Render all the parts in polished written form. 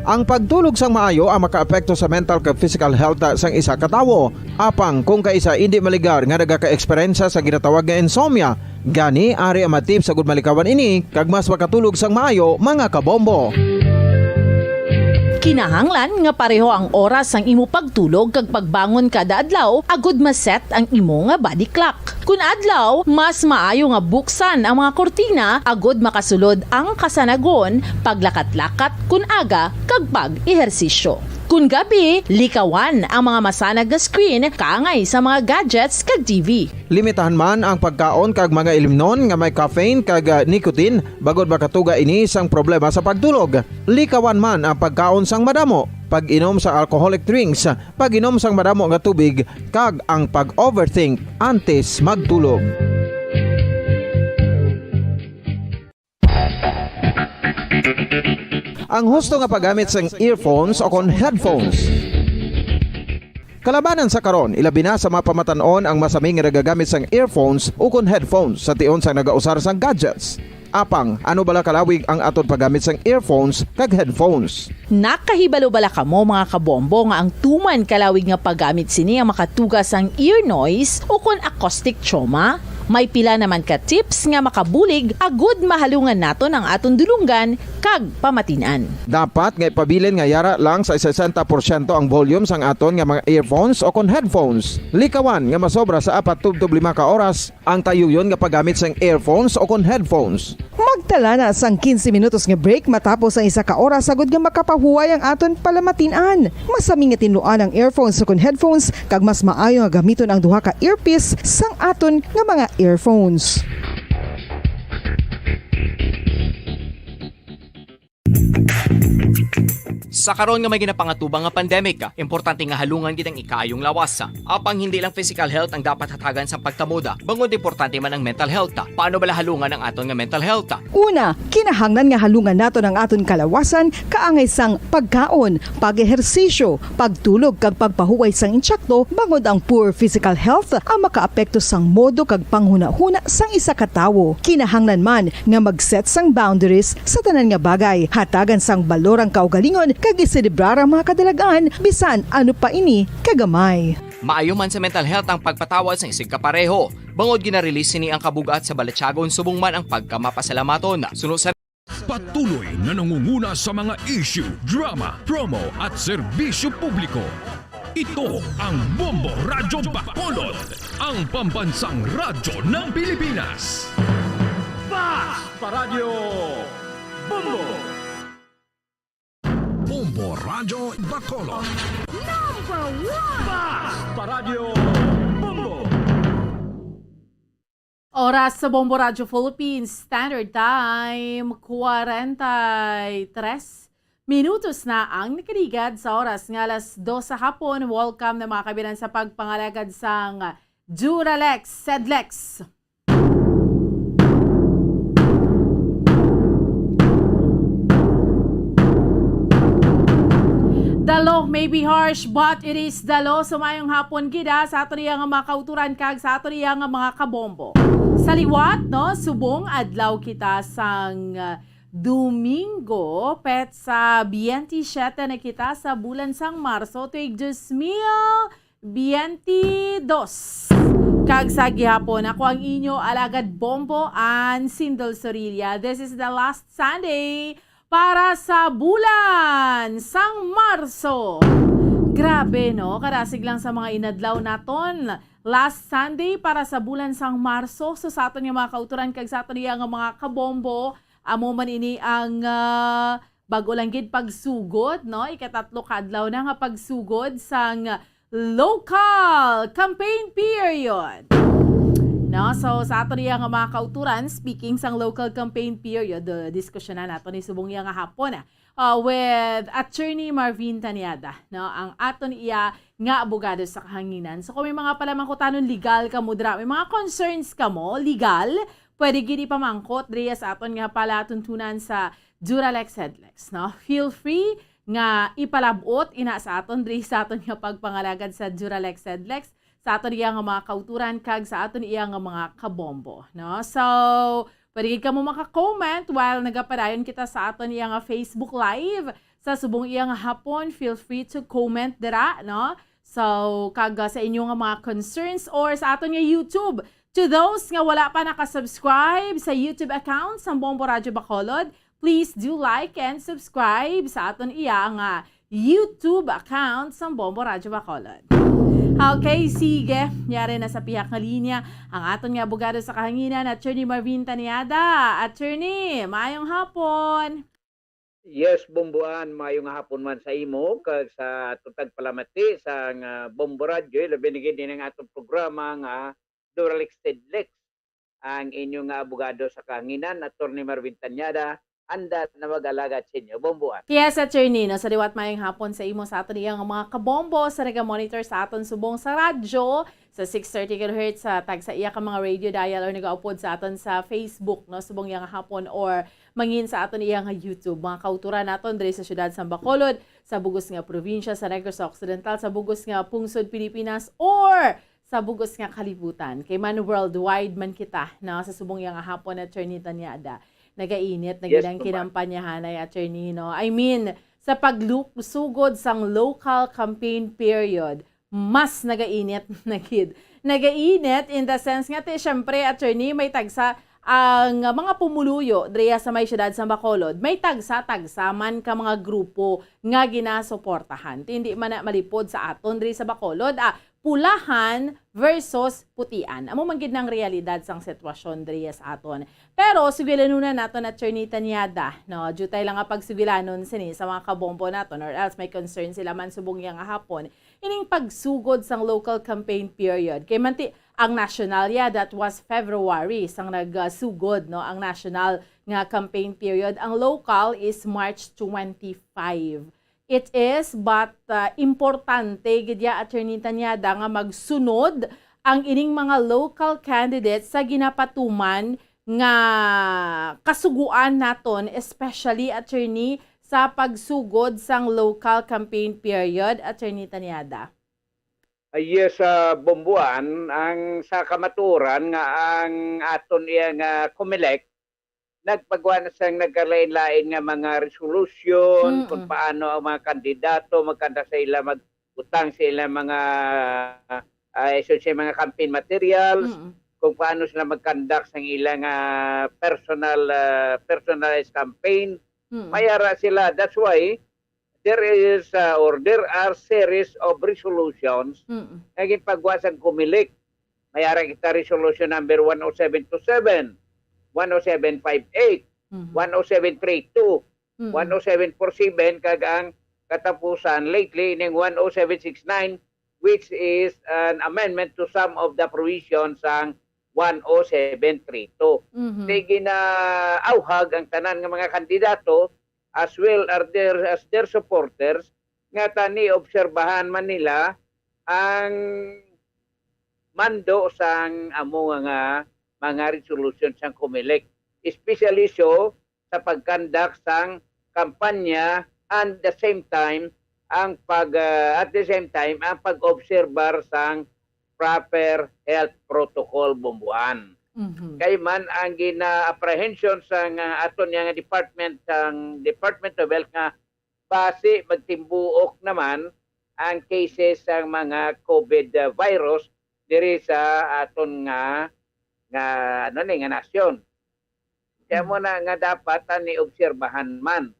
Ang pagtulog sang maayo ang makaapekto sa mental kag physical health sang isa ka tawo. Apang kung kaisa hindi maligar nga nagaka-eksperyensya sa ginatawag nga insomnia, gani ari ang matip sa gud malikawan ini kag mas makatulog sang maayo mga kabombo. Kinahanglan nga pareho ang oras ang imo pagtulog kag pagbangon kada adlaw agud maset ang imo nga body clock. Kun adlaw, mas maayo nga buksan ang mga kortina agud makasulod ang kasanagon, paglakat-lakat kun aga kag pag-ehersisyo. Kun gabi, likawan ang mga masanag nga screen kaangay sa mga gadgets kag TV. Limitahan man ang pagkaon kag mga ilimnon nga may caffeine kag nicotine bagod makatuga ini sang problema sa pagtulog. Likawan man ang pagkaon sang madamo, pag-inom sa alcoholic drinks, pag-inom sang madamo nga tubig kag ang pag-overthink antes magtulog. Ang husto nga paggamit sang earphones o kon headphones. Kalabanan sa karon, ilabi na sa mga pamatanon ang masaming nga nagagamit sang earphones o kon headphones sa tion sang nagausar sang gadgets. Apang, ano bala kalawig ang aton paggamit sang earphones kag headphones? Nakahibalo bala kamo mga kabombo nga ang tuman kalawig nga paggamit sini ang makatugas ang ear noise o kon acoustic trauma? May pila naman ka tips nga makabulig agud mahalungan naton ang aton dulunggan kag pamatinan. Dapat nga ipabilin nga yara lang sa 60% ang volume sang aton nga mga earphones o kon headphones. Likawan nga masobra sa 4-5 ka oras ang tayuyon nga paggamit sang earphones o kon headphones. Magtala na sang 15 minutos nga break matapos ang 1 ka oras sagud nga makapahuway ang aton palamatinan. Masami nga tinluan ang earphones o kon headphones kag mas maayo nga gamiton ang duha ka earpiece sang aton nga mga earphones. Sa karon nga may ginapangatubang nga pandemic, importante nga halungan gitang ikayong lawas. Apang hindi lang physical health ang dapat hatagan sa pagtamuda, bangod importante man ang mental health. Paano bala halungan ang aton nga mental health? Una, kinahanglan nga halungan naton ang aton kalawasan kaangay sang pagkaon, pag-ehersisyo, pagtulog kag pagpahuway sang insyakto bangod ang poor physical health ang makaapekto sang modo kag panghuna-huna sang isa ka tawo. Kinahanglan man nga mag-set sang boundaries sa tanan nga bagay, hatagan sang balorang kaugalingon kag iselebrar ang mga kadalagan bisan ano pa ini kagamay. Maayo man sa mental health ang pagpatawad sa isig kapareho. Bangod ginarelease sini ang kabugat sa Balatyagon subong man ang pagkamapasalamaton. Sunod sa Patuloy na nangunguna sa mga issue, drama, promo at serbisyo publiko. Ito ang Bombo Radyo Bacolod, ang pambansang radyo ng Pilipinas. Fast Paradyo Bombo! Bombo Radyo Bacolod. Number 1! Fast Paradyo Bombo! Oras sa Bombo Radio Philippines Standard Time, 43 minutos na ang nakaligad sa oras ng alas 2 sa hapon. Welcome na mga kabinan sa pagpangalagad sang Duralex Sedlex. The law may be harsh, but it is the law. Sumayong hapon gida sa ato niya nga mga kauturan kag sa ato niya nga mga kabombo. Sa liwat, no, subong adlaw kita sang Domingo, pet sa 27 na kita sa bulan sang Marso, tuig 2022. Kag sa gihapon, ako ang inyo alagad bombo and Sindol Sorilla. This is the last Sunday para sa bulan sang Marso. Grabe, no? Karasig lang sa mga inadlaw naton. Last Sunday para sa bulan sang Marso. So sa aton yung mga kauturan kag sa aton yung mga kabombo, amo man ini ang bago lang gid pagsugod, no? Ikatatlo kadlaw na nga pagsugod sang local campaign period. No, so sa ato niya nga mga kauturan, speaking sang local campaign period, diskusyon na nato ni subong iya nga hapon with Attorney Marvin Taniada, no, ang aton iya nga abogado sa kahanginan. So kung may mga palamangkutanon legal ka mudra, may mga concerns ka mo legal, pwede gid ipamangkot diya sa aton nga pala tuntunan sa Duralex Sedlex, no. Feel free nga ipalabot ina sa aton diri sa aton nga pagpangalagad sa Duralex Sedlex, sa aton iya nga mga kauturan kag sa aton iya nga mga kabombo, no? So, pwede ka mo maka-comment while nagapadayon kita sa aton iya nga Facebook Live sa subong iyang hapon. Feel free to comment dira, no? So, kaga sa inyo nga mga concerns or sa aton nga YouTube. To those nga wala pa nakasubscribe sa YouTube account sa Bombo Radyo Bacolod, please do like and subscribe sa aton iya nga YouTube account sa Bombo Radyo Bacolod. Okay, sige. Yari na sa pihak na linya ang aton nga abogado sa kahanginan, Attorney Marvin Taniada. Attorney, maayong hapon. Yes, Bomboan, mayong hapon man sa imo kag sa tutag palamati sa Bombo Radio, labi din ang atong programa nga Duralex Tedlex. Ang inyong abogado sa kahanginan, Attorney Marvin Taniada, anda na mag-alaga sa inyo, Bomboan. Yes, Attorney, no, sa liwat mayong hapon sa imo sa aton iyang mga kabombo sa nag-monitor sa aton subong sa radyo sa 630 kHz sa tag sa iya ka mga radio dial or nag-upload sa aton sa Facebook, no, subong iyang hapon or mangin sa aton iyang YouTube. Mga kauturan naton diri sa syudad sa Bacolod, sa bugos nga probinsya sa Negros Occidental, sa bugos nga pungsod Pilipinas or sa bugos nga kalibutan. Kay man worldwide man kita na sa subong iyang hapon, Attorney Taniada. Nagainit, nagilang kinampanyahan ay Attorney, no? I mean, sa pagsugod sang local campaign period, mas nagainit na kid. Nagainit in the sense nga, syempre, Attorney, may tagsa ang mga pumuluyo diriya sa may syudad sa Bacolod, may tagsa-tagsa man ka mga grupo nga ginasuportahan. Hindi man na malipod sa aton diri sa Bacolod, pulahan versus putian. Amo man gid nang realidad sang sitwasyon diriya sa aton. Pero sugilanon naton Attorney Taniada, no, jutay lang nga pagsugilanon sini sa mga kabombo naton or else may concern sila man subong yang hapon ining pagsugod sang local campaign period. Kay manti ang national that was February sang nagsugod, no, ang national nga campaign period. Ang local is March 25. It is but importante gidya Attorney Taniada nga magsunod ang ining mga local candidates sa ginapatuman nga kasuguan naton, especially Attorney sa pagsugod sang local campaign period, Attorney Taniada. Yes, Bomboan, ang sa kamaturan nga ang aton iyang COMELEC nagpagawa na sang nagkalain-lain nga mga resolution kung paano ang mga kandidato magkanda sa ila magutang sa ila mga mga campaign materials, kung paano sila mag-conduct sa ilang personalized campaign. Mayara sila. That's why there are series of resolutions na gipagawa sa COMELEC. Mayara kita resolution number 10727, 10758, 10732, 10747 kag ang katapusan lately ning 10769, which is an amendment to some of the provisions sang 10732. Sige na auhag ang tanan nga mga kandidato as well as their supporters nga tani obserbahan man nila ang mando sang amo nga mga resolution sang COMELEC, especially so sa pagkandak sang kampanya and the same time ang pag-obserbar sang proper health protocol, Bomboan. Kay man ang gina-apprehension sang aton nga department of Health nga base magtimbuok naman ang cases sang mga COVID virus diri sa aton nga nasyon. Kaya mo na nga dapat ni obserbahan man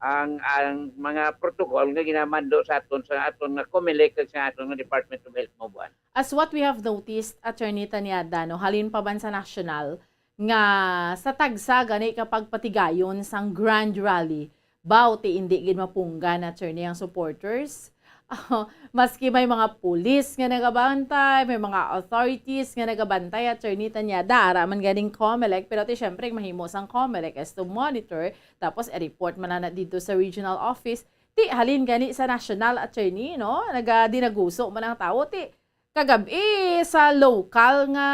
ang mga protocol nga ginamando sa aton nga COMELEC ug sa aton nga Department of Health, Bomboan. As what we have noticed, Attorney Taniada, no, halin pa ban sa national nga sa tagsa gani kapag patigayon sang grand rally, bawti hindi gid mapunggan, Attorney, ang supporters. Maski may mga pulis nga nagabantay, may mga authorities nga nagabantay, Attorney Taniada, araman ganing COMELEC, pero syempre mahimos ang COMELEC as to monitor, tapos i-report man na dito sa regional office, ti halin gani sa national, Attorney, no, dinaguso man ang tao, ti kagabi sa local nga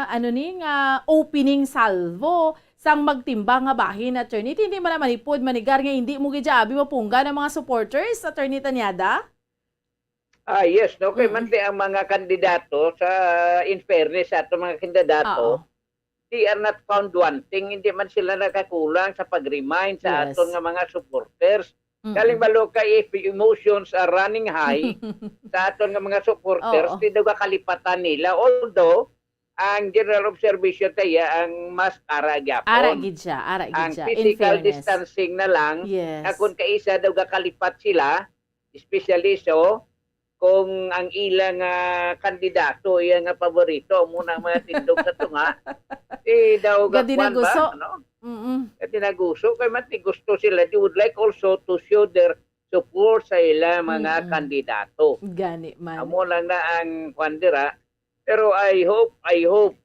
nga opening salvo sang magtimba nga bahin, Attorney, hindi man manipod manigar nga hindi mo gijabi mapungga ng mga supporters, Attorney Taniada. Yes, no, kay man ang mga kandidato sa in fairness sa atong mga kandidato, they are not found wanting, hindi man sila nakakulang sa pag-remind sa aton nga mga supporters Kaling balo ka if emotions are running high sa aton nga mga supporters, Oo. di daw kalipatan nila. Although, ang general observation tayo, ang mas Ara gyapon. gid siya, ara Ang gid siya. In physical fairness. distancing na lang, Yes. na kung kaisa daw kalipat sila, especially so, kung ang ilang kandidato, iya nga paborito, muna mga tindog sa tunga, daw Gadinaguso. ano? Mm-mm. Tinaguso kay mati gusto sila, they would like also to show their support sa ilang mga Mm-mm. kandidato. Gani man. Amo lang na ang kwandira. Pero I hope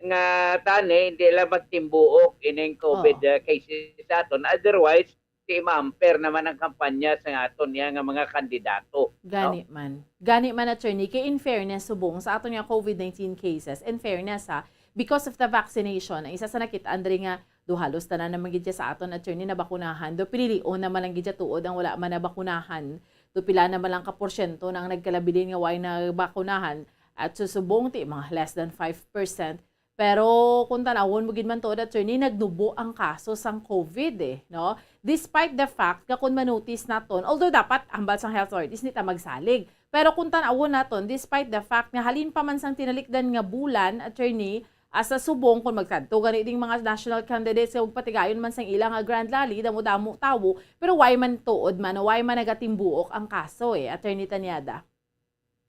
nga tani hindi lang magtimbuok ining COVID cases sa aton. Otherwise, di ma-ampere naman ang kampanya sa aton nga mga kandidato. Gani man. Gani man, attorney, kay in fairness subong sa aton nga COVID-19 cases, in fairness because of the vaccination, ang isa sa nakita Andre nga do halos tanan naman gid sa aton, attorney, na bakunahan. Do pinilion naman lang gid tuod ang wala man na bakunahan. Do pila naman lang ka porsyento nang nagkalabilin nga way na bakunahan at susubong ti mga less than 5%. Pero kung tanawon mo gid man tuod, attorney, nagnubo ang kaso sang COVID no? Despite the fact nga kung manotice naton, although dapat ambal sang health authorities nita magsalig. Pero kung tanawon naton, despite the fact nga halin pa man sang tinalikdan nga bulan, attorney, asa subong kung magsadto gani ding mga national candidates nga patigayon man sang ilang grand rally, damo-damo tawo, pero why man tuod man, why man nagatimbuok ang kaso Attorney Tanyada?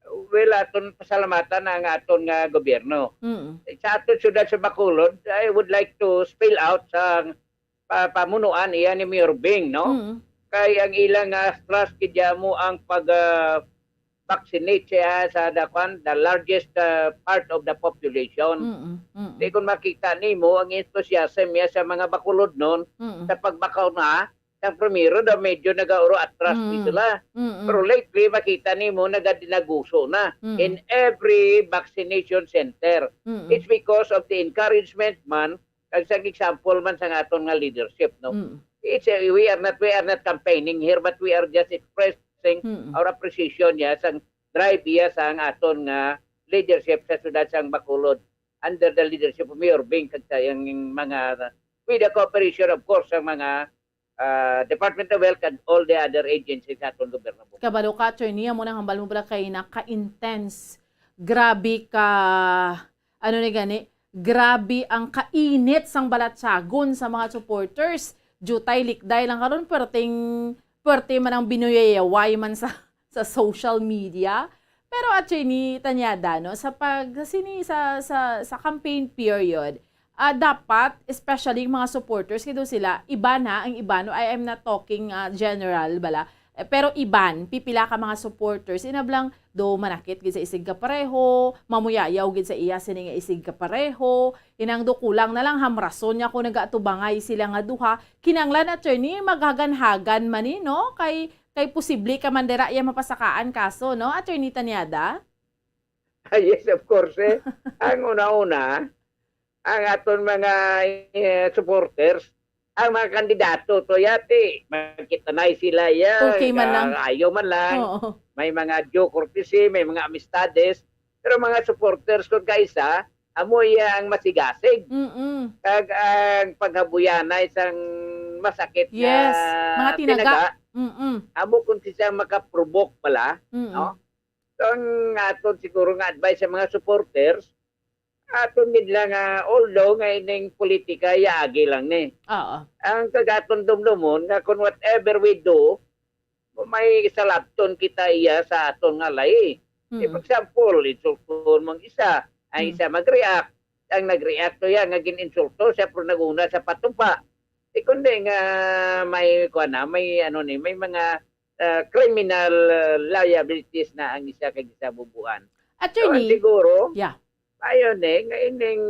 Well, aton pasalamatan ang aton nga gobyerno. Sa aton syudad sa Bacolod, I would like to spell out sa pamunuan iya ni Mayor Bing, no? Kay ang ilang trust kidya mo ang pag vaccinate siya sa the largest part of the population. Di kung makita nimo ang enthusiasm niya sa mga Bacolod noon sa pagbakuna, sa primero daw medyo nagauro atras sila. Pero lately makita nimo nagadinaguso na in every vaccination center. It's because of the encouragement man, kag sa example man sa aton nga leadership, no? We are not campaigning here, but we are just expressing our appreciation niya sa drive niya sa aton nga leadership sa siyudad sang Bacolod under the leadership of Mayor Bing kag sa yung mga with the cooperation of course sa mga Department of Health and all the other agencies sa aton gobyerno. Kabalo ka, attorney, mo nang hambal mo pala kay naka-intense. Grabe ka, ano ni gani, grabe ang kainit sang balatsagon sa mga supporters. Jutay likday lang karon perting man ang binuyayaway man sa social media. Pero attorney Tanyada, no, sa campaign period, dapat especially mga supporters kito sila iba na ang iba, no, I am not talking general bala, pero iban pipila ka mga supporters inablang do manakit gid sa isig ka pareho, mamuyayaw gid sa iya sini nga isig ka pareho, inang do kulang na lang hamrason nya ko nagatubangay sila nga duha, kinanglan attorney maghagan-hagan man ni, no, kay posible ka man dira iya mapasakaan kaso, no, Attorney Tanyada? Yes, of course. Ang una-una, ang aton mga supporters, ang mga kandidato to yati, magkitanay sila ya, Okay man lang. ayaw man lang, Oo. may mga joke courtesy, may mga amistades, pero mga supporters kung kaisa, amoy ang masigasig. Kag ang paghabuyana isang masakit Yes, mga tinaga. amo kung siya makaprovoke pala, no? So, ang aton siguro nga advice sa mga supporters, aton nila nga, although nga ining politika, yaagi lang ni. Oo. Ang kagaton dumdumon, nga kung whatever we do, may salabton kita iya sa aton nga lay. For example, insulton mong isa, ang isa mag-react. Ang nag-react to yan, nga gin-insulto, siya pero naguna sa patumpa. Kundi nga may may mga criminal liabilities na ang isa kag isa bubuan. Attorney, So, siguro, yeah. ayon nga ining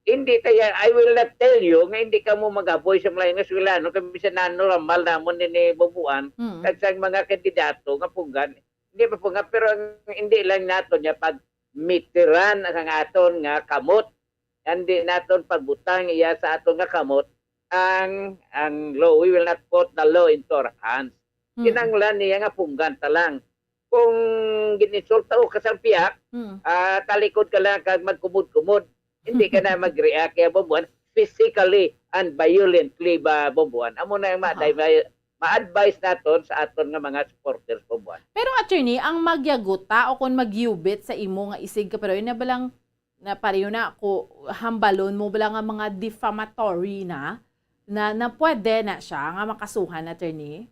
hindi kaya I will not tell you nga hindi ka mo magaboy sa mga Venezuelano kay bisan nano ramal namon ni bubuan kag sa mga kandidato nga punggan. Hindi pa punga pero hindi lang nato niya pag mitiran ang aton nga kamot. Hindi naton pagbutang iya sa aton nga kamot ang law. We will not put the law into our hands. Kinanglan niya nga punggan ta lang. Kung gininsulta o kasampiak, talikod ka lang kag magkumud-kumud. Hindi ka na mag-react kaya bubuan. physically and violently ba Bombuan. Amo na yung ma-advise naton sa aton nga mga supporters Bombuan. Pero attorney, ang magyaguta o kung magyubit sa imo nga isig ka pero na balang na pareho na ako hambalon mo bala nga mga defamatory na pwede na siya nga makasuhan, attorney?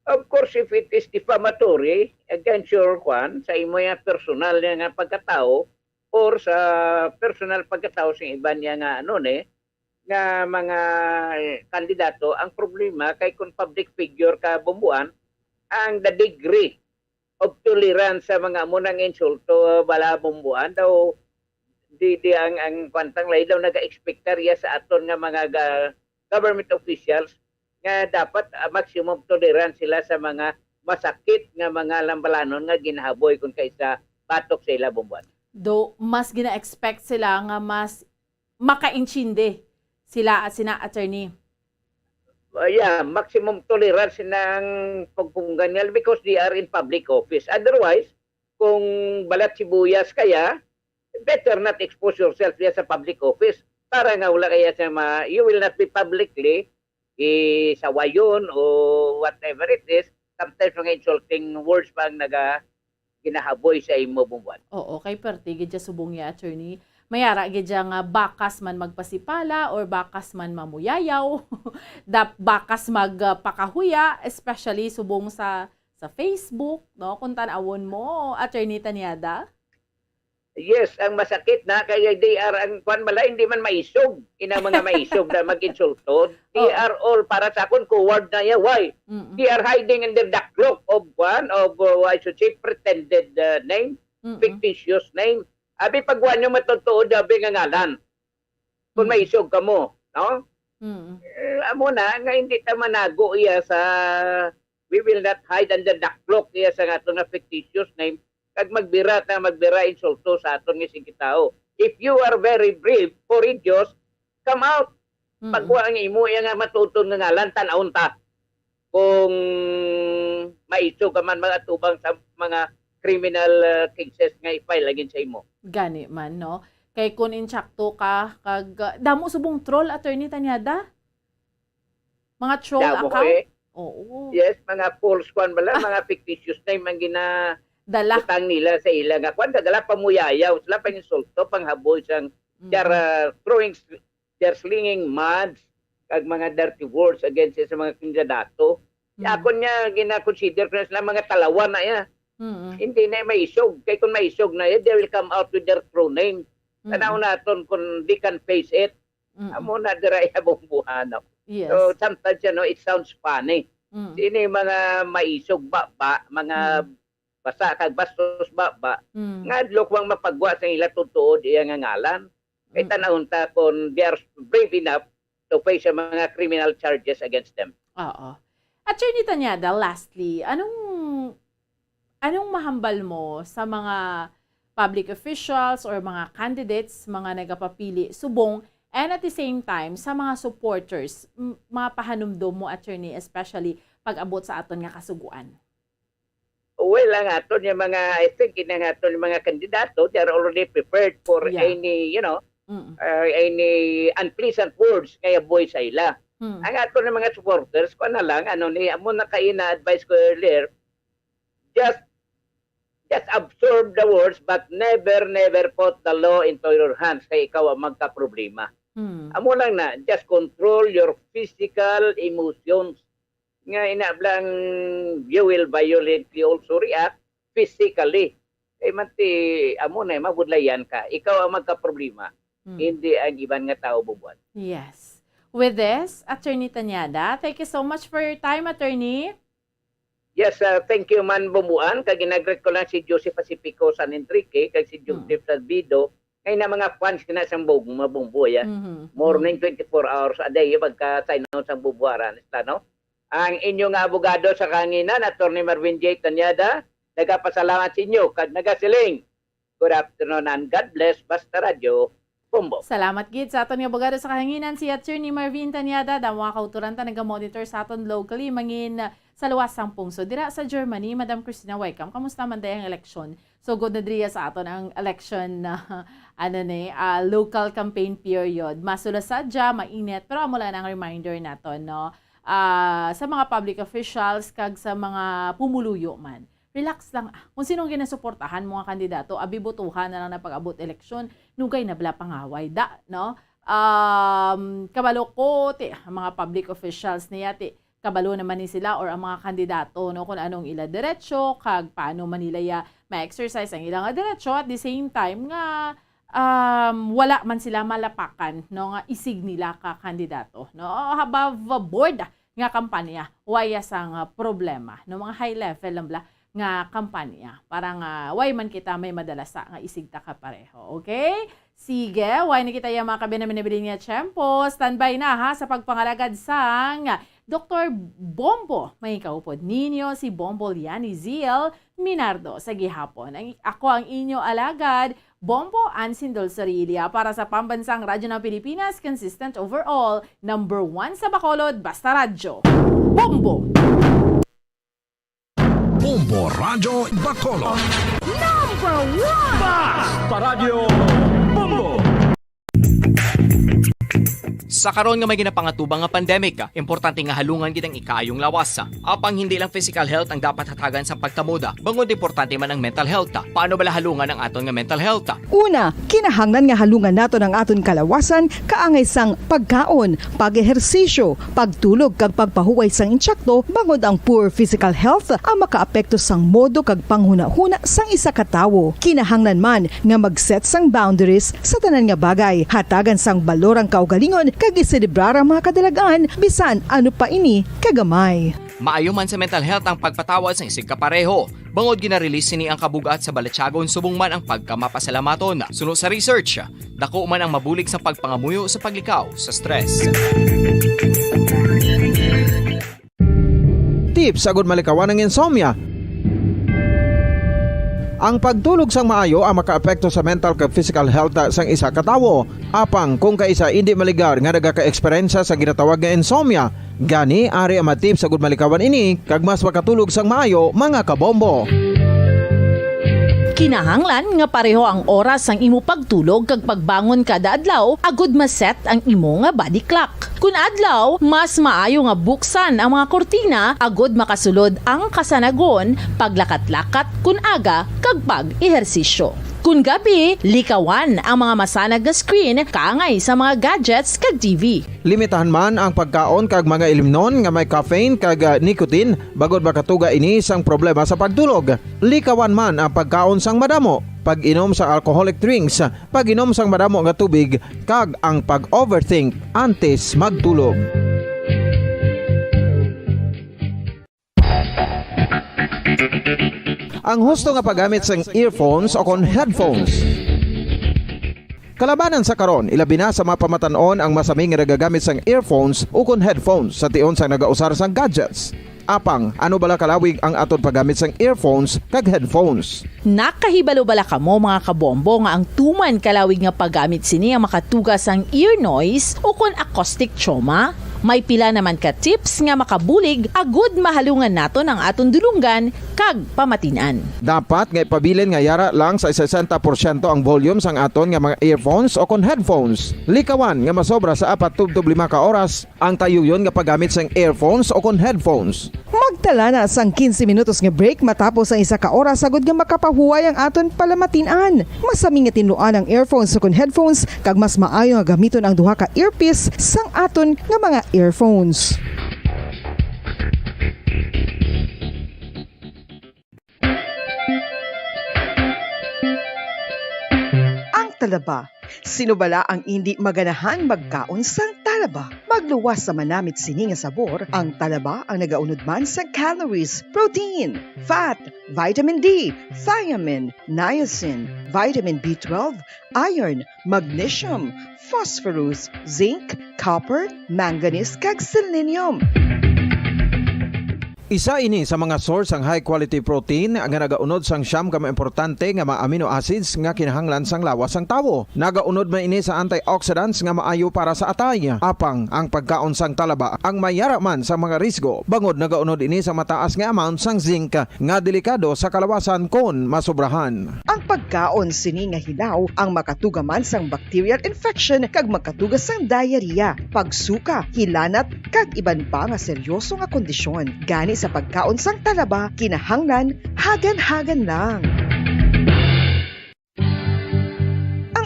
Of course, if it is defamatory against your sa imo yung personal nga pagkatao or sa personal pagkatao sa iba niya nga nga mga kandidato, ang problema kay kung public figure ka Bombuan, ang the degree of tolerance sa mga munang insulto bala Bombuan daw di ang kwantang lay daw naga-expectarya sa aton nga mga government officials nga dapat maximum tolerance sila sa mga masakit nga mga lambalanon nga ginahaboy kung kaysa batok sa ila Bombuan. Do mas gina-expect sila nga mas makaintindi sila at sina attorney. Yeah, maximum tolerance ng pagpunggan nila because they are in public office. Otherwise, kung balat sibuyas kaya, better not expose yourself sa public office para nga wala kaya sa you will not be publicly sawayon o whatever it is. Sometimes mga insulting words pa ang ginahaboy sa imo Bombuan. Oo, kay perti gid subong ya attorney. Mayara gid nga bakas man magpasipala or bakas man mamuyayaw. Bakas magpakahuya, especially subong sa Facebook, no? Kung tan-awon mo, attorney Tanyada. Yes, ang masakit na kaya they are ang kwan bala hindi man maisog. Ina mga maisog na mag-insulto. They are all para sa akon coward na ya. Why? They are hiding in the dark cloak of I should say pretended name, fictitious name. Abi pagwan nyo matutuod abi nga ngalan. Kung maisog ka mo, no? Amo na nga hindi ta manago iya sa we will not hide under the cloak iya sa aton nga fictitious name. Kag magbira insulto sa aton nga sige tao. If you are very brave, courageous, come out. Pagwa ang imo nga matuton nga ngalan tan-awon ta. Kung maisog ka man mga tubang sa mga criminal cases nga i-file lagin sa imo. Gani man, no? Kay kun insakto ka kag damo subong troll, attorney Tanyada? Mga troll Damo account? Oo. Yes, mga false kwan bala, mga fictitious name ang Dala. utang nila sa ila nga kwan dala pamuyayaw sila panginsulto panghaboy sang they're slinging mud kag mga dirty words against sa mga kandidato. Ako niya gina-consider ko na sila mga talawan na ya. Hindi na maisog. Kay kung maisog na they will come out with their true name. Tanaw naton kung they can face it. Amo na dira ibang buhanaw. Yes. So sometimes it sounds funny. Sini mga maisog ba mga basa kag bastos ba nga adlok mapagwa sa ila tutuod iya nga ngalan kay tanawon ta kung they are brave enough to face sa mga criminal charges against them. Oo. Attorney Tanyada, lastly, anong mahambal mo sa mga public officials or mga candidates, mga nagapapili subong, and at the same time sa mga supporters, mga pahanumdum mo, attorney, especially pag-abot sa aton nga kasuguan? Well, ang aton yung mga, I think, yung aton yung mga kandidato, they are already prepared for any, any unpleasant words kaya boy sa ila. Ang aton yung mga supporters, kung na lang, amo na kayo na-advise ko earlier, just absorb the words but never put the law into your hands kaya ikaw ang magka-problema. Amo lang na, just control your physical emotions. Nga inablang you will violently also react physically. Kaya manti, amo na, mabudlayan ka. Ikaw ang magka-problema. Hindi ang ibang nga tao bubuan. Yes. With this, Attorney Tanyada, thank you so much for your time, Attorney. Yes, thank you man bumuan. Kag ginagret ko lang si Joseph Pacifico San Enrique, kag si Joseph Salvido. Kaya na mga fans na sa mabumbuya. Morning 24 hours a day, pagka-sign out sa bubuaran. No? Ang inyong abogado sa kanina, Attorney Marvin J. Tanyada, nagapasalamat sa inyo, kag nagasiling. Good afternoon and God bless, Basta Radio. Bombo. Salamat gid sa aton nga abogado sa kahanginan si Attorney Marvin Tanyada da mga kauturan ta naga-monitor sa aton locally mangin sa luwasang pungso dira sa Germany. Madam Christina Waikam, kamusta man dayang eleksyon? So good na driya sa aton ang election na local campaign period. Masulasadya, mainit, pero amo lang ang reminder naton no. Sa mga public officials kag sa mga pumuluyo man. Relax lang. Kung sinong ginasuportahan mga kandidato, abibutuhan na lang na pag-abot eleksyon, nugay na bala pangaway da, no? Kabalo ko, mga public officials niya, kabalo naman ni sila or ang mga kandidato, no? Kung anong ila diretso, kag paano man nila ma-exercise ang ilang diretso, at the same time nga, wala man sila malapakan, no? Nga isig nila ka kandidato, no? Above board nga kampanya, waya sang problema, no? Mga high level lang bala, nga kampanya. Parang why man kita may madalasa nga isigta ka pareho. Okay? Sige, why na kita yung mga kabinaminabili niya tiyempo. Standby na ha sa pagpangalagad sang Dr. Bombo. May kaupod ninyo si Bombo Liani Ziel Minardo sa gihapon. Ako ang inyo alagad, Bombo Ansindol Sorilia para sa Pambansang Radyo ng Pilipinas, consistent overall, number 1 sa Bacolod, basta radyo. Bombo! Bombo Radyo Bacolod. Sa karon nga may ginapangatubang nga pandemic, importante nga halungan gid ang ikayong lawas. Apang hindi lang physical health ang dapat hatagan sa pagtamuda, bangod importante man ang mental health. Paano bala halungan ang aton nga mental health? Una, kinahanglan nga halungan nato ang aton kalawasan kaangay sang pagkaon, pag-ehersisyo, pagtulog kag pagpahuway sang insyakto bangod ang poor physical health ang makaapekto sang modo kag panghuna-huna sang isa ka tawo. Kinahanglan man nga mag-set sang boundaries sa tanan nga bagay, hatagan sang balorang kaugalingon kag iselebrar ang mga kadalagan bisan ano pa ini kagamay. Maayo man sa mental health ang pagpatawad sa isig kapareho. Bangod ginarelease ni ang kabugat sa Balatyagon subong man ang pagkamapasalamaton. Suno sa research, dako man ang mabulig sa pagpangamuyo sa paglikaw sa stress. Tips agud malikawan ng insomnia. Ang pagtulog sang maayo ang makaapekto sa mental kag physical health sang isa ka tawo. Apang kung kaisa hindi maligar nga nagaka-eksperyensya sa ginatawag nga insomnia, gani ari ang tips agud malikawan ini kag mas makatulog sang maayo mga kabombo. Kinahanglan nga pareho ang oras ang imo pagtulog kag pagbangon kada adlaw agud maset ang imo nga body clock. Kun adlaw, mas maayo nga buksan ang mga kortina agud makasulod ang kasanagon, paglakat-lakat kun aga kag pag-ehersisyo. Kun gabi, likawan ang mga masanag na screen kaangay sa mga gadgets kag TV. Limitahan man ang pagkaon kag mga ilimnon nga may caffeine kag nicotine bagod makatuga ini sang problema sa pagtulog. Likawan man ang pagkaon sang madamo, pag-inom sa alcoholic drinks, pag-inom sang madamo nga tubig kag ang pag-overthink antes magtulog. Ang husto nga paggamit sang earphones o kon headphones. Kalabanan sa karon, ilabi na sa mga pamatanon ang masami nga nagagamit sang earphones o kon headphones sa tion sang nagausar sang gadgets. Apang, ano bala kalawig ang aton paggamit sang earphones kag headphones? Nakahibalo bala kamo mga kabombo nga ang tuman kalawig nga paggamit sini ang makatugas ang ear noise o kon acoustic trauma? May pila naman ka tips nga makabulig agud mahalungan naton ang aton dulunggan kag pamatinan. Dapat nga ipabilin nga yara lang sa 60% ang volume sang aton nga mga earphones o kon headphones. Likawan nga masobra sa 4-5 ka oras ang tayuyon nga paggamit sang earphones o kon headphones. Magtala na sang 15 minutos nga break matapos ang isa ka oras agud nga makapahuway ang aton palamatinan. Masami nga tinluan ang earphones o kon headphones kag mas maayo nga gamiton ang duha ka earpiece sang aton nga mga earphones. Ang talaba. Sino bala ang hindi maganahan magkaon sang talaba? Magluwas sa manamit sini nga sabor, ang talaba ang nagaunod man sa calories, protein, fat, vitamin D, thiamine, niacin, vitamin B12, iron, magnesium, phosphorus, zinc, copper, manganese kag selenium. Isa ini sa mga source ang high quality protein nga nagaunod sang siyam ka mga importante nga mga amino acids nga kinahanglan sang lawas sang tawo. Nagaunod man ini sa antioxidants nga maayo para sa atay. Apang ang pagkaon sang talaba ang mayara man sa mga risgo. Bangod nagaunod ini sa mataas nga amount sang zinc nga delikado sa kalawasan kon masobrahan. Ang pagkaon sini nga hilaw ang makatugaman sang bacterial infection kag makatuga sang diarrhea, pagsuka, hilanat kag iban pa nga seryoso nga kondisyon. Gani sa pagkaon sang talaba kinahanglan hagan-hagan lang.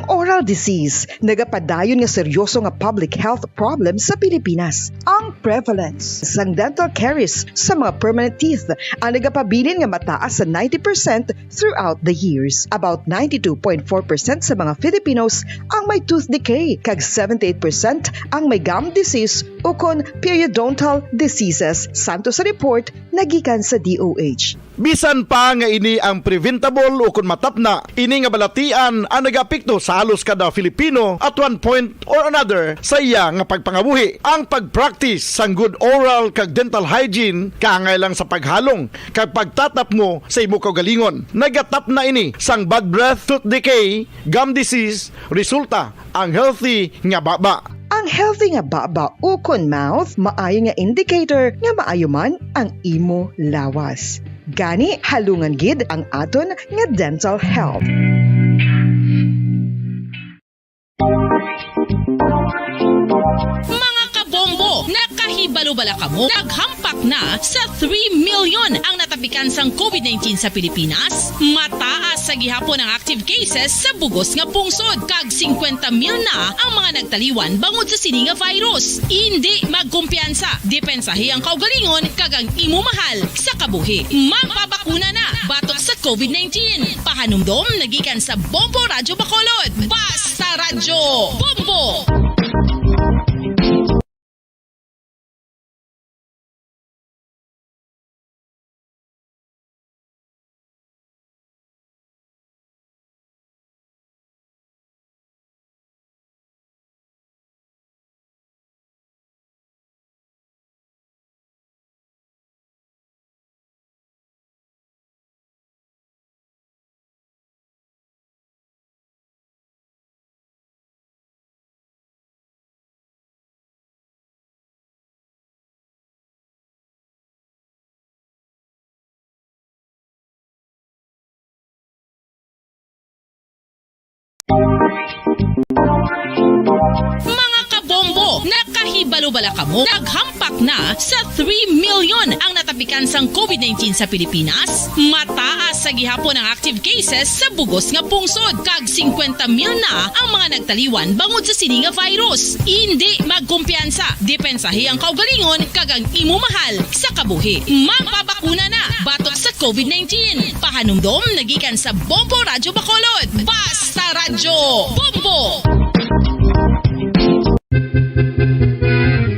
Oral disease, nagapadayon nga seryoso nga public health problem sa Pilipinas. Ang prevalence sang dental caries sa mga permanent teeth ang nagapabilin nga mataas sa 90% throughout the years. About 92.4% sa mga Filipinos ang may tooth decay, kag 78% ang may gum disease o kon periodontal diseases, santo sa report nagikan sa DOH. Bisan pa nga ini ang preventable o kung matapna, ini nga balatian ang nagapikto sa halos kada Filipino at one point or another sa iya nga pagpangabuhi. Ang pagpractice sang good oral kag dental hygiene kaangay lang sa paghalong kag pagtatap mo sa imo kaugalingon. Nagatap na ini sang bad breath, tooth decay, gum disease, resulta ang healthy nga baba. Ang healthy nga baba o kon mouth maayo nga indicator nga maayo man ang imo lawas. Gani halungan gid ang aton nga dental health. Mga kabombo, nakahibalo-bala ka mo, naghampak na sa 3 million ang natapikan sang COVID-19 sa Pilipinas. Mataas sa gihapon ang active cases sa bugos nga pungsod, kag 50 mil na ang mga nagtaliwan bangod sa sini nga virus. Hindi magkumpiyansa, depensahi ang kaugalingon kag ang imo mahal sa kabuhi. Magpabakuna na batok sa COVID-19. Pahanumdom nagikan sa Bombo Radyo Bacolod. Basta Radyo Bombo! Mga kabombo, nakahibalo-bala ka mo, naghampak na sa 3 million ang natapikan sang COVID-19 sa Pilipinas. Mataas sa gihapon ang active cases sa bugos nga pungsod, kag 50 mil na ang mga nagtaliwan bangod sa sini nga virus. Hindi magkumpiyansa, depensahi ang kaugalingon kag ang imo mahal sa kabuhi. Magpabakuna na batok sa COVID-19. Pahanumdom nagikan sa Bombo Radyo Bacolod. Basta Radyo Bombo!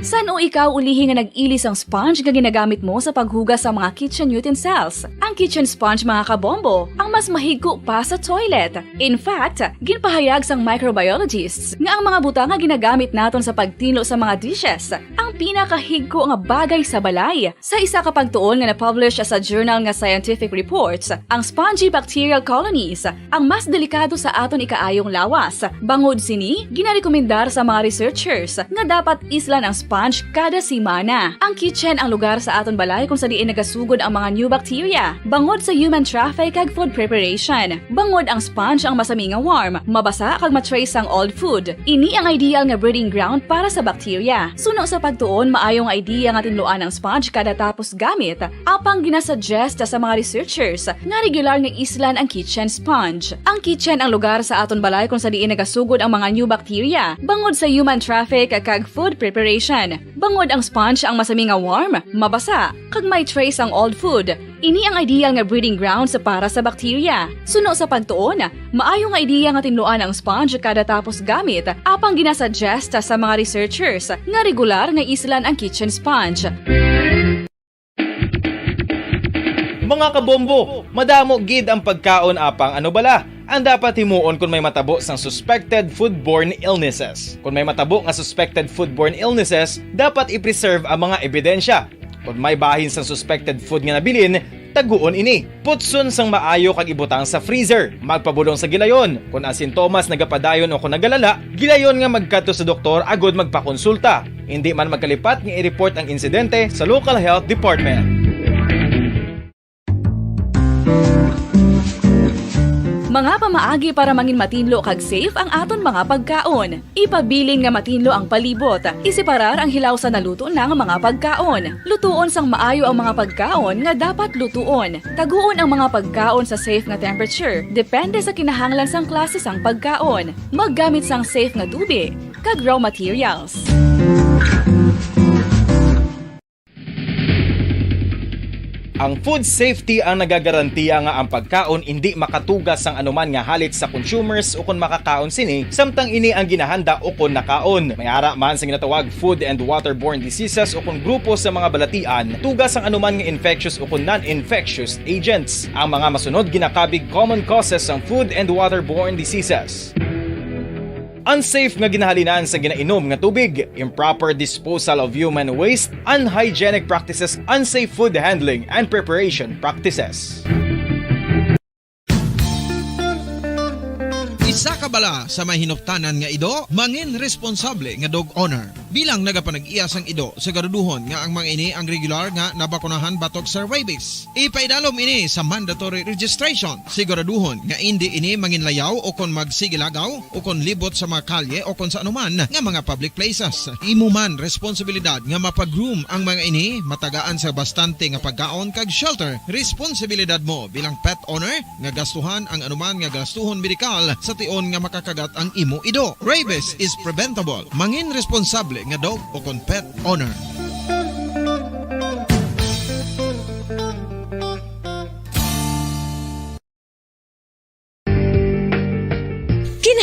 Saan o ikaw ulihi nga nag-ilis ang sponge nga ginagamit mo sa paghugas sa mga kitchen utensils? Ang kitchen sponge, mga kabombo, ang mas mahigko pa sa toilet. In fact, ginpahayag sang microbiologists nga ang mga butang nga ginagamit naton sa pagtinlo sa mga dishes ang pinakahigko nga bagay sa balay. Sa isa ka pagtuon nga na-publish sa journal nga Scientific Reports, ang spongy bacterial colonies ang mas delikado sa aton ikaayong lawas. Bangod sini, ginarekomendar sa mga researchers nga dapat islan ang sponge kada simana. Ang kitchen ang lugar sa aton balay kung sa diin nagasugod ang mga new bacteria. Bangod sa human traffic kag food preparation. Bangod ang sponge ang masami nga warm, mabasa kag matrace ang old food. Ini ang ideal nga breeding ground para sa bacteria. Suno sa pagtuon, maayong idea nga tinluan ang sponge kada tapos gamit. Apang ginasuggest sa mga researchers nga regular nga islan ang kitchen sponge. Ang kitchen ang lugar sa aton balay kung sa diin nagasugod ang mga new bacteria. Bangod sa human traffic kag food preparation. Bangod ang sponge ang masami nga warm, mabasa, kag may trace ang old food. Ini ang ideal nga breeding ground sa para sa bacteria. Suno sa pagtuon, maayong idea nga tinluan ang sponge kada tapos gamit. Apang ginasuggest sa mga researchers nga regular nga islan ang kitchen sponge. Mga kabombo, madamo gid ang pagkaon apang ano bala ang dapat himuon kung may matabo sang suspected foodborne illnesses. Kung may matabo nga suspected foodborne illnesses, dapat i-preserve ang mga ebidensya. Kung may bahin sa suspected food nga nabilin, taguon ini. Putson sang maayo kag ibutang sa freezer. Magpabulong sa gilayon. Kung ang sintomas nagapadayon o kung nagalala, gilayon nga magkadto sa doktor agod magpakonsulta. Hindi man magkalipat nga i-report ang insidente sa local health department. Mga pamaagi para mangin matinlo kag safe ang aton mga pagkaon. Ipabilin nga matinlo ang palibot. Isiparar ang hilaw sa naluto na nga mga pagkaon. Lutuon sang maayo ang mga pagkaon nga dapat lutuon. Taguon ang mga pagkaon sa safe nga temperature. Depende sa kinahanglan sang klase sang pagkaon. Maggamit sang safe nga tubig kag raw materials. Ang food safety ang nagagarantiya nga ang pagkaon hindi makatugas sang anuman nga halit sa consumers o kung makakaon sini, samtang ini ang ginahanda o kung nakaon. May ara man sa ginatawag food and waterborne diseases o kung grupo sa mga balatian, tugas ang anuman nga infectious o kung non-infectious agents. Ang mga masunod ginakabig common causes ng food and waterborne diseases. Unsafe nga ginahalinan sa ginainom nga tubig, improper disposal of human waste, unhygienic practices, unsafe food handling and preparation practices. Isa ka bala sa may hinuptanan nga ido, mangin responsable nga dog owner. Bilang nagapanag-iyas ang ido, siguraduhon nga ang mga ini ang regular nga nabakunahan batok sa rabies. Ipaidalom ini sa mandatory registration. Siguraduhon nga hindi ini manginlayaw o kon magsigilagaw o kon libot sa mga kalye o kon sa anuman nga mga public places. Imo man responsibilidad nga mapag-groom ang mga ini, matagaan sa bastante nga pagkaon kag shelter. Responsibilidad mo bilang pet owner nga gastuhan ang anuman nga gastuhon medikal sa tion nga makakagat ang imo ido. Rabies is preventable. Mangin responsable nga dog o kon pet owner.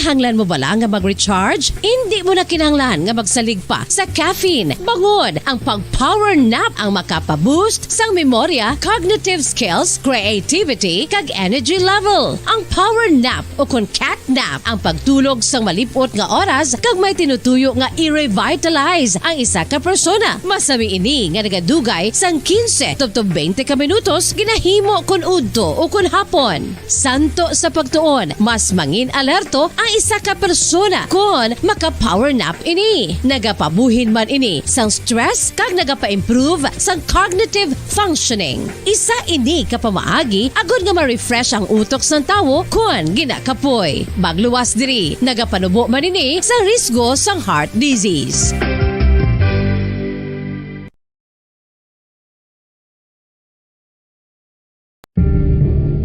Kinahanglan mo bala nga mag-recharge? Hindi mo na kinahanglan nga magsalig pa sa caffeine. Bangod ang pag-power nap ang makapaboost sang memorya, cognitive skills, creativity, kag energy level. Ang power nap o kon cat nap ang pagtulog sang malipot nga oras kag may tinutuyo nga i-revitalize ang isa ka persona. Masami ini nga nagadugay sang 15 to 20 ka minutos ginahimo kun udto o kun hapon. Santo sa pagtuon, mas mangin alerto ang isa ka persona kung maka-power nap ini. Nagapabuhin man ini sang stress kag nagapa-improve sang cognitive functioning. Isa ini kapamaagi agud nga ma-refresh ang utok sang tawo kung ginakapoy. Magluwas diri, nagapanubo man ini sa risgo sang heart disease.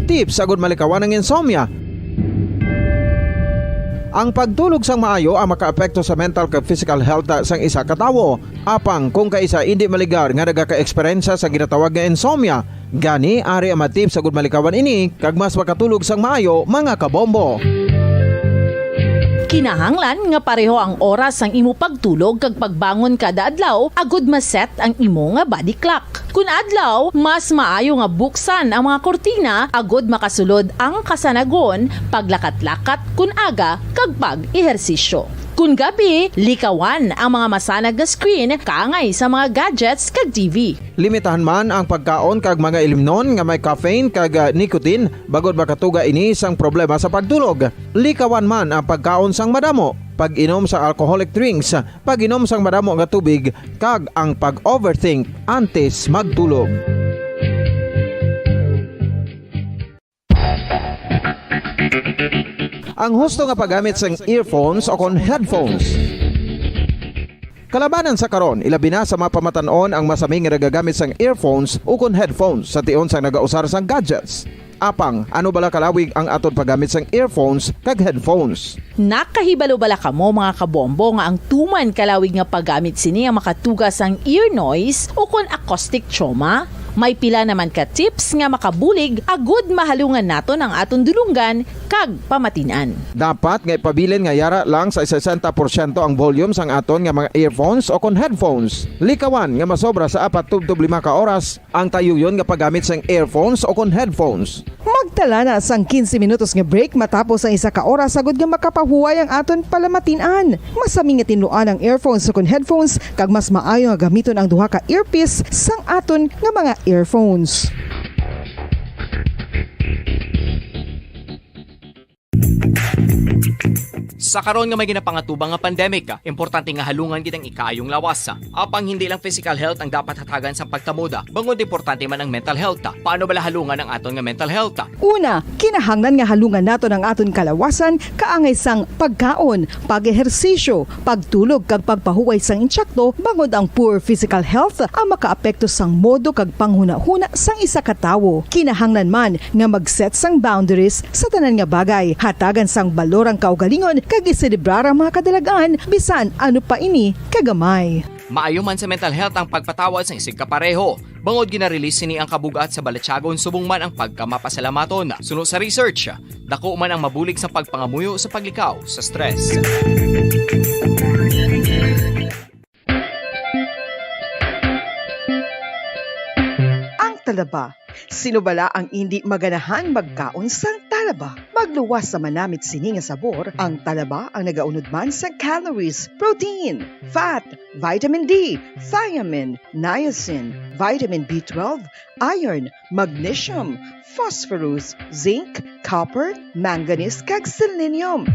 Tips agud malikawan ng insomnia. Ang pagtulog sang maayo ang makaapekto sa mental kag physical health sang isa ka tawo. Apang kung kaisa hindi maligar nga nagaka-eksperyensya sa ginatawag nga insomnia, gani ari ang matip sa gud malikawan ini kag mas makatulog sang maayo mga kabombo. Kinahanglan nga pareho ang oras sang imo pagtulog kag pagbangon kada adlaw agud maset ang imo nga body clock. Kun adlaw, mas maayo nga buksan ang mga kortina agud makasulod ang kasanagon, paglakat-lakat kun aga kag pag-ehersisyo. Kun gabi, likawan ang mga masanag na screen kaangay sa mga gadgets kag TV. Limitahan man ang pagkaon kag mga ilimnon nga may caffeine kag nicotine bagod makatuga ini sang problema sa pagtulog. Likawan man ang pagkaon sang madamo, pag-inom sa alcoholic drinks, pag-inom sang madamo nga tubig kag ang pag-overthink antes magtulog. Ang husto nga paggamit sang earphones o kon headphones. Kalabanan sa karon, ilabi na sa mga pamatanon ang masaming nga nagagamit sang earphones o kon headphones sa tion sang nagausar sang gadgets. Apang, ano bala kalawig ang aton paggamit sang earphones kag headphones? Nakahibalo bala kamo mga kabombo nga ang tuman kalawig nga paggamit sini ang makatugas ang ear noise o kon acoustic trauma? May pila naman ka tips nga makabulig agud mahalungan naton ang aton dulunggan kag pamatinan. Dapat nga ipabilin nga yara lang sa 60% ang volume sang aton nga mga earphones o kon headphones. Likawan nga masobra sa 4 to 5 ka oras ang tayuyon nga paggamit sang earphones o kon headphones. Magtala na sang 15 minutos nga break matapos ang isa ka oras sagod nga makapahuway ang aton palamatinan. Masami nga tinuan ang earphones o headphones kag mas maayo nga gamiton ang duha ka earpiece sang aton nga mga earphones. Sa karon nga may ginapangatubang nga pandemic, importante nga halungan kitang ikayong lawas. Apang hindi lang physical health ang dapat hatagan sa pagtamuda, bangod importante man ang mental health. Paano bala halungan ang aton nga mental health? Una, kinahanglan nga halungan nato ang aton kalawasan kaangay sang pagkaon, pag-ehersisyo, pagtulog kag pagpahuway sang insyakto bangod ang poor physical health ang makaapekto sang modo kag panghuna-huna sang isa ka tawo. Kinahanglan man nga mag-set sang boundaries sa tanan nga bagay, hatagan sang balorang kaugalingon kag iselebrar ang mga kadalagan bisan ano pa ini kagamay. Maayo man sa mental health ang pagpatawad sa isig kapareho. Bangod ginarelease ni ang kabugat sa balatsagon subong man ang pagkamapasalamaton. Suno sa research, dako man ang mabulig sa pagpangamuyo sa paglikaw sa stress. Ang talaba. Sino bala ang hindi maganahan magkaon sang talaba? Magluwas sa manamit sini nga sabor, ang talaba ang nagaunod man sa calories, protein, fat, vitamin D, thiamine, niacin, vitamin B12, iron, magnesium, phosphorus, zinc, copper, manganese kag selenium.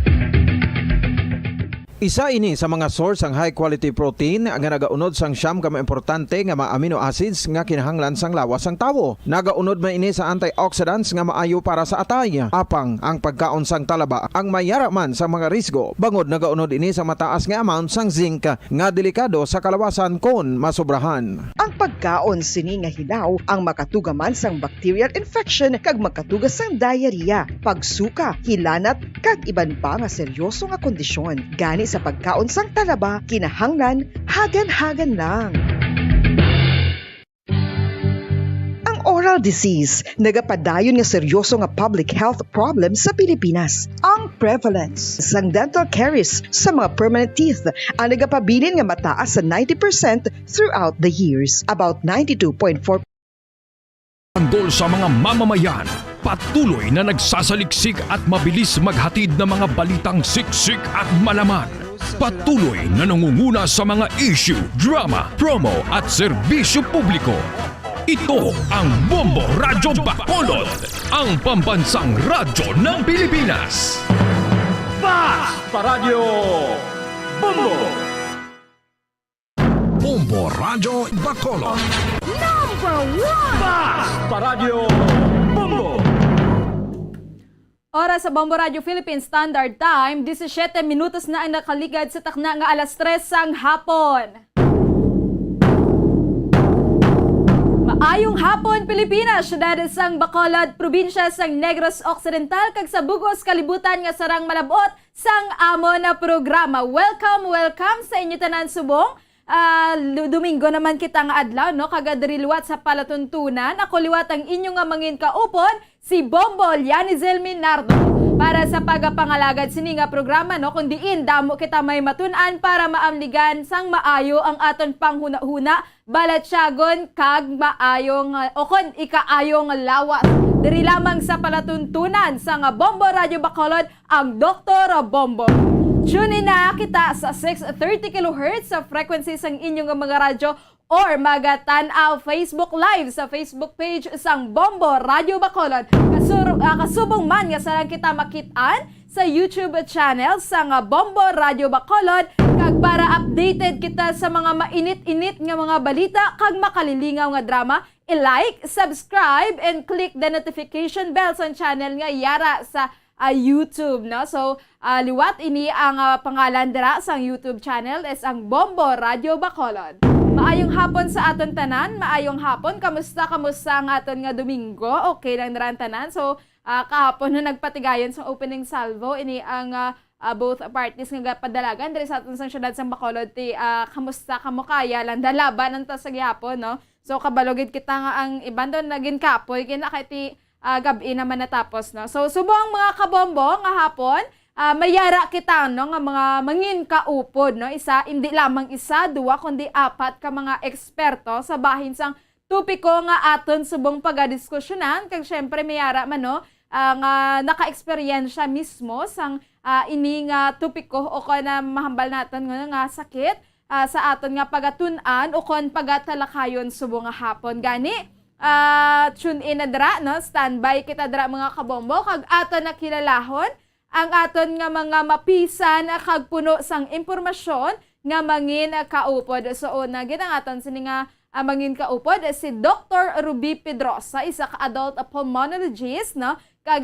Isa ini sa mga source ang high quality protein nga nagaunod sang siyam ka importante nga mga amino acids nga kinahanglan sang lawas sang tawo. Nagaunod man ini sa antioxidants nga maayo para sa atay. Apang ang pagkaon sang talaba ang mayara man sa mga risgo. Bangod nagaunod ini sa mataas nga amount sang zinc nga delikado sa kalawasan kon masobrahan. Ang pagkaon sini nga hilaw ang makatugaman sang bacterial infection kag makatuga sang diarrhea, pagsuka, hilanat kag iban pa nga seryoso nga kondisyon. Gani sa pagkaon sang talaba, kinahanglan hagan-hagan lang. Ang oral disease, nagapadayon nga seryoso nga public health problem sa Pilipinas. Ang prevalence sang dental caries sa mga permanent teeth ang nagapabilin nga mataas sa 90% throughout the years. About 92.4% Tanggol sa mga mamamayan, patuloy na nagsasaliksik at mabilis maghatid ng mga balitang siksik at malaman. Patuloy na nangunguna sa mga issue, drama, promo at serbisyo publiko. Ito ang Bombo Radyo Bacolod, ang pambansang radyo ng Pilipinas. Fast Radyo Bombo! Bombo Radyo Bacolod. Radyo Bombo! Oras sa Bombo Radio Philippines Standard Time, 17 minutos na ang nakaligad sa takna nga alas 3 sang hapon. Maayong hapon Pilipinas, syudad sang Bacolod, probinsya sang Negros Occidental kag sa bugos kalibutan nga sarang malabot sang amo na programa. Welcome sa inyo tanan subong. Domingo naman kita nga adlaw, no? Kagadriluwat sa palatuntunan. Ako liwat ang inyong nga mangin kaupon, si Bombo Lianizel Minardo. Para sa pagapangalagad sini nga programa, no? Kundi damo kita may matunan para maamligan sang maayo ang aton panghuna-huna, balatsyagon kag maayong o kon ikaayong lawas. Diri lamang sa palatuntunan sa nga Bombo Radio Bacolod, ang Dr. Bombo. Tune in na kita sa 630 kHz sa frequency sang inyong mga radyo or magatanaw Facebook Live sa Facebook page sang Bombo Radio Bacolod. Kasubong man nga sarang kita makitaan sa YouTube channel sang Bombo Radio Bacolod kag para updated kita sa mga mainit-init nga mga balita kag makalilingaw nga drama, i-like, subscribe and click the notification bell sa channel nga yara sa YouTube, no? So, liwat ini ang pangalan dira sa YouTube channel is ang Bombo Radio Bacolod. Maayong hapon sa aton tanan, maayong hapon. Kamusta ang aton nga Domingo? Okay lang dira tanan. So, kahapon na nagpatigayon sa opening salvo ini ang both parties nga padalagan diri sa aton sang syudad sang Bacolod. Kamusta kamo kaya lang dalaban ang sa gyapon, no? So, kabalogid kita nga ang iban doon naging kapoy kina kay gabi naman natapos, no? So, subong mga kabombo nga hapon, mayara kita, no? Nga mga mangin kaupod, no? Hindi lamang isa, duwa, kundi apat ka mga eksperto sa bahin sang tupiko nga aton subong pagadiskusyonan. Kag syempre mayara man, no? nga naka-experience mismo sang ini nga tupiko o na mahambal naton nga sakit sa aton nga pagatun-an o kon pagatalakayon subong nga hapon. Gani, tune in na dra, no? Standby kita dra mga kabombo, kag aton na kilalahon ang aton nga mga mapisan kag puno sang impormasyon nga mangin kaupod. So una gid ang aton sini nga mangin kaupod si Dr. Ruby Pedrosa, isa ka adult pulmonologist, no? Kag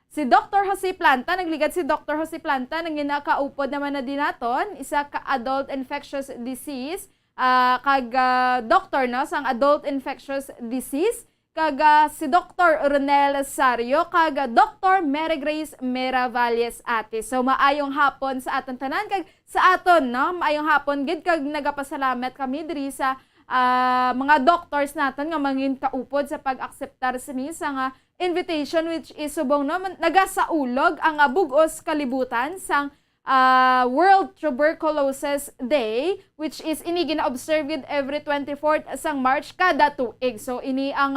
si Dr. Jose Planta, nagligad si Dr. Jose Planta nang ginakaupod naman na din naton, isa ka adult infectious disease, kag doctor, no, sang adult infectious disease, kag si Dr. Ronel Sario, kag Dr. Mary Grace Miravalles ate. So maayong hapon sa aton tanan, kag sa aton, no, maayong hapon gid, kag nagapasalamat kami diri sa mga doctors naton nga mangin kaupod sa pag-akseptar sini sa nga invitation, which is subong no nagasaulog ang bugos kalibutan sang World Tuberculosis Day, which is ini gina-observe every 24th sang March kada tuig. So ini ang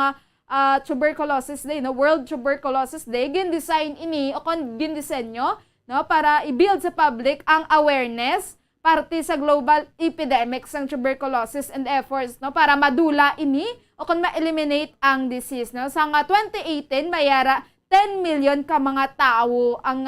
tuberculosis day, no, World Tuberculosis Day, gin-design ini o kon gin-disenyo, no, para i-build sa public ang awareness parte sa global epidemic sang tuberculosis and efforts, no, para madula ini o kung ma-eliminate ang disease, no. Sa 2018 mayara 10 million ka mga tao ang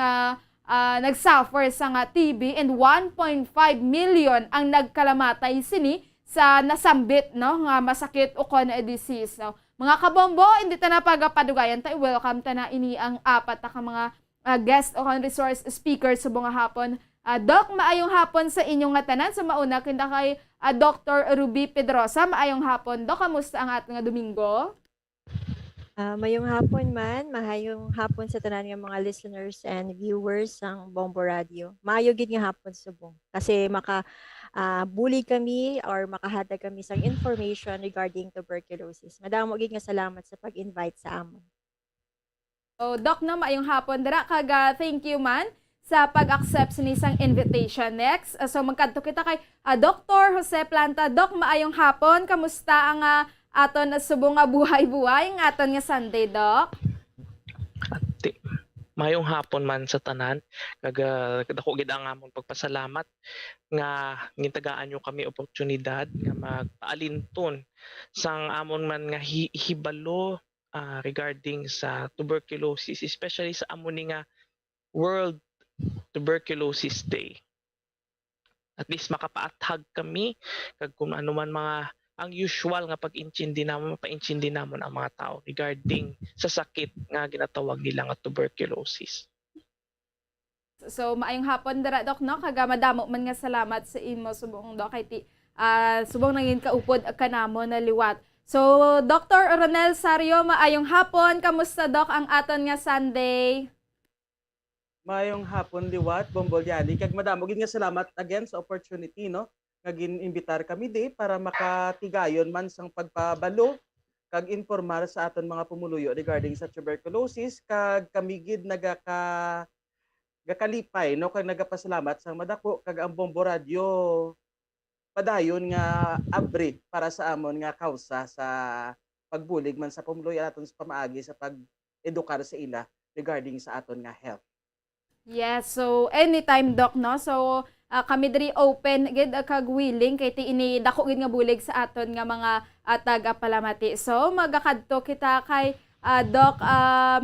nagsuffer sa TB and 1.5 million ang nagkalamatay sini sa nasambit, no, nga masakit o kon disease, no. Mga kabombo, hindi ta na pagapadugayan ta, welcome ta na ini ang apat na ka mga guest o kon resource speakers sa mga hapon. Doc, maayong hapon sa inyong nga tanan. So mauna kinda kay Dr. Ruby Pedrosa, maayong hapon. Doc, kamusta ang ating nga Domingo? Mayong hapon man, mahayong hapon sa tanan nga mga listeners and viewers ng Bombo Radio. Maayo gid nga hapon subong kasi bully kami or makahatag kami sa information regarding tuberculosis. Madamo gid nga salamat sa pag-invite sa amon. So Doc, no, maayong hapon dira, kag thank you man sa pag-accept sa isang invitation. Next, so magkadto kita kay Dr. Jose Planta. Doc, maayong hapon. Kamusta ang aton subong nga buhay-buhay ng aton nga Sunday, Doc? Maayong hapon man sa tanan. Kag dako gid ang amon pagpasalamat nga gintagaan nyo kami oportunidad nga magpaalinton sang amon man nga hibalo regarding sa tuberculosis, especially sa amon ni nga World Tuberculosis Day. At least makapaathag kami kag kung ano man mga ang usual nga pag-intindi namon, mapa-intindi namon ang mga tao regarding sa sakit nga ginatawag nila nga tuberculosis. So maayong hapon dira, Doc, no, kag madamo man nga salamat sa imo subong, Doc, kay subong nangin kaupod kanamo na liwat. So Dr. Ronel Sario, maayong hapon. Kamusta, Doc, ang aton nga Sunday? Mayong hapon liwat, Bombolyani. Kag madamo gid nga salamat again sa opportunity, no, nga gin-imbitar kami di para makatigayon man sang pagpabalo kag informar sa aton mga pumuluyo regarding sa tuberculosis, kag kami gid gakalipay, no, kag nagapasalamat sang madako kag ang Bombo Radio padayon nga abri para sa amon nga kausa sa pagbulig man sa pumuluyo aton sa pamaagi sa pag-edukar sa ila regarding sa aton nga health. Yes, so anytime, Doc, no? So kami diri open gid kag willing kay ti ini dako gid nga bulig sa aton nga mga taga-palamati. So magakadto kita kay Doc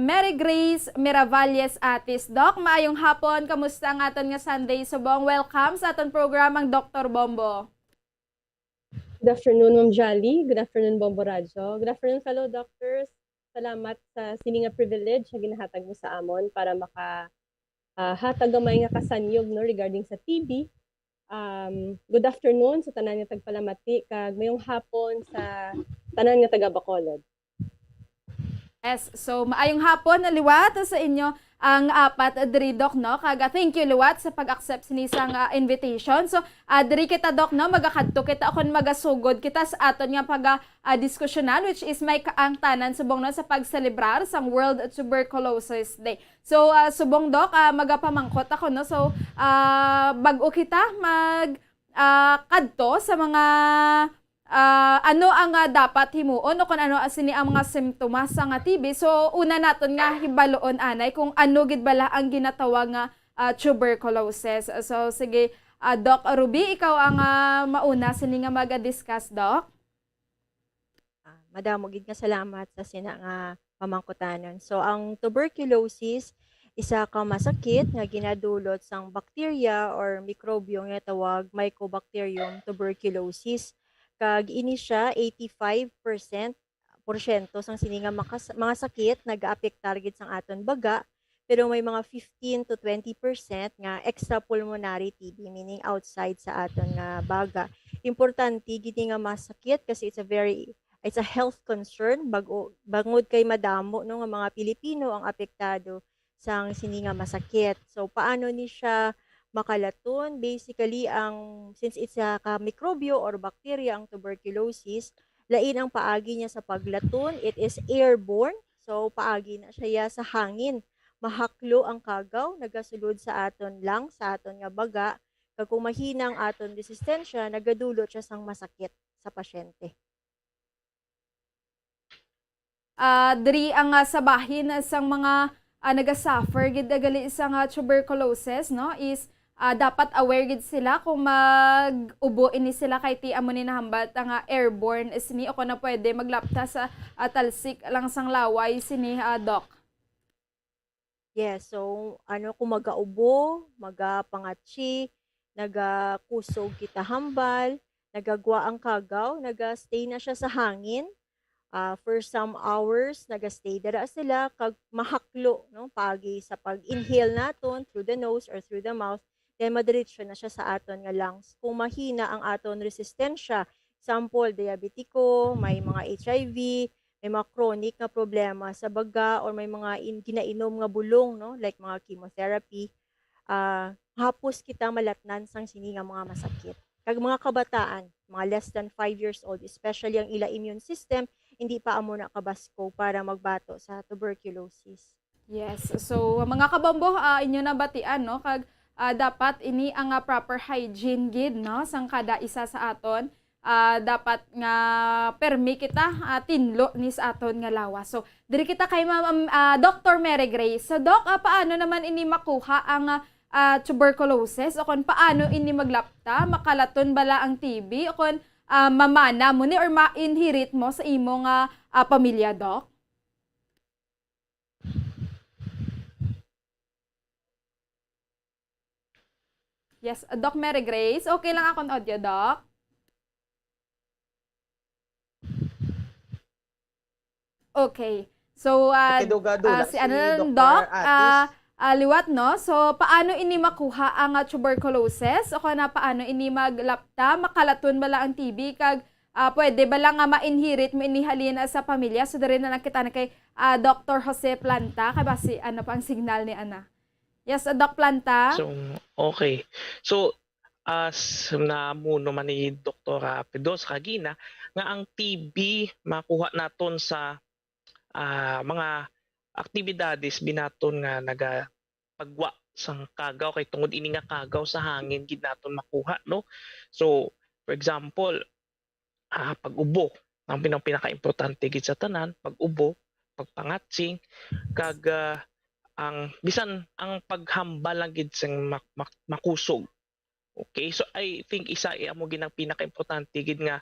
Mary Grace Miravalles atis. Doc, maayong hapon. Kamusta ang aton nga Sunday subong? Welcome sa aton programang Dr. Bombo. Good afternoon, Ma'am Jolly. Good afternoon, Bombo Radio. Good afternoon, fellow doctors. Salamat sa sini nga privilege na ginahatag mo sa amon para hatag gamay nga kasanyog, no, regarding sa TB. Good afternoon sa tanan nga tagpalamati kag mayong hapon sa tanan nga taga Bacolod. Yes, so maayong hapon na liwat sa inyo ang apat diri, Doc, no, kag thank you liwat sa pag-accept sinisang invitation. So diri kita, Doc, no, magakadto kita akon magasugod kita sa aton nga pag-diskusyonan, which is may kaang tanan subong, no, sa pagselebrar sang World Tuberculosis Day. So subong, Doc, magapamangkot ako, no, so bag-o kita kadto sa mga ano ang dapat himuon o kung ano sini ang mga simptomas sa nga TB. So una naton nga hibaloon anay kung ano gid bala ang ginatawag nga tuberculosis. So sige, Doc Ruby, ikaw ang mauna sini nga mag-discuss, Doc. Madamo gid nga salamat sa sina nga pamangkutanon. So ang tuberculosis isa ka masakit nga ginadulot sang bacteria or mikrobyo nga tawag Mycobacterium tuberculosis. Kag ini siya 85% sang sini nga mga sakit nag-aapektar gid sang aton baga, pero may mga 15 to 20% nga extrapulmonary TB, meaning outside sa aton nga baga. Importante gid nga masakit kasi it's a health concern bangod kay madamo no nga mga Pilipino ang apektado sang sini nga masakit. So paano ni siya makalaton? Basically since it's a mikrobyo or bacteria ang tuberculosis, lain ang paagi niya sa paglaton. It is airborne. So paagi na siya sa hangin. Mahaklo ang kagaw, nagasulod sa aton lang, sa aton nga baga. Kag kung mahina ang aton resistensya, nagadulot siya sang masakit sa pasyente. Diri ang sabahin sang mga nagasuffer gid gali sa tuberculosis, no, is dapat aware gid sila kung mag-ubo ini sila kay ti amo ni nahambat nga airborne sini o kung na pwede maglapta sa talsik lang sang laway sini, Doc. Yes, so kung magaubo, magapangatsi, nagakusog kita hambal, nagagwa ang kagaw, nagastay na siya sa hangin. For some hours, nagastay dara sila kag mahaklo no pagi sa pag-inhale naton through the nose or through the mouth, then madiretso na siya sa aton nga lungs. Kung mahina ang aton resistensya, example diabetiko, may mga HIV, may mga chronic na problema sa baga or may mga ginainom nga bulong no like mga chemotherapy, hapos kita malatnan sang sini nga mga masakit. Kag mga kabataan, mga less than 5 years old, especially ang ila immune system, hindi pa amo na kabasko para magbato sa tuberculosis. Yes. So mga kabombo, inyo na batian no kag dapat ini ang proper hygiene gid no sang kada isa sa aton. Dapat nga permi kita tinlo ni sa aton nga lawas. So diri kita kay Dr. Mary Grace. So Doc, paano naman ini makuha ang tuberculosis o kung paano ini maglapta, makalaton bala ang TB o kung mamana mo ni or ma-inherit mo sa imong pamilya, Doc? Yes, Doc Mary Grace. Okay lang akong audio, Doc? Okay. So, si Doc, liwat no? So, paano ini makuha ang tuberculosis? O kung paano ini maglapta, makalaton bala ang TB? Kag pwede bala nga ma-inherit mo inihalin sa pamilya? So, dari na nakita na kay Dr. Jose Planta. Kaya ba si ano pa ang signal ni Ana? Yes, Doc Planta. So, okay. So, as namuno man ni Dr. Pedos Kagina, nga ang TB makuha naton sa mga aktibidades binaton nga nagapagwa sang kagaw kay tungod ini nga kagaw sa hangin gid naton makuha no. So for example, pag-ubo ang pinaka-importante gid sa tanan, pag-ubo, pagpangatsing kag ang bisan ang paghambal lang gid sang makusog. Okay, so I think isa amo gid ang pinaka-importante gid nga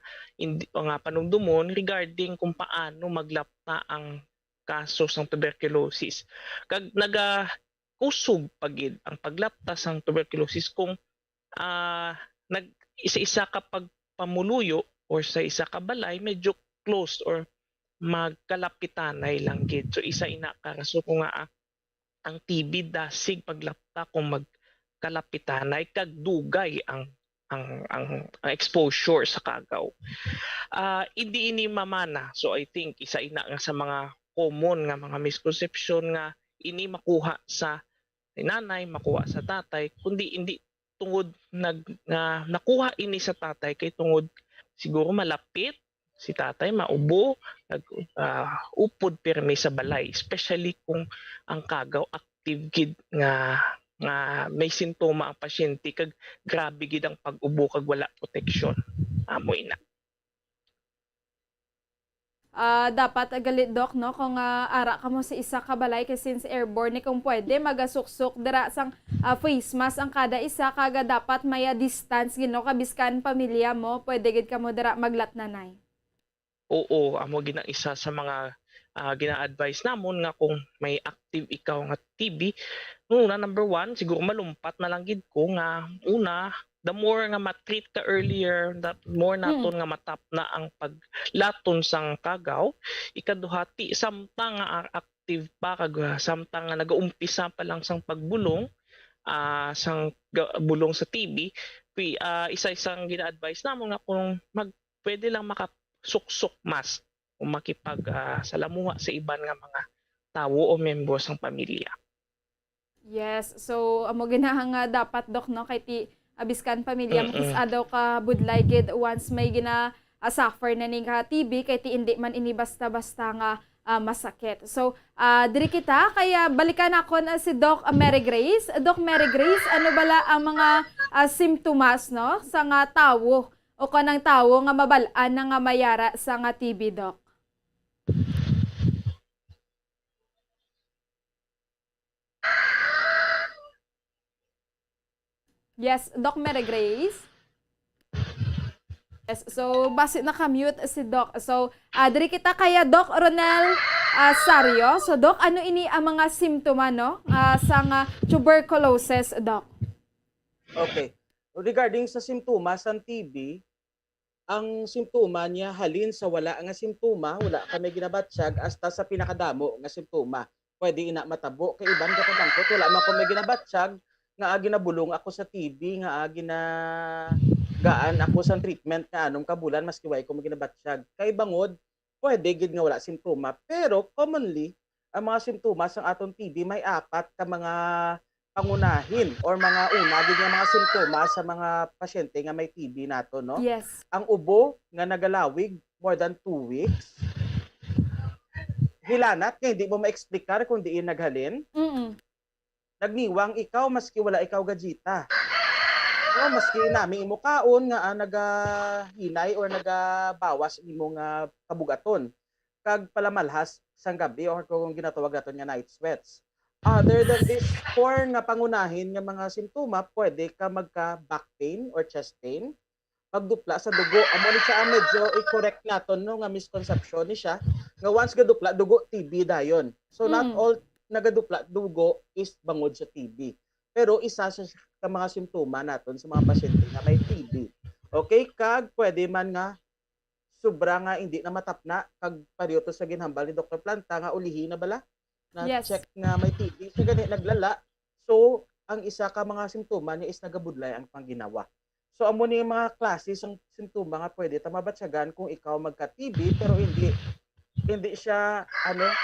nga panumdumon regarding kung paano maglapta ang kaso sang tuberculosis. Kag nagakusog pagid ang paglapta sang tuberculosis kung isa-isa ka pagpamuluyo or sa isa ka balay medyo close or magkalapitanay lang gid. So isa ina ka rason ko nga ang TB dasig paglapta kung magkalapitanay kag dugay ang exposure sa kagaw. Hindi ini mamana. So I think isa ina nga sa mga common nga mga misconception nga ini makuha sa nanay, makuha sa tatay, kundi hindi tungod nakuha ini sa tatay kay tungod siguro malapit si tatay, maubo, upod pirmi sa balay, especially kung ang kagaw active gid nga may sintoma ang pasyente kag grabe gid ang pag-ubo kag wala protection. Amoy na. dapat galit Doc no kung ara ka mo sa isa ka balay kay since airborne kung pwede magasuksok dira sang face mask ang kada isa kaga dapat maya distance gino kabiskan pamilya mo pwede gid ka mo dira maglat nanay. Oo, amo gina isa sa mga gina-advise namon nga kung may active ikaw nga TB, una number one, siguro malumpat na lang gid ko nga una, the more nga matreat ka earlier, the more naton nga matap na ang paglaton sang kagaw. Ikaduha, samtang nga active pa kag samtang nga nag-uumpisa pa lang sang pagbulong, sang bulong sa TB, isa-isang gina-advise namon nga kung pwede lang makasuksok mask kung salamuha sa iban nga mga tawo o miyembro sang pamilya. Yes, so amo ginahang dapat Doc no kay ti abiskan pamilya mo is daw ka budlay gid once may suffer na ning TB kay ti indi man ini basta-basta nga masakit. So diri kita kaya balikan ako na si Doc Mary Grace. Doc Mary Grace, ano bala ang mga simptomas no sa nga tawo o kanang tawo nga mabalaan na nga mayara sa nga TB Doc? Yes, Doc Mary Grace. Yes, so base naka-mute si Doc. So, diri kita kaya Doc Ronel Sario. So, Doc, ano ini ang mga simptoma no sa tuberculosis, Doc? Okay. Regarding sa simptomas ng TB, ang simptoma niya halin sa wala nga simptoma, wala ka may ginabatsyag hasta sa pinakadamo nga simptoma. Pwede ina matabo kay iban ka pabangkot, wala man ko may ginabatsyag nga ginabulong ako sa TB nga gaan ako sa treatment nga anong kabulan maski way ko may ginabatsyag. Kay bangod pwede gid nga wala simptoma, pero commonly ang mga simptomas sa atong TB may apat ka mga pangunahin or mga una gid nga mga simptomas sa mga pasyente nga may TB nato no. Yes. Ang ubo nga nagalawig more than 2 weeks. Hilanat nga hindi mo ma-explicar kung diin naghalin. Nagniwang ikaw maski wala ikaw gajita. O maski nami imo kaon nga nagahinay or nagabawas imong kabugaton. Kag palamalhas sang gabi or kung ginatawag naton nga night sweats. Other than this, for nga pangunahin nga mga simptoma, pwede ka magka back pain or chest pain. Pagdupla sa dugo, amo ni siya medyo i-correct naton no nga misconception ni siya nga once gadupla dugo TB dayon. So not all nagadupla dugo is bangod sa TB. Pero isa sa mga simptoma naton sa mga pasyente nga may TB. Okay, kag pwede man nga sobra nga hindi na matapna kag pareho sa ginhambal ni Dr. Planta nga ulihi na bala na check nga may TB so gani naglala. So ang isa ka mga simptoma niya is nagabudlay ang pangginawa. So amo ni mga klase ng simptoma nga pwede ta mabatsagan kung ikaw magka-TB pero hindi siya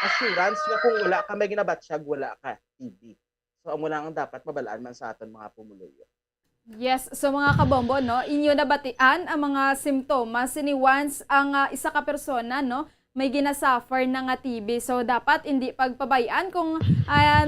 assurance nga kung wala ka may ginabatsyag wala ka TB. So amo lang ang dapat mabalaan man sa aton mga pumuluyo. Yes, so mga kabombo no, inyo nabatian ang mga simptomas ni once ang isa ka persona no may ginasuffer na nga TB. So dapat hindi pagpabayaan kung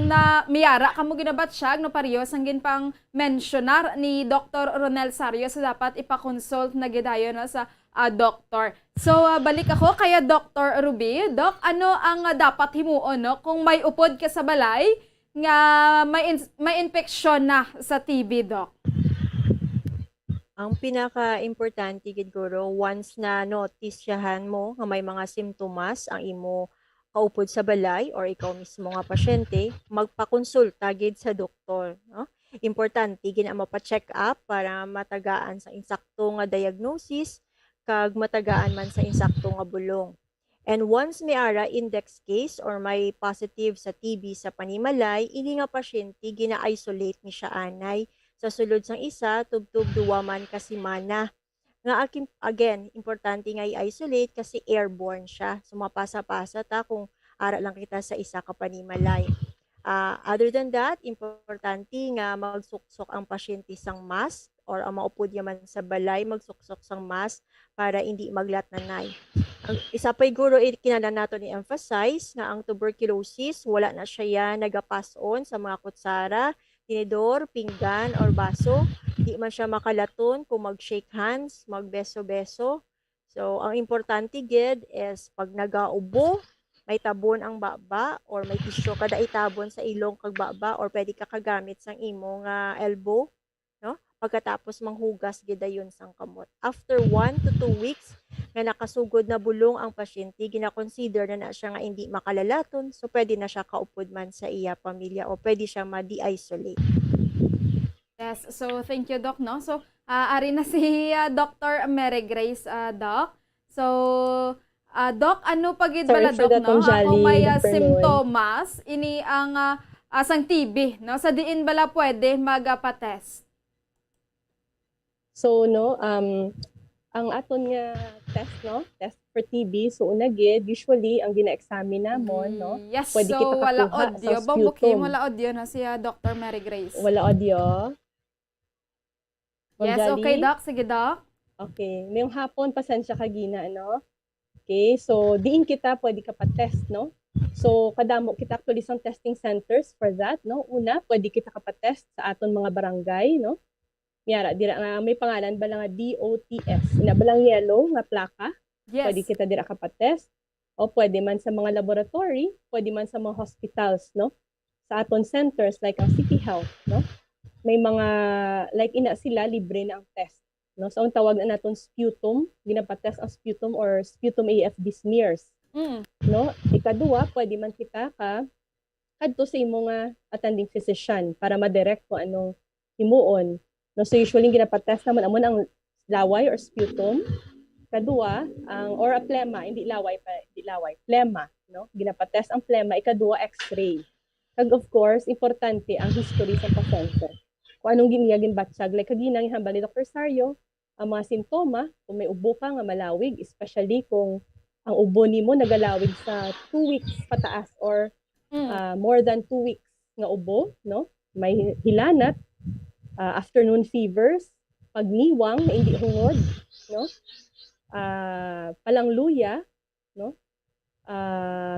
na miyara kamo ginabatsyag no pareho sang ginpang mentionar ni Dr. Ronel Sario so dapat ipa-consult na gidayo no sa doktor. So balik ako kaya Dr. Ruby. Doc, ano ang dapat himuon no kung may upod ka sa balay nga may infeksyon na sa TB, Doc? Ang pinaka-importante siguro once na notice siyahan mo nga may mga simptomas ang imo kaupod sa balay or ikaw mismo nga pasyente, magpakonsulta gid sa doktor, no? Importante gid na mapa-check up para matagaan sa insakto nga diagnosis kag matagaan man sa insakto nga bulong. And once may ara index case or may positive sa TB sa panimalay, ini nga pasyente gina-isolate ni siya anay sa sulod sang isa tubtub duwa man ka semana. Nga again, importante nga i-isolate kasi airborne siya. So mapasa-pasa ta kung ara lang kita sa isa ka panimalay. Other than that, importante nga magsuksok ang pasyente sang mask or ang maupod yaman sa balay, magsuksok sang mask para hindi maglat nanay. Ang isa pa siguro kinahanglan nato ni emphasize nga ang tuberculosis wala na siya nagapass on sa mga kutsara, tinidor, pinggan or baso. Di man siya makalaton kung mag-shake hands, magbeso-beso. So, ang importante gid is pag nagaubo, may tabon ang baba or may tissue kada itabon sa ilong kag baba or pwede ka kagamit sang imo nga elbow, no? Pagkatapos manghugas gid ayon sang kamot. After 1 to 2 weeks nga nakasugod na bulong ang pasyente, gina-consider na siya nga hindi makalalaton, so pwede na siya kaupod man sa iya pamilya o pwede siya ma-de-isolate. Yes, so thank you, Doc, no? So, ari na si Dr. Mary Grace, Doc. So, Doc, ano pagid Sorry bala, for Doc, that, no? Ma'am Jolly. Kung may Good afternoon. simptomas, ini ang sang TB, no? Sa diin bala pwede magpa-test? So no, ang aton nga test, no, test for TB, so una gid usually ang gina-examine namon, no, Yes, pwede so kita wala kakuha audio. sa Bambukin, sputum. wala audio na si Dr. Mary Grace. Wala audio. Ma'am Yes, Jolly? okay, Doc. Sige, Doc. Okay, ngayong hapon pasensya ka gina, no? Okay, so diin kita pwede ka pa test, no? So kadamo kita actually some testing centers for that, no? Una, pwede kita ka pa test sa aton mga barangay, no? Miyara, dira nga may pangalan bala nga DOTS. Ina balang yellow nga plaka. Yes. Pwede kita dira ka pa test. O pwede man sa mga laboratory, pwede man sa mga hospitals, no? Sa aton centers like ang City Health, no? May mga like ina sila libre na ang test, no? So ang tawag na naton sputum, ginapatest ang sputum or sputum AFB smears, no? Ikaduwa, pwede man kita ka kadto sa imo nga attending physician para ma-direct kung anong himuon. No, so usually ginapatest naman amon ang laway or sputum. Kadua, ang or a phlegma, hindi laway, phlegma, no? Ginapatest ang phlegma, ikaduwa X-ray. Kag of course, importante ang history sa pasyente. Kung anong giniyagin batsyag, like kaginang hambal ni Dr. Sario, ang mga simptoma, kung may ubo ka nga malawig, especially kung ang ubo nimo nagalawig sa 2 weeks pataas or more than 2 weeks nga ubo, no? May hilanat, afternoon fevers, pagniwang na hindi hungod, no? Palangluya, no?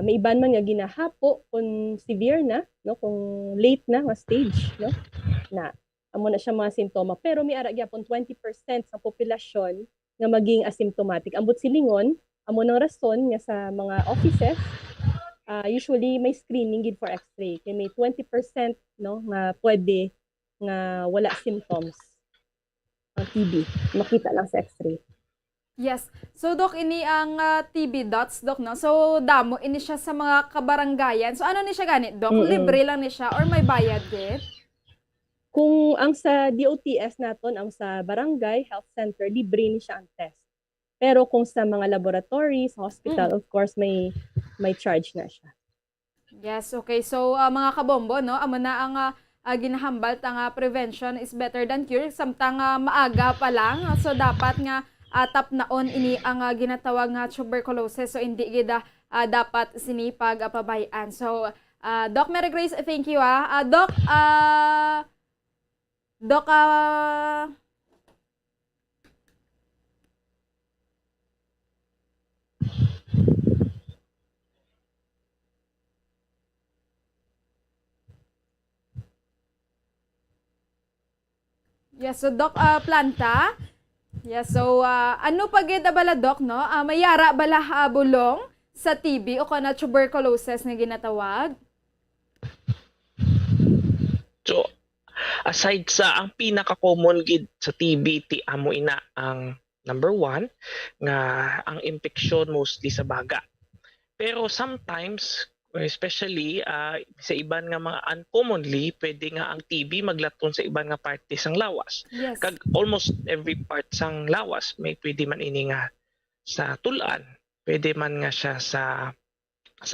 May iban man nga ginahapo kung severe na, no? Kung late na nga stage, no? Na amo na siya mga simptoma, pero may ara gyapon 20% sa populasyon nga maging asymptomatic. Ambot silingon, amo nang rason nga sa mga offices usually may screening gid for X-ray. Kay may 20% no nga pwede nga wala symptoms ang TB, makita lang sa X-ray. Yes. So, Doc, ini ang TB dots, Doc, no? So, damo, ini siya sa mga kabaranggayan. So, ano ni siya ganit, Doc? Libre lang ni siya or may bayad din? Kung ang sa DOTS naton, ang sa barangay health center, libre ni siya ang test. Pero kung sa mga laboratories, hospital, of course, may charge na siya. Yes, okay. So, mga kabombo, no? Amo na ang ginahambal ang prevention is better than cure. Samtang maaga pa lang. So, dapat nga tap naon ini ang ginatawag nga tuberculosis. So, hindi gida dapat sinipag pabayaan. So, Doc Mary Grace, thank you. Doc, yes, so Doc Planta. Yes, so ano pagid bala, Doc, no? Mayara bala bulong sa TB o kana tuberculosis nga ginatawag? So, aside sa ang pinaka-common gid sa TB, ti amo ina ang number 1 nga ang infection mostly sa baga. Pero sometimes, especially sa iban nga mga uncommonly, pwede nga ang TB maglaton sa iban nga parte sang lawas. Yes. Kag almost every part sang lawas may pwede man ini nga sa tulan, pwede man nga siya sa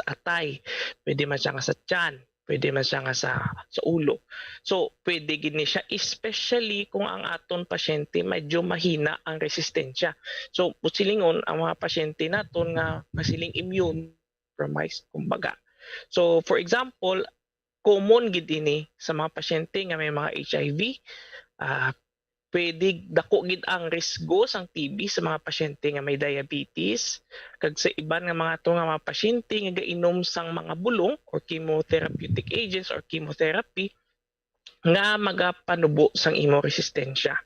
atay, pwede man siya nga sa tiyan, pwede man siya nga sa ulo. So pwede gini siya, especially kung ang aton pasyente medyo mahina ang resistensya. So pusilingon ang mga pasyente naton nga masiling immune compromised kumbaga. So for example, common gid ini sa mga pasyente nga may mga HIV, pwede dako gid ang risgo sang TB sa mga pasyente nga may diabetes, kag sa iban nga mga to nga mga pasyente nga gainom sang mga bulong or chemotherapeutic agents or chemotherapy nga magapanubo sang imo resistensya.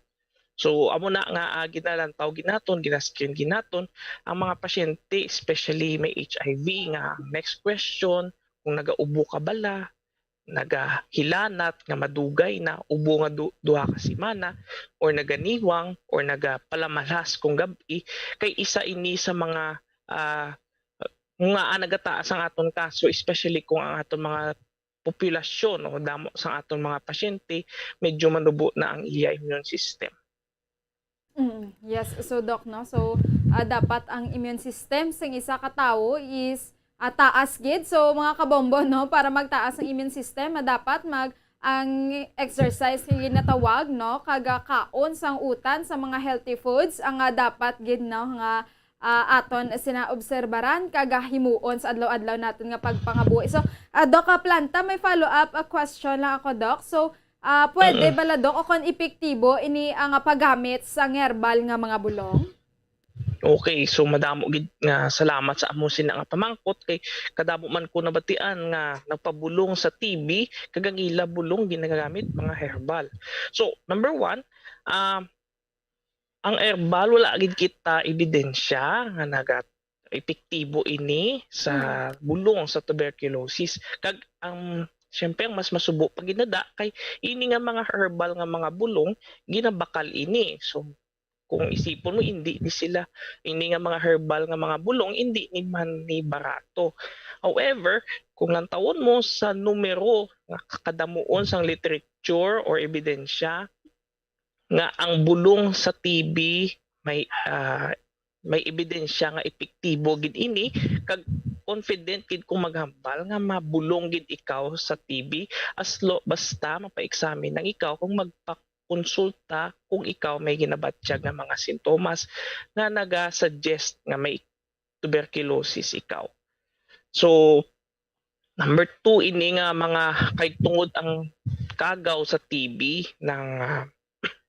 So amo na nga ginalantaw ginaton, ginaskin ginaton ang mga pasyente, especially may HIV nga. Next question, kung nagaubo ka bala, nagahilanat nga madugay na ubo nga duha ka semana, or naganiwang or nagapalamalas kung gabi, kay isa ini sa mga nga nagataas ang aton kaso, especially kung ang aton mga populasyon o damo sa aton mga pasyente medyo manubo na ang iya immune system. Yes, so Doc, no? So, dapat ang immune system sa isa ka tawo is taas gid. So, mga kabombo, no? Para magtaas ang immune system, dapat ang exercise nga ginatawag, no? Kaga kaon sang utan sa mga healthy foods, ang dapat gid, no? Nga aton sinaobserbaran kaga himuon sa adlaw-adlaw natin nga pagpangabuhi. So, Doc Planta, may follow-up question lang ako, Doc. So, pwede bala, Doc, o kon epektibo ini ang paggamit sa herbal nga mga bulong? Okay, so madamo gid nga salamat sa amo sina nga pamangkot kay kadamo man ko nabatian nga nagpabulong sa TB kagang ila bulong ginagamit mga herbal. So, number 1, ang herbal wala gid kita ebidensya nga epektibo ini sa bulong sa tuberculosis. Kag ang siyempre, ang mas masubo pag ginada kay ini nga mga herbal nga mga bulong, ginabakal ini. So, kung isipon mo, hindi ni sila, ini nga mga herbal nga mga bulong, hindi ni man ni barato. However, kung lantawon mo sa numero nga kakadamuon sang literature or ebidensya, nga ang bulong sa TB may ebidensya nga epektibo gid ini, kag confident gid kung maghambal nga mabulong gid ikaw sa TB basta mapa-examine nang ikaw kung magpakonsulta kung ikaw may ginabatsyag nga mga sintomas nga naga-suggest nga may tuberculosis ikaw. So, number 2 ini nga mga kay tungod ang kagaw sa TB ng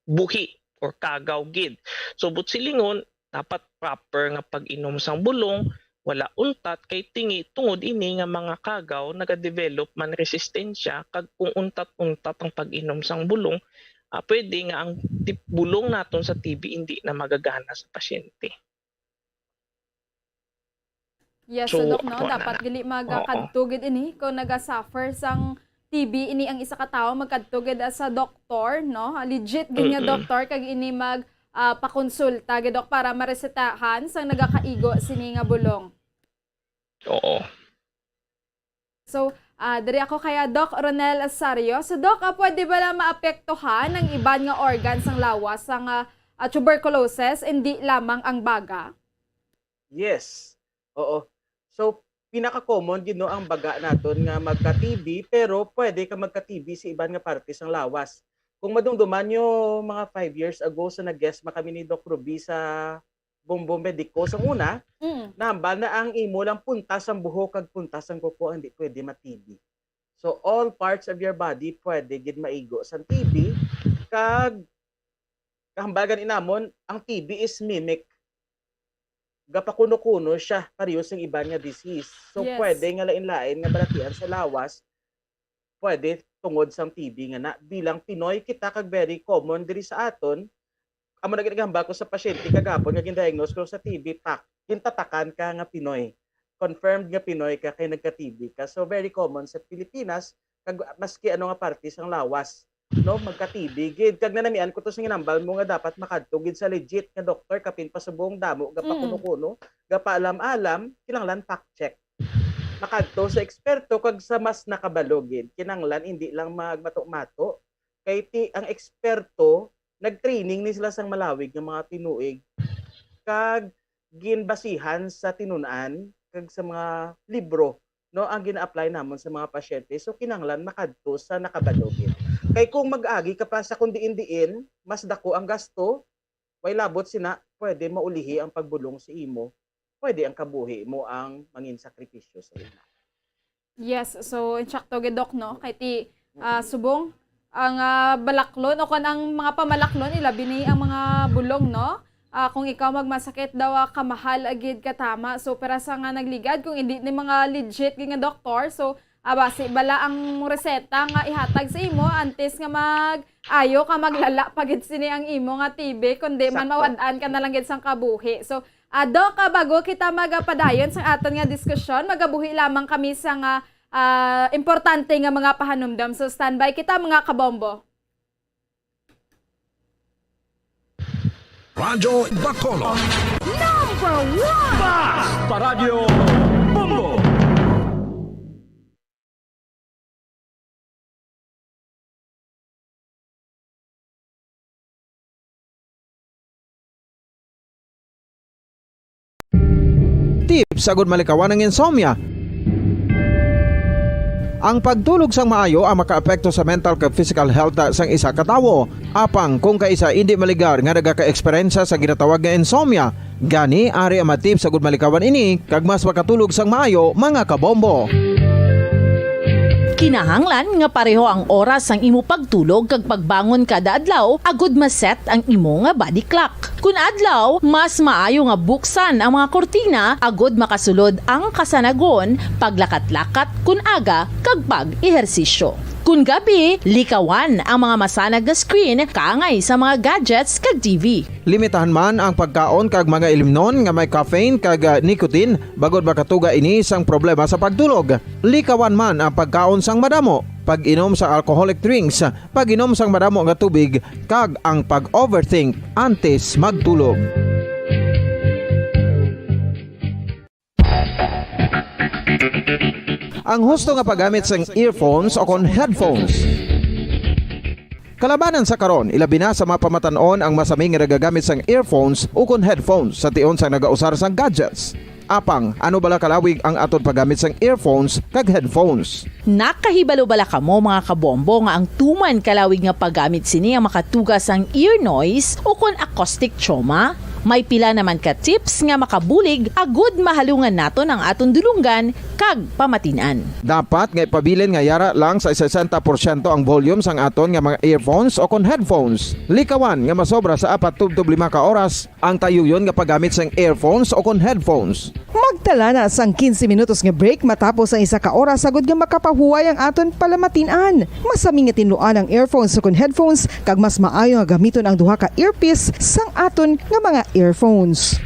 buhi or kagaw gid. So, butsilingon dapat proper nga pag-inom sang bulong, wala untat kay tingi tungod ini nga mga kagaw nagadevelop man resistensya kag kung untat-untat ang pag-inom sang bulong, pwede nga ang bulong naton sa TB hindi na magagana sa pasyente. Yes, so Doc, no? Dapat dili magkadtugid ini kung naga-suffer sang TB ini ang isa ka tawo magkadtugid sa doktor, no? Legit gid nga doktor kag ini pakonsulta gid, Doc, para maresetahan sang nagakaigo sini nga bulong. Oo. So, diri ako kaya Doc Ronel Asario. So, Doc, pwede ba lang maapektuhan ng iban nga organs ng lawas sang tuberculosis, hindi lamang ang baga? Yes. Oo. So, pinaka-common gid no ang baga naton nga magka-TB, pero pwede ka magka-TB sa iban nga parte sang lawas. Kung madungduman nyo mga 5 years ago sa nag-guest kami ni Doc Ruby sa Bombo Medico sa una, nahambal na ang imo lang puntas ang buhok kag puntas ang kuko hindi pwede ma-TB. So all parts of your body pwede gid maigo sa TB, kag kahambagan inamon ang TB is mimic. Gapakuno-kuno siya parehas ng iba nga disease. So pwede nga lain-lain nga balatian sa lawas, pwede tungod sang TB nga na. Bilang Pinoy kita kag very common diri sa aton, amo na ginagamba ko sa pasyente kagapon nga gin-diagnose ko sa TB, hintatakan ka nga Pinoy. Confirmed nga Pinoy ka kay nagka-TB ka. So very common sa Pilipinas kag maski ano nga parte sang lawas, no, magka-TB gid. Kag nanamian ko to sa ginambal mo nga dapat makadto gid sa legit nga doktor kapin pa subong damo gapakuno-kuno, gapaalam-alam, kinahanglan fact check. Makadto sa eksperto kag sa mas nakabalogid, kinahanglan hindi lang magmato-mato kay ang eksperto nagtraining ni sila sang malawig ng mga tinuig kag ginbasihan sa tinunan kag sa mga libro, no, ang gina-apply namon sa mga pasyente. So kinahanglan makadto sa nakabalogid. Kay kung mag-agi ka pa sa kundiin-diin, mas dako ang gasto, way labot sina pwede maulihi ang pagbulong sa imo. Pwede ang kabuhi mo ang mangin sakripisyo sa ina. Yes, so insakto gid, Doc, no? Kay ti subong ang balaklon o kon ang mga pamalaklon ilabi ni ang mga bulong, no? Kung ikaw magmasakit daw kamahal agid katama. So para sa nga nagligad kung hindi ni mga legit nga doktor, so basi bala ang reseta nga ihatag sa imo antes nga ayo ka maglala pagid sini ang imo nga TB kundi man mawadaan ka na lang gid sang kabuhi. So Doc, bago kita magapadayon sa aton nga diskusyon, magabuhi lamang kami sa nga importante nga mga pahanumdam. So standby kita mga kabombo. Radyo Bacolod. Number 1! Basta Radio Bombo! Tips sagud malikawan ng insomnia. Ang pagtulog sang maayo ang makaapekto sa mental kag physical health sang isa ka tawo. Apang kung kaisa hindi maligar nga nagaka-eksperyensya sa ginatawag nga insomnia, gani ari ang matip sagud malikawan ini kag mas makatulog sang maayo mga kabombo. Kinahanglan nga pareho ang oras ang imo pagtulog kag pagbangon kada adlaw agud maset ang imo nga body clock. Kun adlaw, mas maayo nga buksan ang mga kortina agud makasulod ang kasanagon, paglakat-lakat kun aga kag pag-ehersisyo. Kun gabi, likawan ang mga masanag na screen kaangay sa mga gadgets kag TV. Limitahan man ang pagkaon kag mga ilimnon nga may caffeine kag nicotine bagod makatuga ini sang problema sa pagtulog. Likawan man ang pagkaon sang madamo, pag-inom sa alcoholic drinks, pag-inom sang madamo nga tubig kag ang pag-overthink antes magtulog. Ang husto nga paggamit sang earphones o kon headphones. Kalabanan sa karon, ilabi na sa mga pamatanon ang masaming nga nagagamit sang earphones o kon headphones sa tion sang nagausar sang gadgets. Apang, ano bala kalawig ang aton paggamit sang earphones kag headphones? Nakahibalo bala kamo mga kabombo nga ang tuman kalawig nga paggamit sini ang makatugas ang ear noise o kon acoustic trauma? May pila naman ka tips nga makabulig agud mahalungan naton ang aton dulunggan kag pamatinan. Dapat nga ipabilin nga yara lang sa 60% ang volume sang aton nga mga earphones o kon headphones. Likawan nga masobra sa 4 to 5 ka oras ang tayuyon nga paggamit sang earphones o kon headphones. Magtala na sang 15 minutos nga break matapos ang 1 ka oras sagud nga makapahuway ang aton palamatinan. Masami nga tinluan ang earphones o kon headphones kag mas maayo nga gamiton ang duha ka earpiece sang aton nga mga earphones.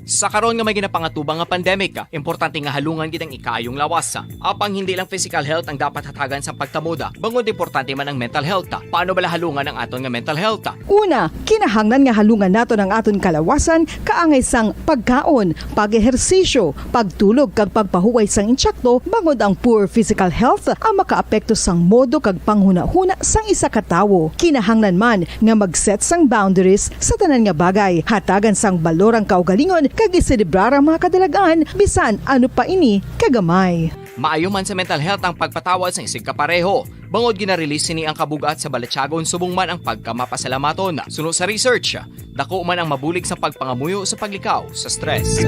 Sa karon nga may ginapangatubang nga pandemic, importante nga halungan gid ang ikayong lawas. Apang hindi lang physical health ang dapat hatagan sa pagtamuda, bangod importante man ang mental health. Paano bala halungan ang aton nga mental health? Una, kinahanglan nga halungan nato ang aton kalawasan kaangay sang pagkaon, pag-ehersisyo, pagtulog kag pagpahuway sang insyakto bangod ang poor physical health ang makaapekto sang modo kag panghuna-huna sang isa ka tawo. Kinahanglan man nga mag-set sang boundaries sa tanan nga bagay, hatagan sang balorang kaugalingon kag iselebrar ang mga kadalagaan bisan ano pa ini kagamay. Maayo man sa mental health ang pagpatawad sa isig kapareho. Bangod gina-release ni ang kabugat sa Balatyagon subong man ang pagkamapasalamaton. Sunod sa research, dako man ang mabulig sa pagpangamuyo sa paglikaw sa stress.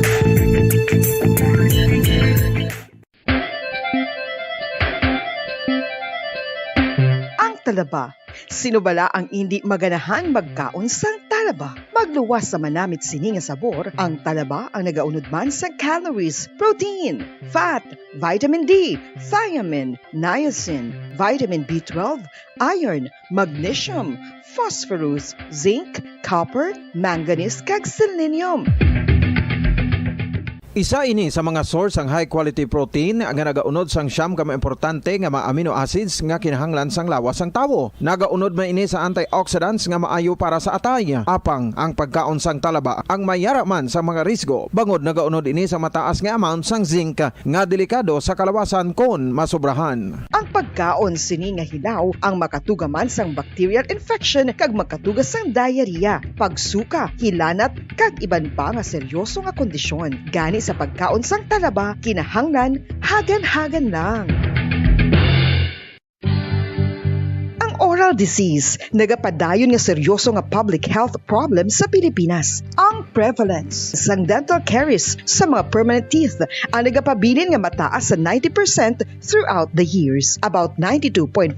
Ang talaba. Sino bala ang hindi maganahan magkaon sang talaba? Magluwas sa manamit sini nga sabor, ang talaba ang nagaunod man sa calories, protein, fat, vitamin D, thiamine, niacin, vitamin B12, iron, magnesium, phosphorus, zinc, copper, manganese kag selenium. Isa ini sa mga source ang high quality protein nga nagaunod sang siyam ka importante nga mga amino acids nga kinahanglan sang lawas sang tawo. Nagaunod man ini sa antioxidants nga maayo para sa atay. Apang ang pagkaon sang talaba ang mayara man sa mga risgo. Bangod nagaunod ini sa mataas nga amount sang zinc nga delikado sa kalawasan kon masobrahan. Ang pagkaon sini nga hilaw ang makatugaman sang bacterial infection kag makatugas sang diarrhea, pagsuka, hilanat kag iban pa nga seryoso nga kondisyon. Gani sa pagkaon sang talaba, kinahanglan hagan-hagan lang. Ang oral disease, nagapadayon nga seryoso nga public health problem sa Pilipinas. Ang prevalence sang dental caries sa mga permanent teeth ang nagapabilin nga mataas sa 90% throughout the years. About 92.4%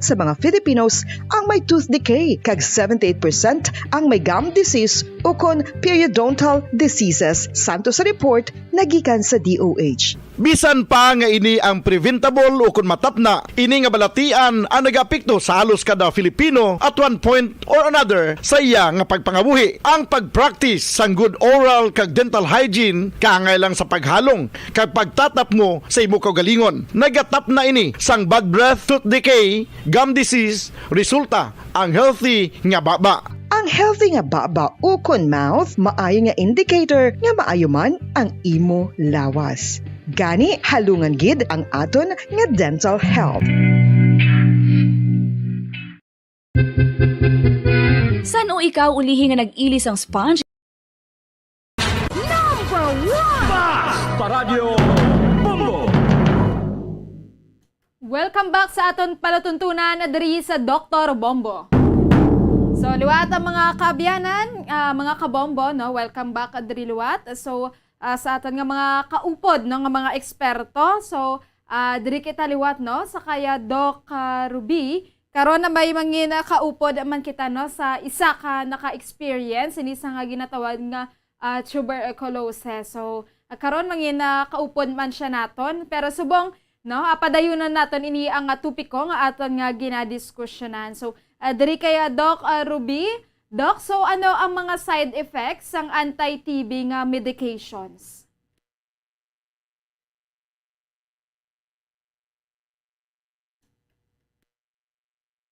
sa mga Filipinos ang may tooth decay, kag 78% ang may gum disease o kon periodontal diseases, santo sa report nagikan sa DOH. Bisan pa nga ini ang preventable o kung matapna, ini nga balatian ang nagapikto sa halos kada Filipino at one point or another sa iya nga pagpangabuhi. Ang pag-practice sang good oral kag dental hygiene kaangay lang sa paghalong kag pagtatap mo sa imo kaugalingon. Nagatap na ini sang bad breath, tooth decay, gum disease, resulta ang healthy nga baba. Ang healthy nga baba o kon mouth maayo nga indicator nga maayo man ang imo lawas. Gani halungan gid ang aton nga dental health. San o ikaw ulihi nga nag-ilis ang sponge? Number 1! Paradyo Bombo! Welcome back sa aton palatuntunan diri sa Dr. Bombo. So, liwat ang mga kaabyanan, mga kabombo, no? Welcome back diri liwat. So, sa aton nga mga kaupod, no? Nga mga eksperto. So, diri kita liwat, no? Sa kaya Doc Ruby, karon na may mga kaupod man kita, no? Sa isa ka naka-experience, ini sa nga ginatawag nga tuberculosis. So, karon mga kaupod man siya naton. Pero subong, no? Padayunan naton ini ang tupiko nga aton nga ginadiskusyonan. So, diri kaya Doc Ruby. Doc, so ano ang mga side effects ng anti-TB nga medications?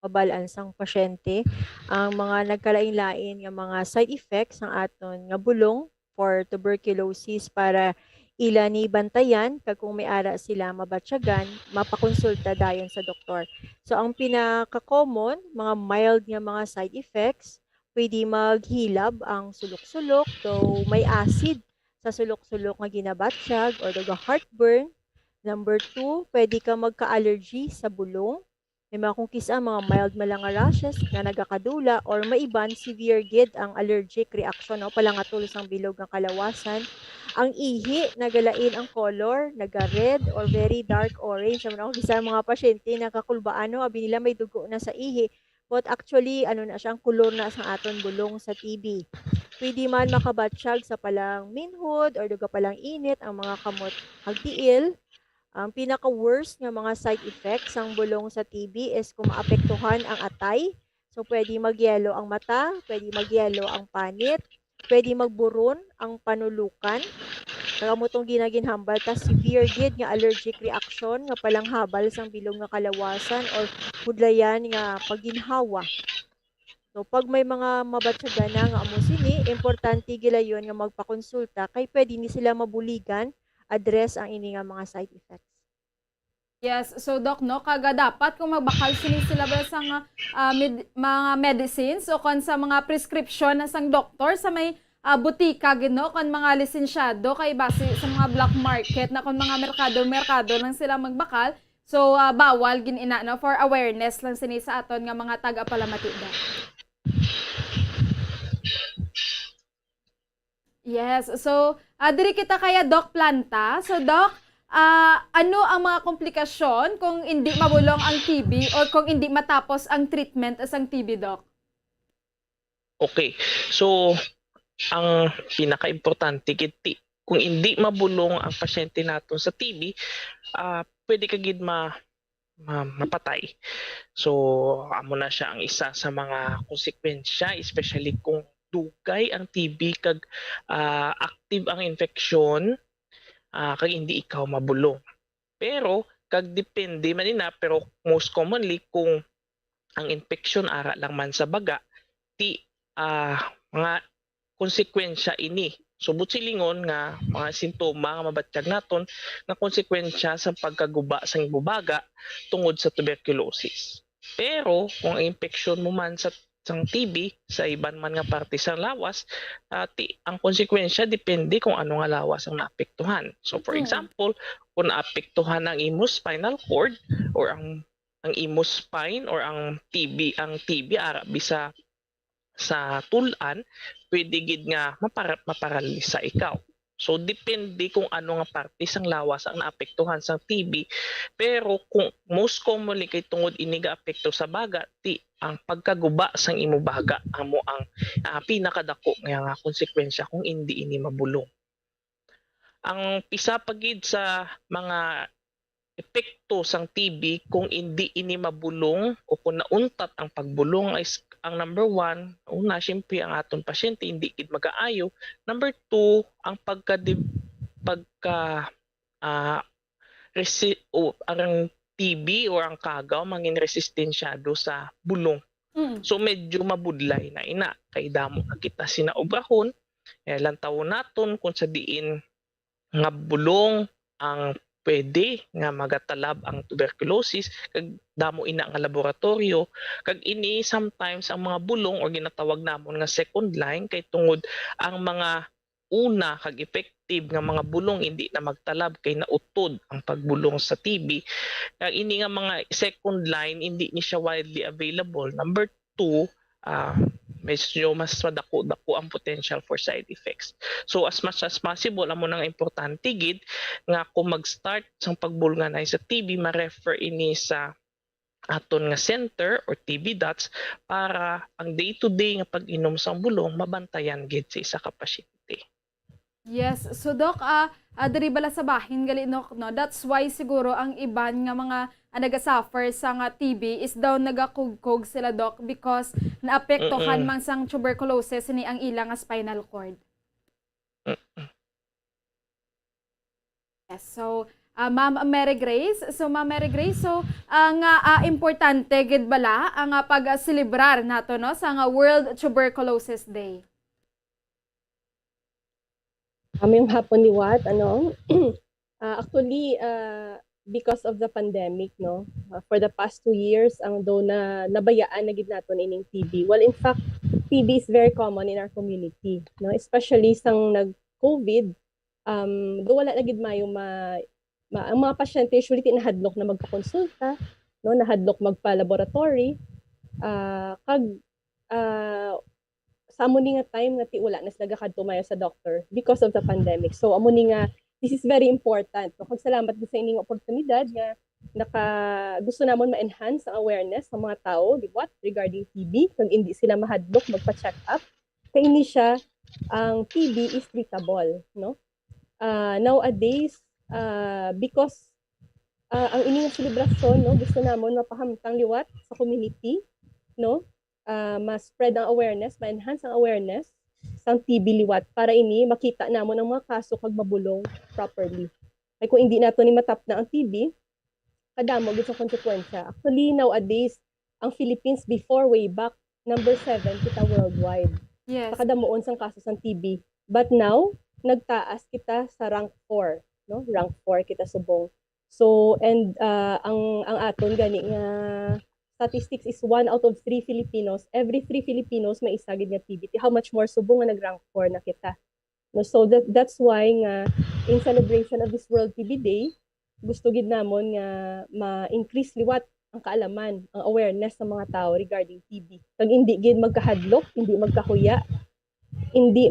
Mabalaan sang pasyente ang mga nagkalain-lain nga mga side effects ng aton nga bulong for tuberculosis para ila ni bantayan kag kung may ara sila mabatyagan, mapakonsulta dayon sa doktor. So ang pinaka-common, mga mild nga mga side effects, pwede maghilab ang sulok-sulok, so may acid sa sulok-sulok nga ginabatsyag or daga heartburn. Number 2, pwede ka magka-allergy sa bulong. May mga kung kisa mga mild malang rashes nga nagakadula or maiban severe gid ang allergic reaction o palangatulog ang bilog ng kalawasan. Ang ihi nagalain ang color, naga-red or very dark orange. Ang isa mga pasyente nakakulbaano abi nila may dugo na sa ihi. But actually, ano na siyang kulor na sa aton bulong sa TB. Pwede man makabatsyag sa palang minhod or duga palang init ang mga kamot hagtiil. Ang pinaka-worst nga mga side effects ng bulong sa TB is kung maapektuhan ang atay. So, pwede magyelo ang mata, pwede magyelo ang panit, pwede magburon ang panulukan. Kagamutong ginaginhambal ta severe gid nga allergic reaction nga palang habal sang bilog nga kalawasan or hudlayan nga pagginhawa. So pag may mga mabatyagan na nga amo sini, importante gilayon nga magpakonsulta kay pwede ni sila mabuligan address ang ini nga mga side effects. Yes, so Doc, no, kaga dapat kung magbakal sila ba sa mga medicines o kon sa mga prescription na sang doktor sa may butika gino kon mga lisensyado kay base sa mga black market na kon mga merkado lang sila magbakal. So bawal ginina no for awareness lang sini sa aton nga mga taga-Palamati. Yes, so diri kita kaya Doc Planta. So Doc, ano ang mga komplikasyon kung hindi mabulong ang TB or kung hindi matapos ang treatment sa TB, Doc? Okay, so ang pinaka-importante kiti kung hindi mabulong ang pasyente naton sa TB, pwede kagid mapatay. So amo na siya ang isa sa mga konsekwensya, especially kung dugay ang TB kag active ang infeksyon, kag hindi ikaw mabulong. Pero kag depende man ina, pero most commonly kung ang infeksyon ara lang man sa baga, mga konsekwensya ini. Subot silingon nga mga simptoma nga mabatsyag naton nga konsekwensya sa pagkaguba sa ibubaga tungod sa tuberculosis. Pero kung ang infeksyon mo man sa TB sa iban man nga parte sa lawas, ang konsekwensya depende kung ano nga lawas ang naapektuhan. So for example, kung naapektuhan ang imo spinal cord or ang imo spine or ang TB ara bisa sa tulan, pwede gid nga maparalisa ikaw. So depende kung ano nga parte sang lawas ang naapektuhan sang TB, pero kung most commonly kay tungod ini ga apekto sa baga, ang pagkaguba sang imo baga amo ang pinakadako nga konsekwensya kung hindi ini mabulong. Ang pisa pagid sa mga epekto sang TB kung hindi ini mabulong o kung nauntat ang pagbulong is ang number 1, una syempre ang aton pasyente hindi gid magaayo. Number 2, ang ang TB or ang kagaw mangin resistensyado sa bulong. So medyo mabudlay na ina kay damo na kita sinaobrahon. Lang taon naton kung sa diin nga bulong ang pwede nga magatalab ang tuberculosis kag damo ina nga laboratorio kag ini sometimes ang mga bulong o ginatawag namon nga second line kay tungod ang mga una kag effective nga mga bulong hindi na magtalab kay nautod ang pagbulong sa TB. Kag ini nga mga second line hindi ni siya widely available. Number 2, medyo mas madako-dako ang potential for side effects. So as much as possible, amo nang importante gid nga kung mag-start sang pagbulnganay sa TB, ma-refer ini sa aton nga center or TB dots para ang day-to-day nga pag-inom sang bulong mabantayan gid sa isa ka pasyente. Yes, so Doc, diri bala sa bahin gali no, that's why siguro ang iban nga mga nagasuffer sa nga TB is daw nagakugkog sila Doc because naapektuhan man sang tuberculosis ni ang ilang nga spinal cord. Yes, so Ma'am Mary Grace, ang importante gid bala ang pag-celebrar nato no sa nga World Tuberculosis Day. Yung hapon ni Wat, actually, because of the pandemic, no, for the past 2 years, ang do na nabayaan na gid naton ining TB. Well, in fact, TB is very common in our community, no, especially sang nag-COVID, do wala na gid mayo ang mga pasyente usually tinahadlok na magpakonsulta, no, nahadlok magpa-laboratory, sa amo ni nga time nga wala na sila kadto sa doctor because of the pandemic. So amo ni nga this is very important. So salamat sa ining oportunidad nga gusto namon ma-enhance ang awareness sa mga tao, di ba, regarding TB kag hindi sila mahadlok magpa-check up. Kay ini siya ang TB is treatable, no? Nowadays because ang ining selebrasyon, no, gusto namon mapahamtang liwat sa community, no? Ma-spread ang awareness, ma-enhance ang awareness sa TB liwat para ini makita namon ang mga kaso kag mabulong properly. Ay kung hindi nato ni matap na ang TB, kadamo gid sa konsekwensya. Actually nowadays ang Philippines before way back number 7 kita worldwide. Yes. Pakadamoon sang kaso sang TB. But now nagtaas kita sa rank 4, no? Rank 4 kita subong. So and ang aton gani nga statistics is 1 out of 3 Filipinos. Every 3 Filipinos may isa gid nga TB. How much more subong nga nag-rank 4 na kita. No, so that's why nga in celebration of this World TB Day, gusto gid namon nga ma-increase liwat ang kaalaman, ang awareness sa mga tao regarding TB. Kag hindi gid magkahadlok, hindi magkahuya, hindi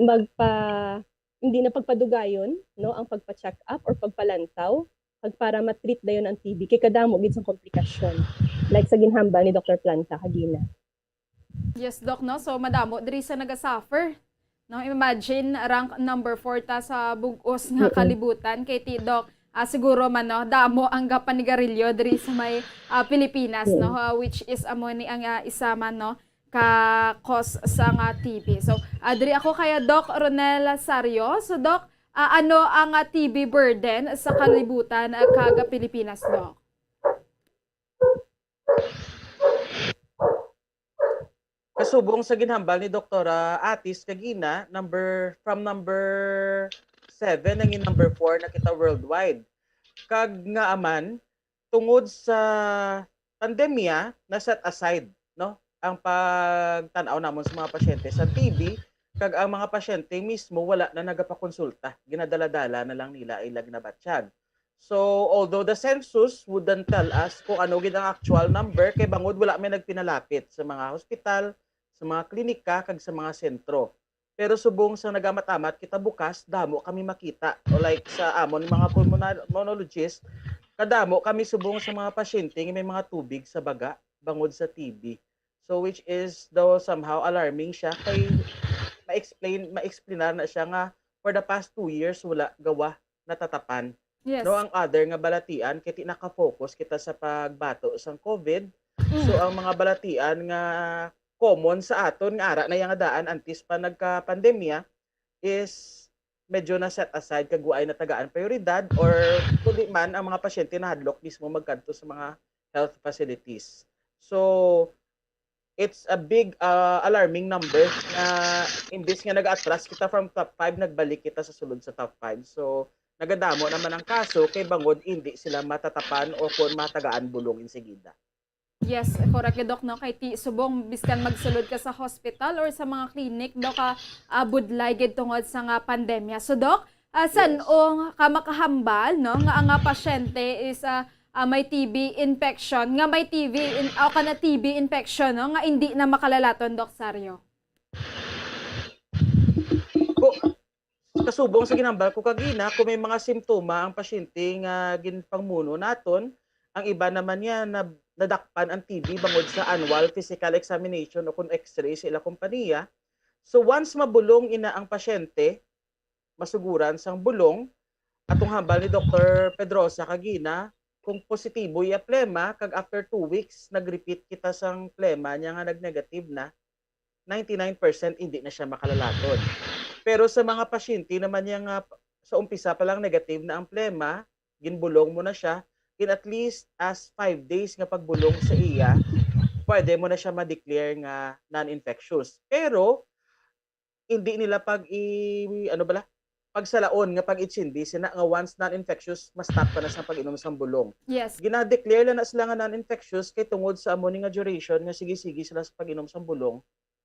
na pagpadugayon, no, ang pagpa-check up or pagpalantaw kag para ma-treat dayon ang TB kay kadamo gid sa komplikasyon. Like sa ginhambal ni Dr. Planta kagina. Yes, Doc, no? So, madamo, diri sa nagasuffer. No? Imagine, rank number 4 ta sa bugos nga kalibutan. Kay ti Doc, siguro man, no? Damo ang kapanigarilyo diri sa may Pilipinas, no? Which is amoni ang isa man, no? Ka-cause sa nga TB. So, diri ako kaya Doc Ronel Lazario. So, Doc, ano ang TB burden sa kalibutan kaga Pilipinas, Doc? Kasubong sa ginhambal ni Dr. Atis kagina, from number 7 nangin number 4 na kita worldwide. Kag nga aman tungod sa pandemya na set aside, no, ang pagtanaw namon sa mga pasyente sa TB kag ang mga pasyente mismo wala na nagapakonsulta, ginadala-dala na lang nila ilag na batsyag. So although the census wouldn't tell us kung ano gid ang actual number kay bangod wala may nagpinalapit sa mga hospital, sa mga klinika kag sa mga sentro. Pero subong sa nagamat-amat kita bukas damo kami makita o like sa amon mga pulmonologist kadamo kami subong sa mga pasyente nga may mga tubig sa baga bangod sa TB. So which is though somehow alarming siya kay ma-explainar na siya nga for the past 2 years wala gawa natatapan. Yes. No, ang other nga balatian kay ti naka-focus kita sa pagbato sang COVID. So ang mga balatian nga common sa aton nga ara na yang daan antes pa nagka-pandemya is medyo na set aside kag waay na tagaan prioridad or kundi man ang mga pasyente na hadlok mismo magkanto sa mga health facilities. So it's a big alarming number na imbis nga nag-atras kita from top 5 nagbalik kita sa sulod sa top 5. So nagadamo naman ang kaso kay bangod hindi sila matatapan o kung matagaan bulong insigida. Yes, correct Dok, no? Kay ti subong biskan magsulod ka sa hospital or sa mga clinic do ka budlay gid tungod sa nga pandemya. So Dok, san o ka makahambal no nga ang pasyente is may TB infection, nga may TB infection no nga hindi na makalalaton Dok Sario. Kasubong sa ginambal ko kagina kung may mga simptoma ang pasyente nga ginpangmuno naton, ang iba naman niya na nadakpan ang TB bangod sa annual physical examination o kung x-ray sa ila kompanya. So once mabulong ina ang pasyente, masuguran sang bulong, atong hambal ni Dr. Pedrosa kagina, kung positibo iya plema, kag after 2 weeks, nag-repeat kita sang plema niya nga nag-negative na, 99% hindi na siya makalalaton. Pero sa mga pasyente naman niya nga sa umpisa pa lang negative na ang plema, ginbulong mo na siya, in at least as 5 days nga pagbulong sa iya, pwede mo na siya ma-declare nga non-infectious. Pero hindi nila pagsalaon nga pag-itsindi sina nga once non-infectious ma-stop ka na sa pag-inom sa bulong. Yes. Gina-declare lang na sila nga non-infectious kay tungod sa amo nga duration nga sige-sige sila sa pag-inom sa bulong,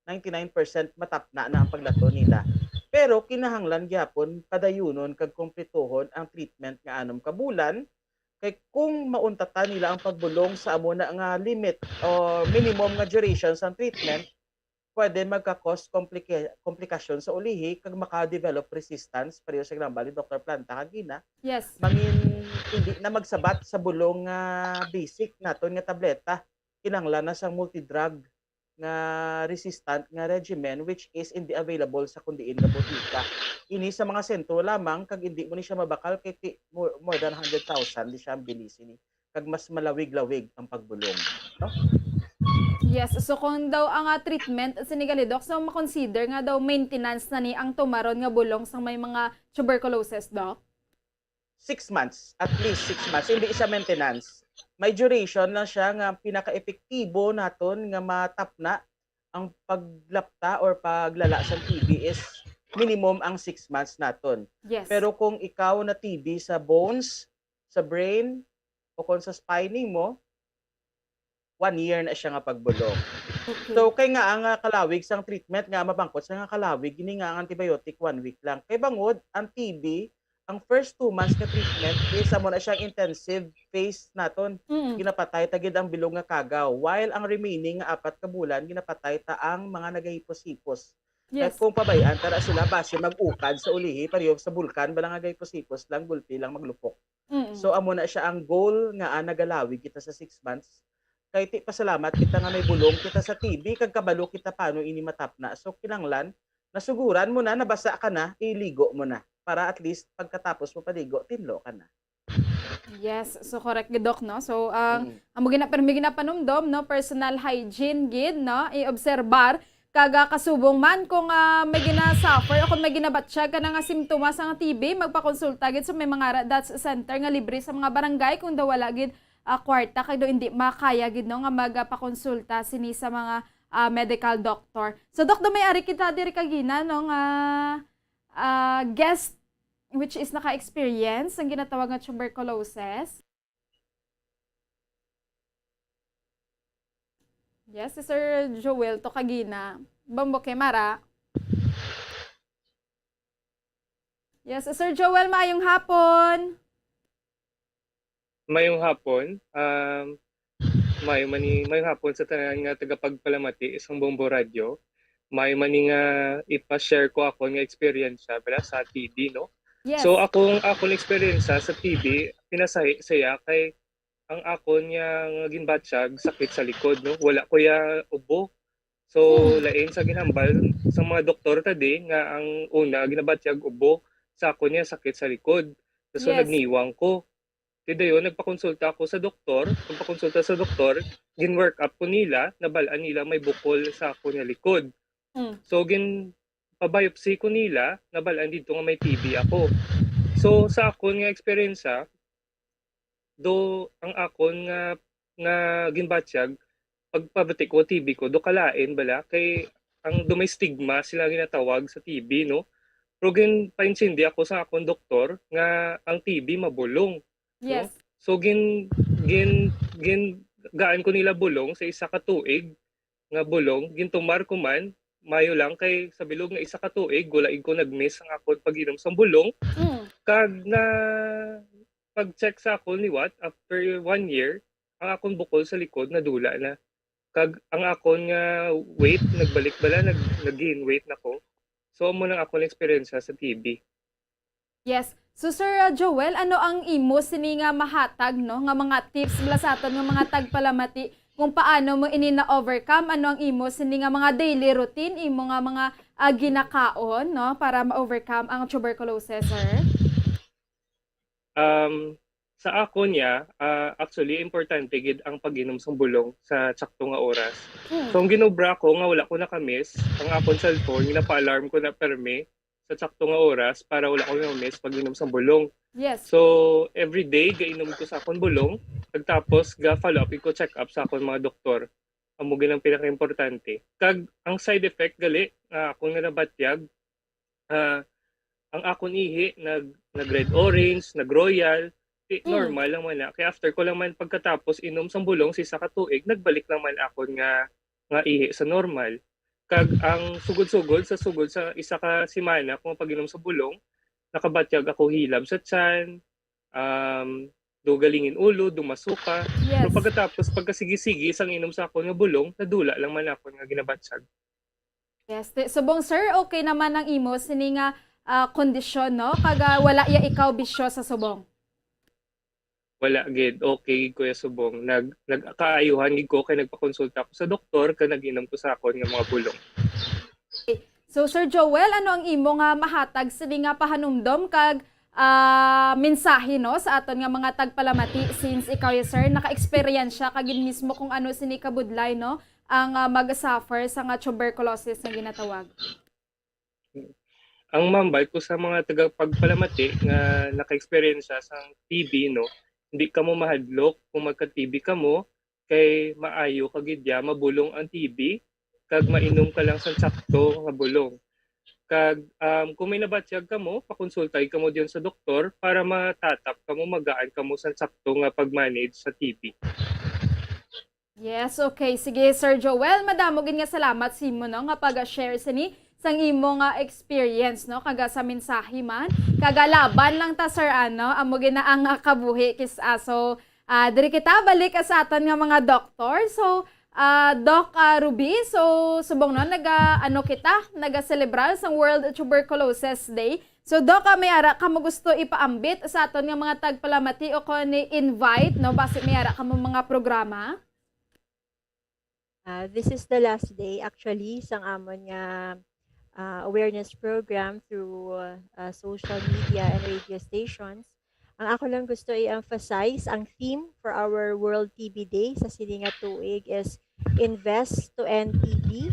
99% matap na ang paglato nila. Pero kinahanglan gyapon padayunon kag kumpletuhon ang treatment nga 6 ka bulan. Kay kung mauntatan nila ang pagbulong sa amo na nga limit o minimum nga duration sa treatment, pwede magka-cause komplikasyon sa ulihi kag maka-develop resistance pareho sa ginambal ni Dr. Planta kagina. Yes. Mangin hindi na magsabat sa bulong nga basic naton nga tableta. Kinahanglan na sang multi-drug nga resistant nga regimen which is hindi available sa kundiin nga botika. Ini sa mga sentro lamang kag hindi mo ni siya mabakal kay more than 100,000 di siya bilis ini. Kag mas malawig-lawig ang pagbulong, no? Yes, so kung daw ang treatment sinigali Dok, so makonsider nga daw maintenance na ni ang tumaron nga bulong sa may mga tuberculosis Dok? 6 months, at least 6 months, hindi isa maintenance. May duration na siya nga pinaka-epektibo naton nga matap na ang paglapta or paglala sa TB is minimum ang 6 months naton. Yes. Pero kung ikaw na TB sa bones, sa brain, o kung sa spine mo, 1 year na siya nga pagbulong. Okay. So kay nga ang kalawig sang treatment nga mabangkot sa nga kalawig gini nga ang antibiotic 1 week lang. Kay bangod ang TB ang first 2 months na treatment is amo na siyang intensive phase naton. Ginapatay tagid ang bilog nga kagaw while ang remaining nga 4 ka bulan ginapatay ta ang mga nagahipos-hipos. Yes. At kung pabayaan tara sila base mag-ukad sa ulihi pareho sa bulkan balang nga gahipos-hipos lang gulpi lang maglupok. So amo na siya ang goal nga nagalawig kita sa 6 months. Kay ti pasalamat kita nga may bulong kita sa TB kag kabalo kita paano ini matap na. So kinanglan nasuguran mo na nabasa ka na, iligo mo na para at least pagkatapos mo paligo tinlo ka na. Yes, so correct gid Dok, no? So amo ginapanumdom no personal hygiene gid no i-obserbar kaga kasubong man kung may gina-suffer o kung may ginabatsyag ka na nga simptomas sa TB, magpakonsulta gid sa may mga DATS center nga libre sa mga barangay kung daw wala gid kwarta kay do hindi makaya gid no nga magpakonsulta sini sa mga medical doctor. So Dok, do may ari kita diri kagina no nga guest which is naka-experience ang ginatawag nga tuberculosis. Yes, si Sir Joel Tokagina. Bambo kay Mara. Yes, Sir Joel, maayong hapon. Mayong hapon. may hapon sa tanan nga tagapagpalamati isang Bombo Radyo. May mani nga ipa-share ko ako nga experience bala sa TB, no? Yes. So akong experience sa TB pinasahi saya kay ang akon nga ginbatsyag sakit sa likod, no? Wala ko ya ubo. So lain sa ginhambal sa mga doktor tadi nga ang una ginabatsyag ubo, sa akon niya sakit sa likod. So Yes. nagniwang ko. Tidayon nagpakonsulta ako sa doktor, gin-work up ko nila, nabalaan nila may bukol sa akon nga likod. So gin pa-biopsy ko nila, nabalaan dito nga may TB ako. So sa akon nga experience, do ang akon nga ginbatsyag pagpabati ko TB ko do kalain bala kay ang do may stigma sila ginatawag sa TB, no? Pero gin paintindi ako sa akon doktor nga ang TB mabulong. Yes. No? So gaan ko nila bulong sa isa ka tuig nga bulong, gintumar ko man mayo lang kay sa bilog nga isa ka tuig gulaig ko nagmiss ang akon pag-inom sa bulong. Kag na pag-check sa akon liwat after 1 year, ang akon bukol sa likod nadula na. Kag ang akon nga weight nagbalik bala nag-gain weight nako. So mo nang akon experience sa TB. Yes. So Sir Joel, ano ang imo sini nga mahatag no nga mga tips mula sa aton nga mga tagpalamati kung paano mo ini na-overcome, ano ang imo sini nga mga daily routine, imo nga mga ginakaon no para ma-overcome ang tuberculosis, sir? Sa ako niya, actually importante gid ang pag-inom sa bulong sa sakto nga oras. So ang ginobra ko nga wala ko nakamiss, ang akon cellphone gina-alarm ko na perme sa sakto nga oras para wala ko na-miss pag-inom sa bulong. Yes. So every day gainom ko sa akon bulong, pagtapos ga follow up ko check up sa akon mga doktor. Amo gid ang pinaka-importante. Kag ang side effect gali akong nga nabatyag, ang akon ihi nag red orange, nag royal, normal lang man na. Kaya after ko lang man pagkatapos inom sa bulong sa isa ka tuig, nagbalik lang man akon nga ihi sa normal. Kag ang sugod sa isa ka semana kung pag-inom sa bulong, nakabatyag ako hilab sa tiyan, dugalingin ulo, dumasuka. Yes. Pero pagkatapos pagkasigi-sigi sang inom sa ako nga bulong, nadula lang man ako nga ginabatyag. Yes. Subong sir, okay naman ang imo sini nga kondisyon no kag wala ya ikaw bisyo sa subong. Wala gid, okay Kuya Subong. Nagkaayuhan gid ko kay nagpakonsulta ako sa doktor kag nag-inom ko sa akon nga mga bulong. Okay. So Sir Joel, ano ang imo nga mahatag sini nga pahanumdom kag mensahe no sa aton nga mga tagpalamati since ikaw sir naka-experience kag mismo kung ano sini kabudlay no ang mag-suffer sa nga tuberculosis nga ginatawag. Ang mambay ko sa mga tagapagpalamati nga naka-experience sa TB, no, hindi ka mo mahadlok kung magka-TB ka mo, kay maayo kagidya mabulong ang TB, kag mainom ka lang sa sakto nga bulong. Kag kung may nabatyag ka mo, pakonsultay ka mo diyon sa doktor para matatap ka mo, magaan ka mo sa sakto nga pag-manage sa TB. Yes, okay. Sige, Sir Joel, madamogin nga salamat sa imo no nga pag-share sini sang imo nga experience no kaga sa mensahe man kaga laban lang ta sir ano amo gina ang kabuhi kis aso diri kita balik sa aton nga mga doktor. So Doc Ruby, so subong no naga-celebrar sang World Tuberculosis Day. So Doc, may ara ka mo gusto ipaambit sa aton nga mga tagpalamati o ko ni invite no base may ara ka mo mga programa? This is the last day actually sang amon nga awareness program through social media and radio stations. Ang ako lang gusto i-emphasize, ang theme for our World TB Day sa sininga tuig is Invest to End TB,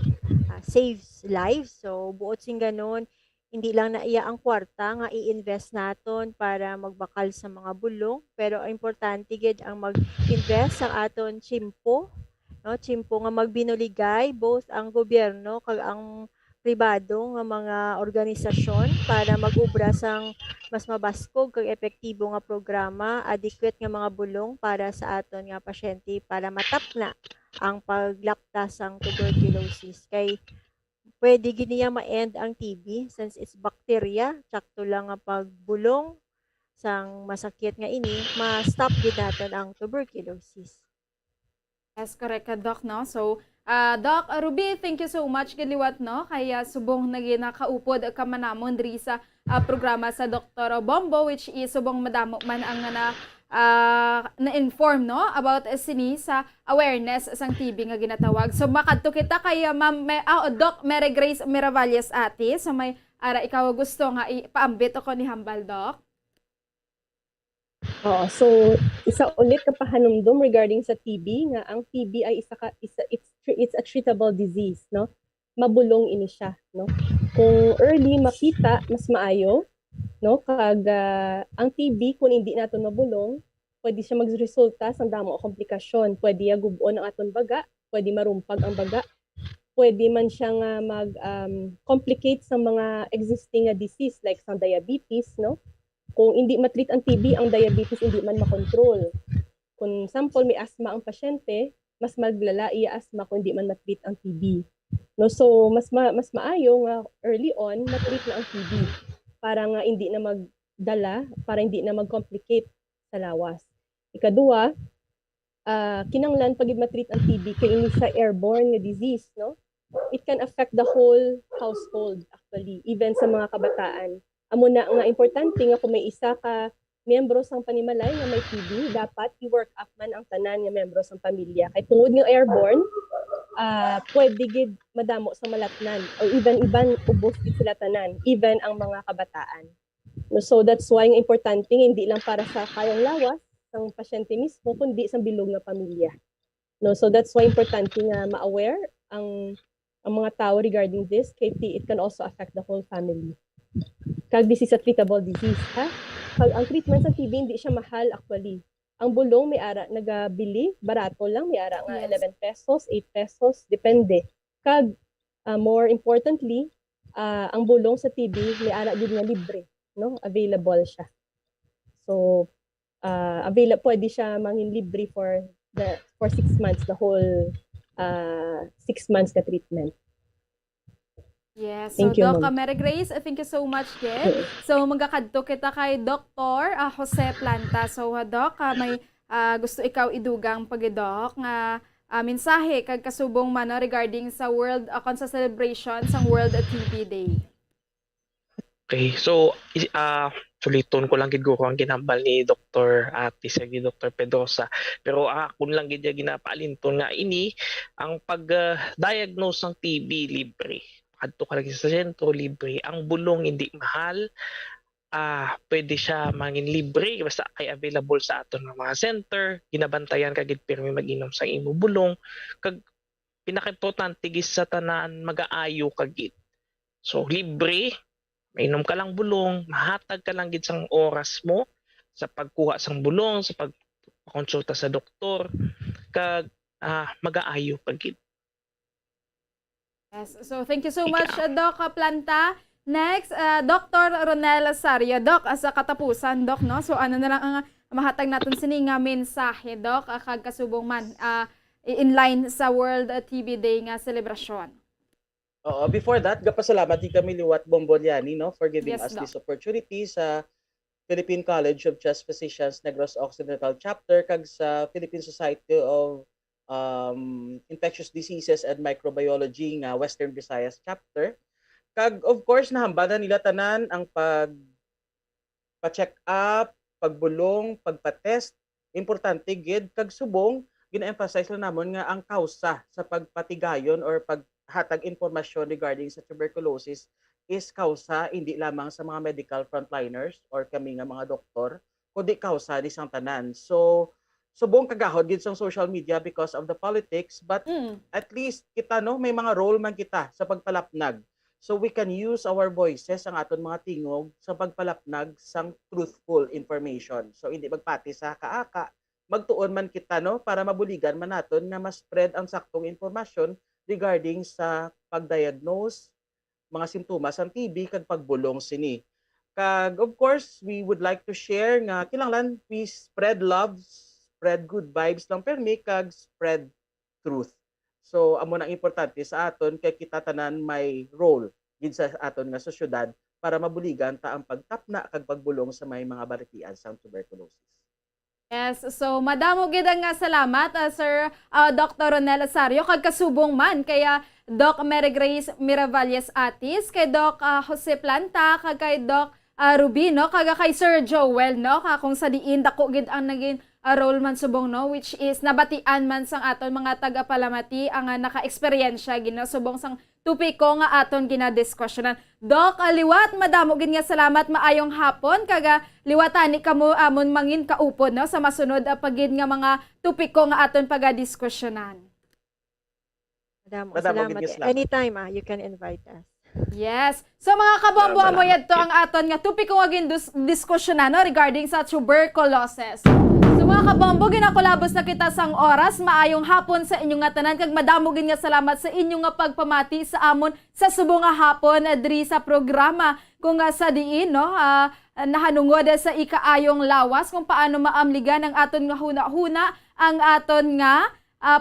Saves Lives. So buot sing ganon, hindi lang na iya ang kwarta nga i-invest naton para magbakal sa mga bulong, pero importante gid ang mag-invest sa aton chimpo, no? Chimpo nga magbinuligay both ang gobyerno kag ang pribado nga mga organisasyon para mag-ubra sang mas mabaskog kag epektibo nga programa, adequate nga mga bulong para sa aton nga pasyente para matapna ang paglakta sang tuberculosis. Kay pwede giniya ma-end ang TB since it's bacteria, sakto lang nga pagbulong sang masakit nga ini, ma-stop gid naton ang tuberculosis. Yes, correct ka, Doc, no? So, Doc Ruby, thank you so much giliwat, no? Kaya subong nakaupod ka manamon diri sa programa sa Dr. Bombo, which is subong madamo man ang na-inform, no? About sini sa awareness sang TB nga ginatawag. So, makadto kita kaya Doc Mary Grace Miravalles ate. So, may ikaw gusto nga ipaambit ako ni Hambal, Doc? Oo, so isa ulit kapahanumdum regarding sa TB nga ang TB ay it's a treatable disease, no? Mabulong ini siya, no? Kung early makita mas maayo, no? Kag ang TB kung hindi nato mabulong, pwede siya magresulta sa damo o komplikasyon. Pwede gubon ang aton baga, pwede marumpag ang baga, pwede man siyang complicate sa mga existing disease like sa diabetes, no? Kung hindi matreat ang TB, ang diabetes hindi man makontrol. Kung sample may asthma ang pasyente, mas maglala iya asthma kung hindi man matreat ang TB. No, so mas maayo nga early on matreat na ang TB para nga hindi na magdala, para hindi na mag-complicate sa lawas. Ikaduha, kinanglan pag matreat ang TB kay ini sa airborne nga disease, no? It can affect the whole household actually, even sa mga kabataan. Amo na nga importante nga kung may isa ka miyembro sang panimalay nga may TB, dapat i-work up man ang tanan nga miyembro sang pamilya. Kay tungod nga airborne, pwede gid madamo sa malatnan or even iban ubos gid sila tanan, even ang mga kabataan. No, so that's why nga importante nga hindi lang para sa kayang lawas sang pasyente mismo kundi sa bilog nga pamilya. No, so that's why importante nga ma-aware ang mga tao regarding this kay it can also affect the whole family. Kag this is a treatable disease, ha? Kag ang treatment sa TB hindi siya mahal actually. Ang bulong may ara nagabili, barato lang, may ara nga 11 pesos, 8 pesos, depende. Kag more importantly, ang bulong sa TB may ara gid nga libre, no? Available siya. So pwede siya mangin libre for 6 months, the whole 6 months na treatment. Yes, so Doc Mary Grace, thank you so much din. So magkakadto kita kay Dr. Jose Planta. So Doc, may gusto ikaw idugang pag-doc nga mensahe kag kasubong man regarding sa World sa celebration sa World TB Day. Okay, so suliton ko lang gid ko ang ginambal ni Dr. Ate sa Dr. Pedrosa. Pero ako lang gid ginapaalinton nga ini ang pag-diagnose ng TB libre. Adto ka lagi sa sentro, libre. Ang bulong hindi mahal, pwede siya mangin libre basta kay available sa aton nga mga center, ginabantayan kagid pirmi mag-inom sa imo bulong, kag pinaka-importante gid sa tanan mag-aayo kagid. So libre, mainom ka lang bulong, mahatag ka lang gid sang oras mo sa pagkuha sang bulong, sa pagkonsulta sa doktor, kag mag-aayo kagid. Yes. So, thank you so much, Doc Planta. Next, Dr. Ronel Lazario. Doc, sa katapusan, Doc, no? So, ano na lang ang mahatag natin sini nga mensahe, Doc, kag kasubong man, in line sa World TB Day nga celebration. Before that, gapasalamat di kami liwat Bomboliani, no, for giving us Doc. this opportunity sa Philippine College of Chest Physicians Negros Occidental Chapter kag sa Philippine Society of Infectious Diseases and Microbiology nga Western Visayas chapter. Kag of course nahambanan nila tanan ang pa-check up, pagbulong, pagpa-test. Importante gid kag subong gina-emphasize lang namon nga ang kausa sa pagpatigayon or paghatag impormasyon regarding sa tuberculosis is kausa hindi lamang sa mga medical frontliners or kami nga mga doktor kundi kausa di sang tanan. So subong kagahod gid sa social media because of the politics, but at least kita no may mga role man kita sa pagpalapnag. So we can use our voices ang aton mga tingog sa pagpalapnag sang truthful information. So hindi magpati sa kaaka, magtuon man kita no para mabuligan man naton nga mas spread ang saktong impormasyon regarding sa pagdiagnose mga simptomas ng TB kag pagbulong sini. Kag of course, we would like to share nga kinahanglan we spread love, spread good vibes lang permi kag spread truth. So amo nang importante sa aton kay kita tanan may role gid sa aton nga sosyedad para mabuligan ta ang pagtapna kag pagbulong sa may mga balitian sa tuberculosis. Yes, so madamo gid nga salamat Sir Dr. Ronel Asario kag kasubong man kaya Doc Mary Grace Miravalles Atis, kay Doc Jose Planta, kag kay Doc Rubino, kag kay Sir Joel, no? Kung sa diin dako gid ang naging role man subong, no? Which is nabatian man sang aton mga taga-Palamati ang naka-eksperyensya ginasubong sang tupiko nga aton ginadiskusyonan. Doc, liwat, madamo gid nga salamat, maayong hapon, kag liwatani kamo amon mangin kaupod, no? Sa masunod pagid nga mga tupiko nga aton pagadiskusyonan. Madamo, salamat. Anytime, you can invite us. Yes. So mga kabombo, amoyad to ang aton nga tupiko nga diskusyonan, no, regarding sa tuberculosis. So mga kabombo, ginakulabos na kita sang oras. Maayong hapon sa inyong nga tanan, kag madamo gid nga salamat sa inyong nga pagpamati sa amon sa subong nga hapon diri sa programa kung sa diin, no, nahanungod sa ikaayong lawas kung paano maamligan ang aton nga huna-huna, ang aton nga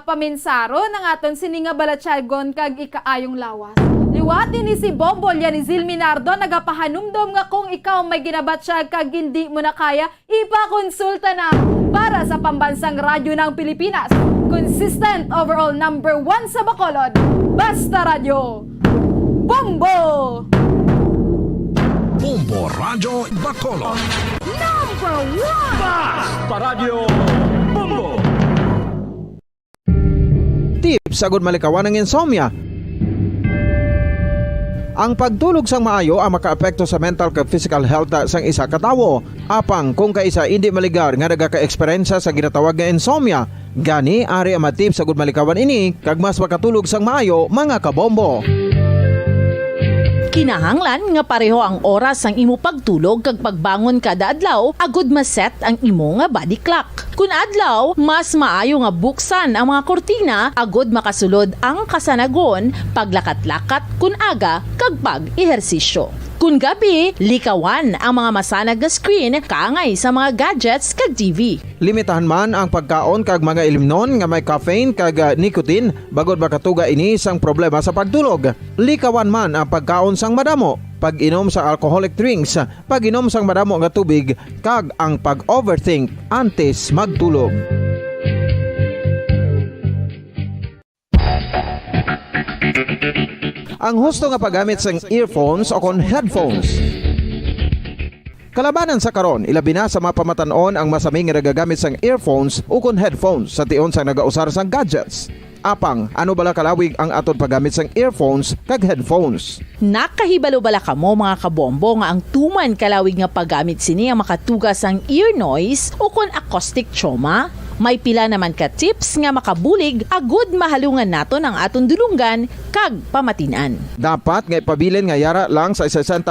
paminsaro ng aton sininga balatyagon kag ikaayong lawas. Liwati ni si Bombol yan ni Zilminardo, nagapahanumdom nga kung ikaw may ginabatsyag kag hindi mo na kaya, ipakonsulta na para sa Pambansang Radyo ng Pilipinas. Consistent overall #1 sa Bacolod, Basta Radio, Bombo! Bombo Radyo Bacolod. #1 Basta Radio Bombo. Tips sagud malikawan ng insomnia. Ang pagtulog sang maayo ang makaapekto sa mental kag physical health sang isa ka tawo. Apang kung kaisa hindi maligar nga nagaka-eksperyensya sa ginatawag nga insomnia, gani ari ang mga tips sagud malikawan ini kag mas makatulog sang maayo, mga kabombo. Kinahanglan nga pareho ang oras ang imo pagtulog kag pagbangon kada adlaw, agud maset ang imo nga body clock. Kun adlaw, mas maayo nga buksan ang mga kortina, agud makasulod ang kasanagon, paglakat-lakat kun aga kag pag-ehersisyo. Kun gabi, likawan ang mga masanag nga screen kaangay sa mga gadgets kag TV. Limitahan man ang pagkaon kag mga ilimnon nga may caffeine kag nicotine bagod makatuga ini sang problema sa pagtulog. Likawan man ang pagkaon sang madamo, pag-inom sa alcoholic drinks, pag-inom sang madamo nga tubig kag ang pag-overthink antes magtulog. Ang husto nga paggamit sang earphones o kon headphones. Kalabanan sa karon, ilabi na sa mga pamatanon ang masaming nga nagagamit sang earphones o kon headphones sa tion sang nagausar sang gadgets. Apang, ano bala kalawig ang aton paggamit sang earphones kag headphones? Nakahibalo bala kamo mga kabombo nga ang tuman kalawig nga paggamit sini ang makatugas ang ear noise o kon acoustic trauma? May pila naman ka tips nga makabulig agud mahalungan naton ang aton dulunggan kag pamatinan. Dapat nga ipabilin nga yara lang sa 60%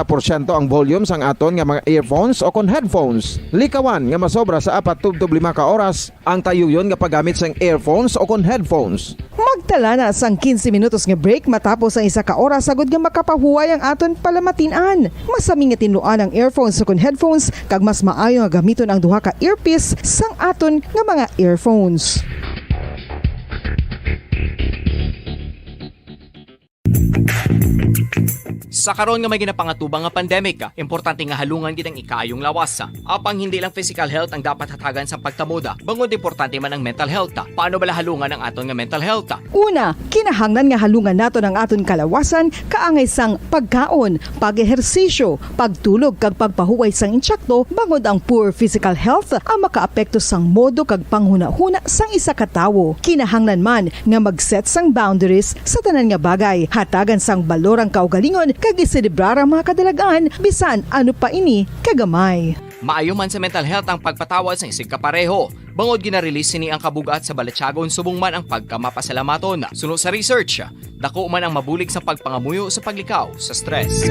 ang volume sang aton nga mga earphones o kon headphones. Likawan nga masobra sa 4 tub 5 ka oras ang tayuyon nga paggamit sang earphones o kon headphones. Magtala na sang 15 minutos nga break matapos ang 1 ka oras sagud nga makapahuway ang aton palamatinan. Masami nga tinluan ang earphones o kon headphones kag mas maayo nga gamiton ang duha ka earpiece sang aton nga mga earphones. Sa karon nga may ginapangatubang nga pandemic, importante nga halungan gid ang ikaayong lawas. Apang hindi lang physical health ang dapat hatagan sa pagtamuda, bangod importante man ang mental health. Paano bala halungan ang aton nga mental health? Una, kinahanglan nga halungan nato ang aton kalawasan kaangay sang pagkaon, pag-ehersisyo, pagtulog kag pagpahuway sang insyakto, bangod ang poor physical health ang makaapekto sang modo kag panghuna-huna sang isa ka tawo. Kinahanglan man nga mag-set sang boundaries sa tanan nga bagay, hatagan sang balorang kaugalingon kag iselebrar ang mga kadalagan bisan ano pa ini kagamay. Maayo man sa mental health ang pagpatawad sa isig kapareho. Bangod gina-release ni ang kabugat sa balatyagon subong man ang pagkamapasalamaton. Suno sa research, dako man ang mabulig sa pagpangamuyo sa paglikaw sa stress.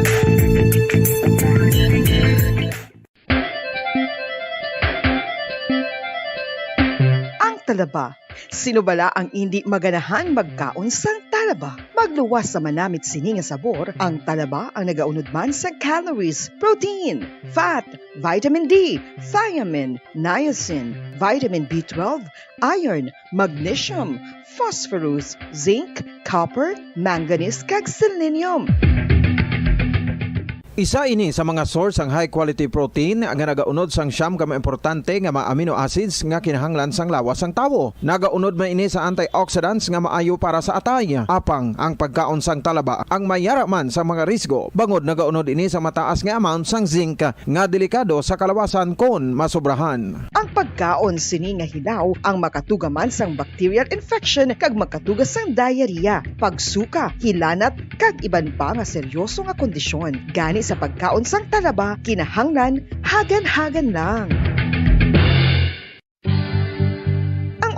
Ang talaba. Sino bala ang hindi maganahan magkaon sang talaba? Magluwas sa manamit sini nga sabor, ang talaba ang nagaunod man sa calories, protein, fat, vitamin D, thiamine, niacin, vitamin B12, iron, magnesium, phosphorus, zinc, copper, manganese kag selenium. Isa ini sa mga source ang high quality protein nga nagaunod sang siyam ka importante nga mga amino acids nga kinahanglan sang lawas sang tawo. Nagaunod man ini sa antioxidants nga maayo para sa atay. Apang ang pagkaon sang talaba ang mayara man sa mga risgo. Bangod nagaunod ini sa mataas nga amount sang zinc nga delikado sa kalawasan kon masobrahan. Ang pagkaon sini nga hilaw ang makatugaman sang bacterial infection kag makatuga sang diarrhea, pagsuka, hilanat kag iban pa nga seryoso nga kondisyon. Gani sa pagkaon sang talaba kinahanglan hagan-hagan lang.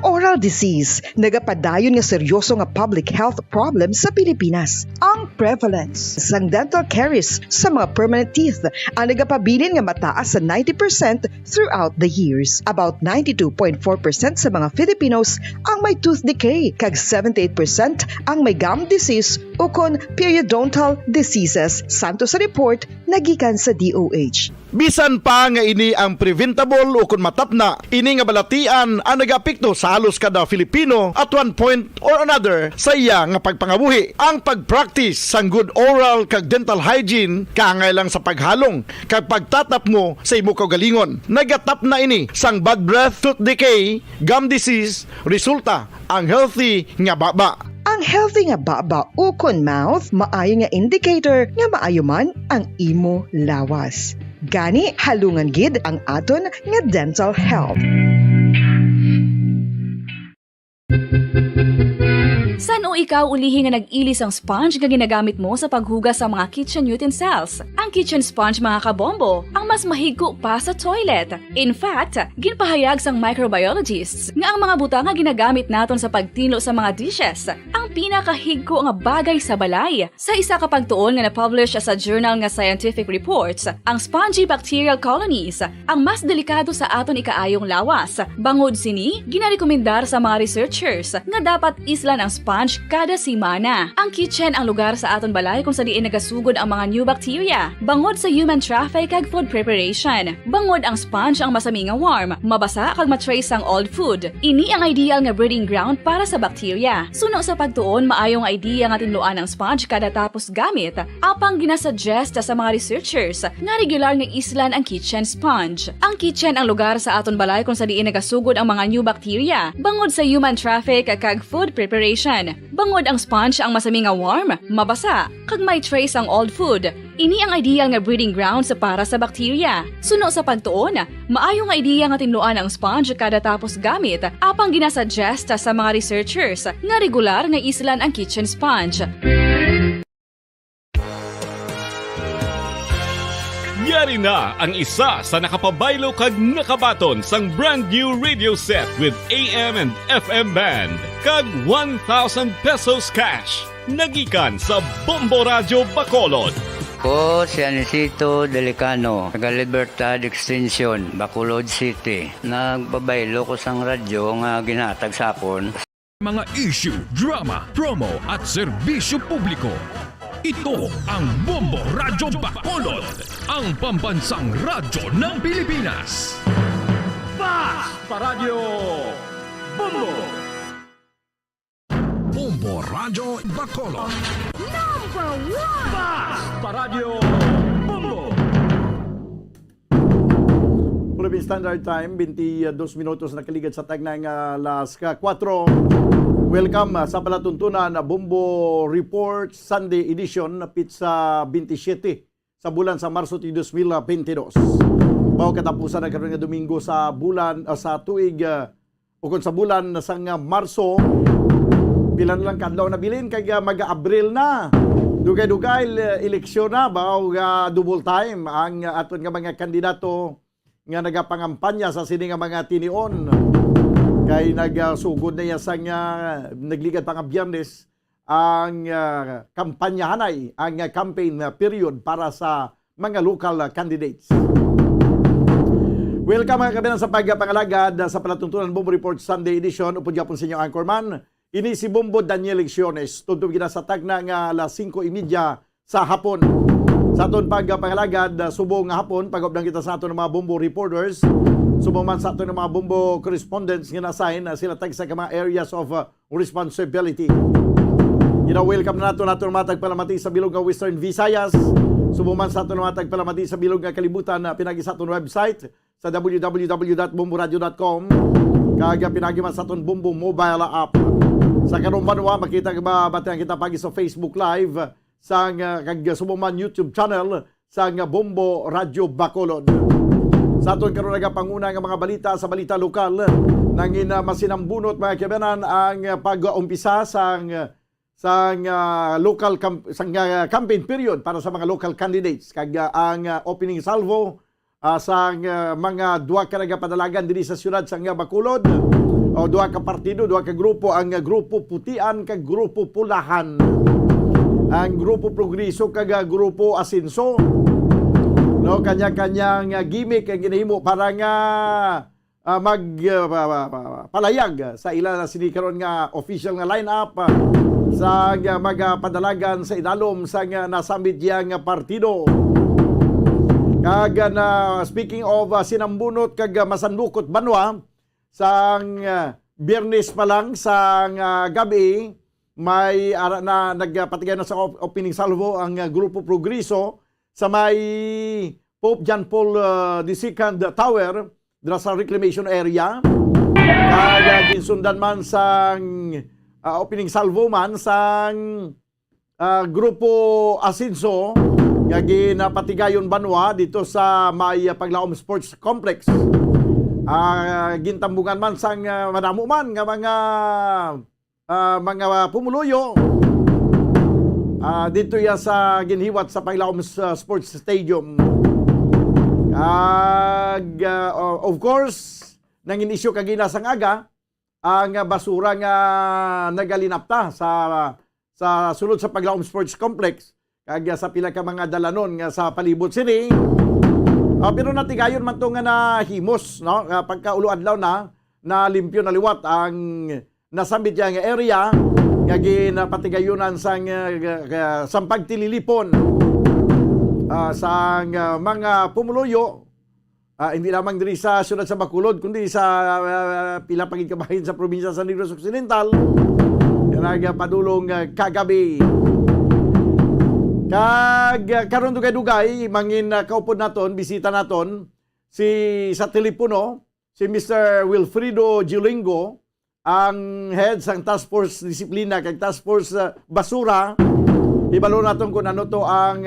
Oral disease, nagapadayon nga seryoso nga public health problem sa Pilipinas. Ang prevalence sang dental caries sa mga permanent teeth ang nagapabilin nga mataas sa 90% throughout the years. About 92.4% sa mga Filipinos ang may tooth decay, kag 78% ang may gum disease o kon periodontal diseases, santo sa report nagikan sa DOH. Bisan pa nga ini ang preventable o kung matapna, ini nga balatian ang nag-apekto sa halos kada Filipino at one point or another sa iya nga pagpangabuhi. Ang pag-practice sang good oral kag dental hygiene kaangay lang sa paghalong kag pagtatap mo sa imo kaugalingon. Nagatap na ini sang bad breath, tooth decay, gum disease, resulta ang healthy nga baba. Ang healthy nga baba ukon mouth maayo nga indicator nga maayo man ang imo lawas. Gani halungan gid ang aton nga dental health. San o ikaw ulihi nga nag-ilis ang sponge nga ginagamit mo sa paghugas sa mga kitchen utensils? Ang kitchen sponge mga kabombo, ang mas mahigko pa sa toilet. In fact, ginpahayag sang microbiologists nga ang mga butang nga ginagamit naton sa pagtinlo sa mga dishes ang pinakahigko nga bagay sa balay. Sa isa ka pagtuon nga na-publish sa journal nga Scientific Reports, ang spongy bacterial colonies ang mas delikado sa aton ikaayong lawas. Bangod sini, ginarekomendar sa mga researchers nga dapat islan ang sponge kada simana. Ang kitchen ang lugar sa aton balay kung sa diin nagasugod ang mga new bacteria. Bangod sa human traffic kag food preparation. Bangod ang sponge ang masami nga warm, mabasa kag matrace ang old food. Ini ang ideal nga breeding ground para sa bacteria. Suno sa pagtuon, maayong idea nga tinluan ang sponge kada tapos gamit. Apang ginasuggest sa mga researchers nga regular nga islan ang kitchen sponge. Ang kitchen ang lugar sa aton balay kung sa diin nagasugod ang mga new bacteria. Bangod sa human traffic kag food preparation. Bangod ang sponge ang masami nga warm, mabasa, kag may trace ang old food. Ini ang ideal nga breeding ground sa para sa bacteria. Suno sa pagtuon, maayong idea nga tinluan ang sponge kada tapos gamit, apang ginasuggest sa mga researchers nga regular nga islan ang kitchen sponge. Yari na ang isa sa nakapabaylo kag nakabaton sang brand new radio set with AM and FM band kag 1,000 pesos cash. Nagikan sa Bombo Radio Bacolod. Ko si Anisito Delicano, taga Libertad Extension, Bacolod City. Nagbabaylo ko sang radyo nga ginatag sapon. Mga issue, drama, promo at serbisyo publiko. Ito ang Bombo Radyo Bacolod, ang pambansang radyo ng Pilipinas. Fast Paradyo Bombo! Bombo Radyo Bacolod. Number 1! Fast Paradyo Bombo! Philippine Standard Time, 22 minutos na kaligad sa tagnang alas 4. Welcome sa palatuntunan na Bombo Report Sunday Edition pizza 27 sa bulan sa Marso 2022. Bago katapusan na karon nga Domingo sa bulan sa tuig o kung sa bulan sang Marso, pila na lang kadlaw na bilin kay mag-Abril na. Dugay-dugay eleksyon na bago double time ang aton nga mga kandidato nga nagapangampanya sa sini nga mga tinion. Kay nagsugod na sang nagligad pa nga Biyernes ang kampanyahanay, ang campaign period para sa mga local candidates. Welcome mga kabilang sa pagpangalagad sa palatuntunan Bombo Report Sunday Edition. Upod yapon sa inyo anchorman. Ini si Bombo Daniel Lecciones. Tuntun kita sa tagna nga alas 5:30 sa hapon. Sa aton pagpangalagad, subong nga hapon, pag-updang kita sa aton ng mga Bombo reporters. Subong man sa aton ng mga Bombo correspondents nga na-assign sila tag sa mga areas of responsibility. Welcome na nato matagpalamati sa bilog nga Western Visayas, Subuman sa aton mga tagpalamati sa bilog nga kalibutan na pinagi sa aton website sa www.bomboradio.com kag pinagi man sa aton Bombo mobile app. Sa karong banwa makita ba batayan kita pagi sa Facebook Live sang kag subuman YouTube channel sang Bombo Radio Bacolod. Sa aton karon nagapanguna nga mga balita sa balita lokal nangin masinambunot mga kabanan ang pag-umpisa sang local campaign period para sa mga local candidates kag ang opening salvo sang mga duha ka nagapadalagan diri sa siyudad sa Bacolod o duha ka partido, duha ka grupo, ang grupo putian kag grupo pulahan, ang grupo progreso kag grupo asenso. No, kanya-kanyang gimmick ang ginahimo para nga palayag sa ila na sini karon nga official nga lineup sa magapadalagan sa idalom sa nasambit yang partido. Kag speaking of sinambunot kag masandukot banwa sang Biyernes pa lang sa gabi may na nagpatigay na sa opening salvo ang grupo progreso sa may Pope John Paul II Tower dira sa reclamation area. Kaya ginsundan man sang opening salvo man sang grupo Asenso nga ginapatigayon banwa dito sa may Paglaom Sports Complex. Gintambungan man sang madamo man nga mga pumuluyo dito ya sa ginhiwat sa Paglaom Sports Stadium. Of course, nangin isyu kagina sang aga ang basura nga nagalinapta sa sulod sa Paglaom Sports Complex kag sa pila ka mga dalanon nga sa palibot sini. Pero natigayon man to nga nahimos, no? Pagka ulo adlaw na limpyo na liwat ang nasambit nga area nga ginapatigayonan sang pagtililipon sa mga pumuluyo, hindi lamang diri sa siyudad sa Bacolod kundi sa pila pagid kabahin sa probinsya sa Negros Occidental nga padulong kagabi. Kag karon dugay-dugay mangin kaupod naton, bisita naton sa telepono si Mr. Wilfredo Gilingo, ang head sang Task Force Disiplina kag Task Force Basura. Ibalo naton kung ano to ang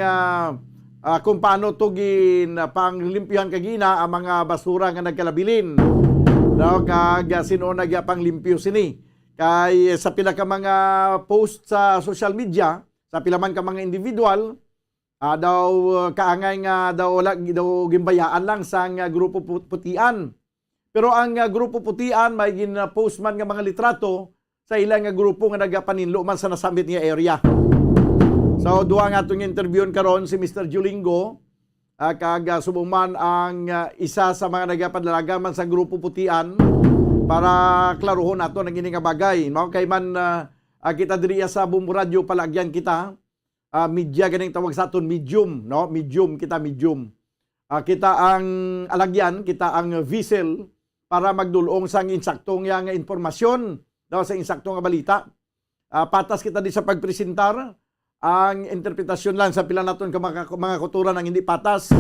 kung paano to panglimpyuhan kagina ang mga basura nga nagkalabilin. No, kag sino nagpanglimpyo sini. Kay sa pila ka mga post sa social media, sa pila man ka mga individual, daw kaangay nga daw gimbayaan lang sa grupo putian. Pero ang grupo putian may gin-post man nga mga litrato sa ilang grupo nga nagapaninlo man sa nasambit nga area. So duha nga atong interviewon karon si Mr. Gilingo kag subong man ang isa sa mga nagapadalaga man sa grupo putian para klaruhon nato ang ini nga bagay. No? Kay man kita diri sa Bombo Radio palagyan kita media ganing tawag sa aton medium, no? Medium kita. Kita ang alagyan, kita ang vessel para magdulong sang insaktong nga informasyon, no? Sa insaktong nga balita. Patas kita di sa pagpresentar ang interpretasyon lang sa pila naton ka mga kuturan ang hindi patas.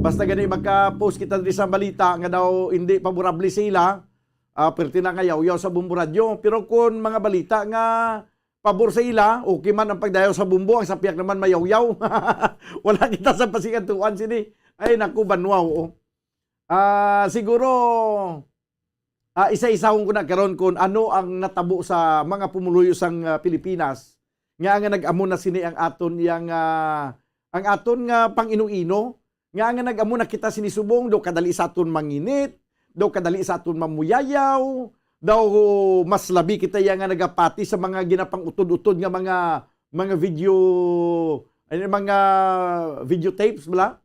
Basta gani magka-post kita di sa balita nga daw hindi favorable sila, perti na nga yaw sa Bombo Radio. Pero kung mga balita nga pabor sa ila, okay man ang pagdayaw sa Bombo, ang sapiak naman mayaw-yaw. Wala kita sa pasikantuan sini. Ay naku, banwaw. Siguro isa-isahon ko na karon kung ano ang natabo sa mga pumuluyo sang Pilipinas. Nga nag-amo na sini ang aton nga pang-ino-ino. Nga nag-amo na kita sinisubong do kadali sa aton manginit, do kadali sa aton mamuyayaw, daw mas labi kita yang nga nagapati sa mga ginapang-utod-utod nga mga video tapes bala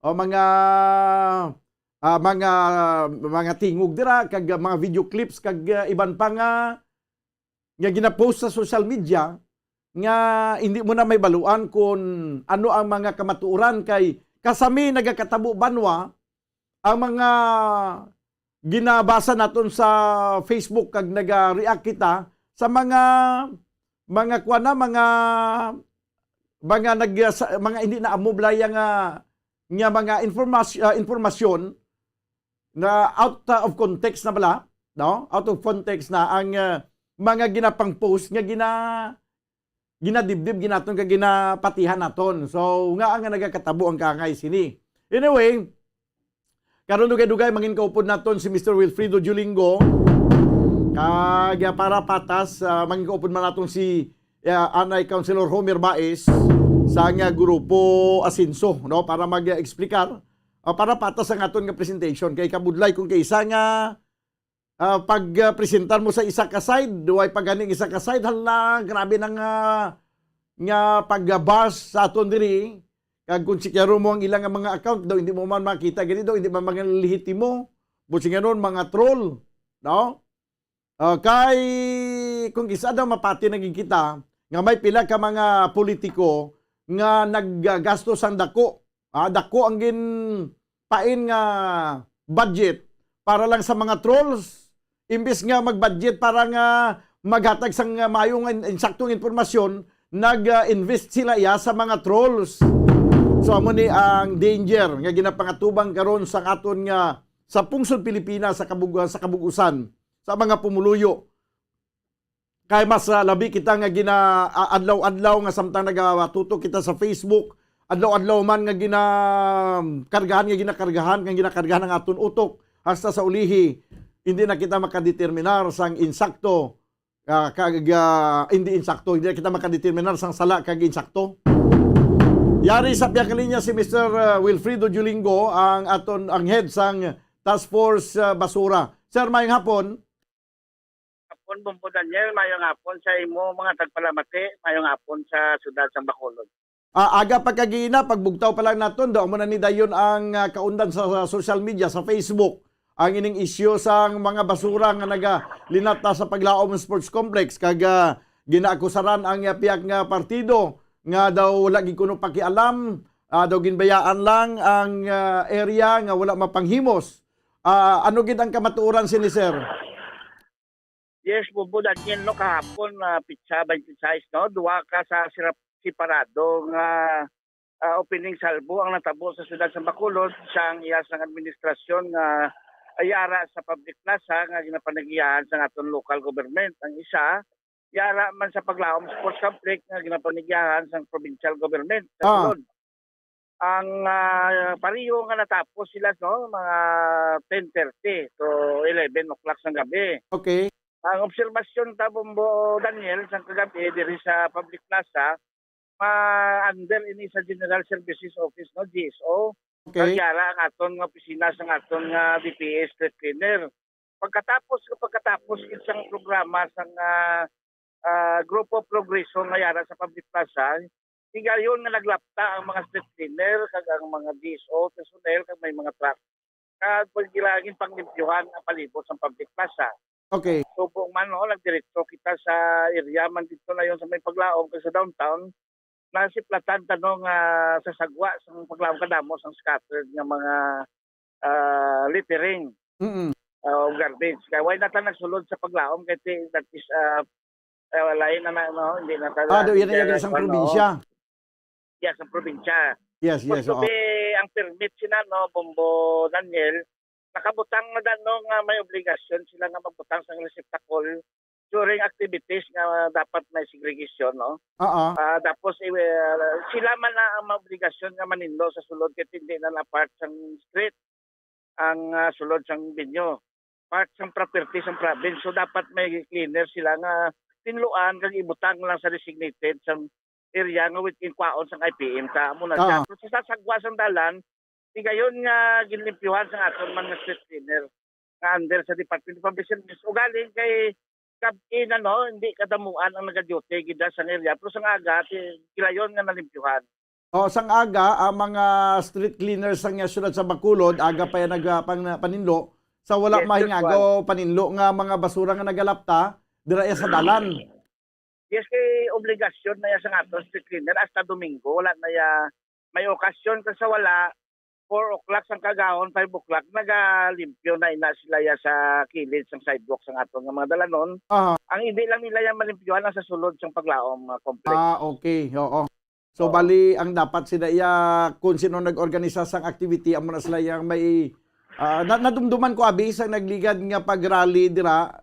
o mga tingog dira kag mga video clips kag iban pa nga ginapost sa social media nga hindi mo na may baluan kung ano ang mga kamatuoran kay kasami nagakatabo banwa ang mga ginabasa naton sa Facebook kag naga-react kita sa mga mga hindi na amoblay nga mga informasyon na out of context na bala, no? Out of context na ang mga ginapang post nga ginadibdib ginaton ka ginapatihan naton. So nga ang nagakatabo ang kangay sini. Anyway, karon dugay-dugay mangin kaupod naton si Mr. Wilfredo Julingo. Kag para patas mangin kaupod man naton si Anay Councilor Homer Baez sa nga grupo Asinso, no, para mag-explicar para patas ang aton nga presentation kay kabudlay kung kay isa nga pag-presentar mo sa isa ka side, duway paganing isa ka side, hala grabe nang nga pag-bars sa aton diri. Kag kung sikero mo ang ilang mga account daw hindi mo man makita ganito, hindi man mga lehitimo, buti nga nun mga troll, no? Kay kung isa daw mapati naging kita nga may pila ka mga politiko nga naggastos ang dako. Dako ang pain nga budget para lang sa mga trolls. Imbis nga mag-budget para nga maghatag sang mayong insaktong informasyon, nag-invest sila sa mga trolls. So amo ni ang danger nga ginapangatubang karon sa aton nga sa pungsod Pilipinas sa kabugusan sa mga pumuluyo. Kay mas labi kita nga adlaw-adlaw nga samtang nagatutok kita sa Facebook, adlaw-adlaw man nga ginakargahan ang aton utok hasta sa ulihi hindi na kita makadeterminar sang insakto hindi na kita makadeterminar sang sala kag insakto. Yari sa piyang kalinya si Mr. Wilfredo Julingo ang head sang Task Force Basura. Sir, mayong hapon. Hapon, Bombo Daniel, mayong hapon sa imo mga tagpalamati, mayong hapon sa siyudad sa Bacolod. Aga pagkagina, pagbugtaw pa lang naton, daw mo na ni dayon ang kaundan sa social media, sa Facebook, ang ining issue sa mga basura nga nagalinata sa paglaom ng sports complex. Kag ginaakusaran ang piyak nga partido nga daw wala gid kuno pakialam, daw ginbayaan lang ang area nga wala mapanghimos. Ano gid ang kamatuoran sini sir? Yes, Bombo Daniel, no, kahapon pizza 26, no, duwa ka sa separado nga opening salvo ang natabo sa siyudad sa Bacolod sa ang iyas ng administrasyon nga ayara sa public plaza nga ginapanagiyahan sa aton local government. Ang isa, yara man sa paglaom sports complex nga ginapanagiyahan sa provincial government sa Bacolod. Ang pariyo nga natapos sila, no, mga 10:30 to 11 o'clock ng gabi. Okay. Ang obserbasyon ta, Bombo Daniel, sa kagabi diri sa public plaza, under ini sa General Services Office, no, GSO. Okay. Kaya ang aton nga opisina sa aton nga DPS street cleaner. Pagkatapos isang programa sa Group of Progreso nga yara sa public plaza, higayon nga naglapta ang mga street cleaner kag ang mga DSO, personnel kag may mga truck. Kag pagilagin panglimpyuhan ang palibot sa public plaza. Okay. So buong man, no, nagdiretso kita sa area man dito na yon sa may paglaom kasi sa downtown, nasiplatan tanong sa sagwa sa paglaom kadamo sa scattered nga mga littering o garbage. Kaya why nata nagsulod sa paglaom kay that is lain na no, hindi na yan yung isang probinsya. Yes, ang probinsya. Yes. Ang permit sila, no, Bombo Daniel, nakabutang na danong may obligasyon sila nga magbutang sa receptacle during activities nga dapat may segregation, no? Tapos sila man na ang obligasyon nga manindo sa sulod kay hindi na part sang street ang sulod sang binyo. Part sang property sang province, so dapat may cleaner sila nga tinluan kag ibutang lang sa designated sang area nga within kwaon sang IPM ta mo na siya. So sa sagwa sang dalan, gayon nga ginlimpyuhan sa aton man nga street cleaner nga under sa Department of Public Service. Ugaling kay kabin hindi kadamuan ang nagaduty gida sa area pero sang aga gilayon nga nalimpyuhan. Sang aga ang mga street cleaners sang syudad sa Bacolod aga pa yan paninlo sa wala mahingagaw paninlo nga mga basura nga nagalapta dira sa dalan. Yes, kay obligasyon na ya sa aton street cleaner hasta Domingo wala na ya may okasyon sa wala 4 o'clock sang kagahon, 5 o'clock, nagalimpyo na ina sila ya sa kilid sang sidewalk sang aton nga mga dalanon. Ang hindi lang nila yan malimpyuhan lang sa sulod sang paglaom complex. Okay, oo. So bali ang dapat sila kung sino nag-organisa sang activity amo na sila yang may nadumduman ko abi sa nagligad nga pag-rally dira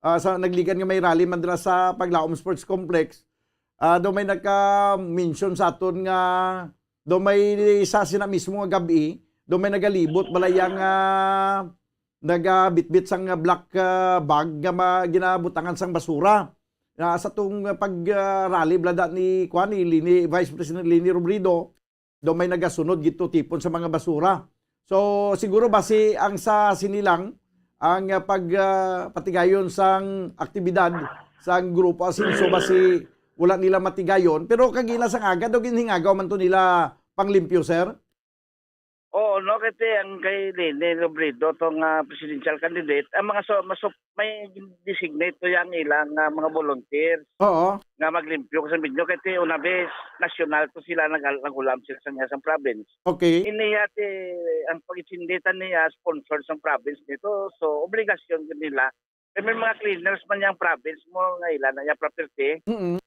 sa nagligad nga may rally man dira sa Paglaom Sports Complex. Do may naka-mention sa aton nga do may isa sina mismo nga gabi, do may nagalibot balayang nagabitbit sang black bag nga ginabutangan sang basura. Sa tung pag-rally blada ni Vice President Lini Robredo, do may nagasunod gito tipon sa mga basura. So siguro basi ang sa sinilang ang pagpatigayon sang aktibidad sang grupo asinso basi wala nila matigayon pero kagila sang aga do ginhingagaw man to nila panglimpyo, sir. Oo, no, kasi ang kay Lene Robredo, itong presidential candidate, ang mga may designate to yung ilang mga volunteers. Oo. Nga maglimpyo ko sa video, kasi una vez, national to sila nagulam sila sa isang province. Okay. Iniya, ang pag-isinditan niya, sponsored sa province nito, so obligasyon din nila. May mga cleaners man yung province mo, nga ilan na yung property. Mm-hmm.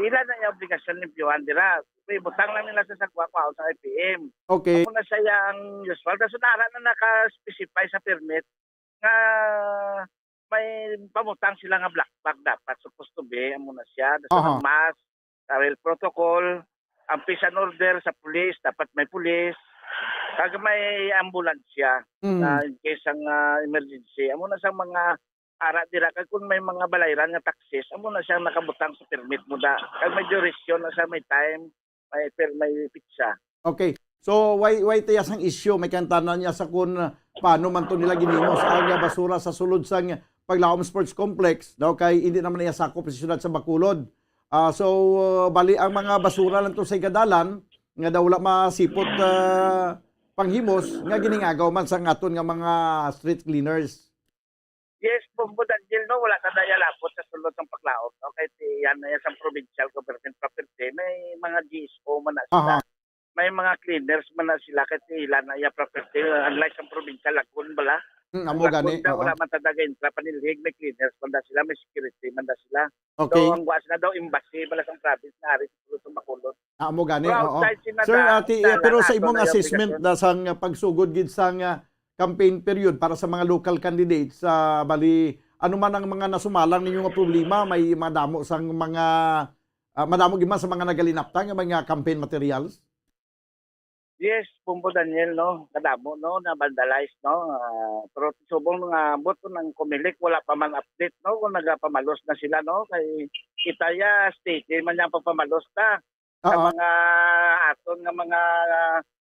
Ilan na yung obligasyon limpyohan nila. Butang lang nila sa sagwa ko sa IPM. Okay. Ako na siya ang usual. Kasi nara na naka-specify sa permit nga may pamutang sila nga black bag dapat. Supposed to be. Amo na siya. Sa mask, travel protocol, ang peace and order sa police, dapat may police. Kag may ambulansya in case ang emergency. Amo na sa mga ara dira kag kung may mga balayran nga taxis, amo na siya nakabutang sa permit mo da. Kag may duration na siya, may time, may pizza. Okay. So why tiyas ang issue may kantanan niya sa kung paano man to nila ginimos ang basura sa sulod sang Paglaom Sports Complex daw kay hindi naman niya sakop sa syudad sa Bacolod. Bali ang mga basura lang to sa Igadalan nga daw wala masipot panghimos nga giningagaw man sa aton nga mga street cleaners. Yes, Bombo Daniel, no, wala ka daya lapot sa sulod ng Paglaom. Okay, yan na yan sa provincial government property. May mga GSO man na sila. May mga cleaners man na sila kasi ilan na yung property. Unlike sa provincial, Lagun bala. Amo gani. Wala man talaga intra panilig, may cleaners man na sila, may security man na sila. Okay. So, ang buwas na daw, embassy, bala sa province na ari sa sulod ng Bacolod. Amo gani, oo. Sir, pero sa imong assessment sang pagsugod gid sang campaign period para sa mga local candidates sa bali ano man ang mga nasumalang ninyo nga problema may madamo sang mga madamo gid man sa mga nagalinaptan nga mga campaign materials. Yes, Bombo Daniel, no, kadamo no na vandalize no. Pero subong nga boto ng Comelec wala pa man update no kung nagapamalos na sila no kay kitaya state man yang papamalos ta sa mga aton nga mga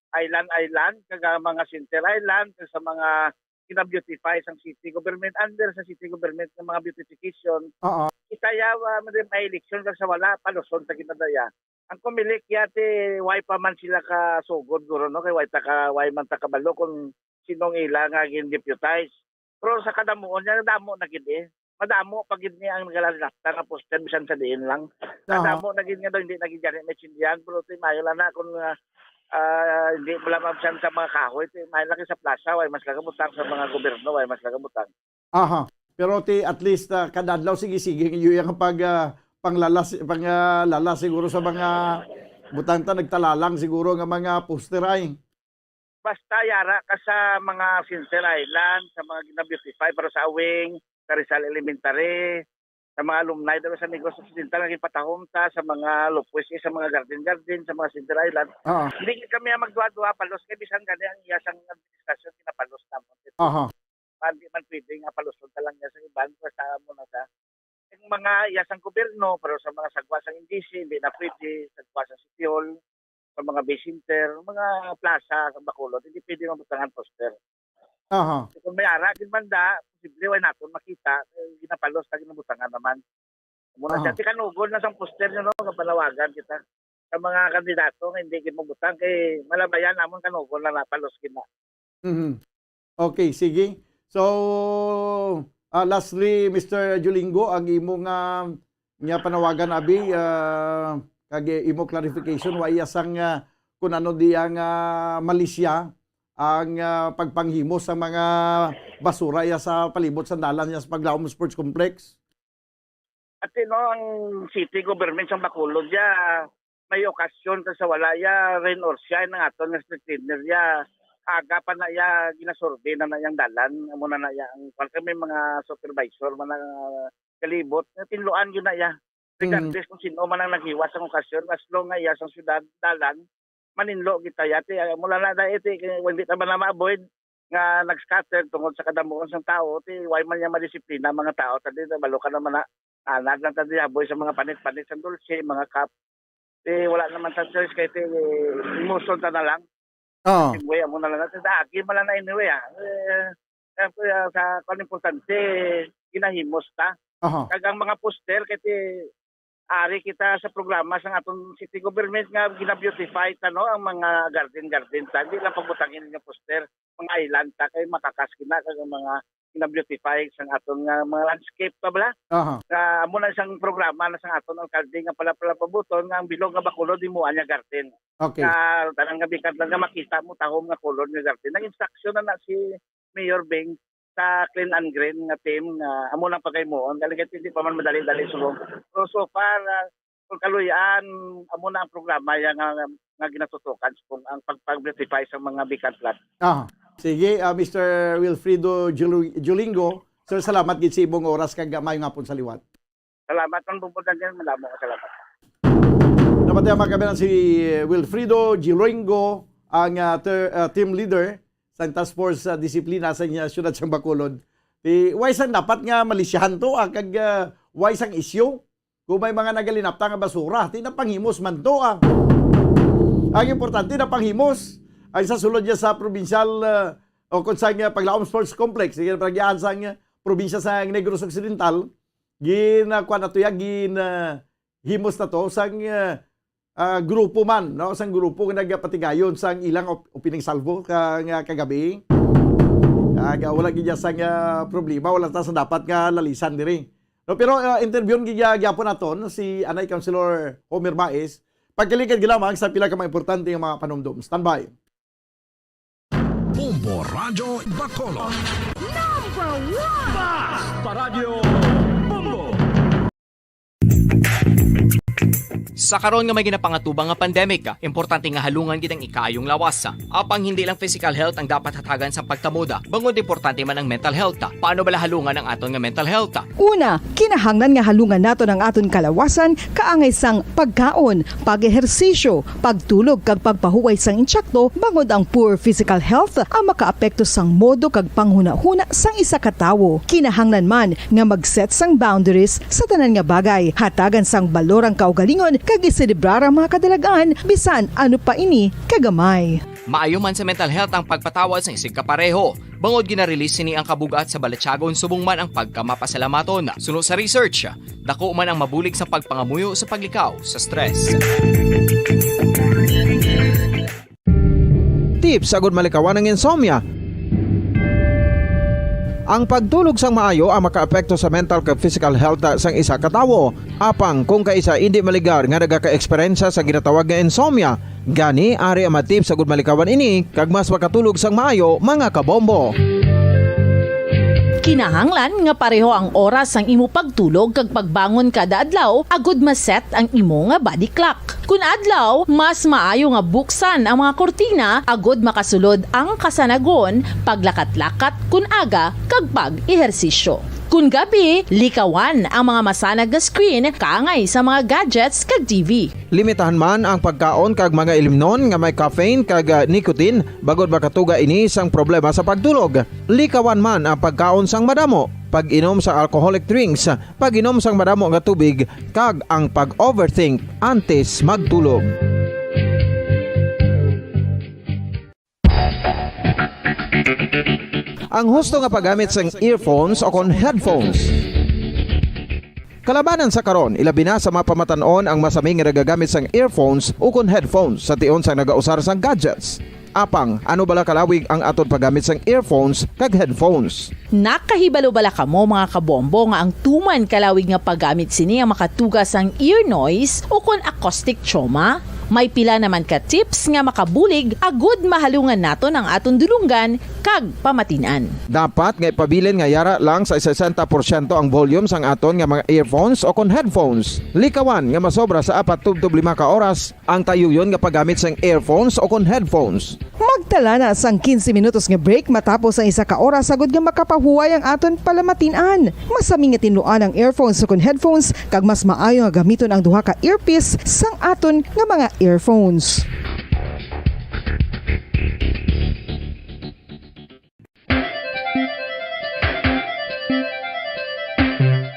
island kaga mga center island sa mga kina-beautify sa city government under sa city government ng mga beautification. Itaya may election sa wala palusod sa kinadaya. Ang Comelec yate why pa man sila ka sugod guro no kay why man ta kabalo kung sinong ila nga gin-deputize. Pero sa kadamuon niya damo na gid madamo pag gid niya ang nagalalakta nga poster bisan sa diin lang. Kadamo na gid nga daw hindi naging diyan may sindihan pero mayo lang na kung hindi mo lang mabsan sa mga kahoy. May laki sa plaza, way mas kagamutang sa mga gobyerno, way mas kagamutang. Pero at least kadadlaw sige yung panglala siguro sa mga butanta nagtalalang siguro nga mga poster ay. Basta yara ka sa mga Center Island, sa mga gina-beautify para sa Awing, sa Rizal Elementary, sa mga alumni daw sa Negosyo Occidental naging patahom ta sa mga Lopez, sa mga garden, sa mga Center Island. Hindi kami magduwa-duwa palos kay bisan gani ang iyasang administrasyon kinapalos namon. Hindi man pwede nga paluson ta lang niya sa iban basta mo na sa yung mga iyasang gobyerno pero sa mga sagwa sa NDC hindi na pwede sagwa sa City Hall, sa mga base center, mga plaza sa Bacolod hindi pwede mabutangan poster. Kung may ara, ginmanda, posible way natin makita, ginapalos na ginabutangan naman. Muna siya, tikanugol na sa poster nyo, no, kapalawagan kita. Sa mga kandidato, hindi ginmabutang, kay malabayan namon kanugol na napalos gina. Okay, sige. So, lastly, Mr. Julingo, ang imong nga panawagan, abi, kag imo clarification, waiyasang kung ano di ang Malaysia, ang pagpanghimo sa mga basura sa palibot sa dalan sa Paglaom Sports Complex? At ang city government sa Bacolod may okasyon ka sa wala ya rain or shine ng aton nga street cleaner ya aga pa na ya ginasurvey na yang dalan amo na ya ang kami mga supervisor mga kalibot tinluan yun na ya regardless kung sino man ang naghiwas ang okasyon as long nga ya sa syudad dalan maninlo kita ya mula na dahil hindi naman na ma-avoid nga nag-scatter tungkol sa kadamuon ng tao why man niya madisiplina mga tao tadi balo ka naman na anak lang tadi aboy sa mga panit-panit sa dulce mga cup wala naman sa choice kay emotion ta na lang. Anyway, amo na lang natin dagi man na anyway sa kon importante ginahimos ta. Kag ang mga poster kay ari kita sa programa sa aton city government nga gina-beautify ta no ang mga garden ta di lang pagbutangin nga poster mga island ta kay makakaskina kag mga gina-beautify sa aton nga mga landscape pa bala. Amo na isang programa na sa aton alkalde nga pala pabuton nga ang bilog nga Bacolod imo anya garden. Okay. Tanang nga bikat lang nga makita mo tahom nga color nga garden. Nag-instruction na si Mayor Beng sa Clean and Green nga team nga amo nang pagaymoon dali hindi pa man madali-dali sulong. So far kung kaluyan amo na ang programa nga ginatutukan kung ang pag-beautify sa mga bikat lot. Sige, Mr. Wilfredo Julingo, sir, salamat gid sa ibong oras kag maayong hapon sa liwat. Salamat man bubutan diyan, malamo ka salamat. Dapat mga kabilang si Wilfredo Julingo, ang team leader sa Task Force Disiplina sa siyudad sa Bacolod. Why sang dapat nga malisyahan to kag why sang issue? Kung may mga nagalinapta nga basura, tinapanghimos man to Ang importante na panghimos ay sa sulod niya sa provincial o kung sa Paglaom Sports Complex, sige pagyan sa probinsya sa Negros Occidental, kuan ato ya himos na to sang grupo man, no, sang grupo nga nagapatigayon sang ilang opening salvo kagabi. Wala gid sang problema, wala ta sa dapat nga lalisan diri. No, pero interview gyapon naton si Anay Councilor Homer Maes pagkalikad gilamang sa pila ka mga importante nga mga panumdum. Standby. Bombo Radio Bacolod. Number 1! Basta Radio Bombo! Sa karon nga may ginapangatubang nga pandemic, importante nga halungan gid ang ikayong lawas. Apang hindi lang physical health ang dapat hatagan sa pagtamuda, bangod importante man ang mental health. Paano bala halungan ang aton nga mental health? Una, kinahanglan nga halungan nato ng aton kalawasan kaangay sang pagkaon, pag-ehersisyo, pagtulog kag pagpahuway sang insyakto bangod ang poor physical health ang makaapekto sang modo kag panghuna-huna sang isa ka tawo. Kinahanglan man nga mag-set sang boundaries sa tanan nga bagay, hatagan sang balorang kaugalingon kag iselebrar ang mga kadalagaan bisan ano pa ini kagamay. Maayo man sa mental health ang pagpatawad sa isig kapareho. Bangod ginarelease ni ang kabugat sa Balatyagon subong man ang pagkamapasalamaton. Suno sa research, dako man ang mabulig sa pagpangamuyo sa paglikaw sa stress. Tips agud malikawan ng insomnia. Ang pagtulog sang maayo ang makaapekto sa mental kag physical health sang isa ka tawo. Apang kung kaisa hindi maligar nga nagaka-eksperyensya sa ginatawag nga insomnia, gani ari ang matip sa gud malikawan ini kag mas makatulog sang maayo mga kabombo. Kinahanglan nga pareho ang oras sang imo pagtulog kag pagbangon kada adlaw agud maset ang imo nga body clock. Kun adlaw, mas maayo nga buksan ang mga kortina agud makasulod ang kasanagon, paglakat-lakat kun aga kag pag-ehersisyo. Kun gabi, likawan ang mga masanag nga screen kaangay sa mga gadgets kag TV. Limitahan man ang pagkaon kag mga ilimnon nga may caffeine kag nicotine bagod makatuga ini sang problema sa pagtulog. Likawan man ang pagkaon sang madamo, pag-inom sa alcoholic drinks, pag-inom sang madamo nga tubig kag ang pag-overthink antes magtulog. Ang husto nga paggamit sang earphones o kon headphones. Kalabanan sa karon, ilabi na sa mga pamatanon ang masami nga nagagamit sang earphones o kon headphones sa tion sang nagausar sang gadgets. Apang, ano bala kalawig ang aton paggamit sang earphones kag headphones? Nakahibalo bala kamo mga kabombo nga ang tuman kalawig nga paggamit sini ang makatugas ang ear noise o kon acoustic trauma? May pila naman ka tips nga makabulig agud mahalungan nato ng aton dulungan kag pamatinan. Dapat nga ipabilin nga yara lang sa 60% ang volume sang aton nga mga earphones o kon headphones. Likawan nga masobra sa 4-5 ka oras ang tayuyon nga paggamit sang earphones o kon headphones. Magtala na sang 15 minutos nga break matapos ang 1 ka oras sagud nga makapahuway ang aton palamatinan. Masami nga tinuan ang earphones o kon headphones kag mas maayo nga gamiton ang duha ka earpiece sang aton nga mga earphones.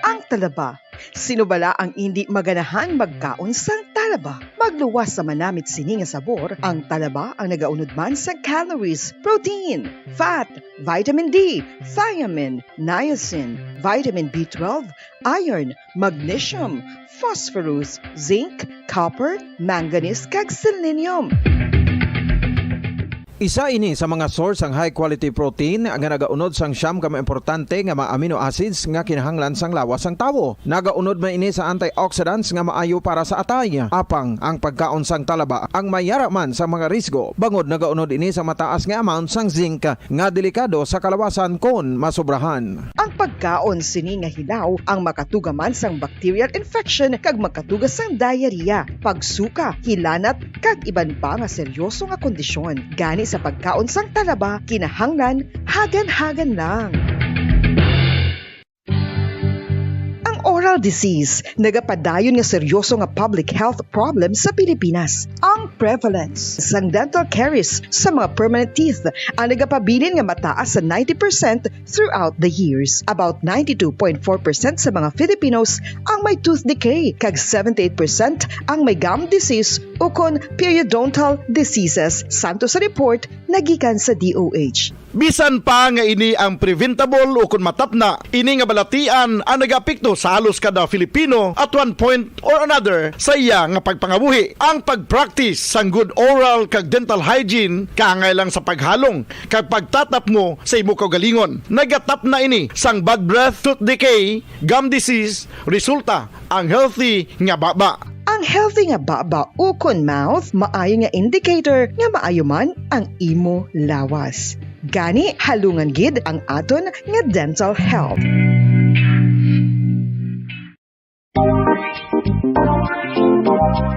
Ang talaba. Sino bala ang hindi maganahan magkaon sang talaba? Magluwas sa manamit sini nga sabor, ang talaba ang nagaunod man sa calories, protein, fat, vitamin D, thiamine, niacin, vitamin B12, iron, magnesium, phosphorus, zinc, copper, manganese kag selenium. Isa ini sa mga source ang high quality protein nga nagaunod sang siyam ka importante nga mga amino acids nga kinahanglan sang lawas sang tawo. Nagaunod man ini sa antioxidants nga maayo para sa atay. Apang ang pagkaon sang talaba ang mayara man sa mga risgo. Bangod nagaunod ini sa mataas nga amount sang zinc nga delikado sa kalawasan kon masobrahan. Ang pagkaon sini nga hilaw ang makatugaman sang bacterial infection kag makatugas sang diarrhea, pagsuka, hilanat kag iban pa nga seryoso nga kondisyon. Gani sa pagkaon sang talaba, kinahanglan hagan-hagan lang. Oral disease, nagapadayon nga seryoso nga public health problem sa Pilipinas. Ang prevalence sang dental caries sa mga permanent teeth ang nagapabilin nga mataas sa 90% throughout the years. About 92.4% sa mga Filipinos ang may tooth decay, kag 78% ang may gum disease o kon periodontal diseases, santo sa report nagikan sa DOH. Bisan pa nga ini ang preventable o kung matapna, ini nga balatian ang nagapikto sa halos kada Filipino at one point or another sa iya nga pagpangabuhi. Ang pagpractice sang good oral kag dental hygiene kaangay lang sa paghalong kag pagtatap mo sa imo kaugalingon. Nagatap na ini sang bad breath, tooth decay, gum disease, resulta ang healthy nga baba. Ang healthy nga baba o kon mouth, maayo nga indicator nga maayo man ang imo lawas. Gani halungan gid ang aton nga dental health.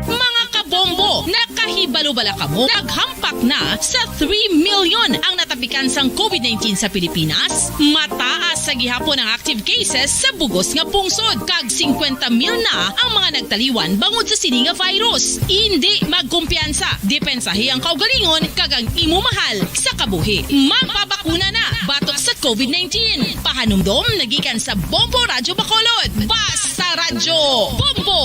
Mga kabombo, nakahibalo bala kamo? Naghampak na sa 3 million ang natapikan sang COVID-19 sa Pilipinas. Mataas sa gihapon ang active cases sa bugos nga pungsod. Kag 50 mil na ang mga nagtaliwan bangod sa sini nga virus. Hindi magkumpiyansa. Depensahi ang kaugalingon kag ang imo mahal sa kabuhi. Magpabakuna na batok sa COVID-19. Pahanumdom nagikan sa Bombo Radyo Bacolod. Basta Radyo Bombo!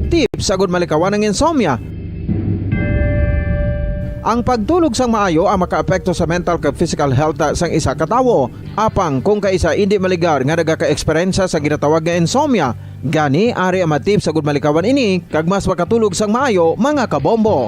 Tips sagud malikawan ng insomnia. Ang pagtulog sang maayo ang makaapekto sa mental kag physical health sang isa ka tawo. Apang kung kaisa hindi maligar nga nagaka-eksperyensya sa ginatawag nga insomnia, gani ari ang matip sagud malikawan ini kag mas makatulog sang maayo mga kabombo.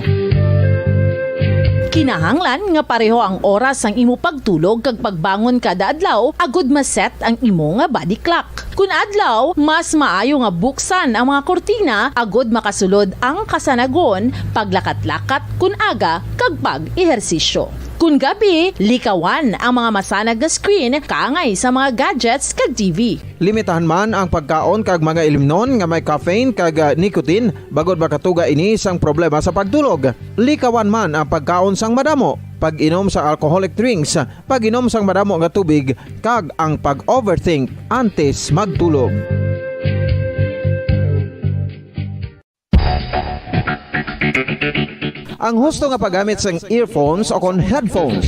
Kinahanglan nga pareho ang oras ang imo pagtulog kag pagbangon kada adlaw agud maset ang imo nga body clock. Kun adlaw, mas maayo nga buksan ang mga kortina agud makasulod ang kasanagon, paglakat-lakat kun aga kag pag-ehersisyo. Kun gabi, likawan ang mga masanag nga screen kaangay sa mga gadgets kag TV. Limitahan man ang pagkaon kag mga ilimnon nga may caffeine kag nicotine bagod makatuga ini sang problema sa pagtulog. Likawan man ang pagkaon sang madamo, pag-inom sa alcoholic drinks, pag-inom sang madamo nga tubig kag ang pag-overthink antes magtulog. Ang husto nga paggamit sang earphones o kon headphones.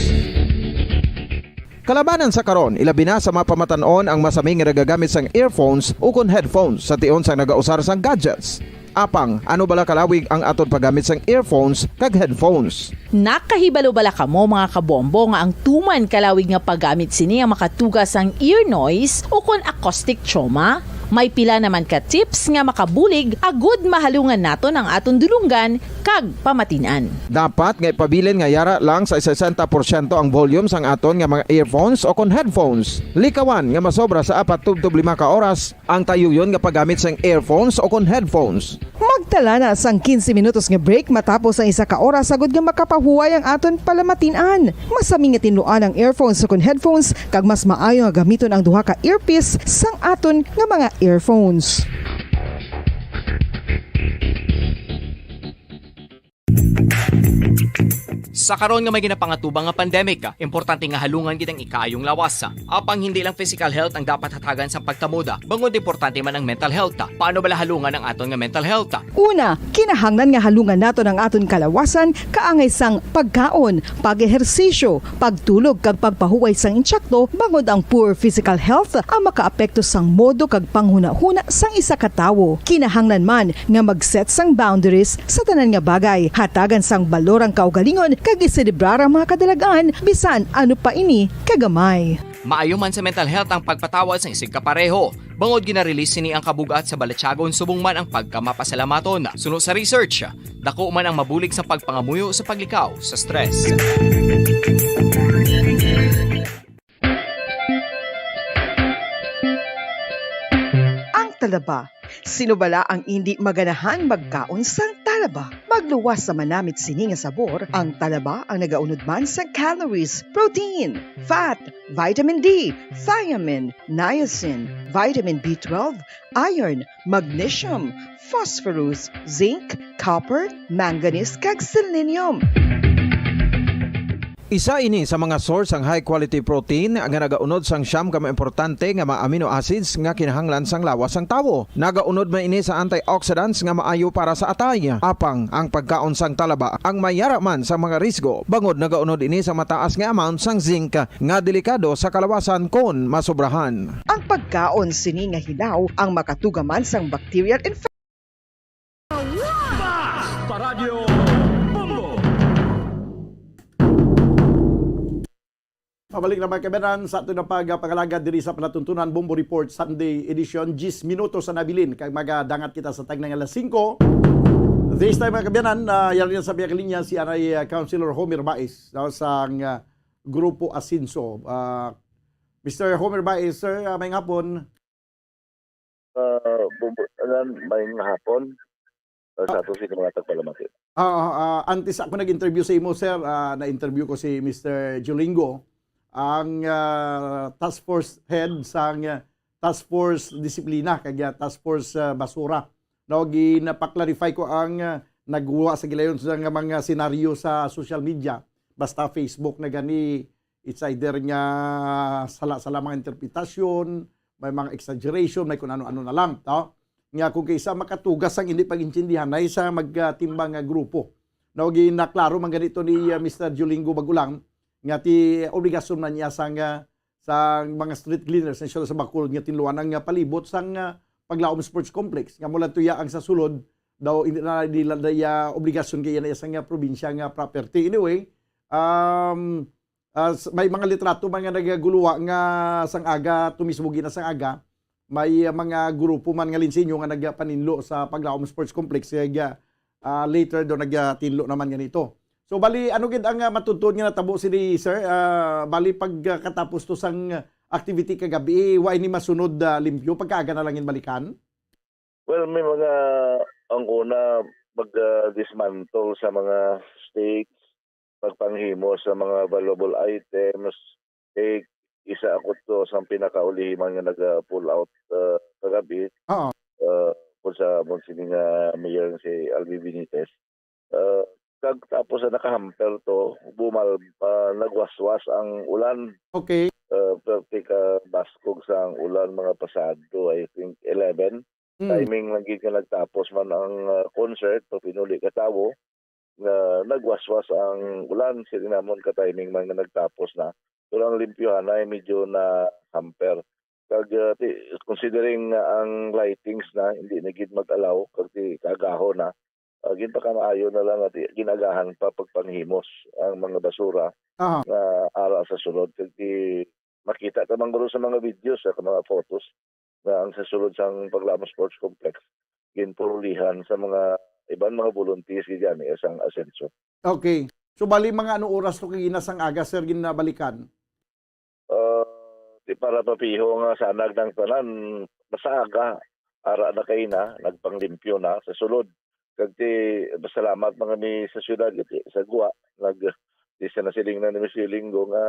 Kalabanan sa karon, ilabi na sa mga pamatanon ang masaming nga nagagamit sang earphones o kon headphones sa tion sang nagausar sang gadgets. Apang, ano bala kalawig ang aton paggamit sang earphones kag headphones? Nakahibalo bala kamo mga kabombo nga ang tuman kalawig nga paggamit sini ang makatugas sang ear noise o kon acoustic trauma? May pila naman ka tips nga makabulig agud mahalungan nato ng aton dulungan kag pamatinan. Dapat nga ipabilin nga yara lang sa 60% ang volume sang aton nga mga earphones o kon headphones. Likawan nga masobra sa 4-5 ka oras ang tayuyon nga paggamit sang earphones o kon headphones. Magtala na sang 15 minutos nga break matapos ang 1 ka oras sagud nga makapahuway ang aton palamatinan. Masami nga tinluan ang earphones o kon headphones kag mas maayo nga gamiton ang duha ka earpiece sang aton nga mga earphones. Sa karon nga may ginapangatubang nga pandemic, importante nga halungan gitang ikayong lawas. Apang hindi lang physical health ang dapat hatagan sa pagtamuda, bangod importante man ang mental health. Paano bala halungan ang aton nga mental health? Una, kinahanglan nga halungan nato ng aton kalawasan kaangay sang pagkaon, pag-ehersisyo, pagtulog kag pagpahuway sang insyakto bangod ang poor physical health ang makaapekto sang modo kag panghuna-huna sang isa ka tawo. Kinahanglan man nga mag-set sang boundaries sa tanan nga bagay, hatagan sang balorang kaugalingon kag iselebrar ang mga kadalagaan bisan ano pa ini kagamay. Maayo man sa mental health ang pagpatawad sa isig kapareho. Bangod gina-release ni ang kabugat sa Balatyagon subong man ang pagkamapasalamaton. Sunod sa research, dako man ang mabulig sa pagpangamuyo sa paglikaw sa stress. Ang talaba. Sino bala ang hindi maganahan magkaon sang talaba? Magluwas sa manamit sini nga sabor, ang talaba ang nagaunod man sa calories, protein, fat, vitamin D, thiamine, niacin, vitamin B12, iron, magnesium, phosphorus, zinc, copper, manganese kag selenium. Isa ini sa mga source ang high quality protein nga nagaunod sang siyam ka importante nga mga amino acids nga kinahanglan sang lawas sang tawo. Nagaunod man ini sa antioxidants nga maayo para sa atay. Apang ang pagkaon sang talaba ang mayara man sa mga risgo. Bangod nagaunod ini sa mataas nga amount sang zinc nga delikado sa kalawasan kon masobrahan. Ang pagkaon sini nga hilaw ang makatugaman sang bacterial infection. Paradyo Bombo! Pabalik na mga kabanan sa ato na pagpangalaga diri sa palatuntunan Bombo Report Sunday edition 10 minutos sa nabilin kag magadangat kita sa tag ng alas 5. This time mga kabanan, yan sa biya kalinya si Anay Councilor Homer Baez sa Grupo Asinso. Mr. Homer Baez, sir, may hapon. May hapon. Sa ato si mga tagpalamatin. Antes ako nag-interview sa imo, sir, na-interview ko si Mr. Jolingo, ang task force head sa task force disiplina kaya task force basura. Napaklarify ko ang nagwa sa gilayon sa mga senaryo sa social media. Basta Facebook na gani, it's either nga sala-sala mga interpretasyon, may mga exaggeration, may kung ano-ano na lang. Nga kung kaysa makatugas ang hindi pag-intindihan ay sa magtimbang grupo. Naklaro man ganito ni Mr. Jolingo Bagulang nga ti obligasyon man niya sa mga street cleaners na sa Bacolod nga tinluan ang palibot sang Paglaom Sports Complex. Nga mula tuya ang sa sulod daw hindi na nila obligasyon kaya na isang probinsya nga property. Anyway, may mga litrato mga nagaguluwa nga sang aga tumisbugi na sang aga. May mga grupo man nga linsinyo nga nagpaninlo sa Paglaom Sports Complex kaya later do nagtinlo naman ganito. So bali ano gid ang matutud nga natabo si sir, bali pagkatapos to sang activity kagabi, why ni masunod limpyo pagkaaga na langin balikan? Well, may mga ang una mag-dismantle sa mga stakes, pagpanghimo sa mga valuable items, isa ako to sa pinakaulihiman nga nag-pull out kagabi. Kung sa monsining mayor si Albi Benitez. Tapos na nakahamper to, nagwaswas ang ulan. Okay. Pertika baskog sa ang ulan mga pasado, I think 11. Timing lang ka nagtapos man ang concert, so pinuli ka tawo. Nagwaswas ang ulan, sininamon ka timing man nga nagtapos na. So ang limpyohan ay medyo na hamper. Considering ang lightings na hindi na gid mag-allow kasi kagaho na, ginpa ka maayo na lang at ginagahan pa pagpanghimos ang mga basura na ara sa sulod. Kasi makita ka man sa mga videos, sa mga photos, nga ang sasulod sang Paglaom Sports Complex ginpurulihan sa mga ibang mga volunteers gani sang asenso. Okay. So bali mga ano oras to kay ginas ang aga sir ginabalikan? Di para papiho nga sa anag ng tanan masaga ara na kay na nagpanglimpyo na sa sulod kag ti salamat mga mi sa syudad sa Gua di na siling na ni Linggo nga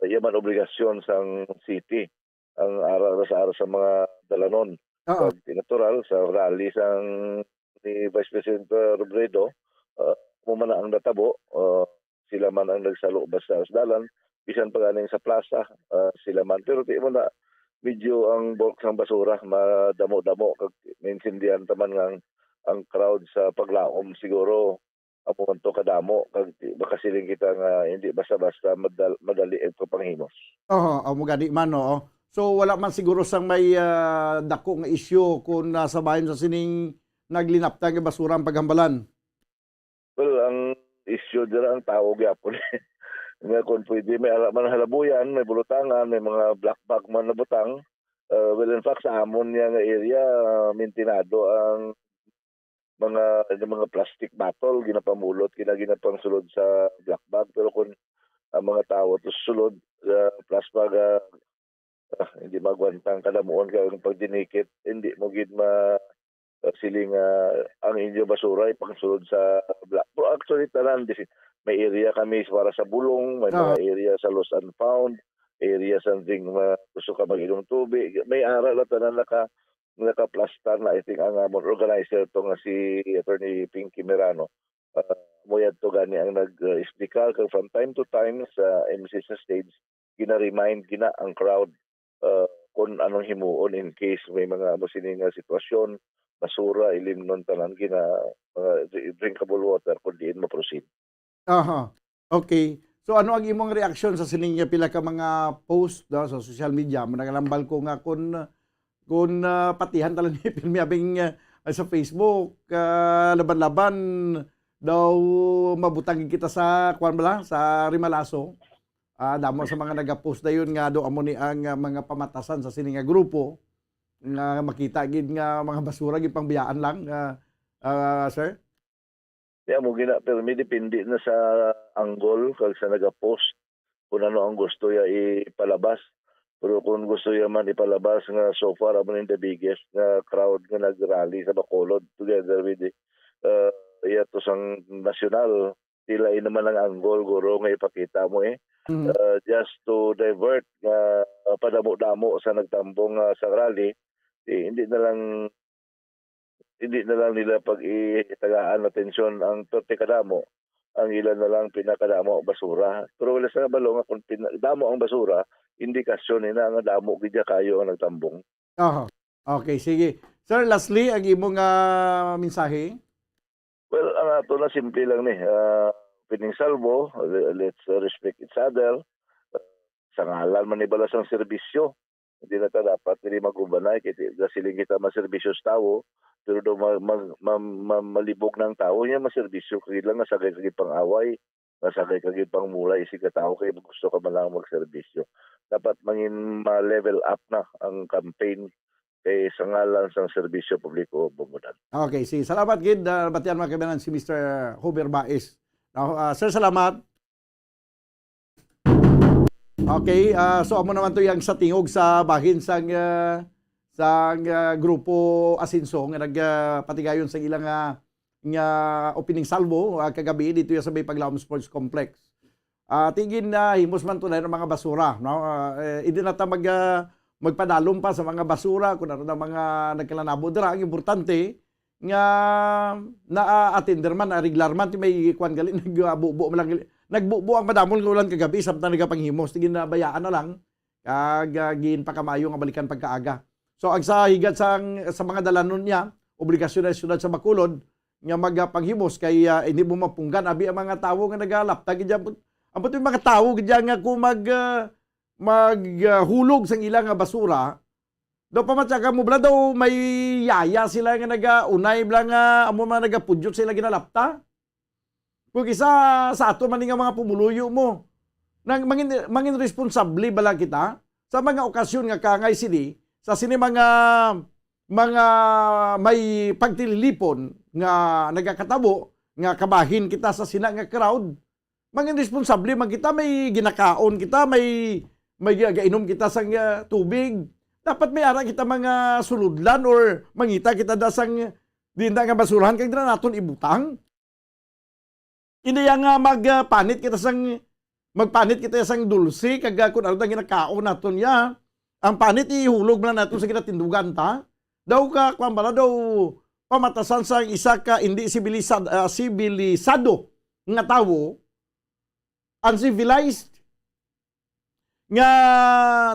yaman obligasyon sang city ang ara sa mga dalanon. Kag natural sa rally sang ni Vice President Robredo mumana ang natabo sila man ang nagsalo basta sa dalan bisan pa ganing sa plaza sila man pero di mo na medyo ang bulk ng basura madamo-damo kag maintindihan taman nga ang crowd sa paglaom siguro amo man to kadamo kag baka siling kita nga hindi basta-basta madali ang papanghimos. Mo gani man no. So wala man siguro sang may dako nga issue kung nasa bahin sa sining naglinapta nga basura ang paghambalan. Well, ang issue dira ang tao gyapon. Nga kung pwede may man halabuyan, may bulutangan, may mga black bag man na butang. Well, in fact, sa amon niya nga area, mintinado ang mga plastic bottle, ginapamulot, ginapang sulod sa black bag. Pero kung ang mga tao to sulod, plastic bag, hindi magwantang kadamuon ka ng pagdinikit, hindi mo gid siling ang inyo basura ipangsulod sa black. Pero actually, tanan, may area kami para sa bulong, may mga area sa lost and found, area sa gusto ka mag-inom tubig. May aral na tanan naka-plastar na I think ang amon organizer to nga si Attorney Pinky Merano. Muyad to gani ang nag-speakal kag from time to time sa MC sa stage gina-remind ang crowd kung anong himuon in case may mga musining sitwasyon, basura, ilimnon tanan drinkable water kung diin ma-proceed. Okay. So ano ang imong reaksyon sa sining pila ka mga post sa social media? Nagalambal ko nga kung patihan talan ni Pilmiabing sa Facebook laban-laban daw mabutang kita sa sa Rimalaso. Damo sa mga nagapost dayon nga do amo ni ang mga pamatasan sa sining grupo nga makita gid nga mga basura gid pangbiyaan lang sir. Kaya mo pero may depende na sa angle kag sa nagapost kung ano ang gusto ya ipalabas. Pero kung gusto ya man ipalabas nga so far amo the biggest nga crowd nga nagrally sa Bacolod together with yato sang nasyonal tila naman ang angle guro nga ipakita mo just to divert nga padamo-damo sa nagtambong sa rally hindi na lang nila pag-itagaan atensyon ang perti kadamo. Ang ilan na lang pinakadamo basura. Pero wala sa balo nga kung damo ang basura, indikasyon na nga damo gidya kayo ang nagtambong. Okay, sige. Sir, lastly, ang imong mensahe? Well, ang ato na simple lang ni. Pining salvo, let's respect each other. Sa ngalan man ibalas ang serbisyo. Hindi na ta dapat hindi magubanay kasi siling kita maserbisyo sa tao pero do malibog ng tao niya maserbisyo kay lang nasagay kay pang-away nasagay kay pang-mulay si tao kay gusto ka man lang magserbisyo dapat mangin ma-level up na ang campaign kay sa ngalan sang serbisyo publiko bumudan. Okay, sige. Salamat gid batian mga kaibigan si Mr. Huber Baez. Sir, salamat. Okay, so amo naman to yang sa tingog sa bahin sang grupo Asinso nga nagpatigayon sa ilang nga opening salvo kagabi dito sa Bay Paglaom Sports Complex. Tingin na himos man to na mga basura, no? Hindi na ta magpadalom pa sa mga basura kung ano na mga nagkalanabo dira. Ang importante nga na-attender man, regular man may kwan gali nagbubo man lang nagbubo ang madamol nga ulan kagabi samtang nagapanghimos tigin na bayaan na lang gin pa kamayo nga balikan pagkaaga. So ang sa higat sa mga dalanon niya obligasyon na syudad sa Bacolod nga magapanghimos kay hindi mo mapunggan abi ang mga tawo nga nagalapta gid ang yung mga tawo gid nga kung maghulog sang ilang nga basura do pamatyaga mo bla daw may yaya sila nga nagaunay bla nga amo man nagapudyot sila ginalapta. Kung isa sa ato man nga mga pumuluyo mo, mangin responsable bala kita sa mga okasyon nga kangay sini, sa sini mga may pagtililipon nga nagakatabo nga kabahin kita sa sina nga crowd. Mga responsable man kita, may ginakaon kita, may gainom kita sang tubig. Dapat may ara kita mga suludlan or mangita kita dasang dinda nga basurahan kag dira naton ibutang. Hindi nga magpanit kita sang dulce kag kun ano dang ginakaon naton ya. Ang panit ihulog man naton sa kinatindugan ta. Daw ka kwan bala daw pamatasan sa isa ka hindi sibilisado nga tawo, uncivilized, nga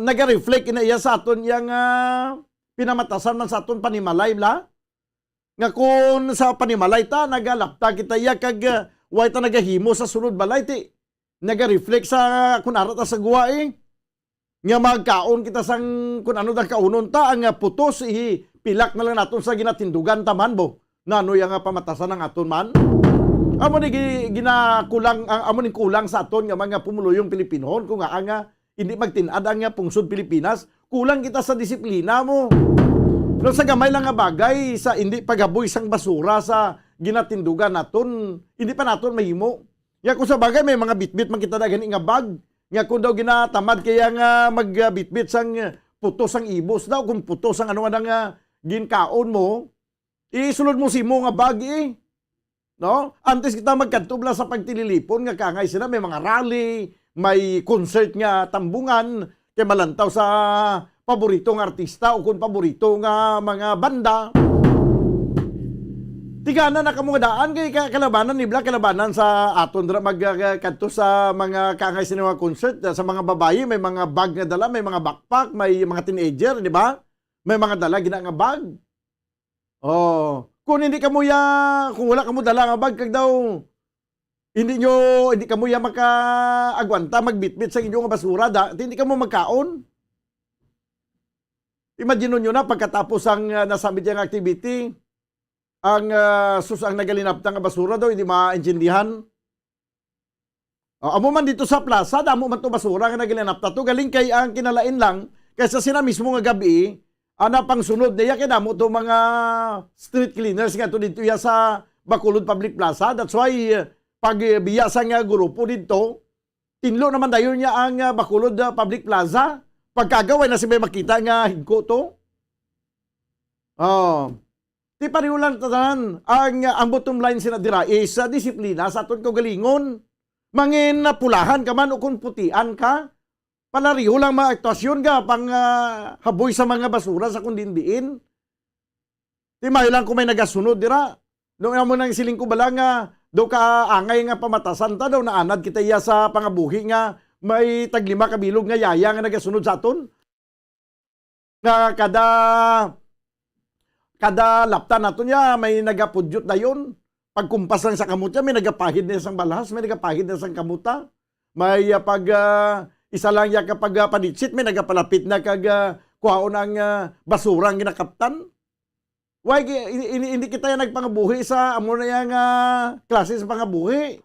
naga-reflect ina iya sa aton yang pinamatasan man sa aton panimalay la. Nga kung sa panimalay ta nagalapta kita iya kag way ta nagahimo sa sunod balay ti naga-reflect sa kun ara ta sa guwae. Nga magkaon kita sang kun ano dang kaunon ta ang putos pilak na lang naton sa ginatindugan taman bo. Nano yang pamatasan ng aton man. Amo ni ginakulang amo ni kulang sa aton nga mga pumuluyong Pilipinohon kung nga hindi magtinad ang pungsod Pilipinas, kulang kita sa disiplina mo. Pero sa gamay lang nga bagay sa hindi pagaboy sang basura sa ginatindugan naton, hindi pa naton mahimo. Ya kung sa bagay may mga bitbit man kita na gani nga bag. Nga kung daw ginatamad kaya nga magbitbit sang putos sang ibos daw, kung putos sang ano nga ginkaon mo, isulod mo si mo nga bag no? Antes kita magkantubla sa pagtililipon nga kangay sila may mga rally, may concert nga tambungan, kay malantaw sa paboritong artista o kung paborito nga mga banda. Tigana na kamo daan kay kalabanan ni kalabanan sa aton dra magkanto sa mga kangay sila mga concert sa mga babayi may mga bag nga dala, may mga backpack, may mga teenager, di ba? May mga dala gina nga bag. Oh, kung hindi kamo kung wala kamo dala nga bag kag daw hindi kamo makaagwanta magbitbit sa inyong basura hindi kamo magkaon. Imagine nyo na pagkatapos ang nasamit yung activity, ang nagalinaptang nga basura daw hindi maintindihan. Amo man dito sa plaza, damo man to basura nga nagalinapta to galing kay ang kinalain lang kaysa sila mismo nga gabi pang sunod niya kaya damo to mga street cleaners nga to dito ya sa Bacolod Public Plaza. That's why pag biya sa nga grupo dito, tinlo naman dayon niya ang Bacolod Public Plaza. Pagkagaway na si may makita nga higko to. Ti pareho lang tatanan. Ang bottom line sila dira is disiplina sa aton kaugalingon. Mangin pulahan ka man o kung putian ka, palariho lang mga aktuasyon ka pang haboy sa mga basura sa kundindiin. Ti mayo lang kung may nagasunod dira. Doon mo nang siling ko bala nga, do ka angay nga pamatasan ta daw naanad kita iya sa pangabuhi nga may taglima kabilog nga yaya nga nagasunod sa aton. Nga kada lapta naton ya may nagapudyot dayon. Pagkumpas lang sa kamuta, may nagapahid na isang balhas, may nagapahid na isang kamuta. May isa lang ya kapag panitsit, may nagapalapit na kag kuhaon ang basura ang ginakaptan. Why, hindi kita yan nagpangabuhi sa amo na yung klase sa pangabuhi.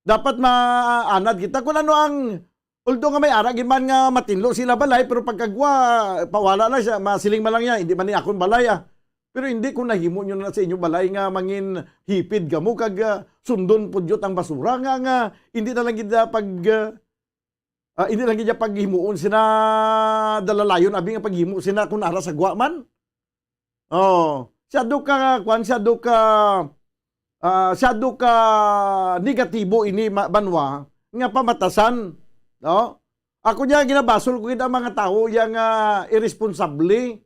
Dapat maanad kita. Kung ano although nga may aragin man nga matinlo sila balay, pero pagkagwa, pawala na siya, masiling man lang yan, hindi man ni akong balay Pero hindi kung nahimo nyo na sa inyo balay nga mangin hipid ka mo kag sundon pudyot ang basura nga hindi na lang gida hindi lang gida paghimuon sina dalalayon abi nga paghimo sina kun ara sa gwa man. Syado ka negatibo ini banwa nga pamatasan, no? Ako niya ginabasol ko kita mga tao yang irresponsable.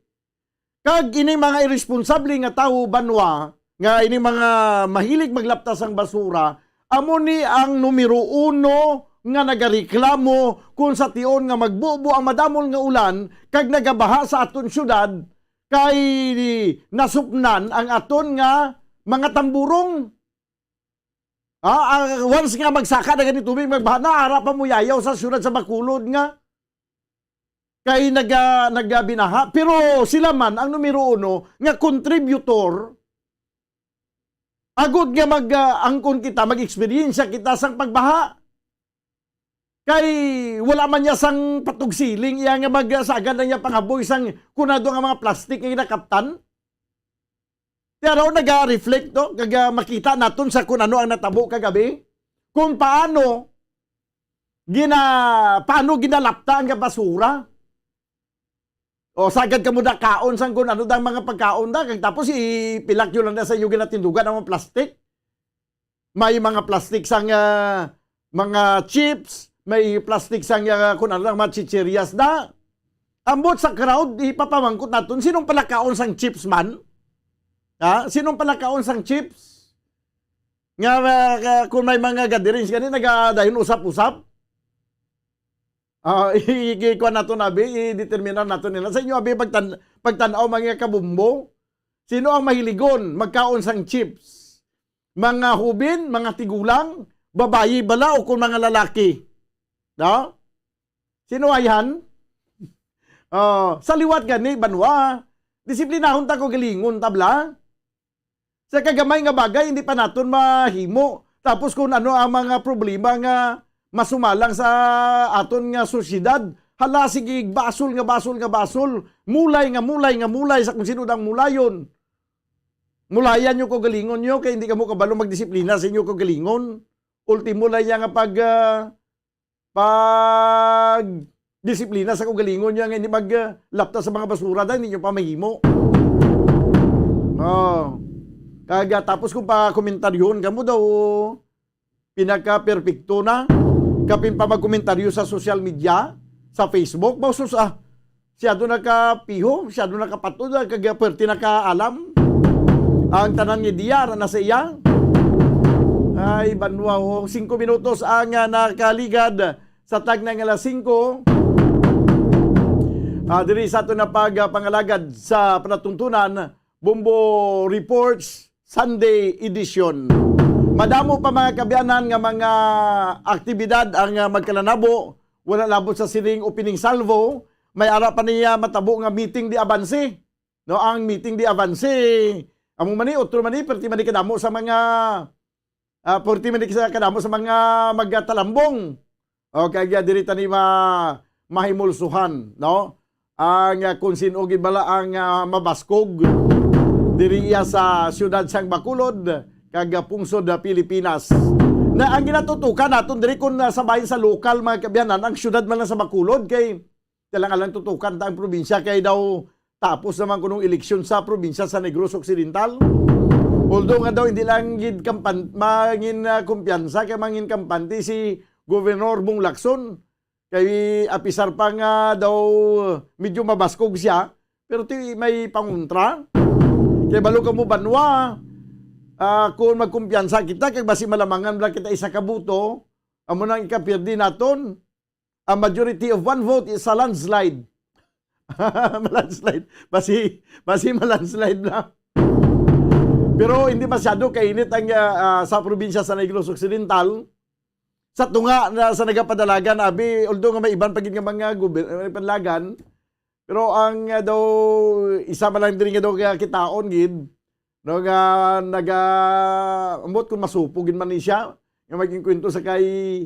Kag ini mga irresponsable nga tao banwa, nga ini mga mahilig maglaptas ang basura, amo ni ang numero 1 nga nagareklamo kung sa tion nga magbubo ang madamol nga ulan kag nagabaha sa aton syudad kay nasupnan ang aton nga mga tamburong. Once nga magsaka na ganito tubig magbaha na ara pa mo yayaw sa syudad sa Bacolod nga. Kay nagabinaha. Pero sila man, ang numero 1, nga contributor, agod nga mag-angkon kita, mag-experiensya kita sang pagbaha. Kay wala man niya sang patugsiling iya nga magsagad na niya pangaboy sang kunado nga mga plastic nga kinakaptan. Pero naga-reflect to, kaga makita naton sa kung ano ang natabo kagabi, kung paano ginalapta ang basura. O sagad ka mo da kaon sang kung ano dang mga pagkaon da, kag tapos ipilak yun lang na sa iyo ginatindugan ang mga plastic. May mga plastic sang mga chips, may plastic sang kung ano lang mga chichirias da. Ambot sa crowd, ipapamangkot naton, sinong palakaon sang chips man? Ha? Sinong palakaon sang chips? Nga kung may mga gatherings gani nagadayon usap-usap. Ikuha nato nabi, i-determine nato nila. Sa inyo abi pagtanaw mga kabumbo, sino ang mahiligon magkaon sang chips? Mga hubin, mga tigulang, babayi bala o kung mga lalaki? No? Sino ayan? Sa liwat gani banwa, disiplinahon ta ko galingon tabla. Sa kagamay nga bagay, hindi pa naton mahimo. Tapos kung ano ang mga problema nga masumalang sa aton nga sosyedad, hala sige basol. Mulay sa kung sino dang mulayon. Mulayan nyo ko galingon nyo, kaya hindi ka mo kabalo magdisiplina sa inyo ko galingon. Ultimo lang nga pag disiplina sa kugalingon nyo, nga hindi maglapta sa mga basura dahil hindi nyo pa mahimo. Kaga tapos kung pa komentaryon ka mo daw pinaka-perfecto na kapin pa magkomentaryo sa social media, sa Facebook, bausos siyado nakapiho, siyado nakapatod, kaga pwerte nakaalam ang tanan ni Diyar na sa iya. Ay banwa 5 minutos ang nakaligad sa tag ng alas 5. Diri sa ito na pagpangalagad sa panatuntunan, Bombo Reports Sunday edition. Madamo pa mga kabyanan nga mga aktibidad ang magkalanabo. Wala labot sa siling opening salvo. May ara pa niya matabo nga meeting di avanse. No, ang meeting di avanse. Amo mani otro mani perti mani kadamo sa mga perti mani kadamo sa mga magtalambong. O kaya diri tani mahimulsuhan, no? Ang kung sino gid bala ang mabaskog diri sa siyudad sang Bacolod kag pungsod Pilipinas. Na ang ginatutukan naton diri kun sabay sa lokal mga kabyanan ang siyudad man lang sa Bacolod kay kailangan tutukan ta ang probinsya kay daw tapos naman kunong eleksyon sa probinsya sa Negros Occidental. Although nga daw hindi lang gid mangin kumpiyansa kay mangin kampante si Gobernador Bong Lacson kay apisar pa nga daw medyo mabaskog siya pero may panguntra. Kaya balo ka mo banwa, kung magkumpiyansa kita, kaya basi malamangan lang kita isa kabuto, amo nang ikapirdi naton, a majority of 1 vote is a landslide. Landslide. Basi malandslide na. Pero hindi masyado kainit ang sa probinsya sa Negros Occidental. Sa tunga na sa nagapadalagan, abi, although nga may iban pagid nga mga panlagan, pero ang daw isa man lang din nga daw kitaon gid no nga amot kung masupugin man ni siya nga maging kwento sa kay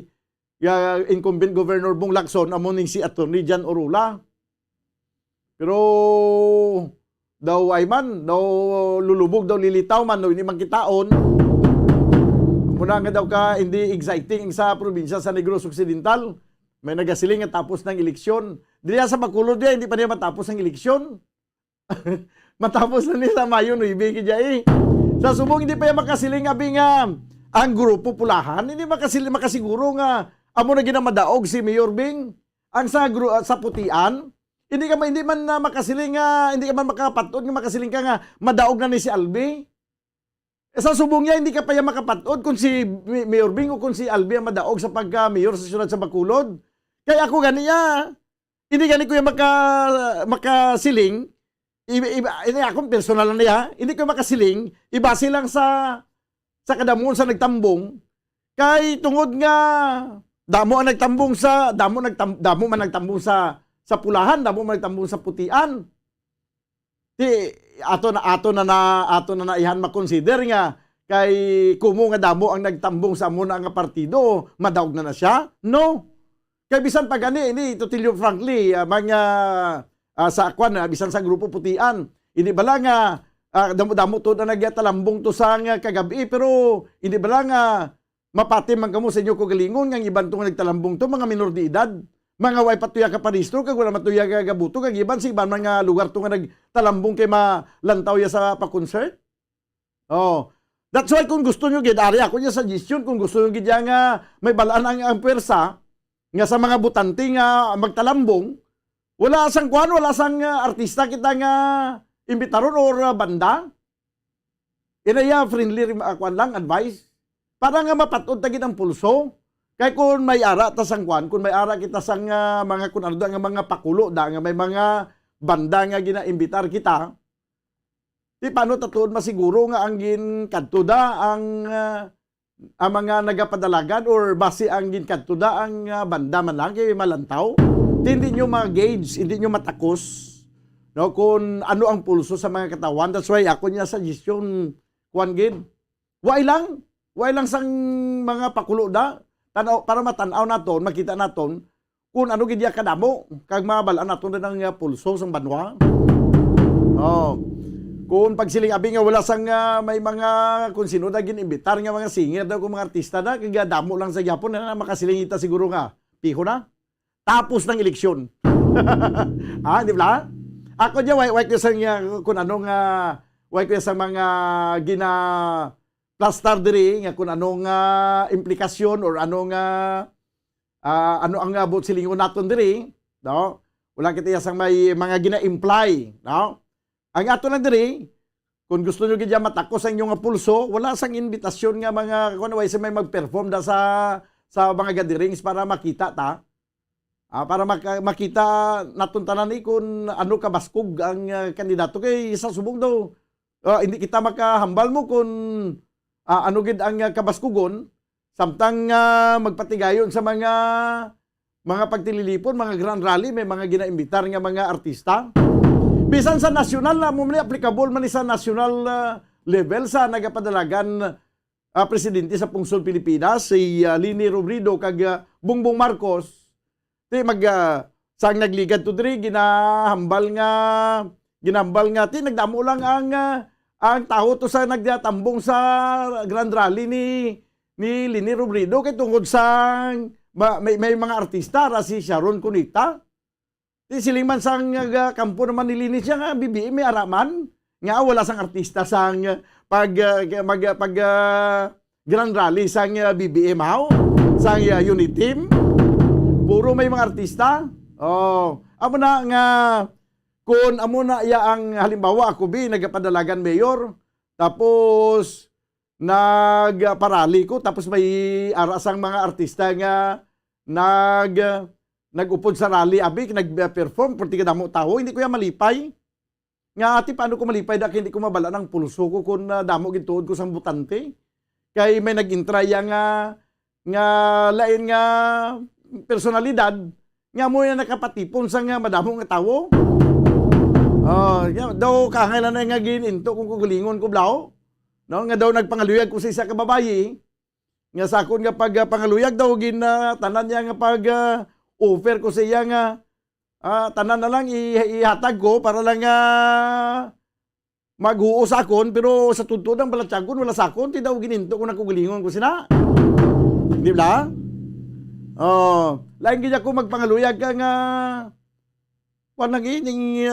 incumbent Governor Bong Lacson amo ning si Attorney Jan Orula. Pero daw ay man daw lulubog daw lilitaw man no hindi man kitaon. Muna nga daw ka hindi exciting sa probinsya sa Negros Occidental. May nagasiling nga tapos ng eleksyon. Diya sa Bacolod diya, hindi pa niya matapos ang eleksyon. Matapos na niya sa Mayo, no, ibigay diya Sa Subong, hindi pa niya makasiling abi nga ang grupo pulahan. Hindi makasiguro nga amo na ginamadaog si Mayor Bing. Ang sa putian, hindi man makasiling nga, hindi ka man makapatod nga makasiling ka nga madaog na ni si Albi. Sa Subong niya, hindi ka pa niya makapatod kung si Mayor Bing o kung si Albi ang madaog sa pagka-mayor sa siyudad sa Bacolod. Kaya ako ganiya, hindi gani ko yung makasiling, ini akong personal na niya, hindi ko makasiling, ibase lang sa kadamon sa nagtambong, kay tungod nga, damo man nagtambong sa pulahan, damo man nagtambong sa putian. Ato na ihan makonsider nga, kay kumo nga damo ang nagtambong sa muna nga partido, madaog na siya? No. Kaya bisan pag ini to tell you frankly, mga sa akwan, bisan sa grupo putian, hindi bala nga damo-damo to na nagtalambong to sa kagabi, pero hindi bala nga mapatim man kamo sa inyo ko galingon nga iban to nga nagtalambong to mga minor de edad. Mga way patuya ka paristro kag wala matuya ka gabuto kag iban sa iban mga lugar to nga nagtalambong kay malantaw ya sa pa-concert. Oh. That's why kung gusto nyo gid ari ako niya suggestion kung gusto nyo gid nga may balaan ang pwersa nga sa mga butante nga magtalambong, wala sang kuan, wala sang artista kita nga imbitaron or banda. Inaya friendly kuan lang advice para nga mapatod ta gid ang pulso. Kay kung may ara ta sang kuan, kung may ara kita sang mga kun ano nga mga pakulo da nga may mga banda nga ginaimbitar kita. Di paano tatuod masiguro nga ang ginkadto da ang mga nagapadalagan or base ang ginkadto da ang banda man lang kay malantaw. Hindi nyo ma-gauge, hindi nyo matakos no kung ano ang pulso sa mga katawan. That's why ako niya suggestion kuan gid. Why lang sang mga pakulo da tanaw para matanaw naton, makita naton kung ano gid ya kadamo kag mabalaan naton ng pulso sang banwa. Oh. Kung pagsiling abi nga wala sang may mga kung sino na ginimbitar nga mga singer daw kung mga artista na kag damo lang sa Japon na makasiling ita siguro nga piho na tapos ng eleksyon. Di ba? Ako diya way ko sang kung ano nga way ko sa mga gina plastar diri nga kung anong implikasyon or ano ang abot silingon naton diri, no? Wala kita sang may mga gina-imply, no? Ang ato lang diri, kung gusto nyo gid matakos ang inyong pulso, wala sang invitasyon nga mga kung way sa may mag-perform da sa mga gatherings para makita ta. Para makita naton tanan ni kung ano kabaskog ang kandidato kay sa subong daw. Hindi kita makahambal mo kung ano gid ang kabaskugon samtang magpatigayon sa mga pagtililipon, mga grand rally, may mga ginaimbitar nga mga artista. Bisan sa nasyonal na mo applicable man sa national level sa nagapadalagan presidente sa pungsod Pilipinas si Leni Robredo kag Bongbong Marcos. Ti sang nagligad to diri ginahambal nga ti nagdamo lang ang taho to sa nagdatambong sa grand rally ni Leni Robredo kay tungod sa may mga artista ra si Sharon Cunita. Ti siling man sang kampo naman ni Leni siya nga BBM may araman nga wala sang artista sang pag grand rally sang BBM sang unit team. Puro may mga artista. Oh, amo na nga kung amo na ya ang halimbawa ako nagapadalagan mayor tapos nagparali ko tapos may arasang mga artista nga nagupod sa rally abi nagperform perti kadamo tao hindi ko ya malipay nga ati paano ko malipay dahil hindi ko mabala ng pulso ko kung damo gituod ko sang butante kay may nag-intraya nga lain nga personalidad nga mo na nakapatipon sa nga madamo nga tawo. Daw kahanglan na nga gininto kung kugulingon ko blaw. No, nga daw nagpangaluyag ko sa isa ka babayi. Nga sakon nga pag pangaluyag daw tanan niya nga pag offer ko sa iya nga tanan na lang ihatag ko para lang maghuo sakon pero sa tuntun ng balatsagon wala sakon ti daw gininto ko nakugulingon ko sina. Di ba? Lain gid ako magpangaluyag ka nga wanang ining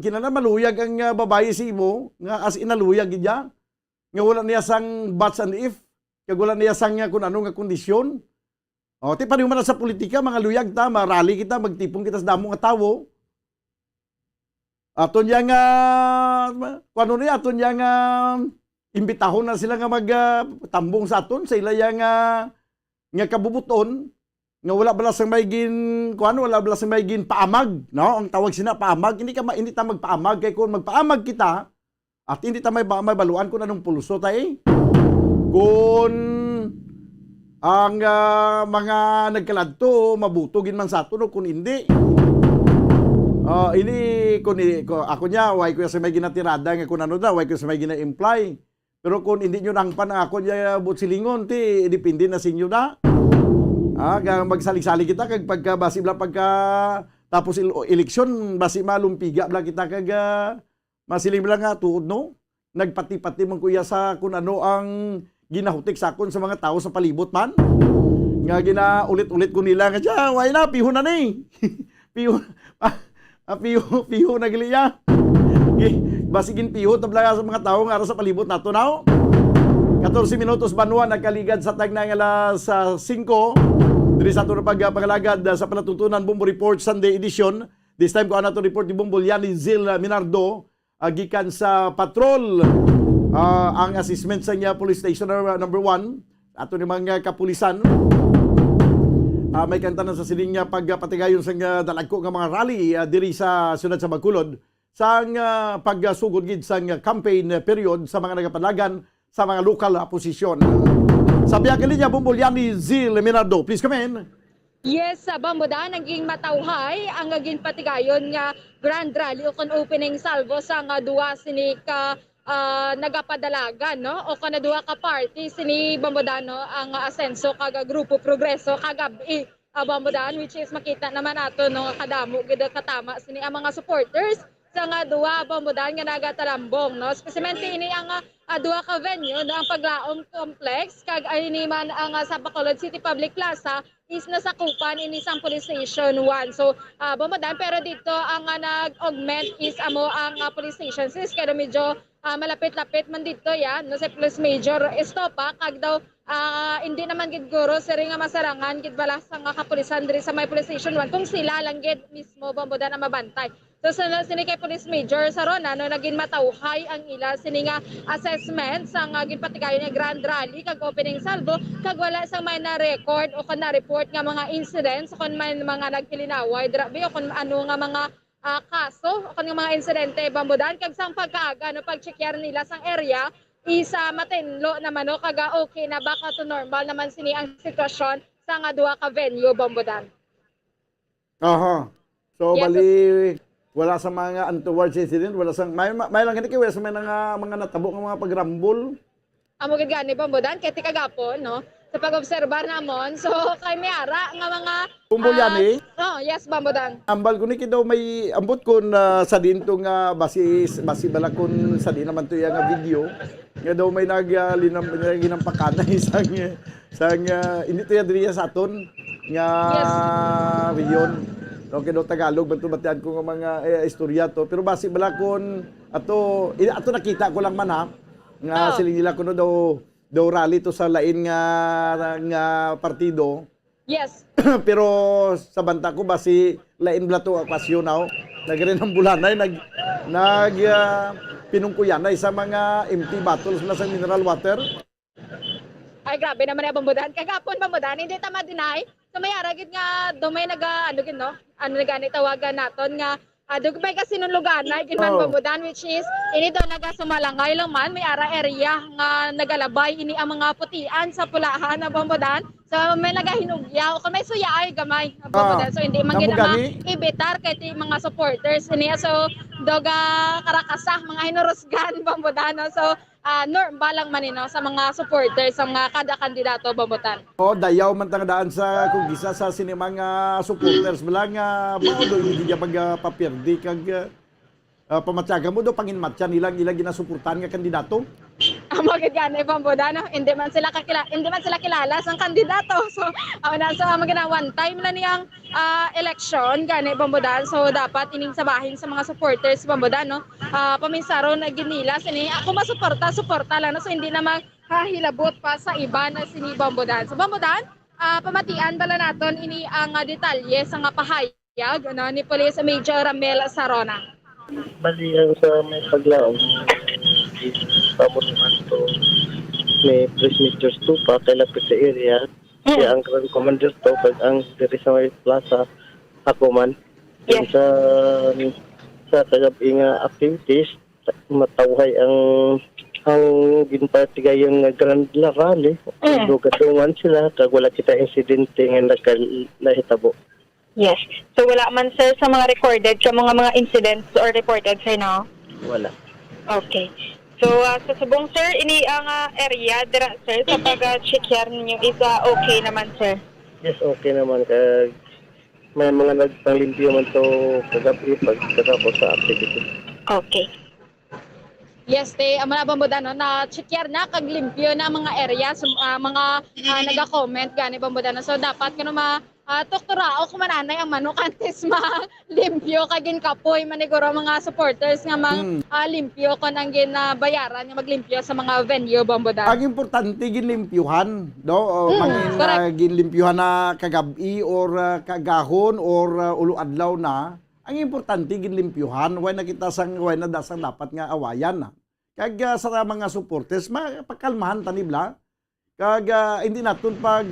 kinana maluyag ang babayi si imo nga as inaluyag gid ya nga wala niya sang buts and if kag wala niya sang kung ano nga kondisyon. Ti pareho man sa politika mga luyag ta marali kita magtipon kita sa damo nga tawo. Aton yang kuno niya aton yang imbitahon na sila nga magtambong sa aton sa ila yang nga kabubuton nga wala bala sang may wala bala sang may paamag, no? Ang tawag sina paamag, hindi ta magpaamag kay kung magpaamag kita at hindi ta may baluan kung anong pulso tay. Kung ang mga nagkaladto mabutugin man sa aton kung hindi. Ako niya way ko sa may ginatirada nga kung ano daw, way ko sa may gina-imply. Pero kung hindi nyo nangpan ako niya but silingon ti depende na sa inyo na. Magsalig-salig kita kag pagka basi bla pagka tapos eleksyon basi malumpiga bla kita kag masiling bla nga tuod no. Nagpati-pati man kuya sa kun ano ang ginahutik sakon sa mga tao sa palibot man. Nga ginaulit-ulit ko nila nga dyan, why na, piho na ni. piho na giliya. Basigin piho, tabla sa mga tao nga sa palibot nato now. 14 minutos banwa nagkaligad sa tag na alas 5. Diri sa ato na pagpangalagad sa panatutunan Bombo Report Sunday edition. This time ko ana to report ni Bombo Yani Zil Minardo gikan sa patrol. Ang assessment sa niya police station number 1 ato ni mga kapulisan. May kantanan sa siling niya pagpatigayon sa dalagko nga mga rally diri sa siyudad sa Bacolod sa pagsugod gid sa campaign period sa mga nagapanlagan sa mga lokal posisyon. Sa biyahe niya Bombolyani Zil Minardo, please come in. Yes, sa Bamboda, naging matawhay ang naging patigayon nga grand rally o opening salvo sa nga duwa sini ka nagapadalagan no o kanaduha ka party sini Bambodano ang asenso kaga grupo progreso kagabi Bambodan, which is makita naman nato no kadamo gid katama sini ang mga supporters sa nga duwa Bambodan nga nagatalambong no especially ini ang duha ka venue no ang Paglaom Complex kag ini man ang sa Bacolod City Public Plaza is nasakupan ini sa Police Station 1. So, Bambodan, pero dito ang nag-augment is amo ang police station. Sis, kaya medyo malapit-lapit man dito yan. No, sa Police Major Estopa, kag daw hindi naman gid guro siri nga masarangan gid balas nga kapulisan diri sa may Police Station 1 kung sila lang gid mismo Bambodan ang mabantay. So sini kay Police Major Sarona no naging matawhay ang ila sini nga assessment sa nga ginpatigayon nga grand rally kag opening salvo kag wala sang may na record o kana report nga mga incidents kon may mga nagkilinaway grabe o kon ano nga mga kaso o kon nga mga insidente Bambodan kag sang pagkaaga no pagcheckar nila sang area isa matinlo naman no kaga okay na baka to normal naman sini ang sitwasyon sa nga duha ka venue Bambodan. Aha. So yes, bali wala sa mga untoward incident, wala sa may lang gani kay wala sa mga natabo nga mga pagrambol. Amo gid gani Bambodan kay ti kagapon no sa pag-obserbar namon. So kay miara nga mga Bombolyani. Yes Bambodan. Ambal ko ni daw may ambot kon sa dinto nga basi balakon sa di naman to nga video. Nga daw may ginampakanay sang hindi to diri sa aton nga region. Okay do Tagalog bantu batian ko nga mga istorya to pero basi balakon ato nakita ko lang man ha nga siling nila kuno daw rally to sa lain nga partido. Yes. Pero sa banta ko basi lain bla to okasyon now. Nagren ang bulanay nag pinungkuyanay sa mga empty bottles na sa mineral water. Ay grabe naman ang Bambodan. Kagapon Bambodan hindi ta ma-deny. So may aragid nga dumay nagani tawagan naton nga dugay kasi nung luganay kinman Bambodan which is ini daw nagasumalangay lang man may ara area nga nagalabay ini ang mga putian sa pulahan na Bambodan. So may nagahinugya o kung may suya ay gamay Bambodan. So hindi man gina ibitar kay ti mga supporters ini so doga karakasa mga hinurusgan Bambodan. So normal lang man sa mga supporters sa mga kada kandidato Bambodan. Dayaw man tang daan sa kung gisa sa sini mga supporters bala nga mao do hindi dia pagpapirdi kag pamatyaga mo do panginmatya nilang ginasuportahan nga kandidato. Amo gid gani Bambodan hindi man sila kilala sang kandidato. So magina one time na niyang election gani Bambodan. So dapat ining sabahin sa mga supporters Bambodan no. Paminsaro na ginila sini ako masuporta lang no. So hindi na maghilabot pa sa iba na sini Bambodan. So Bambodan pamatian bala naton ini ang detalye sa nga pahayag ni Police Major Ramel Sarona. Bali ang sa may Paglaom pamunuan to may Police Major Stupa kay lapit sa area kaya ang Grand Commander to pag ang diri sa may plaza ako man sa tagabi nga activities matawhay ang ginpatigayon nga grand rally dugadungan sila kag wala kita insidente nga nahitabo. Yes. So wala man sir sa mga recorded sa mga incidents or reported sir no? Wala. Okay. So sa subong sir ini ang area dira sir sa pag-check ninyo is okay naman sir. Yes, okay naman. Kaya may mga nagpalimpyo man to kagabi pagkatapos sa activity. Okay. Yes, amo na bambudan no na checker na kag limpyo na mga area mga naga-comment gani bambudan no. So dapat kuno tuktura o kumananay ang manok antes limpyo kagin kapoy maniguro mga supporters nga limpyo kon ang ginabayaran nga maglimpyo sa mga venue bambudan. Ang importante ginlimpyuhan, no? Ginlimpyuhan na kagabi or kagahon or ulo adlaw na. Ang importante ginlimpyuhan, way nakita sang way na dasang dapat nga awayan na. Kag sa mga supporters mapagkalmahan tanibla. Kag hindi naton pag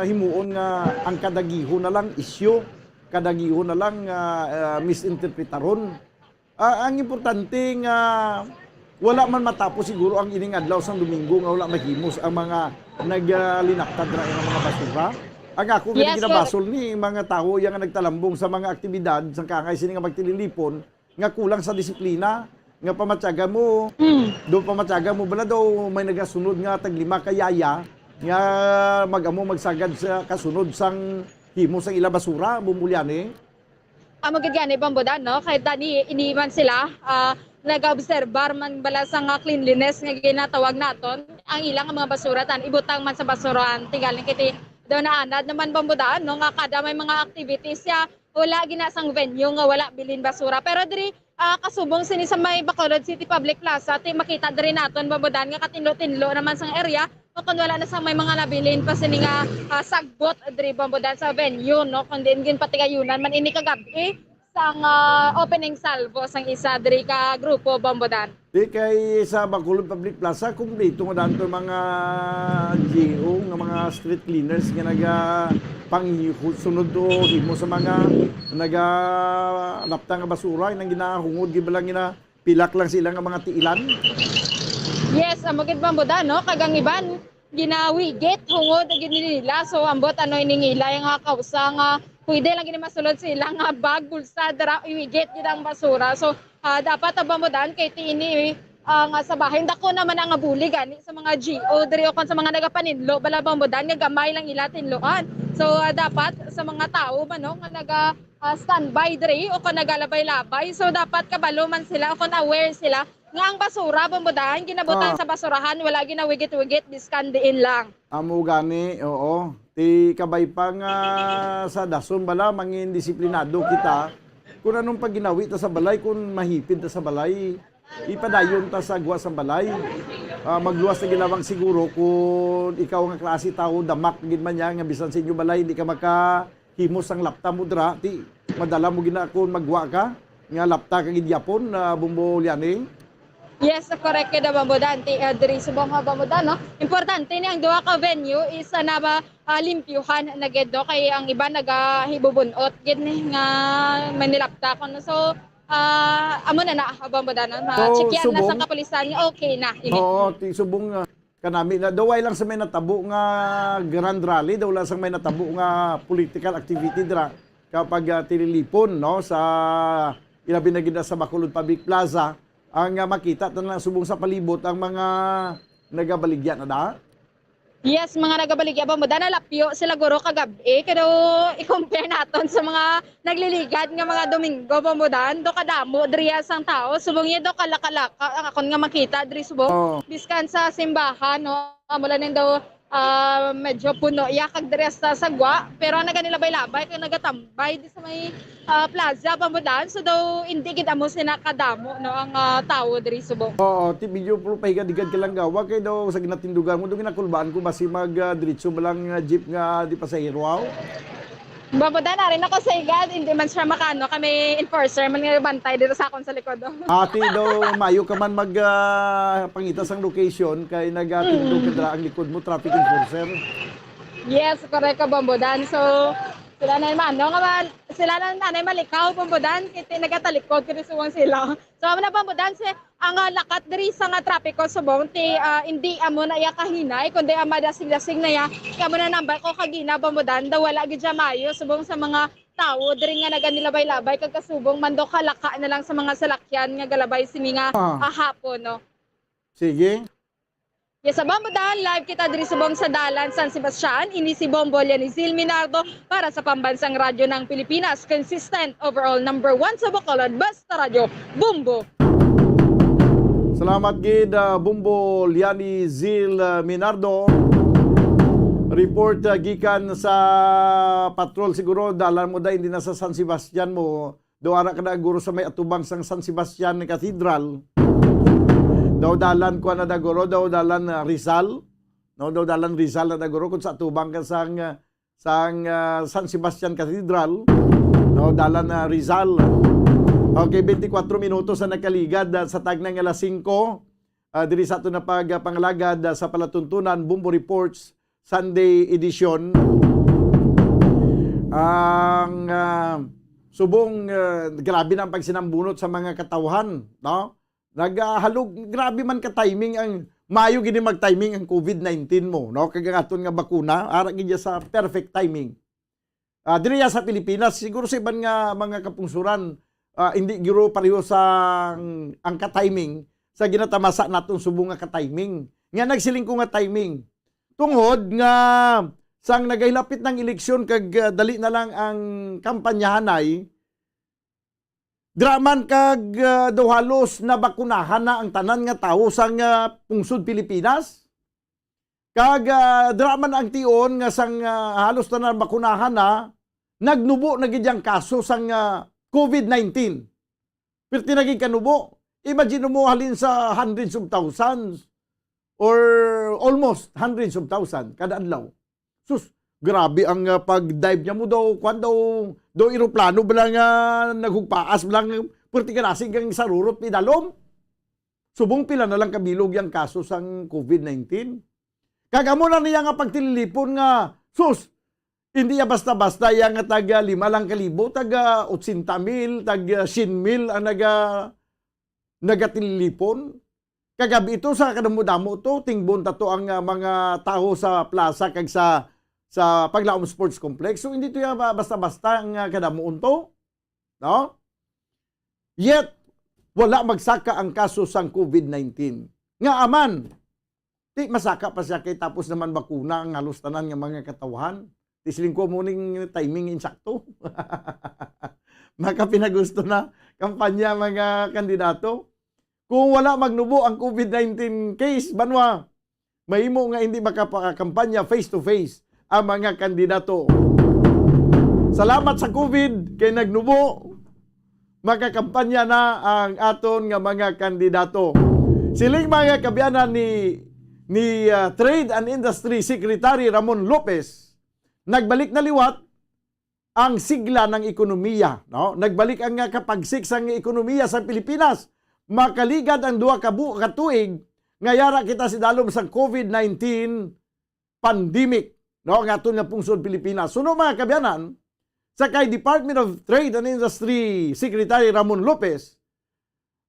himuon nga ang kadagihon na lang isyu, kadagihon na lang misinterpretaron. Ang importante nga wala man matapos siguro ang ining adlaw sang Domingo nga wala mahimos ang mga naglinakad ra nga mga basura. Ang ako yes, ginabasol ni mga tao yang nagtalambong sa mga aktibidad sang kangay sini nga magtililipon nga kulang sa disiplina nga pamatyaga mo do pamatyaga mo bala daw may nagasunod nga taglima kayaya nga magamo magsagad sa kasunod sang himo sang ila basura bumulyani. Amo gid gani bambudan no kay dani iniman sila nag-obserbar man bala sa nga cleanliness nga ginatawag naton ang ilang mga basura tan ibutang man sa basurahan tingali kiti daw naanad naman bambudan no nga kada may mga activities ya wala ginasang venue nga wala bilin basura pero diri kasubong sini sa may Bacolod City Public Plaza ti makita diri naton bambudan nga katinlo-tinlo naman sang area kun wala na sang may mga nabilin pa sini nga sagbot diri bambudan sa venue no kun din gin patigayunan man ini kagabi sang opening salvo sang isa diri ka grupo bambudan. Di kay sa Bacolod Public Plaza kumpleto nga danto mga GO nga mga street cleaners nga naga pangsunod do himo sa mga naga lapta nga basura nang ginahungod gibalang gina pilak lang sila nga mga tiilan. Yes, amo gid bambudan no kagang iban ginawigit hungod ginila so ambot ano iningila nga kausa nga pwede lang gini masulod sila nga bag bulsa dara iwigit gid ang basura so dapat bambudan kay tiini nga sa bahay dako naman ang buli gani sa mga GO diri kon sa mga nagapaninlo bala bambudan nga gamay lang ila tinloan so dapat sa mga tao man no nga naga standby diri o kon nagalabay-labay so dapat kabalo man sila o kon aware sila nga ang basura bambudan ginabutan sa basurahan wala ginawigit-wigit diskandiin lang. Amo gani oo ti kabay pa nga sa dason bala mangin disiplinado kita kung anong pag ginawi ta sa balay kung mahipid ta sa balay ipadayon ta sa gwa sa balay magluwas na ginawang siguro kung ikaw nga klase tao damak gid man niya nga bisan sa inyo balay hindi ka makahimos ang lapta mo dra ti madala mo gina kung magwa ka nga lapta ka gid yapon na bumbulyani. Yes, correct kada bambudan ti diri subong bambudan no. Importante ni ang duha ka venue is na limpyuhan na gid do kay ang iba nagahibubunot gid ni nga manilapta kon so amo na bambudan no. Checkyan na sa kapulisan nga okay na. Oo, ti subong kanami na daway lang sa may natabo nga grand rally daw lang sa may natabo nga political activity dira kapag tililipon no sa ilabi na gid sa Bacolod Public Plaza. Ang makita na subong sa palibot ang mga nagabaligya na da? Yes, mga nagabaligya bambudan na lapyo sila guro kagabi kado i-compare naton sa mga nagliligad nga mga Domingo bambudan do kadamo diri sang tao subong do kalakalaka akon nga makita diri subong biskan sa simbahan no amula ning daw medyo puno yakag diri sa sagwa pero naganilabay-labay kay nagatambay di sa may plaza bambudan so daw hindi gid amo sinakadamo no ang tawo diri subong. Oo, ti video pro pahigadigad ka lang gawa kay daw sa ginatindugan mo do ginakulbaan ko basi mag diretso balang jeep nga di pasahero aw. Bambudan na rin ako sa igad, hindi man siya makano, kami enforcer, man nga bantay dito sa akon sa likod. Ati daw, mayo ka man pangitas ang location, kay nag-atindog ka ang likod mo, traffic enforcer. Yes, correct ka bambudan. So, sila na naman, no? Sila na nanay malikaw, bambudan, kiti nagatalikod, kinisuwang sila. So, na bambudan, ang lakat diri sa nga trapiko subong ti hindi amo na ya kahinay kundi amadasig-dasig na ya kamo na nambay ko kagina bambudan daw wala gid mayo subong sa mga tawo diri nga naganilabay-labay kag kasubong mando kalaka na lang sa mga salakyan nga galabay sini nga hapon no. Sige. Yes, sa Bambudan, live kita diri subong sa Dalan, San Sebastian. Ini si Bombo Lianizil Minardo para sa Pambansang Radyo ng Pilipinas. Consistent overall number 1 sa Bacolod, basta radyo, Bombo. Salamat gid Bombo Lianizil Minardo. Report gikan sa patrol siguro dalan mo da hindi na sa San Sebastian mo. Doara ka na guro sa may atubang sang San Sebastian Cathedral. Daw dalan ko na daguro, daw dalan Rizal. No, daw dalan Rizal na daguro kung sa atubang ka sang San Sebastian Cathedral. No, dalan Rizal. Okay, 24 minutos na nakaligad sa tagnang alas 5. Diri sa ato na pagpangalagad sa palatuntunan Bombo Reports Sunday edition. Ang subong grabe na ang pagsinambunot sa mga katawhan, no? Naghalog, grabe man ka timing ang mayo gini mag-timing ang COVID-19 mo, no? Kagaton nga bakuna, ara gid sa perfect timing. Diri sa Pilipinas, siguro sa iban nga mga kapungsuran, hindi giro pareho sa ang ka-timing sa ginatamasa naton subong nga ka-timing. Nga nagsiling ko nga timing. Tungod nga sang nagahilapit ng eleksyon kag dali na lang ang kampanyahanay, draman kag daw halos na bakunahan na ang tanan nga tao sang pungsod Pilipinas. Kag draman ang tion nga sang halos tanan bakunahan na nagnubo na gid ang kaso sang COVID-19. Perti naging kanubo. Imagine mo halin sa hundreds of thousands or almost hundreds of thousands kada adlaw. Sus, grabe ang pag-dive niya mo daw, kwan daw eroplano ba lang naghugpaas ba lang perti karasig ang sarurot ni dalom. Subong pila na lang kabilog yung kaso sang COVID-19. Kagamo na niya nga pagtililipon nga, sus, hindi ya basta-basta yang taga 5,000 taga 80,000, taga 100,000 ang nagatililipon. Kagabi ito sa kadamo-damo to, tingbon tato ang mga tao sa plaza kag sa Paglaom Sports Complex. So hindi to ya basta-basta ang kadamuon to. No? Yet wala magsaka ang kaso sang COVID-19. Nga aman, di masaka pa siya kay tapos naman bakuna ang halos tanan nga mga katawhan. Tisling ko muning timing insakto. Makapinagusto na kampanya mga kandidato. Kung wala magnubo ang COVID-19 case, banwa, mahimo nga hindi makapakampanya face-to-face ang mga kandidato. Salamat sa COVID kay nagnubo, makakampanya na ang aton nga mga kandidato. Siling mga kabiyanan ni Trade and Industry Secretary Ramon Lopez, nagbalik na liwat ang sigla ng ekonomiya. No? Nagbalik ang kapagsik sa ekonomiya sa Pilipinas. Makaligad ang duha ka katuig nga yara kita si dalom sa COVID-19 pandemic, no, nga aton nga pungsod Pilipinas. Suno mga kabyanan, sa kay Department of Trade and Industry Secretary Ramon Lopez,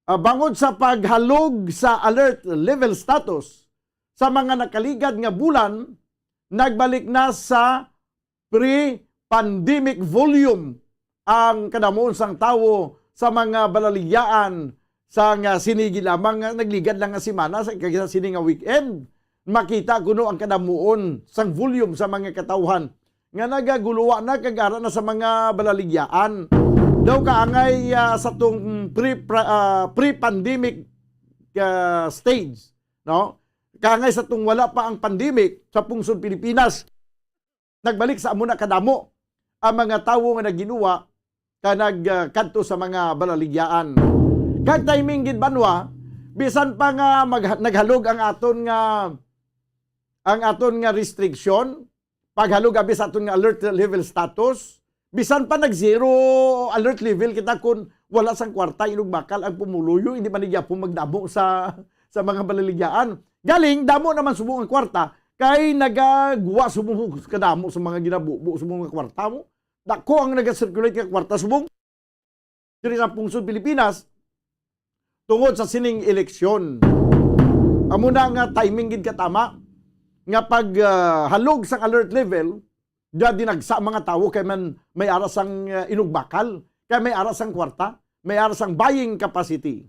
bangod sa paghalog sa alert level status sa mga nakaligad nga bulan, nagbalik na sa pre-pandemic volume ang kadamoon sang tawo sa mga balaligyaan sa nga sinigi lamang nga nagligad lang nga semana sa sini nga weekend. Makita kuno ang kadamuon sang volume sa mga katawhan nga nagaguluwa na kagara na sa mga balaligyaan. Daw kaangay sa tong pre-pandemic stage, no? Kaangay sa tong wala pa ang pandemic sa pungsod Pilipinas. Nagbalik sa amuna kadamo ang mga tawo nga naginuwa ka nagkanto sa mga balaligyaan. Kag timing gid banwa, bisan pa nga naghalog ang aton nga restriction, paghalog abi sa aton nga alert level status, bisan pa nag-zero alert level kita kun wala sang kwarta inog bakal ang pumuluyo, hindi man niya magdamo sa mga balaligyaan. Galing damo naman subong ang kwarta kay nagagwa subong kadamo sa mga ginabubo subong nga kwarta mo. Dako ang naga-circulate nga kwarta subong diri sa pungsod Pilipinas. Tungod sa sining eleksyon. Amo na nga timing gid katama nga pag halog sa alert level, da dinagsa mga tawo kay man may aras ang inugbakal, kay may aras ang kwarta, may aras ang buying capacity.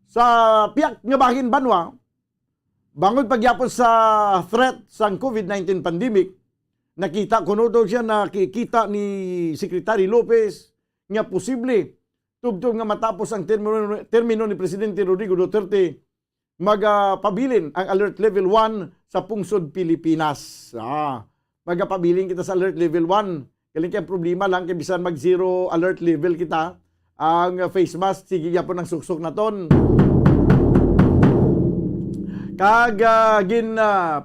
sa piyak nga bahin banwa, bangod pagyapon sa threat sang COVID-19 pandemic, nakita kuno daw siya, nakikita ni Secretary Lopez nga posible tubtub nga matapos ang termino ni Presidente Rodrigo Duterte magpabilin ang Alert Level 1 sa pungsod Pilipinas. Magpabilin kita sa Alert Level 1. Kaling kaya problema lang, kaya bisan mag-zero alert level kita, ang face mask, sige po ng suksok na ton.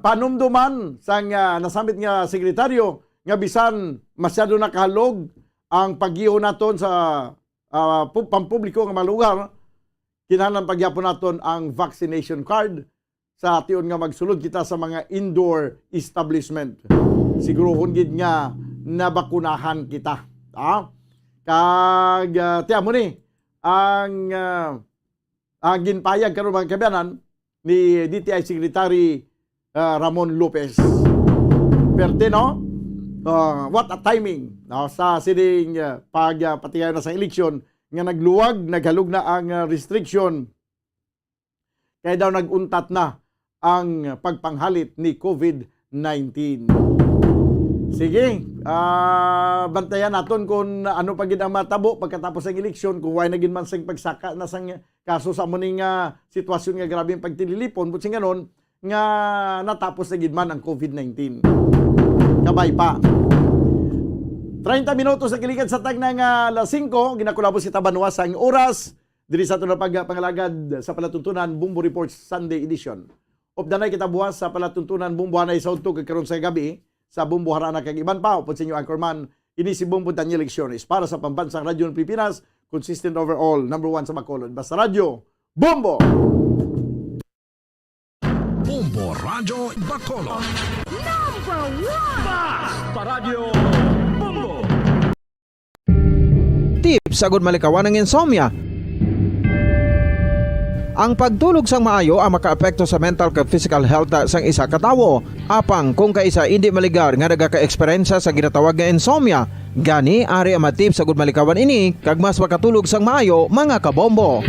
Panumduman sang nasamit nga sekretaryo, nga bisan masyado nakahalog ang pag-iho naton sa pampubliko nga malugar, kinahanglan pagyapon naton ang vaccination card sa tion nga magsulod kita sa mga indoor establishment. Sigurohon gid nga nabakunahan kita. Tiyan mo ni, ang ginpayag karon mga kabayanan ni DTI Secretary Ramon Lopez. Perte, no? What a timing, no? Sa sining pagpatigayon na sa eleksyon nga nagluwag, naghalog na ang restriction, kaya daw naguntat na ang pagpanghalit ni COVID-19. Sige, bantayan naton kung ano pagid ang matabo pagkatapos ng eleksyon, kung why naging man sang pagsaka na sang kaso sa muning sitwasyon nga grabe yung pagtililipon, but sing ganon nga natapos na man ang COVID-19. Kabay pa. 30 minutos na kilikan sa tag ng alas 5, ginakulabos kita Banwa sa oras, diri sa ito na pagpangalagad sa palatuntunan Bumbo Reports Sunday Edition. Of the night kita buwas sa palatuntunan Bumbo Hanay sa Untog kagkaroon sa gabi, sa Bumbo Harana kag iban pa, upod sa inyo Anchorman, ini si Bumbo Daniel Lecciones para sa pambansang radyo ng Pilipinas, consistent overall, number 1 sa Bacolod. Basta radyo, Bumbo! Bumbo Radyo Bacolod. Number 1! Basta Radio Bumbo! Tips sagud malikawan ng insomnia. Ang pagtulog sang maayo ang makaapekto sa mental kag physical health sang isa ka tawo. Apang kung kaisa hindi maligar nga nagaka-eksperyensya sa ginatawag nga insomnia, gani ari ang matip sagud malikawan ini kag mas makatulog sang maayo mga kabombo.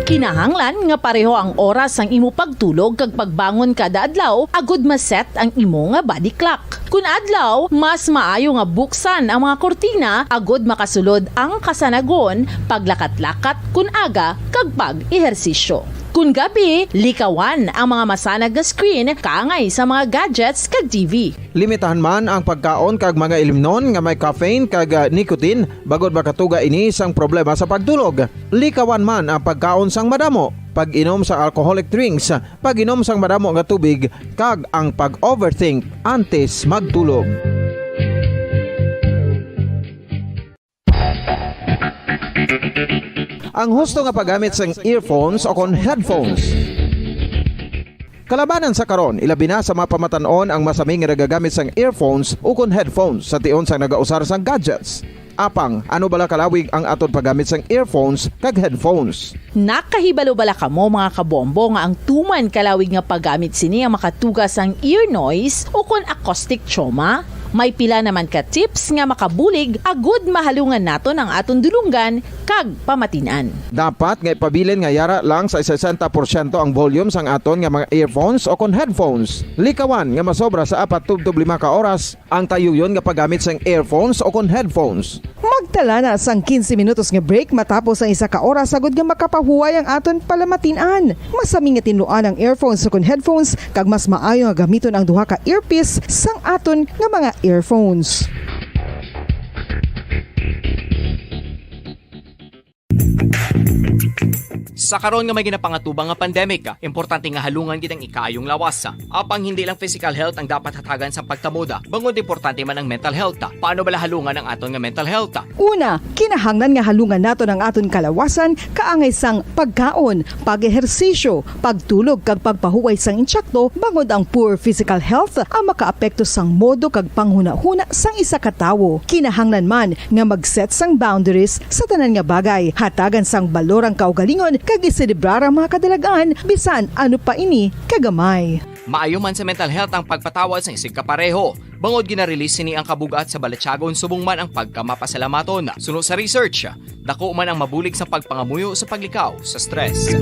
Kinahanglan nga pareho ang oras sang imo pagtulog kag pagbangon kada adlaw, agud maset ang imo nga body clock. Kun adlaw, mas maayo nga buksan ang mga kortina, agud makasulod ang kasanagon, paglakat-lakat kun aga kag pag-ehersisyo. Kun gabi, likawan ang mga masanag nga screen kaangay sa mga gadgets kag TV. Limitahan man ang pagkaon kag mga ilimnon nga may caffeine kag nicotine bagod makatuga ini sang problema sa pagtulog. Likawan man ang pagkaon sang madamo, pag-inom sa alcoholic drinks, pag-inom sang madamo nga tubig kag ang pag-overthink antes magtulog. Ang husto nga paggamit sang earphones o kon headphones. Kalabanan sa karon, ilabi na sa mga pamatanon ang masaming nga nagagamit sang earphones o kon headphones sa tion sang nagausar sang gadgets. Apang, ano bala kalawig ang aton paggamit sang earphones kag headphones? Nakahibalo bala kamo mga kabombo nga ang tuman kalawig nga paggamit sini ang makatugas ang ear noise o kon acoustic trauma? May pila naman ka tips nga makabulig agud mahalungan naton ang aton dulunggan kag pamatinan. Dapat nga ipabilin nga yara lang sa 60% ang volume sang aton nga mga earphones o kon headphones. Likawan nga masobra sa 4-5 ka oras ang tayuyon nga paggamit sang earphones o kon headphones. Magtala na sang 15 minutos nga break matapos ang 1 ka oras agud nga makapahuway ang aton palamatinan. Masami nga tinluan ang earphones o kon headphones kag mas maayo nga gamiton ang duha ka earpiece sang aton nga mga earphones. Sa karon nga may ginapangatubang nga pandemic, importante nga halungan gid ang ikaayong lawas. Apang hindi lang physical health ang dapat hatagan sa pagtamuda, bangod importante man ang mental health. Paano bala halungan ang aton nga mental health? Una, kinahanglan nga halungan naton ang aton kalawasan kaangay sang pagkaon, pag-ehersisyo, pagtulog kag pagpahuway sang insyakto, bangod ang poor physical health ang makaapekto sang modo kag panghuna-huna sang isa ka tawo. Kinahanglan man nga mag-set sang boundaries sa tanan nga bagay, hatagan sang balorang kaugalingon kag iselebrar ang mga kadalagan bisan ano pa ini kagamay. Maayo man sa mental health ang pagpatawad sa isig kapareho. Bangod gina-release sini ang kabugat sa Balatyagon subong man ang pagkamapasalamaton. Suno sa research, dako man ang mabulig sa pagpangamuyo sa paglikaw sa stress.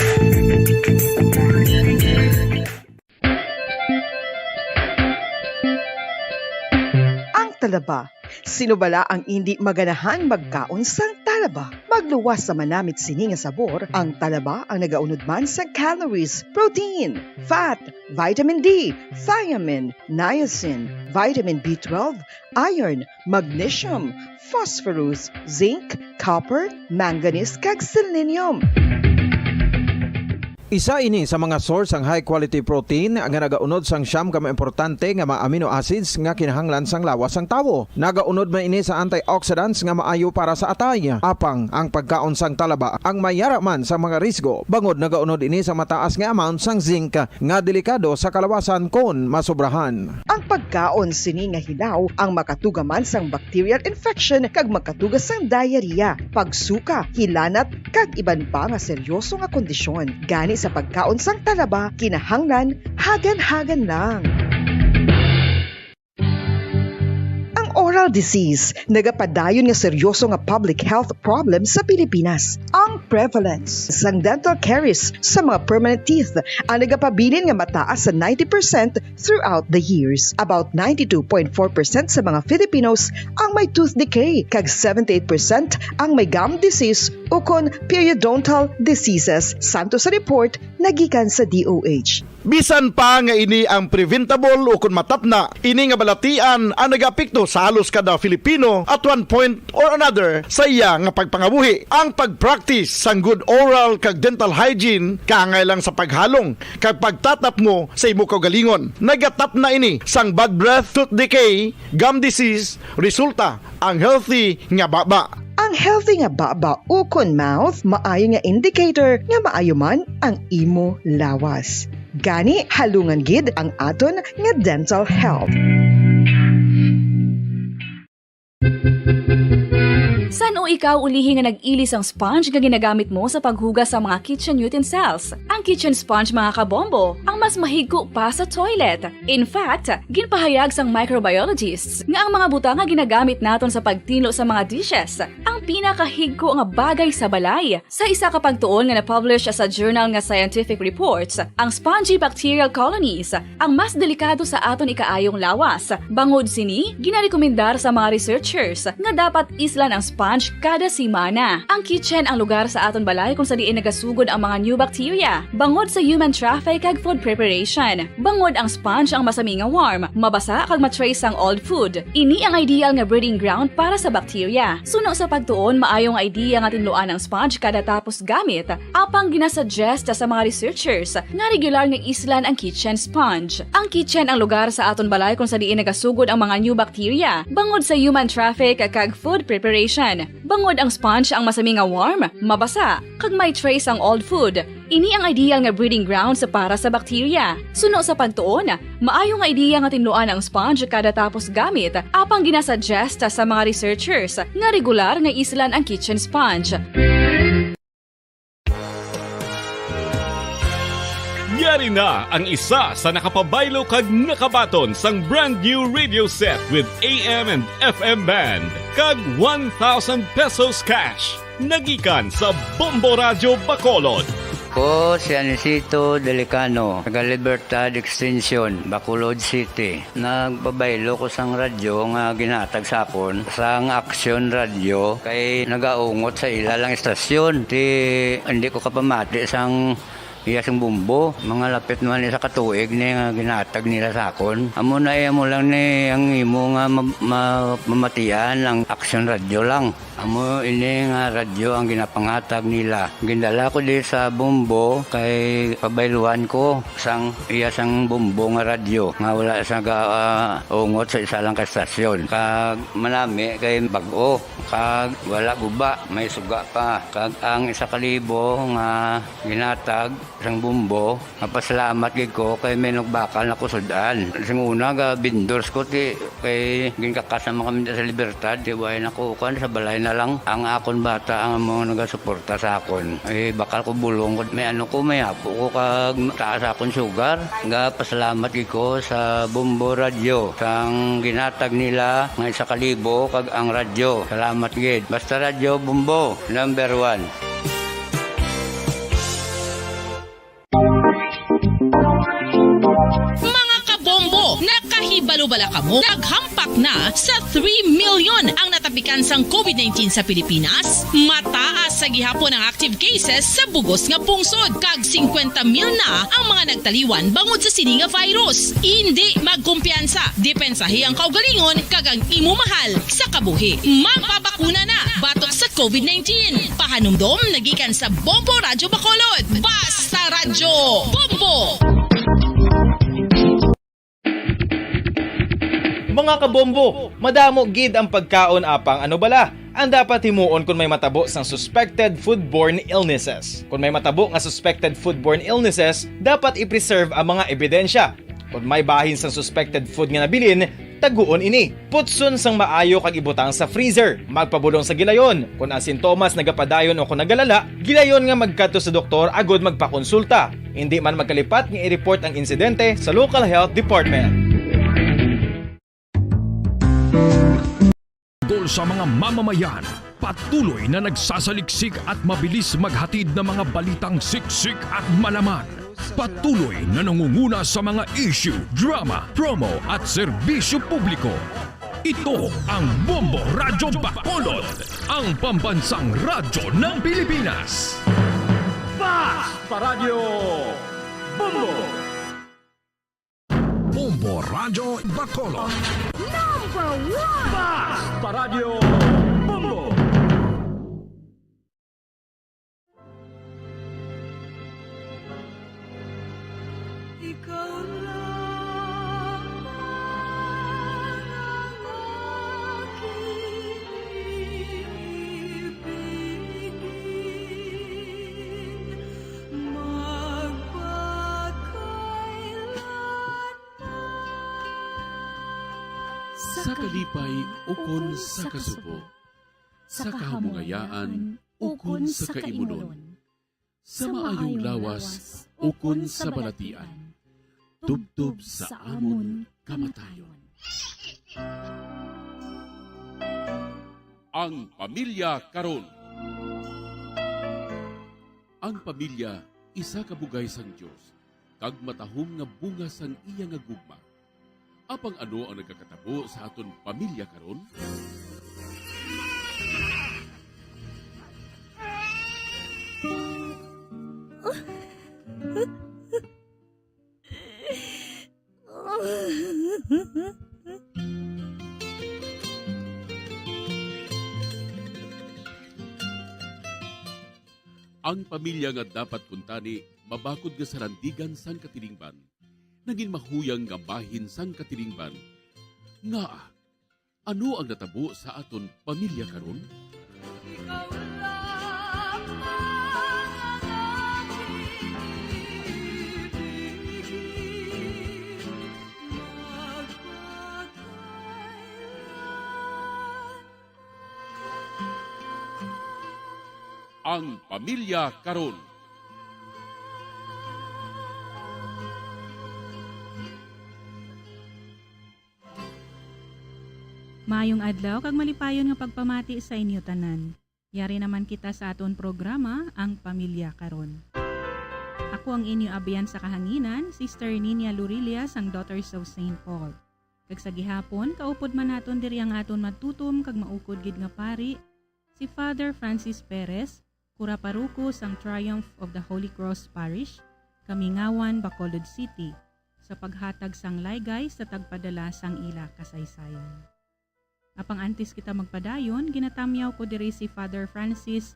Ang talaba. Sino bala ang hindi maganahan magkaon sang talaba? Magluwas sa manamit sini nga sabor, ang talaba ang nagaunod man sa calories, protein, fat, vitamin D, thiamine, niacin, vitamin B12, iron, magnesium, phosphorus, zinc, copper, manganese kag selenium. Isa ini sa mga source ang high quality protein nga nagaunod sang siyam ka importante nga mga amino acids nga kinahanglan sang lawas sang tawo. Nagaunod man ini sa antioxidants nga maayo para sa atay. Apang ang pagkaon sang talaba ang mayara man sa mga risgo. Bangod nagaunod ini sa mataas nga amount sang zinc nga delikado sa kalawasan kon masobrahan. Ang pagkaon sini nga hilaw ang makatugaman sang bacterial infection kag makatuga sang diarrhea, pagsuka, hilanat kag iban pa nga seryoso nga kondisyon. Gani sa pagkaon sang talaba, kinahanglan hagan-hagan lang. Oral disease, nagapadayon nga seryoso nga public health problem sa Pilipinas. Ang prevalence sang dental caries sa mga permanent teeth ang nagapabilin nga mataas sa 90% throughout the years. About 92.4% sa mga Filipinos ang may tooth decay, kag 78% ang may gum disease o kon periodontal diseases. Santo sa report nagikan sa DOH. Bisan pa nga ini ang preventable o kung matapna, ini nga balatian ang nag-apekto sa halos kada Filipino at one point or another sa iya nga pagpangabuhi. Ang pag-practice sang good oral kag dental hygiene kaangay lang sa paghalong kag pagtatap mo sa imo kaugalingon. Nagatap na ini sang bad breath, tooth decay, gum disease, resulta ang healthy nga baba. Ang healthy nga baba o kon mouth, maayo nga indicator nga maayo man ang imo lawas. Gani halungan gid ang aton nga dental health. San o ikaw ulihi nga nag-ilis ang sponge nga ginagamit mo sa paghugas sa mga kitchen utensils? Ang kitchen sponge mga kabombo, ang mas mahigko pa sa toilet. In fact, ginpahayag sang microbiologists nga ang mga butang nga ginagamit naton sa pagtinlo sa mga dishes ang pinakahigko nga bagay sa balay. Sa isa ka pagtuon nga na-publish sa journal nga Scientific Reports, ang spongy bacterial colonies ang mas delikado sa aton ikaayong lawas. Bangod sini, ginarekomendar sa mga researchers nga dapat islan ang sponge kada simana. Ang kitchen ang lugar sa aton balay kung sa diin nagasugod ang mga new bacteria. Bangod sa human traffic kag food preparation. Bangod ang sponge ang masami nga warm, mabasa kag matrace ang old food. Ini ang ideal nga breeding ground para sa bacteria. Suno sa pagtuon, maayong idea nga tinluan ang sponge kada tapos gamit. Apang ginasuggest sa mga researchers nga regular nga islan ang kitchen sponge. Ang kitchen ang lugar sa aton balay kung sa diin nagasugod ang mga new bacteria. Bangod sa human traffic kag food preparation. Bangod ang sponge ang masami nga warm, mabasa, kag may trace ang old food. Ini ang ideal nga breeding ground sa para sa bacteria. Suno sa pagtuon, maayong idea nga tinluan ang sponge kada tapos gamit. Apang ginasuggest sa mga researchers nga regular nga islan ang kitchen sponge. Yari na ang isa sa nakapabaylo kag nakabaton sang brand new radio set with AM and FM band kag 1,000 pesos cash. Nagikan sa Bombo Radio Bacolod. Ko si Anisito Delicano, taga Libertad Extension, Bacolod City. Nagbabaylo ko sang radyo nga ginatag sa akon sang Action Radio kay nagaungot sa ilalang estasyon. Hindi ko kapamati sang iyasang bumbo, mga lapit naman sa katuig ni nga ginatag nila sa akon. Amo na mo lang ni ang imo nga mamatian ang Action Radio lang. Amo ini nga radyo ang ginapangatag nila. Gindala ko di sa bumbo kay pabayluan ko sang iyasang bumbo nga radyo nga wala sa ungot sa isa lang ka estasyon. Kag manami kay bag-o, kag wala guba, may suga pa. Kag ang 1,000 nga ginatag sang bumbo. Napasalamat gid ko kay may nagbakal na kusudan. Sing una ga bindors ko ti kay ginkakasama kami sa Libertad. Di ba nakukan sa balay na lang ang akon bata ang mga nagasuporta sa akon. Bakal ko bulong ko may may apo ko kag taas akon sugar. Ga pasalamat gid ko sa Bumbo Radio sang ginatag nila nga 1,000 kag ang radyo. Salamat gid. Basta Radio Bumbo number 1. Mga kabombo, nakahibalo-bala ka mo? Naghampak na sa 3 million ang natapikan sang COVID-19 sa Pilipinas. Mataas sa gihapon ang active cases sa bugos nga pungsod. Kag 50 mil na ang mga nagtaliwan bangod sa sini nga virus. Hindi magkumpiyansa. Depensahi ang kaugalingon kag ang imo mahal sa kabuhi. Magpabakuna na batok sa COVID-19. Pahanumdom nagikan sa Bombo Radyo Bacolod. Basta Radyo Bombo! Mga kabombo, madamo gid ang pagkaon apang ano bala. Ang dapat himuon kung may matabo sang suspected foodborne illnesses. Kung may matabo nga suspected foodborne illnesses, dapat i-preserve ang mga ebidensya. Kung may bahin sang suspected food nga nabilin, taguon ini. Putson sang maayo kag ibutang sa freezer. Magpabulong sa gilayon. Kung ang sintomas nagapadayon o kung nagalala, gilayon nga magkadto sa doktor agud magpakonsulta. Hindi man magkalipat nga i-report ang insidente sa local health department. Tungkol sa mga mamamayan, patuloy na nagsasaliksik at mabilis maghatid ng mga balitang siksik at malaman. Patuloy na nangunguna sa mga issue, drama, promo at serbisyo publiko. Ito ang Bombo Radyo Bacolod, ang pambansang radyo ng Pilipinas. Basta Radio Bombo! Bombo Radyo Bacolod. Number 1! Basta Radio Bombo! Ikaw lang ang aking ibigin, Sa kalipay, ukon sa kasubo. Sa kahamungayaan, ukon sa kaimunon. Sa maayong lawas, ukon sa balatian. Tubtob sa amon kamatayon. Ang Pamilya Karon. Ang pamilya, isa kabugay sang Dios, kag matahong nga bunga sang iya nga gugma. Apang ano ang nagkakatabo sa aton pamilya karon? Ang pamilya nga dapat kuntani mabakod nga sarandigan sang katilingban. Naging mahuyang nga bahin sang katilingban. Nga, ano ang natabo sa aton pamilya karon? Ang Pamilya Karon. Maayong adlaw kag malipayon nga pagpamati sa inyo tanan. Yari naman kita sa aton programa Ang Pamilya Karon. Ako ang inyo abiyan sa kahanginan, Sister Nina Lurilia sang Daughters of St. Paul. Kag sa gihapon, kaupod man naton diri ang aton matutom kag maukod gid nga pari, si Father Francis Perez, Kuraparuko sang Triumph of the Holy Cross Parish, Kamingawan, Bacolod City, sa paghatag sang laygay sa tagpadala sang ila kasaysayan. Apang antes kita magpadayon, ginatamyaw ko diri si Father Francis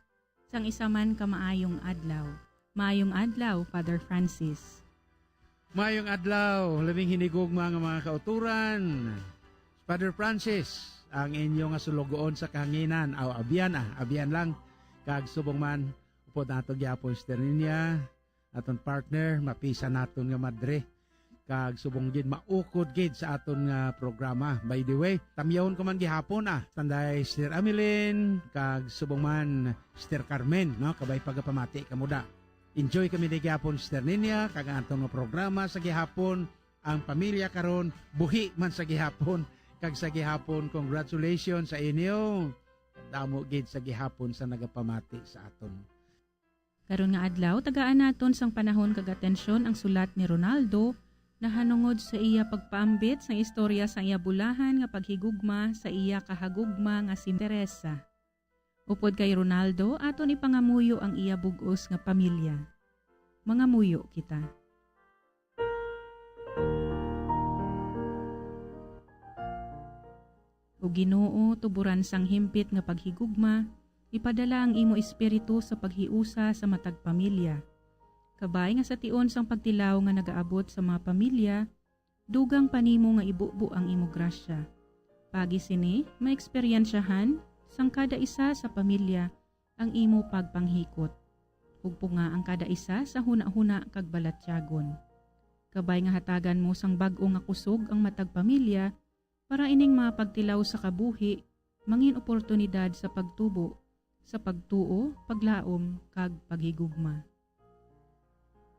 sang isa man ka maayong adlaw. Maayong adlaw, Father Francis. Maayong adlaw, labing hinigugma nga mga kauturan. Father Francis, ang inyo nga sulugoon sa kahanginan, abiyan lang. Kag subong man, upod nato gyapon Sister Nina, aton partner mapisa naton nga madre kag subong gid maukod gid sa aton nga programa. By the way, tamyawon ko man gihapon tanday Sister Ameline kag subong man Sister Carmen, no, kabay pagapamati kamuda. Enjoy kami ni gihapon Sister Ninya kag aton nga programa sa gihapon ang pamilya karon buhi man sa gihapon kag sa gihapon congratulations sa inyo. Damo gid sa gihapon sa nagapamati sa aton. Karon nga adlaw tagaan naton sang panahon kag atensyon ang sulat ni Ronaldo na hanungod sa iya pagpaambit sang istorya sang iya bulahan nga paghigugma sa iya kahagugma nga si Teresa. Upod kay Ronaldo aton ipangamuyo ang iya bug-os nga pamilya. Mangamuyo kita. O Ginoo, tuburan sang himpit nga paghigugma, ipadala ang imo espiritu sa paghiusa sa matag pamilya. Kabay nga sa tion sang pagtilaw nga nagaabot sa mga pamilya, dugang panimo nga ibubu ang imo grasya. Pagi sini, maeksperiensyahan sang kada isa sa pamilya ang imo pagpanghikot. Ugpo nga ang kada isa sa huna-huna kag balatyagon. Kabay nga hatagan mo sang bag-o nga kusog ang matag pamilya para ining mga pagtilaw sa kabuhi, mangin oportunidad sa pagtubo, sa pagtuo, paglaom, kag paghigugma.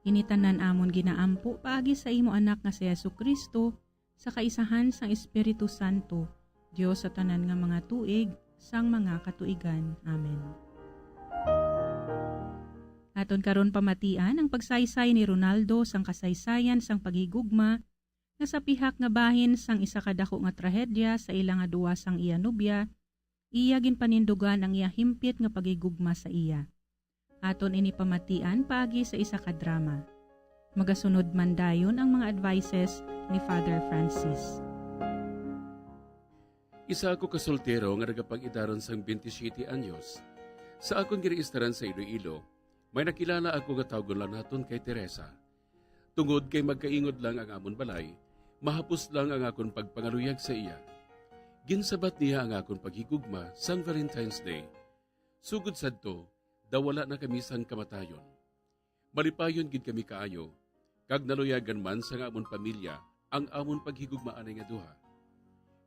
Initanan amon ginaampo paagi sa imo anak nga si Jesucristo sa kaisahan sang Espiritu Santo, Dios sa tanan nga mga tuig, sang mga katuigan. Amen. Aton karon pamatian ang pagsaysay ni Ronaldo sang kasaysayan sang paghigugma nga sa pihak nga bahin sang isa kadako nga trahedya sa ilang nga duwa sang iya nobya, iya ginpanindugan ang iya himpit nga paghigugma sa iya. Aton ini pamatian paagi sa isa ka drama. Magasunod man dayon ang mga advices ni Father Francis. Isa ako kasoltero nga nagapag-idaron sang 27 anyos. Sa akong giriistaran sa Iloilo, may nakilala ako nga tawgon lang naton kay Teresa. Tungod kay magkaingod lang ang amon balay, mahapos lang ang akon pagpangaluyag sa iya. Ginsabat niya ang akon paghigugma sang Valentine's Day. Sugod sadto, dawala na kami sang kamatayon. Malipayon gid kami kaayo, kag naluyagan man sa amon pamilya ang amon paghigugmaan nga duha.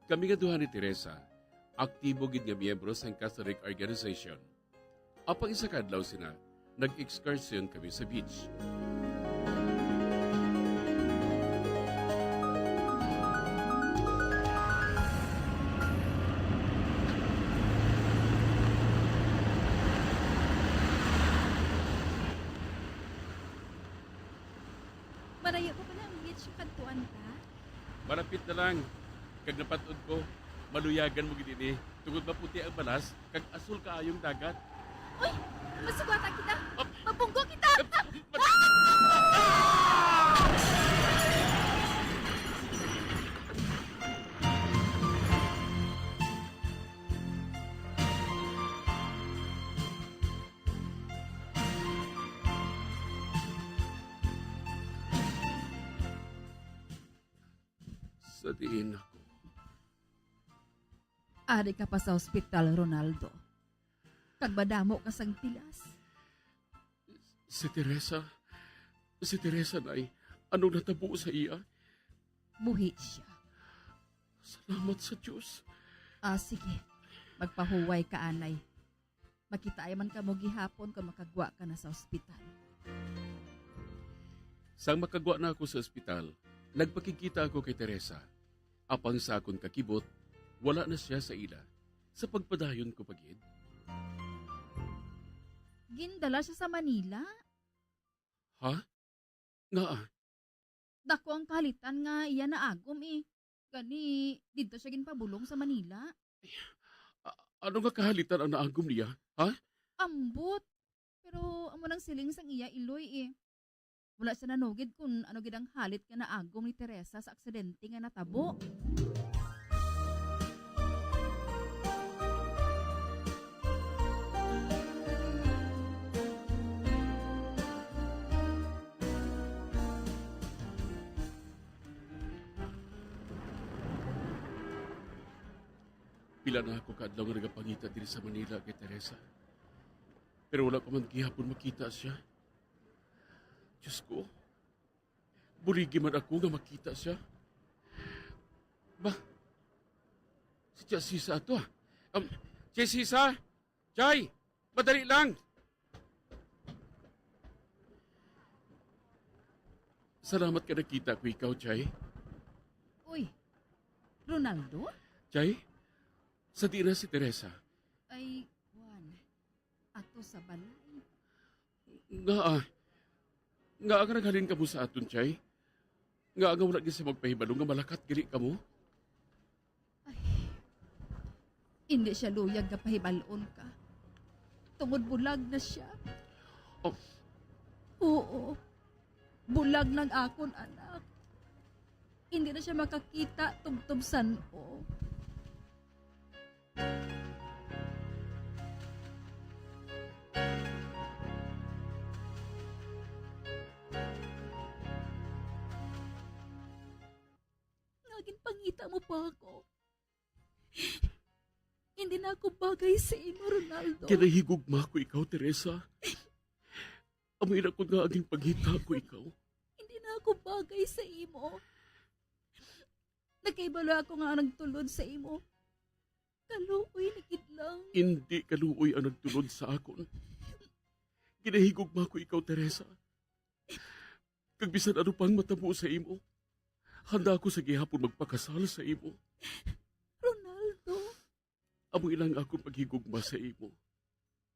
Kami nga duha ni Teresa, aktibo gid nga miyembro sang Catholic Organization. Apang isa ka adlaw sina, nag-excursion kami sa beach. Marayo pa pala ang beach yung kantuan ka? Malapit na lang, kag napatod ko, maluyagan mo gid ini. Tungod maputi ang balas, kag asul kaayong dagat. Uy! Masugatan kita! Mapunggo kita! Sa diin ako. Ari ka pa sa ospital, Ronaldo. Kagbadamo ka sang tilas. Si Teresa nay, anong natabo sa iya? Buhi siya. Salamat sa Diyos. Sige. Magpahuway ka, anay. Makita ay man ka mo gihapon kung makagwa ka na sa ospital. Sang makagwa na ako sa ospital, nagpakikita ako kay Teresa. Apang sa akong kakibot, wala na siya sa ila. Sa pagpadayon ko pagid. Gindala siya sa Manila. Ha? Nga Dako ang kalitan nga iya na agom Gani, dito siya ginpabulong sa Manila. Ano nga kahalitan ang naagom niya? Ha? Ambot. Pero amo nang siling sang iya iloy Wala siya nanugid kung ano gid ang halit nga naagom ni Teresa sa aksidente nga natabo. Pila na ako kaadlaw nga nagapangita diri sa Manila kay Teresa. Pero wala pa man gihapon makita siya. Diyos ko, buligi man ako nga makita siya. Ba, si Tia Sisa ato ah. Tia Sisa, Chay, madali lang. Salamat ka nakita ko ikaw, Chay. Uy, Ronaldo? Chay, sa di na si Teresa. Ay, Juan, ato sa balay. Nga ka naghalin ka mo sa aton, Chay. Nga wala gisa magpahibalo nga malakat gili ka mo. Hindi siya luyag na pahibalon ka. Tungod bulag na siya. Oh. Oo. Bulag ng akon, anak. Hindi na siya makakita tubtubsan o. Naging pangita mo pa ako. Hindi na ako bagay sa imo, Ronaldo. Kinahigugma ko ikaw, Teresa. Amoy na ko nga aging paghita ko ikaw. Hindi na ako bagay sa imo. Nagkaibalo ako nga nagtulod sa imo. Kaluoy, nikit lang. Hindi kaluoy ang nagtulod sa akon. Kinahigugma ko ikaw, Teresa. Kag bisan ano pang matabo sa imo, handa ako sa gihapon magpakasal sa imo. Ronaldo. Amoy lang akong paghigugma sa imo.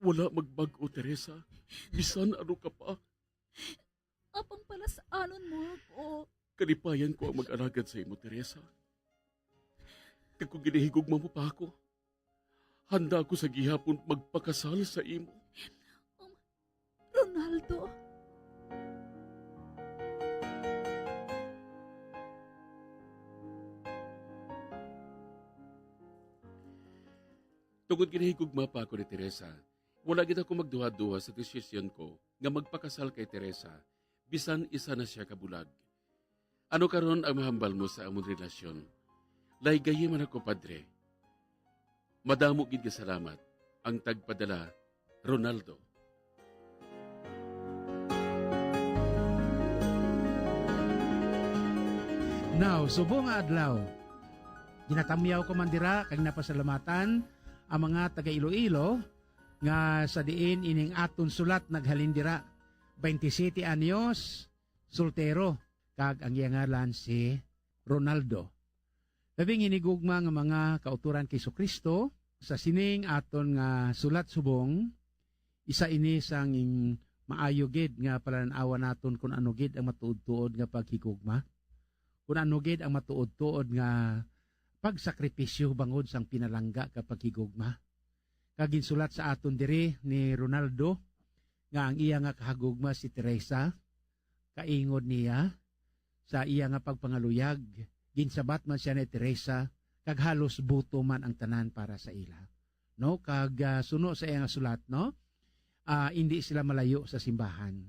Wala magbago, Teresa. Bisan ano ka pa. Apang palasaanon mo ako. Kalipayan ko ang mag-alagad sa imo, Teresa. Kag kung ginahigugma mo pa ako, handa ako sa gihapon magpakasal sa imo. Ronaldo. Tungod ginahigugma pa ako ni Teresa, wala gid ako magduha-duha sa desisyon ko nga magpakasal kay Teresa, bisan isa na siya kabulag. Ano karon ang mahambal mo sa among relasyon? Laygayi man ako, Padre. Madamo gid nga salamat ang tagpadala, Ronaldo. Now, subong nga adlaw. Ginatamyaw ko man dira kag napasalamatan ang mga taga Iloilo nga sa diin ining aton sulat naghalin dira 27 anyos soltero kag ang iyang ngalan si Ronaldo. Labing hinigugma nga mga kauturan kay Kristo sa sining aton nga sulat subong isa ini sang maayo gid nga palanawa naton kung ano gid ang matuod-tuod nga paghigugma. Kung ano gid ang matuod-tuod nga pagsakripisyo bangod sang pinalangga kapag higugma. Kaginsulat sa aton diri ni Ronaldo nga ang iya nga kahagugma si Teresa, kaingod niya sa iya nga pagpangaluyag, ginsabat man siya ni Teresa, kag halos buto man ang tanan para sa ila. No, kag suno sa iya nga sulat, no? Hindi sila malayo sa simbahan.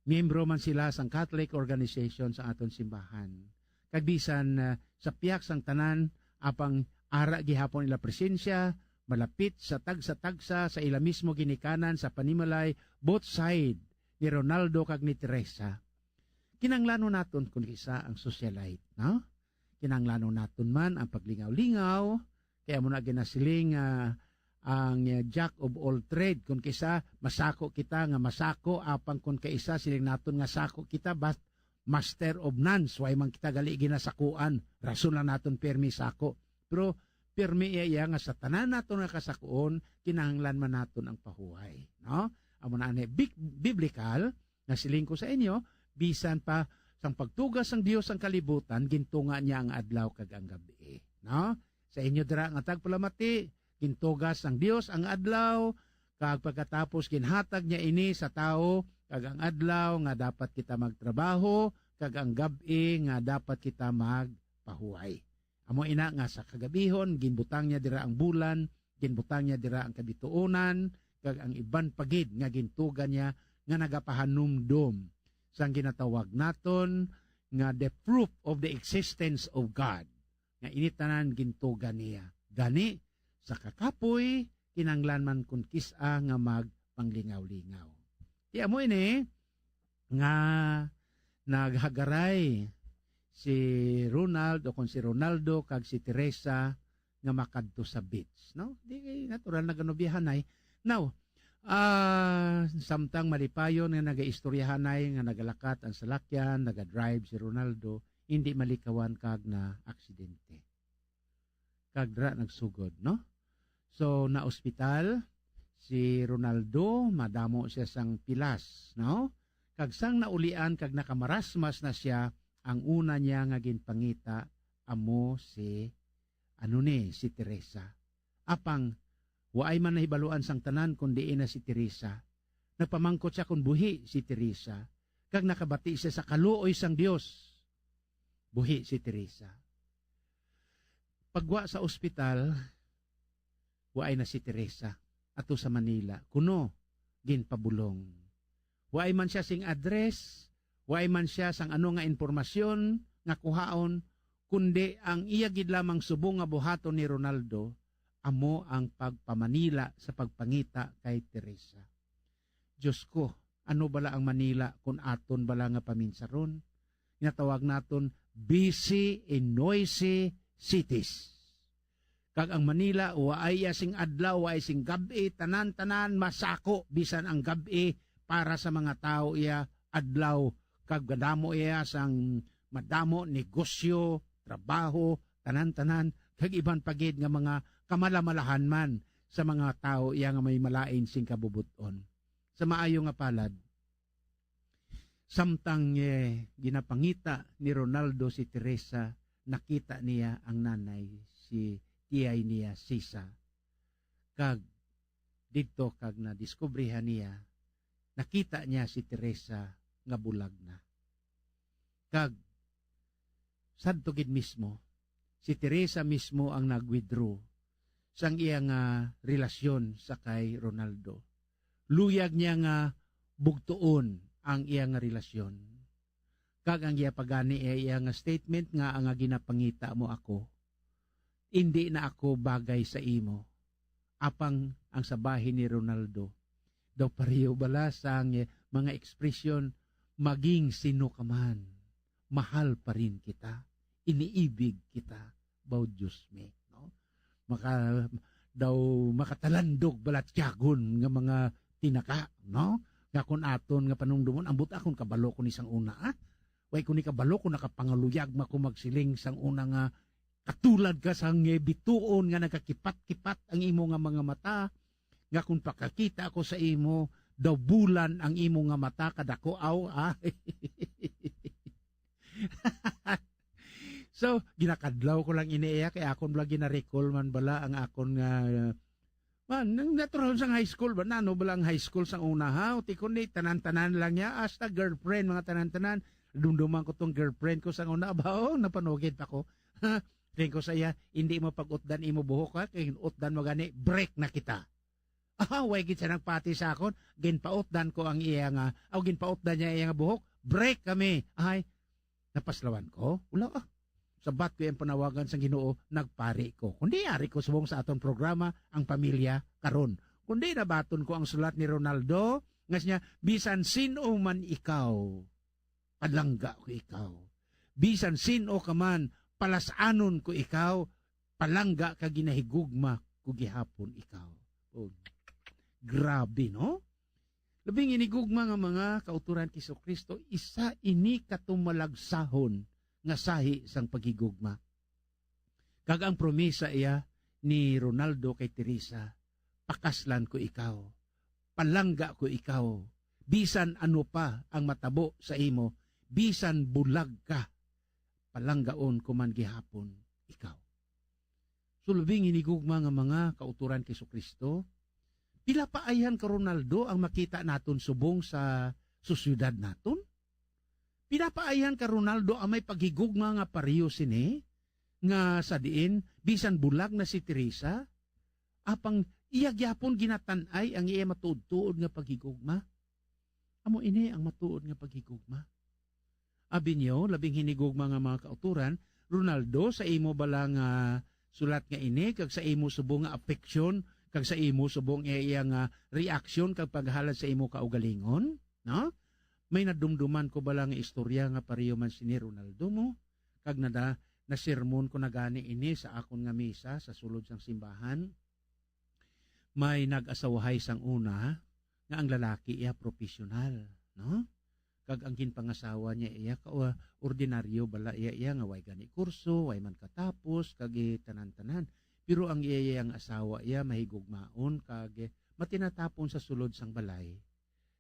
Miyembro man sila sang Catholic organization sa aton simbahan. Kag bisan sa piyak sang tanan apang ara gihapon ila presensya malapit sa tagsa-tagsa sa ila mismo ginikanan sa panimalay both side ni Ronaldo kag ni Teresa. Kinanglano naton kun isa ang socialite, no? Kinanglano naton man ang paglingaw-lingaw kaya mo na ginasiling ang jack of all trade kun kisa masako kita nga masako apang kun kaisa siling naton nga sako kita but master of none, why man kita gali ginasakuan, rason lang naton permi sako. Pero permi iya nga sa tanan naton nga kasakuon, kinahanglan man naton ang pahuhay. No? Amo na biblical, na siling ko sa inyo, bisan pa sang pagtugas ng Dios ang kalibutan, gintunga niya ang adlaw kag ang gabi. No? Sa inyo dira nga tagpalamati, gintugas ng Dios ang adlaw, kag pagkatapos ginhatag niya ini sa tao, kag ang adlaw nga dapat kita magtrabaho, kag ang gabi nga dapat kita magpahuay. Amo ina nga sa kagabihon, ginbutang niya dira ang bulan, ginbutang niya dira ang kabituonan, kag ang iban pagid nga gintugan niya nga nagapahanumdum sang ginatawag naton nga the proof of the existence of God. Nga initanan gintugan niya. Gani, sa kakapoy, kinanglan man kun kisa nga magpanglingaw-lingaw. Tiya mo ini, nga naghagaray si Ronald o kung si Ronaldo kag si Teresa nga makadto sa beach, no? Di natural na ganubihanay. Now, samtang malipayon nga nagaistoryahanay nga nagalakat ang salakyan, nagadrive si Ronaldo, hindi malikawan kag na aksidente. Kag dra nagsugod, no? So na ospital si Ronaldo, madamo siya sang pilas, no? Kag sang naulian kag nakamarasmas na siya, ang una niya nga ginpangita amo si si Teresa. Apang waay man nahibaluan sang tanan kundi na si Teresa. Nagpamangkot siya kung buhi si Teresa. Kag nakabati siya sa kaluoy sang Dios. Buhi si Teresa. Pagwa sa ospital, waay na si Teresa ato sa Manila. Kuno, ginpabulong. Waay man siya sing address, waay man siya sang ano nga informasyon nga kuhaon, kundi ang iyagid lamang subong nga buhaton ni Ronaldo, amo ang pagpamanila sa pagpangita kay Teresa. Diyos ko, ano bala ang Manila kung aton bala nga paminsaron? Natawag naton busy and noisy cities. Kag ang Manila, waay sing adlaw, waay sing gabi, tanan-tanan masako, bisan ang gabi para sa mga tao iya adlaw. Kag gadamo iya sang madamo, negosyo, trabaho, tanan-tanan, kag iban pagid nga mga kamalamalahan man sa mga tao iya nga may malain sing kabubuton. Sa maayo nga palad, samtang ginapangita ni Ronaldo si Teresa, nakita niya ang nanay, si tiyay niya, Sisa. Kag dito kag na-discoveryhan niya, nakita niya si Teresa nga bulag na. Kag sadto gid mismo, si Teresa mismo ang nag-withdraw sang iyang relasyon sa kay Ronaldo. Luyag niya nga bugtuon ang iyang relasyon. Kag ang iya pagani iyang statement nga ang ginapangita mo ako, hindi na ako bagay sa imo. Apang ang sabahin ni Ronaldo, daw pareho bala sang mga ekspresyon, maging sino ka man, mahal pa rin kita, iniibig kita, baw Diyos me. No? Makatalandog balat tiyagon nga mga tinaka, no? Nga kun aton nga panungdumon, ambot akon kabalo ko ni sang una, way kun ni kabalo ko nakapangaluyag mako magsiling sang una nga katulad ka sang bituon nga nagakipat-kipat ang imo nga mga mata, nga kung pakakita ako sa imo, daw bulan ang imo nga mata kadako aw. So, ginakadlaw ko lang iniiya kay akon bala gina-recall man bala ang akon nga natural sang high school ba nano bala ang high school sang una ha, uti ko ni tanan-tanan lang niya hasta girlfriend mga tanan-tanan, dumduman ko tong girlfriend ko sang una ba napanugid pa ko. Tingin ko sa iya, hindi mo pag-utdan imo buhok ka, kaya utdan mo gani, break na kita. Way gid siya nagpati sa akon, ginpautdan ko ang iya nga, ginpautdan niya iya nga buhok, break kami. Napaslawan ko, wala sabat ko yung panawagan sa Ginoo, nagpari ko. Kundi ari ko subong sa aton programa, ang pamilya karon. Kundi nabaton ko ang sulat ni Ronaldo, nga siya, bisan sino man ikaw, palangga ko ikaw. Bisan sino ka man, palasanon ko ikaw, palangga ka ginahigugma ko gihapon ikaw. Grabe, no? Labing inigugma nga mga kauturan ti Kristo, isa ini katumalagsahon nga sahi sang pagigugma. Kag ang promesa iya ni Ronaldo kay Teresa, pakaslan ko ikaw, palangga ko ikaw, bisan ano pa ang matabo sa imo, bisan bulag ka, palanggaon ko man gihapon ikaw. So labing inigugma nga mga kauturan kay Kristo, pila pa ayan ka Ronaldo ang makita naton subong sa susyudad naton? Pila pa ayan ka Ronaldo ang may paghigugma nga pareho sini, nga sa diin, bisan bulag na si Teresa, apang iyagyapon ginatanay ang iya matuod-tuod nga paghigugma. Amo ini ang matuod nga paghigugma. Abi niyo, labing hinigugma nga mga kauturan, Ronaldo, sa imo balang sulat nga ini, kag sa imo subong nga affection, kag sa imo subong iya nga reaksyon kag paghalad sa imo kaugalingon, no? may nadumduman ko bala nga istorya nga pareho man si ni Ronaldo mo, kag na sermon ko na gani ini sa akon nga misa sa sulod sang simbahan. May nag-asawahay sang una nga ang lalaki iya profesional, no? Kag ang ginpangasawa niya iya ka ordinaryo bala iya nga way gani kurso, way man katapos kag tanan-tanan. Pero ang iya ang asawa iya mahigugmaon kag matinatapon sa sulod sang balay.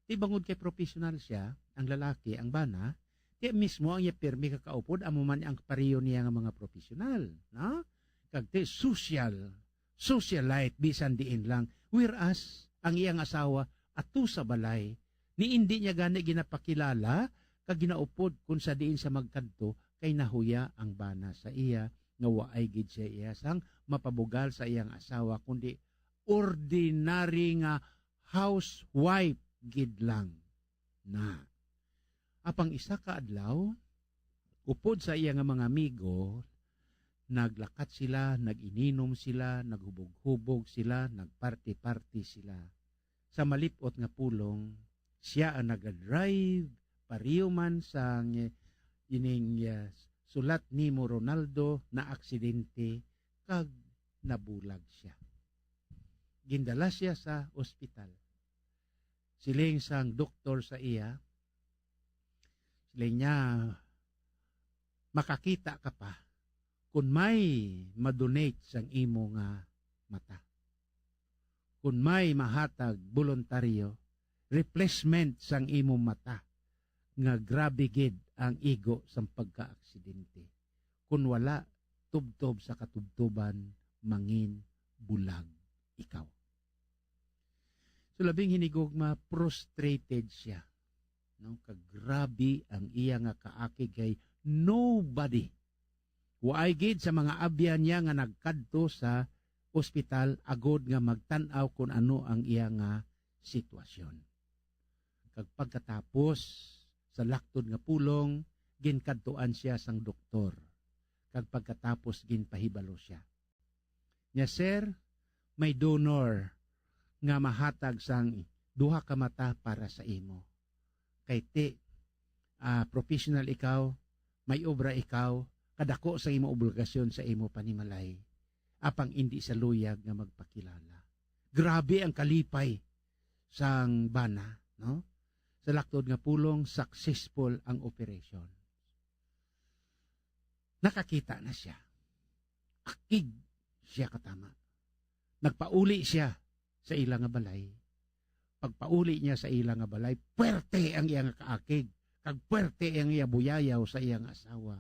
Ti bangod kay profesional siya, ang lalaki, ang bana, ti mismo ang iya pirmi kakaupod amo man ang pareho niya nga mga profesional, no? Kag ti socialite bisan diin lang. Whereas ang iyang asawa ato sa balay, ni hindi niya gani ginapakilala kag ginaupod kun sa diin sa magkadto kay nahuya ang bana sa iya nga waay gid siya iya sang mapabugal sa iyang asawa kundi ordinary nga housewife gid lang na. Apang isa ka adlaw, upod sa iya nga mga amigo, naglakat sila, nag-ininom sila, naghubog-hubog sila, nagparty-party sila. Sa malipot nga pulong, siya ang nag-drive, pariyo man sa ining sulat ni mo Ronaldo na aksidente, kag nabulag siya. Gindala siya sa ospital. Siling sang doktor sa iya, siling niya, makakita ka pa kung may madonate sang imo nga mata. Kung may mahatag voluntaryo, replacement sang imo mata, nga grabe gid ang igo sang pagka-aksidente. Kung wala, tubtob sa katubtuban, mangin, bulag, ikaw. So labing hinigugma, prostrated siya. No? Kagrabe ang iya nga kaakig kay nobody. Waay gid sa mga abyan niya nga nagkadto sa ospital agod nga magtan-aw kung ano ang iya nga sitwasyon. Kag pagkatapos sa laktod nga pulong, ginkadtuan siya sang doktor. Kag pagkatapos ginpahibalo siya. Nya sir, may donor nga mahatag sang duha ka mata para sa imo. Kay professional ikaw, may obra ikaw, kadako sa imo obligasyon sa imo panimalay, apang hindi sa luyag nga magpakilala. Grabe ang kalipay sang bana, no? Sa laktod nga pulong, successful ang operation. Nakakita na siya. Akig siya katama. Nagpauli siya sa ilang nga balay. Pagpauli niya sa ilang nga balay, puwerte ang iyang kaakig, kag puwerte ang iyang buyayaw sa iyang asawa.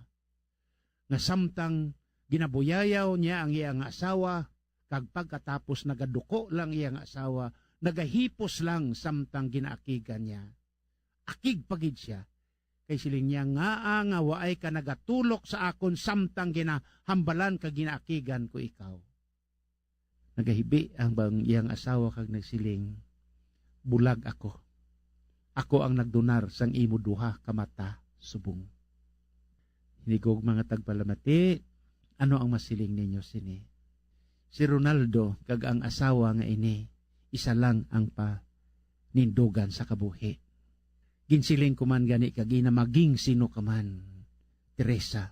Nga samtang ginabuyayaw niya ang iyang asawa, kag pagkatapos nagaduko lang iyang asawa, nagahipos lang samtang ginaakigan niya. Akig pagid siya, kay siling niya nga waay ka nagatulok sa akon samtang ginahambalan kag ginaakigan ko ikaw. Nagahibi ang bang iyang asawa kag nagsiling, bulag ako. Ako ang nagdonar sang imo duha ka mata subong. Hinigog mga tagpalamati, ano ang masiling ninyo sini? Si Ronaldo kag ang asawa nga ini, isa lang ang panindugan sa kabuhi. Ginsiling ko man gani kag maging sino ka man, Teresa,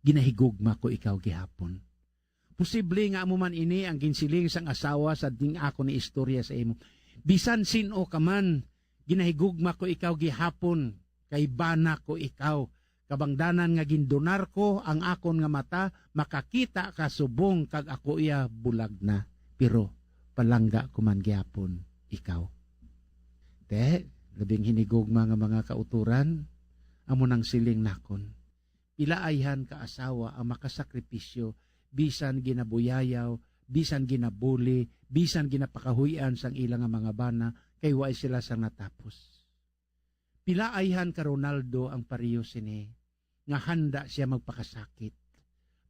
ginahigugma ko ikaw gihapon. Posible nga mo man ini ang ginsiling sang asawa sa ding ako ni istorya sa imo. Bisan sino ka man, ginahigugma ko ikaw gihapon, kay bana ko ikaw. Kabangdanan nga gindonar ko ang akon nga mata, makakita ka subong kag ako iya bulag na. Pero palangga ko man gihapon ikaw. Labing hinigugma nga mga kauturan, amo nang siling nakon. Pilaayhan ka asawa ang makasakripisyo, bisan ginabuyayaw, bisan ginabuli, bisan ginapakahuyan sang ilang mga bana, kay waay sila sang natapos. Pilaayhan ka Ronaldo ang pariyo sini, nga handa siya magpakasakit,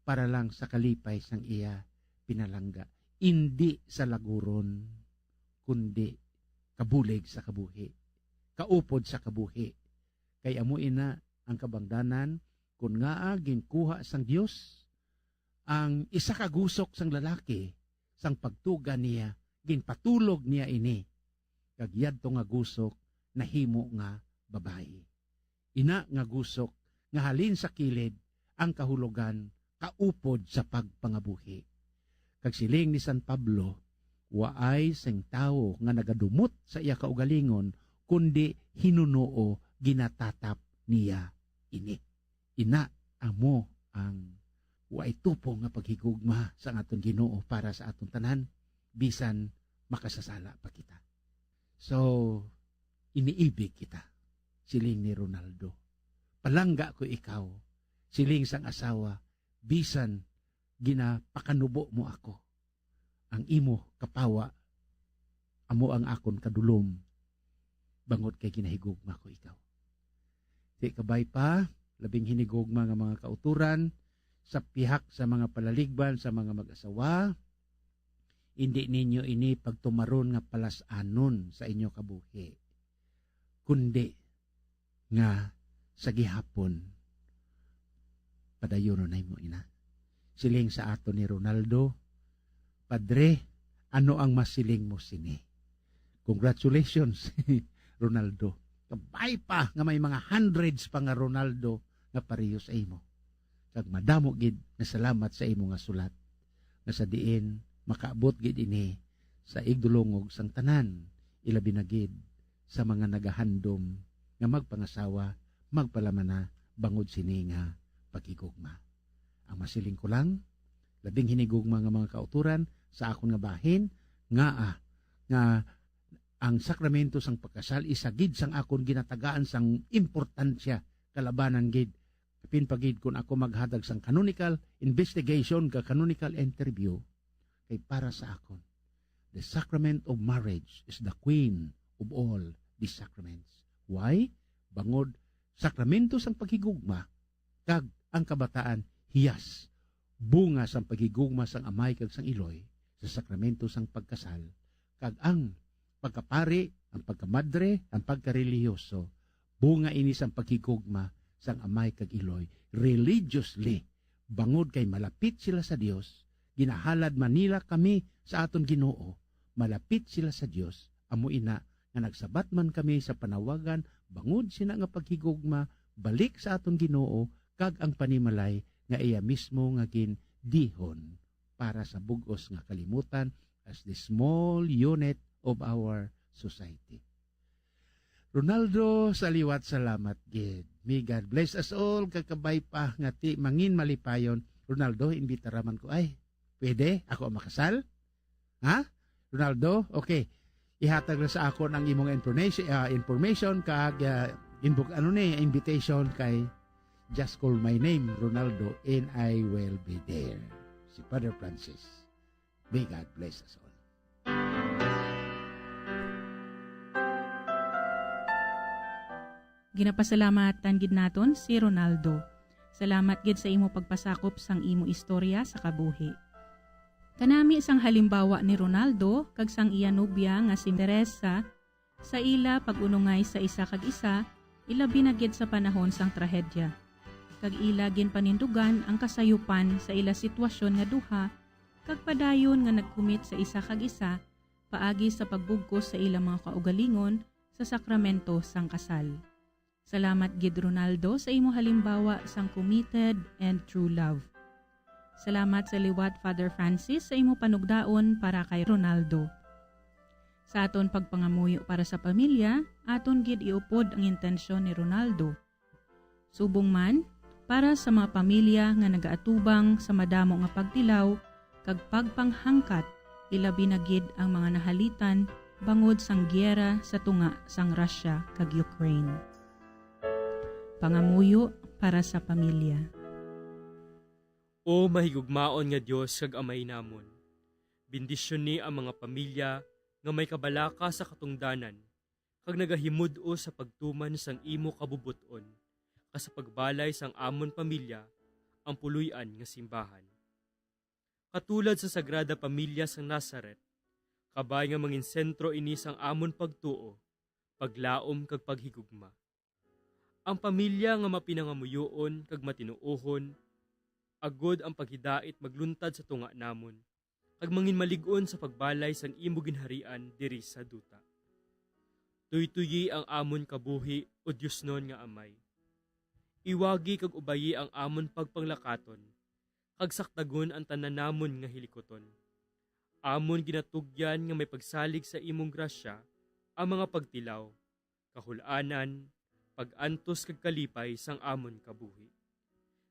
para lang sa kalipay sang iya pinalangga. Hindi sa laguron, kundi kabulig sa kabuhi, kaupod sa kabuhi. Kay amuin na ang kabangdanan, kung nga ginkuha sang Dios ang isa kagusok sang lalaki, sang pagtuga niya, ginpatulog niya ini. Kag yadto nga gusok, nahimo nga babae. Ina nga gusok nga halin sa kilid ang kahulugan kaupod sa pagpangabuhi. Kag siling ni San Pablo, waay sing tawo nga nagadumot sa iya kaugalingon kundi hinunoo ginatatap niya ini. Ina amo ang waay tupo nga paghigugma sa aton Ginoo para sa aton tanan bisan makasasala pa kita. So iniibig kita, siling ni Ronaldo. Palangga ko ikaw, siling sang asawa, bisan ginapakanubo mo ako. Ang imo kapawa, amo ang akon kadulom, bangot kay kinahigugma ko ikaw. Di kabay pa, labing hinigugma nga mga kauturan, sa pihak sa mga palaligban sa mga mag-asawa, hindi ninyo ini pagtumaron nga palasanon sa inyo kabuhi, kundi nga sa gihapon padayon na mo ina. Siling sa ato ni Ronaldo, Padre, ano ang masiling mo sini? Congratulations, Ronaldo. Kabay pa nga may mga hundreds pa nga Ronaldo nga pareho sa imo. Kag madamo gid nga salamat sa imo nga sulat. Nga sa diin makaabot gid ini sa igdulongog sang tanan, ilabi na gid sa mga nagahandom nga magpangasawa, magpalamana bangod sini nga pagigugma. Ang masiling ko lang, labing hinigugma nga mga kauturan sa akon nga bahin nga ang sakramento sang pagkasal isagid sang akon ginatagaan sang importansya kalabanan gid pinpagid kun ako maghatag sang canonical investigation ka canonical interview kay para sa akon the sacrament of marriage is the queen of all the sacraments. Why? Bangod sakramento sang paghigugma kag ang kabataan hiyas bunga sang paghigugma sang amay kag sang iloy sa sakramento sang pagkasal kag ang pagkapari, ang pagkamadre, ang pagkareliyoso bunga ini sang paghigugma sang amay kag iloy religiously bangod kay malapit sila sa Dios, ginahalad manila kami sa aton Ginoo, malapit sila sa Dios, amo ina nga nagsabat man kami sa panawagan bangod sina nga paghigugma balik sa aton Ginoo kag ang panimalay nga iya mismo nga gindihon para sa bugos nga kalimutan as the small unit of our society. Ronaldo, saliwat salamat gid. May God bless us all. Kakabay pa nga ti mangin malipayon. Ronaldo, imbitaraman ko. Ay, pwede? Ako makasal? Ha? Ronaldo, okay. Ihatag na sa ako ang imong information kag invitation kay just call my name, Ronaldo, and I will be there. Si Father Francis. May God bless us all. Ginapasalamatan gid naton si Ronaldo. Salamat gid sa imo pagpasakop sang imo istorya sa kabuhi. Kanami sang halimbawa ni Ronaldo kag sang iya nobya nga si Teresa sa ila pag-unungay sa isa kag isa, ilabi na gid sa panahon sang trahedya. Kag ila gin panindugan ang kasayupan sa ila sitwasyon nga duha kag padayon nga nagkumit sa isa kag isa paagi sa pagbugkos sa ila mga kaugalingon sa sakramento sang kasal. Salamat gid Ronaldo sa imo halimbawa sang committed and true love. Salamat sa liwat Father Francis sa imo panugdaon para kay Ronaldo. Sa aton pagpangamuyo para sa pamilya, aton gid iupod ang intensyon ni Ronaldo. Subong man, para sa mga pamilya nga nagaatubang sa madamo nga pagtilaw, kag pagpanghangkat, ilabi na gid ang mga nahalitan bangod sang gyera sa tunga sang Russia kag Ukraine. Pangamuyo para sa pamilya. O mahigugmaon nga Dios kag amay namon. Bendisyon ni ang mga pamilya nga may kabalaka sa katungdanan kag nagahimud-o sa pagtuman sang imo kabubuton kas sa pagbalay sang amon pamilya ang puluy-an nga simbahan. Katulad sa Sagrada Pamilya sang Nazaret, kabay nga mangin sentro ini sang amon pagtuo, paglaom kag paghigugma. Ang pamilya nga mapinangamuyoon kag matinuohon, agod ang paghidait magluntad sa tunga namon, kag mangin malig-on sa pagbalay sang imo ginharian diri sa duta. Tuytuyi ang amon kabuhi o Diosnon nga amay. Iwagi kag ubayi ang amon pagpanglakaton, kag saktagon ang tanan namon nga hilikoton. Amon ginatugyan nga may pagsalig sa imong grasya ang mga pagtilaw, kahulanan, pag-antos kag kalipay sang amon kabuhi.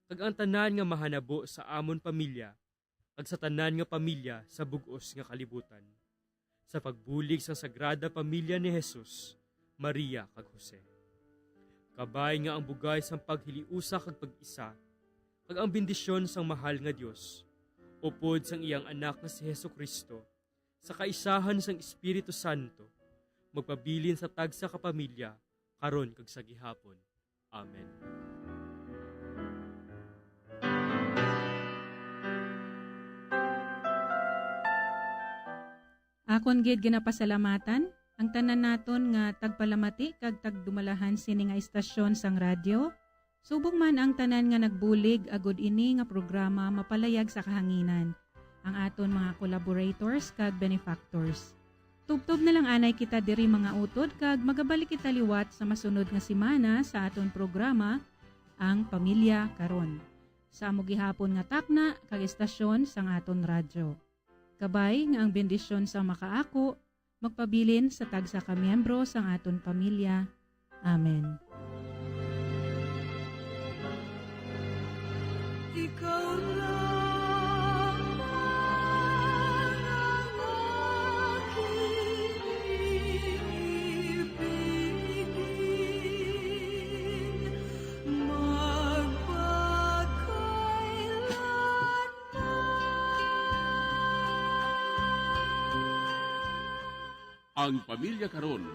Kag ang tanan nga mahanabo sa amon pamilya, kag sa tanan nga pamilya sa bugos nga kalibutan. Sa pagbulig sa Sagrada Pamilya ni Jesus, Maria kag Jose. Kabay nga ang bugay sang paghiliusa kag pag-isa, kag ang bendisyon sang mahal nga Dios, upod sang iyang anak nga si Jesucristo, sa kaisahan sang Espiritu Santo, magpabilin sa tagsa ka pamilya, karon kag sa gihapon. Amen. Akon gid ginapasalamatan ang tanan naton nga tagpalamati kag tagdumalahan sini nga istasyon sang radyo. Subong man ang tanan nga nagbulig agud ini nga programa mapalayag sa kahanginan. Ang aton mga collaborators kag benefactors. Tubtob na lang anay kita diri mga utod kag magabalik kita liwat sa masunod nga semana sa aton programa ang Pamilya Karon. Sa amo gihapon nga takna kag istasyon sang aton radyo. Kabay nga ang bendisyon sa makaako, magpabilin sa tagsa ka miyembro sang aton pamilya. Amen. Ikaw lang ang aking ibigin, Ang Pamilya Karon.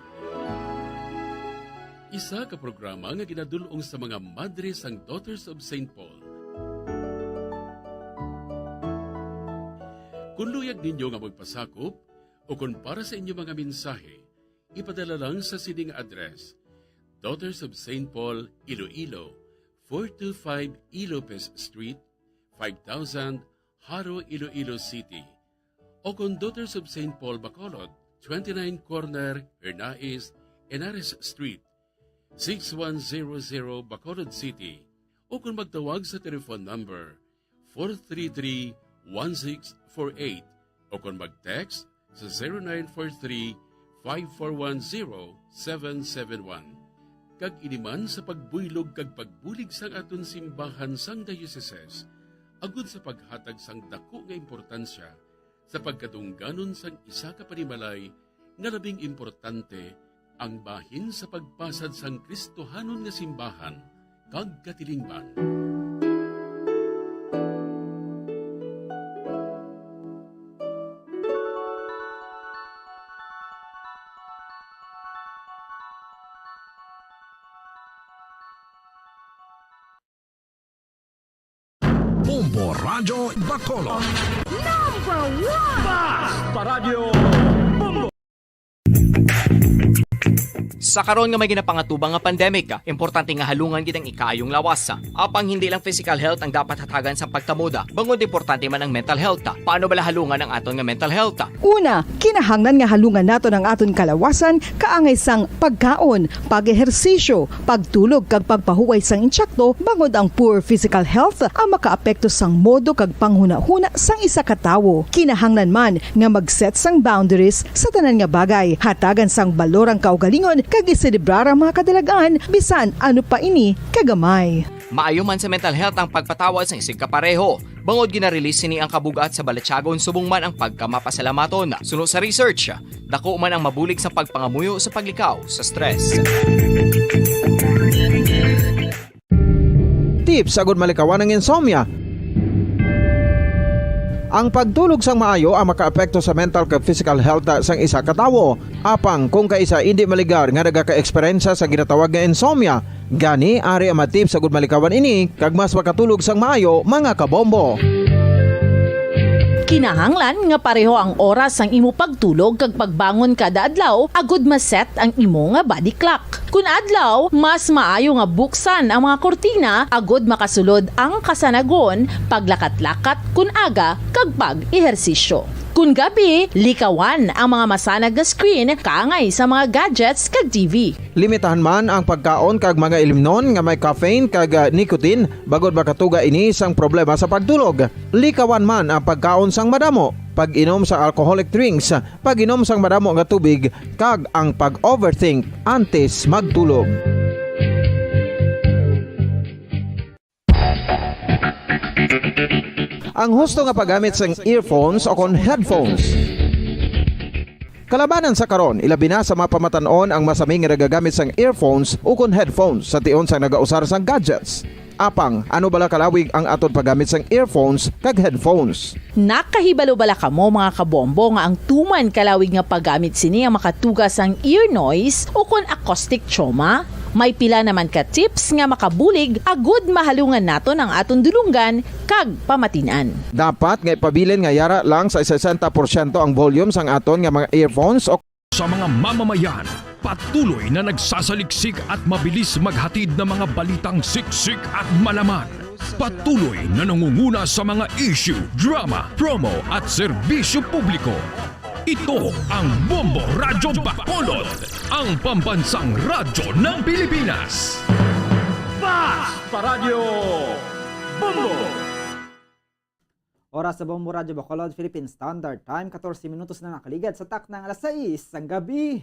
Isa ka programa nga ginadulong sa mga madre sang Daughters of St. Paul. Kung luyag ninyo nga magpasakop o kung para sa inyo mga mensahe, ipadala lang sa sining address: Daughters of St. Paul, Iloilo, 425 Ilopez Street, 5000 Haro, Iloilo City. O kung Daughters of St. Paul, Bacolod, 29 Corner, Hernais, Henares Street, 6100 Bacolod City. O kung magtawag sa telephone number 433-1648 o kung mag-text sa 0943-5410-771. Kag iniman sa pagbuylog kag pagbulig sang aton simbahan sang dioceses, agud sa paghatag sang dako nga importansya sa pagkadungganon sang isa ka panimalay nga labing importante, ang bahin sa pagpasad sang Kristohanon nga simbahan kag katilingban. Bombo Radyo Bacolod. Number 1! Basta Radio Bombo! Sa karon nga may ginapangatubang nga pandemic, importante nga halungan gid ang ikaayong lawas. Apang hindi lang physical health ang dapat hatagan sa pagtamuda, bangod importante man ang mental health. Paano bala halungan ang aton nga mental health? Una, kinahanglan nga halungan nato ang aton kalawasan kaangay sang pagkaon, pag-ehersisyo, pagtulog kag pagpahuway sang insyakto bangod ang poor physical health ang makaapekto sang modo kag panghuna-huna sang isa ka tawo. Kinahanglan man nga mag-set sang boundaries sa tanan nga bagay, hatagan sang balorang kaugalingon kag iselebrar ang mga kadalagaan bisan ano pa ini kagamay. Maayo man sa mental health ang pagpatawad sa isig kapareho. Bangod ginarelease ni ang kabugat sa Balatsyagon subong man ang pagkamapasalamaton. Sunod sa research, dako man ang mabulig sa pagpangamuyo sa paglikaw sa stress. Tips agud malikawan ng insomnia. Ang pagtulog sang maayo ang makaapekto sa mental kag physical health sang isa ka tawo. Apang kung kaisa hindi maligar nga nagaka-eksperyensya sa ginatawag nga insomnia, gani ari ang matip sa gud malikawan ini kag mas makatulog sang maayo mga kabombo. Kinahanglan nga pareho ang oras sang imo pagtulog kag pagbangon kada adlaw agud maset ang imo nga body clock. Kun adlaw, mas maayo nga buksan ang mga kortina agud makasulod ang kasanagon, paglakat-lakat kun aga kag pag-ehersisyo. Kun gabi, likawan ang mga masanag na screen kaangay sa mga gadgets kag TV. Limitahan man ang pagkaon kag mga ilimnon nga may caffeine kag nicotine bagod makatuga ini sang problema sa pagtulog. Likawan man ang pagkaon sang madamo, pag-inom sa alcoholic drinks, pag-inom sang madamo nga tubig kag ang pag-overthink antes magtulog. Ang husto nga paggamit sang earphones o kon headphones. Kalabanan sa karon, ilabi na sa mga pamatanon ang masaming nga nagagamit sang earphones o kon headphones sa tion sang nagausar sang gadgets. Apang, ano bala kalawig ang aton paggamit sang earphones kag headphones? Nakahibalo bala kamo mga kabombo nga ang tuman kalawig nga paggamit sini ang makatugas ang ear noise o kon acoustic trauma? May pila naman ka tips nga makabulig agud mahalungan naton ang aton dulungan kag pamatinan. Dapat nga ipabilin nga yara lang sa 60% ang volume sang aton nga mga earphones o Sa mga mamamayan, patuloy na nagsasaliksik at mabilis maghatid ng mga balitang siksik at malaman. Patuloy na nangunguna sa mga issue, drama, promo at serbisyo publiko. Ito ang Bombo Radyo Bacolod, ang pambansang radyo ng Pilipinas. Fast Paradyo Bombo! Oras sa Bombo Radyo Bacolod, Philippine Standard Time, 14 minutos na nakaligad sa tak ng alas 6 ng gabi.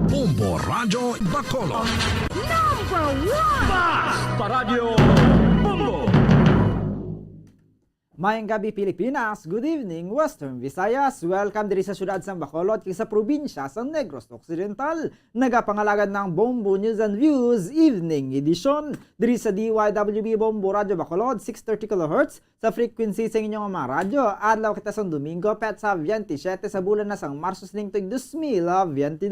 Bombo Radyo Bacolod. Number 1! Fast Paradyo Bombo! Mayang gabi Pilipinas, good evening Western Visayas. Welcome diri sa syudad sang Bacolod kay sa probinsya sang Negros Occidental. Nagapangalagan ng Bombo News and Views Evening Edition diri sa DYWB Bombo Radyo Bacolod 630 kHz sa frequency sa inyong mga radyo. Adlaw kita sang Domingo pet sa 27 sa bulan na sang Marso ning 2022.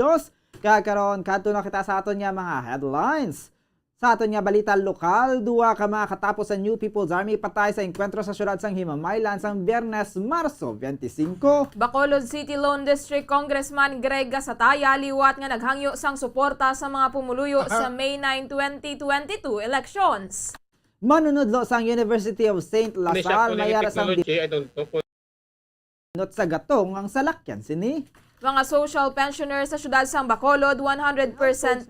Kakaron kadto na kita sa aton nga mga headlines. Sa aton nga balita lokal, duwa ka mga katapos sa New People's Army patay sa enkwentro sa syudad sang Himamaylan sang Biyernes, Marso 25. Bacolod City Lone District Congressman Greg Gasataya liwat nga naghangyo sang suporta sa mga pumuluyo sa May 9, 2022 elections. Manunodlo sang University of St. Lasal mayara sang not sa gatong ang salakyan sini. Mga social pensioners sa syudad sang Bacolod 100%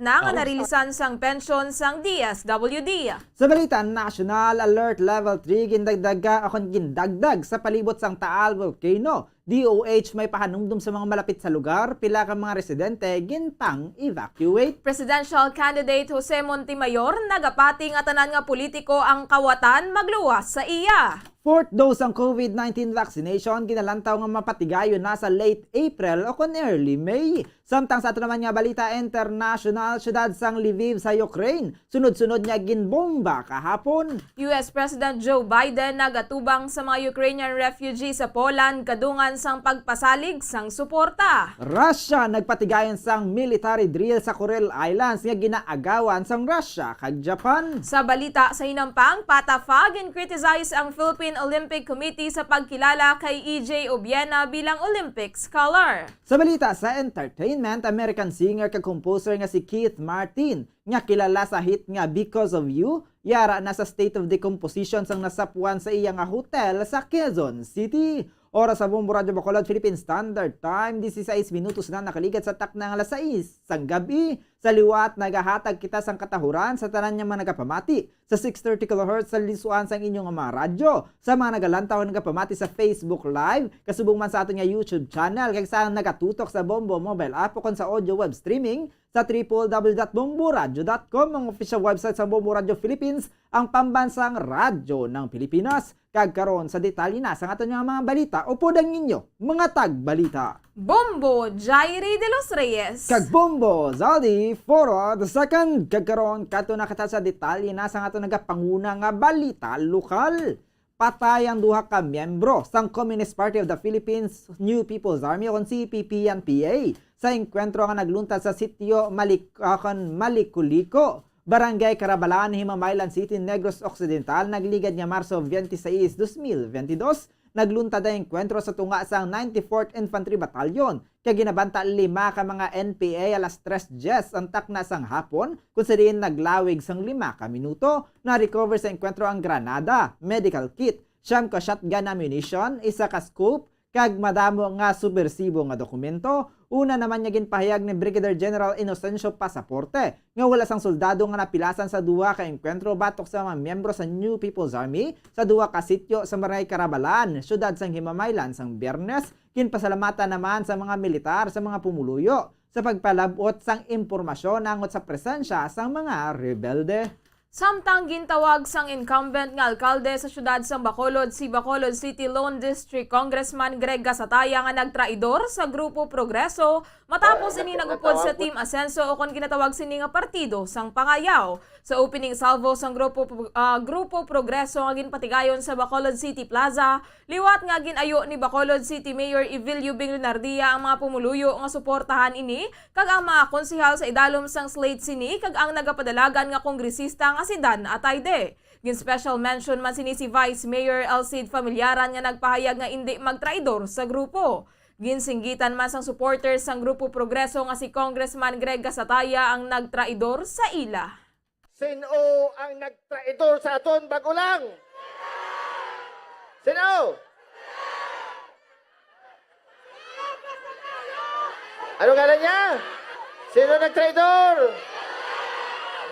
na nga narilisan sang pensyon sang DSWD. Sa balita National Alert Level 3 gindagdaga akon gindagdag sa palibot sang Taal Volcano. DOH may pahanumdum sa mga malapit sa lugar, pila ka mga residente gintang evacuate. Presidential candidate Jose Montemayor nagapati nga tanan nga politiko ang kawatan magluwas sa iya. Fourth dose ang COVID-19 vaccination ginalantaw nga mapatigayon na sa late April o kon early May. Samtang sa ato naman nga balita international, syudad sang Lviv sa Ukraine, sunod-sunod niya ginbomba kahapon. US President Joe Biden nagatubang sa mga Ukrainian refugees sa Poland kadungan sang pagpasalig sang suporta. Russia nagpatigayon sang military drill sa Kuril Islands nga ginaagawan sang Russia kag Japan. Sa balita sa hinampang, patafag and criticize ang Philippine Olympic Committee sa pagkilala kay EJ Obiena bilang Olympic scholar. Sa balita sa entertainment, American singer kag composer nga si Keith Martin nga kilala sa hit nga Because of You, yara na sa state of decomposition sang nasapuan sa iya nga hotel sa Quezon City. Oras sa Bombo Radyo Bacolod, Philippine Standard Time, 16 minutos na nakaligat sa tak ng alas 6 sang gabi. Sa liwat, nagahatag kita sang katahuran sa tanan niya mga nagapamati. Sa 630 kHz sa lisuan sang inyong mga radyo. Sa mga nagalantaw nagapamati sa Facebook Live, kasubong man sa ato nga YouTube channel, kag saan nagatutok sa Bombo mobile app o kon sa audio web streaming sa www.bomboradio.com, ang official website sa Bombo Radio Philippines, ang pambansang radyo ng Pilipinas. Kag karon sa detalye na sa ato nga mga balita o podang inyo mga tagbalita. Bombo Jairi de los Reyes kag Bombo Zaldi Foro the second. Kag karon kadto na kita sa detalye na sa ato nagapanguna nga balita lokal. Patay ang duha ka miyembro sang Communist Party of the Philippines New People's Army o CPP-NPA sa enkwentro nga naglunta sa sitio Malikuliko, Barangay Carabalan, Himamaylan City, Negros Occidental. Nagligad nga Marso 26, 2022. Nagluntad ang enkwentro sa tunga sang 94th Infantry Battalion. Kaya ginabanta 5 ka mga NPA alas 3:10 ang takna sang hapon, kung sa diin naglawig sang 5 ka minuto. Na-recover sa enkwentro ang granada, medical kit, 9 ka shotgun ammunition, 1 ka scope, kag madamo nga subversibo nga dokumento. Una naman niya ginpahayag ni Brigadier General Inocencio Pasaporte nga wala sang soldado nga napilasan sa duwa ka enkwentro batok sa mga miyembro sa New People's Army sa duwa ka sityo sa Maray Carabalan, syudad sang Himamaylan sang Biyernes. Ginpasalamatan naman sa mga militar sa mga pumuluyo sa pagpalabot sang impormasyon nangot sa presensya sang mga rebelde. Samtang gintawag sang incumbent nga alkalde sa syudad sang Bacolod si Bacolod City Lone District Congressman Greg Gasataya nga nagtraidor sa Grupo Progreso matapos ini nagupod sa Team Asenso o kon ginatawag sini nga partido sang Pangayaw. Sa opening salvo sang Grupo Progreso nga ginpatigayon sa Bacolod City Plaza, liwat nga ginayo ni Bacolod City Mayor Evilio Bing Lunardia ang mga pumuluyo nga suportahan ini kag ang mga konsehal sa idalom sang slate sini kag ang nagapadalagan nga kongresista nga si Dan Atayde. Gin special mention man sini si Vice Mayor Elcid Familiaran nga nagpahayag nga hindi magtraidor sa grupo. Ginsinggitan man sang supporters sang Grupo Progreso nga si Congressman Greg Gasataya ang nagtraidor sa ila. Sino ang nagtraidor sa aton bago lang? Sino? Ano ngalan niya? Sino nagtraidor?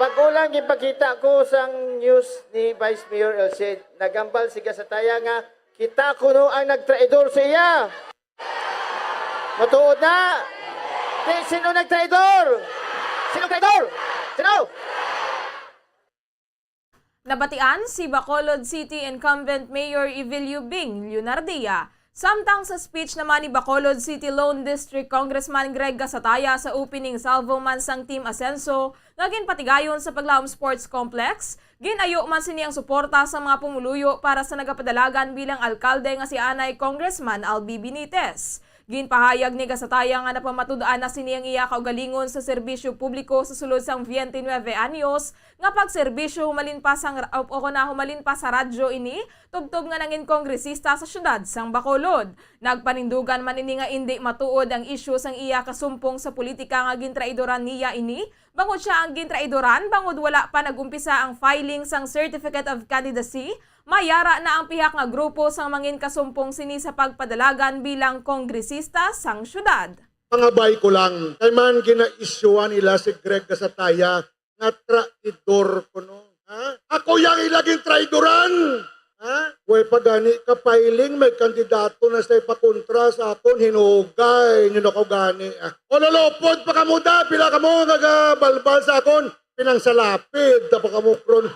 Bago lang ipakita ko sang news ni Vice Mayor Elcid. Nagambal si Gasataya nga kita ko no ang nagtraidor sa iya. Matuod na. Sino nagtraidor? Sino traidor? Sino? Nabatian si Bacolod City incumbent Mayor Evilio Bing Lunardia. Samtang sa speech naman ni Bacolod City Lone District Congressman Greg Gasataya sa opening salvo man sang Team Asenso, nga ginpatigayon sa Paglaom Sports Complex, ginayo man sini ang suporta sa mga pumuluyo para sa nagapadalagan bilang alkalde nga si Anay Congressman Albi Benitez. Ginpahayag ni Gasataya nga napamatud-an na sini ang iya kaugalingon sa serbisyo publiko sa sulod sang 29 anyos nga pagserbisyo humalin pa sa radyo ini tubtob nga nangin kongresista sa syudad sang Bacolod. Nagpanindugan man ini nga hindi matuod ang isyu sang iya kasumpong sa politika nga gintraidoran niya ini. Bangod siya ang gintraidoran, bangod wala pa nagumpisa ang filing sang Certificate of Candidacy, mayara na ang pihak nga grupo sang mangin kasumpong sini sa pagpadalagan bilang kongresista sang syudad. Mga bay ko lang, kay man gina-isyuan nila si Greg Gasataya nga traidor ko no. Ha? Ako yang ilaging traidoran! Ha? Huwag pa gani kapiling, may kandidato na sa ipakontra sa akon, hinugay, nyo na ko gani. O lolopod pa kamuda, pila ka mo nagabalbal sa akon, pinangsalapid, tapa ka mo kron.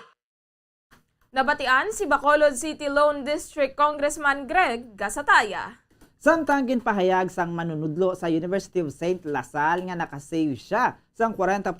Nabatian si Bacolod City Lone District Congressman Greg Gasataya. Samtang ginpahayag sang manunudlo sa University of St. Lasal nga nakasave siya sang 40%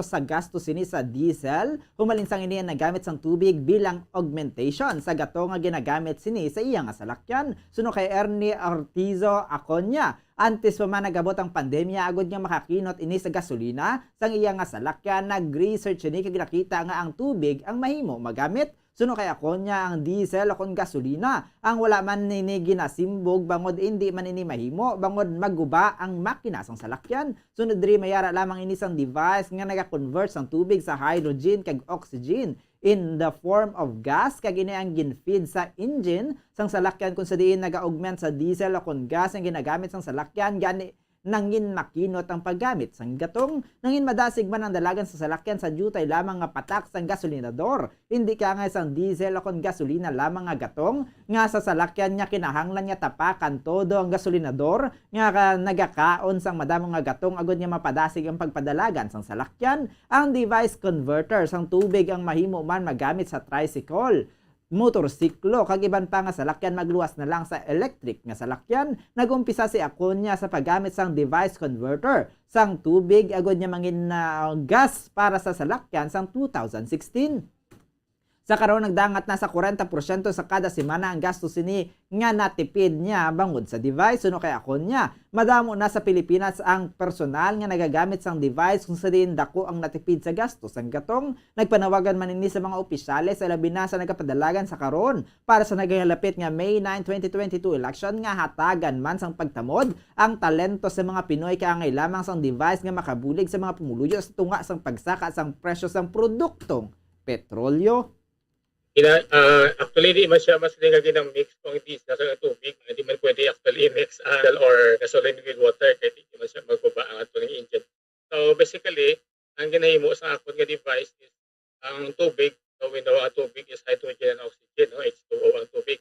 sa gasto sini sa diesel, humalin sang ini nagamit sang tubig bilang augmentation sa gato nga ginagamit sini sa iya nga salakyan. Suno kay Ernie Ortizo Aconya, antes pa man nagabot ang pandemya agod nga makakinot ini sa gasolina sang iya nga salakyan, nag-research ni kag nakita nga ang tubig ang mahimo magamit. Suno kay Aconya ang diesel o kon gasolina ang wala man nini ginasimbog bangod hindi man ini mahimo bangod maguba ang makina sang salakyan. Sunod diri mayara lamang ini sang device nga naga-convert sang tubig sa hydrogen kag oxygen in the form of gas kag ini ang ginfeed sa engine sang salakyan kung sa diin naga-augment sa diesel o kon gas ang ginagamit sang salakyan gani nangin makinot ang paggamit sang gatong, nangin madasig man ang dalagan sa salakyan sa dutay lamang nga patak sang gasolinador. Hindi ka nga sang diesel o kon gasolina lamang nga gatong, nga sa salakyan niya kinahanglan niya tapakan todo ang gasolinador, nga nagakaon sang madamong nga gatong agod niya mapadasig ang pagpadalagan sang salakyan. Ang device converter sang tubig ang mahimo man magamit sa tricycle, motorsiklo kag iban pa nga salakyan magluwas na lang sa electric nga salakyan. Nagumpisa si Aconya sa paggamit sang device converter sang tubig agod niya mangin gas para sa salakyan sang 2016. Sa karon nagdangat na sa 40% sa kada semana ang gasto sini nga natipid niya bangod sa device. Suno kay Aconya, madamo na sa Pilipinas ang personal nga nagagamit sang device kung sa diin dako ang natipid sa gasto sang gatong. Nagpanawagan man ini sa mga opisyales sa labi na sa nagapadalagan sa karon para sa nagalapit nga May 9, 2022 election nga hatagan man sang pagtamod ang talento sa mga Pinoy kaangay lamang sang device nga makabulig sa mga pumuluyo sa tunga sang pagsaka sang presyo sang produktong petrolyo. Actually, di man siya mas nagagin ng mix kung hindi nasa tubig. Hindi man pwede actually mix or gasoline with water kahit hindi man siya magbaba ang ating engine. So basically, ang ginahimo sa akong nga device is ang tubig. So we know ang tubig is hydrogen and oxygen, no? H2O ang tubig.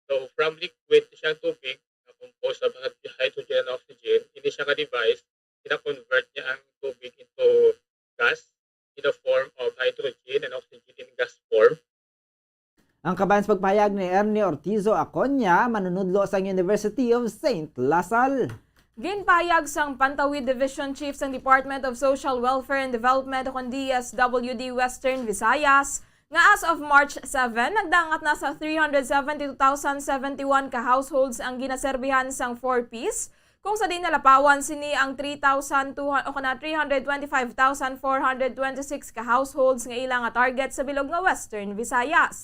So from liquid siyang tubig na composed of hydrogen and oxygen, hindi siya nga device, ina-convert niya ang tubig into gas in the form of hydrogen and oxygen in gas form. Ang kabayan sa pagpahayag ni Ernie Ortizo Aconya, manunudlo sa University of St. Lasal. Ginpahayag sang Pantawid Division Chief sang Department of Social Welfare and Development kon DSWD Western Visayas nga as of March 7, nagdangat na sa 372,071 ka households ang ginaserbihan sang 4Ps, kung sa din nalapawan sini ang 325,426 ka households nga ilang nga target sa bilog nga Western Visayas.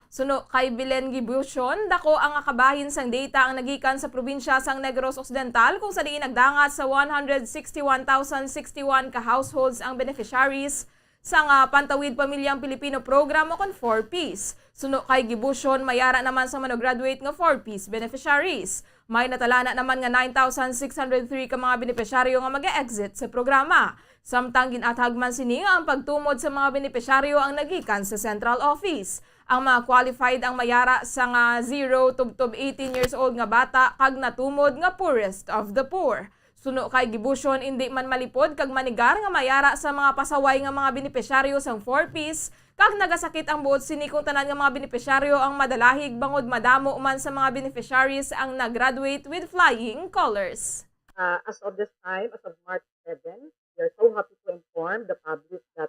Suno kay Belen Gibution, dako ang akabahin sang data ang nagikan sa probinsya sang Negros Occidental kung sa diin nagdangat sa 161,061 ka households ang beneficiaries sang Pantawid Pamilyang Pilipino Program o kon 4Ps. Suno kay Gibution, mayara naman sa manograduate nga 4Ps beneficiaries. May natalana naman nga 9,603 ka mga beneficiaryo nga mag-exit sa programa. Samtang ginatag man sini nga ang pagtumod sa mga beneficiaryo ang nagikan sa Central Office. Ang mga qualified ang mayara sa nga 0 to 18 years old nga bata kag natumod nga poorest of the poor. Suno kay Gibution, hindi man malipod kag manigar nga mayara sa mga pasaway nga mga beneficiaryo sang 4Ps kag nagasakit ang buot sini kung tanan nga mga beneficiaryo ang madalahig bangod madamo man sa mga beneficiaries ang nag-graduate with flying colors. As of this time, as of March 7, we are so happy to inform the public that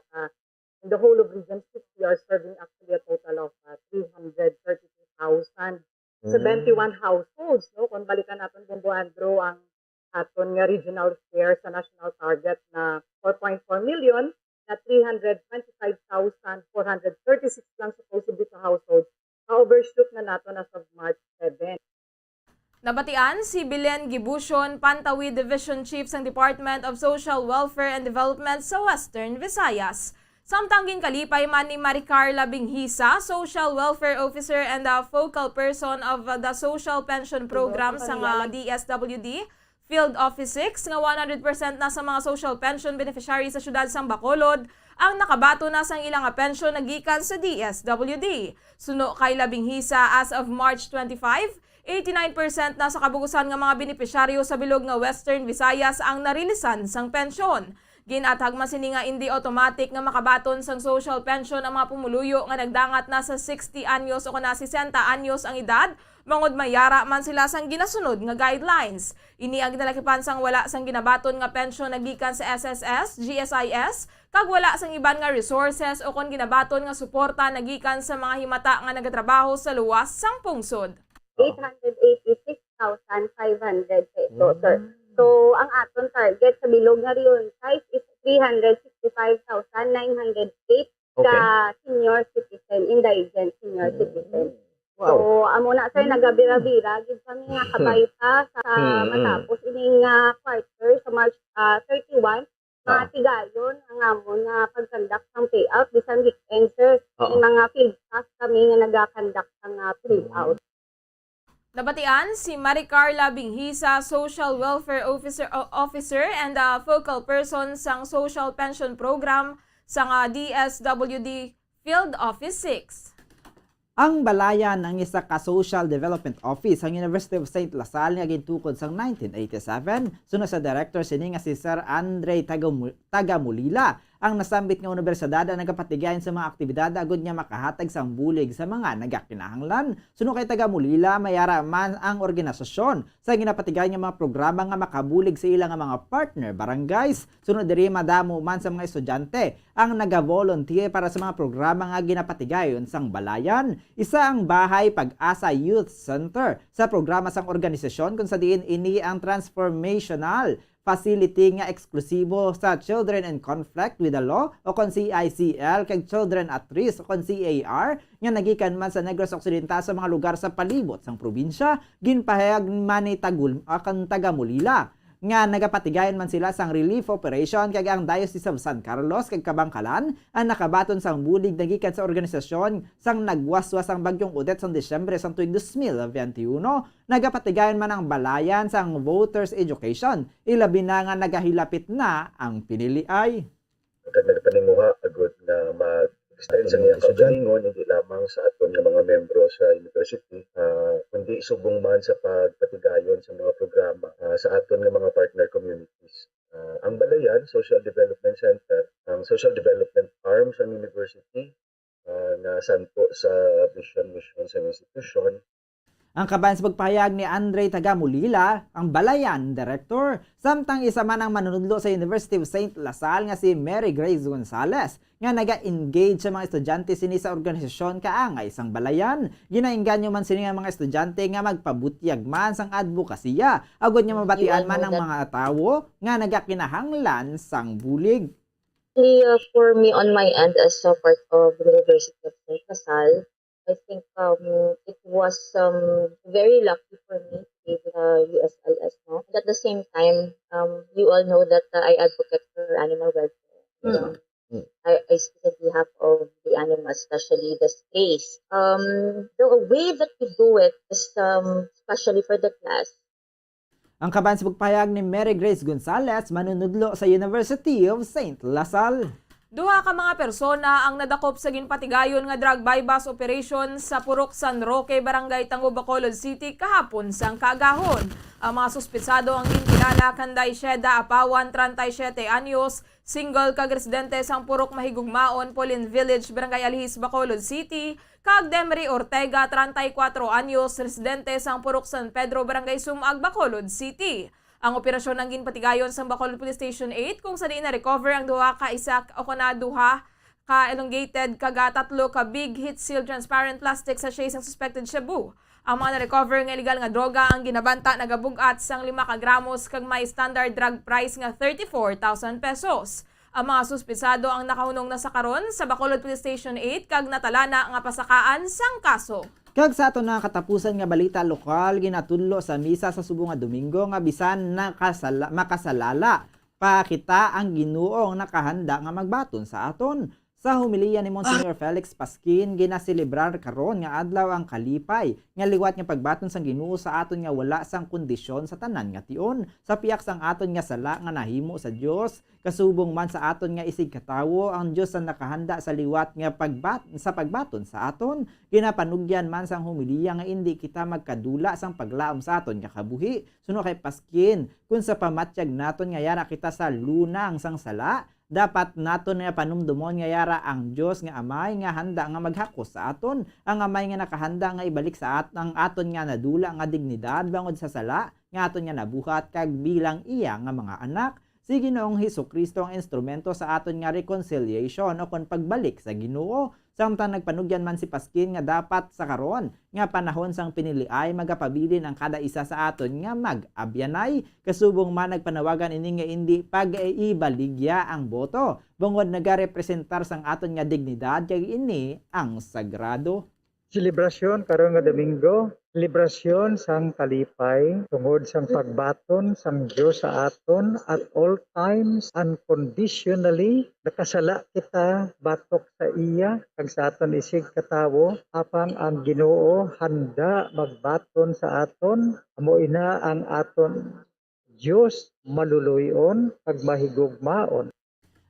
in the whole of Region 6, we are serving actually a total of 332,071 households. No? Kung balikan natin Bombo Andro ang aton nga regional share sa national target na 4.4 million, na 325,436 lang supposedly sa households. Na-overshoot na nato as of March 7. Nabatian si Belen Gibution, Pantawid Division Chief sang Department of Social Welfare and Development sa Western Visayas. Samtang ginkalipay man ni Maricarla Binghisa, Social Welfare Officer and the focal person of the Social Pension Program sa DSWD, Field Office 6, nga 100% na sa mga social pension beneficiaries sa syudad sang Bacolod, ang nakabato na sang ilang pension nagikan sa DSWD. Suno kay Labinghisa, as of March 25, 89% na sa kabugusan nga mga beneficiaryo sa bilog nga Western Visayas ang narilisan sang pensyon. Ginatag man sini nga hindi automatic nga makabaton sang social pension ang mga pumuluyo nga nagdangat na sa 60 anyos o kana 60 anyos ang edad, mangod mayara man sila sang ginasunod nga guidelines. Ini ang ginalakipan sang wala sang ginabaton nga pension nagikan sa SSS, GSIS, kag wala sang iban nga resources o kon ginabaton nga suporta nagikan sa mga himata nga nagatrabaho sa luwas sang pungsod. 886,500 pesos, sir. So, ang aton target sa bilog nga region size is 365,908 ka senior citizen, indigent senior citizen. Wow. So, amo na sir, nagabira-bira, gid kami nga kabay pa sa matapos ining quarter sa March 31, mga tigayon ang amon nga pag-conduct ng payout, bisan weekend sir, yung mga field staff kami nga nag-conduct ng payout. Nabatian si Maricarla Binghisa, Social Welfare Officer and focal person sang Social Pension Program sang DSWD Field Office 6. Ang balayan ng isa ka Social Development Office ang University of St. Lasal nga gintukod sang 1987, sunod sa director sini nga si Sir Andre Tagamulila, ang nasambit nga universidad ang nagapatigayon sa mga aktibidad agud nga makahatag sang bulig sa mga nagakinahanglan. Suno kay Tagamulila, mayara man ang organisasyon sa ginapatigayon nga mga programa nga makabulig sa ilang mga partner barangays. Sunod diri madamo man sa mga estudyante ang naga-volunteer para sa mga programa nga ginapatigayon sang balayan. Isa ang Bahay Pag-asa Youth Center sa programa sang organisasyon kung sa diin ini ang transformational facility nga eksklusibo sa Children in Conflict with the Law o kon CICL kag Children at Risk o kon CAR nga nagikan man sa Negros Occidental sa mga lugar sa palibot sang probinsya. Ginpahayag man ni Tagamulila nga nagapatigayon man sila sang relief operation kag ang Diocese of San Carlos kag Kabangkalan ang nakabaton sang bulig nagikan sa organisasyon sang nagwaswas ang bagyong Odette sang Disyembre sang tuig 2021. Nagapatigayon man ang balayan sang voters education, ilabi na nga nagahilapit na ang piniliay. Nagpanimuha agad na mag-extend sa iyang kaugalingon hindi lamang sa aton nga mga membro sa university, kundi subong man sa pagpatigayon sa mga programa sa aton nga mga partner communities. Ang Balayan Social Development Center, ang social development arm sa university na santo sa mission sa institution. Ang kabayan sa pagpahayag ni Andre Tagamulila, ang Balayan Director, samtang isa man ang manunudlo sa University of St. Lasal nga si Mary Grace Gonzalez, nga naga-engage sa mga estudyante sini sa organisasyon kaangay sang Balayan. Ginainganyo man sini nga mga estudyante nga magpabutyag man sang advokasya, agod nga mabatian man ang mga tawo nga nagakinahanglan sang bulig. For me on my end as a part of the University of St. Lasal, I think it was very lucky for me to be with USLS. No? And at the same time, you all know that I advocate for animal welfare. I speak on behalf of the animals, especially the strays. The way that we do it is especially for the class. Ang kabayan sa pagpahayag ni Mary Grace Gonzalez, manunudlo sa University of St. Lasal. Duha ka mga persona ang nadakop sa ginpatigayon nga drug bypass operation sa Purok San Roque, Barangay Tango, Bacolod City kahapon sang kaagahon. Ang mga suspitsado ang gintilala kanday Sheda Apawan, 37 anyos, single kag residente sang Purok Mahigugmaon, Polin Village, Barangay Alhis, Bacolod City, kag Demry Ortega, 34 anyos, residente sang Purok San Pedro, Barangay Sumag, Bacolod City. Ang operasyon ng ginpatigayon sa Bacolod Police Station 8 kung saan na-recover ang duha ka isa o kuna duha ka elongated kaga tatlo ka big hit seal transparent plastic sachets ang suspected shabu. Ang mga na-recover nga illegal nga droga ang ginabanta nagabugat sang 5 ka gramos kag may standard drug price nga 34,000 pesos. Ang mga suspitsado ang nakahunong na sa karon sa Bacolod Police Station 8 kag natalana nga pasakaan sang kaso. Kag sa ato na katapusan nga balita lokal, ginatudlo sa misa sa Subo nga Domingo nga bisan makasalala pa kita ang Ginuong nakahanda nga magbaton sa aton. Sa humiliya ni Monsignor Felix Pasquin, ginaselebrar karon nga adlaw ang kalipay nga liwat nga pagbaton sang Ginoo sa aton nga wala sang kondisyon sa tanan nga tion. Sa piyak sang aton nga sala nga nahimo sa Dios, kasubong man sa aton nga isig katawo, ang Dios ang nakahanda sa liwat nga pagbaton sa aton. Ginapanugyan man sang humiliya nga indi kita magkadula sang paglaom sa aton nga kabuhi. Suno kay Pasquin, kun sa pamatyag naton nga yara kita sa lunang sang sala, dapat naton nga panumdumon nga yara ang Dios nga amay nga handa nga maghakos sa aton, ang amay nga nakahanda nga ibalik sa ang aton nga nadula nga dignidad bangod sa sala nga aton nga nabuhat kag bilang iya nga mga anak. Si Ginoong Hesukristo ang instrumento sa aton nga reconciliation o kon pagbalik sa Ginoo. Samtang nagpanugyan man si Pasquin nga dapat sa karon nga panahon sang piniliay magapabilin ang kada isa sa aton nga mag-abyanay, kasubong man nagpanawagan ini nga indi pag-ibaligya ang boto bungod nagarepresentar sang aton nga dignidad kag ini ang sagrado. Selebrasyon karon nga Domingo, selebrasyon sang kalipay tungod sang pagbaton sang Dios sa aton at all times unconditionally. Nakasala kita batok sa iya kag sa aton isig katawo, apang ang Ginoo handa magbaton sa aton. Amo ina ang aton Dios maluluyon kag mahigugmaon.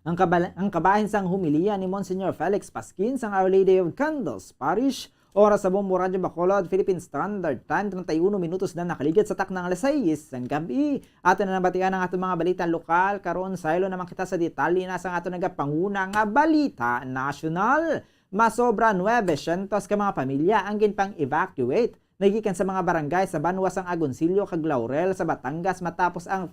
Ang kabahin sang humiliya ni Monsignor Felix Pasquin sang Our Lady of Candles Parish. Oras sa Bombo Radyo Bacolod, Philippine Standard Time, 31 minutos na nakaligid sa taknang alas 6 ng gabi. Ato na nabatian ang atong mga balita lokal. Karon saylo naman kita sa detalye na sa ato nagapanguna nga balita national. Masobra 900 ka mga pamilya ang ginpang-evacuate nagikan sa mga barangay sa Banwas ang Agoncillo kag Laurel sa Batangas matapos ang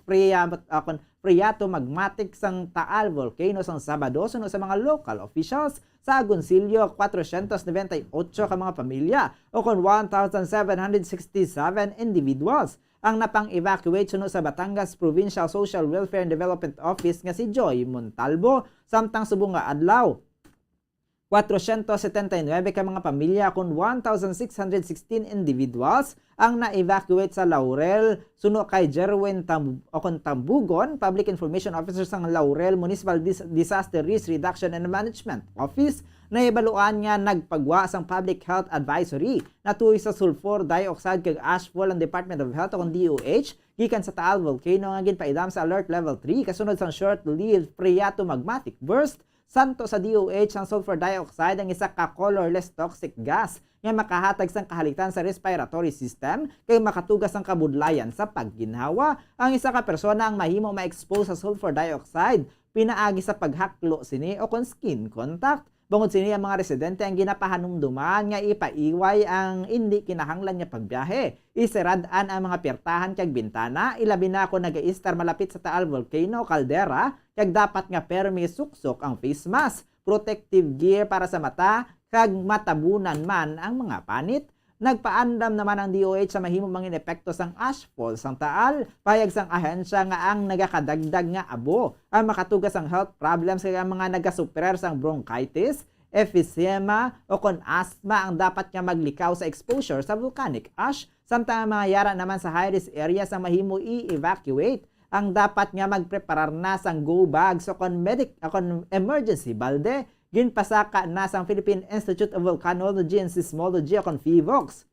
Priato Magmatic sang Taal Volcano sang Sabado. Suno sa mga local officials sa Agoncillo 498 ka mga pamilya o kon 1,767 individuals ang napang-evacuate suno sa Batangas Provincial Social Welfare and Development Office nga si Joy Montalvo. Samtang subong nga adlaw 479 ka mga pamilya kung 1,616 individuals ang na-evacuate sa Laurel. Suno kay Jerwin Tambugon, Public Information Officer sa Laurel Municipal Disaster Risk Reduction and Management Office, na ibaluan nga nagpagwa sang Public Health Advisory na tuoy sa sulfur dioxide kag ashfall ang Department of Health o DOH gikan sa Taal Volcano nga ginpaidam sa Alert Level 3 kasunod sang short-lived phreatomagmatic burst. Santo sa DOH ang sulfur dioxide ang isa ka colorless toxic gas nga makahatag sang kahalitan sa respiratory system kay makatugas ang kabudlayan sa pagginhawa. Ang isa ka persona ang mahimo ma-expose sa sulfur dioxide pinaagi sa paghaklo sini o kon skin contact. Bungod sini ang mga residente ang ginapahanumduman nga ipaiway ang hindi kinahanglan nga pagbiyahe. Iseradan ang mga pirtahan kag bintana, ilabi na kung nag-iistar malapit sa Taal Volcano caldera, kag dapat nga permi suksok ang face mask, protective gear para sa mata, kag matabunan man ang mga panit. Nagpaandam naman ang DOH sa mahimong mangin epekto sang ashfall sang Taal, payag sang ahensya nga ang nagakadagdag nga abo ang makatugas ang health problems kaya mga nagasuprer sang bronchitis, emphysema o kon asthma ang dapat nga maglikaw sa exposure sa volcanic ash. Samtang ang mga yara naman sa high-risk areas ang mahimo i-evacuate, ang dapat nga magpreparar na sang go bags o kon emergency balde. Ginpasaka na sang Philippine Institute of Volcanology and Seismology o kon PHIVOLCS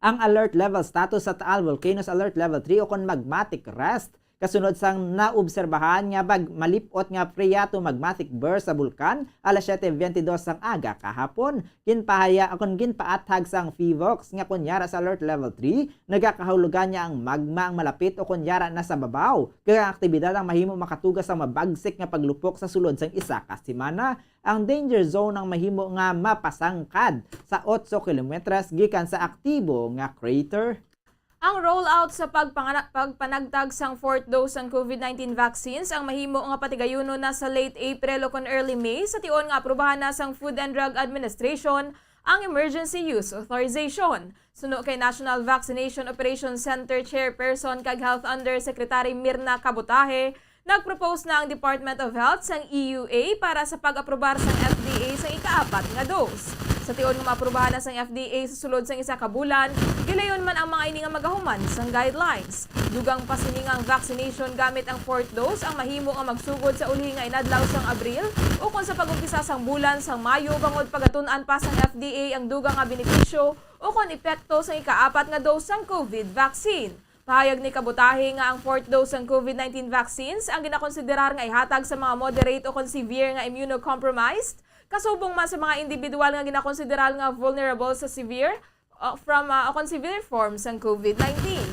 ang alert level status sa Taal Volcanoes Alert Level 3 o kon magmatic rest kasunod sang naobserbahan nga malipot nga phreatomagmatic burst sa bulkan alas 7:22 sang aga kahapon. Ginpahaya akon ginpaathag sang PHIVOLCS nga kunyara sa alert level 3 nagakahulugan niya ang magma ang malapit o kunyara na sa babaw kaya ang aktibidad ang mahimo makatugas sa mabagsik nga paglupok sa sulod sang isa ka semana. Ang danger zone ang mahimo nga mapasangkad sa 8 kilometers gikan sa aktibo nga crater. Ang rollout sa pagpanagtag sang fourth dose ng COVID-19 vaccines ang mahimo nga patigayuno na sa late April o kon early May sa tion nga aprobahan na sang Food and Drug Administration ang Emergency Use Authorization. Suno kay National Vaccination Operations Center Chairperson kag Health Undersecretary Mirna Cabutahe, nagpropose na ang Department of Health sang EUA para sa pag-aprobar sang FDA sa ika-4 nga dose. Sa tion nga maaprubahan na sang FDA sa sulod sang isa ka bulan, gilayon man ang mga ini nga magahuman sang guidelines. Dugang pasiningang vaccination gamit ang fourth dose ang mahimo nga magsugod sa uli nga inadlaw sang Abril o kung sa pag-umpisa sang bulan sang Mayo bangod pagatun-an pa sang FDA ang dugang nga benepisyo o kon epekto sang ika-4 nga dose sang COVID vaccine. Pahayag ni Cabutahe nga ang fourth dose ng COVID-19 vaccines ang ginakonsiderar nga ihatag sa mga moderate o kon severe nga immunocompromised, kasubong man sa mga individual nga ginakonsiderar nga vulnerable sa severe o kon severe forms ng COVID-19.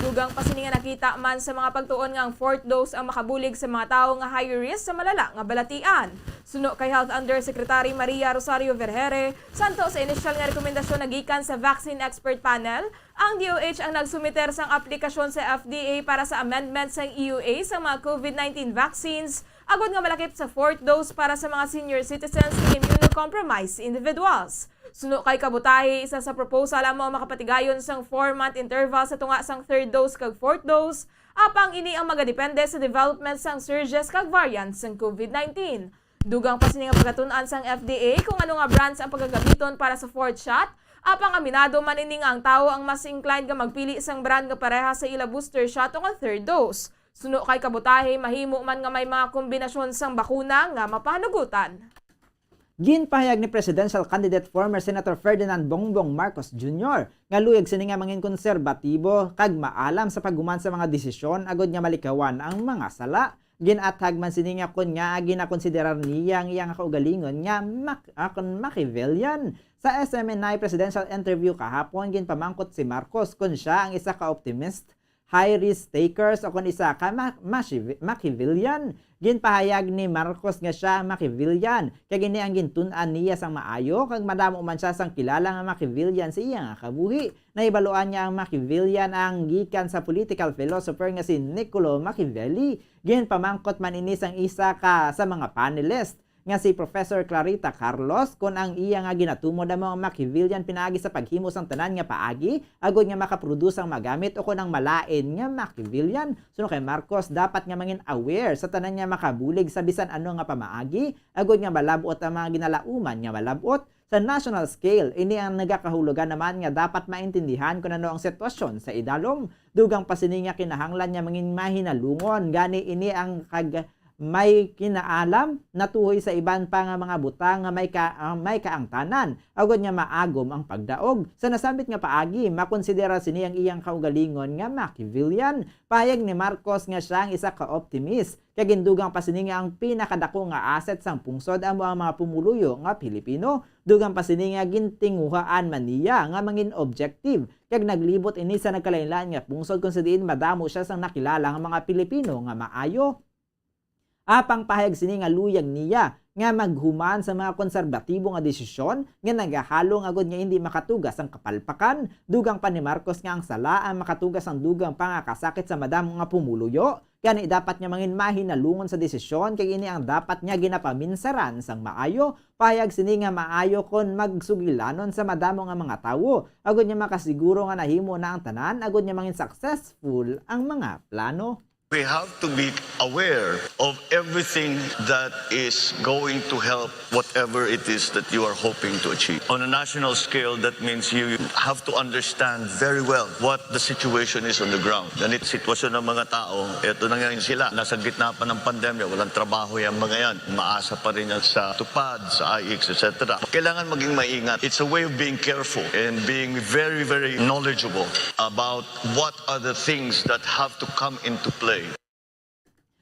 Dugang pasini nga nakita man sa mga pagtuon nga ang fourth dose ang makabulig sa mga tao nga high risk sa malala nga balatian. Suno kay Health Undersecretary Maria Rosario Vergere, santo sa inisyal nga rekomendasyon nagikan sa Vaccine Expert Panel, ang DOH ang nagsumiter sang aplikasyon sa FDA para sa amendment sang EUA sa mga COVID-19 vaccines, agod nga malakip sa fourth dose para sa mga senior citizens and immunocompromised individuals. Suno kay Cabutahe, isa sa proposal ang mga makapatigayon sang 4-month interval sa tunga sang third dose kag fourth dose, apang ini ang magadepende sa development sang surges kag variants sang COVID-19. Dugang pa sining pagkatun-an sang FDA kung ano nga brands ang paggagamiton para sa fourth shot, apang aminado man ini nga ang tao ang mas inclined nga magpili sang brand nga pareha sa ila booster shot o nga third dose. Suno kay Cabutahe, mahimo man nga may mga kombinasyon sang bakuna nga mapahanugutan. Ginpahayag ni Presidential Candidate former Senator Ferdinand Bongbong Marcos Jr. nga luyag sini nga mangin konserbatibo kag maalam sa pagguman sa mga desisyon agod nga malikawan ang mga sala. Ginathag man sini nga kun nga ginakonsiderar niya ang iyang kaugalingon nga Machiavellian. Sa SMNI presidential interview kahapon ginpamangkot si Marcos kun siya ang isa ka optimist, high risk takers o kun isa ka Machiavellian. Ginpahayag ni Marcos nga siya ang Machiavellian kay gini ang gintun-an niya sang maayo kag madamo man siya sang kilala nga Machiavellian sa iya nga kabuhi. Naibaluan niya ang Machiavellian ang gikan sa political philosopher nga si Niccolo Machiavelli. Ginpamangkot man ini sang isa ka sa mga panelist nga si Professor Clarita Carlos kun ang iya nga ginatumod ang mga Machiavellian pinaagi sa paghimo sang tanan nga paagi agod nga makaproduce ang magamit o kun ang malain nga Machiavellian. Suno kay Marcos dapat nga mangin aware sa tanan nga makabulig sa bisan ano nga pamaagi agod nga malabot ang mga ginalauman nga malabot. Sa national scale, ini ang nagakahulugan naman nga dapat maintindihan kung ano ang sitwasyon sa idalom. Dugang pasini nga kinahanglan niya mangin mahinalungon. Gani ini ang may kinaalam natuhoy sa iban pa nga mga butang nga may kaangtanan agod nga maagom ang pagdaog. Sa nasambit nga paagi makonsidera sini ang iyang kaugalingon nga Machiavellian. Payag ni Marcos nga siya ang isa ka optimist kay gindugang pasini nga ang pinakadako nga asset sang pungsod amo ang mga pumuluyo nga Pilipino. Dugang pasini nga gintinguhaan man niya nga mangin objective kag naglibot ini sa nagkalainlain nga pungsod kung sa diin madamo siya sang nakilala nga mga Pilipino nga maayo. Apang pahayag sini nga luyag niya nga maghuman sa mga konserbatibo nga desisyon nga nagahalong agod nga hindi makatugas ang kapalpakan. Dugang pa ni Marcos nga ang sala ang makatugas ang dugang pangakasakit sa madam nga pumuluyo. Kani dapat niya mangin mahinalungon sa desisyon kay ini ang dapat niya ginapaminsaran sang maayo. Pahayag sini nga maayo kon magsugilanon sa madamo nga mga tawo agod niya makasiguro nga nahimo na ang tanan agod niya mangin successful ang mga plano. We have to be aware of everything that is going to help whatever it is that you are hoping to achieve. On a national scale, that means you have to understand very well what the situation is on the ground. Ganit sitwasyon ng mga tao, eto na ngayon sila, nasa gitna pa ng pandemya, walang trabaho yung mga yan, maasa pa rin yan sa tupad, sa IX, etc. Kailangan maging maingat. It's a way of being careful and being very, very knowledgeable about what are the things that have to come into play.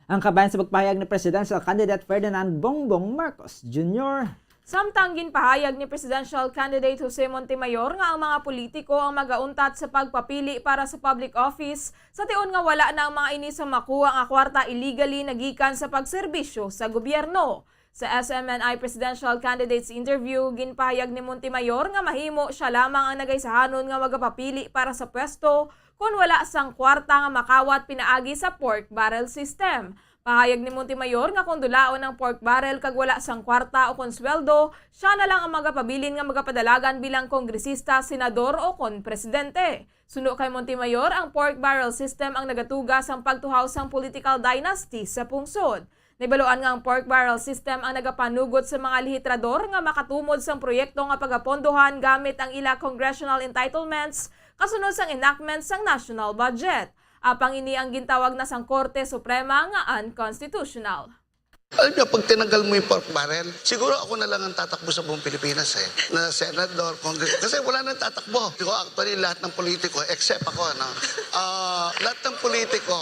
Ang kabayan sa pagpahayag ni Presidential Candidate Ferdinand Bongbong Marcos Jr. Samtang ginpahayag ni Presidential Candidate Jose Montemayor nga ang mga politiko ang magauntat sa pagpapili para sa public office sa tion nga wala na ang mga ini sa makuha nga kwarta illegally nagikan sa pagserbisyo sa gobyerno. Sa SMNI Presidential Candidates Interview, ginpahayag ni Montemayor nga mahimo siya lamang ang nagaysahanon nga magapapili para sa pwesto kung wala sang kwarta nga makawat pinaagi sa pork barrel system. Pahayag ni Montemayor nga kung dulaon ang pork barrel kag wala sang kwarta o konsweldo, siya na lang ang magapabilin nga magapadalagan bilang kongresista, senador o konpresidente. Suno kay Montemayor, ang pork barrel system ang nagatugas ang pagtuhaw sang political dynasty sa pungsod. Nabaluan nga ang pork barrel system ang nagapanugot sa mga lihitrador nga makatumod sang proyekto nga pagapondohan gamit ang ila congressional entitlements kasunod sang enactment sang national budget. Apang ini ang gintawag na sang Korte Suprema nga unconstitutional. Alam niyo, pag tinanggal mo yung pork barrel, siguro ako na lang ang tatakbo sa buong Pilipinas na senador, congress. Kasi wala nang tatakbo. Actually, lahat ng politiko, except ako, lahat ng politiko,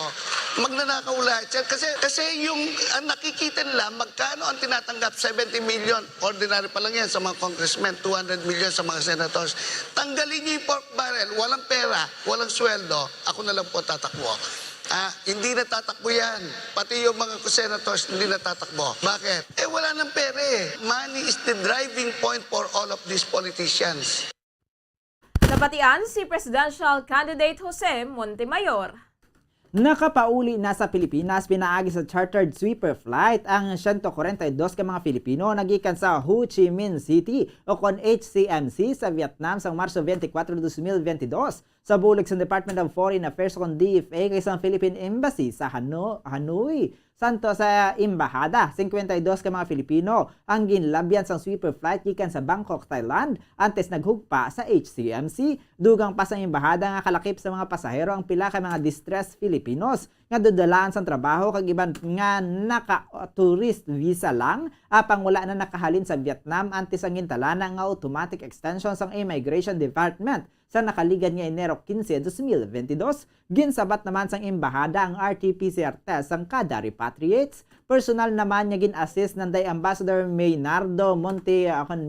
magnanakaw lahat yan. Kasi yung nakikita nila, magkano ang tinatanggap? 70 million. Ordinary pa lang yan sa mga congressmen, 200 million sa mga senators. Tanggalin niyo yung pork barrel, walang pera, walang sweldo, ako na lang po tatakbo. Hindi natatakbo yan. Pati yung mga senators hindi natatakbo. Bakit? Wala nang pera Money is the driving point for all of these politicians. Nabatian si Presidential Candidate Jose Montemayor. Nakapauli na sa Pilipinas pinaagi sa chartered sweeper flight ang 142 ka mga Pilipino nagikan sa Ho Chi Minh City o kon HCMC sa Vietnam sa Marso 24, 2022 sa bulig sa Department of Foreign Affairs o DFA kay sa Philippine Embassy sa Hanoi. Santo sa Embahada, 52 ka mga Filipino ang ginlabyan sang sweeper flight gikan sa Bangkok, Thailand antes naghugpa sa HCMC. Dugang pa sa Embahada nga kalakip sa mga pasahero ang pila ka mga distressed Filipinos nga dodalaan sang trabaho kag iban nga naka-tourist visa lang apang wala na nakahalin sa Vietnam antes ang gintalana nga automatic extension sang Immigration Department sa nakaligan nga Enero 15, 2022. Ginsabat naman sang embahada ang RT-PCR test sang kada repatriates. Personal naman niya gin-assist ng Ambassador Maynardo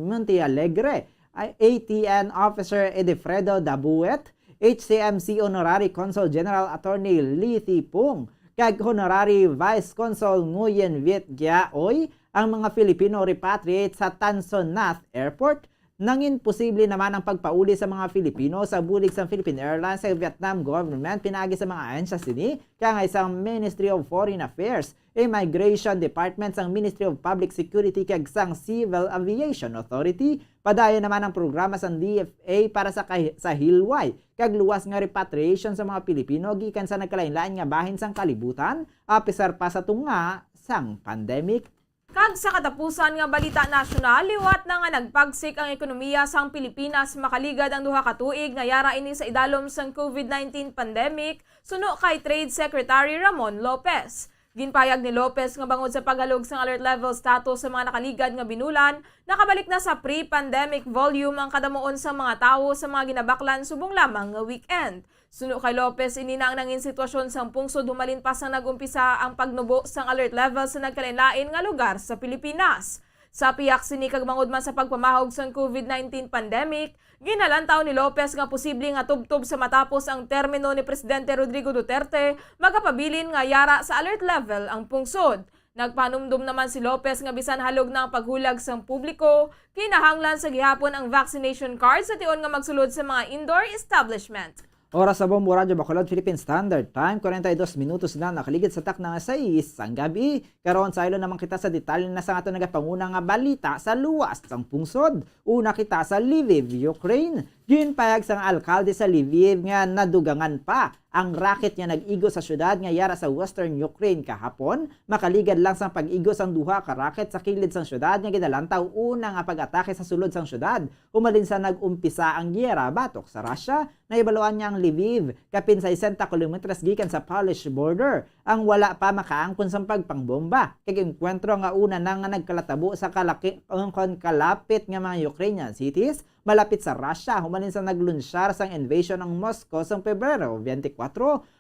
Montealegre, ATN Officer Edifredo Dabuet, HCMC Honorary Consul General Attorney Lee Thipung, kag Honorary Vice Consul Nguyen Viet Giaoy, ang mga Filipino repatriates sa Tan Son Nhat Airport. Nangin posible naman ang pagpauli sa mga Filipino sa bulig sa Philippine Airlines sa Vietnam government pinagi sa mga ahensya sini kaya nga isang Ministry of Foreign Affairs, Immigration Department sang Ministry of Public Security kag sang Civil Aviation Authority. Padayon naman ang programa sang DFA para sa Hilway kag luwas nga repatriation sa mga Pilipino gikan sa nagkalain-lain nga bahin sang kalibutan apisar pa sa tunga sang pandemic. Kag sa katapusan nga balita nasyonal, liwat na nga nagpagsik ang ekonomiya sang Pilipinas makaligad ang duha ka tuig nga yara ini sa idalom sang COVID-19 pandemic suno kay Trade Secretary Ramon Lopez. Ginpayag ni Lopez nga bangod sa paghalog sang alert level status sa mga nakaligad nga binulan, nakabalik na sa pre-pandemic volume ang kadamuon sa mga tawo sa mga ginabaklan subong lamang nga weekend. Suno kay Lopez, ini na ang nangin sitwasyon sang pungsod humalin pa sang nagumpisa ang pagnubo sang alert level sa nagkalain-lain nga lugar sa Pilipinas. Sa piyak sini kag bangod man sa pagpamahog sang COVID-19 pandemic, ginalantaw ni Lopez nga posible nga tubtob sa matapos ang termino ni Presidente Rodrigo Duterte magapabilin nga yara sa alert level ang pungsod. Nagpanumdum naman si Lopez nga bisan halog na ang paghulag sang publiko, kinahanglan sa gihapon ang vaccination card sa tion nga magsulod sa mga indoor establishment. Oras sa Bombo Radyo Bacolod, Philippine Standard Time, 42 minutos na nakaligid sa tak ng 6 ang gabi. Karon sa ilo naman kita sa detalye na sa ato nagapanguna nga balita sa luwas sang pungsod. Una kita sa Lviv, Ukraine. Ginpayag sang alkalde sa Lviv nga nadugangan pa ang racket nga nag-igo sa syudad nga yara sa Western Ukraine kahapon. Makaligad lang sang pag-igo sang duha ka racket sa kilid sang syudad nga ginalantaw una nga pag-atake sa sulod sang syudad. Umalin sa nag-umpisa ang giyera batok sa Russia. Naibaluan niya ang Lviv, kapin sa 60 kilometers gikan sa Polish border. Ang wala pa makaangkon sa pagpangbomba. Kag enkwentro nga una na nga nagkalatabo sa kalapit nga mga Ukrainian cities malapit sa Russia, humalin sa naglunsyar sang invasion ng Moscow sa Pebrero 24.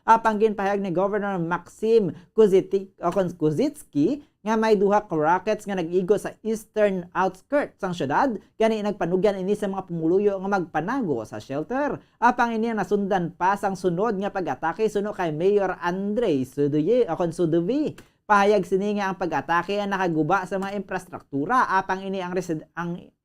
Apang ginpahayag ni Governor Maxim Kuzitsky nga may duha ka rockets nga nag-igo sa eastern outskirts sang syudad, gani nagpanugyan ini sa mga pumuluyo nga magpanago sa shelter. Apang ini nasundan pa sang sunod nga pag-atake suno kay Mayor Andrei Sudovi. Pahayag sini nga ang pag-atake ang nakaguba sa mga infrastruktura apang ini ang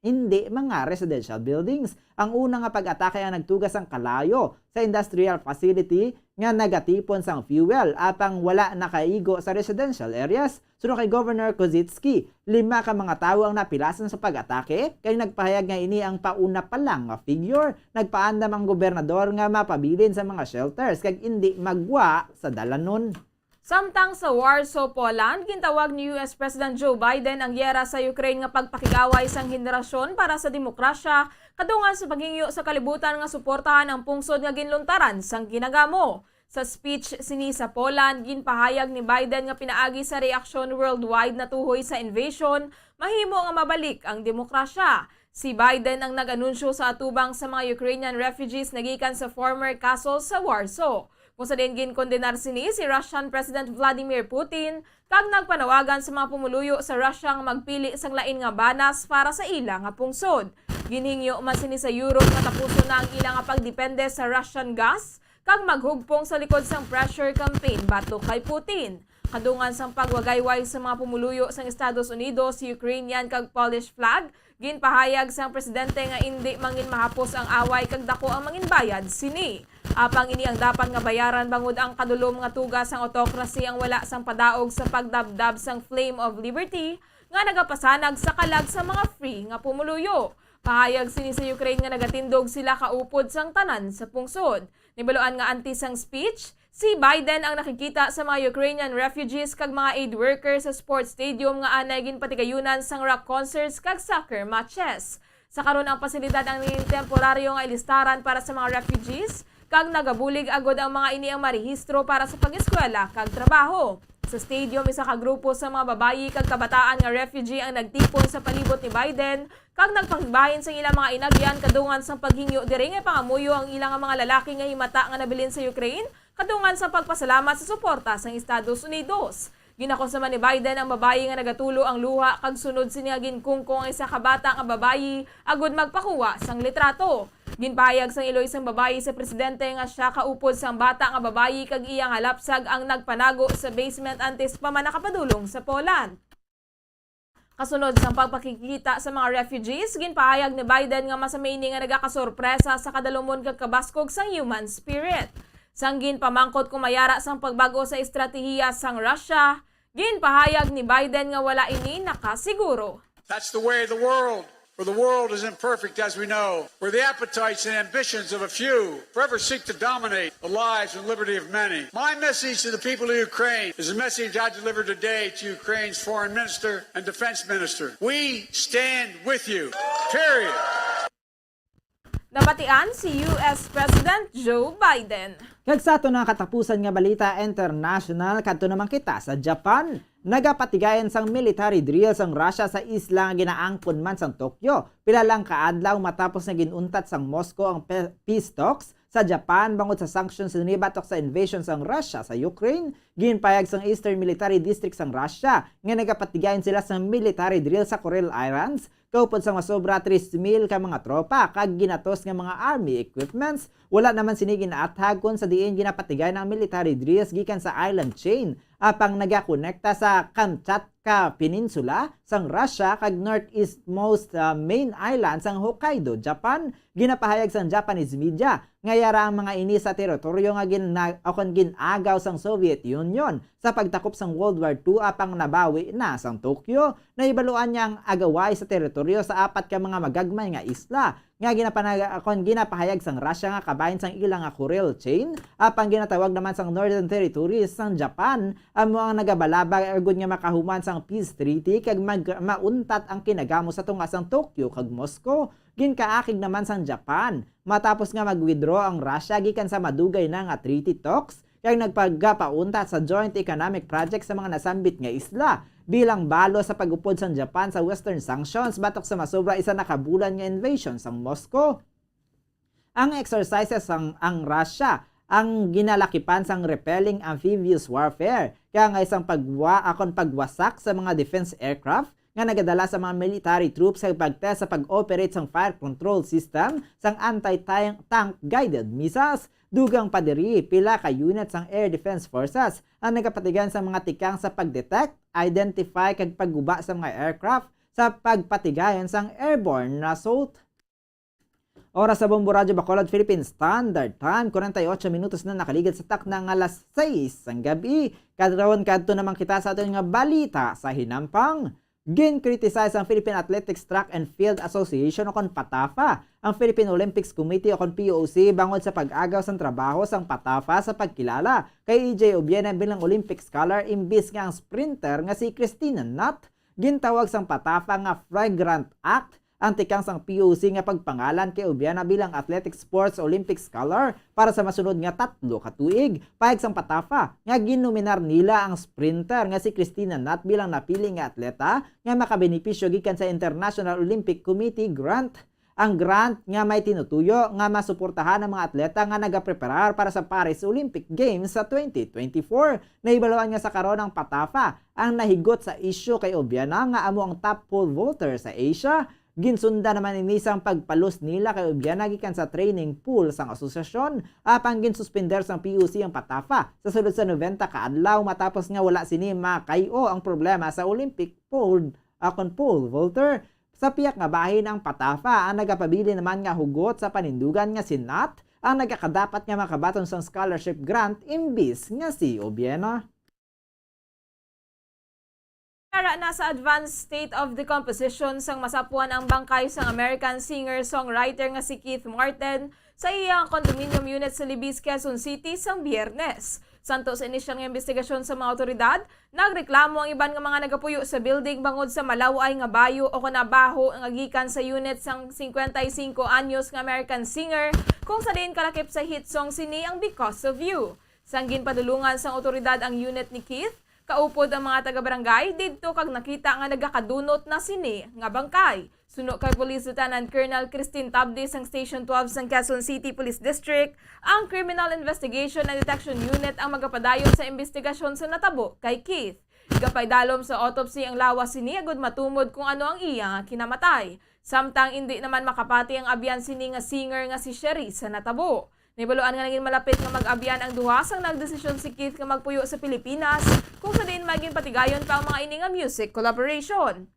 hindi mga residential buildings. Ang una nga pag-atake ang nagtugas ang kalayo sa industrial facility nga nagatipon sang fuel apang wala nakaigo sa residential areas. Sunod kay Governor Kozitsky, 5 ka mga tawo ang napilasan sa pag-atake kay nagpahayag nga ini ang pauna pa lang nga figure. Nagpaandam ang gobernador nga mapabilin sa mga shelters kag hindi magwa sa dalanon. Samtang sa Warsaw, Poland, gintawag ni US President Joe Biden ang giyera sa Ukraine nga pagpakigaway sang henerasyon para sa demokrasya, kadungan sa paghingyo sa kalibutan nga suportahan ang pungsod nga ginluntaran sang ginagamo. Sa speech sini sa Poland, ginpahayag ni Biden nga pinaagi sa reaksyon worldwide na tuhoy sa invasion, mahimo nga mabalik ang demokrasya. Si Biden ang nag-anunsyo sa atubang sa mga Ukrainian refugees nagikan sa former castle sa Warsaw. Kung sa din ginkondenar sini si Russian President Vladimir Putin kag nagpanawagan sa mga pumuluyo sa Russia nga magpili sang lain nga banas para sa ila nga pungsod. Ginhingyo man sini sa Europe nga tapuson na ang ila nga pagdepende sa Russian gas kag maghugpong sa likod sang pressure campaign batok kay Putin. Kadungan sang pagwagayway sa mga pumuluyo sang Estados Unidos, Ukrainian kag Polish flag, ginpahayag sang presidente nga hindi mangin mahapos ang away kag dako ang mangin bayad sini. Apang ini ang dapat nga bayaran bangod ang kadulom nga tugas sang autocracy ang wala sang padaog sa pagdabdab sang flame of liberty nga nagapasanag sa kalag sa mga free nga pumuluyo. Pahayag sini sa Ukraine nga nagatindog sila kaupod sang tanan sa pungsod. Nibaluan nga anti sang speech, si Biden ang nakikita sa mga Ukrainian refugees kag mga aid workers sa sports stadium nga anay ginpatigayunan sang rock concerts kag soccer matches. Sa karon ang pasilidad ang temporaryo nga ilistaran para sa mga refugees kag nagabulig agod ang mga ini ang marehistro para sa pag-eskwela kag trabaho. Sa stadium, isa ka grupo sa mga babayi kag kabataan nga refugee ang nagtipon sa palibot ni Biden kag nagpangbahin sa ilang mga inagyan kadungan sa paghingyo diri nga pangamuyo ang ilang mga lalaki nga himata nga nabilin sa Ukraine kadungan sa pagpasalamat sa suporta sa Estados Unidos. Ginakon sa man ni Biden ang babayi nga nagatulo ang luha kag sunod sini nga ginkungkong ang isa ka bata nga babayi agud magpakuha sang litrato. Ginpahayag sang iloy sang babayi sa presidente nga siya kaupod sang bata nga babayi kag iyang halapsag ang nagpanago sa basement antes pa man nakapadulong sa Poland. Kasunod sa pagpakikita sa mga refugees, ginpahayag ni Biden nga masama ini nga nagakasorpresa sa kadalumon kag kabaskog sang human spirit. Sang ginpamangkot kung mayara sang pagbago sa estratehiya sang Russia, ginpahayag ni Biden nga wala ini nakasiguro. That's the way of the world. For the world is imperfect, as we know, where the appetites and ambitions of a few forever seek to dominate the lives and liberty of many. My message to the people of Ukraine is a message I delivered today to Ukraine's foreign minister and defense minister. We stand with you, period. Nabatian si US President Joe Biden. Kag sa ato na katapusan nga balita international, kadto naman kita sa Japan. Nagapatigayan sang military drill sang Russia sa isla nga ginaangkon man sang Tokyo. Pila lang kaadlaw matapos na ginuntat sang Moscow ang peace talks sa Japan bangod sa sanctions ni batok sa invasion sang Russia sa Ukraine. Ginpayag sang Eastern Military District sang Russia nga nagapatigayan sila sa military drill sa Kuril Islands. Kaupod sa masobra 3,000 ka mga tropa kag ginatos nga mga army equipments. Wala naman sini ginaathag kon sa diin ginapatigay ng military drills gikan sa island chain apang nagakonekta sa Kamchatka Peninsula sang Russia kag northeastmost main island sang Hokkaido, Japan. Ginapahayag sang Japanese media nga yara ang mga ini sa teritoryo nga ginagaw sang Soviet Union sa pagtakop sang World War II apang nabawi na sang Tokyo. Naibaluan niyang agaway sa teritoryo sa apat ka mga magagmay nga isla nga ginapahayag sang Russia nga kabahin sang ilang nga Kuril chain apang ginatawag naman sang Northern Territories sang Japan amo ang nagabalabag agud nga makahuman sang peace treaty kag mauntat ang kinagamo sa tunga sang Tokyo kag Moscow. Ginkaakig naman sang Japan matapos nga mag-withdraw ang Russia gikan sa madugay na nga treaty talks kag nagpagapauntat sa joint economic project sa mga nasambit nga isla bilang balo sa pag-upod sang Japan sa western sanctions batok sa masobra isa na kabulan nga invasion sang Moscow. Ang exercises ang Russia ang ginalakipan sang repelling amphibious warfare kaya nga isang pagwasak sa mga defense aircraft nga nagadala sa mga military troops sa pagtest sa pag-operate sang fire control system sang anti-tank guided missiles. Dugang padiri pila ka units sang Air Defense Forces ang nagapatigan sa mga tikang sa pag-detect, identify kag pagguba sa mga aircraft sa pagpatigayan sang airborne assault. Oras sa Bombo Radyo Bacolod, Philippine Standard Time, 48 minutos na nakaligid sa takna nga alas 6 ang gabi. Kadrawon kadto naman kita sa aton nga balita sa hinampang. Gin-criticize ang Philippine Athletics Track and Field Association o kon PATAFA, ang Philippine Olympics Committee o kon POC bangod sa pag-agaw sang trabaho sang PATAFA sa pagkilala kay EJ Obiena bilang Olympic scholar imbis nga ang sprinter nga si Christina Nutt. Gintawag sang PATAFA nga flagrant act ang tikang sang POC nga pagpangalan kay Obiena bilang Athletic Sports Olympic Scholar para sa masunod nga 3 ka tuig. Pahig sang PATAFA nga ginominar nila ang sprinter nga si Christina Nutt bilang napili nga atleta nga makabenepisyo gikan sa International Olympic Committee grant. Ang grant nga may tinutuyo nga masuportahan ang mga atleta nga nagapreparar para sa Paris Olympic Games sa 2024. Naibaluan nga sa karon ng PATAFA ang nahigot sa issue kay Obiena nga amo ang top pole vaulter sa Asia. Ginsunda naman inisang pagpalos nila kay Obiena gikan sa training pool sang asosasyon apang ginsuspender sang POC ang PATAFA sa sulod sa 90 kaadlaw matapos nga wala sini makayo ang problema sa Olympic pole vaulter. Sa piyak nga bahin ang PATAFA ang nagapabili naman nga hugot sa panindugan nga si Nutt ang nagakadapat nga makabaton sang scholarship grant imbis nga si Obiena. Para na sa advanced state of decomposition sang masapuan ang bangkay sang American singer-songwriter nga si Keith Martin sa iyang condominium unit sa Libis, Quezon City sang Biyernes. Santo sa inisyal nga investigasyon sa mga otoridad, nagreklamo ang iban nga mga nagapuyo sa building bangod sa malaway nga bayo o kanabaho nga gikan sa unit sang 55 anyos nga American singer kung sa diin kalakip sa hit song sini ang Because of You. Sanggin padulungan sang otoridad ang unit ni Keith. Kaupod ang mga taga-barangay didto kag nakita nga nagakadunot na sini nga bangkay. Suno kay Police Lieutenant Colonel Christine Tabdes sang Station 12 sang Quezon City Police District, ang Criminal Investigation and Detection Unit ang magapadayon sa investigasyon sa natabo kay Keith. Gapay dalom sa autopsy ang lawas sini agud matumod kung ano ang iya nga kinamatay. Samtang hindi naman makapati ang abyan sini nga singer nga si Sherry sa natabo. Nibaluan nga naging malapit nga mag-abyan ang duha sang nagdesisyon si Keith nga magpuyo sa Pilipinas kung sa diin maging patigayon pa ang mga ini nga music collaboration.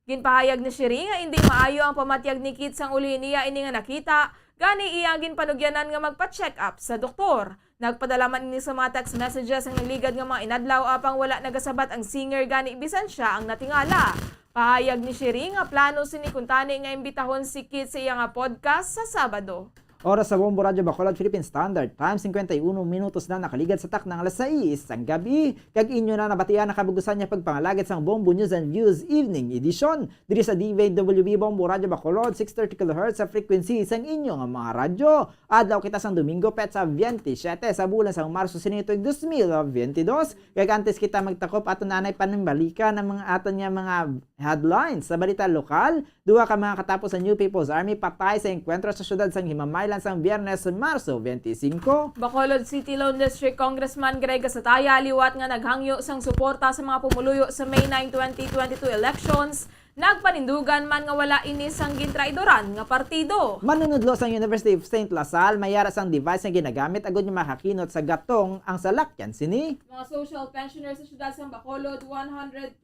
Ginpahayag ni Shiri nga hindi maayo ang pamatyag ni Kit sang uli niya ini nga nakita, gani iya ginpanugyanan nga magpa-check up sa doktor. Nagpadala man ini sa mga text messages ang nagligad nga mga inadlaw apang wala nagasabat ang singer gani bisan siya ang natingala. Pahayag ni Shiri nga plano sini kuntani nga imbitahon si Kit sa iya nga podcast sa Sabado. Oras sa Bombo Radyo Bacolod Philippine Standard Time, 51 minutos na nakaligad sa taknang alas 6 ang gabi. Kag inyo na nabatian na kabugusan niya pagpangalagit sang Bombo News and Views Evening Edition. Diri sa DWB Bombo Radyo Bacolod, 630 kHz sa frequency sang inyo nga mga radyo. Adlaw kita sang Domingo pet sa 27 sa bulan sang Marso sinitoy 2022. Kag antes kita magtakop aton nanay panimbalika ng mga aton nga mga headlines sa balita lokal. Duha ka mga katapos sa New People's Army patay sa enkwentro sa syudad sang Himamaylan sang Biyernes, Marso 25. Bacolod City Lone District Congressman Greg Gasataya liwat nga naghangyo sang suporta sa mga pumuluyo sa May 9, 2022 elections. Nagpanindugan man nga wala ini sang gintraidoran nga partido. Manunudlo sang University of St. Lasal, mayara sang device nga ginagamit agad nga makakinot sa gatong ang salakyan sini. Mga social pensioners sa syudad sang Bacolod 100%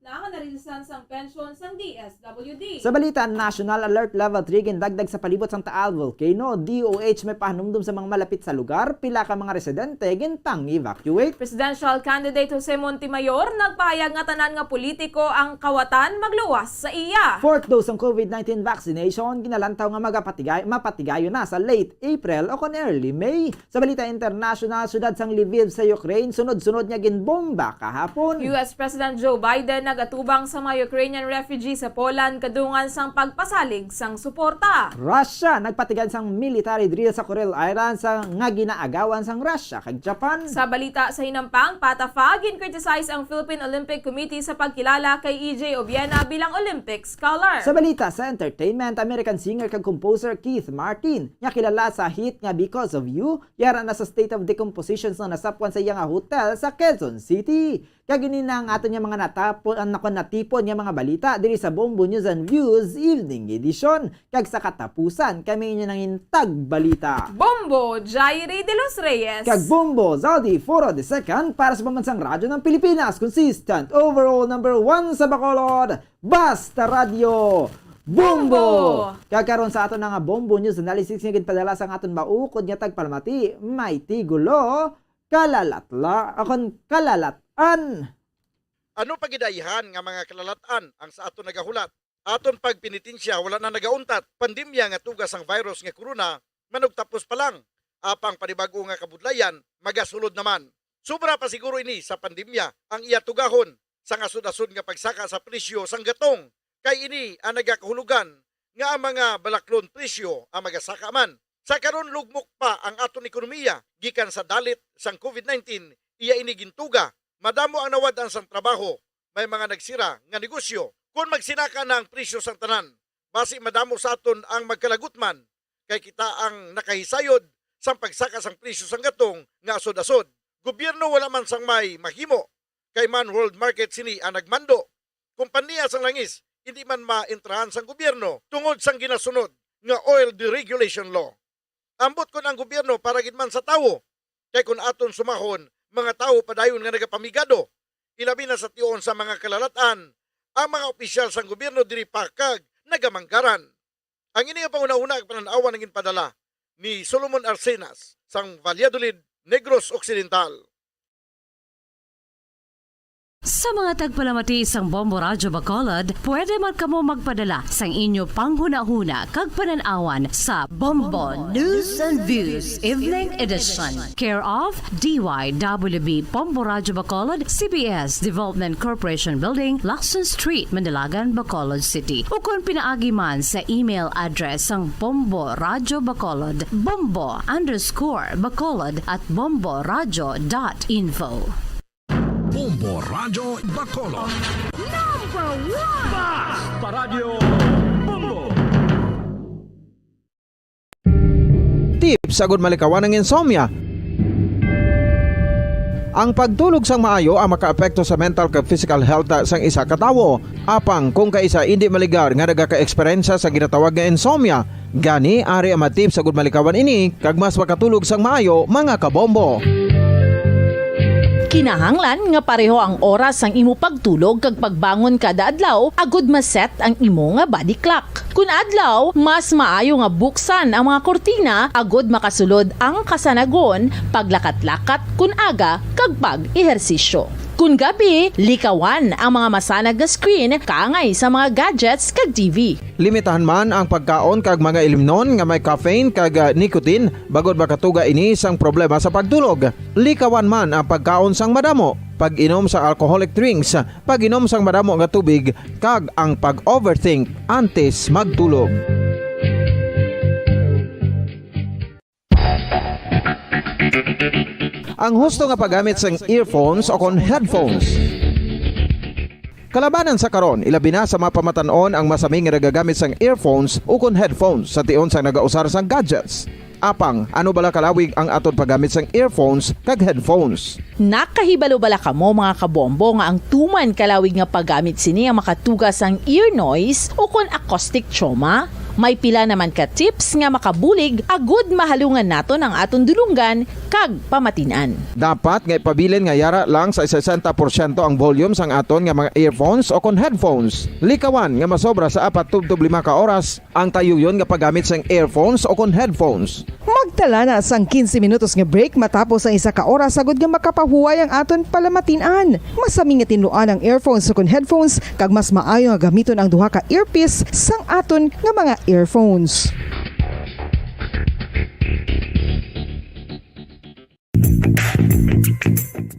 na nga narilisan sang pension sang DSWD. Sa balita, National Alert Level 3 gindagdag sa palibot sang Taal Volcano. DOH may pahanumdum sa mga malapit sa lugar, pila ka mga residente gintang evacuate. Presidential candidate Jose Montemayor nagpahayag nga tanan nga politiko ang kawatan magluwas sa iya. Fourth dose ng COVID-19 vaccination ginalantaw nga mapatigayo na sa late April o kon early May. Sa balita international, syudad sang Lviv sa Ukraine sunod-sunod niya ginbomba kahapon. US President Joe Biden nagatubang sa mga Ukrainian refugees sa Poland kadungan sang pagpasalig sang suporta. Russia nagpatigan sang military drill sa Kuril Islands sa nga ginaagawan sang Russia kag Japan. Sa balita sa hinampang, Patafa gin-criticize ang Philippine Olympic Committee sa pagkilala kay EJ Obiena bilang Olympic scholar. Sa balita sa entertainment, American singer kag composer Keith Martin nga kilala sa hit nga Because of You, yara na sa state of decomposition na nasapwan sa iyang hotel sa Quezon City. Kagini na ang ato niya mga natipon nga mga balita diri sa Bombo News and Views Evening Edition. Kag sa katapusan, kami inyo nang intag balita. Bombo Jairi de los Reyes. Kag Bombo Zaldi Foro de Second para sa pambansang radyo ng Pilipinas. Consistent overall number 1 sa Bacolod. Basta Radio Bombo! Kakaroon sa aton nga Bombo News Analysis nga ginpadala sa aton maukod nga tagpalmati, may tigulo, kalalatla, akon kalalatan. Ano pagidayhan nga mga kalalatan ang sa aton nagahulat? Aton pagpinitensya wala na nagauntat, pandemya nga tugas ang virus nga corona, manugtapos pa lang. Apang panibago nga kabudlayan, magasulod naman. Sobra pa siguro ini sa pandemya ang iya tugahon sa ngasud-asud nga pagsaka sa presyo sang gatong. Kay ini ang nagakahulugan nga ang mga balaklon presyo ang magasaka man. Sa karon lugmok pa ang aton ekonomiya gikan sa dalit sang COVID-19, iya ini gintuga. Madamo ang nawadan sang trabaho, may mga nagsira nga negosyo. Kung magsinaka na ang presyo sang tanan, basi madamo sa aton ang magkalagutman kay kita ang nakahisayod sang pagsaka sang presyo sang gatong nga asod-asod. Gobyerno wala man sang may mahimo. Kay man world market sini ang nagmando. Kompanya sang langis, hindi man maentrahan sang gobyerno tungod sang ginasunod nga oil deregulation law. Ambot kon ang gobyerno para gid man sa tawo. Kay kun aton sumahon, mga tawo padayon nga nagapamigado. Ilabi na sa tiyon sa mga kalalatan, ang mga opisyal sang gobyerno diri pakag nagamanggaran. Ang ini nga pangunahuna ang pananawa naging padala ni Solomon Arsenas sang Valladolid, Negros Occidental. Sa mga tagpalamati isang Bombo Radyo Bacolod, pwede man kamo magpadala sang inyo panghuna-huna kag pananawan sa Bombo News and Views Evening Edition. Care of DYWB Bombo Radyo Bacolod, CBS Development Corporation Building, Lacson Street, Mandalagan, Bacolod City. O kung pinaagi man sa email address ang Bombo Radyo Bacolod, bombo_bacolod@bomboradyo.info. Bombo Radyo Bacolod. Number 1! Basta Radio Bombo! Tips sagud malikawan ng insomnia. Ang pagtulog sang maayo ang makaapekto sa mental kag physical health sang isa ka tawo. Apang kung kaisa hindi maligar nga nagaka-eksperyensya sa ginatawag nga insomnia, gani ari ang matip sagud malikawan ini kag mas makatulog sang maayo mga kabombo. Kinahanglan nga pareho ang oras ang imo pagtulog kag pagbangon kada adlaw agud maset ang imo nga body clock. Kun adlaw, mas maayo nga buksan ang mga kortina agud makasulod ang kasanagon, paglakat-lakat kun aga kag pag-ehersisyo. Kun gabi, likawan ang mga masanag nga screen kaangay sa mga gadgets kag TV. Limitahan man ang pagkaon kag mga ilimnon nga may caffeine kag nicotine bagod makatuga ini sang problema sa pagtulog. Likawan man ang pagkaon sang madamo, pag-inom sa alcoholic drinks, pag-inom sang madamo nga tubig kag ang pag-overthink antes magtulog. Ang husto nga paggamit sang earphones o kon headphones. Kalabanan sa karon, ilabi na sa mga pamatanon ang masaming nga nagagamit sang earphones o kon headphones sa tion sang nagausar sang gadgets. Apang, ano bala kalawig ang aton paggamit sang earphones kag headphones? Nakahibalo bala kamo mga kabombo nga ang tuman kalawig nga paggamit sini ang makatugas ang ear noise o kon acoustic trauma? May pila naman ka tips nga makabulig agud mahalungan naton ang aton dulunggan kag pamatinan. Dapat nga ipabilin nga yara lang sa 60% ang volume sang aton nga mga earphones o kon headphones. Likawan nga masobra sa 4 tub 5 ka oras ang tayuyon nga paggamit sang earphones o kon headphones. Magtala na sang 15 minutos nga break matapos ang 1 ka oras agud nga makapahuway ang aton palamatinan. Masami nga tinluan ang earphones o kon headphones kag mas maayo nga gamiton ang duha ka earpiece sang aton nga mga earphones.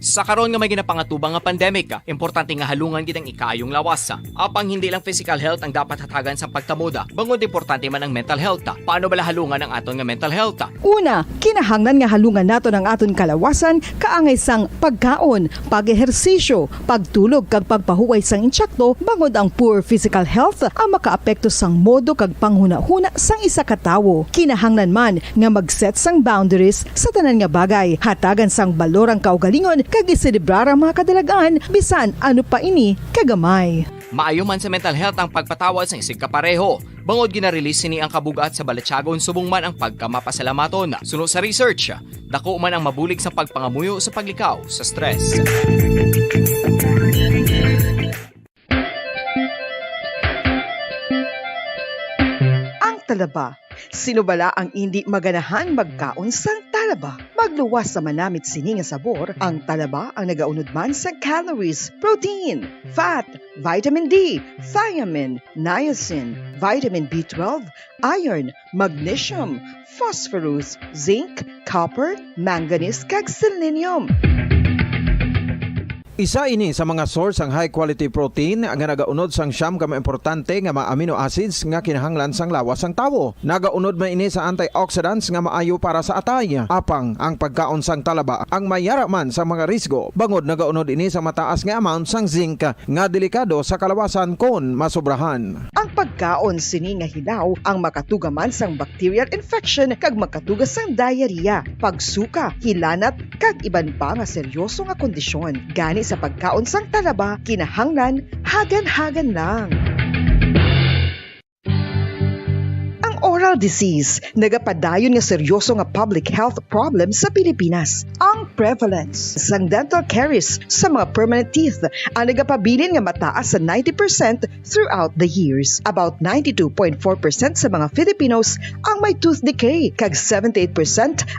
Sa karon nga may ginapangatubang nga pandemic, importante nga halungan gid ang ikaayong lawas. Apang hindi lang physical health ang dapat hatagan sa pagtamuda, bangod importante man ang mental health. Paano bala halungan ang aton nga mental health? Una, kinahanglan nga halungan naton ang aton kalawasan kaangay sang pagkaon, pag-ehersisyo, pagtulog kag pagpahuway sang insyakto bangod ang poor physical health ang makaapekto sang modo kag panghuna-huna sang isa ka tawo. Kinahanglan man nga mag-set sang boundaries sa tanan nga bagay, hatagan sang balorang kaugalingon kag iselebrar ang mga kadalagan bisan ano pa ini kagamay. Maayo man sa mental health ang pagpatawad sa isig kapareho. Bangod gina-release ni ang kabugat sa balatsagon subong man ang pagkamapasalamaton. Suno sa research, dako man ang mabulig sa pagpangamuyo sa paglikaw sa stress. Ang talaba. Sino bala ang hindi maganahan magkaon sang talaba? Magluwas sa manamit sini nga sabor, ang talaba ang nagaunod man sa calories, protein, fat, vitamin D, thiamine, niacin, vitamin B12, iron, magnesium, phosphorus, zinc, copper, manganese kag selenium. Isa ini sa mga source ang high quality protein nga nagaunod sang siyam ka importante nga mga amino acids nga kinahanglan sang lawas sang tawo. Nagaunod man ini sa antioxidants nga maayo para sa atay. Apang ang pagkaon sang talaba ang mayara man sa mga risgo. Bangod nagaunod ini sa mataas nga amount sang zinc nga delikado sa kalawasan kon masobrahan. Ang pagkaon sini nga hilaw ang makatugaman sang bacterial infection kag makatuga sang diarrhea, pagsuka, hilanat kag iban pa nga seryoso nga kondisyon. Gani sa pagkaon sang talaba, kinahanglan hagan-hagan lang. Oral disease, nagapadayon nga seryoso nga public health problem sa Pilipinas. Ang prevalence sang dental caries sa mga permanent teeth ang nagapabilin nga mataas sa 90% throughout the years. About 92.4% sa mga Filipinos ang may tooth decay, kag 78%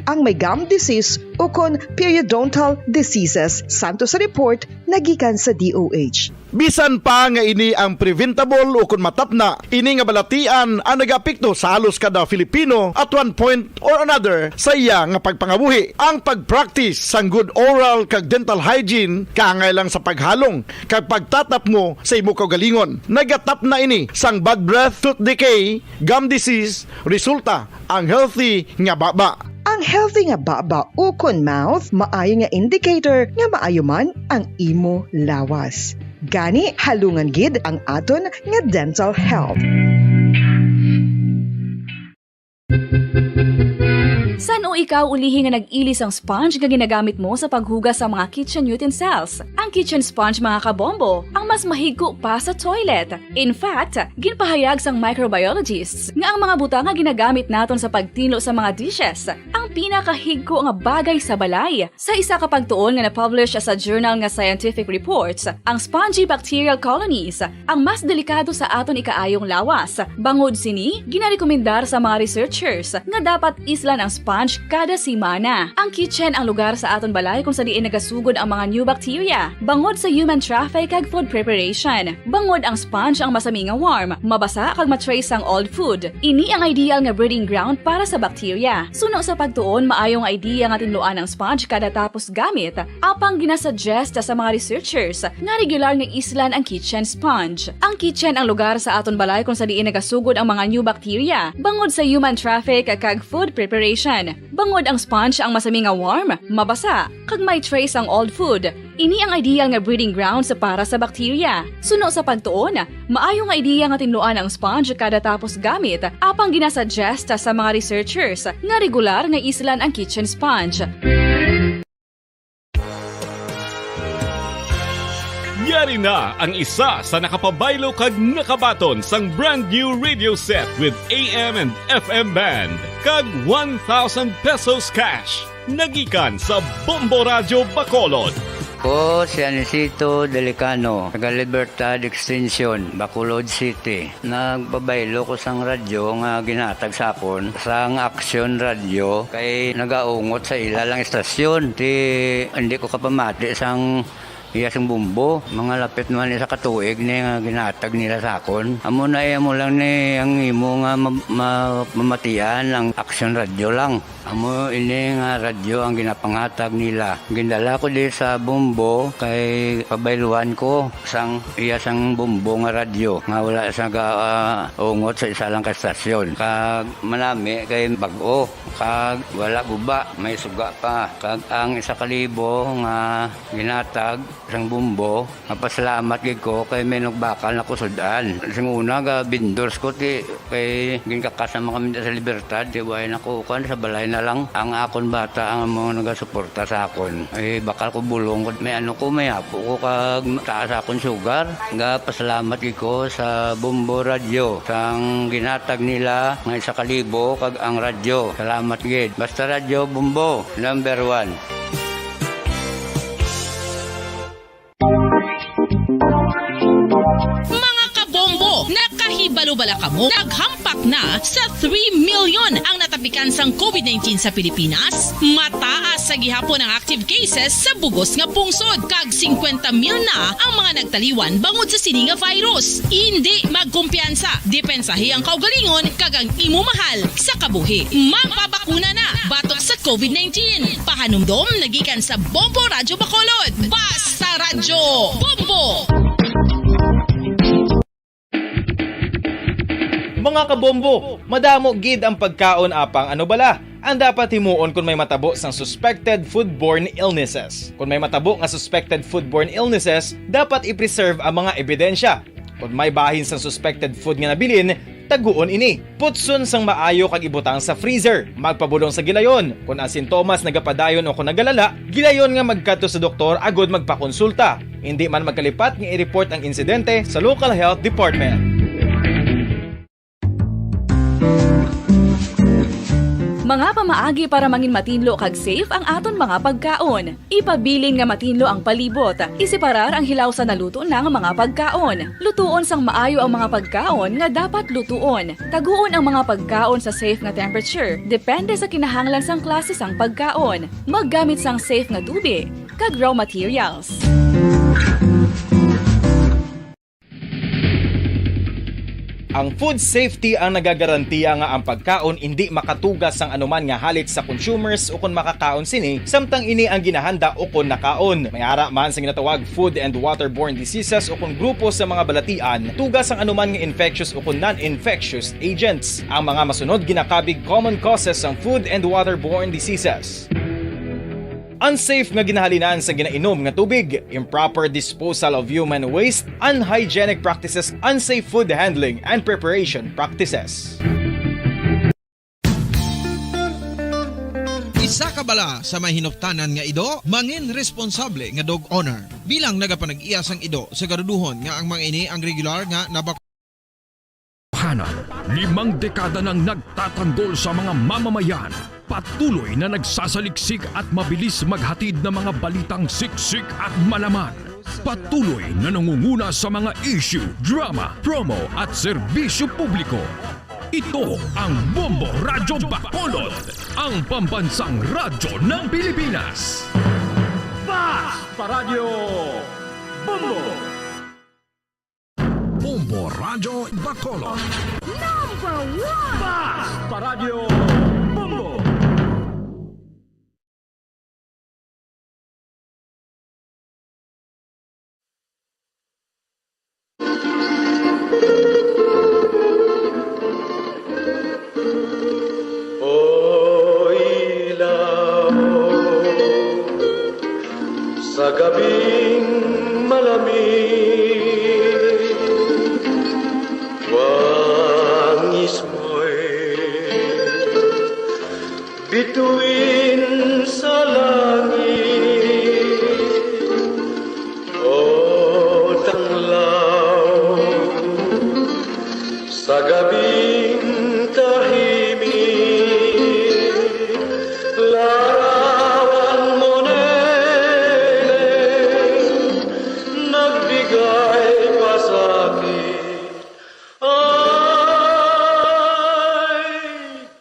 ang may gum disease o kon periodontal diseases, santo sa report nagikan sa DOH. Bisan pa nga ini ang preventable o kung matapna, ini nga balatian ang nagapikto sa halos kada Filipino at one point or another sa iya nga pagpangabuhi. Ang pag-practice sang good oral kag dental hygiene kaangay lang sa paghalong kag pagtatap mo sa imo kaugalingon. Nagatap na ini sang bad breath, tooth decay, gum disease, resulta ang healthy nga baba. Ang healthy nga baba o kon mouth, maayo nga indicator nga maayo man ang imo lawas. Gani halungan gid ang aton nga dental health. San o ikaw ulihi nga nag-ilis ang sponge nga ginagamit mo sa paghugas sa mga kitchen utensils? Ang kitchen sponge mga kabombo, ang mas mahigko pa sa toilet. In fact, ginpahayag sang microbiologists nga ang mga buta nga ginagamit naton sa pagtinlo sa mga dishes ang pinakahigko nga bagay sa balay. Sa isa ka pagtuon nga na-publish sa journal nga Scientific Reports, ang spongy bacterial colonies ang mas delikado sa aton ikaayong lawas. Bangod sini, ginarekomendar sa mga researchers nga dapat islan ang sponge kada simana. Ang kitchen ang lugar sa aton balay kung sa diin nagasugod ang mga new bacteria. Bangod sa human traffic kag food preparation. Bangod ang sponge ang masami nga warm, mabasa kag matrace ang old food. Ini ang ideal nga breeding ground para sa bacteria. Suno sa pagtuon, maayong idea nga tinluan ang sponge kada tapos gamit. Apang ginasuggest sa mga researchers nga regular nga islan ang kitchen sponge. Ang kitchen ang lugar sa aton balay kung sa diin nagasugod ang mga new bacteria. Bangod sa human traffic kag food preparation. Bangod ang sponge ang masami nga warm, mabasa kag may trace ang old food. Ini ang ideal nga breeding ground sa para sa bacteria. Suno sa pagtuon, maayong idea nga tinluan ang sponge kada tapos gamit. Apang ginasuggest sa mga researchers nga regular nga islan ang kitchen sponge. Yari na ang isa sa nakapabaylo kag nakabaton sang brand new radio set with AM and FM band kag 1,000 pesos cash. Nagikan sa Bombo Radio Bacolod. Ako si Anisito Delicano, taga Libertad Extension, Bacolod City. Nagbabaylo ko sang radyo nga ginatag sa akon sang Action Radio kay nagaungot sa ilalang estasyon. Hindi ko kapamati sang iyasang bumbo, mga lapit naman sa katuig ni nga ginatag nila sa akon. Amo na mo lang ni ang imo nga mamatian ang Action Radio lang. Amo ini nga radyo ang ginapangatag nila. Gindala ko di sa bumbo kay pabayluan ko sang iyasang bumbo nga radyo nga wala sa ungot sa isa lang ka estasyon. Kag manami kay bag-o, kag wala guba, may suga pa. Kag ang 1,000 nga ginatag sang bumbo, mapasalamat gid ko kay may nagbakal na kusudan. Sing una ga vendors ko ti kay ginkakasama kami sa Libertad, di way nakukan sa balay na lang ang akon bata ang mga nagasuporta sa akon. Bakal ko bulong may may apo ko kag taas akon sugar. Ga pasalamat gid ko sa Bombo Radio sang ginatag nila nga 1,000 kag ang radyo. Salamat gid. Basta Radio Bombo number 1. Nakahibalo-bala kamo, naghampak na sa 3 million ang natapikan sang COVID-19 sa Pilipinas. Mataas sa gihapon ang active cases sa bugos nga pungsod. Kag 50 mil na ang mga nagtaliwan bangod sa sini nga virus. Hindi magkumpiyansa. Depensahi ang kaugalingon kag ang imo mahal sa kabuhi. Magpabakuna na batok sa COVID-19. Pahanumdom nagikan sa Bombo Radio Bacolod. Basta Radyo Bombo! Mga kabombo, madamo gid ang pagkaon apang ano bala. Ang dapat himuon kung may matabo sang suspected foodborne illnesses. Kung may matabo nga suspected foodborne illnesses, dapat i-preserve ang mga ebidensya. Kung may bahin sang suspected food nga nabilin, taguon ini. Putson sang maayo kag ibutang sa freezer. Magpabulong sa gilayon. Kung ang sintomas nagapadayon o kung nagalala, gilayon nga magkadto sa doktor agod magpakonsulta. Hindi man magkalipat nga i-report ang insidente sa local health department. Mga pamaagi para mangin matinlo kag safe ang aton mga pagkaon. Ipabilin nga matinlo ang palibot. Isiparar ang hilaw sa naluto na nga mga pagkaon. Lutuon sang maayo ang mga pagkaon nga dapat lutuon. Taguon ang mga pagkaon sa safe nga temperature. Depende sa kinahanglan sang klase sang pagkaon. Maggamit sang safe nga tubig kag raw materials. Ang food safety ang nagagarantiya nga ang pagkaon hindi makatugas sang anuman nga halit sa consumers o kung makakaon sini, samtang ini ang ginahanda o kung nakaon. May ara man sa ginatawag food and waterborne diseases o kung grupo sa mga balatian, tugas ang anuman nga infectious o kung non-infectious agents. Ang mga masunod ginakabig common causes ng food and waterborne diseases. Unsafe nga ginahalinan sa ginainom nga tubig, improper disposal of human waste, unhygienic practices, unsafe food handling and preparation practices. Isa ka bala sa may hinuptanan nga ido, mangin responsable nga dog owner. Bilang nagapanag-iyas ang ido sa garuduhon nga ang mga ini ang regular nga nabak Hanan, 5 dekada nang nagtatanggol sa mga mamamayan. Patuloy na nagsasaliksik at mabilis maghatid ng mga balitang siksik at malaman. Patuloy na nangunguna sa mga issue, drama, promo at serbisyo publiko. Ito ang Bombo Radyo Bacolod, ang pambansang radyo ng Pilipinas. Paradyo Bombo! Bombo Radyo Bacolod. Number 1! Paradyo Bombo! Sa gabing malamig, wangis mo'y bituin sa langit. O tanglaw, sa gabing tahimik, larawan mo nagbigay pa sa'kin ay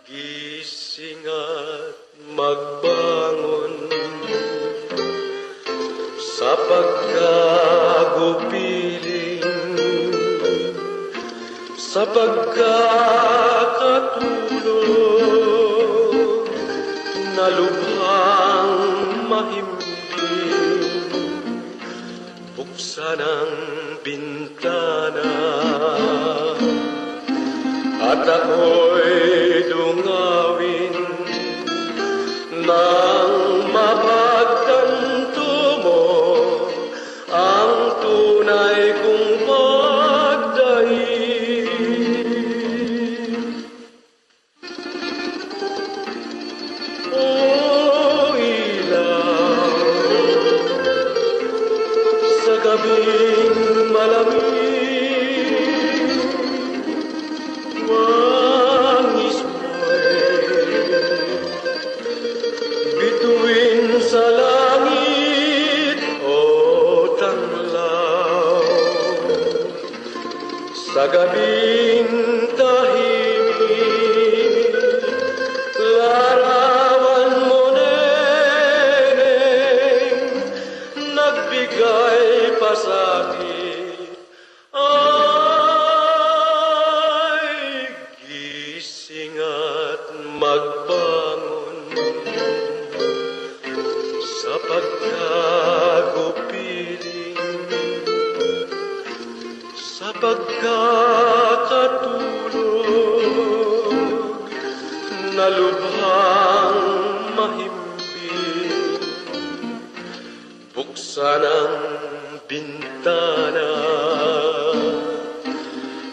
gising at magbangon sa pagkagupiling, sa pagkakatulog na lubhang mahimbing. Buksan ang bintana at ako'y dungawin nang mapagtanto mo ang tunay kong pagdaig. O ilaw sa gabing malamig, wangis mo'y bituin sa langit. O tanglaw, sa gabing tahimik, larawan mo nagbigay pa sa'kin ay gising at magbangon sa pagkagupiling, sa pagkakatulog na lubhang mahimbing. Buksan ang bintana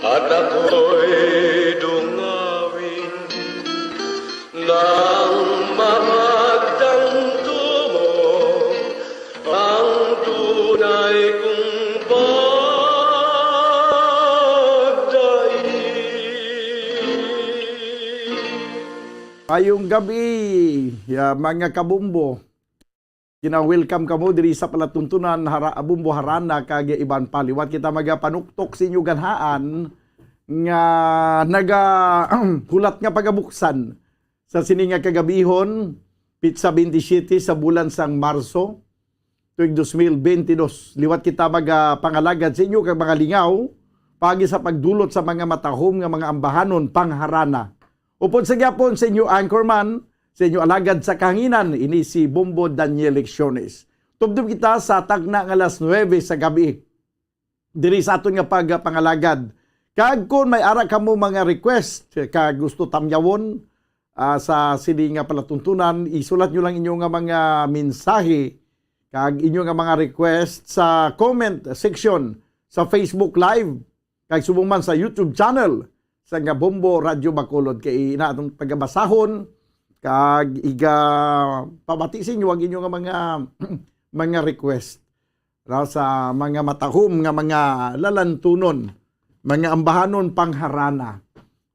at ako'y dungawin nang mapagtanto mo ang tunay kong pagdaig. Ayong gabi, mga kabumbo. Kina-welcome kamo diri sa palatuntunan Bumbo Harana kag iban paliwat kita magapanuktok sa inyo ganhaan nga naga hulat nga pagabuksan sa sininga kagabihon pitsa 27 sa bulan sang Marso tuig 2022. Liwat kita pangalagad sa inyo kag mga lingaw pagi sa pagdulot sa mga matahom nga mga ambahanon pangharana. Upod sa gyapon sa inyo anchorman sa inyo alagad sa kahanginan, ini si Bombo Daniel Lecciones. Tubdob kita sa tagna nga alas 9 sa gabi. Diri sa aton nga pagpangalagad. Kag kung may ara kamo mga request, kag gusto tamyawon sa sini nga palatuntunan, isulat nyo lang inyo nga mga mensahe, kag inyo nga mga request sa comment section sa Facebook Live, kag subong man sa YouTube channel sa nga Bombo Radyo Bacolod. Kay ina atong pagabasahon, kag iga pabati sa inyo ang inyong mga mga request sa mga matahom nga mga lalantunon, mga ambahanon pangharana.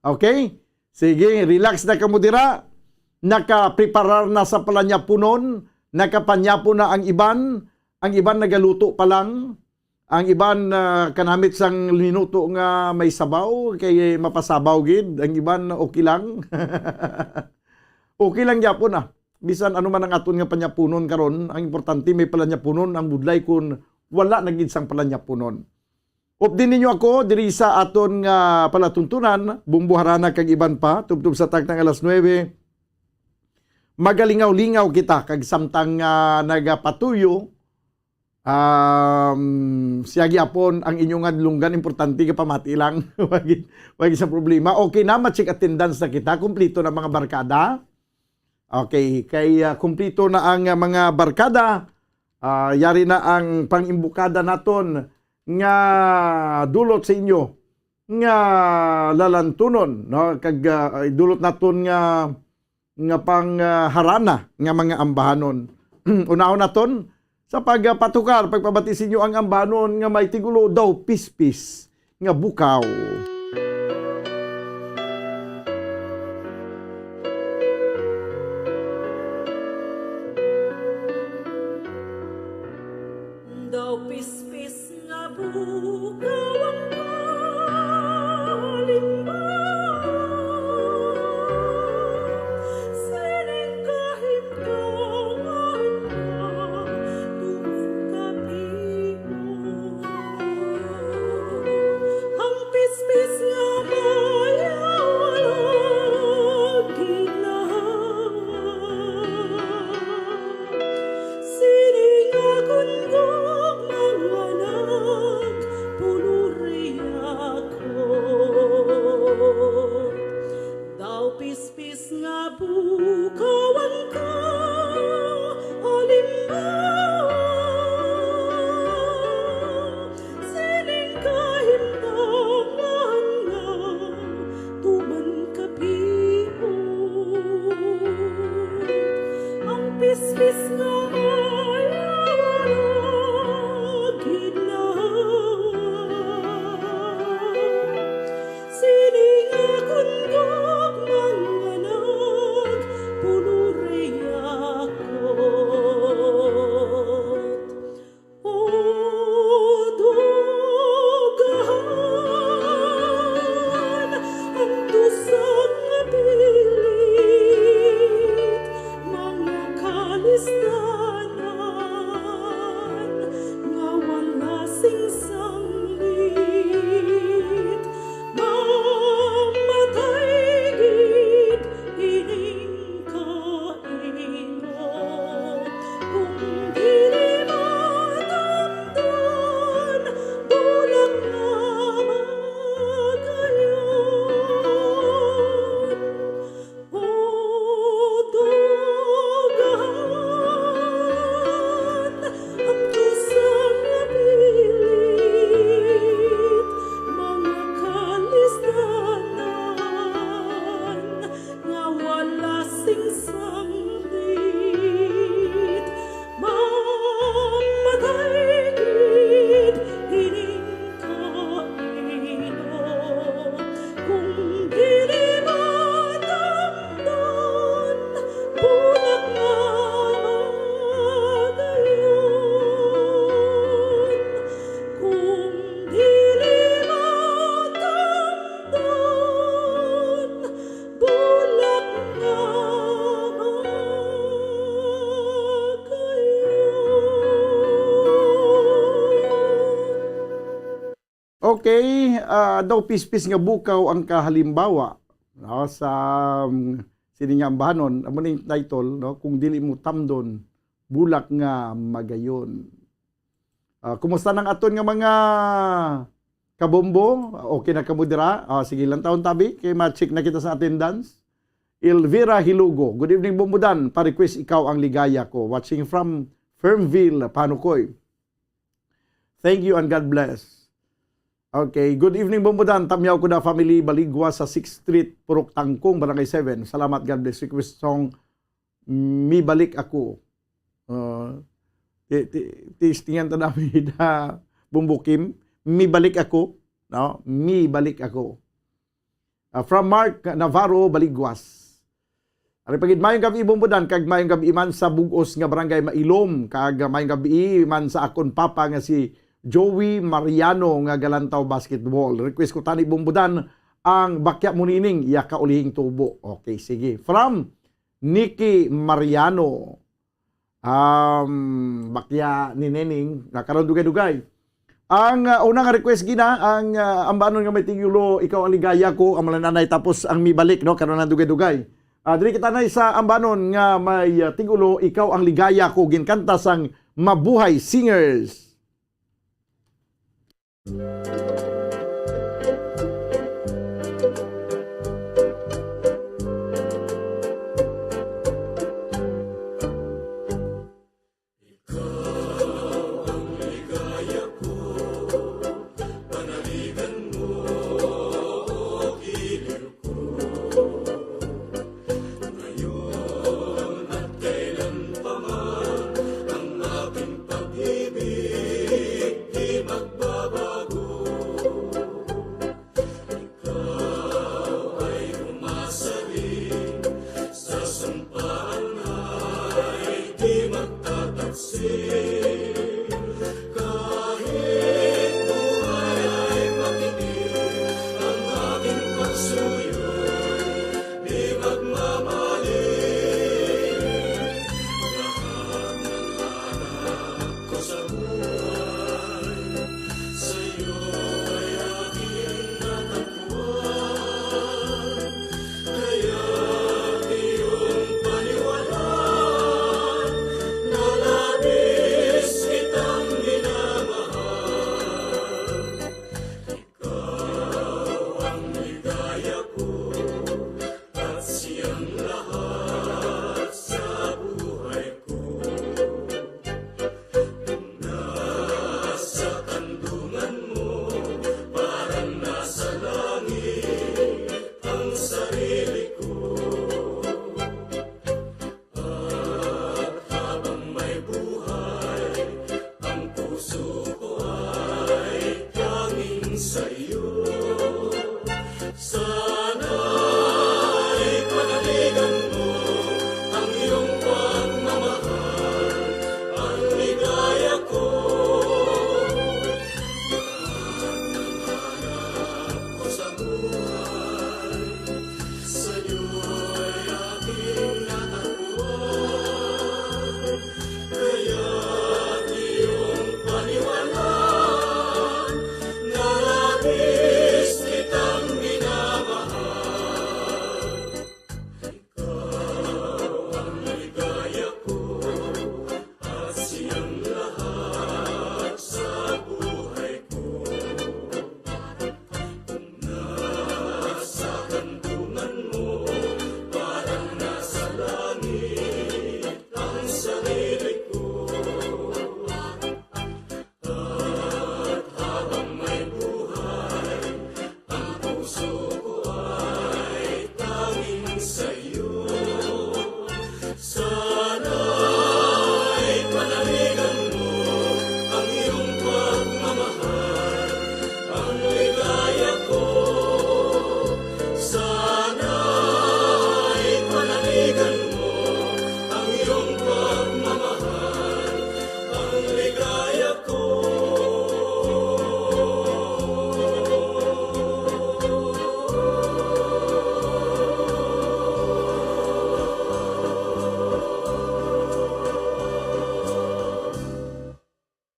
Okay? Sige, relax na kamo dira. Nakapreparar na sa palanyapunon, nakapanyapo na ang iban nagaluto pa lang. Ang iban kanamit sang minuto nga may sabaw kay mapasabaw gid, ang iban okay lang. Okay lang gyapon na. Bisan ano man ang aton nga panyapunon karon, ang importante may palanyapunon, ang budlay kun wala nagid sang palanyapunon. Updin ninyo ako diri sa aton nga palatuntunan, bumbuharana kag iban pa tubtub sa tag ng alas 9. Magalingaw-lingaw kita kag samtang nagapatuyo. Siya gyapon ang inyong adlunggan, importante ka pamati lang. wagi sa problema. Okay na, ma-check attendance na kita, kumpleto na mga barkada. Okay, kay kumpleto na ang mga barkada, yari na ang pangimbukada naton nga dulot sa inyo nga lalantunon, no? Kag dulot naton nga pangharana nga mga ambahanon. Unahon naton sa pagpatukar, pagpabati sa inyo ang ambahanon nga may tigulo daw pispis nga bukaw. Daw pispis nga bukaw ang kalimbaw, sining kahimtangan na tuwing kapimo. Ang pispis nga mayawalag ginawa, sining agungong manganak puluri ako. Daw pispis nga bukaw ang kalimbaw, sining kahimtangan nga tuman kapiot. Ang pispis nga mayawalag ginawa, sining agungong manganak puluri ako. O dugahan ang tusang nga pilit, mga kalistanan nga wala sing sanglit, mamatay gid ining kaino. Kung dili matamdan, bulag na magayon. O dugahan ang tusang nga pilit, mga kalistanan nga wala sing sanglit, mamatay gid ining kaino. Kung dili matamdan, bulag nga magayon. Kung dili matamdan, bulag nga Okay, daw pispis nga bukaw ang kahalimbawa, no, sa sining nga ambahanon. Amo ning title, no, kung dili mo tamdon, bulak nga magayon. Kumusta nang aton nga mga kabombo? Okay na kamo dira? Sige lang taon tabi kay ma-check na kita sa attendance. Elvira Hilugo, good evening Bombodan. Pa-request ikaw ang ligaya ko. Watching from Fermville, Panukoy. Thank you and God bless. Okay, good evening Bombodan. Tamyaw ko na family Baligwa sa 6th Street, Purok Tangkong, Barangay 7. Salamat, God bless. Request song Mi Balik Ako. Tistingan ta namin na Bumbo Kim. Mi Balik Ako. No? Mi Balik Ako. From Mark Navarro, Baligwas. Ari pagid mayong gabi Bombodan, kag mayong gabi man sa bugos nga barangay Mailom, kag mayong gabi man sa akon papa nga si Joey Mariano nga Galantaw Basketball. Request ko tani Bombodan ang bakya munining iya ka ulihing tubo. Okay, sige. From Nikki Mariano. Bakya ni Nening nakaroon dugay-dugay. Ang unang request gina ang ambanon nga may tingulo ikaw ang ligaya ko ang malananay tapos ang mibalik no karon na dugay-dugay. Diri kita nay sa ambanon nga may tingulo ikaw ang ligaya ko ginkanta sang Mabuhay Singers.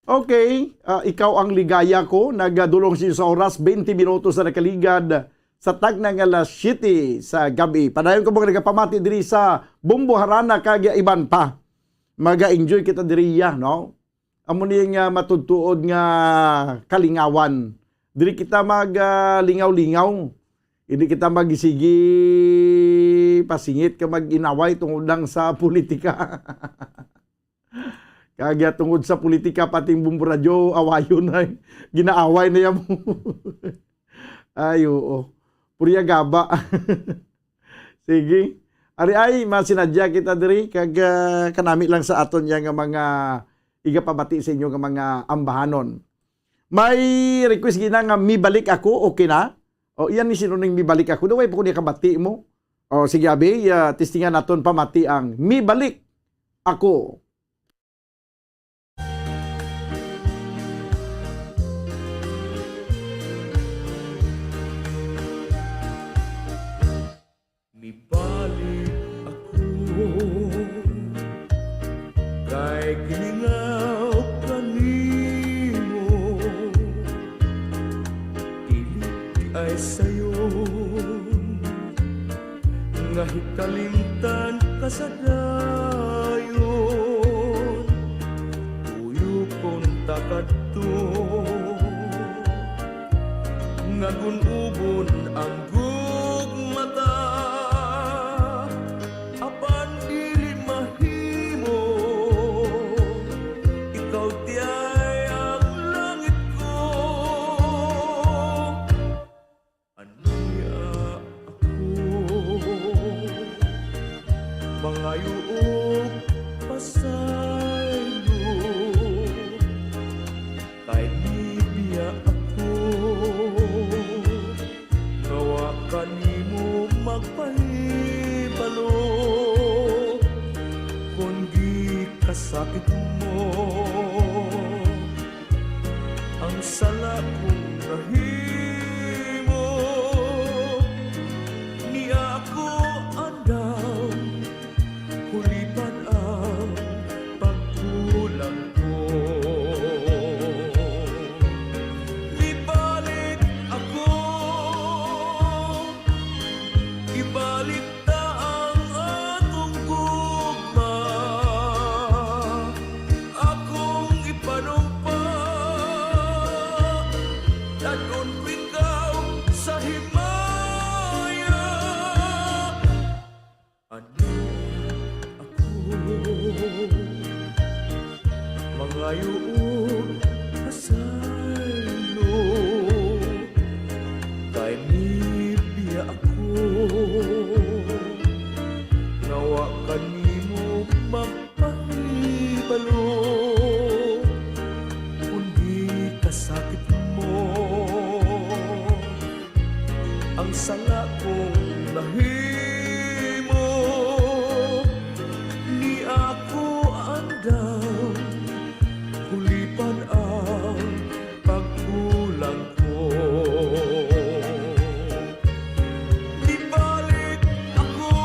Okay, ikaw ang ligaya ko. Nagadulong siya sa oras, 20 minutos na nakaligad sa tagnang alas 7 sa gabi. Padayon ko mga nagapamati diri sa Bumbo Harana kagya iban pa. Maga-enjoy kita diri ya, no? Amo ni nga matudtuod nga kalingawan. Diri kita maglingaw-lingaw. Hindi kita magisigi pasingit ka mag-inaway tungod lang sa politika. Kagya tungod sa politika pating Bombo Radyo, awayon na. Ginaaway na yan mo. Ay, oo. Purya gaba. Sige. Ari ay, masinadya kita diri. Kag kanami lang sa aton yan nga mga igapabati sa inyo nga mga ambahanon. May request gina nga mibalik ako, okay na? O iyan ni sinunong mibalik ako. Daway po ko niya kabati mo. O sige abi, testingan naton pamati ang mibalik ako. Mibalik ako kay giningaw kanimo, dili ay sayo nga hikalimtan ka sa dayon, tuyo kong takadto nga gunubon ang gugmata. Apan dili mahimo, ikaw tiyay ang langit ko. Aniya ako, mangayuog pasaylo, kay nibiya ako, nawa kanimo magpahibalo. Kung di kasakit mo, ang sala kong nahimo, niya ako andam, hulipan ang pagkulang ko. Ibalik ako, ibalik ta ang atong gugma, akong ipanumpa, dagon ko ikaw sa himaya. Ano ako, mangayuog asaylo, kay nibiya ako, nawa kanimo magpahibalo. Kundi kasakit mo, ang sala kong nahimo, ni ako andam, hulipan ang pagkulang ko. Ibalik ako,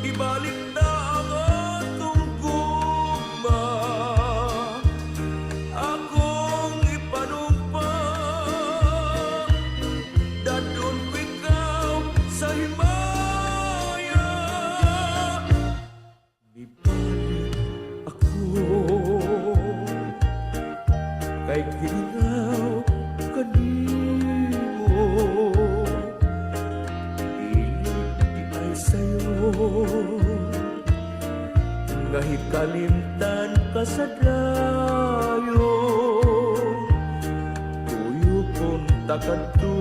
ibalik na ang atong gugma, akong ipanumpa, dadon ko ikaw sa himaya. Ibalik ako, kay ginaw kanimo, ilit di ay sayo, nga hikalimtan ka sa dayon, tuyo kong takadto,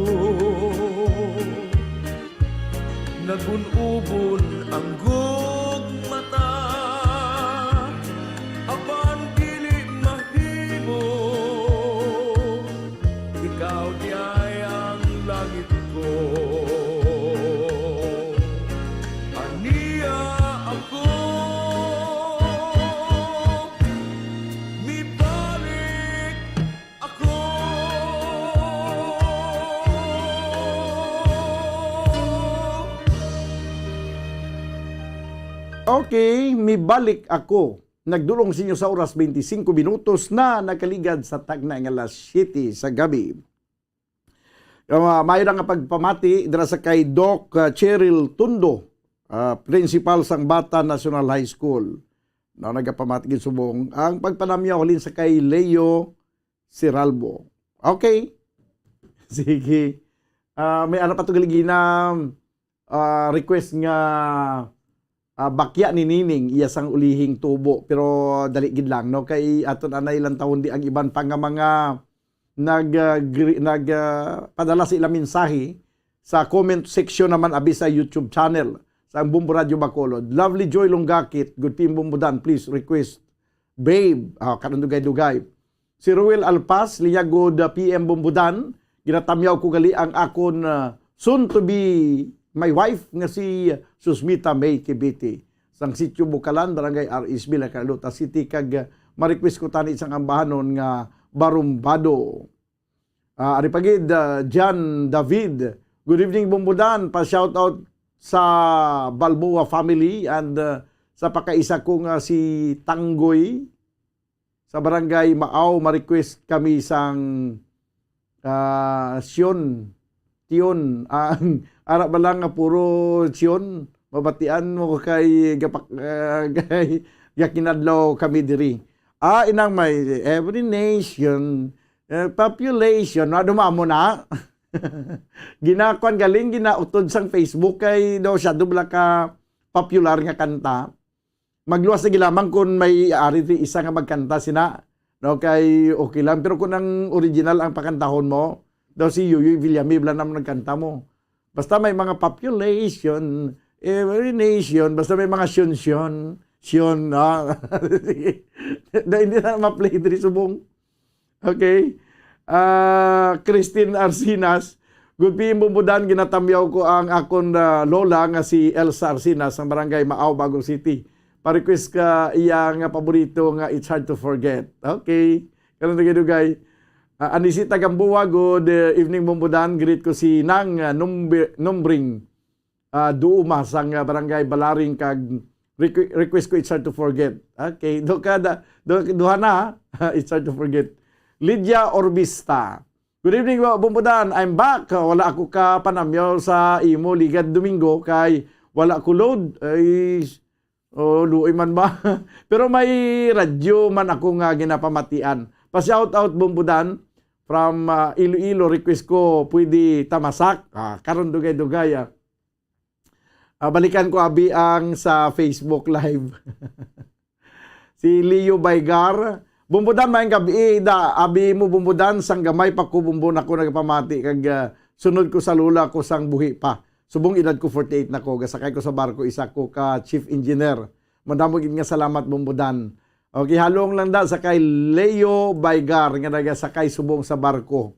nagunubon ang gugmata. Apan dili mahimo, ikaw di ay ang langit ko. Aniya ako, mibalik ako. Okay, mibalik ako. Nagdulong sa inyo sa oras 25 minutos na nakaligad sa tagna ng alas 7 sa gabi. Mayo nga pagpamati dira sa kay Doc Cheryl Tundo, principal sang Bata National High School. Na nagapamati gid subong ang pagpanamyaw halin sa kay Leo Siralbo. Okay. Sige. May ano pa to galigina request nga bakya ni Nining iya sang ulihing tubo pero dali gid lang no kay aton anay ilang taon di ang iban pa nga mga padala sa ilang mensahe sa comment section naman abi sa YouTube channel sa Bombo Radio Bacolod. Lovely Joy Longgakit, good team Bombodan, please request Babe, karon dugay-dugay. Si Ruel Alpas, liya good PM Bombodan, ginatamyaw ko gali ang akon soon to be my wife nga si Susmita May Kibiti. Sang sitio Bukalan, Barangay RSB, Lacaluta City, kag ma-request ko tani isang ambahanon nga Barumbado. Ari pagid, Jan David, good evening Bombodan, pa-shoutout sa Balboa family and sa pakaisa ko nga si Tanggoy sa Barangay Maaw, ma-request kami sang Tion, ara ba lang nga puro Sion, mabatian mo kay gakinadlaw kami diri. Inang may every nation, population, dumamo na. Ginakuan galing, ginautod sang Facebook kay daw siya dubla ka popular nga kanta. Magluwas na gilamang kung may ari isa nga magkanta sina. No, kay okay lang. Pero kung ang original ang pakantahon mo, daw si Yuyu Villamible naman nagkanta mo. Basta may mga population, every nation, basta may mga Sion, hindi na ma-play diri subong. Okay. Christine Arsinas, good PM Bombodan, ginatamyaw ko ang akon lola nga si Elsa Arsinas sa Barangay Maaw, Bagong City. Pa-request ka iya nga paborito nga It's Hard to Forget. Okay. Karon dugay. Anisita Gamboa, good evening Bombodan. Greet ko si Nang Numbring Duuma sang Barangay Balaring kag request ko It's Hard to Forget. Okay, duha na It's Hard to Forget. Lydia Orbista, good evening Bombodan. I'm back. Wala ako ka panamyaw sa imo ligad Domingo kay wala ko load. Luoy man ba? Pero may radyo man ako nga ginapamatian. Pa-shout out Bombodan from Iloilo, request ko pwede tamasak. Karon dugay-dugay. Balikan ko abi ang sa Facebook Live. Si Leo Baygar, Bombodan maayong gabi abi mo Bombodan sang gamay pa ko bumbon ako nagpamati kag sunod ko sa lula ko sang buhi pa. Subong edad ko 48 na ko, gasakay ko sa barko isa ko ka chief engineer. Madamo gid nga salamat Bombodan. Okay, halong lang da sa kay Leo Baygar nga nagasakay subong sa barko.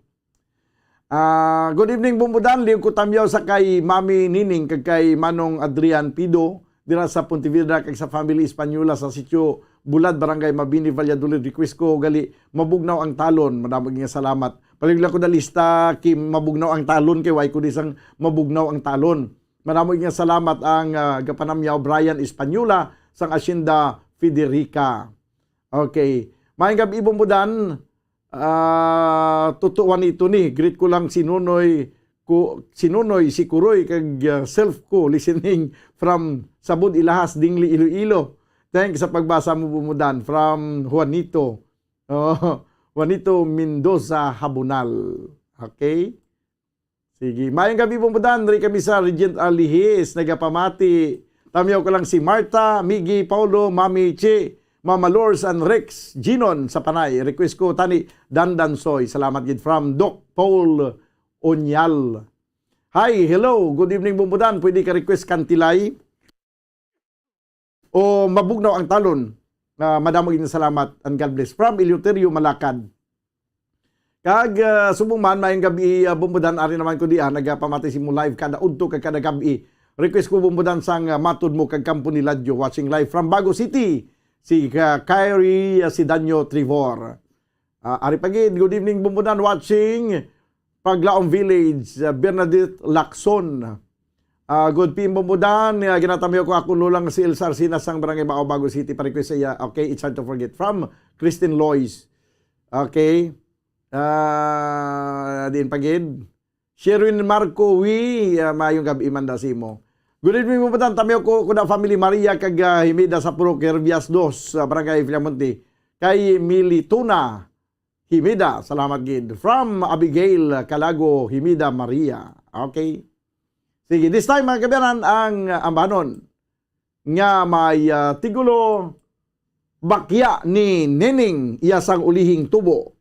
Good evening Bombodan, liw ko tamyaw sa kay Mami Nining kag kay Manong Adrian Pido dira sa Pontevedra kag sa family Espanyola sa sitio Bulad, Barangay Mabini, Valladolid. Request ko gali mabugnaw ang talon. Madamo nga salamat. Paligla ko na lista kim mabugnaw ang talon kay way ko disang mabugnaw ang talon. Madamo nga salamat ang gapanamyaw Brian Espanyola sang Hacienda Federica. Okay. Maayong gabi Bombodan. Tutuan ito ni. Greet ko lang si Nunoy si Kuroy kag self ko listening from Sabud Ilahas, Dingli, Iloilo. Thanks sa pagbasa mo Bombodan from Juanito. Juanito Mendoza Habunal. Okay? Sige. Maayong gabi Bombodan. Dari kami sa Regent Alihis. Nagapamati. Tamyaw ko lang si Marta, Miggy, Paulo, Mami Che, Mama Lors and Rex Ginon sa Panay. Request ko tani Dandan Soy. Salamat gid from Doc Paul Onyal. Hi, hello. Good evening Bombodan. Pwede ka request kantilay o mabugnaw ang talon. Madamo gid salamat and God bless. From Eleuterio Malakad. Kag subong man maayong gabi Bombodan, ari naman ko diyan nagapamati si mo live kada udto kag kada gabi. Request ko Bombodan sang matud mo kag kampo ni Ladyo watching live from Bago City. Si Kyrie Sidanyo Trivor. Ari pagid, good evening Bombodan watching Paglaong Village, Bernadette Lacson. Good PM Bombodan, ginatamayo ko ako lulang si Elsa Arsinas sang Barangay Maaw, Bago City. Pa-request siya, okay, It's Hard to Forget. From Christine Lois. Okay. Din pagid. Sherwin Marco mayong gabi mandasimo. Good evening Bombodan, tamayo ko kuna family Maria kag Himida sa Puro Kervias 2, Barangay Villamonte. Kay Milituna Himida, salamat gid. From Abigail Calago, Himida Maria. Okay. Sige, this time mga kabayan ang ambanon nga may tigulo bakya ni Nening iyasang ulihing tubo.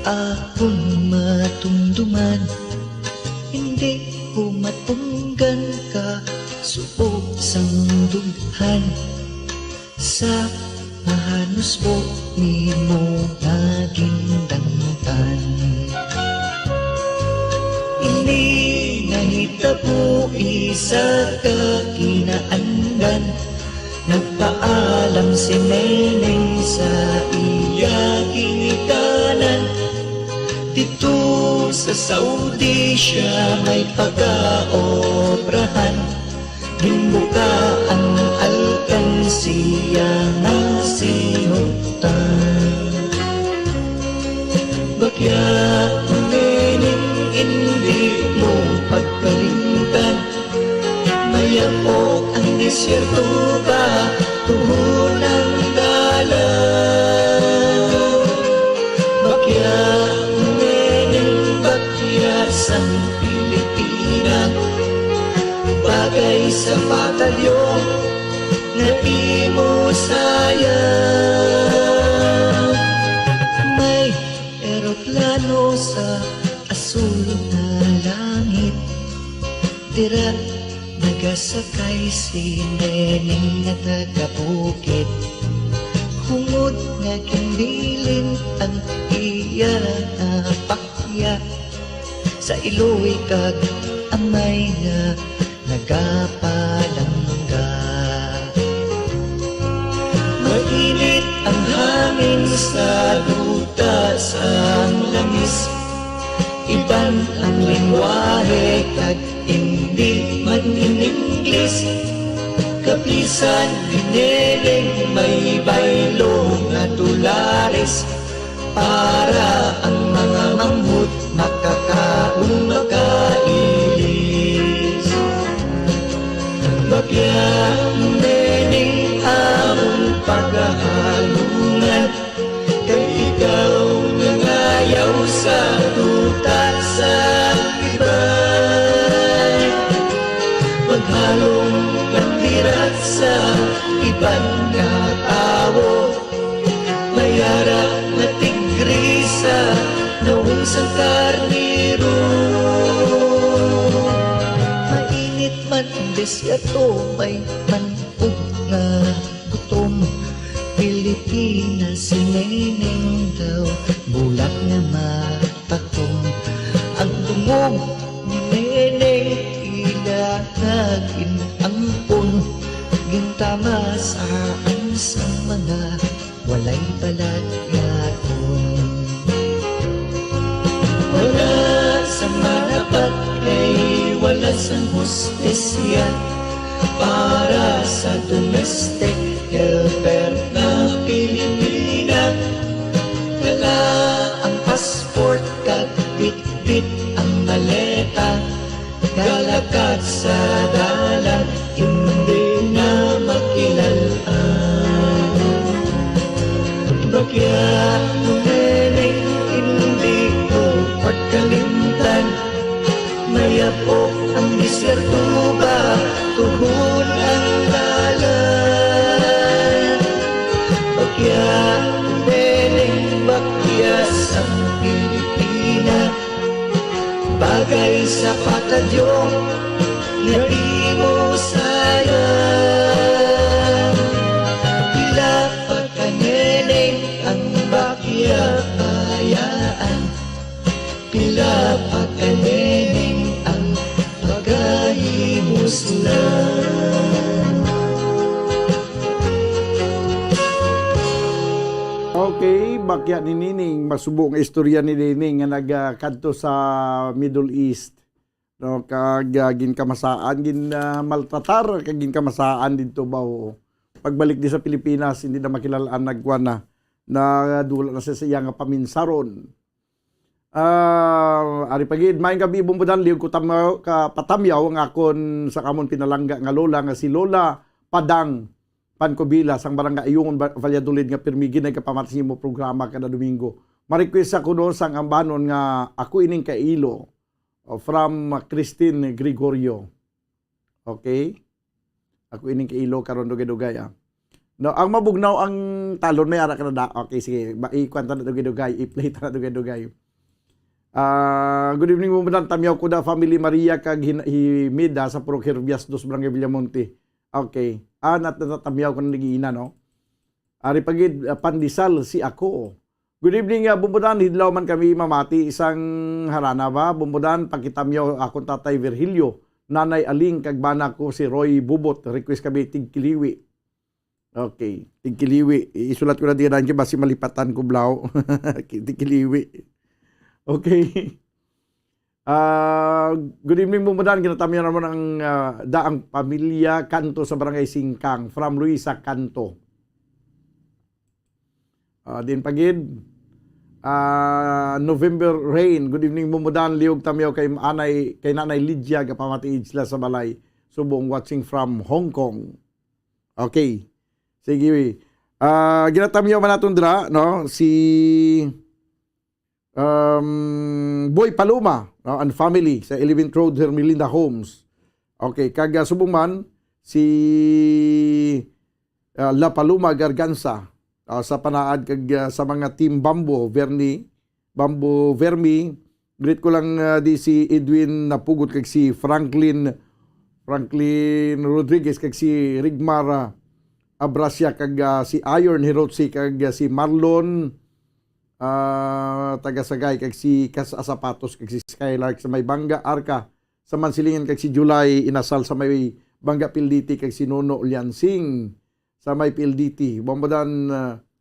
Akong matumduman, hindi ko matunggan ka, suot sang dughan. Sa mahanusbok ni mo naging dangtan. Ini nahitabo isa ka kinaandan, nagpaalam si Neneng sa iya ginikanan. Dito sa Saudi siya may pag-aobrahan, ginbuka ang alkansiya ng sinutan. Bakya Neneng hindi mo pagkalimtan, mayapok ang disyerto ba tuhon ng dalan. Bakya ang Pilipinas, bagay sa batalyon na di mo sayang. May eroplano sa asul na langit, tira nagasakay si Neneng na taga-bukid. Hungod nga kinilin ang iya na pakya, sa iloy kag amay nga nagapalangga. Mainit ang hangin sa duta sa langis, iban ang lingwahe kag hindi man in Ingles. Kapisan ni Neneng may baylo nga dolares, para ang mga manghut makakaon makailis. Bakya Neneng among paghahalungan, kay ikaw nangayaw sa duta sa ibay. Maghalong kandirat sa iban nga tao, mayara na tigrisa nawong sa karniro. Mainit man ang desyato, may manug nga gutom. Pilipinas si Neneng daw, bulak nga matatom. Ang tungong ni Neneng ila nag-inampon, gintama saan sa mga walay balat yaon. Wala sa manapat kay wala sa hostesya, para sa domestic helper na Pilipina. Dala ang passport kag bit-bit ang maleta, galakat sa dalan hindi na makilalaan. Bakya Neneng hindi ko pagkalimtan, mayapok ang disyerto ba tuhon ang dalan. Bakya Neneng bakyas ang Pilipina, bagay sa patadyong na di mo sayang. Pila pagka Neneng ang bakyayaan, pila pagka Neneng ang paghahimuslan. ba kaya ni Nining masubo nga istorya ni Nining nga nagkadto sa Middle East. No, kag gin kamasaan, gin maltratar, kag gin kamasaan dito ba o. Pagbalik di sa Pilipinas, hindi na makilalaan nagkuan na dula na sa iya nga paminsaron. Ari pagid may gabi bumbudan liog ko patamyaw ang akon sa kamon pinalangga nga lola nga si Lola Padang Pancobila sang barangay Ayungon Valladolid nga pirmigin ay kapamatis mo programa kada Domingo. Ma-request ako no sang ambanon nga ako ining kailo from Christine Gregorio. Okay? Ako ining kailo karon dugay-dugay. No, ang mabugnaw ang talon may ara ka na. Okay, sige. Ikwanta na dugay-dugay, i-play ta na dugay-dugay. Good evening mo mudan tamyaw ko da family Maria kag himida sa Purok Herbias dos Barangay Villamonte. Okay. Natatamyaw ko na nagiina no. Ari pagid pandisal si ako. Good evening bumbudan hidlaw man kami mamati isang harana ba bumbudan pakitamyaw akong tatay Virgilio. Nanay Aling kag bana ko si Roy Bubot. Request kami tigkiliwi. Okay, tigkiliwi. Isulat ko na diyan kay basi malipatan ko blaw. Tigkiliwi. Okay. Good evening bumudan ginatamyan naman ang daang pamilya Kanto sa Barangay Singkang from Luisa Kanto. Din pagid November Rain. Good evening bumudan liog tamyaw kay Nanay Lydia kapamatiid sila sa balay. Subong watching from Hong Kong. Okay. Sige. Ginatamyaw man naton dra no si Boy Paloma no, and family sa 11th Road Hermelinda Homes. Okay, kag subong man si La Paloma Garganza sa panaad kag sa mga team Bambo Vermi. Greet ko lang di si Edwin Napugot kag si Franklin Rodriguez kag si Rigmar Abrasia kag si Iron Hirotsi kag si Marlon taga-Sagay kag si Kas Asapatos kag si Skylark sa may Bangga Arca sa Mansilingan kag si July Inasal sa may Bangga PLDT kag si Nono Liansing sa may PLDT bombadan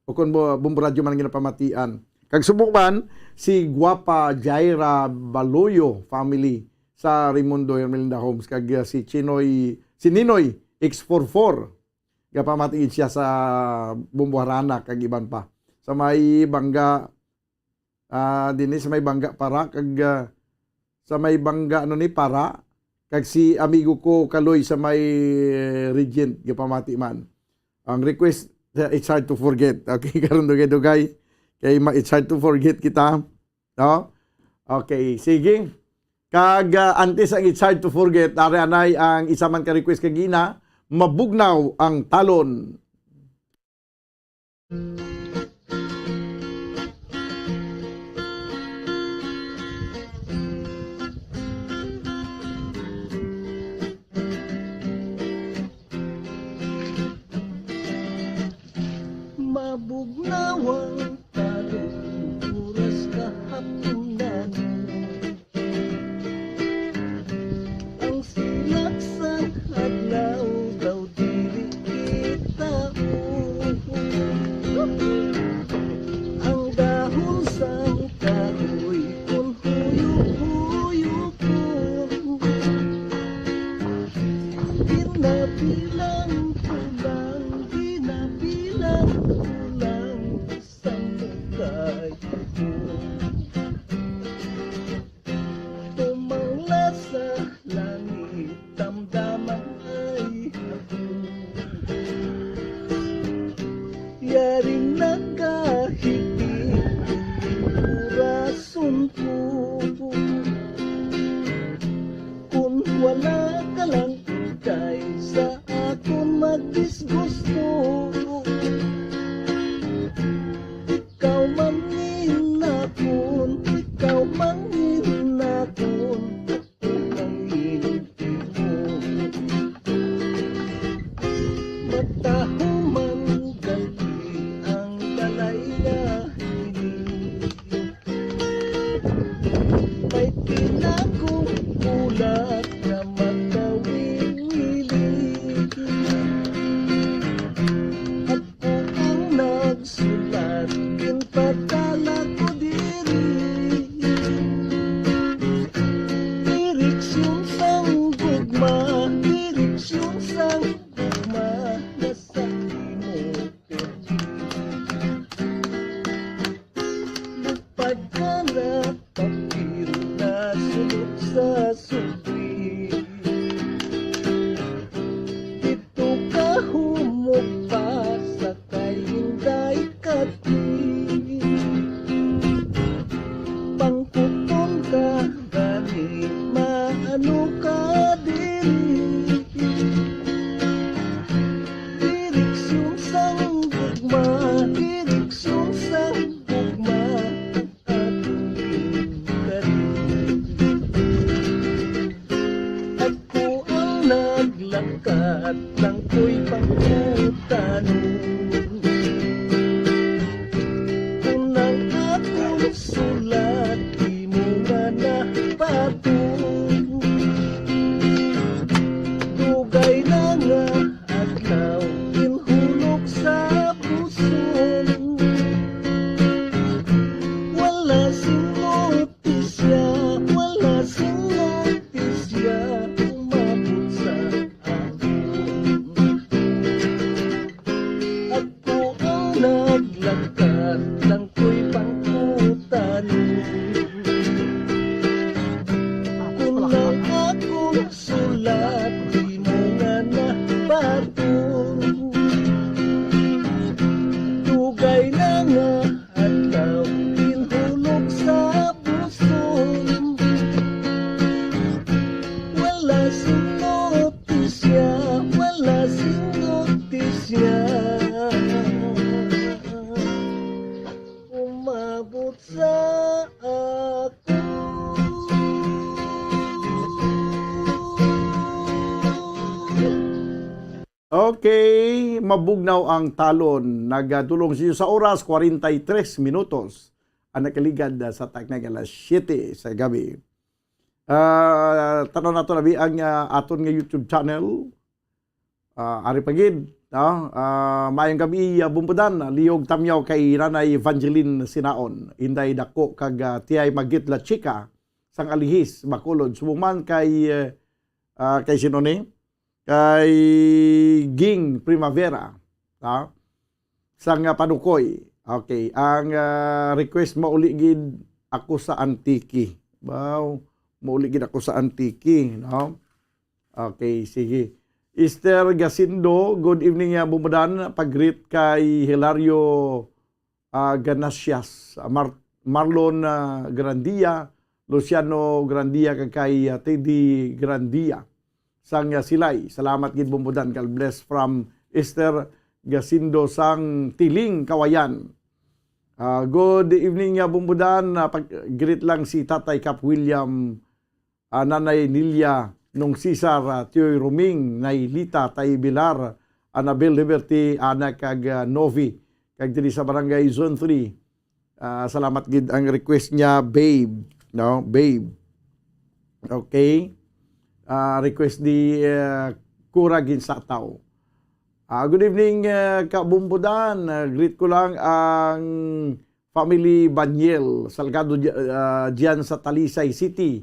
ukon Bombo Radio man ginapamatian kag subok man si Guapa Jaira Baloyo family sa Raimundo Hermelinda Homes kag si Ninoy X44 gapamatiid siya sa Bombo Harana kag iban pa sa may Bangga dinhi sa may Bangga para kag sa may Bangga ni para kag si amigo ko Kaloy sa may Regent gapamati man. Ang request it's hard to forget. Okay, karon dugay-dugay kay it's hard to forget kita. No? Okay, sige. Kag antes ang it's hard to forget, ari anay ang isa man ka request kag ina, mabugnaw ang talon. Mabugnawang talong oras kahaponan. Ang silak sa adlaw daw dili kita ang dahon sa kahoy kun huyok-huyok ginabilang sa mukay tumangla sa langit damdaman ay yaring nakahigit orason ko kung wala ka lang kay sa akong magdisgusto. Ikaw mangin akon, ikaw mangin akon, ako mangin mo. Matahuman gali ang balay na may pinakong ulat na sa subi. Dito ka humupa sa kay hinday kati. Pangkuton ka gani maano ka diri. Direksyon sang gugma, direksyon sang gugma, atong kari. Ako ang naglangkat ng ko'y pangkutanong. Unang akong sulat, di mo nga napatong. Dugay na nga adlaw, inhulog sa puson. Wala sing notisya, wala sing notisya, umabot sa akin. Ako ang naglangkat ng ko'y pangkutanong. Unang akong sulat, di mo nga napatong. Dugay na nga adlaw, inhulog sa puson. Wala sing notisya, wala sing notisya, umabot sa ako. Okay, mabugnaw ang talon. Nagdulong siya sa oras 43 minutos. Ang nakaligad sa taknag alas 7 sa gabi. Tanong nato nabi ang aton nga YouTube channel. Ari pagid, no? Mayong gabi bumpudan, liyog tamyaw kay Nanay Evangeline Sinaon. Inday dako kag tiyay Magit La Chica sang Alihis Bacolod. Sumuman kay sino ni? Kay Ging Primavera, sang Panukoy. Okay, ang request mauli gid ako sa Antiki. Wow, mauli gid ako sa Antiki, no? Okay, sige. Esther Gasindo, good evening bumudan. Pag-greet kay Hilario Ganasias, Marlon Grandia, Luciano Grandia kay Teddy Grandia. Sang Silay, salamat gid bumudan. God bless from Esther Gasindo sang Tiling, Kawayan. Good evening bumudan. Pag-greet lang si Tatay Cap William, Nanay Nilia, nung Cesar, Tioy Ruming, Nailita, Tay Bilar, Annabel Liberty, Ana kag Novi, kag diri sa Barangay Zone 3. Salamat gid ang request niya, babe. No, babe. Okay. Request di Kuragin sa tao. Good evening kabumbudan. Greet ko lang ang family Banyel, Salgado diyan sa Talisay City.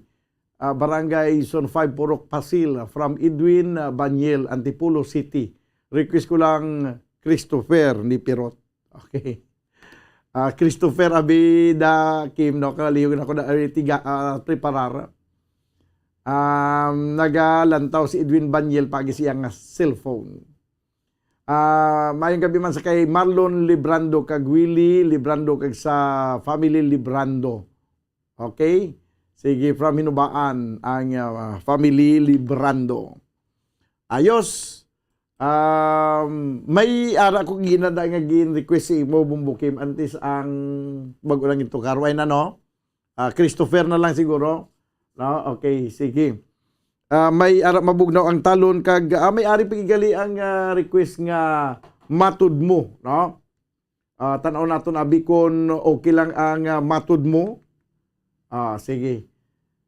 Barangay Zone 5 Purok Pasil, from Edwin Banyel, Antipolo City. Request ko lang Christopher ni Pirot. Okay. Christopher Abida Kim, no, kalihog na ko na preparar. Nagalantaw si Edwin Banyel pagi siyang cellphone. Mayong gabi man sa kay Marlon Librando kag Willie Librando kag sa family Librando. Okay? Sige, from Hinubaan ang family Librando. Ayos. May ara ko ginada nga request si mo Bumbukim antes ang bago lang ito karway na, no? Christopher na lang siguro. No, okay, sige. May mabugnaw ang talon kag may ari pigigali ang request nga matud mo, no? Tanaw naton abi kon okay lang ang matud mo. Sige.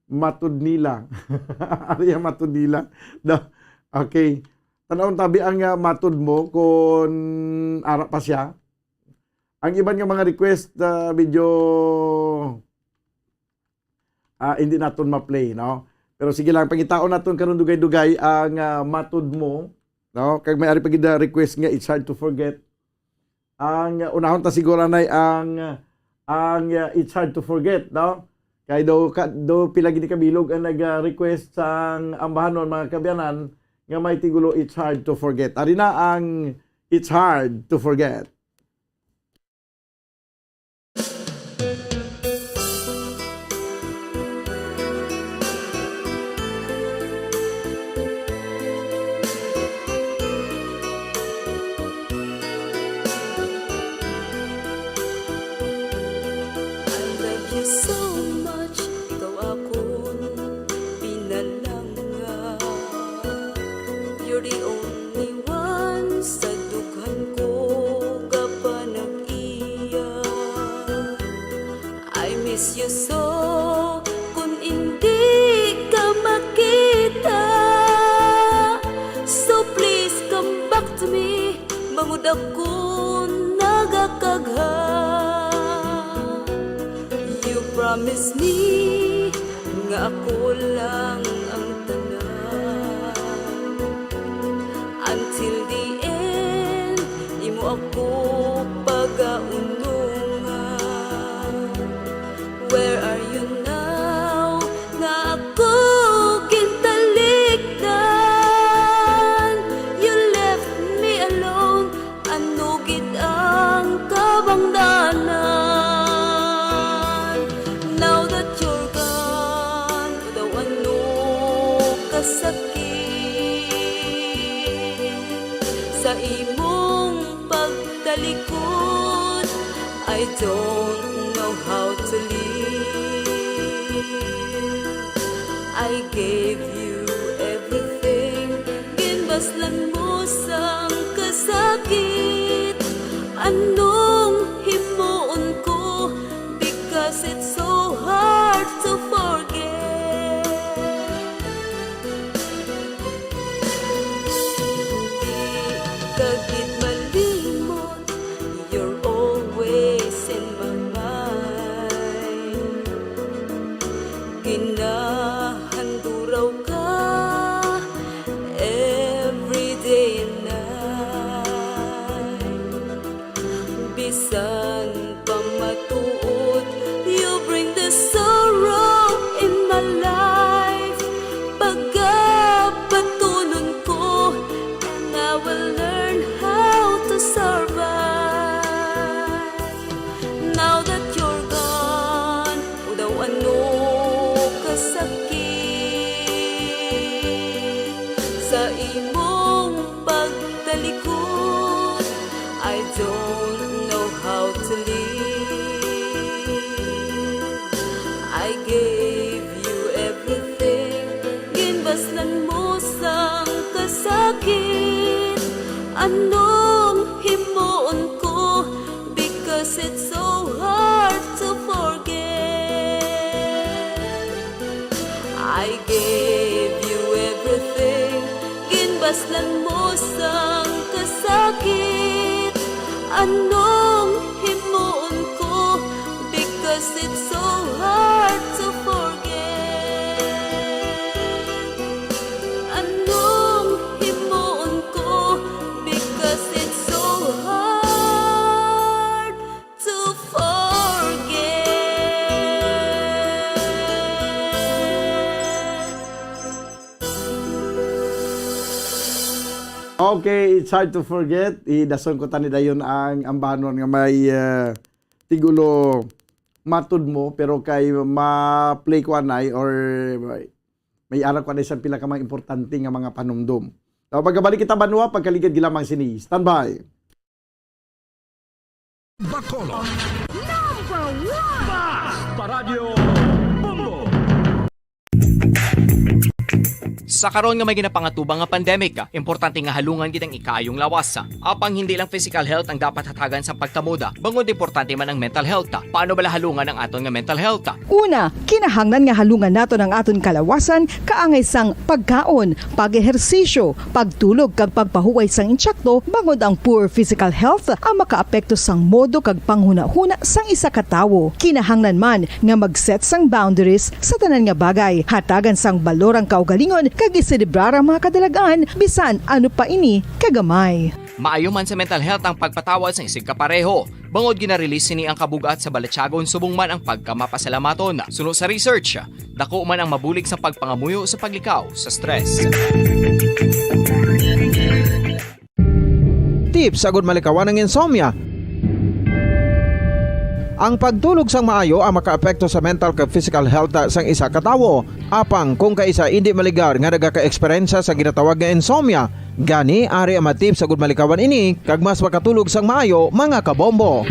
Matud nila. Ari ang matud nila. No? Okay. Tanaw tabi ang matud mo kon ara pa siya. Ang iban nga mga request medyo hindi naton ma-play, no? Pero sige lang, pangitaon naton karon dugay-dugay ang matud mo, no? Kag may ari pagid request nga it's hard to forget. Ang unahon ta siguro nay ang it's hard to forget, no? Kay do pila gid kabilog ang nag-request sang ambahanon mga kabyanan nga may tigulo It's Hard to Forget. Ari na ang It's Hard to Forget. So much, ikaw akong pinalanga. You're the only one sa dughan ko kapag nag-iyak. I miss you so kung hindi ka makita. So please come back to me, bangod ako nagakagha. Promise me nga ako lang ang tanan. Until the end, imo ako pagaunungan. Where are you now? Nga ako kintalikdan. You left me alone, ano gid ang kabangdanan. Sa imong pagtalikod, I don't know how to live. I gave you everything, ginbaslan mo sang kasakit. Anong himuon ko, because it's so hard to forget. Kagit malimot, you're always in my mind. Ginahanduraw ka every day and night. Bisan pa matuod, you bring the sorrow in my life. Pagkapatunon ko, and I will learn how to survive. Now that you're gone, daw ano kasakit. Sa imong pagtalikod, I don't know how to live. I gave you everything, ginbaslan mo sang kasakit. Anong himuon ko, because it's so hard to forget. I gave you everything, ginbaslan mo sang kasakit. Anong himuon ko, because it's so hard to forget. Anong himuon ko, because it's so hard to forget. Okay, It's Hard to Forget. Idason ko tani dayon ang ambanon nga may tigulo matud mo pero kay ma-play ko anay or may ara ko anay sa pila ka mga importante nga mga panumdum. So, pagkabalik kita banwa, pagkaligid gilamang sini. Stand by. Bacolod. Number 1! Basta Radio Bombo! Sa karon nga may ginapangatubang nga pandemic, importante nga halungan gid ang ikaayong lawas. Apang hindi lang physical health ang dapat hatagan sa pagkamuda, bangod importante man ang mental health. Paano bala halungan ang aton nga mental health? Una, kinahanglan nga halungan nato ang aton kalawasan kaangay sang pagkaon, pag-ehersisyo, pagtulog kag pagpahuway sang insyakto bangod ang poor physical health ang makaapekto sang modo kag panghuna-huna sang isa ka tawo. Kinahanglan man nga mag-set sang boundaries sa tanan nga bagay, hatagan sang balorang kaugalingon kag iselebrar ang mga kadalagaan bisan ano pa ini kagamay. Maayo man sa mental health ang pagpatawad sa isig kapareho. Bangod ginarelease ni ang kabugat sa Balachagon subong man ang pagkamapasalamaton. Suno sa research, dako man ang mabulig sa pagpangamuyo sa paglikaw sa stress. Tips sagud malikawan ng insomnia. Ang pagtulog sang maayo ang makaapekto sa mental kag physical health sang isa ka tawo. Apang kung kaisa hindi maligar nga nagaka-eksperyensya sa ginatawag nga insomnia, gani ari ang matip sagud malikawan ini kag mas makatulog sang maayo mga kabombo.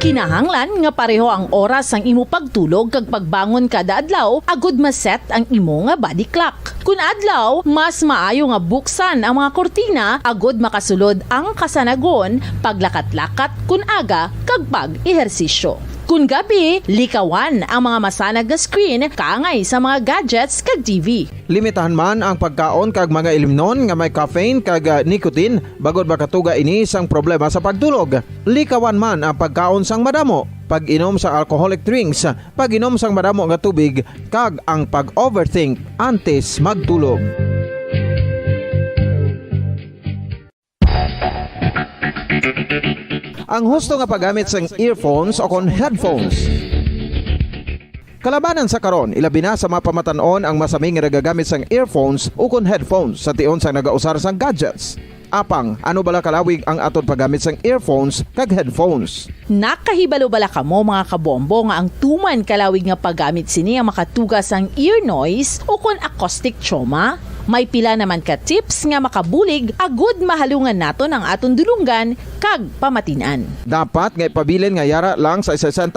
Kinahanglan nga pareho ang oras sang imo pagtulog kag pagbangon kada adlaw agud maset ang imo nga body clock. Kun adlaw, mas maayo nga buksan ang mga kortina agud makasulod ang kasanagon, paglakat-lakat kun aga kag pag-ehersisyo. Kun gabi, likawan ang mga masanag nga screen kaangay sa mga gadgets kag TV. Limitahan man ang pagkaon kag mga ilimnon nga may caffeine kag nicotine bagod makatuga ini sang problema sa pagtulog. Likawan man ang pagkaon sang madamo, pag-inom sa alcoholic drinks, pag-inom sang madamo nga tubig kag ang pag-overthink antes magtulog. Ang husto nga paggamit sang earphones o kon headphones. Kalabanan sa karon, ilabi na sa mga pamatanon ang masaming nga nagagamit sang earphones o kon headphones sa tion sang nagausar sang gadgets. Apang, ano bala kalawig ang aton paggamit sang earphones kag headphones? Nakahibalo bala kamo mga kabombo nga ang tuman kalawig nga paggamit sini ang makatugas ang ear noise o kon acoustic trauma? May pila naman ka tips nga makabulig agud mahalungan naton ang aton dulunggan kag pamatinan. Dapat nga ipabilin nga yara lang sa 60%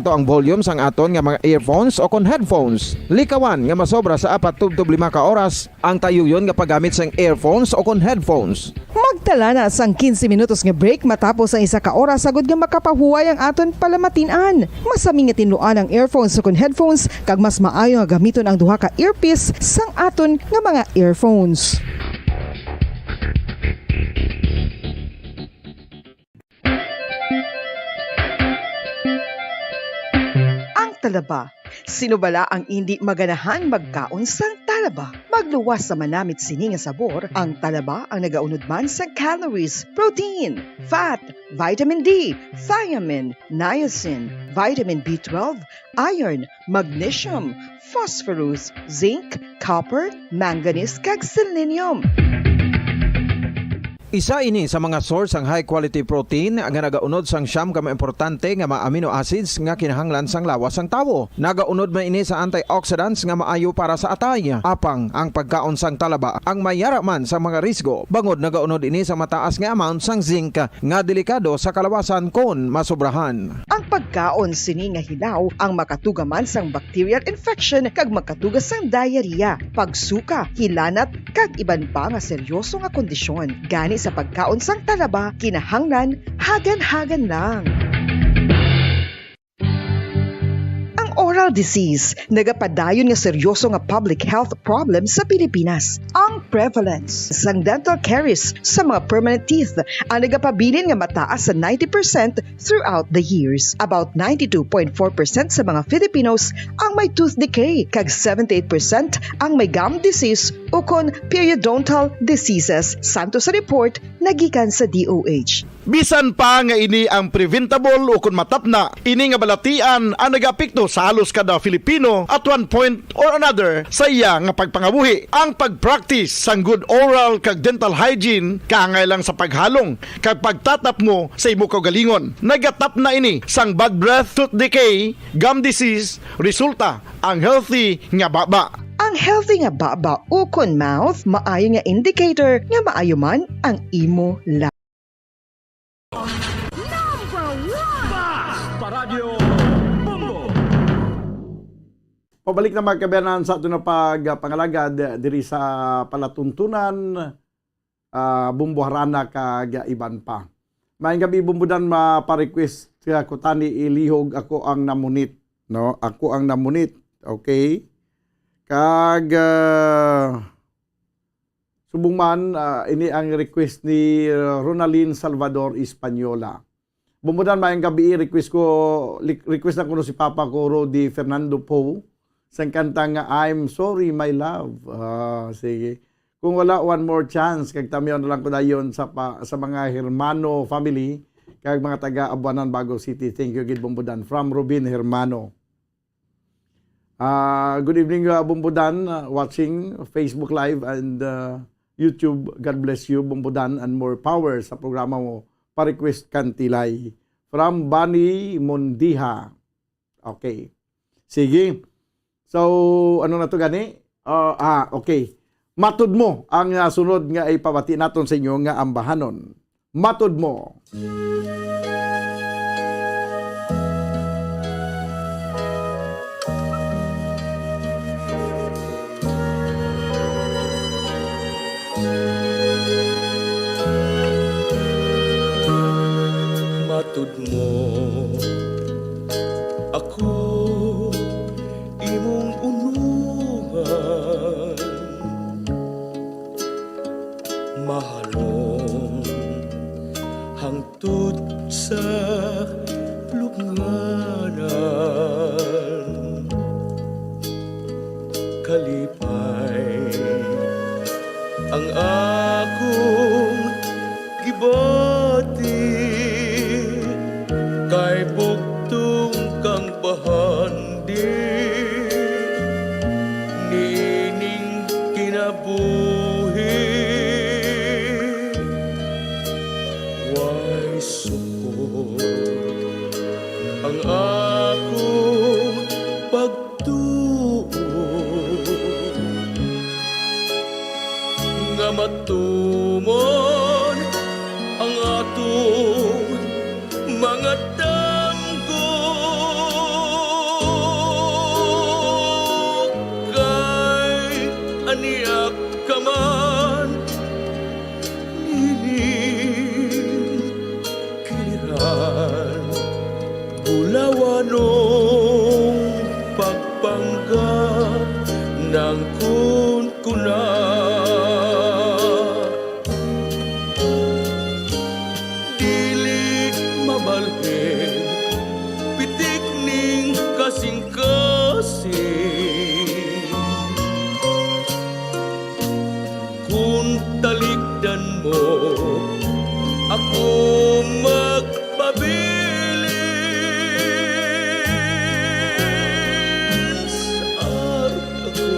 ang volume sang aton nga mga earphones o kon headphones. Likawan nga masobra sa 4 tub 5 ka oras ang tayuyon nga paggamit sang earphones o kon headphones. Magtala na sang 15 minutos nga break matapos ang 1 ka oras sagud nga makapahuway ang aton palamatinan. Masami nga tinluan ang earphones o kon headphones kag mas maayo nga gamiton ang duha ka earpiece sang aton nga mga earphones. Ang talaba. Sino bala ang hindi maganahan magkaon sang talaba? Magluwas sa manamit sini nga sabor, ang talaba ang nagaunod man sa calories, protein, fat, vitamin D, thiamine, niacin, vitamin B12, iron, magnesium, phosphorus, zinc, copper, manganese kag selenium. Isa ini sa mga source ang high quality protein nga nagaunod sang siyam ka importante nga mga amino acids nga kinahanglan sang lawas sang tawo. Nagaunod man ini sa antioxidants nga maayo para sa atay. Apang ang pagkaon sang talaba ang mayara man sa mga risgo. Bangod nagaunod ini sa mataas nga amount sang zinc nga delikado sa kalawasan kon masobrahan. Ang pagkaon sini nga hilaw ang makatuga man sang bacterial infection kag makatuga sang diarrhea, pagsuka, hilanat kag iban pa nga seryoso nga kondisyon. Gani sa pagkaon sang talaba, kinahanglan hagan-hagan lang. Oral disease, nagapadayon nga seryoso nga public health problem sa Pilipinas. Ang prevalence sang dental caries sa mga permanent teeth ang nagapabilin nga mataas sa 90% throughout the years. About 92.4% sa mga Filipinos ang may tooth decay, kag 78% ang may gum disease o kon periodontal diseases, santo sa report nagikan sa DOH. Bisan pa nga ini ang preventable o kung matapna, ini nga balatian ang nagapikto sa halos kada Filipino at one point or another sa iya nga pagpangabuhi. Ang pag-practice sang good oral kag dental hygiene kaangay lang sa paghalong kag pagtatap mo sa imo kaugalingon. Nagatap na ini sang bad breath, tooth decay, gum disease, resulta ang healthy nga baba. Ang healthy nga baba o kon mouth maayo nga indicator nga maayo man ang imo life. Pabalik na magkabayanan sa ito na pagpangalagad diri sa palatuntunan, Bumbo Harana kag iban pa. Maayong gabi Bumbudan ma-request ko tani ilihog ako ang namunit, no? Ako ang namunit, okay? Kag subong man ini ang request ni Ronaldin Salvador Española. Bumbudan maayong gabi request na kuno si Papa ko Rodi Fernando Poe. Sang kanta nga I'm Sorry My Love. Sige. Kung wala one more chance, kag tamiyon na lang ko dayon sa mga Hermano family kag mga taga Abuanan, Bago City. Thank you gid Bombodan. From Robin Hermano. Good evening Bombodan, watching Facebook Live and YouTube. God bless you Bombodan and more power sa programa mo. Pa-request Kantilay. From Bani Mondiha. Okay. Sige. So, ano na to gani? Okay. Matud mo ang sunod nga ipabati naton sa inyo nga ambahanon. Matud mo. Matud mo ako imong unuhan, mahalong hangtod sa lubnganan, kalipay ang akong gibati kay bugtong kang bahandi nining kinabuhi. Way support ang akong pagtuo nga matumon ang atong mga tanggo kay aniyak ka man nining kiliran bulawanong pagpanggap ng kunkunan. Pitik ning kasing-kasing kung talikdan mo ako magpabilin sa ako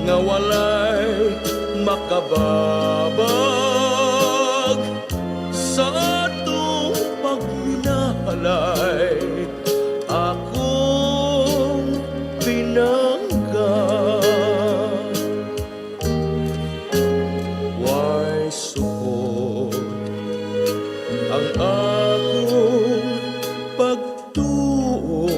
nga walay makababag sa alay akong pinangga. Why support ang akong pagtuo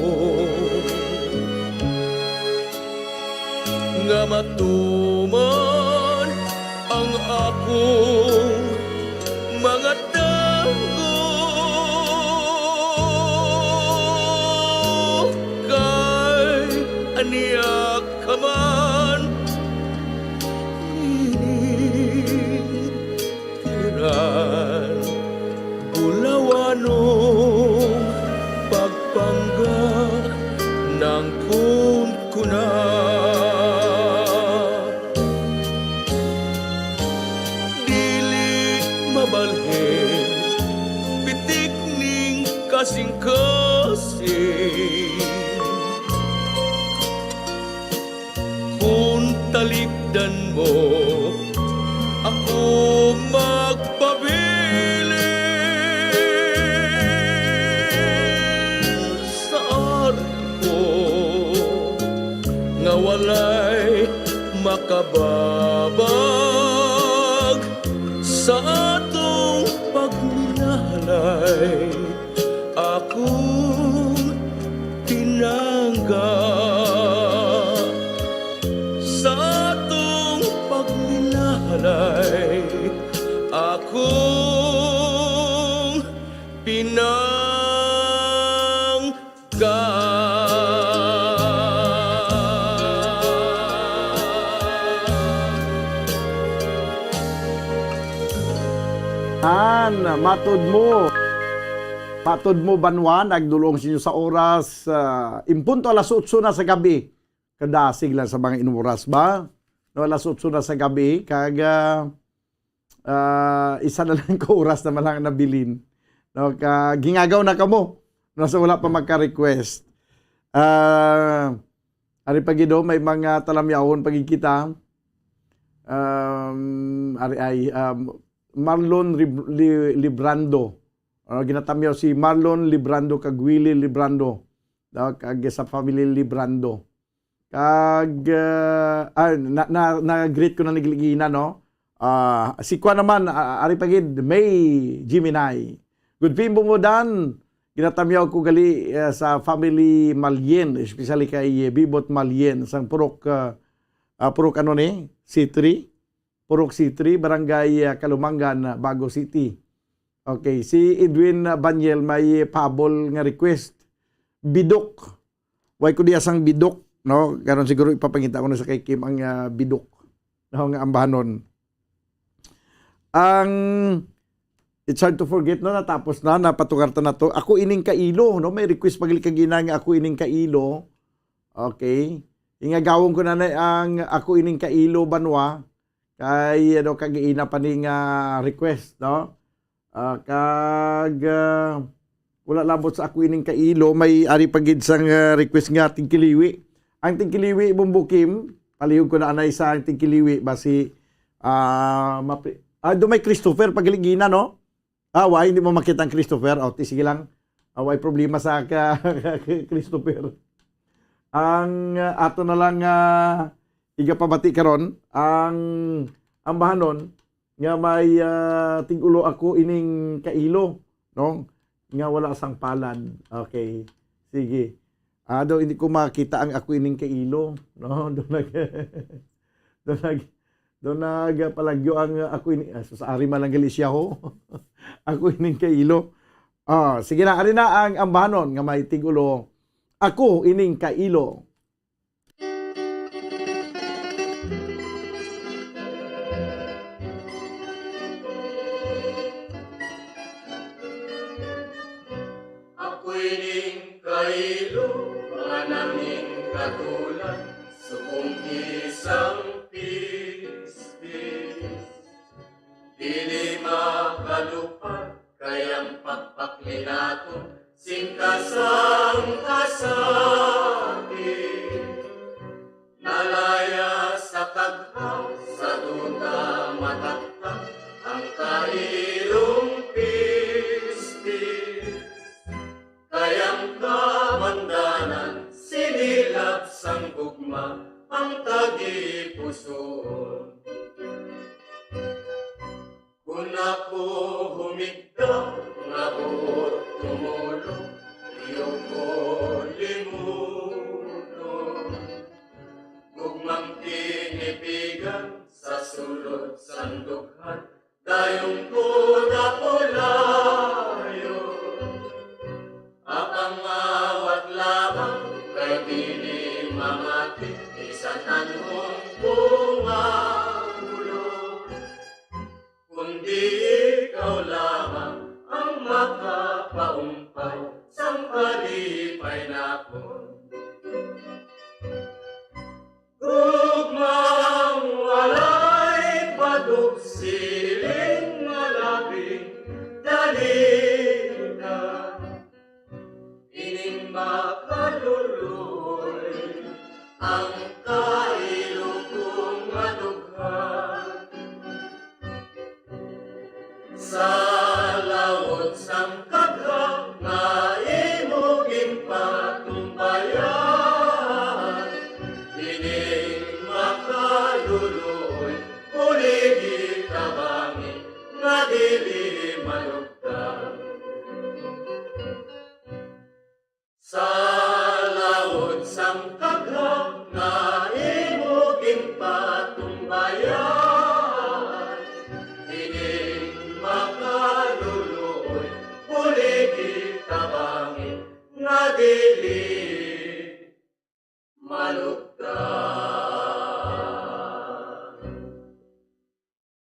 nga matuman ang akong mga tanggo aniyak ka man nining kiliran bulawanong pagpangga ng kunkunan. Dili mabalhin pitik ning kasing-kasing kung talikdan mo ako magpabilin sa ko nga walay makababag sa atong pagminahalay akong tinangga sa atong pagminahalay akong pinangga. Matod mo banwan, nagdulong sinyo sa oras, impunto alas 8 na sa gabi. Kadasig lang sa mga inuras ba? No, alas 8 na sa gabi, isa na lang ko oras na malang nabilin. No, gingagaw na kamo. No, so wala pa magka-request. Ari pagido may mga talamyahon pagkikita. Marlon Librando. Ginatamyaw si Marlon Librando kag Willie Librando. Kag sa family Librando. Kag na-greet ko na nigligina, no? Si Kwa naman, ari pagid, May Jiminay. Good film mo dan. Ginatamyaw ko gali sa family Malyen, especially kay Bibot Malyen, sang Purok ano ni? C3. Purok C3, Barangay Kalumangan, Bago City. Okay, si Edwin Banyel may pabol nga request. Bidok. Way ko diya sang bidok, no? Karon siguro ipapangita ko na sa kay Kim ang bidok. No, nga ambahanon. It's hard to forget, no, natapos na, napatukarta na to. Ako ining kailo, no, may request paglikagina nga ako ining kailo. Okay. Ingagawon ko na ang ako ining kailo banwa kay ano kagiina pa ning request, no. Wala labot sa ako ining kailo, may ari pagid sang request nga tingkiliwi. Ang tingkiliwi bumbukim, palihog ko na anay sa tingkiliwi basi do may Christopher pagligina, no? Why hindi mo makita ang Christopher? Sige lang. Why problema sa Christopher? Ang ato na lang igapabati karon ang ambahanon nga may tigulo ako ining kailo, no? Nga wala sang palad. Okay. Sige. Do hindi ko makita ang ako ining kailo, no? Doon nagpalagyo ang ako ini sa ari man lang gali siya ho. Ako ining kailo. Sige na, ari na ang ambahanon nga may tigulo. Ako ining kailo. Ako ining kailo, manaming katulad, subong isang dili makalupad, kayang pagpaklinaton, singkasang kasakit. Nalaya sa kaghaw, sa duda mataktak, ang kailong pistis. Kayang kamandanan, sinilap sang gugma, ang tagipuson. Kung ako humigda, nga buot tumulong, iyo ko limuton. Gugmang tinipigan, sa sulod sandughan, dayong ko na pulayo. Apang awat labang, kay dili mamati, isanan mong bungagulo. Kundi ikaw lamang ang makapaumpay sang kalipay napon. Gugmang walay padugsiling malabing dalita, ining makaluluoy ang kailo kong madughan. Sa lawot sang kagha nga imuging patumbayan, ining makaluluoy uligid tabangin nga dili malugdan. Sa lawot sang kagha nga imuging patumbayan, ining makaluluoy uligid tabangin nga dili malugdan.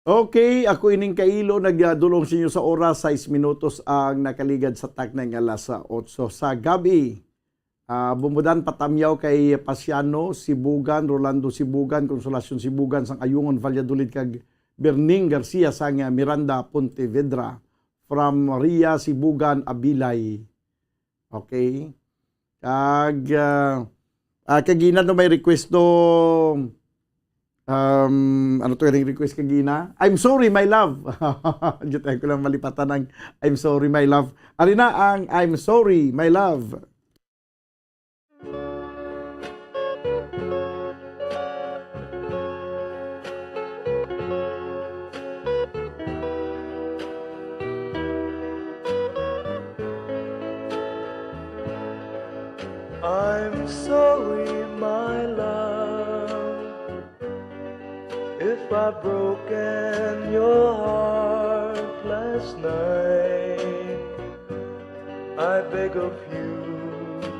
Okay, ako ining kailo nagdulong sa inyo sa oras 6 minutos ang nakaligad sa takna ng alas 8 sa gabi. Bumudan patamyaw kay Pasiano Sibugan, Rolando Sibugan, Consolacion Sibugan sang Ayungon Valladolid kag Berning Garcia sang Miranda Pontevedra from Ria Sibugan Abilay. Okay. Kagina no may request do ano to yung request kagina? I'm sorry my love. Diyan ko lang malipatan ng I'm sorry my love. Ari na ang I'm sorry my love. I'm sorry, my love, if I've broken your heart last night. I beg of you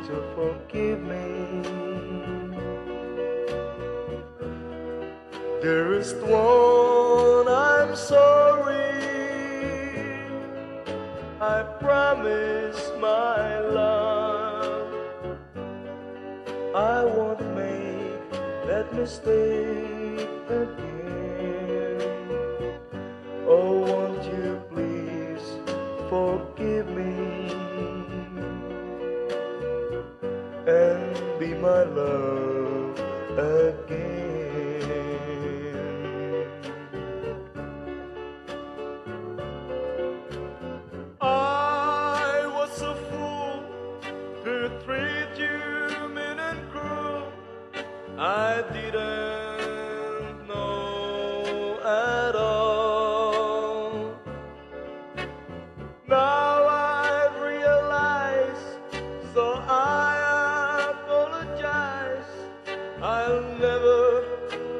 to forgive me. Dearest one, I'm sorry. I promise, my love, I won't make that mistake again. Oh, won't you please forgive me and be my love again. I was a fool to treat you mean and cruel. I didn't know at all. Now I've realized, so I apologize. I'll never,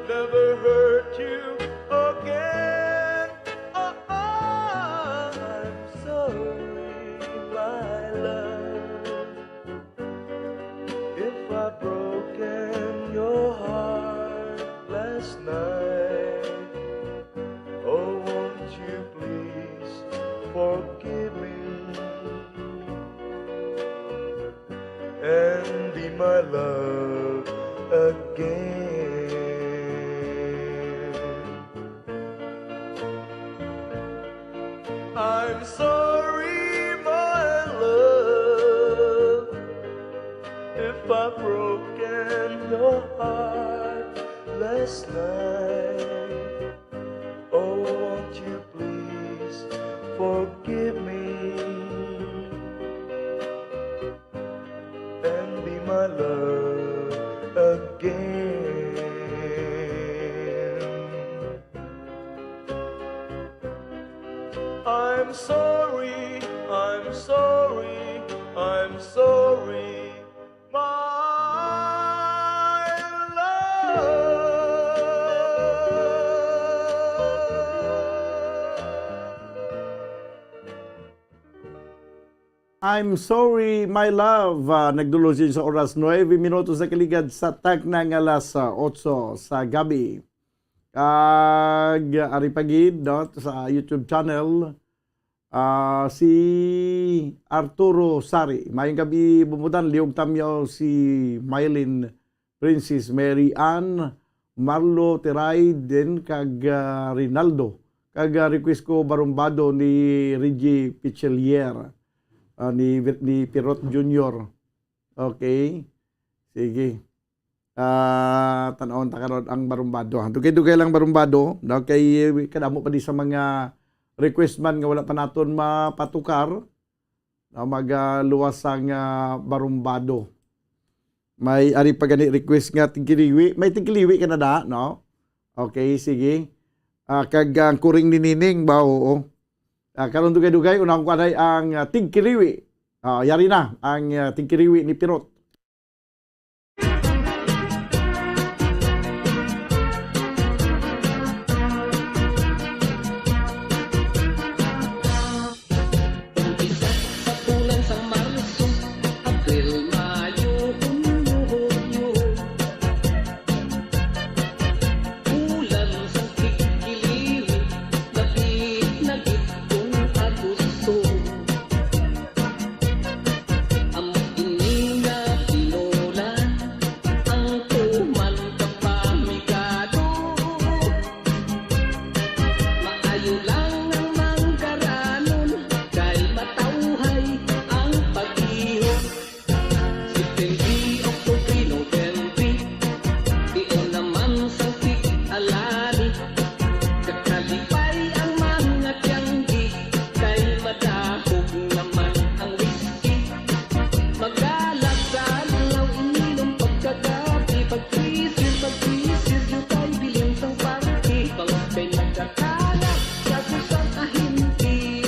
never hurt you again. Oh, I'm sorry, my love, if I've broken your heart last night. Oh, won't you please forgive me and be my love again. I'm sorry, my love, if I've broken your heart last night. Oh, won't you please forgive me and be my love again. I'm sorry, I'm sorry, I'm sorry, my love. I'm sorry, my love. Nagdulo siya sa oras 9 minutos sa kaligad sa tag ng alas 8 sa gabi. Ari pagid no, sa YouTube channel si Arturo Sari. Mayong gabi bumudan, liog tamyaw si Mylene Princess Mary Ann Marlo Teray din kag Rinaldo. Kag request ko barumbado ni Reggie Pichelier. Ni Pirot Jr. Okay. Sige. Tanawon ta karon ang barumbado. Dugay-dugay lang barumbado. No? Kay kadamo pa di sa mga request man nga wala pa naton mapatukar. Magluwas ang barumbado. May ari pa gani request nga tigiliwi. May tigiliwi ka na da, no? Okay, sige. Kag ang kuring ni Nining ba, oo. Karon dugay-dugay unang kuanay ang tigkiriwi. Yari na ang tigkiriwi ni Pirot. Ang ina Pag-isir, yung tayo bilhin sang party. Bangos kay nagkatanap, kasusang ahinti.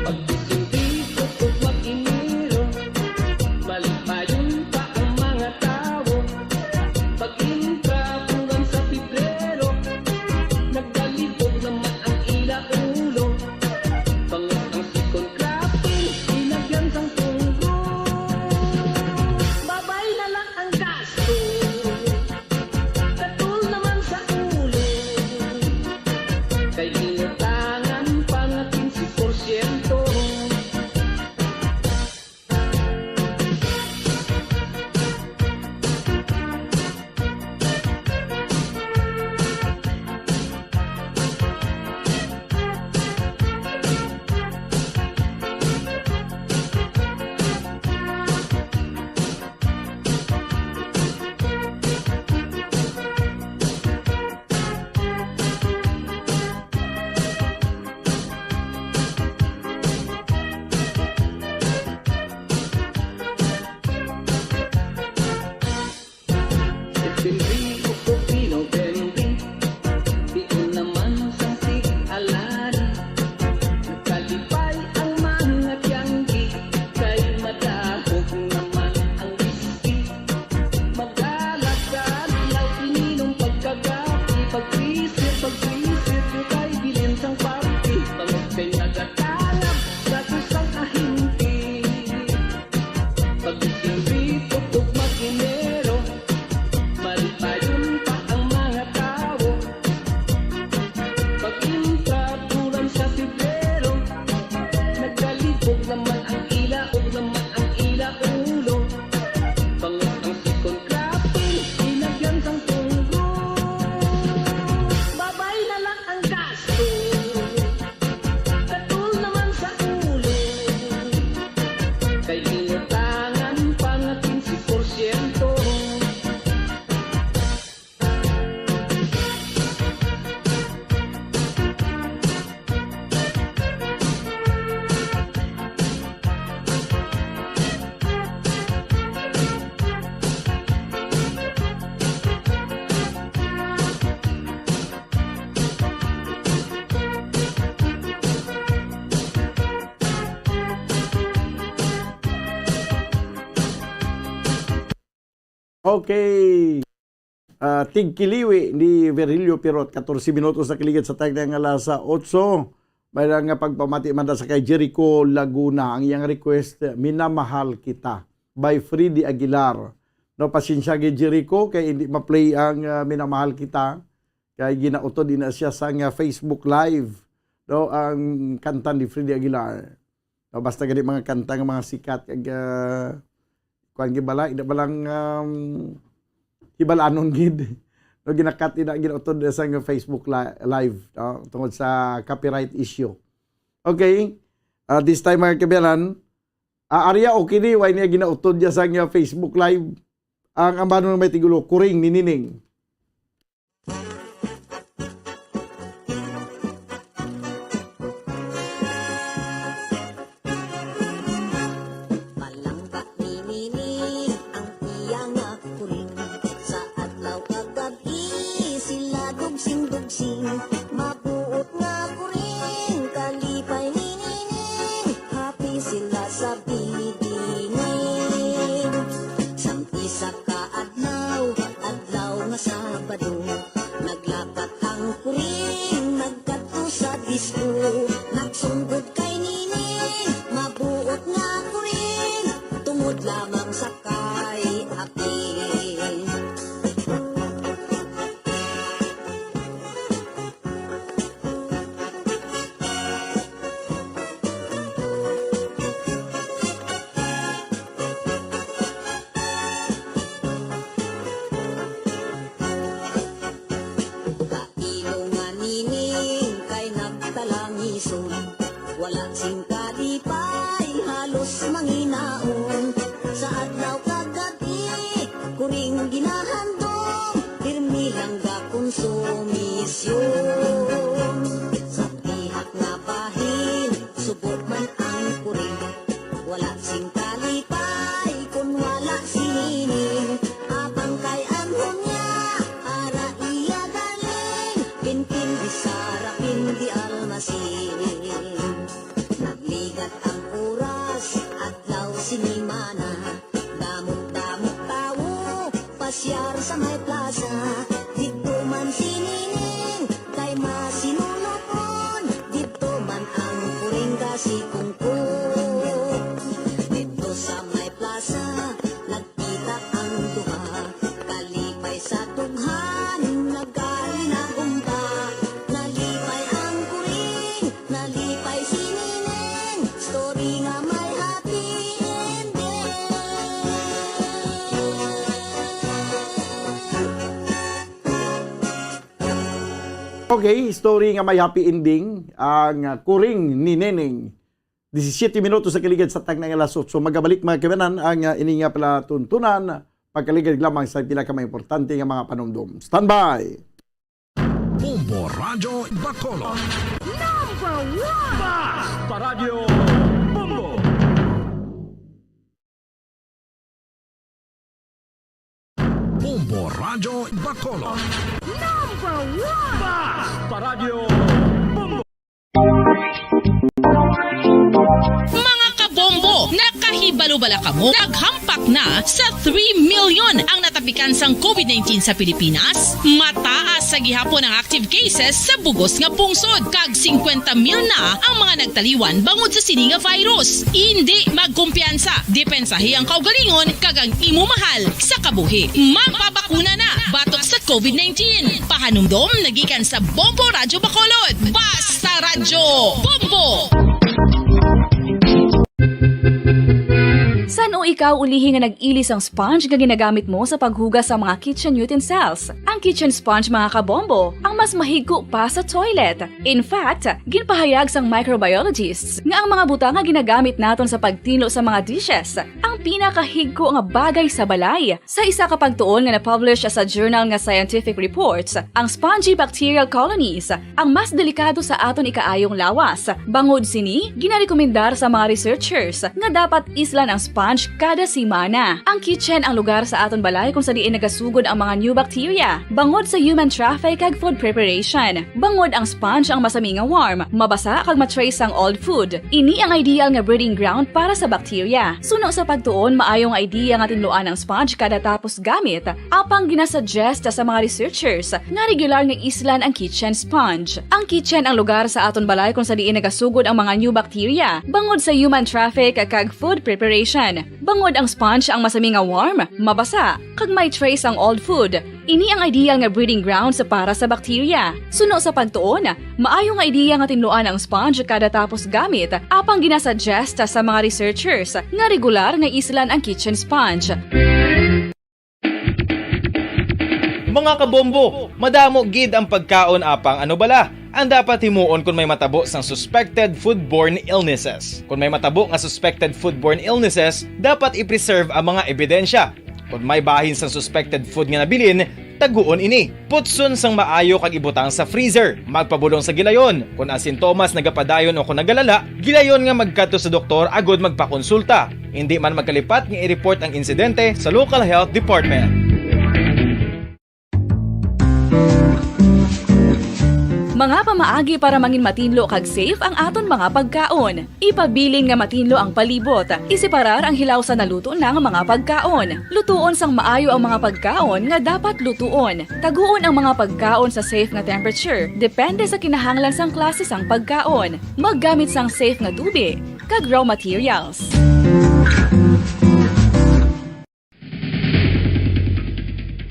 Pag-isindito kung mag-iniro, balik pa yun pa ang mga tao. Pag-intra, buwan sa Pebrero, nagdalibog naman ang ila-ulo. Bangos ang sikon crafting, inagyan sang tunggo. Babay na lang ang gasto, katul naman sa ulo. Kay inutangan pa nga 15%. September, October, November, di ko naman sansig alari. Kalipay ang mga tiyanggi, kay madahog naman ang whisky. Mag-alak-alaw, ininom pagkagabi. Pag-isir, yung tayo bilhin sang party. Bangos kay nagatanap, kasusang ahinti. Pag-isindito kung mag-inero, malipayon pa ang mga tao. Pag-intra, bulan sa Pebrero, nagdalibog naman ang ila-ulo. Bangos ang sikon crafting, inagyan sang tunggo. Babay na lang ang gasto, katul naman sa ulo. Kay inutangan pa nga 15%. Okay. Tigkiliwi ni Virilio Pirot, 14 minutos na kiligid sa tag ng alas 8. May nga pagpamati man sa kay Jericho Laguna. Ang iyang request, Minamahal Kita by Freddy Aguilar. No, pasensya kay Jericho kay hindi ma-play ang Minamahal Kita. Kay ginautod din na siya sa Facebook Live. No, ang kanta ni Freddy Aguilar. No, basta ganit mga kanta ng mga sikat kag kuan gibala ida balang hibalanon gid. No, ginakat ina ginautod sa Facebook Live, no, tungod sa copyright issue. Okay. This time mga kabiyanan, Arya okay ni why niya ginautod niya sa Facebook Live. Ang ambano may tigulo kuring ni Nining. Mabuot nga ko rin, kalipay ninining, happy sila sa bidingin. Sampi sa kaadlaw, adlaw nga Sabado, naglapat ang kuring, nagkato sa disco, nagsunggod kay nining, mabuot nga ko rin, tungod lamang sa kay akin. Wala sing kalipay, halos manginaon. Sa adlaw kagabi, kuring ginahandom, pirmi lang ga konsumisyon. Sa tihak nga bahin, subok man ang kuring. Wala sing kalipay, kung wala sinin. pasyar sa may plaza, dito man sinining, kay masinunokon, dito man ang puring kasi kungkong. Dito sa may plaza, nagkita ang duha, kalipay sa tughan, nagkali na gumba, nalipay ang puring, nalipay sinining, story nga may happy ending. Okay, story nga may happy ending ang kuring ni Neneng. 17 minutos sa kaligid sa tag ng alas 8. So magabalik mga kabanan ang ini nga pala tuntunan pagkaligid lamang sa pinaka-importante nga mga panumdum. Standby! Bombo Radyo Bacolod. Number 1! Basta Radio Bombo. Bombo Radyo Bacolod. Number 1! Basta Radio Bombo. Mga kabombo, nakahibalo-bala ka mo? Naghampak na sa 3 million ang natapikan sang COVID-19 sa Pilipinas. Mataas sa gihapon ang active cases sa bugos nga pungsod. Kag 50 mil na ang mga nagtaliwan bangod sa sini nga virus. Hindi magkumpiyansa. Depensahe ang kaugalingon kag ang imo mahal sa kabuhi. Magpabakuna na batok sa COVID-19. Pahanumdom nagikan sa Bombo Radyo Bacolod. Basta Radyo Bombo! San o ikaw ulihi nga nag-ilis ang sponge nga ginagamit mo sa paghugas sa mga kitchen utensils? Ang kitchen sponge mga kabombo, ang mas mahigko pa sa toilet. In fact, ginpahayag sang microbiologists nga ang mga butang nga ginagamit naton sa pagtilo sa mga dishes ang pinakahigko nga bagay sa balay. Sa isa ka pagtuon nga na-publish sa journal nga Scientific Reports, ang spongy bacterial colonies ang mas delikado sa aton ikaayong lawas. Bangod sini, ginarekomendar sa mga researchers nga dapat islan ang sponge kada simana. Ang kitchen ang lugar sa aton balay kung sa diin nagasugod ang mga new bacteria. Bangod sa human traffic kag food preparation. Bangod ang sponge ang masami nga warm, mabasa kag matrace ang old food. Ini ang ideal nga breeding ground para sa bacteria. Suno sa pagtuon, maayong idea nga tinluan ang sponge kada tapos gamit. Apang ginasuggest sa mga researchers nga regular nga islan ang kitchen sponge. Ang kitchen ang lugar sa aton balay kung sa diin nagasugod ang mga new bacteria. Bangod sa human traffic kag food preparation. Bangod ang sponge ang masami nga warm, mabasa, kag may trace ang old food. Ini ang ideal nga breeding ground sa para sa bacteria. Suno sa pagtuon, maayo nga idea nga tinluan ang sponge kada tapos gamit, apang ginasuggest sa mga researchers nga regular nga islan ang kitchen sponge. Mga kabombo, madamo gid ang pagkaon apang ano bala. Ang dapat himuon kung may matabo sang suspected foodborne illnesses. Kung may matabo nga suspected foodborne illnesses, dapat i-preserve ang mga ebidensya. Kung may bahin sang suspected food nga nabilin, taguon ini. Putson sang maayo kag ibutang sa freezer. Magpabulong sa gilayon. Kung ang sintomas nagapadayon o kung nagalala, gilayon nga magkadto sa doktor agod magpakonsulta. Hindi man magkalipat nga i-report ang insidente sa local health department. Mga pamaagi para mangin matinlo kag safe ang aton mga pagkaon. Ipabilin nga matinlo ang palibot. Isiparar ang hilaw sa naluto ng mga pagkaon. Lutuon sang maayo ang mga pagkaon nga dapat lutuon. Taguon ang mga pagkaon sa safe nga temperature. Depende sa kinahanglan sang klase sang pagkaon. Maggamit sang safe nga tubig kag raw materials.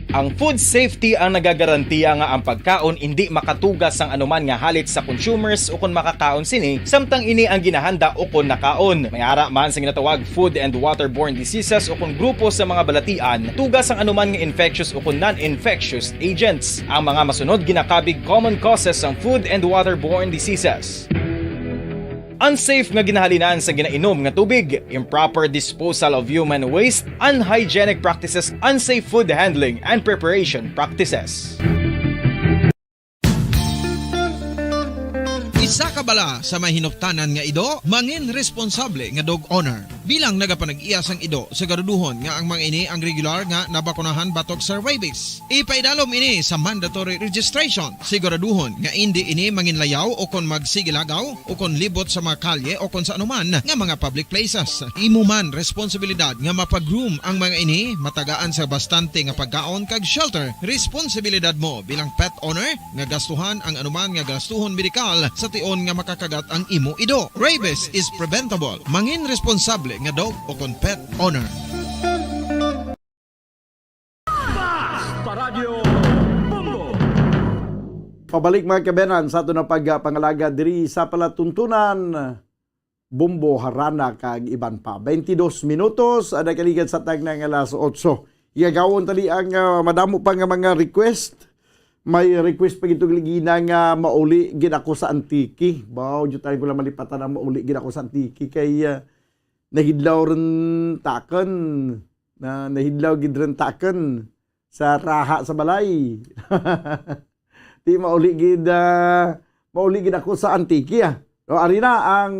Ang food safety ang nagagarantiya nga ang pagkaon hindi makatugas sang anuman nga halit sa consumers o kung makakaon sini, samtang ini ang ginahanda o kung nakaon. May ara man sa ginatawag food and waterborne diseases o kung grupo sa mga balatian, tugas ang anuman nga infectious o kung non-infectious agents. Ang mga masunod ginakabig common causes ng food and waterborne diseases. Unsafe nga ginahalinan sa ginainom nga tubig, improper disposal of human waste, unhygienic practices, unsafe food handling and preparation practices. Isa ka bala sa may hinuptanan nga ido, mangin responsable nga dog owner. Bilang nagapanag-iya sang ido, siguraduhon nga ang mga ini ang regular nga nabakunahan batok sa rabies. Ipaidalom ini sa mandatory registration. Siguraduhon nga hindi ini manginlayaw o kon magsigilagaw o kon libot sa mga kalye o kon sa anuman nga mga public places. Imo man responsibilidad nga mapag-groom ang mga ini, matagaan sa bastante nga pagkaon kag shelter. Responsibilidad mo bilang pet owner nga gastuhan ang anuman nga gastuhon medikal sa tion nga makakagat ang imo ido. Rabies is preventable. Mangin responsable nga dog o kon pet owner. Paradyo Bombo. Pabalik mga kabenan sa ato na pagpangalaga diri sa palatuntunan Bombo Harana kag iban pa. 22 minutos ada kaligad sa tag ng alas 8. Igagawon tali ang madamo pa nga mga request. May request pa gito ligina nga mauli gid ako sa Antique. Bao jud tayo ko lang malipatan na mauli gid ako sa Antique kay nahidlaw rin taken. Nahidlaw gid rin taken sa raha sa balay. Di mauli gid ako sa Antique. O ari na ang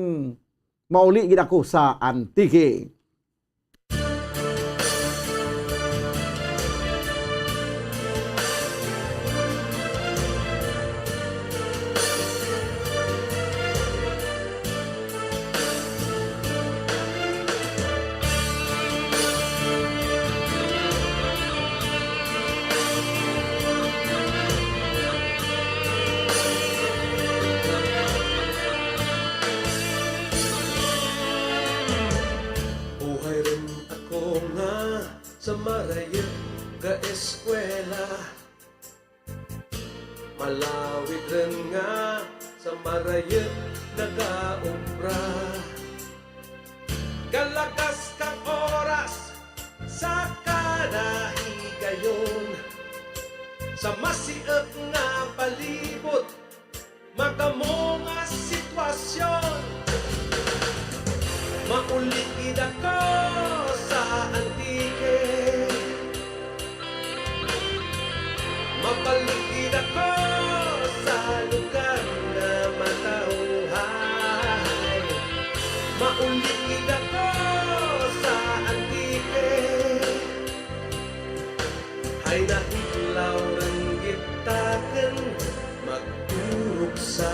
mauli gid ako sa Antique. sa marayot ka eskwela. Malawig rin nga sa marayot nagaumbra. Galagas kang oras sa kanahigayon, sa masiot nga palibot magamo nga sitwasyon. Maulikid ako sa Antique, mapalikid ako sa lugar na matauhay. Maulikid ako sa Antique, ay nahilaw ng gitaken magturok sa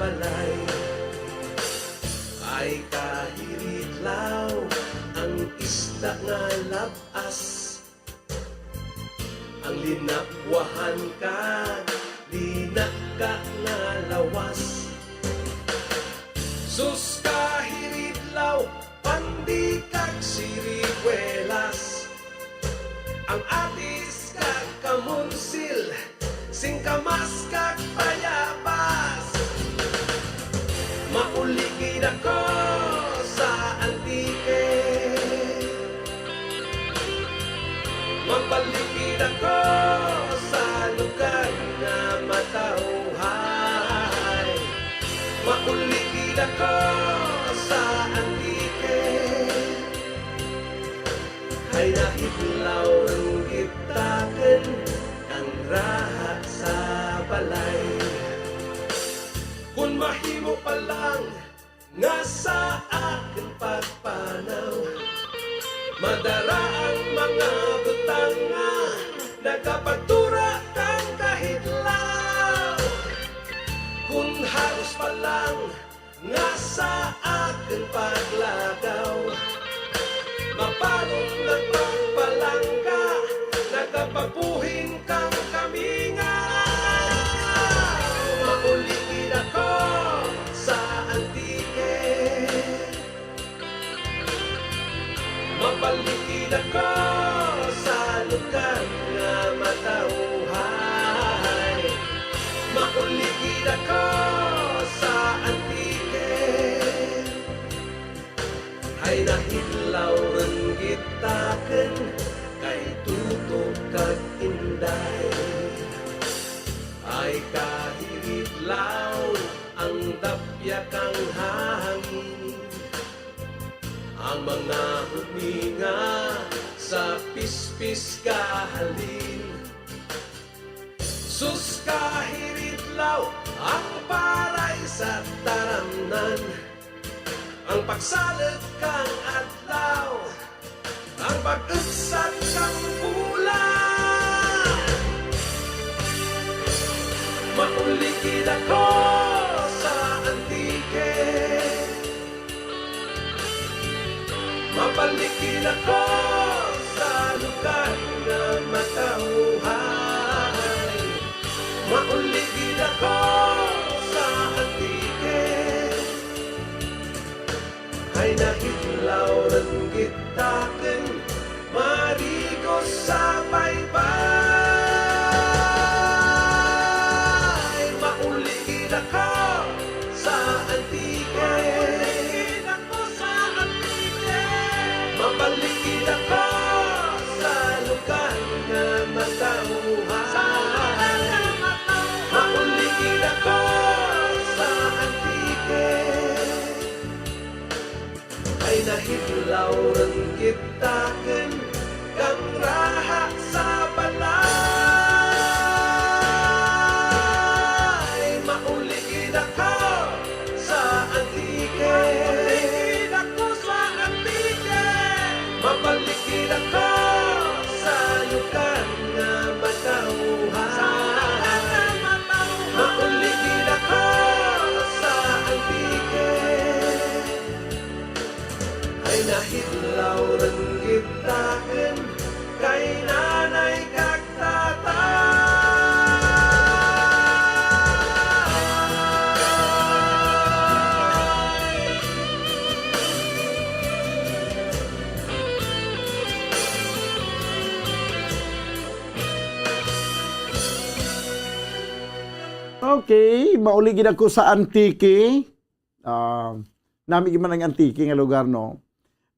balay. Ay kahiritlaw ang isda nga labas, ang linakwahan ka, linak ka nga lawas. Sus kahiritlaw, pandi kag sirigwelas, ang atis kag kamunsil, singkamas kag payabas. Mauligid ako sa Antique, mapaligid ako sa lugar na matauhay. Mauligid ako sa Antique, ay nahitlaw ng gitaken ang raha sa balay. Kung mahimo pa lang nga sa akin pagpanaw, madara ang mga butang nga nagapagtura kang kahitlaw. Kung halos pa lang nga sa akin paglagaw, mapalong nagpagpalang ka, nagapagbuhin kang kamingaw. Mauligid ako sa Antique, mapaligid ako sa lugar na matauhay. Mauligid ako sa Antique, ay nahitlaw rin gitaken kay tutok kag inday. Ay kahiritlaw ang dapya kang hangin, ang mga huminga sa pispis kahalin. Sus kahiritlaw ang paray sa taramnan, ang pagsalag kang adlaw, ang pag-ugsat kang bulan. Mauligid ako sa antike, mapaligid ako sa lugar na matauhay. Mauligid ako sa antike, ay nahilaw ng gitakin, marigo sa baybay. Mauligid ako sa antike, mauligid ako sa antike, mapaligid ako sa lugar na matauhay. Mauligid ako sa antike, ay nahilaw ng gitaken kang raha sa balay. Mauligid ako sa antike, mauligid ako sa antike, mapaligid ako sa lugar na matauhay. Mauligid ako sa antike, ay nahilaw ng gitaken kay nanay kag tatay. Okay, mauligid ako sa antike. Nami man ang antike nga lugar, no?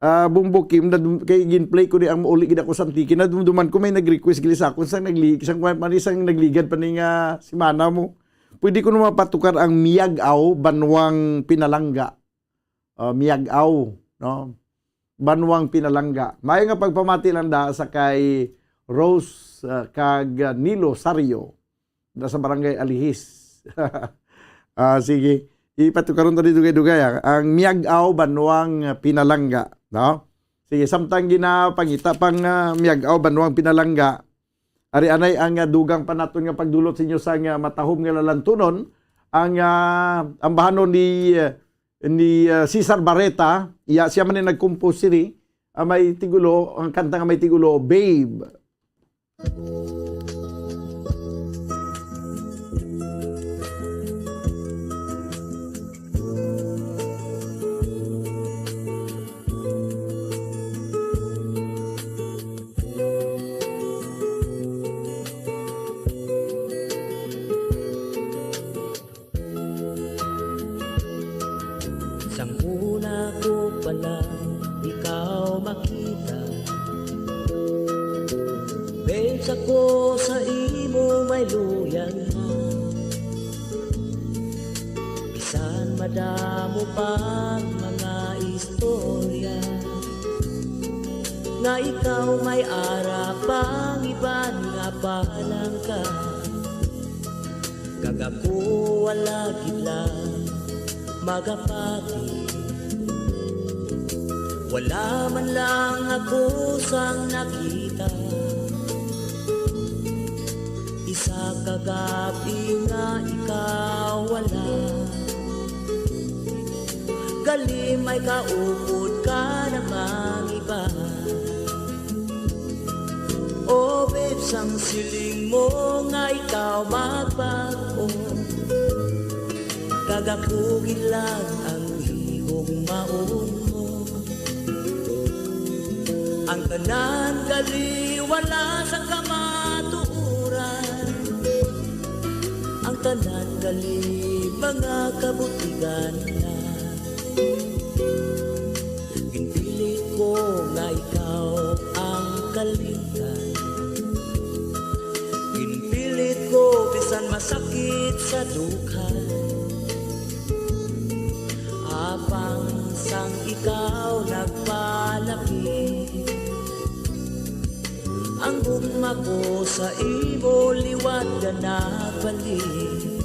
Bumbukim, kay ginplay ko di ang mauligid ako sa antike. Nadumduman ko may nag-request gili sa akon sang nagligad pa ni nga si mana mo. Pwede ko naman patukar ang miyagaw banwang pinalangga. Miyagaw, no? Banwang pinalangga. May nga pagpamati lang da sa kay Rose kag Nilo Sario da sa barangay Alihis. Sige, ipatukaron to dito dugay ang miyagaw banwang pinalangga, no? Sige, samtang ginapangita pang miyagaw banwang pinalangga. Ari anay ang dugang panaton nga pagdulot sa inyo sa matahom nga lalantunon ang bahanon ni Cesar Barreta. Siya man ni nag-compose sini may tigulo, ang kanta nga may tigulo, Babe. Sang una ko palang ikaw makita, Babes ako sa imo may luyan na, bisan madamo pang mga istorya, nga ikaw may arapang iban nga palang ka, kagako wala gidlang magapati. Wala man lang ako sang nakita, isa kagabi nga ikaw wala, gali may kaupod ka namang iba. Oh babes, ang siling mo nga ikaw magbago, kagapugin lang ang hihong maon mo. Ang tanan gali wala sa kamatuuran, ang tanan gali mga kabutigan na. Ginpilit ko nga ikaw ang kalingan, ginpilit ko bisan masakit sa dukha, apang sang ikaw nagpalaki. Ang gugma ko sa imo liwat ka nabalik,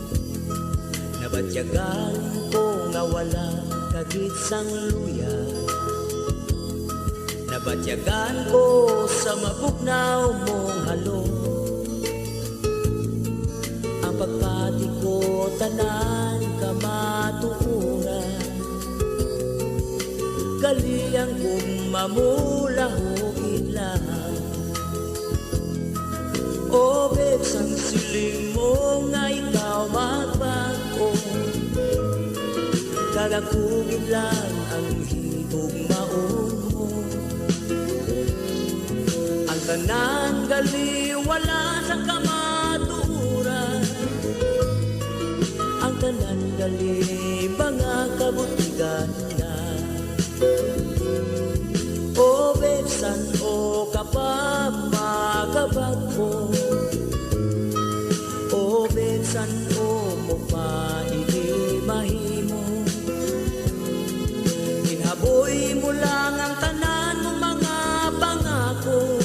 nabatyagan ko nga wala kag sakit sang luya. Nabatyagan ko sa mabugnaw mong halo. Ang pagpati ko tanan ka matukuran. Kaliyang kong mamulahugin lang. O babes, ang siling mo nga ikaw magbago. Kagakugin lang ang hibog maon mo. Ang tanan gali wala sa kamaturan. Ang tanan gali mga kabutigan na. O besan o kapapagabag ko. O besan o mo pa mahimo. Ginhaboy mo lang ang tanan mong mga pangako.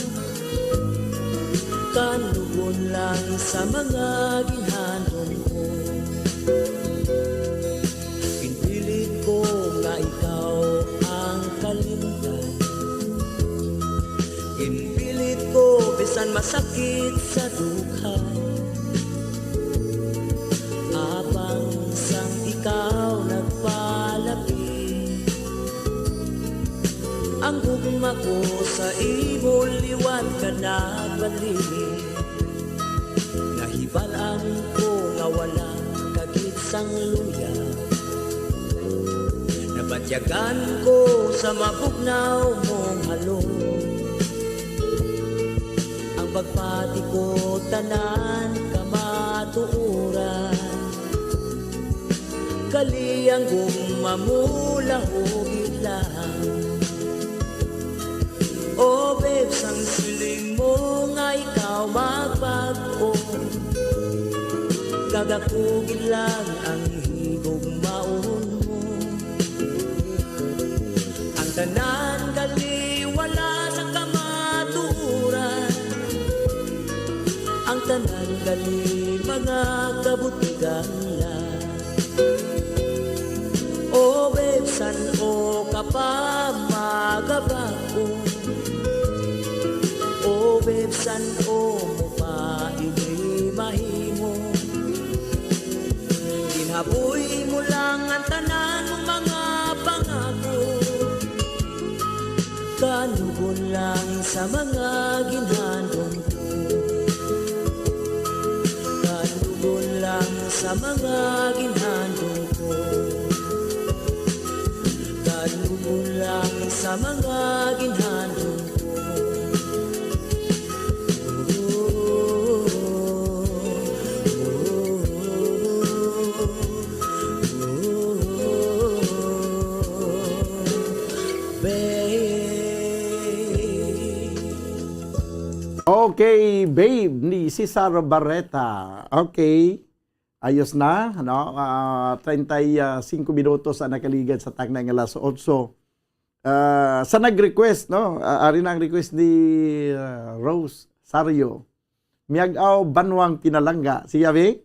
Kanugon lang sa mga ginhanon ko. Pinpilit ko nga ikaw ang kalimtan. Pinpilit ko bisan masakit sa dughay. Abang sang ikaw nagpalapit. Ang gugma ko sa imo liwan ka nagbalik. Nahibalaan ko nga wala kagit sang luya. Nabatyagan ko sa mabugnaw mong halo. Ang pagpati ko tanan ka matuuran. Kaliyang kong mamulahugin lang. O babes, ang siling mo nga ikaw magbago. Kagakugin lang ang higog maon mo. Ang tanan gali wala sa kamaturan. Ang tanan gali mga kabutigan lang. O besan o kapamagabag ko. O besan o mo pa mahimo. Ginhaboy mo lang ang tanan mong mga pangako. Kanugon lang sa mga ginhandong ko. Kanugon lang sa mga ginhandong ko. Kanugon lang sa mga ginhandong ko. Okay, babe, ni Cesar Barreta. Okay, ayos na, no? 35 minutos ang nakaligad sa tag ng alas 8. Sa nag-request, no? Ari na ang request ni Rose Sario. Miagaw banwang pinalangga. Siya, babe?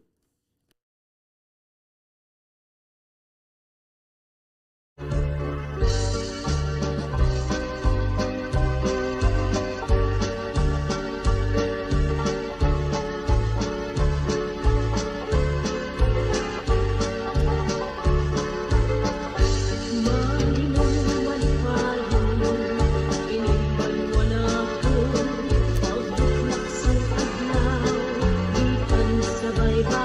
Bye-bye.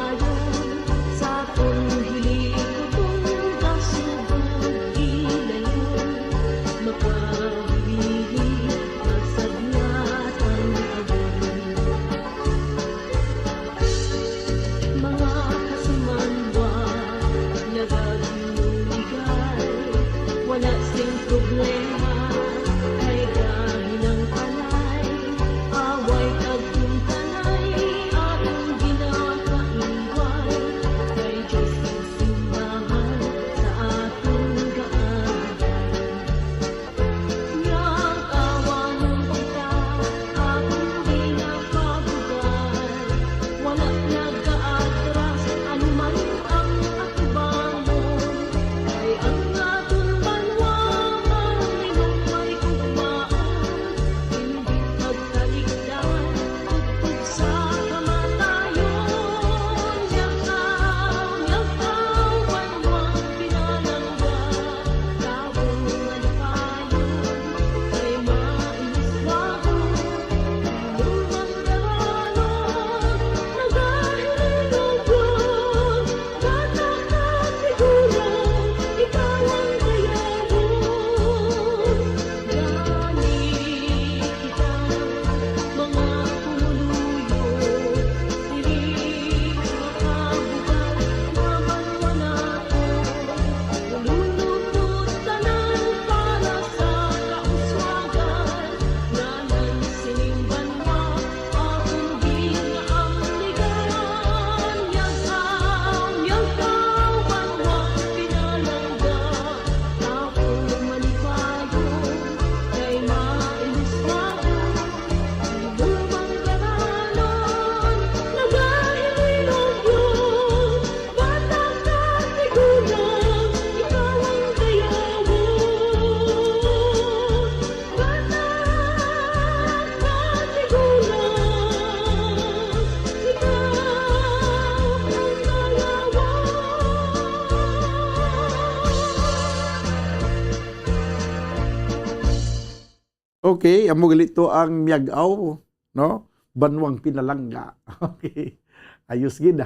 Okay, amo galito ang miyagaw, no? Banwang pinalangga. Okay. Ayos gid.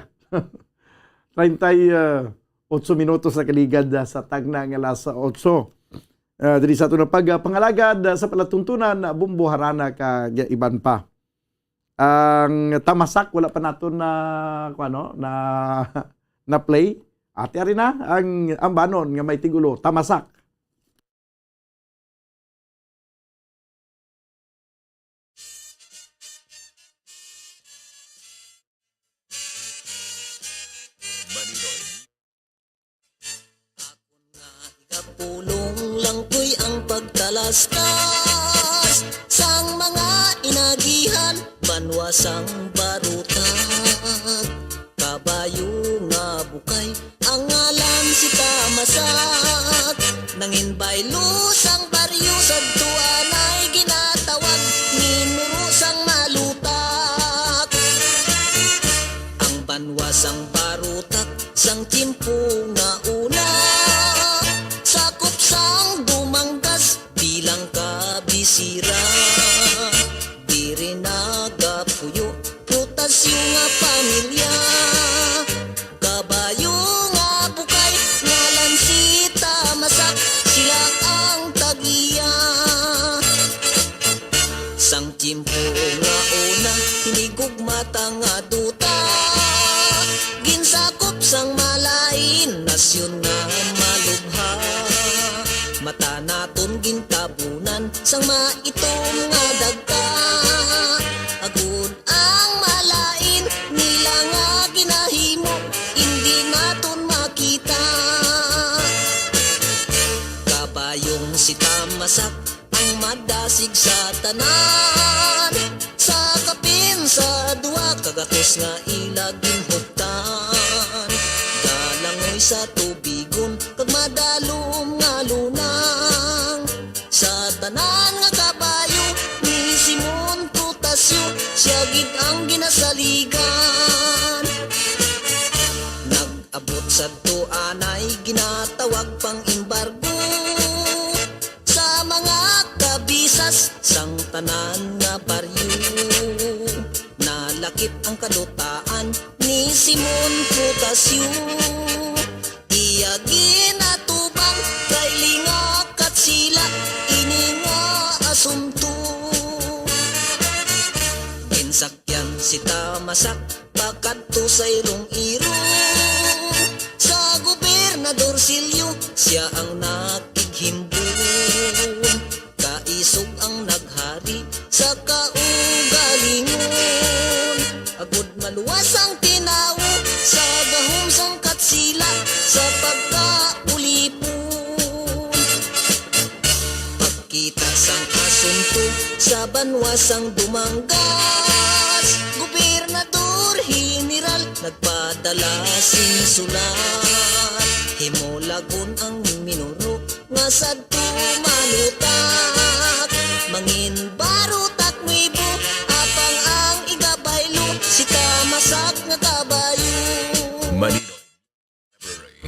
38 minutos na kaligad sa tagna nga alas 8. Diri sa ato na pagpangalagad sa palatuntunan Bumbo Harana kag iban pa. Ang tamasak wala pa nato na na play. Ati ari na ang banon nga may tigulo, tamasak. Pulong lang ko'y ang pagtalastas sang mga inagihan, banwasang barutan. Kabayo nga bukay, ang ngalan si Tamasak. Nangin baylo sang baryo sa tuan ay ginatawag, minuro sang malutak. Ang banwasang barutak, sang timpo nga una, sakop sang dumanggas bilang kabisira. Diri nagapuyo, prutasyo nga pamilya. Kabayo nga bukay, ngalan si Tamasak, sila ang tagiya. Sang timpo nga una, hinigugmata nga duta. Ginsakop sang malain, nasyon nga malubha. Mata naton gintabunan sang maitom nga dagka. Agud ang malain nila nga ginahimo, hindi naton makita. Kabayong si Tamasak ang madasig sa tanan. Sa kapin sa duwa kagatos nga ilaging hugtan. Galangoy sa tubigon kag madalom nga lunang. Sa tanan nga kabayo ni Simon Prutasyo, siya gid ang ginasaligan. Nag-abot sa tuanay ginatawag pang embargo sa mga kabisas sang tanan nga baryo. Nalakip ang kadutaan ni Simon Prutasyo, iya ginatubang kay lingak at sila ini nga asunto. Ginsakyan si Tamasak pakadto sa irong-irong. Sa Gobernador Silio siya ang nakighimbon. Kaisog ang naghari sa kaugalingon. Agud maluwas ang tinawo sa gahom sang katsila sa pagkaulipon. Pagkita sang asunto sa banwasang dumanggas, Gobernador General nagpadala sing sulat. Himolagon ang minuro nga sadto malutak. Mangin barutak wibo apang ang igabaylo si Tamasak nga kabayo.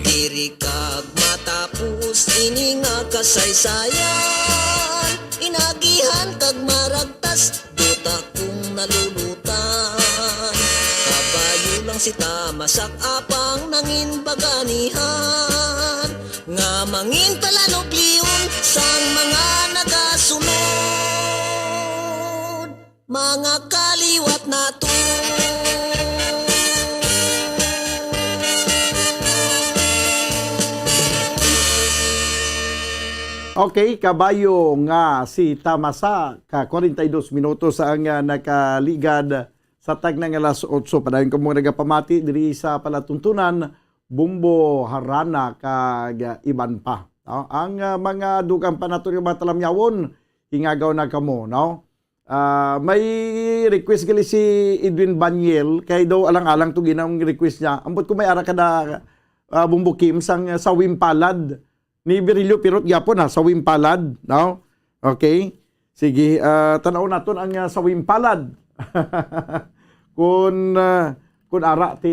Diri kag matapos ini nga kasaysayan, inagihan kag maragtas duta kung nalulutan. Kabayo lang si Tamasak apang nangin baganihan, nga mangin palanobliyon sang mga nagasunod, mga kaliwat nato. Okay, kabayo nga si Tamasak, ka 42 minutos ang nakaligad sa tagnang alas 8. Padayon ko mong nagapamati diri sa palatuntunan Bumbo Harana kag iban pa. No? Ang mga dugang panaton nga talamyawon, hingagaw na kamo. No? May request gali si Edwin Banyel, kay daw alang-alang to ginang request niya. Ambot ko may ara kada Bumbo Kim sang sawim palad ni Virilio Pirot gyapon ha, sawim palad, no? Okay. Sige, tanaw naton ang sawim palad. Kun ara ti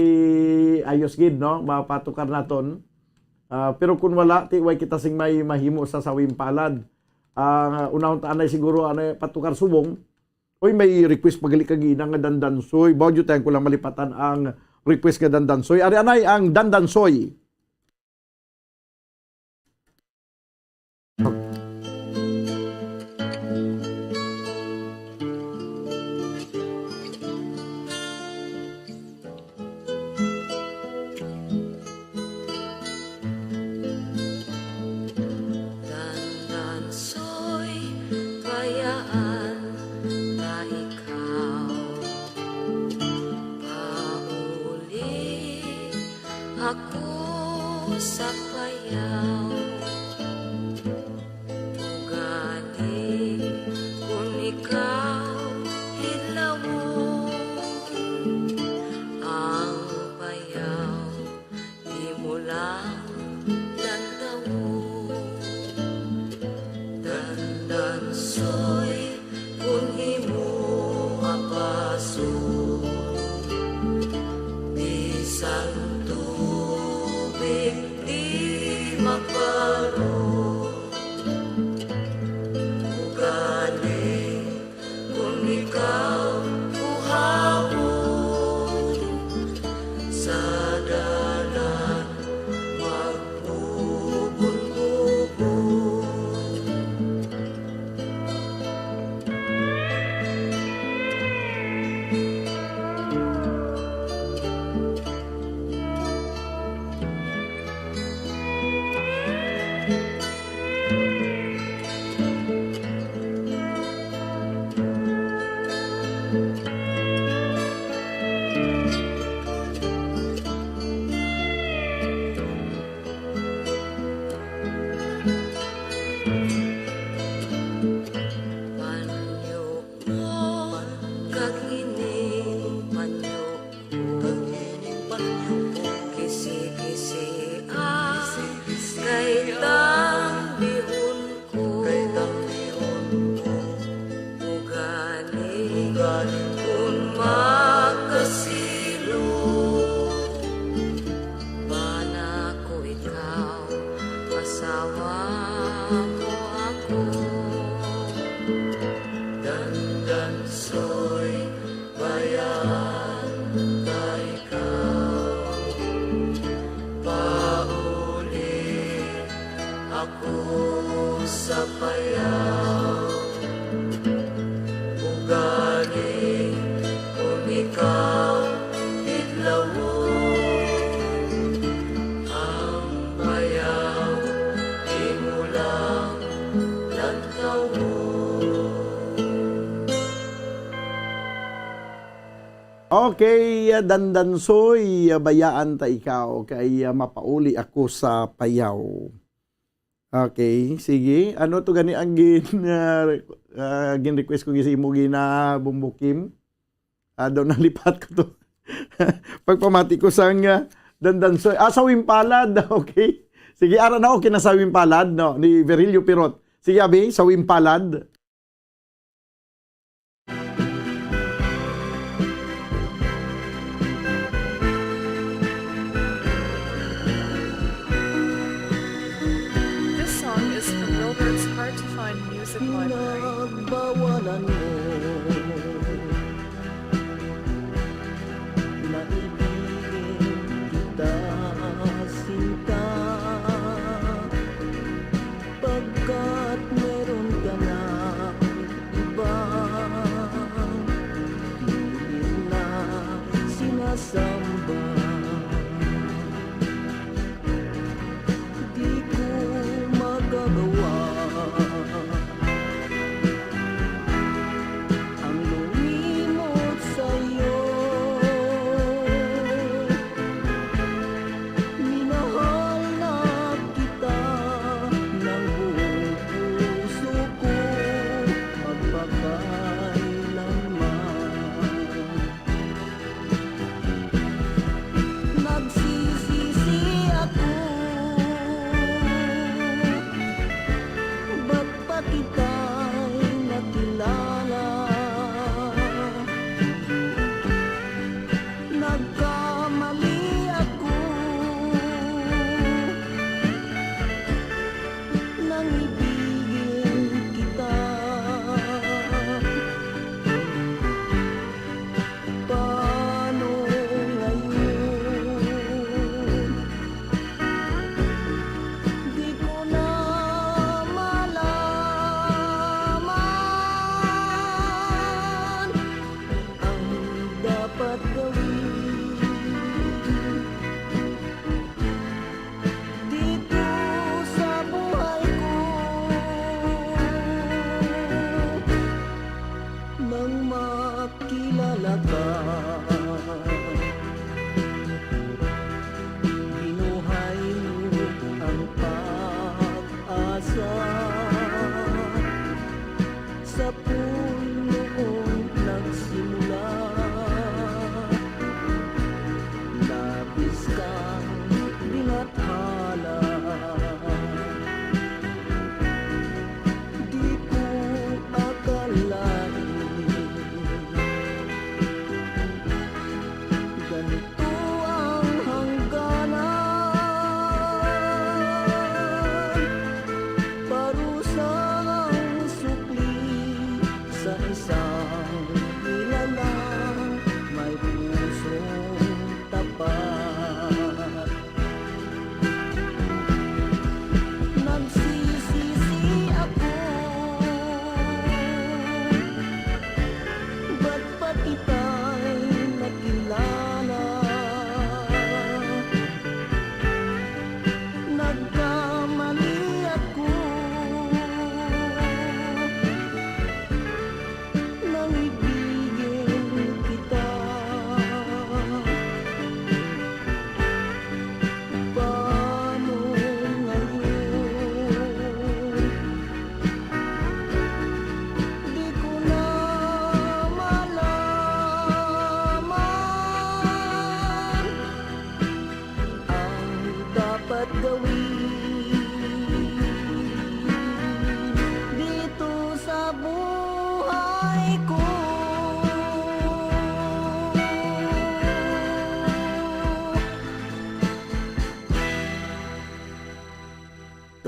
ayos gid, no? Mapatukar naton. Pero kun wala ti way kita sing may mahimo sa sawim palad. unahon ta anay siguro anay patukar subong. Oy may request pagali kagina nga dandansoy. Bawd tayo ko lang malipatan ang request nga dandansoy. Ari anay ang dandansoy. Dandansoy, bayaan na ikaw. Pauli ako sa payaw. Ugali kung ikaw hilawon. Ang payaw di mo lang tantawon. Dandansoy kung imo apasun. Bisan tubig di magkaroon. Ugali kung ikaw buhaon. Sa dalan magbubun-bubun. Panyo mo, kagining panyo ko. Kisi-kisi kay tambihon ko. Ugali kung makasilo. Bana ko ikaw, asawa mo ako. Dandansoy, bayan ka ikaw. Pauli ako sa payaw. Ugali kung ikaw idlawon. Ang payaw di mo lang tantawon. Okay, dandansoy, bayaan ta ikaw kay mapauli ako sa payaw. Okay, sige. Ano to gani ang gin request ko gisi mo gina bumbukim? Daw nalipat ko to. Pagpamati ko sang dandansoy. Sawim palad. Okay. Sige, ara na okay na sawim palad no ni Virilio Pirot. Sige abi, sawim palad. This song is from Wilbert's Hard to Find Music Library. Nagbawalan mo na ibigin kita sinta pagkat meron ka na iba pilit na sinasamba. Di ko magagawa ang lumimot sa'yo. Minahal na kita ng buong puso ko magpakailanman.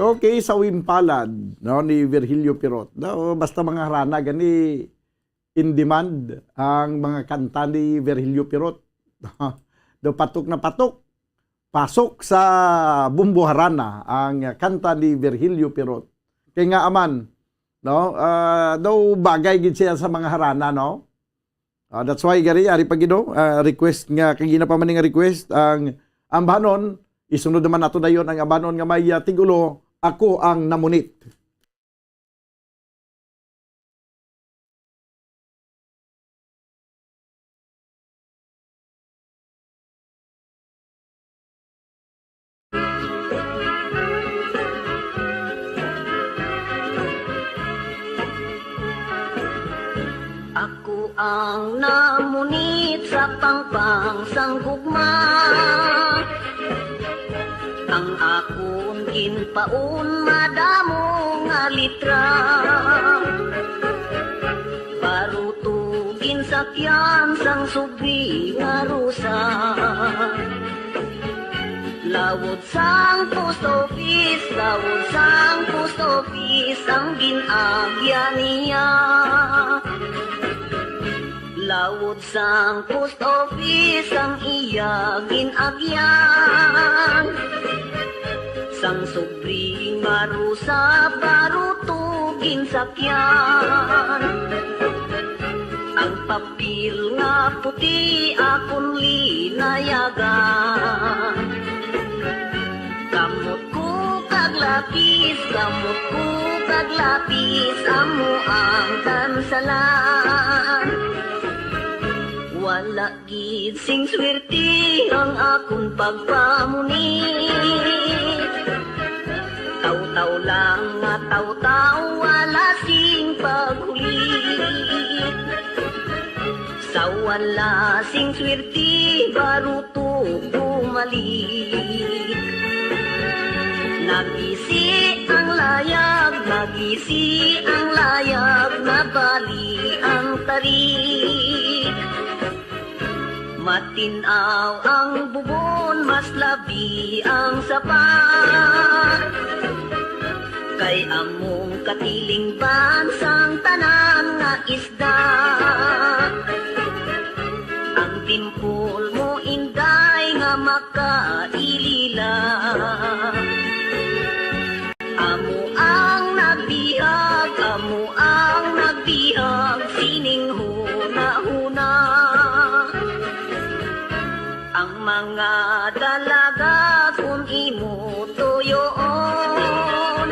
Okay, sa Wimpalad, no, ni Virgilio Pirot. No, basta mga harana gani in demand ang mga kanta ni Virgilio Pirot. Do patok na patok. Pasok sa Bumbo Harana ang kanta ni Virgilio Pirot. Kaya nga aman, no, daw bagay gid siya sa mga harana, no? That's why gari ari pagino request nga kagina pa man nga request ang ambanon isunod naman nato dayon ang ambanon nga may tigulo ako ang namunit. Ako ang namunit sa pangpang sanggugma. Ang akon ginpaon madamo nga litra. Barutugin sakyan sang subri nga rusa. Lawod sang post office, lawod sang post office ang ginagya niya. Lawod sang post office ang iya ginagyan. Sang sobri nga rusa barutugin sakyan. Ang papel nga puti akon linayagan. Kamot ko kag lapis, kamot ko kag lapis, amo ang tansalan. Wala gid sing swerte ang akong pagpamunit. Taw-taw lang nga taw-taw, wala sing paghulit. Sa wala sing swerte, baruto bumalik. Nagisi ang layag, nagisi ang layag, nabali ang tarik. Matinaw ang bubon, mas labi ang sapat. Kay among katiling bansang tanan nga isda. Ang timpol mo inday nga makailila. Amo ang nagbihag, amo ang nagbihag, sining huna-huna. Ang mga dalaga kung imo tuyoon,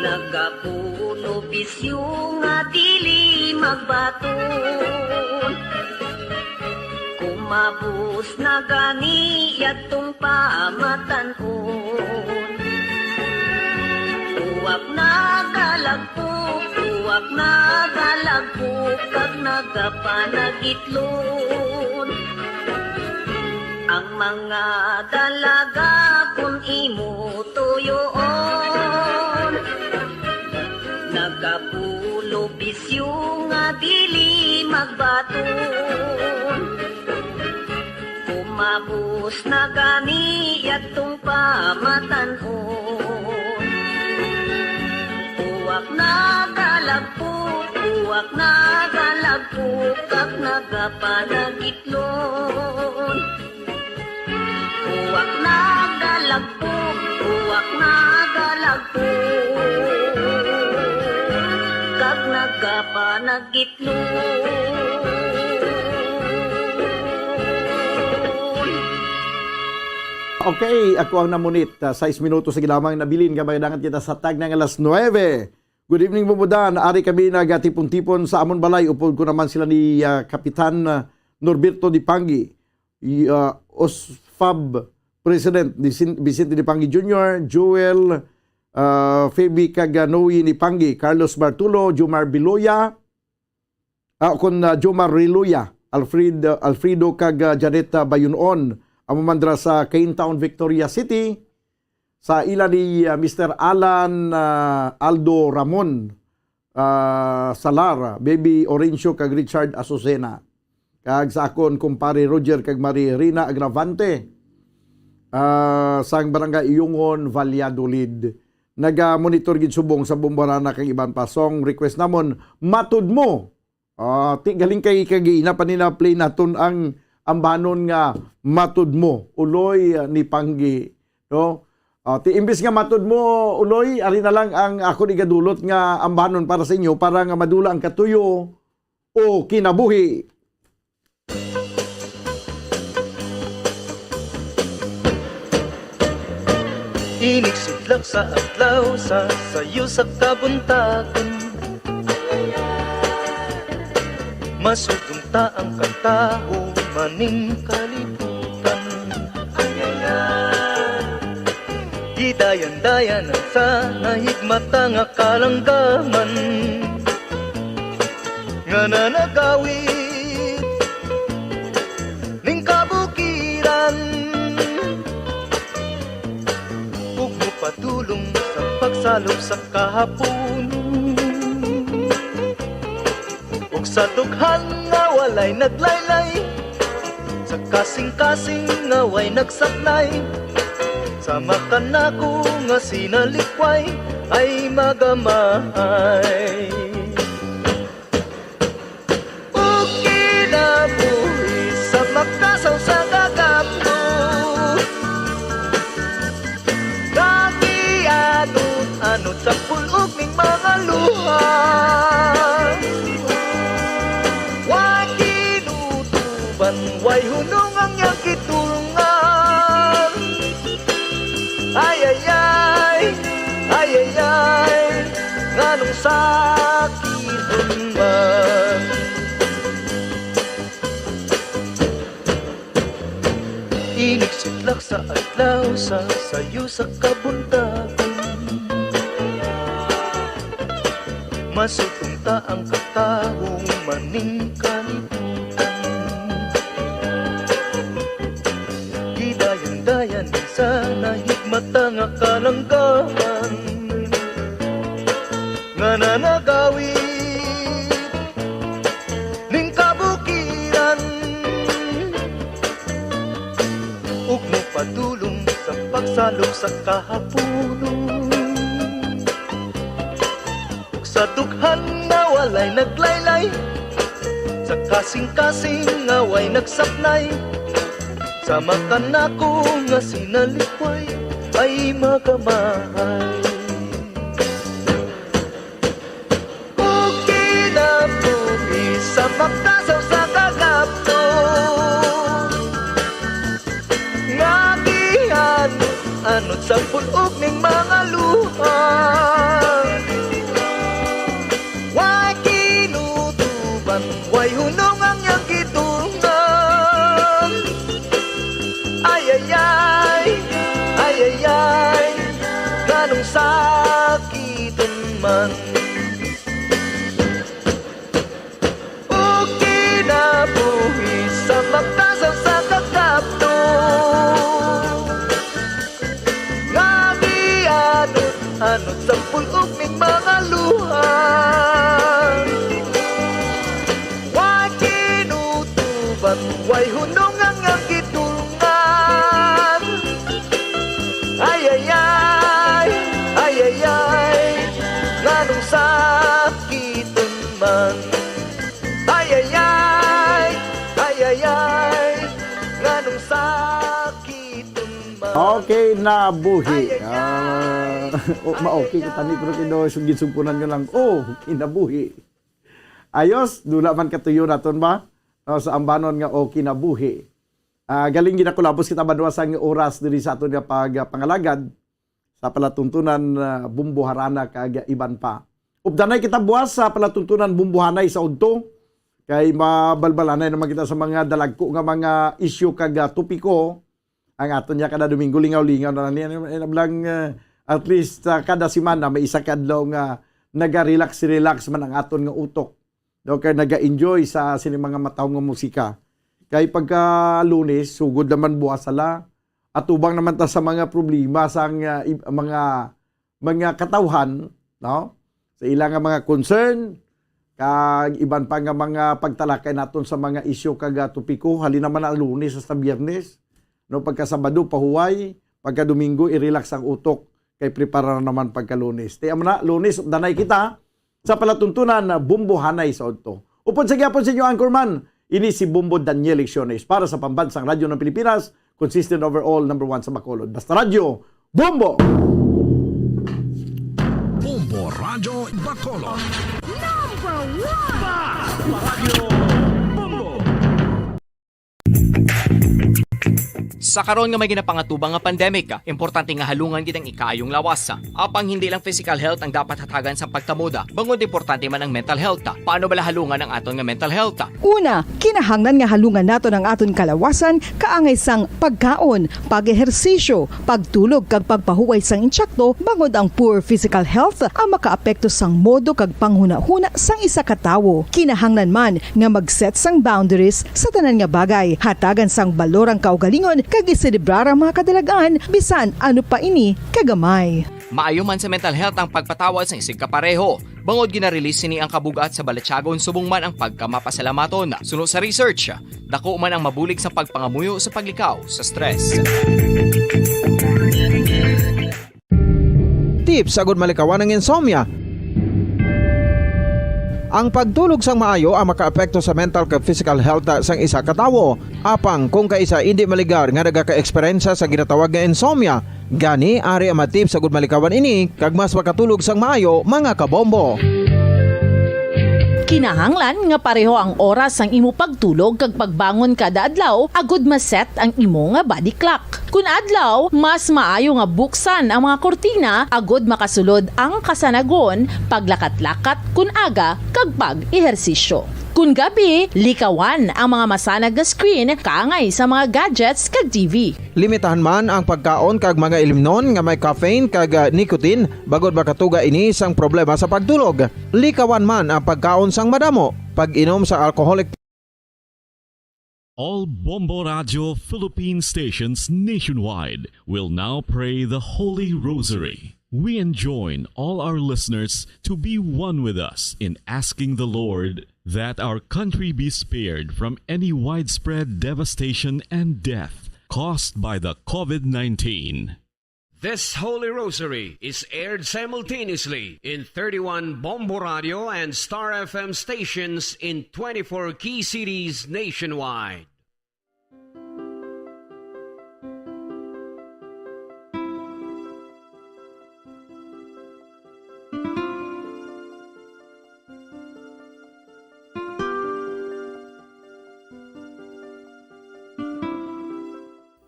nagapuno bisyo nga dili magbaton. Kumabos na gani yatong pamatanon. Uwak na galagpok, uwak na galagpok, kag nagapanagitlon. Ang mga dalaga kung imo tuyoon, nagapulo bisyo nga dili magbaton. Kumabos na gani yatong pamatanon. Uwak na galagpok, uwak na galagpok, kag nagapanagitlon. Uwak na galagpok, uwak na galagpok, kag nagapanagitlon. Okay, ako ang namunit. 6 minutos sa ginamang nabilin. Kabagandangan kita sa tag ng alas 9. Good evening, Bumudan. Ari kami nagatipon-tipon sa Amon Balay. Upod ko naman sila ni Kapitan Norberto Dipangi, OSFAB President Vicente Dipangi Jr., Joel Feby Kaganoy Dipangi, Carlos Bartulo, Jomar Biloya, Jomar Riloya, Alfredo kag Janeta Bayunon, amamandra sa Caintown, Victoria City, sa ila ni Mr. Alan Aldo Ramon Salar, Baby Orencio kag Richard Azucena, kag sa akon kumpare Roger kag Marie Rina Agravante, sang barangay Iyungon, Valladolid. Naga-monitor gid subong sa Bomborana kang iban pa. Song request namon matud mo. Ti galing kay kagina pa nila play naton ang ambanon nga matud mo. Uloy ni Panggi, no? Ti imbis nga matud mo uloy, ari na lang ang ako igadulot nga ambanon para sa inyo para nga madula ang katuyo o kinabuhi. Iniksidlak sa adlaw sa sayo sa kabuntagon. Masudunta ang katao maning kalibutan. Idayan-dayan ang sa nahigmata nga kalanggaman. Nga nanagawit ning kabukiran. Ug mopadulong sa pagsalop sa kahaponon. Ug sa dughan nga walay naglaylay, sa kasing-kasing nga way nagsaklay. Sama ka na ko nga sinalikway ay magamay. Ug kinabuhi sa makasaw sa gagapno. Anot sa pulog ning mga luha. Way kinutuban, way hunong ang iyang kitulungan. Ay ay ay, ay ay ay, nganong sakit man. Iniksidlak sa adlaw sa sayo sa kabuntagon. Masutungta ang katao maning kalibutan. Gidayan-dayan sa nahigmata nga kalanggaman. Nga nanagawit ning kabukiran. Ug mopadulong sa pagsalop sa kahaponon. Sa dughan nga walay naglaylay, sa kasing-kasing nga way nagsaknay. Sama ka na ko nga sinalikway ay magamay. Ug kinabuhi sa makasaw sa kagapto. Nga gihanot sa pulog ning mga luha. Way hunong ang iyang kitulungan. Ay ay ay, ay ay ay, ganong sakitan man. O kinabuhi sa makasaw sa kakapto. Nga gianot sa pulog ning mga luha. Way hunong ang iyang kitulungan. Ay ay ay, ay ay ay, nganong sakitan man. Ay ay ay, ay ay ay, nganong sakitan man. Okay na buhi. Ma-okay kita ni pero kino sugid-sugpunan nyo lang. Kinabuhi. Ayos, dula man katuyo naton ba? Sa ambanon nga kinabuhi. Galing ginakulabos kita maduwasang oras diri sa aton nga pangalagad sa palatuntunan Bumbuharana kag iban pa. Updanay kita buwas sa palatuntunan Bumbuhanay sa udto kay mabalbalanay naman kita sa mga dalagko nga mga isyu kag topiko ang aton nya kada Domingo lingaw-lingaw na lang at least kada semana may isa kadlaw nga naga-relax man ang aton nga utok. Okay, naga-enjoy sa mga matawong nga musika. Kay pagka Lunes, sugod naman buwas sala. At ubang naman ta sa mga problema sa mga katawhan, no? Sa ilang mga concern, kag iban pa nga mga pagtalakay naton sa mga isyu kag topiko, halin naman ang Lunes sa Biyernes. No, pagka Sabado, pahuway. Pagka Domingo, i-relax ang utok. Kay prepara naman pagka Lunes. Tiyan mo na, Lunes, danay kita sa palatuntunan na Bumbo Hanay sa Odto. Upod sa gyapon sa inyo, Anchorman, ini si Bumbo Daniel Lecciones para sa Pambansang Radyo ng Pilipinas, consistent overall, number 1 sa Bacolod. Basta Radyo, Bumbo! Bombo Radyo Bacolod. Number 1! Basta Radyo Bombo! Sa karon nga may ginapangatubang nga pandemic, importante nga halungan gid ang ikaayong lawas. Apang hindi lang physical health ang dapat hatagan sa pagtamuda, bangod importante man ang mental health. Paano bala halungan ang aton nga mental health? Una, kinahanglan nga halungan nato ang aton kalawasan kaangay sang pagkaon, pag-ehersisyo, pagtulog kag pagpahuway sang insyakto bangod ang poor physical health ang makaapekto sang modo kag panghuna-huna sang isa ka tawo. Kinahanglan man nga mag-set sang boundaries sa tanan nga bagay, hatagan sang balorang kaugalingon kag iselebrar ang mga kadalagaan bisan ano pa ini kagamay. Maayo man sa mental health ang pagpatawad sa isig kapareho. Bangod gina-release ni ang kabugat sa Balatyagon subong man ang pagkamapasalamaton. Suno sa research, dako man ang mabulig sa pagpangamuyo sa paglikaw sa stress. Tips sagud malikawan ng insomnia. Ang pagtulog sang maayo ang makaapekto sa mental kag physical health sang isa ka tawo. Apang kung kaisa hindi maligar nga nagaka-eksperyensya sa ginatawag nga insomnia, gani ari ang matip sagud malikawan ini kag mas makatulog sang maayo mga kabombo. Kinahanglan nga pareho ang oras sang imo pagtulog kag pagbangon kada adlaw agud maset ang imo nga body clock. Kun adlaw, mas maayo nga buksan ang mga kortina agud makasulod ang kasanagon, paglakat-lakat kun aga kag pag-ehersisyo. Kun gabi, likawan ang mga masanag nga screen kaangay sa mga gadgets kag TV. Limitahan man ang pagkaon kag mga ilimnon nga may caffeine kag nicotine bagod makatuga ini sang problema sa pagtulog. Likawan man ang pagkaon sang madamo, pag-inom sa alcoholic. All Bombo Radio Philippine stations nationwide will now pray the Holy Rosary. We enjoin all our listeners to be one with us in asking the Lord that our country be spared from any widespread devastation and death caused by the COVID-19. This Holy Rosary is aired simultaneously in 31 Bombo Radio and Star FM stations in 24 key cities nationwide.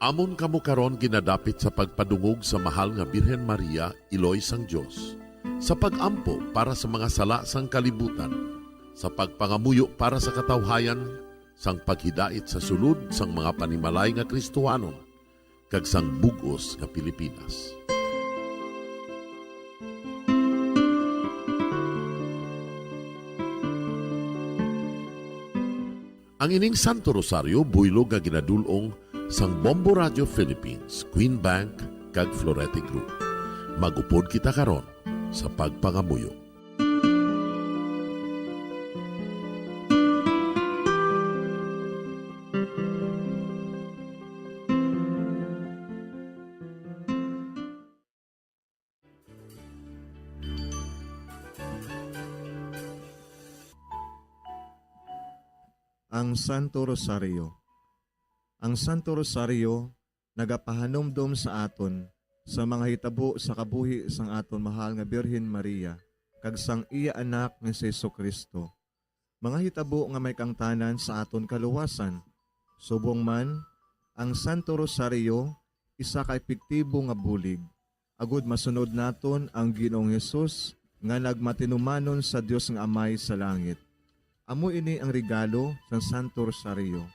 Amon kamo karon ginadapit sa pagpadungog sa mahal nga Birhen Maria, Iloy sang Dios, sa pagampo para sa mga sala sang kalibutan, sa pagpangamuyo para sa katawhayan, sang paghidait sa sulod sang mga panimalay nga Kristohanon, kag sang bugos nga Pilipinas. Ang ining Santo Rosario buylog nga ginadulong sang Bombo Radio Philippines, Queen Bank, kag Florete Group. Magupod kita karon sa pagpangamuyo. Ang Santo Rosario. Ang Santo Rosario nagapahanomdom sa aton sa mga hitabo sa kabuhi sang aton mahal nga Birhen Maria kag sang iya anak nga si Jesucristo. Mga hitabo nga may kangtanan sa aton kaluwasan. Subong man, ang Santo Rosario isa ka epektibo nga bulig. Agud masunod naton ang Ginoong Hesus nga nagmatinumanon sa Dios nga Amay sa langit. Amo ini ang regalo sang Santo Rosario.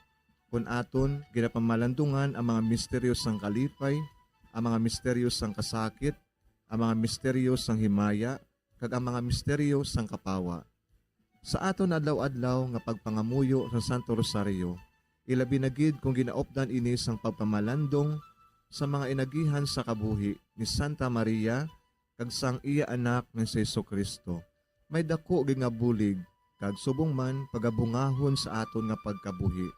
Kung aton ginapamalandungan ang mga misteryo sang kalipay, ang mga misteryo sang kasakit, ang mga misteryo sang himaya, kag ang mga misteryo sang kapawa. Sa aton adlaw-adlaw nga pagpangamuyo sa Santo Rosario, ilabi na gid kung ginaopdan ini sang pagpamalandong sa mga inagihan sa kabuhi ni Santa Maria kag sang iya anak nga si Jesucristo. May dako gyud nga bulig kag subong man pagabungahon sa aton nga pagkabuhi.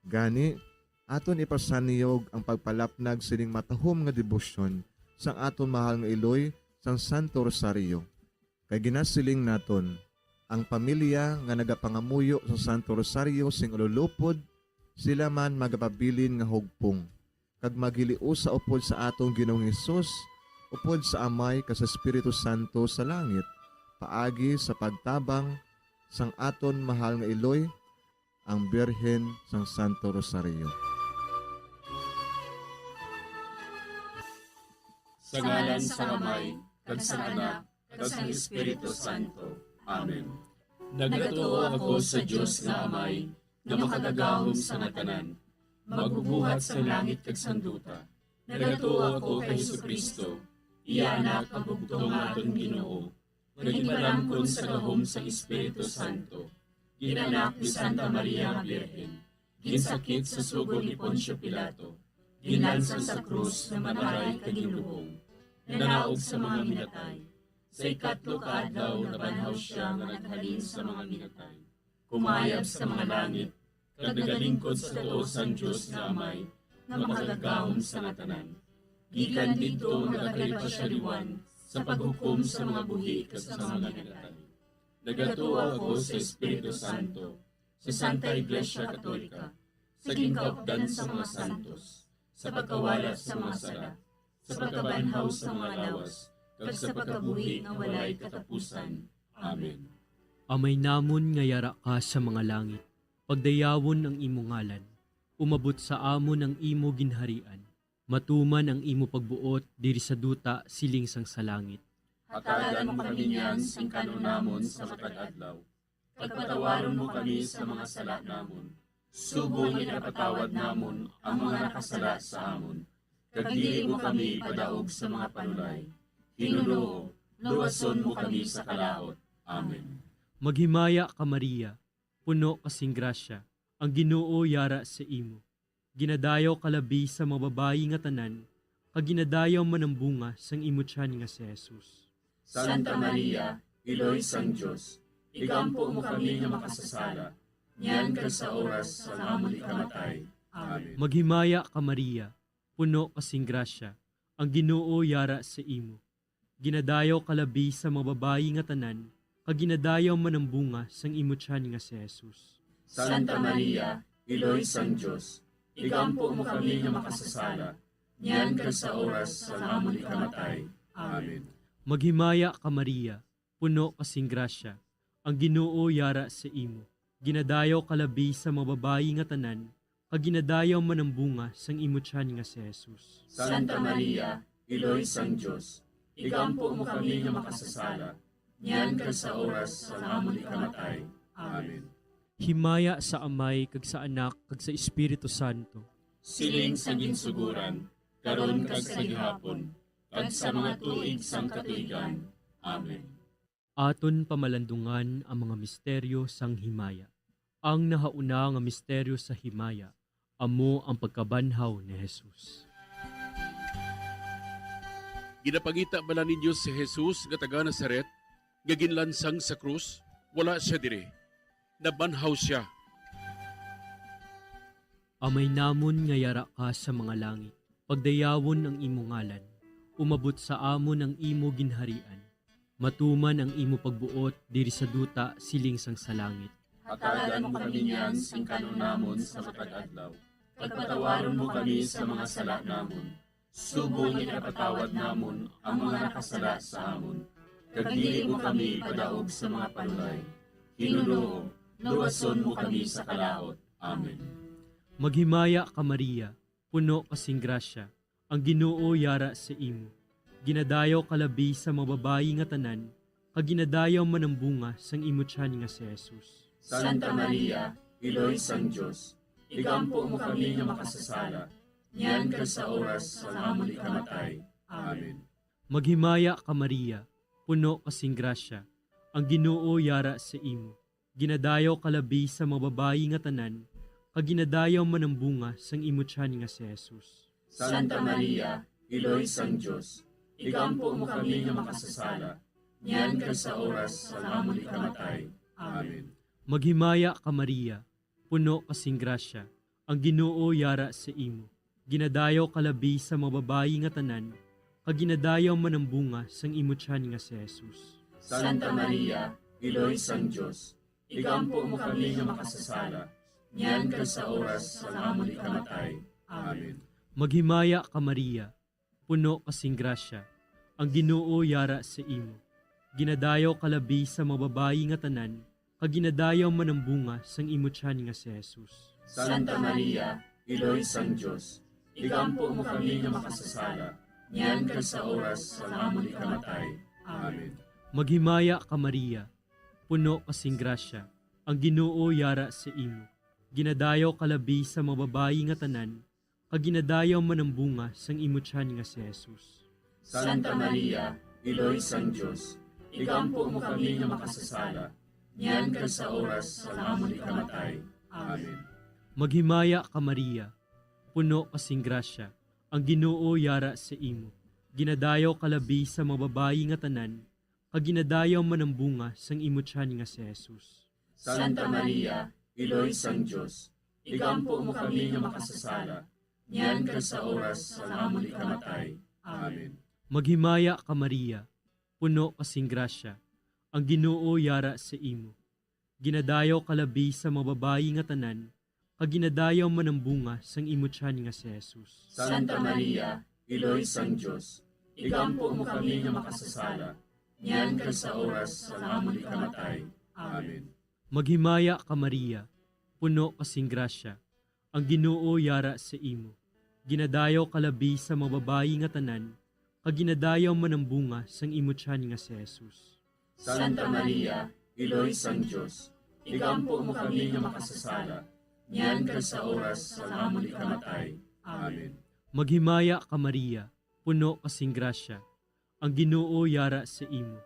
Gani, aton ipasaniyog ang pagpalapnag sining matahom nga debosyon sang aton mahal nga iloy sang Santo Rosario. Kay ginasiling naton ang pamilya nga nagapangamuyo sa Santo Rosario sing ululupod, sila man magapabilin nga hugpong. Kag magiliu sa upod sa atong Ginoong Hesus, upod sa Amay kas Espiritu Santo sa langit, paagi sa pagtabang sang aton mahal nga iloy, ang Birhen sang Santo Rosario. Sa ngalan sa Amay, kag sa Anak, kag sa Espiritu Santo. Amen. Nagatuo ako sa Dios nga Amay, nga makagagahom sa ngatanan, magbubuhat sa langit kag sanduta. Nagatuo ako kay Jesucristo, iya anak ang bugtong aton Ginoo, nga gipalamkon sa gahom sa Espiritu Santo. Ginanak ni Santa Maria nga Birhen, ginsakit sa sugod ni Poncio Pilato, ginlansang sa krus na manaray kag ginlubong, nanaog sa mga minatay. Sa ikatlo ka adlaw nabanhaw siya nga naghalin sa mga minatay. Kumayab sa mga langit, kag nagalingkod sa tuo sang Dios nga Amay, nga makagagahom sa ngatanan. Gikan didto nagakay pa siya liwan sa paghukom sa mga buhi kag sa mga minatay. Nagatuo ako sa Espiritu Santo, sa Santa Iglesia Katolika, sa gingkaupdan sa mga santos, sa pagkawala sa mga sala, sa pagkabanhaw sa mga lawas, kag sa pagkabuhi nga walay katapusan. Amen. Amay namon nga yara ka sa mga langit, pagdayawon ang imo ngalan, umabot sa amon ang imo ginharian, matuman ang imo pagbuot diri sa duta siling sang sa langit. Hatagan mo kami niyan sing kanunamon sa matag-adlaw. Pagpatawaron mo kami sa mga sala namon. Subong ipatawad namon ang mga nakasala sa amon. Kag dili mo kami padaog sa mga panulay. Hinunoo, luwason mo kami sa kalaot. Amen. Maghimaya ka Maria, puno kasing grasya, ang Ginoo yara sa imo. Ginadayaw kalabi sa mga babayi nga tanan, kag ginadayaw man ang bunga sang imo tiyan nga si Jesus. Santa Maria, Iloy sang Dios, igampo mo kami nga makasasala, niyan kag sa oras sa amon ikamatay. Amen. Maghimaya ka Maria, puno kasing grasya, ang Ginoo yara sa imo. Ginadayaw kalabi sa mga babayi nga tanan, kag ginadayaw man ang bunga sang imo tiyan nga si Jesus. Santa Maria, Iloy sang Dios, igampo mo kami nga makasasala, niyan kag sa oras sa amon ikamatay. Amen. Maghimaya ka Maria, puno kasing grasya, ang Ginoo yara sa imo. Ginadayaw kalabi sa mga babayi nga tanan, kag ginadayaw man ang bunga sang imo tiyan nga si Jesus. Santa Maria, Iloy sang Dios, igampo mo kami nga makasasala, niyan kag sa oras sa amon ikamatay. Amen. Himaya sa Amay kag sa Anak kag sa Espiritu Santo. Siling sa ginsuguran, karon kag sa gihapon, kag sa mga tuig sang katuigan. Amen. Aton pamalandungan ang mga misteryo sang himaya. Ang nahauna nga misteryo sa himaya, amo ang pagkabanhaw ni Jesus. Ginapangita bala ninyo si Jesus nga taga Nazaret, nga ginlansang sa krus, wala siya dire. Nabanhaw siya. Amay namon nga yara ka sa mga langit, pagdayawon ang imo ngalan, umabot sa amon ang imo ginharian, matuman ang imo pagbuot diri sa duta siling sang sa langit. Hatagan mo kami niyan sing kanunamon sa matag-adlaw. Pagpatawaron mo kami sa mga sala namon. Subong ipatawad namon ang mga nakasala sa amon. Kag dili mo kami padaog sa mga panulay. Hinunoo, luwason mo kami sa kalaot. Amen. Maghimaya ka Maria, puno kasing grasya, ang Ginoo yara sa imo. Ginadayaw kalabi sa mga babayi nga tanan, kag ginadayaw man ang bunga sang imo tiyan nga si Jesus. Santa Maria, Iloy sang Dios, igampo mo kami nga makasasala, niyan kag sa oras sa amon ikamatay. Amen. Maghimaya ka Maria, puno kasing grasya, ang Ginoo yara sa imo. Ginadayaw kalabi sa mga babayi nga tanan, kag ginadayaw man ang bunga sang imo tiyan nga si Jesus. Santa Maria, Iloy sang Dios, igampo mo kami nga makasasala, niyan kag sa oras sa amon ikamatay. Amen. Maghimaya ka Maria, puno kasing grasya, Ang Ginoo yara sa imo. Ginadayaw kalabi sa mga babayi nga tanan, kag ginadayaw man ang bunga sang imo tiyan nga si Jesus. Santa Maria, Iloy sang Diyos, igampo mo kami nga makasasala, niyan ka sa oras sa amon ikamatay. Amen. Maghimaya ka Maria, puno kasing grasya, ang Ginoo yara sa imo. Ginadayaw kalabi sa mga babayi nga tanan, kag ginadayaw man ang bunga sang imo tiyan nga si Jesus. Santa Maria, Iloy sang Diyos, igampo mo kami nga makasasala, niyan ka sa oras sa amon ikamatay. Amen. Maghimaya ka Maria, puno kasing grasya, ang Ginoo yara sa imo. Ginadayaw kalabi sa mga babayi nga tanan, kag ginadayaw man ang bunga sang imo tiyan nga si Jesus. Santa Maria, Iloy sang Diyos, igampo mo kami nga makasasala, niyan ka sa oras sa amon ikamatay. Amen. Maghimaya ka Maria, puno kasing grasya, ang Ginoo yara sa imo. Ginadayaw kalabi sa mga babayi nga tanan, kag ginadayaw man ang bunga sang imo tiyan nga si Jesus. Santa Maria, Iloy sang Diyos, igampo mo kami nga makasasala, niyan ka sa oras sa amon ikamatay. Amen. Maghimaya ka Maria, puno kasing grasya, ang Ginoo yara sa imo. Ginadayaw kalabi sa mga babayi nga tanan, kag ginadayaw man ang bunga sang imo tiyan nga si Jesus. Santa Maria, Iloy sang Diyos, igampo mo kami nga makasasala, niyan ka sa oras sa amon ikamatay. Amen. Maghimaya ka Maria, puno kasing grasya, ang Ginoo yara sa imo. Ginadayaw kalabi sa mga babayi nga tanan, kag ginadayaw man ang bunga sang imo tiyan nga si Jesus. Santa Maria, Iloy sang Diyos, igampo mo kami nga makasasala, niyan ka sa oras sa amon ikamatay. Amen. Maghimaya ka Maria, puno kasing grasya, ang Ginoo yara sa imo.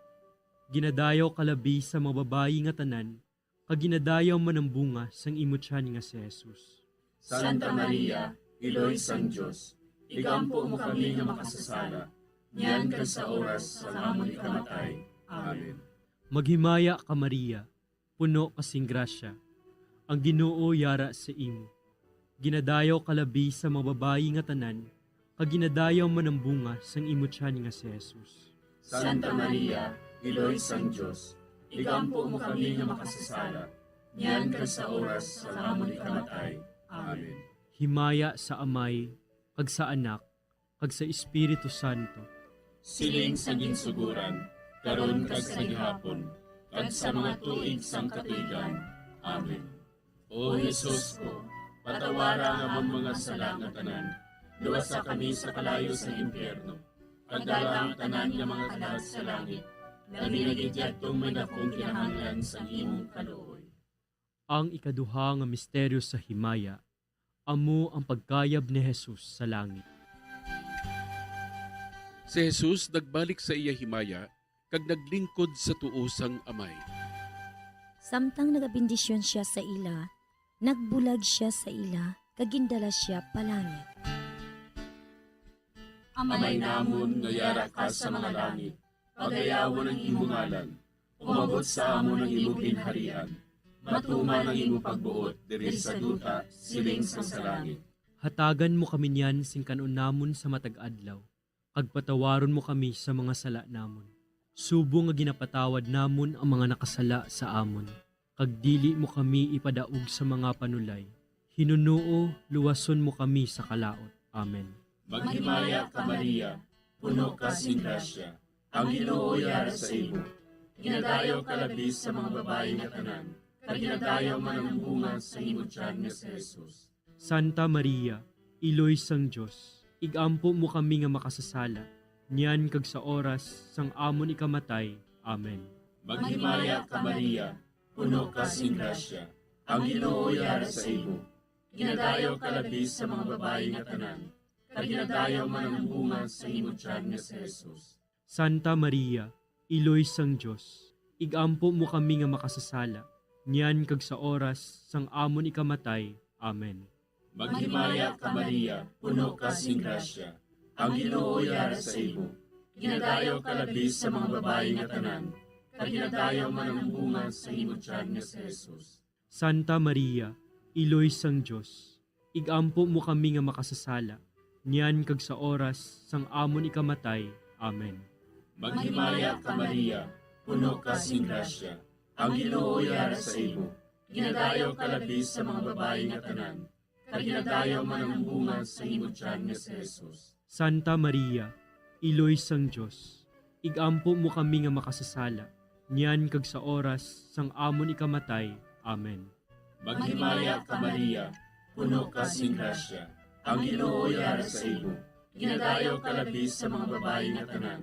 Ginadayaw kalabi sa mga babayi nga tanan, kag ginadayaw man ang bunga sang imo tiyan nga si Jesus. Santa Maria, Iloy sang Diyos, igampo mo kami nga makasasala, niyan ka sa oras sa amon ikamatay. Amen. Maghimaya ka Maria, puno kasing grasya, ang Ginoo yara sa imo. Ginadayaw kalabi sa mga babayi nga tanan, kag ginadayaw man ang bunga sang imo tiyan nga si Jesus. Santa Maria, Iloy sang Diyos, igampo mo kami nga makasasala, niyan ka sa oras sa amon ikamatay. Amen. Himaya sa Amay, kag sa Anak, kag sa Espiritu Santo. Siling sa ginsuguran, karon kag sa gihapon, kag sa mga tuig sang katuigan. Amen. O Jesus ko, patawara nga among mga sala nga tanan, luwasa kami sa kalayo sa impyerno, pagdala ang tanan nga mga kalag sa langit, naginagidyatong may dakong kinahanglan sa imong kaluoy. Ang ikaduha nga misteryo sa himaya, amo ang pagkayab ni Jesus sa langit. Si Jesus nagbalik sa iya himaya, kag naglingkod sa tuosang amay. Samtang nagabindisyon siya sa ila, nagbulag siya sa ila, kagindala siya palangit. Amay namon nga yara ka sa mga langit, pagayawan ang imong ngalan, umabot sa amon ang imong ginharian, matuman ang imong pagbuot diri sa duta, siling sa langit. Hatagan mo kami niyan sing kanon namon sa matag adlaw, kag patawaron mo kami sa mga sala namon. Subo nga ginapatawad namon ang mga nakasala sa amon, kag dili mo kami ipadaog sa mga panulay. Hinunuo, luwason mo kami sa kalaot. Amen. Maghimaya ka Maria, puno ka sing grasya, ang Ginoo yara sa imo. Ginadayaw ka labis sa mga babae nga tanan, kag ginadayaw man ang bunga sa imong tiyan nga si Jesus. Santa Maria, Iloy sang Diyos, igampo mo kami nga makasasala, niyan kag sa oras sang amon ikamatay. Amen. Maghimaya ka Maria, puno ka sing grasya, ang Ginoo yara sa imo. Ginadayaw ka labis sa mga babae nga tanan, kag ginadayaw man ang bunga sa imong tiyan nga si Jesus. Santa Maria, Iloy sang Diyos, igampo mo kami nga makasasala, niyan kag sa oras sang amon ikamatay. Amen. Maghimaya ka Maria, puno ka sing grasya, ang Ginoo yara sa imo. Ginadayaw ka labis sa mga babae nga tanan, kag ginadayaw man ang bunga sa imong tiyan nga si Jesus. Santa Maria, Iloy sang Diyos, igampo mo kami nga makasasala, niyan kag sa oras sang amon ikamatay. Amen. Maghimaya ka Maria, puno ka sing grasya, ang Ginoo yara sa imo. Ginadayaw ka labis sa mga babae nga tanan, kag ginadayaw man ang bunga sa imo tiyan nga si Jesus. Santa Maria, Iloy sang Dios, igampo mo kami nga makasasala, niyan kag sa oras sang amon ikamatay. Amen. Maghimaya ka Maria, puno ka sing grasya, ang Ginoo yara sa imo. Ginadayaw ka labis sa mga babae nga tanan,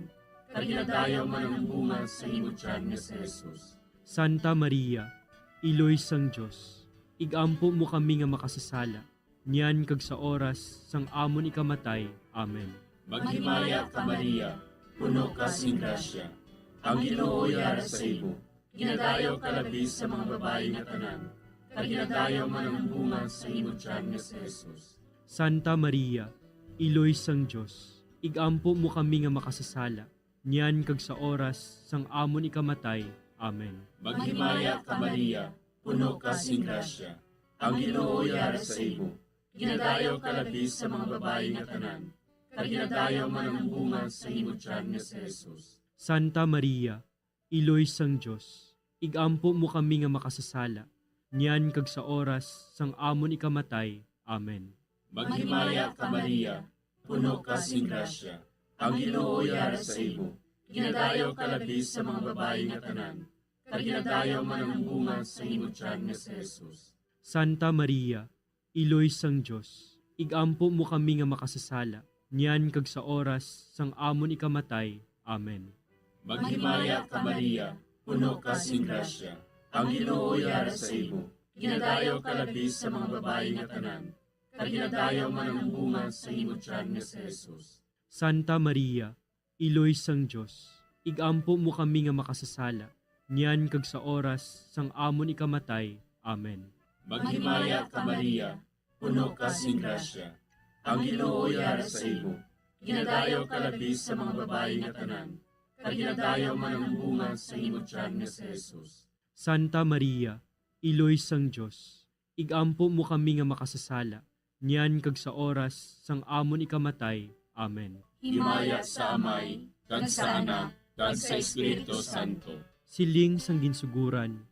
kag ginadayaw man ang bunga sa imo tiyan nga si Jesus. Santa Maria, Iloy sang Dios, igampo mo kami nga makasasala, niyan kag sa oras sang amon ikamatay. Amen. Maghimaya ka Maria, puno ka sing grasya, ang Ginoo yara sa imo. Ginadayaw ka labis sa mga babae nga tanan, kag ginadayaw man ang bunga sa imo tiyan nga si Jesus. Santa Maria, Iloy sang Dios, igampo mo kami nga makasasala, niyan kag sa oras sang amon ikamatay. Amen. Maghimaya ka Maria, puno ka sing grasya, ang Ginoo yara sa imo. Ginadayaw ka labis sa mga babae nga tanan, kag ginadayaw man ang bunga sa imo tiyan nga si Jesus. Santa Maria, Iloy sang Dios, igampo mo kami nga makasasala, niyan kag sa oras sang amon ikamatay. Amen. Maghimaya ka Maria, puno ka sing grasya, ang Ginoo yara sa imo. Ginadayaw ka labis sa mga babae nga tanan, kag ginadayaw man ang bunga sa imo tiyan nga si Jesus. Santa Maria, Iloy sang Dios, igampo mo kami nga makasasala, niyan kag sa oras sang amon ikamatay. Amen. Maghimaya ka Maria, puno ka sing grasya, ang Ginoo yara sa imo. Ginadayaw ka labis sa mga babae nga tanan, kag ginadayaw man ang bunga sa imo tiyan nga si Jesus. Santa Maria, Iloy sang Dios, igampo mo kami nga makasasala, niyan kag sa oras sang amon ikamatay. Amen. Maghimaya ka Maria, puno ka sing grasya, ang Ginoo yara sa imo. Ginadayaw ka labis sa mga babae nga tanan, kag ginadayaw man ang bunga sa imo tiyan nga si Jesus. Santa Maria, Iloy sang Dios, igampo mo kami nga makasasala, niyan kag sa oras sang amon ikamatay. Amen. Himaya sa Amay, kag sa Anak, kag sa Espiritu Santo. Siling sang ginsuguran,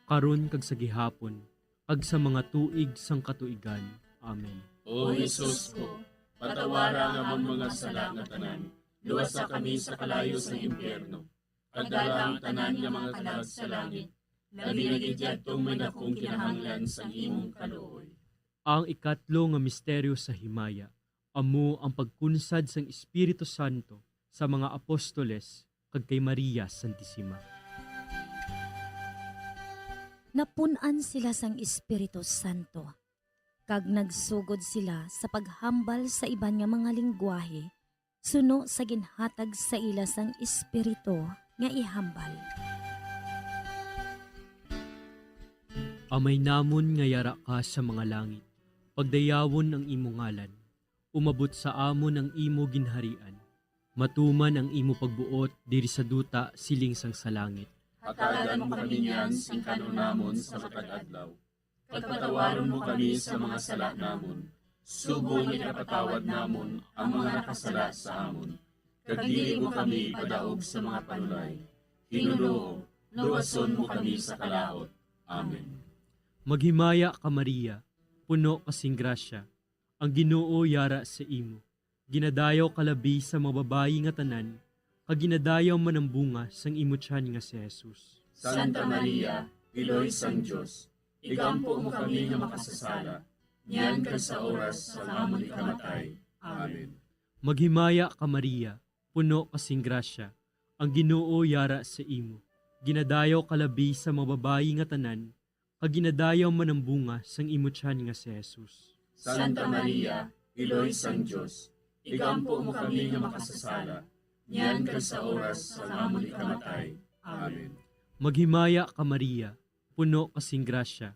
karon kag sa gihapon, kag sa mga tuig sang katuigan. Amen. O Jesus ko, patawara nga among mga sala nga tanan, luwasa kami sa kalayo sa impyerno, kag dala ang tanan nga mga kalag sa langit, labi na gidyadtong may dakong kinahanglan sa imong kaluoy. Ang ikatlo nga misteryo sa himaya, amo ang pagkunsad sang Espiritu Santo sa mga apostoles kag kay Maria Santissima. Napunan sila sang Espiritu Santo, kag nagsugod sila sa paghambal sa iban nga mga lingwahe, suno sa ginhatag sa ila sang Espiritu nga ihambal. Amay namon nga yara ka sa mga langit, pagdayawon ang imo ngalan, umabot sa amon ang imo ginharian, matuman ang imo pagbuot diri sa duta siling sang sa langit. Hatagan mo kami niyan sing kanon namon sa matag adlaw. Pagpatawaron mo kami sa mga sala namon. Subong ikapatawad namon ang mga nakasala sa amon. Kag dili mo kami padaog sa mga panulay. Hinunoo, luwason mo kami sa kalaot. Amen. Maghimaya ka Maria, puno kasing grasya, ang Ginoo yara sa imo. Ginadayaw kalabi sa mga babayi nga tanan, kag ginadayaw man ang bunga sang imo tiyan nga si Jesus. Santa Maria, Iloy sang Dios, igampo mo kami nga makasasala, niyan kag sa oras sa amon ikamatay. Amen. Maghimaya ka Maria, puno kasing grasya, ang Ginoo yara sa imo. Ginadayaw kalabi sa mga babayi nga tanan, kag ginadayaw man ang bunga sang imo tiyan nga si Jesus. Santa Maria, Iloy sang Dios, igampo mo kami nga makasasala, niyan kag sa oras sa amon ikamatay. Amen. Maghimaya ka Maria, puno kasing grasya,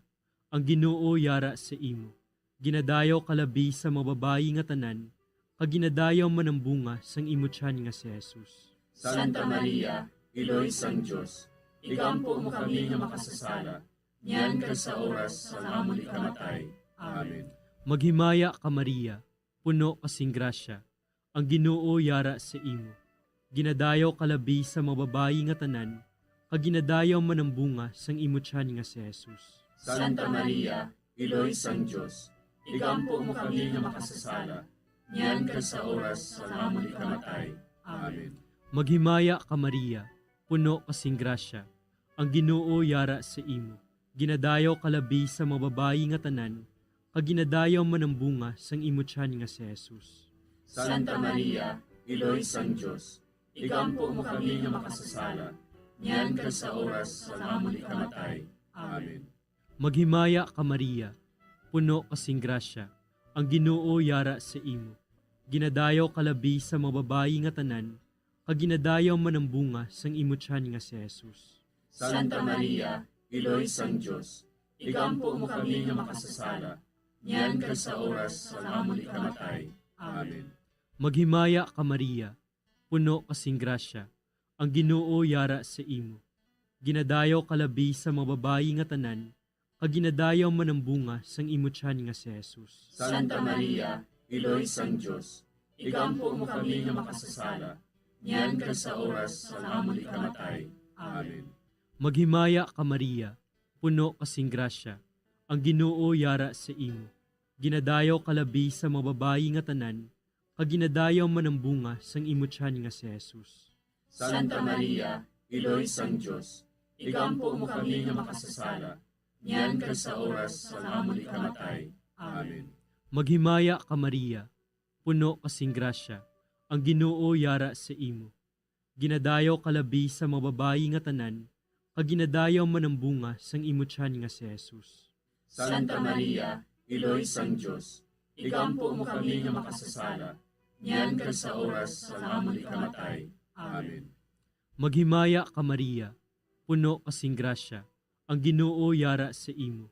ang Ginoo yara sa imo. Ginadayaw kalabi sa mga babayi nga tanan, kag ginadayaw man ang bunga sang imo tiyan nga si Jesus. Santa Maria, Iloy sang Dios, igampo mo kami nga makasasala, niyan kag sa oras sa amon ikamatay. Amen. Maghimaya ka Maria, puno kasing grasya, ang Ginoo yara sa imo. Ginadayaw kalabi sa mga babayi nga tanan, kag ginadayaw man ang bunga sang imo tiyan nga si Jesus. Santa Maria, Iloy sang Diyos, igampo mo kami nga makasasala, niyan ka sa oras sa amon ikamatay. Amen. Maghimaya ka Maria, puno kasing grasya, ang Ginoo yara sa imo. Ginadayaw kalabi sa mga babayi nga tanan, kag ginadayaw man ang bunga sang imo tiyan nga si Jesus. Santa Maria, Iloy sang Diyos, igampo mo kami nga makasasala, niyan ka sa oras sa amon ikamatay. Amen. Maghimaya ka Maria, puno kasing grasya, ang Ginoo yara sa imo. Ginadayaw kalabi sa mga babayi nga tanan, kag ginadayaw man ang bunga sang imo tiyan nga si Jesus. Santa Maria, Iloy sang Diyos, igampo mo kami nga makasasala, niyan ka sa oras sa amon ikamatay. Amen. Maghimaya ka Maria, puno kasing grasya, ang Ginoo yara sa imo. Ginadayaw kalabi sa mga babayi nga tanan, kag ginadayaw man ang bunga sang imo tiyan nga si Jesus. Santa Maria, Iloy sang Diyos, igampo mo kami nga makasasala, niyan ka sa oras sa amon ikamatay. Amen. Maghimaya ka Maria, puno kasing grasya, ang Ginoo yara sa imo. Ginadayaw kalabi sa mga babayi nga tanan, kag ginadayaw man ang bunga sang imo tiyan nga si Jesus. Santa Maria, Iloy sang Diyos, igampo mo kami nga makasasala, niyan ka sa oras sa amon ikamatay. Amen. Maghimaya ka Maria, puno kasing grasya, ang Ginoo yara sa imo. Ginadayaw kalabi sa mga babayi nga tanan, kag ginadayaw man ang bunga sang imo tiyan nga si Jesus. Santa Maria, Iloy sang Diyos, igampo mo kami nga makasasala, niyan ka sa oras sa amon ikamatay. Amen. Maghimaya ka Maria, puno kasing grasya, ang Ginoo yara sa imo.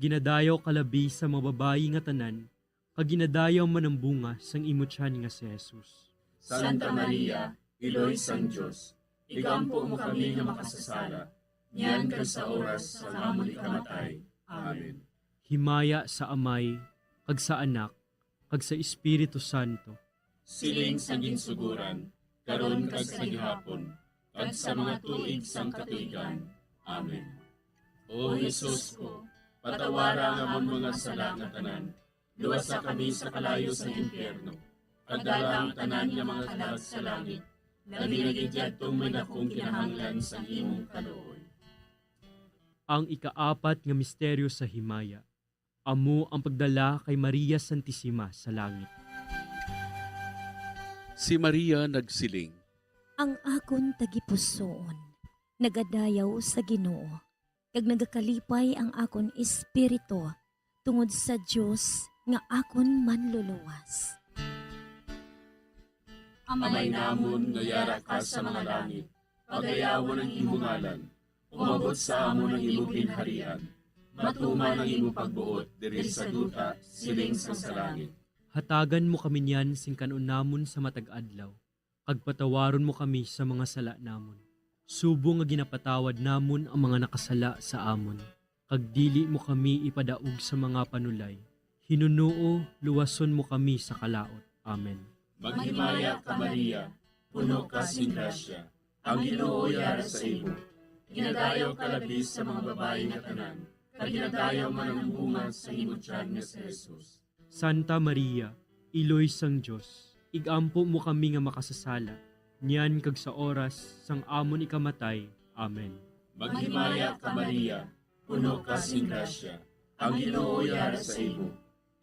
Ginadayaw kalabi sa mga babayi nga tanan, kag ginadayaw man ang bunga sang imo tiyan nga si Jesus. Santa Maria, Iloy sang Diyos, igampo mo kami nga makasasala, niyan ka sa oras sa amon ikamatay. Amen. Himaya sa Amay, kag sa Anak, kag sa Espiritu Santo. Siling sa ginsuguran, karon kag sa gihapon, kag sa mga tuig sang katuigan. Amen. O Jesus ko, patawara nga amon mga sala nga tanan, luwasa kami sa kalayo sa impyerno, kadala ang tanan nga mga kalag sa langit, labi na gidyadtong may dakong kinahanglan sa imong kaluoy. Ang ikaapat nga misteryo sa himaya, amo ang pagdala kay Maria Santissima sa langit. Si Maria nagsiling, Ang akon tagipusoon, nagadayaw sa Ginoo, kag nagakalipay ang akon espiritu tungod sa Dios nga akon manluluwas. Amay namon nga yara ka sa mga langit, pagayawan ang imong ngalan, umabot sa amon ang imong ginharian, matuman ang imong pagbuot diri sa duta siling sa langit. Hatagan mo kami niyan sing kanon namon sa matag adlaw, kag patawaron mo kami sa mga sala namon. Subo nga ginapatawad namon ang mga nakasala sa amon, kag dili mo kami ipadaog sa mga panulay. Hinunuo, luwason mo kami sa kalaot. Amen. Maghimaya ka Maria, puno ka sing grasya, ang Ginoo yara sa imo. Ginadayaw ka labis sa mga babayi nga tanan, kag ginadayaw man ang bunga sa imo tiyan nga si Jesus. Santa Maria, Iloy sang Diyos, igampo mo kami nga makasasala, niyan kag sa oras sang amon ikamatay. Amen. Maghimaya ka Maria, puno ka sing grasya, ang Ginoo yara sa imo.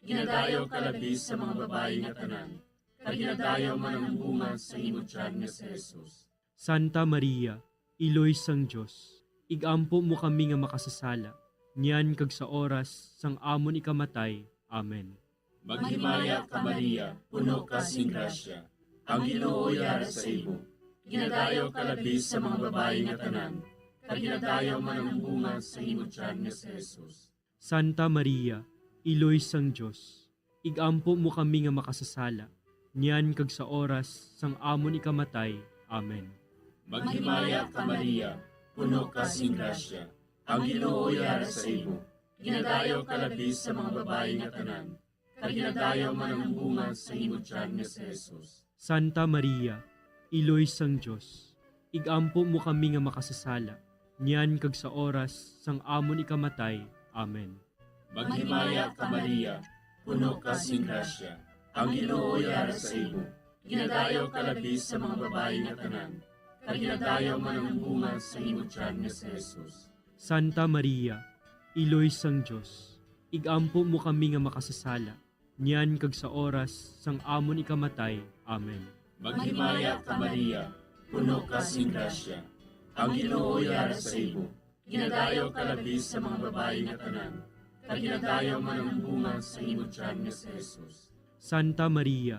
Ginadayaw ka labis sa mga babayi nga tanan, kag ginadayaw man ang bunga sa imo tiyan nga si Jesus. Santa Maria, Iloy sang Diyos, igampo mo kami nga makasasala, niyan kag sa oras sang amon ikamatay. Amen. Maghimaya ka Maria, puno ka sing grasya, ang Ginoo yara sa imo. Ginadayaw ka labis sa mga babayi nga tanan, kag ginadayaw man ang bunga sa imo tiyan nga si Jesus. Santa Maria, Iloy sang Diyos, igampo mo kami nga makasasala, niyan kag sa oras sang amon ikamatay. Amen. Maghimaya ka Maria, puno ka sing grasya, ang Ginoo yara sa imo. Ginadayaw ka labis sa mga babayi nga tanan, kag ginadayaw man ang bunga sa imong tiyan nga si Jesus. Santa Maria, Iloy sang Dios, igampo mo kami nga makasasala, niyan kag sa oras sang amon ikamatay. Amen. Maghimaya ka Maria, puno ka sing grasya, ang Ginoo yara sa imo. Ginadayaw ka labi sa mga babae nga tanan, kag ginadayaw man ang bunga sa imong tiyan nga si Jesus. Santa Maria, Iloy sang Dios, igampo mo kami nga makasasala, niyan kag sa oras sang amon ikamatay. Amen. Maghimaya ka Maria, puno ka sing grasya, ang Ginoo yara sa imo. Ginadayaw ka labi sa mga babae nga tanan, kag ginadayaw man ang bunga sa imong tiyan nga si Jesus. Santa Maria,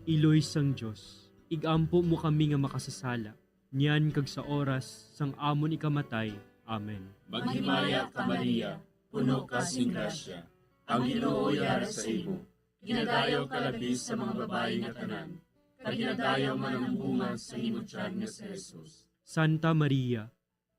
Iloy sang Dios, igampo mo kami nga makasasala, niyan kag sa oras sang amon ikamatay. Amen. Maghimaya ka Maria, puno ka sing grasya, ang Ginoo yara sa imo. Ginadayaw ka labi sa mga babae nga tanan, kag ginadayaw man ang bunga sa imong tiyan nga si Jesus. Santa Maria,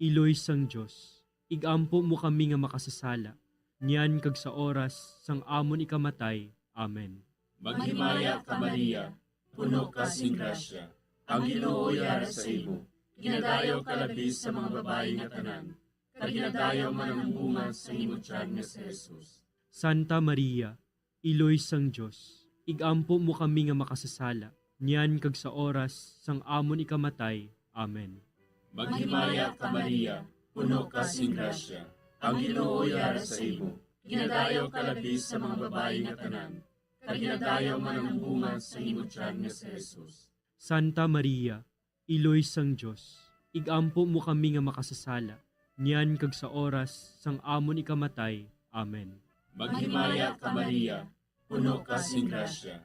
Iloy sang Dios, igampo mo kami nga makasasala, niyan kag sa oras sang amon ikamatay. Amen. Maghimaya ka Maria, puno ka sing grasya, ang Ginoo yara sa imo. Ginadayaw ka labi sa mga babae nga tanan, kag ginadayaw man ang bunga sa imong tiyan nga si Jesus. Santa Maria, Iloy sang Dios, igampo mo kami nga makasasala, niyan kag sa oras sang amon ikamatay. Amen. Maghimaya ka Maria, puno ka sing grasya, ang Ginoo yara sa imo. Ginadayaw ka labi sa mga babae nga tanan, kag ginadayaw man ang bunga sa imong tiyan nga si Jesus. Santa Maria, Iloy sang Dios, igampo mo kami nga makasasala, niyan kag sa oras sang amon ikamatay. Amen. Maghimaya ka Maria, puno ka sing grasya,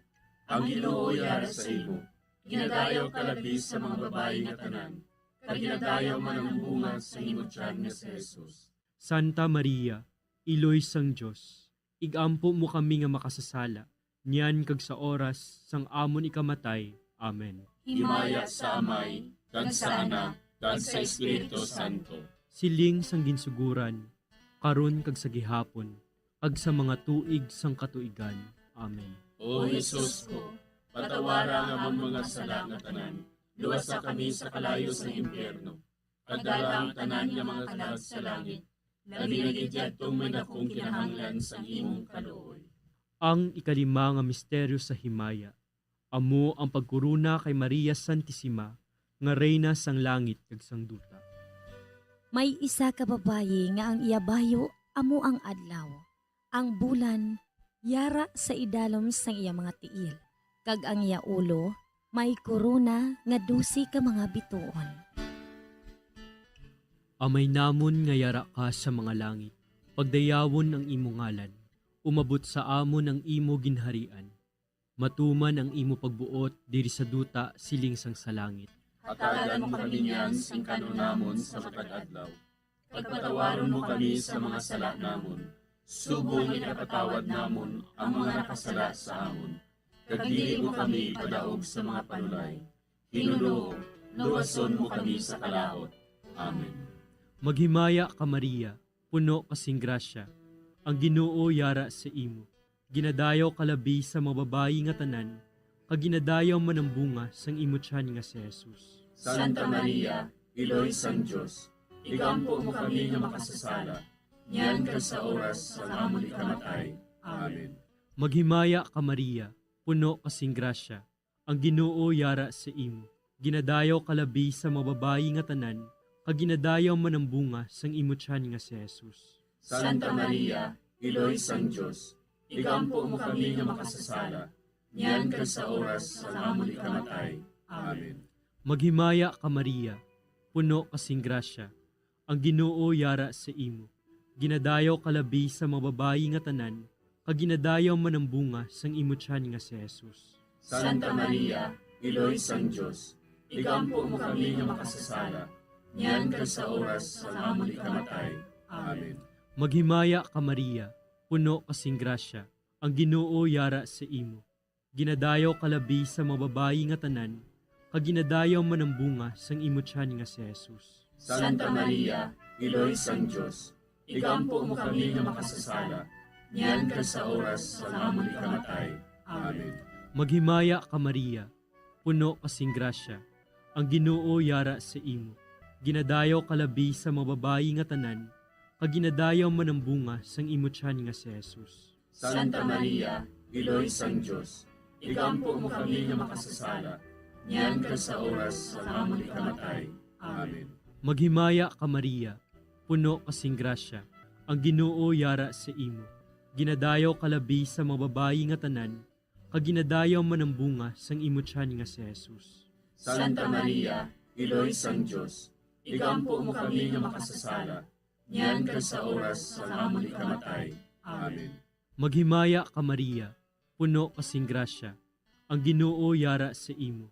ang Ginoo yara sa imo. Ginadayaw ka labi sa mga babae nga tanan, kag ginadayaw man ang bunga sa imong tiyan nga si Jesus. Santa Maria, Iloy sang Dios, igampo mo kami nga makasasala, niyan kag sa oras sang amon ikamatay. Amen. Himaya sa Amay, kag sa Anak, kag sa Espiritu Santo. Siling sang ginsuguran, karon kag sa gihapon, kag sa mga tuig sang katuigan. Amen. O Jesus ko, patawara nga ang mga sala nga tanan, luwasa kami sa kalayo sa impyerno, kag dala ang tanan nga mga kalag sa langit, labi na gidyadtong may dakong kinahanglan sa imong kaluoy. Ang ikalima nga misteryo sa himaya, amo ang pagkuruna kay Maria Santissima, nga reyna sang langit kag sang duta. May isa ka babayi nga ang iyabayo amo ang adlaw. Ang bulan yara sa idalom sang iya mga tiil. Kag ang iya ulo may korona nga 12 ka mga bituon. Amay namon nga yara ka sa mga langit, pagdayawon ang imo ngalan, umabot sa amon ang imo ginharian. Matuman ang imo pagbuot diri sa duta siling sang sa langit. Hatagan mo kami niyan sing kanunamon sa matag adlaw. Pagpatawaron mo kami sa mga sala namon. Subong ikapatawad namon ang mga nakasala sa amon. Kag dili mo kami padaog sa mga panulay. Hinunoo, luwason mo kami sa kalaot. Amen. Maghimaya ka Maria, puno kasing grasya, ang Ginoo yara sa imo. Ginadayaw kalabi sa mga babayi nga tanan, kag ginadayaw man ang bunga sang imo tiyan nga si Jesus. Santa Maria, Iloy sang Dios, igampo mo kami nga makasasala, niyan kag sa oras sa amon ikamatay. Amen. Maghimaya ka Maria, puno kasing grasya, ang Ginoo yara sa imo. Ginadayaw kalabi sa mga babayi nga tanan, kag ginadayaw man ang bunga sang imo tiyan nga si Jesus. Santa Maria, Iloy sang Dios, igampo mo kami nga makasasala, niyan kag sa oras sa amon ikamatay. Amen. Maghimaya ka Maria, puno kasing grasya, ang Ginoo yara sa imo. Ginadayaw kalabi sa mga babayi nga tanan, kag ginadayaw man ang bunga sang imo tiyan nga si Jesus. Santa Maria, Iloy sang Dios, igampo mo kami nga makasasala, niyan kag sa oras sa amon ikamatay. Amen. Maghimaya ka Maria, puno kasing grasya, ang Ginoo yara sa imo. Ginadayaw kalabi sa mga babayi nga tanan, kag ginadayaw man ang bunga sang imo tiyan nga si Jesus. Santa Maria, Iloy sang Dios, igampo mo kami nga makasasala, niyan ka sa oras sa amon ikamatay. Amen. Maghimaya ka Maria, puno kasing grasya, ang Ginoo yara sa imo. Ginadayaw kalabi sa mga babayi nga tanan, kag ginadayaw man ang bunga sang imo tiyan nga si Jesus. Santa Maria, Iloy sang Diyos, ikampo mo kami nga makasasala, niyan ka sa oras sa amon ikamatay. Amen. Maghimaya ka Maria, puno kasing grasya, ang Ginoo yara sa imo. Ginadayaw kalabi sa mga babayi nga tanan, kag ginadayaw man ang bunga sang imo tiyan nga si Jesus. Santa Maria, Iloy sang Diyos, ikampo mo kami nga makasasala, niyan ka sa oras sa amon ikamatay. Amen. Maghimaya ka Maria, puno kasing grasya, ang Ginoo yara sa imo.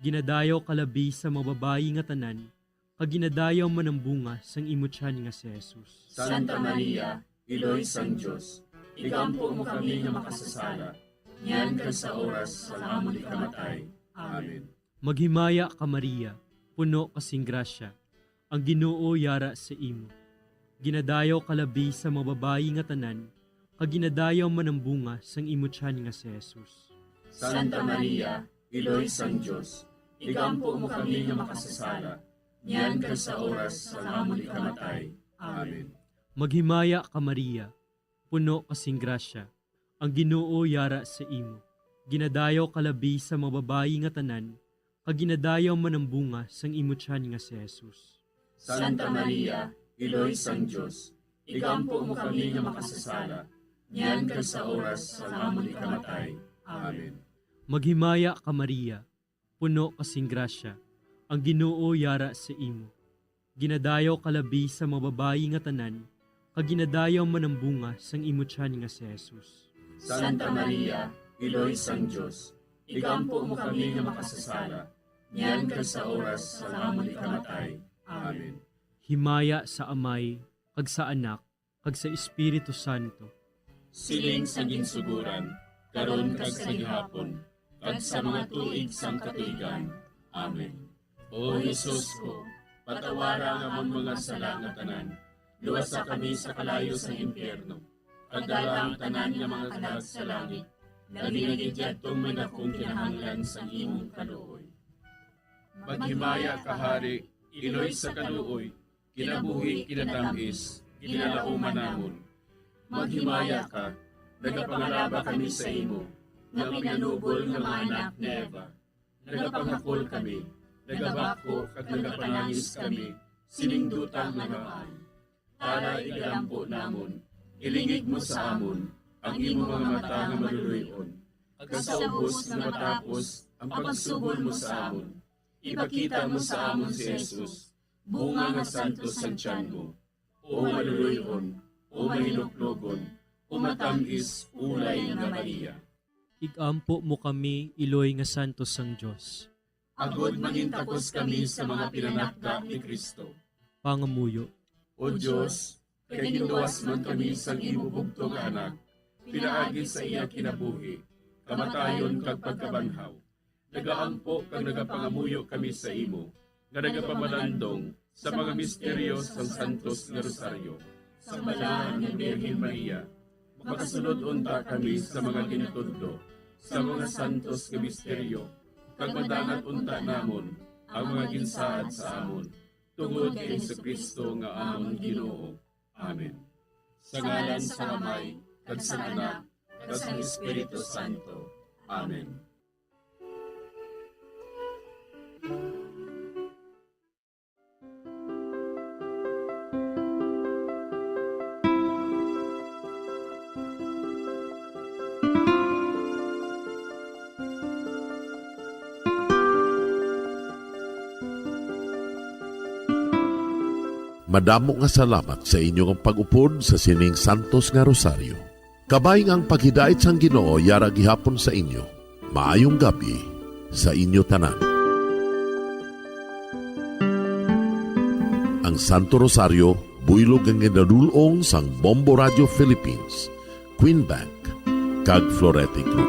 Ginadayaw kalabi sa mga babayi nga tanan, kag ginadayaw man ang bunga sang imo tiyan nga si Jesus. Santa Maria, Iloy sang Diyos, ikampo mo kami nga makasasala, niyan ka sa oras sa amon ikamatay. Amen. Maghimaya ka Maria, puno kasing grasya, ang Ginoo yara sa imo. Ginadayaw kalabi sa mga babayi nga tanan, kag ginadayaw man ang bunga sang imo tiyan nga si Jesus. Santa Maria, Iloy sang Diyos, ikampo mo kami nga makasasala, niyan ka sa oras sa amon ikamatay. Amen. Maghimaya ka Maria, puno kasing grasya, ang Ginoo yara sa imo. Ginadayaw kalabi sa mga babayi nga tanan, kag ginadayaw man ang bunga sang imo tiyan nga si Jesus. Santa Maria, Iloy sang Diyos, ikampo mo kami nga makasasala, niyan ka sa oras sa amon ikamatay. Amen. Maghimaya ka Maria, puno kasing grasya, ang Ginoo yara sa imo. Ginadayaw kalabi sa mga babayi nga tanan, kag ginadayaw man ang bunga sang imo tiyan nga si Jesus. Santa Maria, Iloy sang Diyos, ikampo mo kami nga makasasala, niyan ka sa oras sa amon ikamatay. Amen. Himaya sa Amay, kag sa Anak, kag sa Espiritu Santo. Siling sa ginsuguran, karon kag sa gihapon, kag sa mga tuig sang katuigan. Amen. O Jesus ko, patawara nga among mga sala nga tanan, luwasa kami sa kalayo sa impyerno, kag dala ang tanan nga mga kalag sa langit, naging tong may dakong kinahanglan sa imong kaluoy. Maghimaya ka Hari, Iloy sa kaluoy, kinabuhi kinatamis, kinalauman namon. Maghimaya ka, nagapangalaba kami sa imo, nga pinanubol nga mga anak ni Eva. Nagapangakol kami, nagabako kag nagapanangis kami, siningdutang nagaan. Para igalampo namon, ilingig mo sa amon, ang imo mga mata nga maluluyon. Ag sa ubos nga matapos, ang pagsugod mo sa amon. Ipakita mo sa amon si Jesus, bunga nga santos sa tiyan mo. O maluluyon, o mahiluklogon, o matamis, ulay nga Maria. Igampo mo kami, Iloy nga santos sang Dios. Agod mangintakos kami sa mga pinanakda ni Kristo. Pangamuyo. O Diyos, kay ginduwas man kami sang imo bugto nga anak, pinaagi sa iya kinabuhi, kamatayon kag pagkabanhaw. Nagaampo kag nagapangamuyo kami sa imo, nga nagapamalandong sa mga misteryo sang Santos nga Rosaryo. Sa balahan ni Birhen Maria, makasunod unta kami sa mga ginatudlo, sa mga santos nga misteryo, kag madangat unta namon ang mga ginsaad sa amon, tungod kay Jesucristo nga amon Ginoo. Amen. Sa ngalan sa Amay, kag sa Anak, kag sa Espiritu Santo. Amen. Madamo nga salamat sa inyong pag-upod sa sining Santos nga Rosaryo. Kabay ang paghidait sang Ginoo yara gihapon sa inyo. Maayong gabi sa inyo tanan. Ang Santo Rosario, buylog ang ginadulong sang Bombo Radio Philippines, Queen Bank, kag Florete Group.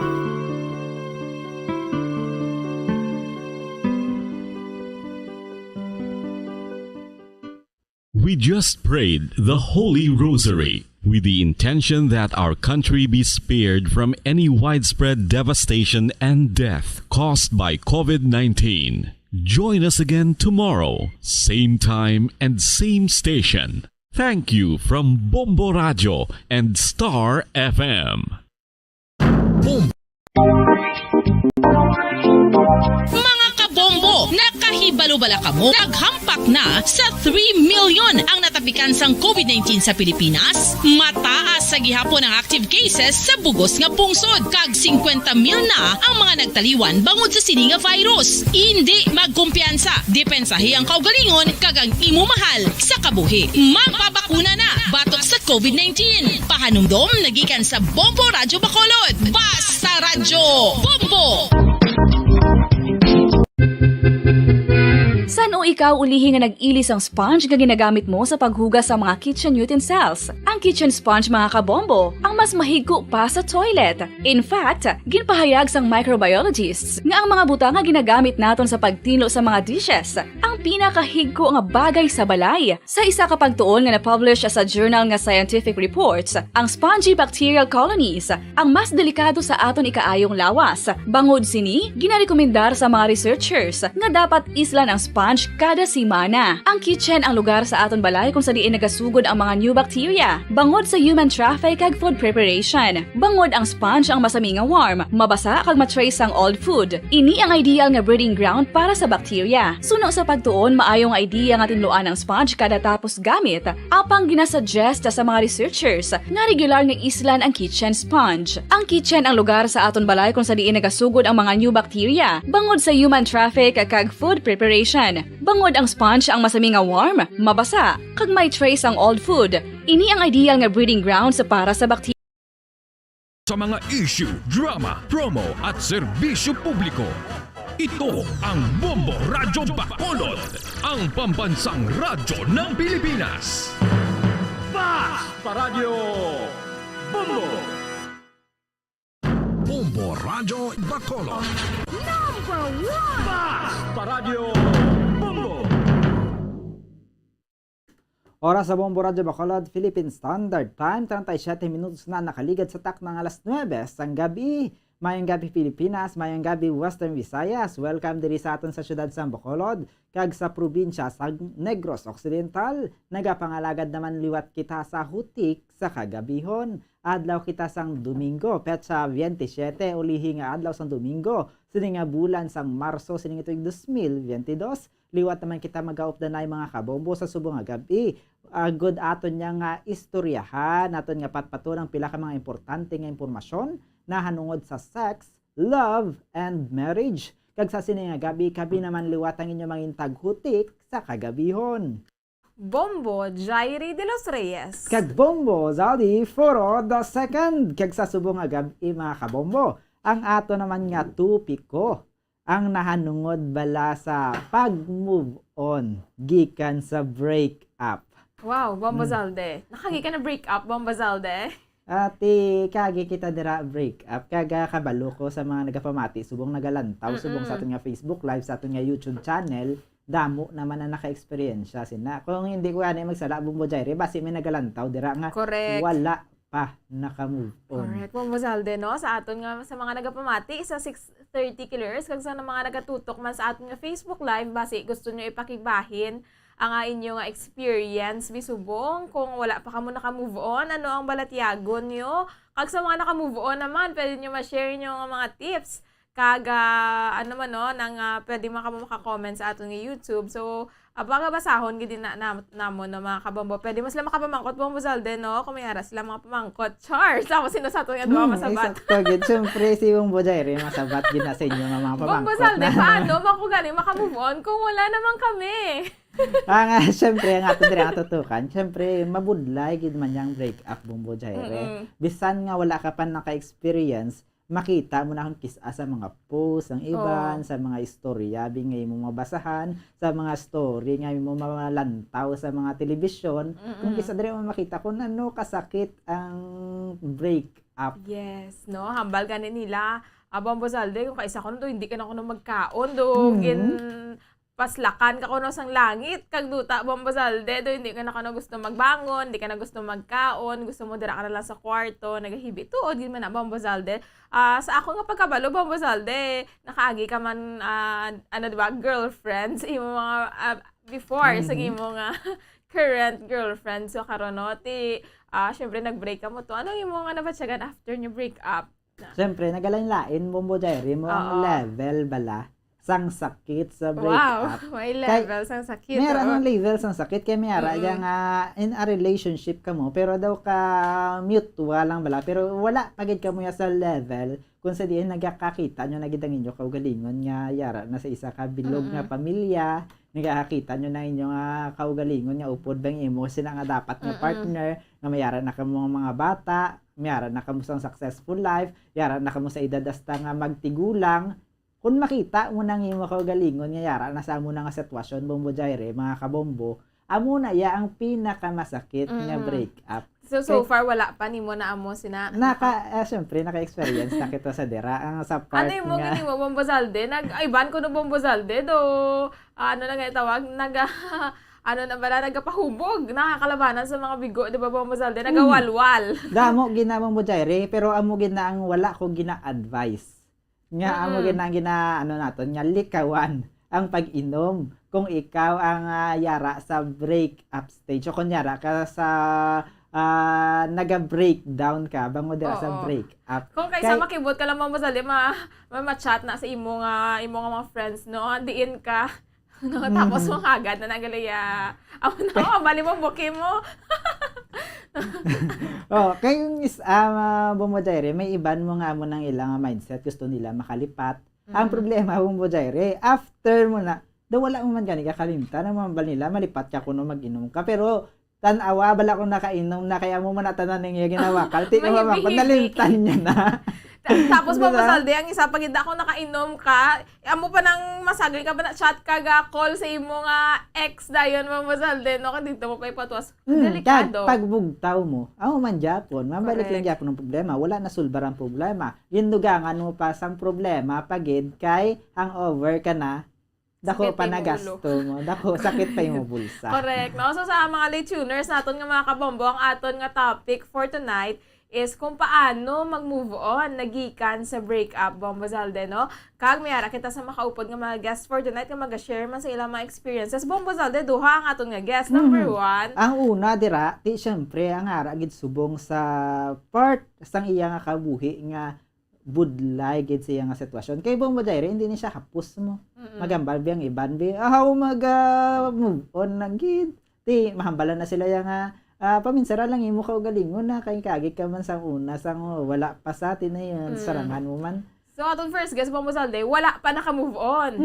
We just prayed the Holy Rosary. with the intention that our country be spared from any widespread devastation and death caused by COVID-19. Join us again tomorrow, same time and same station. Thank you from Bombo Radio and Star FM. Mga kabombo, nakahibalo-bala ka mo, naghampak na sa 3 million ang natapikan sang COVID-19 sa Pilipinas. Mataas sa gihapon ang active cases sa bugos nga pungsod, kag 50 mil na ang mga nagtaliwan bangod sa sini nga virus. Hindi magkumpiyansa, depensahi ang kaugalingon kag ang imo mahal sa kabuhi. Magpabakuna na batok sa COVID-19. Pahanumdom nagikan sa Bombo Radyo Bacolod. Basta Radyo Bombo! San o ikaw ulihi nga nag-ilis ang sponge nga ginagamit mo sa paghugas sa mga kitchen utensils? Ang kitchen sponge, mga kabombo, ang mas mahigko pa sa toilet. In fact, ginpahayag sang microbiologists nga ang mga butang nga ginagamit naton sa pagtinlo sa mga dishes ang pinakahigko nga bagay sa balay. Sa isa ka pagtuon nga na-publish sa journal nga Scientific Reports, ang spongy bacterial colonies ang mas delikado sa aton ikaayong lawas. Bangod sini, ginarekomendar sa mga researchers nga dapat islan ang sponge kada semana. Ang kitchen ang lugar sa aton balay kung sa diin nagasugod ang mga new bacteria. Bangod sa human traffic kag food preparation. Bangod ang sponge ang masami nga warm, mabasa kag matrace ang old food. Ini ang ideal nga breeding ground para sa bacteria. Suno sa pagtuon, maayong idea nga tinluan ang sponge kada tapos gamit. Apang ginasuggest sa mga researchers nga regular nga islan ang kitchen sponge. Ang kitchen ang lugar sa aton balay kung sa diin nagasugod ang mga new bacteria. Bangod sa human traffic kag food preparation. Bangod ang sponge ang masami nga warm, mabasa, kag may trace ang old food. Ini ang ideal nga breeding ground sa para sa bacteria. Sa mga issue, drama, promo at serbisyo publiko. Ito ang Bombo Radyo Bacolod, ang pambansang radyo ng Pilipinas. Basta Radio Bombo! Bombo Radyo Bacolod. Number 1! Basta Radio Bombo! Oras sa Bombo Radyo Bacolod, Philippine Standard Time, 37 minutos na nakaligad sa tak ng alas 9 sang gabi. Mayang gabi Pilipinas, mayang gabi Western Visayas. Welcome diri sa aton sa syudad sa Bacolod, kag sa probinsya sa Negros Occidental. Nagapangalagad naman liwat kita sa Hutik sa kagabihon. Adlaw kita sang Domingo, petsa 27, ulihi nga adlaw sang Domingo. Sini nga bulan sang Marso, sini nga tuig 2022. Liwat naman kita mag-aupdanay mga kabombo sa subong nga gabi. Good aton niya nga istoryahan, aton nga patpatunang pila ka mga importante nga impormasyon na hanungod sa sex, love, and marriage. Kag sa sini nga gabi, kabi naman liwat ang inyo mga intaghutik sa kagabihon. Bombo Jairi de los Reyes. Kag Bombo Zaldi Foro II. Kag sa subong nga gabi mga kabombo, ang ato naman nga tupiko ang nahanungod bala sa pag-move on gikan sa break-up. Wow, Bombo Zalde. Nakagi ka na break up, Bombo Zalde? Ati, kagi kita dira break-up. Kaga kabalo ko sa mga nagapamati, subong nagalantaw, subong sa aton nga Facebook Live, sa aton nga YouTube channel, damo naman na naka-experience sina. Kung hindi ko yan magsala, Bombo Jairi, basi may nagalantaw, dira nga correct. Wala pa naka-move on. Correct, Bombo Zalde, no? Sa aton nga, sa mga nagapamati, sa 6:30 killers, kag sa mga nagatutok man sa aton nga Facebook Live, basi gusto nyo ipakigbahin ang inyo nga experience bisubong kung wala pa kamo naka-move on, ano ang balatyagon nyo. Kag sa mga naka-move on naman, pwede nyo ma-share nyo nga mga tips. Kag ano man no, nang pwede maka-comment sa aton nga YouTube. So, baka basahon gid na namo no mga kabombo. Pwede mo sila makapamangkot Bombo Zalde no, kung may aras sila mga pamangkot. Char, tapos sino sa aton nga duwa masabat. Exacto, gid syempre si Bombo Jairi masabat gid na sa inyo nga mga pamangkot. Bombo Zalde, paano mako gani maka-move on kung wala naman kami? Syempre, ang ato dire tutukan, syempre, mabudlay gid man yang break-up, Bombo Jairi. Bisan nga wala ka pa naka-experience, makita mo na kung kisa sa mga post ang iban, sa mga istorya, bingay mo mabasahan, sa mga story, nga mo malantaw sa mga telebisyon, kung kisa dire mo makita kung ano kasakit ang break-up. Yes, no? Hambal ka nila. Bombo Zalde, kung kaisa ko na hindi ka na ako magkaon, do, paslakan ka kuno sang langit kag duta Bombo Zalde do hindi ka na kano gusto magbangon, hindi ka na gusto magkaon, gusto mo dira ka na lang sa kwarto, nagahibi tuod gid man na Bombo Zalde. Sa ako nga pagkabalo Bombo Zalde, nakaagi ka man ano diba, girlfriends imo mga before sa imo nga current girlfriend. So karon no ti syempre nag-break ka mo to. Ano imo nga nabatyagan after niyo break up? Siyempre, nagalain-lain Bombo Diary mo ang level bala sang sakit sa breakup. Wow, may level sang sakit. Meron ang level sang sakit kay mayara yang in a relationship ka mo pero daw ka mutual lang bala pero wala pagid ka mo ya sa level kung sa diin nagakakita nyo nagidang inyo kaugalingon nga yara na sa isa ka bilog nga pamilya nagakakita nyo na inyo nga kaugalingon nga upod bang imo sila nga dapat nga partner na mayara na kamo mga bata, mayara na kamo sang successful life, yara na kamo sa edad hasta nga magtigulang. Kung makita mo nang imo kaugalingon nga yara nasa mo na nga sitwasyon Bombo Jaire mga kabombo, amo na ya ang pinakamasakit nga breakup. So far wala pa nimo na amo sina syempre naka-experience na kita sa dira ang sa part ano mo gini mo Bombo Zalde nag-iban ko no Bombo Zalde do ano na nga tawag ano na bala nagapahubog nakakalabanan sa mga bigo di ba Bombo Zalde nagawalwal damo ginamang mo Jaire pero amo gina ang wala ko gina-advice nga amo gina ano naton nga likawan ang pag-inom kung ikaw ang yara sa break-up stage o kunyara ka sa naga-breakdown ka bango dira sa break-up kung kaysa makibot ka lang Bombo Zalde ma-chat na sa imo nga mga friends no diin ka no, tapos mo agad na nagalaya amo na bali mo buki mo kayong Bombo Jaire, may iban mo nga mo ng ilang mindset, gusto nila makalipat. Ang problema, Bombo Jaire, after mo na, daw wala mo man gani kakalimtan, ang mambal nila, malipat ka kuno mag-inom ka, pero tanawa, bala kung nakainom na, kaya mo man natanan ng ginawa ka, di mo man, nalimtan niya na. Tapos Bombo Zalde, ang isa pag ako nakainom ka, amo pa nang masagay ka ba na chat ka ga call sa imo nga ex dayon Bombo Zalde no kadito mo pa ipatuwas. Delikado. Pagbugtaw mo, amo man Japon, mabalik lang Japon ang problema, wala na sulbar ang problema. Gindugangan mo pa sang problema pagid kay hangover ka na. Dako pa na gasto mo. Dako sakit pa yung bulsa. Correct. No? So sa mga late tuners naton nga mga kabombo, ang aton nga topic for tonight is kung paano mag-move on nagikan sa breakup Bombo Zalde, no? Kag mayara kita sa makaupod nga mga guests for tonight nga mag-share man sa ilang mga experiences. Bombo Zalde, duha ang aton nga guest. Number one. Ang una dira, di syempre ang ara gid subong sa part sang iya nga kabuhi nga budlay gid siya nga sitwasyon. Kay Bombo Jaire, hindi ni siya hapus mo. Magambal biyang iban bi. Mag-move on na gid. Di mahambalan na sila yang paminsara lang imo kaugalingon na kay kagi ka man sang una sang wala pa sa atin na yun sarangan mo man. So atong first guest Bombo Zalde, wala pa naka-move on.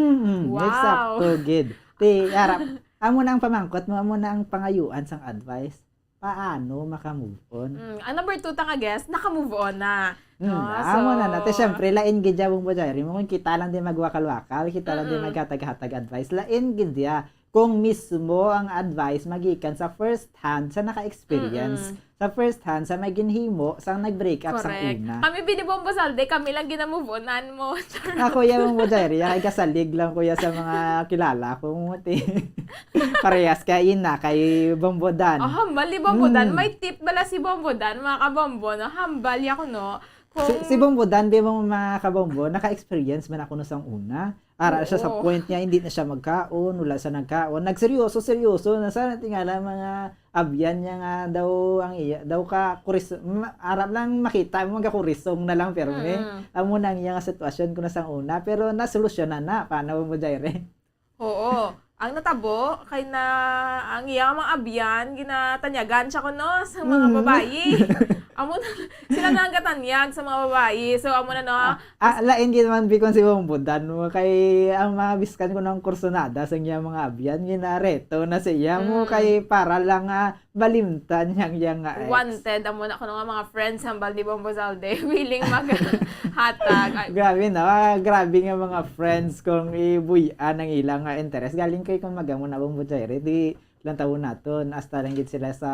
Wow. Exacto, good. Ti harap amo na ang pamangkot mo, amo na ang pangayuan sang advice. Paano maka-move on? Ang number 2 ta ka guest, naka-move on na. No? Amo na natin. Siyempre, lain gid ya Bombo Jaire. Mo kita lang din magwakal-wakal, kita lang din maghatag-hatag advice. Lain gid ya kung mismo ang advice magikan sa first hand sa naka-experience. Sa first hand sa may ginhimo sa nag-break up sa una. Kami bini Bombo Zalde, kami lang ginamove onan mo. Ako ya Bombo Jaire, kay kasalig lang ko ya sa mga kilala ko mo ti. Parehas kay ina kay Bombo Dan. Hambal ni Bombo Dan. May tip bala si Bombo Dan, mga kabombo, no? Hambal ya ko no. Si Bombo Dan, di mo mga kabombo, naka-experience man ako no sang una. Ara siya sa point niya, hindi na siya magkaon, wala sa nagkaon. Nagseryoso, nasa tingala mga abyan niya nga daw ang iya, daw ka kuris, arap lang makita mo nga kurisong na lang pero amo nang iya nga sitwasyon ko na sang una, pero nasolusyonan na paano mo Jaire. Oo. Ang natabo kay na ang iyang mga abyan ginatanyagan siya ko no sa mga babayi. Amo na sila nang gatanyag sa mga babayi. So amo na no. Lain gid man bikon si Bombo Dan mo kay ang mga biskan ko ng kursonada sa iya mga abyan ginareto na siya mo kay para lang balimtan yang nga ex. Wanted amo na ko nga mga friends hambal ni Bombo Zalde willing maghatag. Grabe na, grabe nga mga friends kung ibuyan ang ilang interest galing kay kung magamo na Bombo Jaire di lang taon naton hasta lang gid sila sa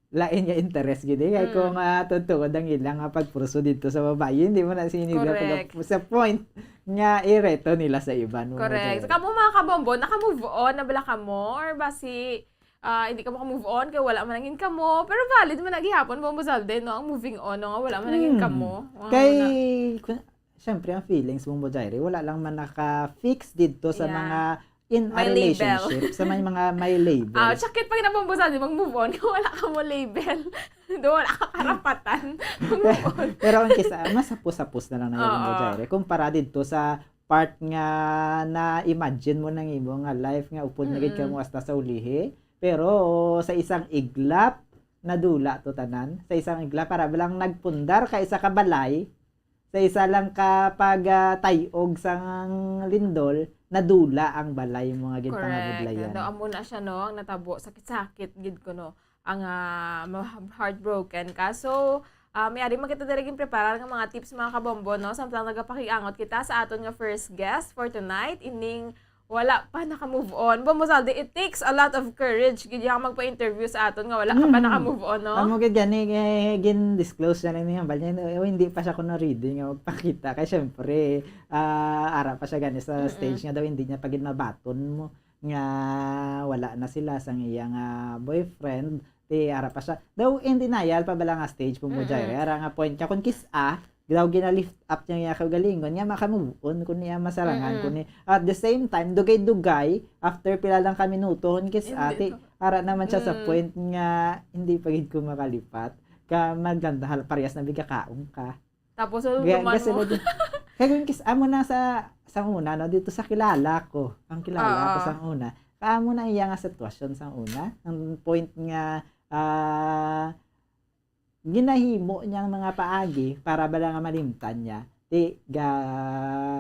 lain nga interest gid kay kung tutuod ang ilang pagpurso dito sa babae, hindi mo na sinigla sa point nga ireto nila sa iba. No? Correct. So, kamo mga kabombo, naka-move on na bala ka mo or basi hindi ka maka-move on kaya wala man naging kamo, pero valid man naghihapon Bombo Zalde, no, ang moving on, no, nga wala man naging kamo. Kay syempre ang feelings Bombo Jairi, wala lang man naka-fix dito sa mga in a relationship, sa mga may label. Tsakit pag na-Bombo Zalde, mag-move on kung wala ka mo label. Doon wala ka karapatan. Mag-move on. Pero ang kisa, masapos-sapos na lang na Bombo Jairi. Kumpara dito sa part nga na imagine mo nang imo nga life nga upod na gid ka mo hasta sa ulihi. Pero sa isang iglap, nadula to tanan. Sa isang iglap, para balang nagpundar ka isa ka balay, sa isa lang kapag tayog sang lindol, nadula ang balay mga gid pangabudlayan. Correct. Amo na siya, no, ang natabo, sakit-sakit gid ko, no, ang heartbroken ka. So, may ari man kita dirigin preparar nga mga tips mga kabombo, no, samtang nagapakiangot kita sa aton nga first guest for tonight, ining wala pa naka-move on. Bombo Zalde, it takes a lot of courage gid yang magpa-interview sa aton nga wala ka pa naka-move on, no? Amo gid gani gin-disclose na ni hambal niya, hindi pa siya kuno ready nga magpakita kay syempre ara pa siya gani sa stage nga daw hindi niya pagid mabaton mo nga wala na sila sang iyang boyfriend. Ara pa siya daw in denial pa bala nga stage Bombo Jairi, ara nga point ka kun kiss-a daw gina-lift up niya kagalingon nga maka-move on kun niya masarangan kun at the same time dugay-dugay after pila lang ka minuto kis ate ara naman siya sa point nga hindi pa gid ko makalipat ka magandahal parehas na bigakaon ka tapos luman mo kaya kun kis amo na sa una no dito sa kilala ko ang kilala ko sa una kaamo na iya nga sitwasyon sa una ang point nga ginahimo niyang mga paagi para bala nga malimtan niya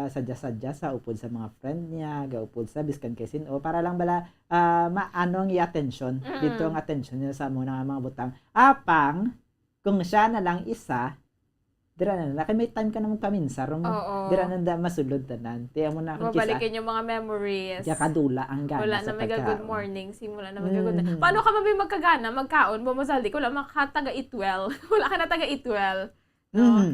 sadya-sadya sa upod sa mga friend niya gaupod sa biskan kesin o para lang bala maano ang i-attention dito ang attention niya sa mga butang apang kung siya na lang isa dira na kay may time ka na magpaminsar dira na masulod tanan tiya mo na kung kisa babalikin yung mga memories kaya kadula ang gana wala na may good morning simula na may good paano ka mabay magkagana magkaon Bombo Zalde wala makataga itwell wala ka na taga itwell no?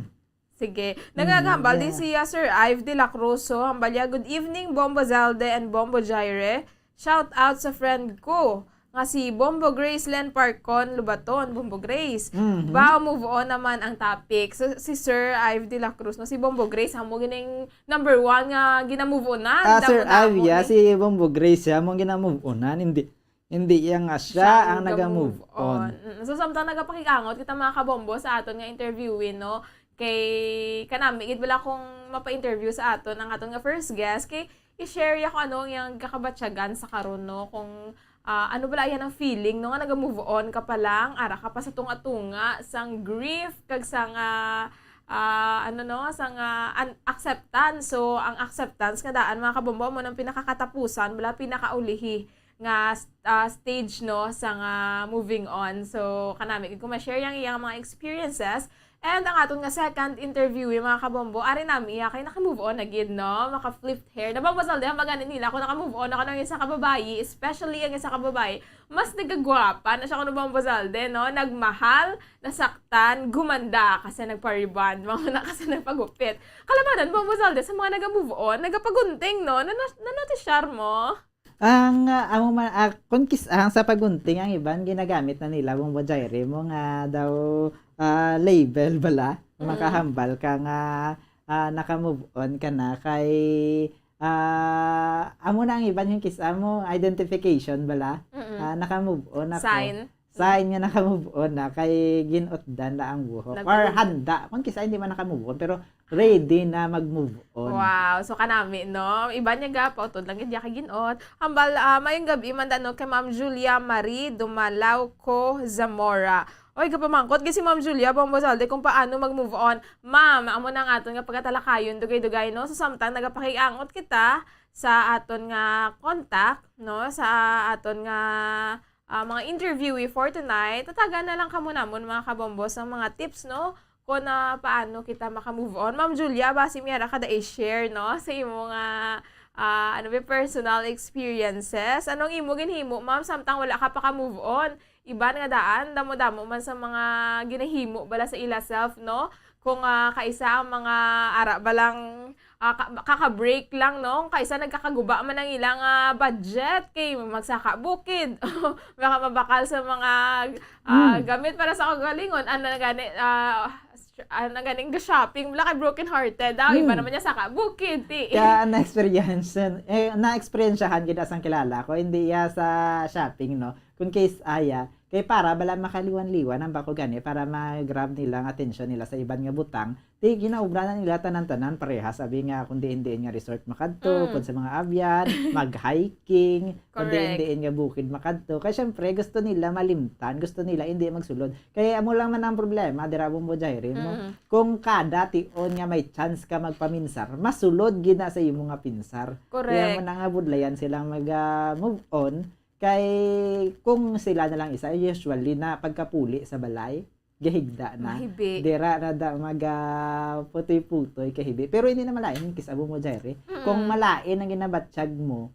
Sige nagagambal din si Sir Ive de la Cruz hambalya good evening Bombo Zalde and Bombo Jairi, shout out sa friend ko nga si Bombo Grace Len Parcon Lubaton, Bombo Grace. Ba move on naman ang topic. So, si Sir Ive de la Cruz, no, si Bombo Grace, amo gining number 1 nga gina-move onan. Sir Ive, si Bombo Grace, amo gina-move onan, hindi yang siya ang naga-move on. So, samtang nagapakikangot kita mga kabombo sa aton nga interviewin, no, kay kanami, gid wala kong mapa-interview sa aton, ang aton nga first guest, kay i-share ya ko ano yung kakabatsyagan sa karon, no, kung ano ba yan ang feeling no nga naga-move on ka pa lang ara ka pa sa tunga-tunga sang grief kag sang sang acceptance. So ang acceptance nga daan mga kabombo mo nang pinakakatapusan bala pinakaulihi nga stage no sang moving on. So kanami kung ma-share yang iyang mga experiences. And ang aton nga second interview mga kabombo, ari nami kay naka-move on agad, no? Maka-flipped hair. Nababasal din maganin nila kung naka-move on ako ng isang kababayi, especially ang isang kababayi, mas nagagwapa na siya kung nababasal din, no? Nagmahal, nasaktan, gumanda kasi nagpa-rebond, mga na kasi nagpagupit. Kalamanan, nababasal din sa mga nag-move on, nagapagunting, no? Nanotisyar mo? Ang sa pagunting ang iban ginagamit na nila Bombo Jairi mo nga daw label bala makahambal ka nga naka-move on ka na kay amo na ang iban yung kisa mo identification bala naka-move on ako sign nga naka-move on na kay ginotdan na ang buhok or handa kung kisa hindi man naka-move on pero ready na mag-move on. Wow, so kanami no. Iba niya ga pautod lang gid ka ginot. Hambal mayong gabi man no kay Ma'am Julia Marie Dumalaw ko Zamora. Oy kapamangkot gi si Ma'am Julia Bombo Zalde kung paano mag-move on. Ma'am, amo na nga aton nga pagkatalakayon dugay-dugay no. So samtang nagapakiangot kita sa aton nga contact no sa aton nga mga interviewee for tonight. Tatagan na lang kamo namon mga kabombo sa mga tips no kung paano kita maka-move on. Ma'am Julia, basi miyara kada i-share, no? Sa imo nga, personal experiences. Anong imo ginhimo, ma'am? Samtang wala ka pa ka-move on. iban nga daan, damo-damo man sa mga ginahimo bala sa ila self, no? Kung kaisa ang mga ara balang kaka-break lang, no? Kaisa nagkakaguba man ang ilang budget kay magsaka bukid. Baka mabakal sa mga gamit para sa kagalingon. Ganing shopping wala kay broken hearted iba naman niya saka bukid kaya na-experiencehan gid asang kilala ko hindi ya sa shopping no kun case aya kay para bala makaliwan-liwan ang bako gani para ma-grab nila ang attention nila sa iban nga butang di ginaubra na nila tanan-tanan parehas sabi nga kundi hindi nga resort makadto kun sa mga abyan mag-hiking kundi hindi nga bukid makadto kay syempre gusto nila malimtan gusto nila hindi magsulod kaya amo lang man ang problema dira Bombo Jairi no kung kada tion nga may chance ka magpaminsar masulod gina sa imo nga pinsar kaya mo na nga budlayan silang mag-move on kay kung sila na lang isa usually na pagkapuli sa balay gahigda na dira na da putoy-putoy kahibi pero hindi na malain kisa Bombo Jairi kung malain ang ginabatsyag mo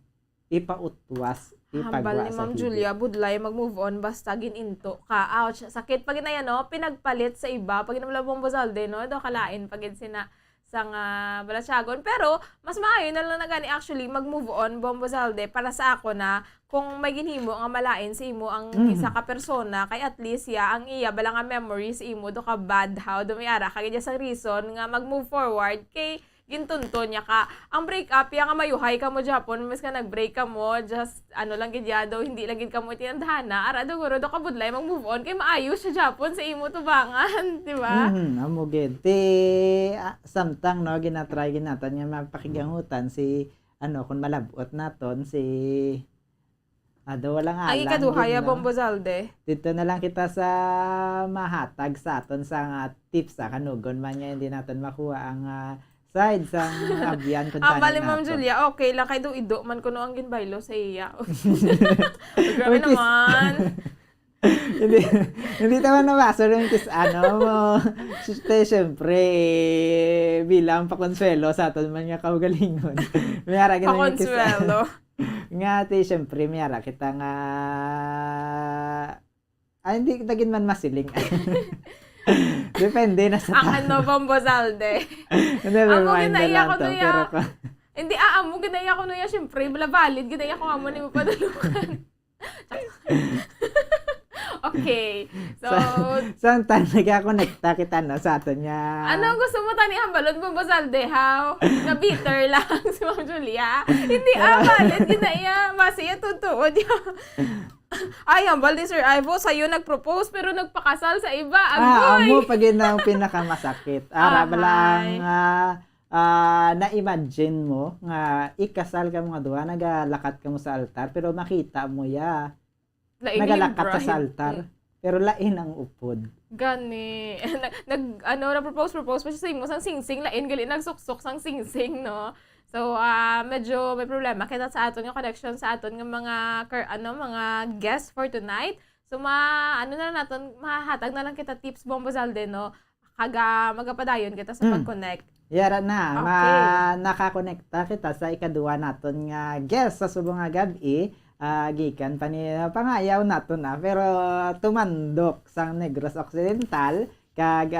ipautwas hambal ni Ma'am Julia budlay mag-move on basta gininto ka ouch sakit pag inaya no pinagpalit sa iba pag inamla Bombo Zalde no do kalain pag sina sang balasyagon pero mas maayo na lang na gani actually mag-move on Bombo Zalde para sa ako na kung may ginhimo nga malain sa imo ang isa ka persona kay at least ang iya bala nga memories imo do ka bad how do may ara kagaya sa reason nga mag-move forward kay gintunto niya ka ang break up ya nga mayuhay ka mo Japon mas ka nag-break ka mo just lang gid daw hindi lang gid ka mo tinandhana ara do guro do ka budlay mag-move on kay maayo sa Japon sa imo tubangan di ba amo gid samtang no ginatry ginatan nga mapakigyangutan si kun malabot naton si wala nga ang ikaduhaya Bombo Zalde dito na lang kita sa mahatag sa aton sa tips sa kanugon man nga hindi natin makuha ang side sa abyan kun tanan nato. Ma'am Julia, okay lang kay do ido man kuno ang ginbaylo sa iya. Grabe naman. hindi naman nabasa rin kis syempre bilang pakonsuelo sa aton man nga kaugalingon. Mayara pakonsuelo. Nga syempre mayara kita nga hindi kita gin man masiling. Depende na sa ang Bombo Zalde. Amo ginaiya ko nuya. Hindi amo ginaiya ko nuya syempre bala valid ginaiya ko amo nimo padulukan. Okay. So saan tayo nagkakonekta kita na sa aton niya? Ano gusto mo tani hambalon Bombo Zalde how? Na bitter lang si Ma'am Julia. Hindi valid ginaiya masiya totoo diya. Ay, hambal ni Sir Ivo, sa'yo nag-propose pero nagpakasal sa iba. Amo pag yun ang pinakamasakit. Balang na-imagine mo nga ikasal ka mga duwa, nagalakat ka mo sa altar, pero makita mo nagalakat ka sa altar, pero lain ang upod. Gani. Na-propose pa siya sa imo sang singsing, lain gali nagsuksok sang singsing, no? So, medyo may problema kita sa aton yung connection sa aton ng mga guests for tonight. So, mahatag na lang kita tips Bombo Zalde, no? Magapadayon kita sa pag-connect. Yara na, nakakonekta kita sa ikaduwa naton nga guest sa subong nga gabi. Gikan pangayaw naton na, pero tumandok sang Negros Occidental, kag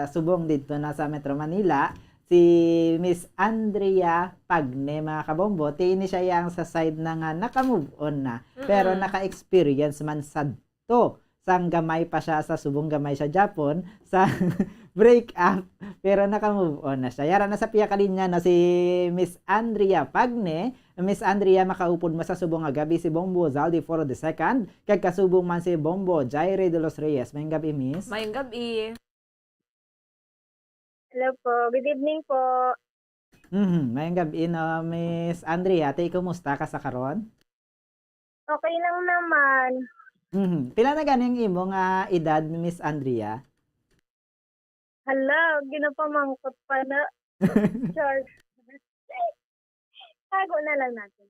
subong dito na sa Metro Manila. Si Miss Andrea Pagne, mga kabombo, tiini siya yang sa side na nga naka-move on na. Pero naka-experience man sadto. Sang gamay pa siya sa subong gamay sa Japon, sa break up, pero naka-move on na siya. Yara na sa piya kalinya na si Miss Andrea Pagne. Miss Andrea, makaupod mo sa subong nga gabi si Bombo Zalde for the second. Kag kasubong man si Bombo Jairi de los Reyes. Mayang gabi, Miss. Mayang gabi. Hello po. Good evening po. Mayang gabi no, Miss Andrea. Kumusta ka sa karon? Okay lang naman. Pila na ganing imong edad, Miss Andrea? Hala, ginapamangkot pa na. George. Tago na lang natin.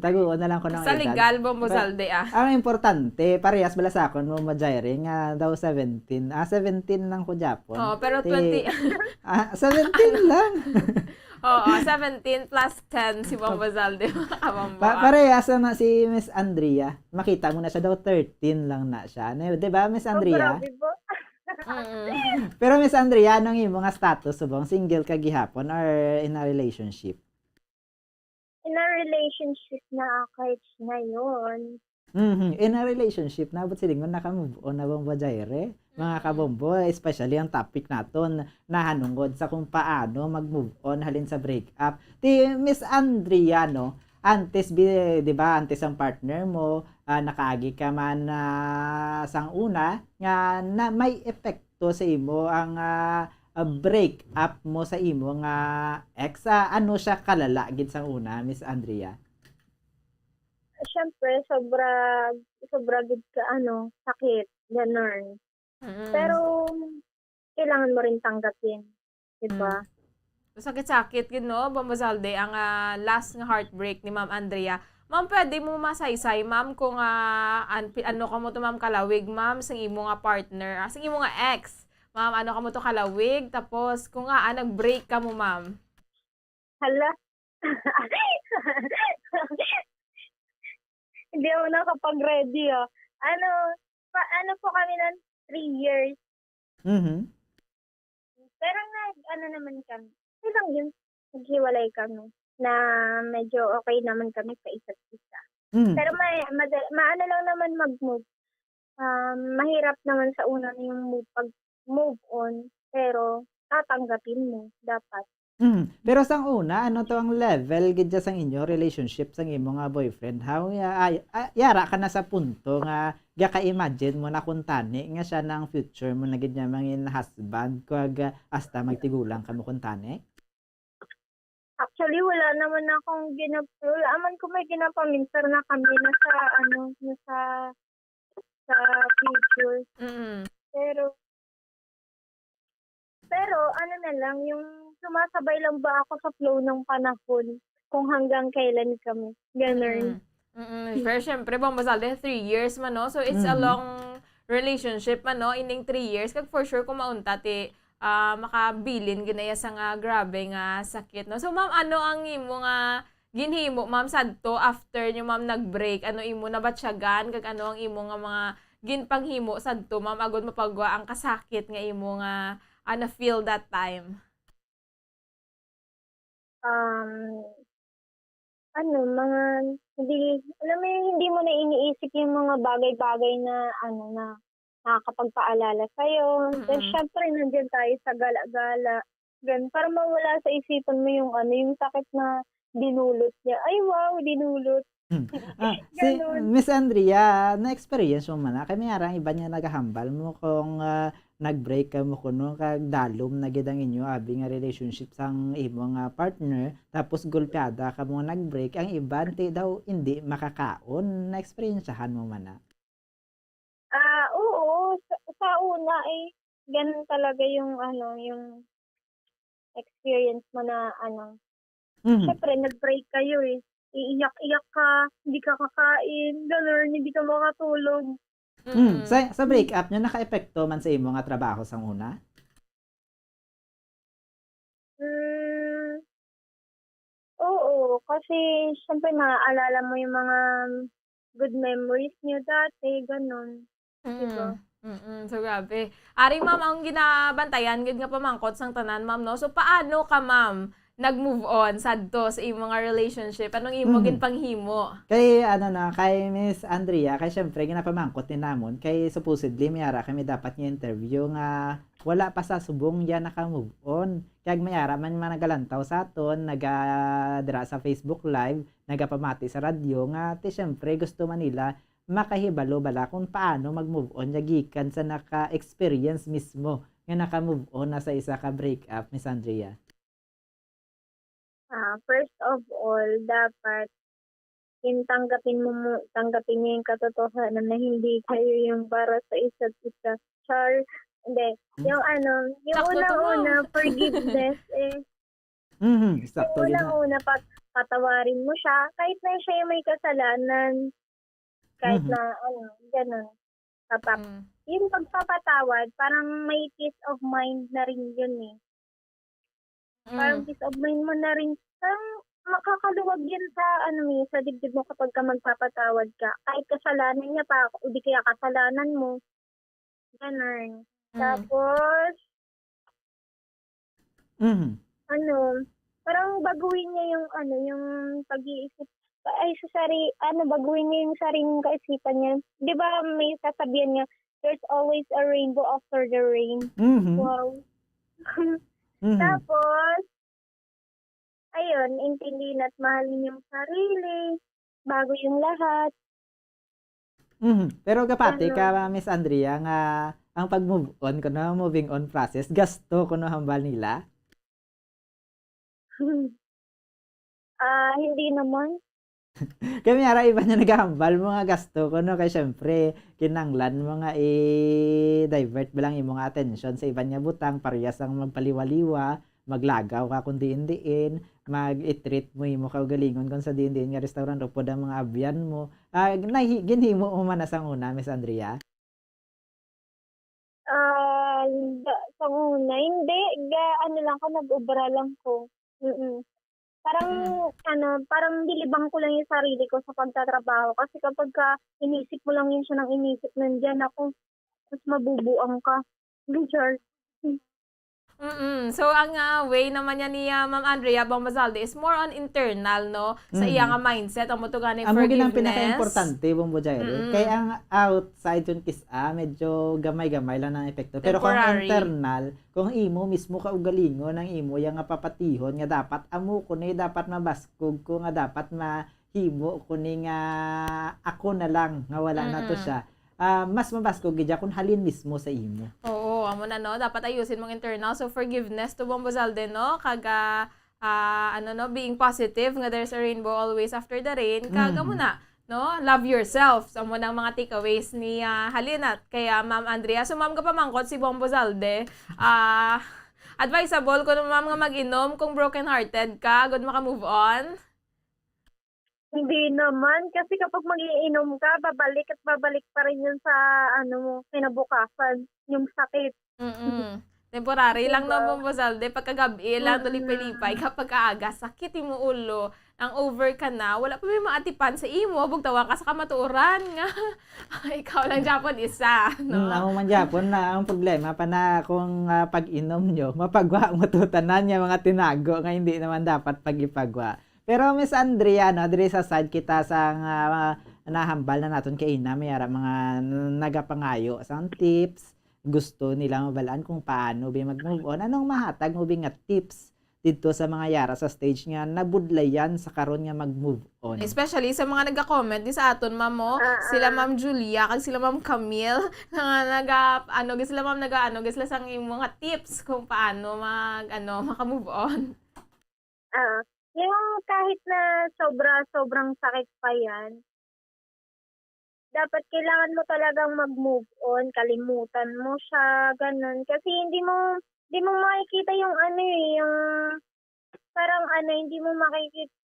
Taguon na lang ko ng sa legal Bombo Zalde Ang importante, parehas bala sa akon mo Jairi nga daw 17. 17 lang ko Japon. Pero 20. 17 lang. Oo, 17 plus 10 si Bombo Zalde, mga kabombo. Parehas na si Miss Andrea. Makita mo na siya daw 13 lang na siya. Ano, 'di ba Miss Andrea? Grabe po. Pero Miss Andrea, anong imo nga status subong single ka gihapon or in a relationship? In a relationship na kahit ngayon. In a relationship, nabot silingon naka-move on na bang Jaire? Mga kabombo, especially ang topic naton nahanungod sa kung paano mag-move on halin sa breakup. Ti Miss Andrea, no? Antes, di ba, antes ang partner mo, nakaagi ka man sang una, nga na may epekto sa imo ang break up mo sa imo nga ex. Ano siya kalala gid sang una, Miss Andrea? Siyempre, sobra gid ka, sakit, ganun. Pero, kailangan mo rin tanggapin. Diba? Sakit-sakit yun, no? Bombo Zalde, ang last nga heartbreak ni Ma'am Andrea. Ma'am, pwede mo masaysay, ma'am, kung ano ka mo to, ma'am, kalawig, ma'am, sa imo nga partner, sa imo nga ex. Ma'am, ano ka mo to kalawig, tapos kung nag-break ka mo, ma'am. Hala. Hindi ako nakapag-ready, Ano po kami ng 3 years. Pero naman kami. Lang yun, naghiwalay kami. Na medyo okay naman kami sa isa't isa. Pero maano lang naman mag-move. Mahirap naman sa una yung pag-move on. Pero tatanggapin mo, dapat. Pero sang una, ano to ang level gid sang inyo relationship sang imo nga boyfriend? How yara ka na sa punto nga ka-imagine mo na kung tani nga siya ng future mo na gid niya mangin husband kag hasta magtigulang ka mo kung tani? Actually, wala naman akong aman ko may ginapaminter na kami na sa future. Pero ano na lang, yung sumasabay lang ba ako sa flow ng panahon kung hanggang kailan kami. Ganun. Pero syempre, Bombo Zalde, 3 years man, no? So, it's a long relationship man, no? Ining 3 years. Kag for sure, kung maunta, makabilin, ginaya sa nga grabe nga sakit, no? So, ma'am, ano ang imo nga ginhimo, ma'am, sadto after nyo, ma'am, nag-break? Ano imo nabatsyagan? Kag ano ang imo nga mga ginpanghimo sadto, ma'am, agod mapagwa ang kasakit nga imo nga na-feel that time? Hindi mo na iniisip yung mga bagay-bagay na na nakakapagpaalala sa'yo. Then, syempre, nandiyan tayo sa gala-gala. Ganun, para mawala sa isipan mo yung sakit na dinulot niya. Ay, wow, dinulot. Si Miss Andrea, na-experience mo man kay mayarang iba niya naghahambal mo kung nag-break ka mo kuno kag dalom na gid ang inyo abi nga relationship sang imo nga partner tapos golpeada ka mo nag-break ang iba daw hindi makakaon na-experiencehan mo man na? Oo, sa una ganun talaga yung experience mo na syempre nag-break kayo iiyak-iyak ka, hindi ka kakain, gano'n, hindi ka makatulog. Sa breakup nyo, naka-epekto man sa imo nga trabaho sang una? Oo, kasi syempre maaalala mo yung mga good memories nyo dati, gano'n. Diba? So, grabe. Ari, ma'am, ang ginabantayan, gid nga pamangkot sang tanan, ma'am, no? So, paano ka, ma'am, nag-move on sadto sa imong nga relationship? Anong imo ginpanghimo? Kay kay Miss Andrea, kay syempre ginapamangkot ni namon kay supposedly mayara kami dapat nga interview nga wala pa sa subong ya naka-move on. Kaya mayara man nagalantaw sa aton, nagadira sa Facebook Live, nagapamati sa radyo nga syempre gusto man nila makahibalo bala kung paano mag-move on gikan sa naka-experience mismo nga naka-move on na sa isa ka breakup, Miss Andrea. First of all, dapat tanggapin niyo yung katotohanan na hindi kayo yung para sa isa't isa. Char, hindi. Yung unang-una, forgiveness Yung unang-una, patawarin mo siya. Kahit na siya yung may kasalanan. Kahit na, ganun. Yung pagpapatawad, parang may peace of mind na rin yun Parang peace of mind mo na rin. Parang makakaluwag yan sa sa dibdib mo kapag ka magpapatawad ka. Kahit kasalanan niya pa, o di kaya kasalanan mo. Ganun. Tapos, parang baguhin niya yung pag-iisip. Baguhin niya yung sariling kaisipan niya. Di ba may sasabihan niya, there's always a rainbow after the rain. Wow. Tapos, ayun, intindihin at mahalin yung sarili, bago yung lahat. Pero kapati ka, Miss Andrea, nga ang pag-move on, kuno moving on process, gasto kuno hambal nila? Hindi naman. Kami ara iba na naghahambal mga gasto kuno kay syempre kinanglan mga i-divert ba lang imong attention sa iba niya butang parehas ang magpaliwaliwa, maglagaw ka kung diin-diin, mag-i-treat mo imo kaugalingon kung sa diin-diin nga restaurant o pod ang mga abyan mo. Ginhimo mo man sa una, Miss Andrea? Sa una, hindi. Lang ko, nag-ubra lang ko. Parang dilibang ko lang yung sarili ko sa pagtatrabaho. Kasi kapag inisip mo lang yun siya ng inisip, nandyan ako, mas mabubuang ka. Richard. So, ang way naman niya ni Ma'am Andrea Bombazalde is more on internal, no? Sa iya nga mindset, ang mutugan ng forgiveness. Ang pinaka-importante, Bombo Jairo. Kaya ang outside yun medyo gamay-gamay lang ng epekto. Pero kung internal, kung imo mismo kaugalingon ng imo, yung nga papatihon, nga dapat amo ko dapat mabaskog ko, nga dapat mahimo ko nga ako na lang, nga wala na to siya. Mas mabaskog gidya kung halin mismo sa imo. Oo, amo na no, dapat ayusin mong internal. So forgiveness to Bombazalde, no, kaga being positive nga there's a rainbow always after the rain. Kaga mo na, no, love yourself. So mo nang mga takeaways ni Halinat kaya Ma'am Andrea. So ma'am ka pamangkot si Bombazalde. Advisable kung ma'am nga mag-inom kung broken hearted ka, good maka-move on. Hindi naman. Kasi kapag mag-iinom ka, babalik at babalik pa rin yun sa, kinabukasan. Yung sakit. Temporary lang no, Bombazalde. Pagkagabi lang, dulipay-lipay. Kapag kaaga, sakit mo ulo. Ang over ka na, wala pa may maatipan sa imo. Bugtawa ka sa kamatuoran nga. Ikaw lang Japon isa. No? Ako man Japon na ang problema pa na kung pag-inom nyo, mapagwa mo tutanan niya mga tinago nga hindi naman dapat pag-ipagwa. Pero Miss Andrea, no, diri sa side kita sa nahambal na naton kay ina, may mga nagapangayo sang tips, gusto nila mabalaan kung paano bi mag-move on. Anong mahatag mo nga tips dito sa mga yara sa stage nga nabudlayan sa karon nga mag-move on? Especially sa mga nagka-comment di sa aton, ma'am mo, sila Ma'am Julia, kag sila Ma'am Camille, nga sila sang mga tips kung paano maka-move on. Yung kahit na sobrang sakit pa yan, dapat kailangan mo talagang mag-move on, kalimutan mo siya, ganun. Kasi hindi mo makikita yung yung parang hindi mo makikita,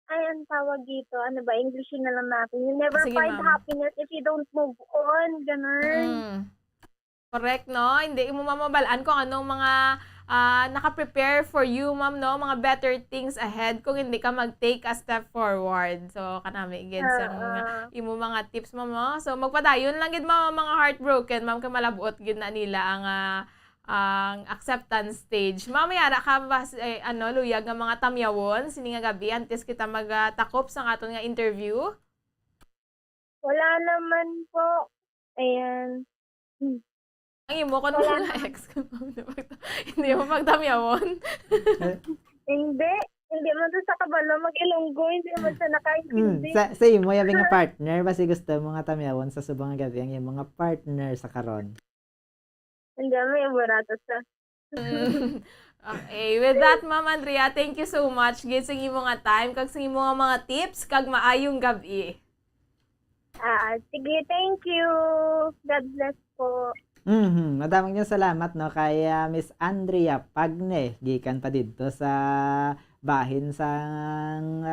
ang tawag dito, English na lang natin. You never find happiness if you don't move on, ganun. Correct, no? Hindi mo mamabalaan kung anong mga naka-prepare for you, ma'am, no? Mga better things ahead kung hindi ka mag-take a step forward. So, kanami, gid sa imo mga tips, ma'am, no? So, magpadayon lang gid mga heartbroken, ma'am, kay malabot gid na nila ang acceptance stage. Mamayara ka ba, luyag nga mga tamyawon, sini nga gabi, antes kita magtakop sa aton nga interview? Wala naman po. Ayan. Ang imo ko nung ex ko. Hindi mo magtamyawon? Hindi mo to sa kabalo mag-ilonggo, hindi mo sa nakaintindi. Sa imo yabi nga partner, basi gusto mo nga tamyawon sa subang gabi ang imo nga partner sa karon. Hindi mo yung barato sa. Okay, with that, Ma'am Andrea, thank you so much. Gid sa imo nga time, kag sa imo nga mga tips, kag maayong gabi. Sige, thank you. God bless po. Madaming niyo salamat no kay Miss Andrea Pagne gikan pa dito sa bahin sang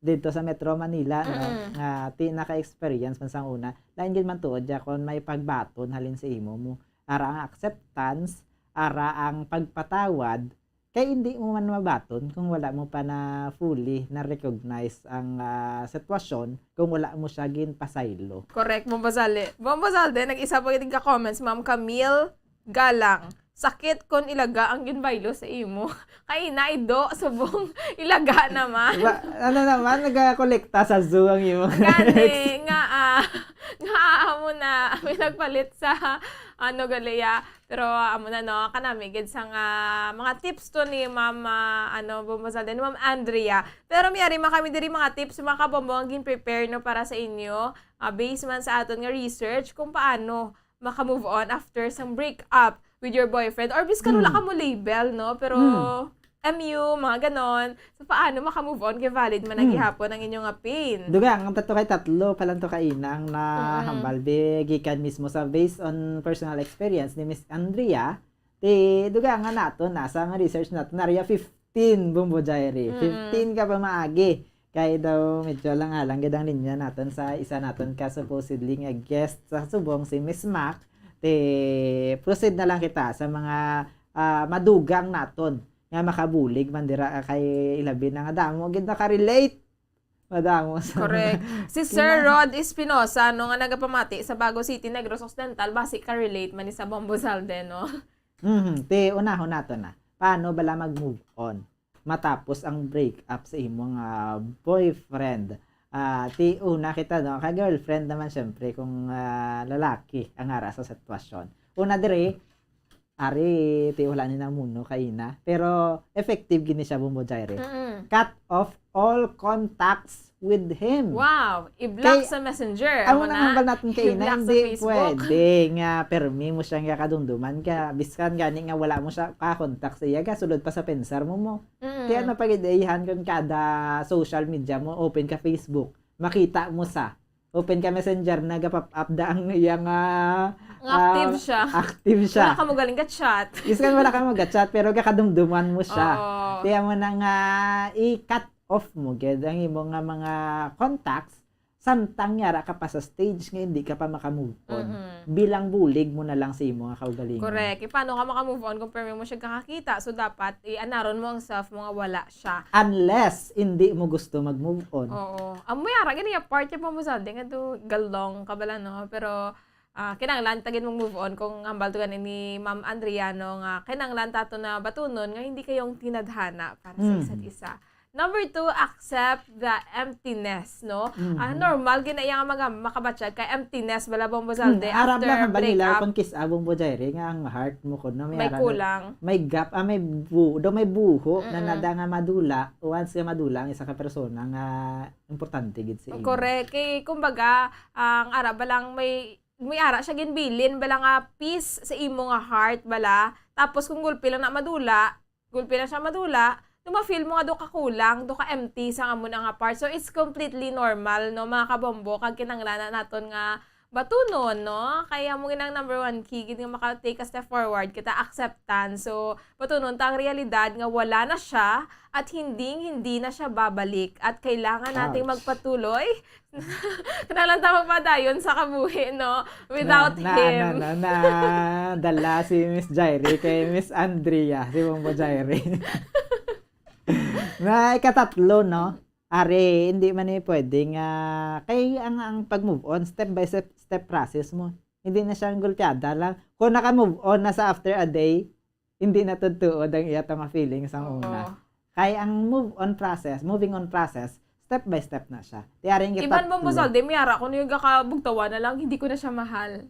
dito sa Metro Manila no nga naka-experience man sang una lain gid man tuod ja kon may pagbaton halin sa imo mo ara ang acceptance ara ang pagpatawad Kaya hindi mo man mabaton kung wala mo pa na fully na recognize ang sitwasyon kung wala mo siya ginpasaylo. Correct, Bombazalde. Bombazalde, nag-isa pa yung ka-comments, Ma'am Camille Galang. Sakit kon ilaga ang ginbaylo sa imo. Kay naido subong ilaga naman. Ano naman, nag-kolekta sa zoo ang imo. Gani, nga mo na, may nagpalit sa galiya. Pero amo na no, kanami gid sa mga tips to ni Ma'am Bombazalde, ni Ma'am Andrea. Pero miyari kami diri mga tips mga kabombo ang gin-prepare no para sa inyo. Based man sa aton nga research kung paano maka-move on after some breakup with your boyfriend or bis kanula ka mo label no, pero MU, mga ganon. So, paano maka-move on kay valid man naghihapon ang inyong pain? Dugang, ang tatlo palang to kainang na hambal gikan mismo sa based on personal experience ni Miss Andrea. Dugang nga nato, nasa nga research nato, nariya 15 Bumbo Diary. 15 ka pa maagi. Kaya daw medyo lang gadang linya naton sa isa naton ka supposedly nga guest sa subong si Miss Mac. Proceed na lang kita sa mga madugang naton nga makabulig mandira kay ilabi na nga damo gid naka-relate madamo sa correct. Si Sir Rod Espinosa no nga nagapamati sa Bago City, Negros Occidental, basic ka relate man ni sa Bombazalde no. Unahon nato na paano bala mag-move on matapos ang breakup sa imong boyfriend. Una kita no, ka girlfriend naman syempre kung lalaki ang ara sa sitwasyon. Una dire, wala ni na muno kaina. Pero effective gini siya Bumbo Diary. Cut off all contacts with him. Wow! I-block sa messenger. Amo na hambal natin kaina, hindi pwede nga permi mo siya nga kadumduman ka. Biskan gani nga wala mo siya ka-contact sa iya, sulod pa sa pensar mo. Kaya napagidayahan kung kada social media mo, open ka Facebook, makita mo sa open ka messenger, nagapap up da ang iyang active siya. Wala ka mo galing ka-chat. Biskan wala ka mo ga-chat, pero kakadumduman mo siya. Kaya mo na nga i-cut off mo gid ang imong mga contacts samtang yara ka pa sa stage nga hindi ka pa maka-move on. Bilang bulig mo na lang sa imong kaugalingon. Correct. Paano ka maka-move on kung permi mo siya kakakita? So dapat anaron mo ang self mo nga wala siya. Unless hindi mo gusto mag-move on. Oo. Amoy ara gani part pa mo sa nga to galong kabala no, pero kinanglan tagin mong move on kung hambal to ganin ni Ma'am Andriano nga kinanglan tato na batunon nga hindi kayong tinadhana para sa isa't isa. Number 2, accept the emptiness, no? Normal, ginayang mga makabatsyag kay emptiness, bala Bombazalde, Arab after lang breakup. Kung kiss abong Bojaire, nga ang heart mo ko, no? May kulang. May gap, may buho, na nada nga madula, once nga madula, ang isa ka persona nga importante gid sa iyo. Correct. Kay, kumbaga, ang Arab, balang may ara siya ginbilin, bala nga peace sa imo nga heart, bala. Tapos, kung gulpi lang siya madula, ma-feel mo nga do ka kulang, do ka empty sa amon nga part. So, it's completely normal, no, mga kabombo, kag kinanglanan naton nga batunon, no? Kaya mo ginang number 1 key, nga maka-take a step forward, kita acceptance. So, batunon, ta ang realidad nga wala na siya at hindi na siya babalik. At kailangan nating magpatuloy. Kailangan tayo magpadayon sa kabuhi, no? Without him. Dala si Miss Jairi kay Miss Andrea, si Bombo Jairi. Na ikatatlo, no? Hindi man pwedeng kay ang pag-move on, step by step process mo. Hindi na siyang gulpiada lang. Kung naka-move on na sa after a day, hindi na tutuod ang iyatong feelings ang una. Kaya ang moving on process, step by step na siya. Iban Bombazalde, miyara, kung yung kakabugtawa na lang, hindi ko na siya mahal.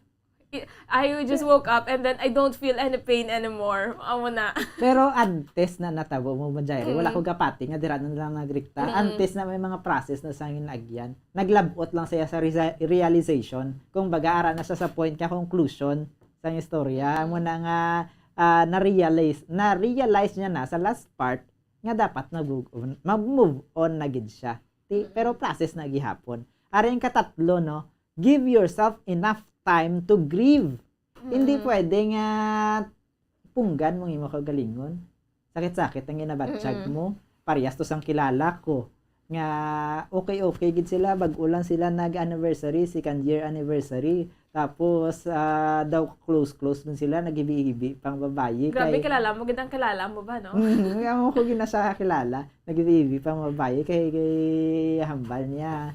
I just woke up and then I don't feel any pain anymore. Amo na. Pero antes na natabo mo Jairi, wala ko gapati nga dira na lang nagrikta. Antes na may mga process na sang inagyan. Naglabot lang siya sa realization. Kung baga ara na siya sa point ka conclusion sang istorya mo na nga na-realize niya na sa last part nga dapat mag-move on na gid siya. Pero process na gihapon. Ari ang katatlo, no? Give yourself enough time to grieve. Hindi pwede nga punggan mong imo kagalingon. Sakit-sakit ang ginabatsyag mo. Parehas to sang kilala ko. Nga okay gid sila, bag-ulan sila nag-anniversary, second year anniversary. Tapos daw close man sila, nagibi-ibi pang babae. Grabe, kilala mo, gandang kilala mo ba, no? Ang ko gina sa kilala, nagibi-ibi pang babae kay hambal niya.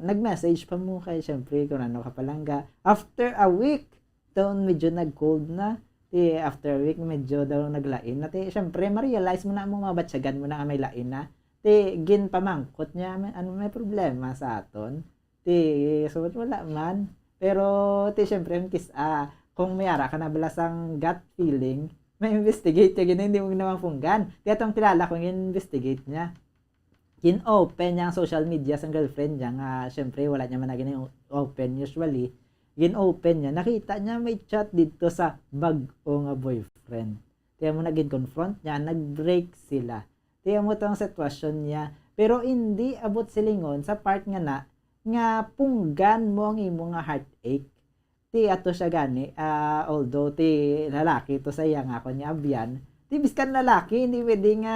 Nag-message pa mo kay syempre kung ano ka palangga. After a week, daw medyo nag-cold na. After a week, medyo daw naglain na. Syempre, ma-realize mo na mga batsyagan mo na may lain na. Gin pamangkot niya, may problema sa aton. So wala man. Pero, syempre, kung may ara ka na balasang gut feeling, may investigate niya, hindi mo ginawang punggan. Itong kilala kong investigate niya. Gin-open niya ang social media sa girlfriend niya, nga syempre, wala niya man na open usually. Gin-open niya, nakita niya may chat dito sa bag-o nga boyfriend. Kaya mo nagin-confront niya, nag-break sila. Kaya mo itong sitwasyon niya. Pero hindi abot silingon sa part nga punggan mo ang imo nga heartache. Ato siya gani, although lalaki to sa iya nga ako niya abyan, biskan lalaki, hindi pwede nga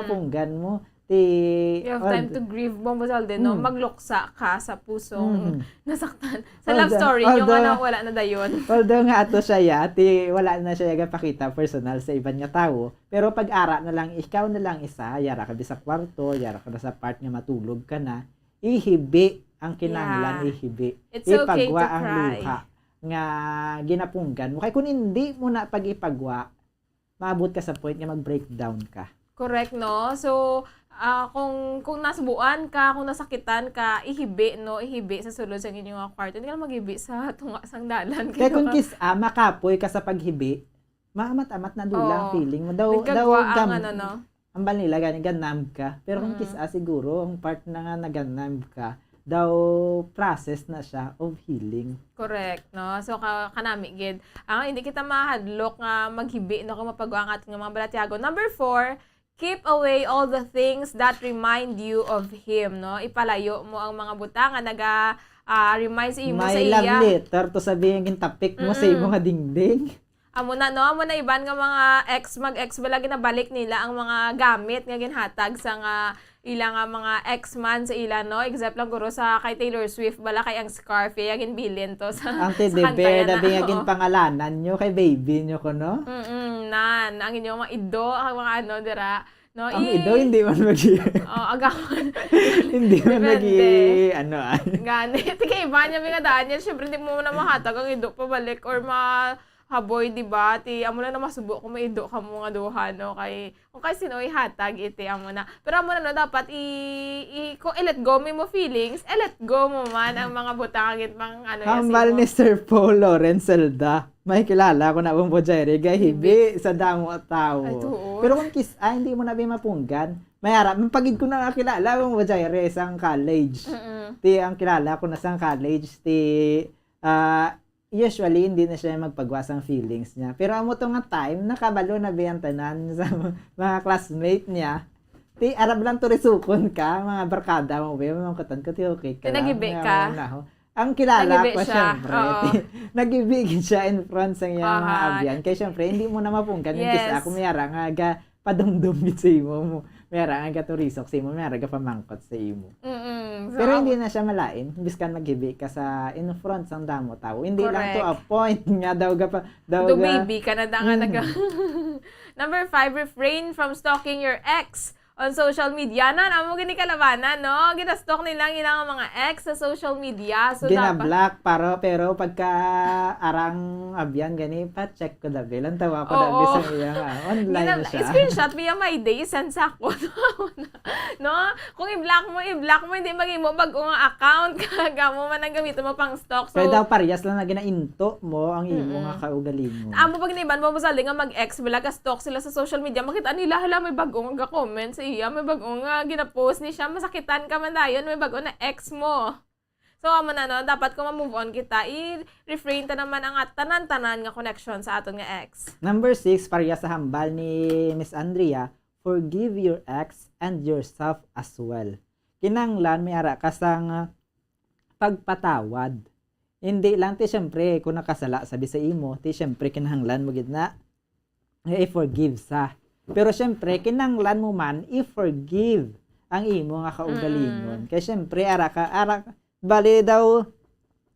punggan mo. You have time to grieve, Bombo Salde, no? Magluksa ka sa pusong nasaktan. Sa love story, yung wala na dayon. Although nga ato siya, wala na siya pakita personal sa iban nga tao. Pero pag-ara na lang, ikaw na lang isa, yara ka sa kwarto, yara ka na sa part nga matulog ka na, ihibi ang kinanglan, ihibi. It's okay ipagwa to ang cry. luha nga ginapunggan mo. Kaya kung hindi mo na pag-ipagwa, maabot ka sa point nga mag-breakdown ka. Correct, no? So, kung nasubuan ka, kung nasakitan ka, ihibi, no? Ihibi sa sulod sa inyong kwarto. Hindi ka na maghibi sa tunga sang dalan. Kaya kung makapoy ka sa paghibi, maamat-amat na dulang feeling mo. Daw ang no? Ang nila, ganam ka. Pero kung siguro, ang part na nga naganam ka, daw process na siya of healing. Correct, no? So, kanami, gid. Hindi kita mahadlok nga maghibi, no? Kung mapagawa ang ating mga balatyago. Number 4, keep away all the things that remind you of Him, no? Ipalayo mo ang mga butang nga remind sa imo sa iya. May love letter to sabihin yung topic mo sa imo nga dingding. Amo na, no? Amo na iban nga mga mag-ex balagi na balik nila ang mga gamit nga ginhatag sa nga ilang mga ex-man sa ila, no? Example lang guro sa kay Taylor Swift, bala kay ang scarf, yagin bilin to sa ang teddy-bear na biyagin pangalanan nyo kay baby nyo ko, no? Nan. Ang inyong mga ido, ang mga dira. No, ang ido, hindi man agawan. Hindi man Gani. Tika iba niya mga Daniel, syempre hindi mo na mahatag ang ido pabalik or haboy, di ba? Amo na masubo kung may ido ka mo nga duha, no? Kung sino ihatag, amo na. Pero amo na, no, dapat kung i-let go mo feelings, let go mo man ang mga butangin pang Hambal ni Sir Paul Lawrence Zelda. May kilala ko na bang Bojere, hibi sa damo at tao. Pero kung hindi mo na mapunggan, may harap, pagid ko na kilala bang Bojere isang college. Ang kilala ko na sang college, usually, hindi na siya magpagwas ang feelings niya. Pero amo to nga time, nakabalo na biyantanan sa mga classmate niya. Arab lang to risukon ka, mga barkada mo, mga katan ko, okay ka lang. Nagibi ka? Ang kilala Nagibi ko, siya. syempre. Nagibigin siya in front sa iyang mga abyan. Kaya syempre, hindi mo na mapungkan yung kisa. Kung mayara nga, padumdumit sa imo mo. Mayara nga turisok sa imo, mayara nga pamangkot sa imo. So, pero hindi na siya malain. Biskan maghibi ka sa in front sang damo tao. Hindi lang to a point nga daw baby ka na nga Number 5, refrain from stalking your ex on social media. Amo gini kalabanan, no? Ginastalk nilang ilang mga ex sa social media. So gina-block pero pagka arang abyan gani pa-check ko dabi. Lang tawa ko dabi sa iya online na siya. Screenshot via my day send sa ako. No? Kung i-block mo hindi magimo bago nga account kaga mo man ang gamiton mo pang stalk. So kaya daw parehas lang na ginainto mo ang imo nga kaugalingon. Amo pag niban mo sa nga mag-ex bala ka stalk sila sa social media, makita nila hala may bagong nga comment sa iya, may bagong nga gina-post ni siya, masakitan ka man dayon, may bago na ex mo. So, amo na, no, dapat kung ma-move on kita, i-refrain ta naman ang tanan-tanan nga connection sa aton nga ex. Number 6, pareha sa hambal ni Miss Andrea, forgive your ex and yourself as well. Kinanglan, may ara ka sang pagpatawad. Hindi lang, syempre, kung nakasala, sabi sa imo, syempre, kinahanglan mo gid na, i-forgive sa. Pero syempre, kinanglan mo man, i-forgive ang imo nga kaugalingon. Kaya syempre, bali daw,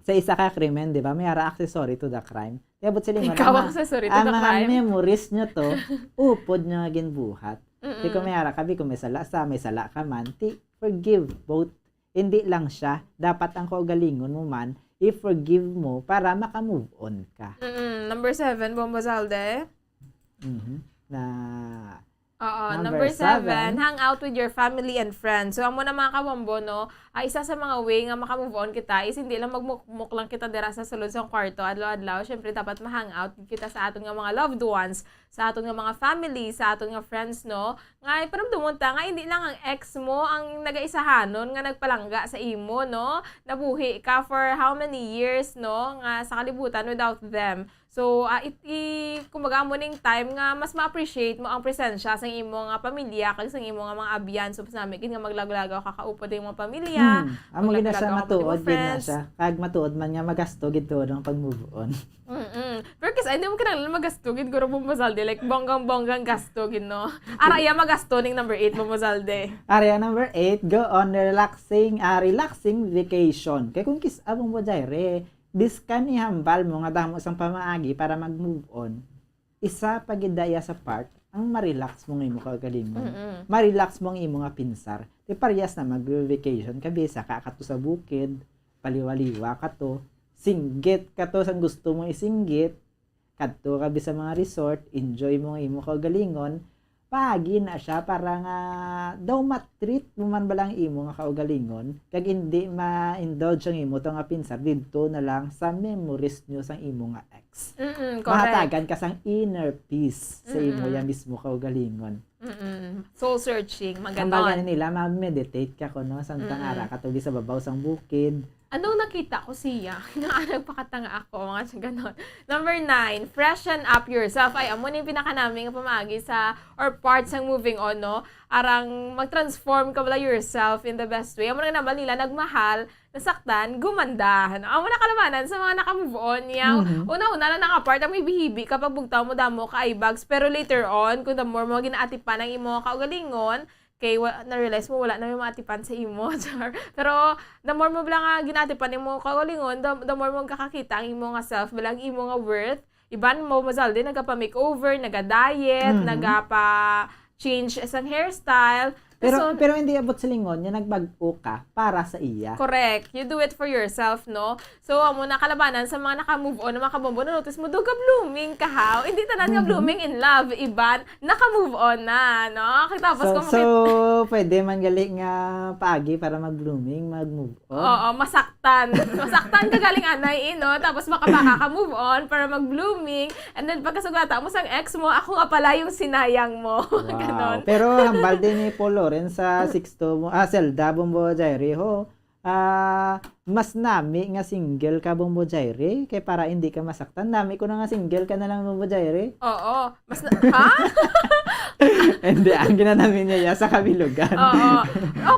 sa isa ka krimen, di ba? May ara accessory to the crime. Kaya but sila Ikaw ang accessory to the mga crime. memories nyo to, upod nyo nga ginbuhat. Mm-mm. Di ko may ara kabi, kung may sala ka man, ti forgive both. Hindi lang siya. Dapat ang kaugalingon mo man, i-forgive mo para maka-move on ka. Number 7, Bombo Zalde. Na Oo, number 7, hang out with your family and friends. So, amo na mga kabombo, no, isa sa mga way nga maka-move on kita is hindi lang magmukmuk lang kita dira sa sulod sa kwarto, adlaw-adlaw. Syempre, dapat ma-hang out kita sa aton nga mga loved ones, sa aton nga mga family, sa aton nga friends, no. Nga, paramdamon ta, nga hindi lang ang ex mo ang nagaisahanon nga nagpalangga sa imo, no. Nabuhi ka for how many years, no, nga sa kalibutan without them. So, kumbaga mo ning time nga mas ma-appreciate mo ang presensya sa imo nga pamilya kag sa imo nga mga abyan. So, namin nga maglagaw kakaupo din mga pamilya. Amo gina siya matuod, gina siya. Kag matuod man nga magasto gito ng pag-move on. Pero kasi hindi mo kinahanglan magastugid guro Bomozalde, like bonggang gastugid, no. Araya magasto ning number 8 Bomozalde. Area number 8, go on relaxing vacation. Kay kung kis abong mo dire, diskan ihambal mo nga damo sang pamaagi para mag-move on. Isa pagidaya sa part ang ma-relax mo ng imo kaugalingon. Ma-relax mo ang imo nga pinsar. Di parehas na mag-vacation ka bisa ka kato sa bukid, paliwaliwa ka to, singgit ka to sang gusto mo isinggit, kadto ka bisa mga resort, enjoy mo ang imo kaugalingon. Pagi na siya para nga daw matreat mo man balang imo nga kaugalingon kag hindi ma-indulge ang imo to nga pinsar didto na lang sa memories nyo sang imo nga ex. Mahatagan ka sang inner peace sa imo ya mismo kaugalingon. Soul searching, maganon. Kambagan nila ma-meditate ka kuno samtang ara ka tubi sa babaw sang bukid. Anong nakita ko siya? Nagpakatanga ako, mga siya ganon. Number 9, freshen up yourself. Ay, amo na yung pinaka namin nga pamagi sa, or parts ng moving on, no? Arang mag-transform ka wala yourself in the best way. Amo na naman nila, nagmahal, nasaktan, gumanda. No? Amo na kalamanan sa mga naka-move on niya. Una-una lang nakapart, ang may bihibi kapag bugtaw mo damo ka i-bags. Pero later on, kung the more mo ginaatipan ng imo kaugalingon, kay na-realize mo wala na yung maatipan sa imo. Pero the more mo lang ginatipan mo kaugalingon, the more mo kakakita ang imo nga self, bilang imo nga worth. Iban mo Mazalde, nagapa-makeover, naga-diet, nagapa-change isang hairstyle. Pero hindi abot sa lingon, niya nagbag-o ka para sa iya. Correct. You do it for yourself, no? So, amo na kalabanan sa mga naka-move on, mga kabombo, na-notice mo, doga blooming ka, ha? Hindi tanan nga blooming in love. Iban, naka-move on na, no? Tapos so, pwede man gali nga paagi para mag-blooming, mag-move on? Oo, masaktan. Masaktan ka galing anay, no? Tapos baka ka-move on para mag-blooming. And then, pagkasugata mo sang ex mo, ako nga pala yung sinayang mo. Wow. Ganon. Pero hambal din ni Polo rin sa Sixto mo, Zelda Bombo Jairi ho. Mas nami nga single ka Bombo Jairi kay para hindi ka masaktan. Nami ko na nga single ka na lang Bombo Jairi. Oo. Ha? Hindi, ang ginanamin niya sa kabilugan. Oo.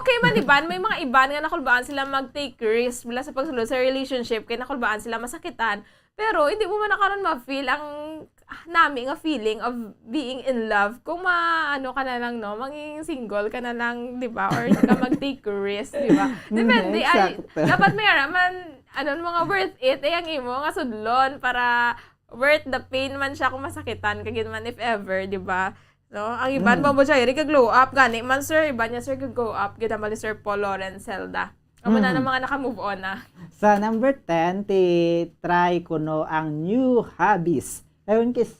Okay man, iban. May mga iban nga nakulbaan sila mag-take risk bila sa pagsulod sa relationship kay nakulbaan sila masakitan. Pero hindi mo man nakaroon ma-feel ang nami nga feeling of being in love kung ano ka na lang, no, maging single ka na lang, di ba, or ka mag-take risk, di ba, depende, dapat may araman mga worth it, ang imo nga sudlon para worth the pain man siya kung masakitan kagin man if ever, di ba. So, ang iban mo siya, kag-glow up gani man sir, iban niya sir kag-go up gid man ni Sir Paul Lawrence Zelda. Amo na ng mga naka-move on na. Sa number 10, try ko no ang new hobbies. Ayun kis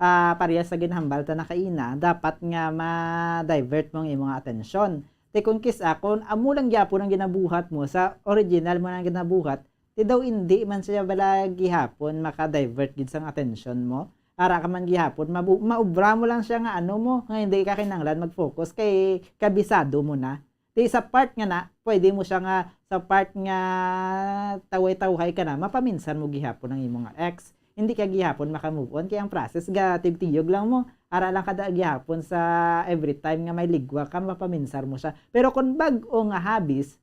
parehas sa ginhambal ta nakaina, dapat nga ma-divert mo ang imong atensyon. Kung kis kung amo lang gyapon ang ginabuhat mo sa original mo nang ginabuhat, daw hindi man siya bala gihapon maka-divert gid sang atensyon mo. Ara ka man gihapon, maubra mo lang siya nga mo, nga hindi ka kinahanglan mag-focus kay kabisado mo na. Sa part nga na, pwede mo siya nga sa part nga taway-tawhay ka na, mapaminsan mo gihapon ang imong ex. Hindi ka gihapon maka-move on, kaya ang process tig-tiyog lang mo. Ara lang kada gihapon sa every time nga may ligwa ka, mapaminsan mo siya. Pero kung bag-o nga habis,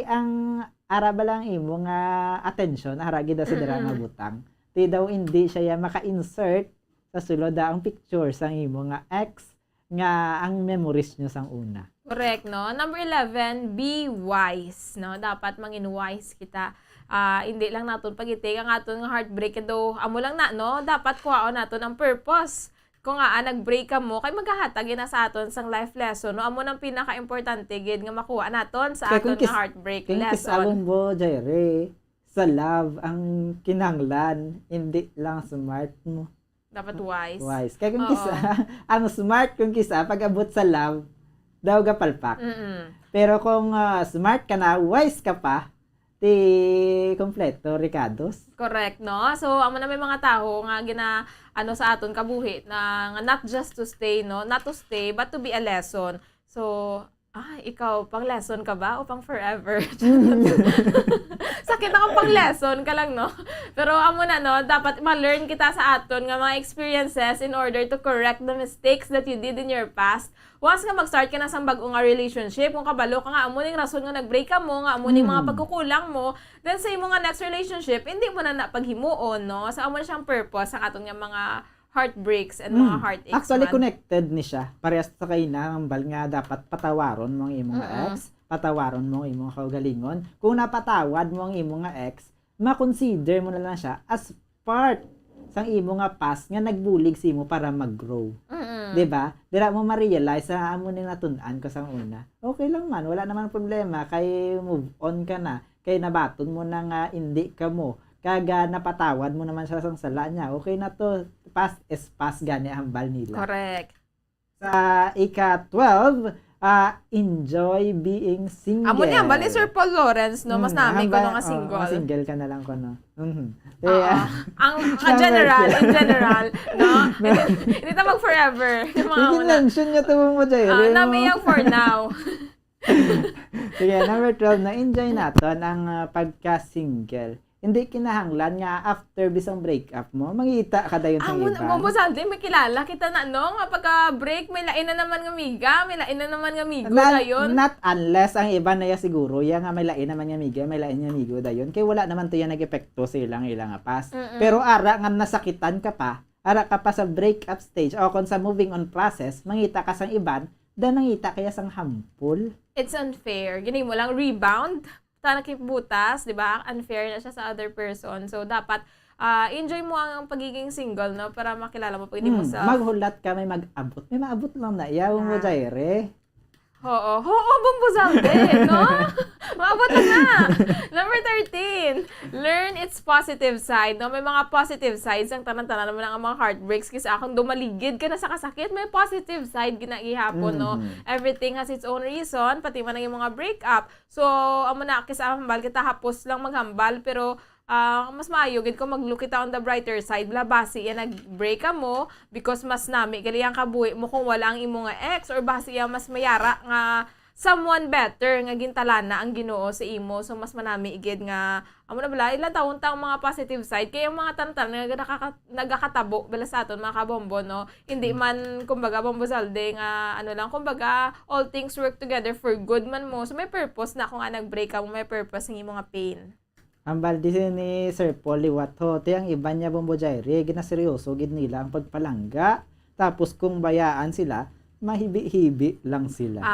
ang ara ba lang imo nga attention, ara gid sa dira nga butang. Daw hindi siya maka-insert sa sulod ang picture sang imo nga ex nga ang memories nyo sang una. Correct, no? Number 11, be wise, no? Dapat mangin wise kita. hindi lang naton pag-itake ang aton nga heartbreak do amo lang na no dapat kuhaon naton ang purpose kung nga nag-break ka mo kay maghahatag na sa aton sang life lesson no amo nang pinaka-importante gid nga makuha naton sa aton nga heartbreak lesson. Kung bo Jaire, sa love ang kinanglan, hindi lang smart mo. Dapat wise. Wise. Kaya kung kisa, ang smart kung kisa pag abot sa love daw gapalpak. Pero kung smart ka na, wise ka pa, ti kompleto Ricardos. Correct, no? So, amo na may mga tao nga sa aton kabuhi na not just to stay, no? Not to stay, but to be a lesson. So, ikaw, pang lesson ka ba o pang forever? Sakit ako pang lesson ka lang, no? Pero amo na, no? Dapat ma-learn kita sa aton nga mga experiences in order to correct the mistakes that you did in your past. Once nga mag-start ka na sa bago nga relationship, kung kabalo ka nga, amo ning rason nga nag-break ka mo, nga amo ning mga pagkukulang mo, then sa imo nga next relationship, hindi mo na napaghimuon, no? So, amo na siyang purpose ang aton nga mga heartbreaks and mga heartaches. Actually, connected ni siya. Parehas sa kay nambal nga dapat patawaron mo ang imong ex, patawaron mo ang imong kaugalingon. Kung napatawad mo ang imong ex, ma-consider mo na lang siya as part sang imo nga past nga nagbulig sa imo para mag-grow. Diba? Dira mo ma-realize sa amo ning natun-an ko sang una. Okay lang man, wala naman problema kay move on ka na, kay nabaton mo na nga hindi ka mo. Kaga napatawad mo naman siya sang sala niya. Okay na to, past is past gani hambal nila. Correct. Sa ika-12, enjoy being single. Amo niya, bali Sir Paul Lawrence, no? Mas namin ko nga single. Single ka na lang ko, no? Ang in general, no? Hindi ta mag-forever. I-mention niya ito mo, Jaire. Namin yung for now. Sige, number 12, na-enjoy natin ang pagka-single. Hindi kinahanglan nga after bisang breakup mo, mangita ka dayon sa iba. Amo saldi may kilala kita na no nga pagka-break may lain na naman nga miga, may lain na naman nga migo dayon. Not unless ang iba na ya siguro, ya nga may lain naman nga miga, may lain nga migo dayon. Kay wala naman to yan nag-epekto sa ilang nga pas. Pero ara nga nasakitan ka pa, ara ka pa sa breakup stage o kung sa moving on process, mangita ka sang iban, dan nangita kaya sang hampul. It's unfair. Gini mo lang rebound. Nakibutas, di ba? Unfair na siya sa other person. So, dapat enjoy mo ang pagiging single, no? Para makilala mo pag hindi mo sa... Maghulat ka, may mag-abot. May maabot lang na. Yaw mo, Jaire. Oo, bumbuzalde, no? Maabot na. Number 13, learn its positive side. No? May mga positive sides ang tanan-tanan naman ang mga heartbreaks kasi akong dumaligid ka na sa kasakit, may positive side ginagihapon, no? Everything has its own reason, pati man ang mga breakup. So, amo na kasi hambal kita hapos lang maghambal pero mas maayo gid ko mag-look kita on the brighter side basi yan nag-break ka mo because mas nami gali ang kabuhi mo kung wala ang imo nga ex or basi yan mas mayara nga someone better nga gintalana ang Ginoo sa imo so mas manami gid nga amo na bala ilang taon mga positive side kay ang mga tantan nga nagakatabo bala sa aton mga kabombo no hindi man kumbaga bombozalde nga ano lang kumbaga all things work together for good man mo so may purpose na kung nag-break ka mo may purpose ng imo nga pain. Ang baldi ni Sir Paul Liwato, ang iba niya Bombo Jaire, ginaseryoso gid nila ang pagpalangga. Tapos kung bayaan sila, mahibi-hibi lang sila.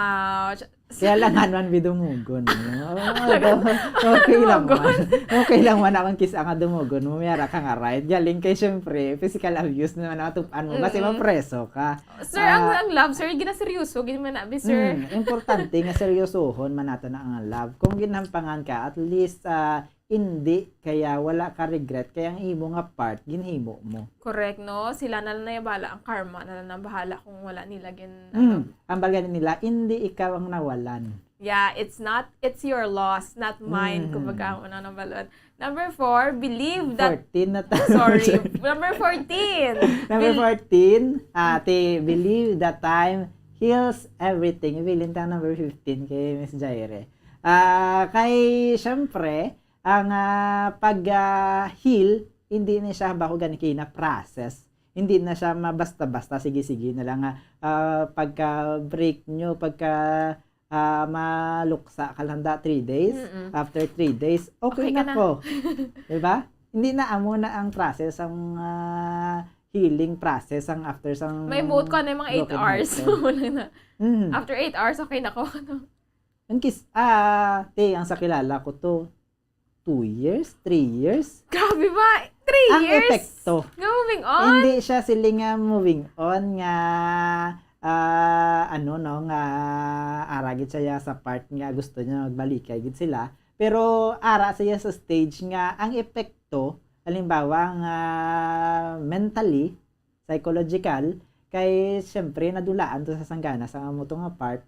Kaya lang man bidumugon. Okay lang man. Okay lang man akong kiss ang dumugon. Mumiyara ka nga right. Galing kay syempre, physical abuse naman natupan mo. Kasi mapreso ka. Sir, ang love, sir, ginaseryoso. Ginaman na, sir. Importante nga seryosohon man nato na ang love. Kung ginampangan ka, at least hindi kaya wala ka regret kaya ang imo nga part ginhimo mo. Correct no, sila na lang na bahala ang karma na lang bahala kung wala nila ang bagay nila hindi ikaw ang nawalan. Yeah, it's your loss, not mine. Kumbaga mo na balon. Number 4, believe that 14 na sorry, number 14. Number 14, believe that time heals everything. Ibilin ta number 15 kay Miss Jaire. Kay syempre ang pag-heal, hindi na siya bako ganiki na process. Hindi na siya mabasta-basta, sige-sige na lang pagka-break nyo, maluksa ka lang 3 days. After 3 days, okay na po. Diba? Hindi na amo na ang process, ang healing process, ang after sang... May mood ko na yung mga 8 hours. After 8 hours, okay na ko. Ang ang sa kilala ko to, 2 years, 3 years. Grabe ba? 3 Ang years? epekto. Nga moving on? Hindi siya sila nga moving on nga nga aragit siya sa part nga gusto niya magbalik gid sila. Pero ara siya sa stage nga ang epekto halimbawa nga mentally, psychological kay syempre nadulaan to sa sanggana sa amo nga part.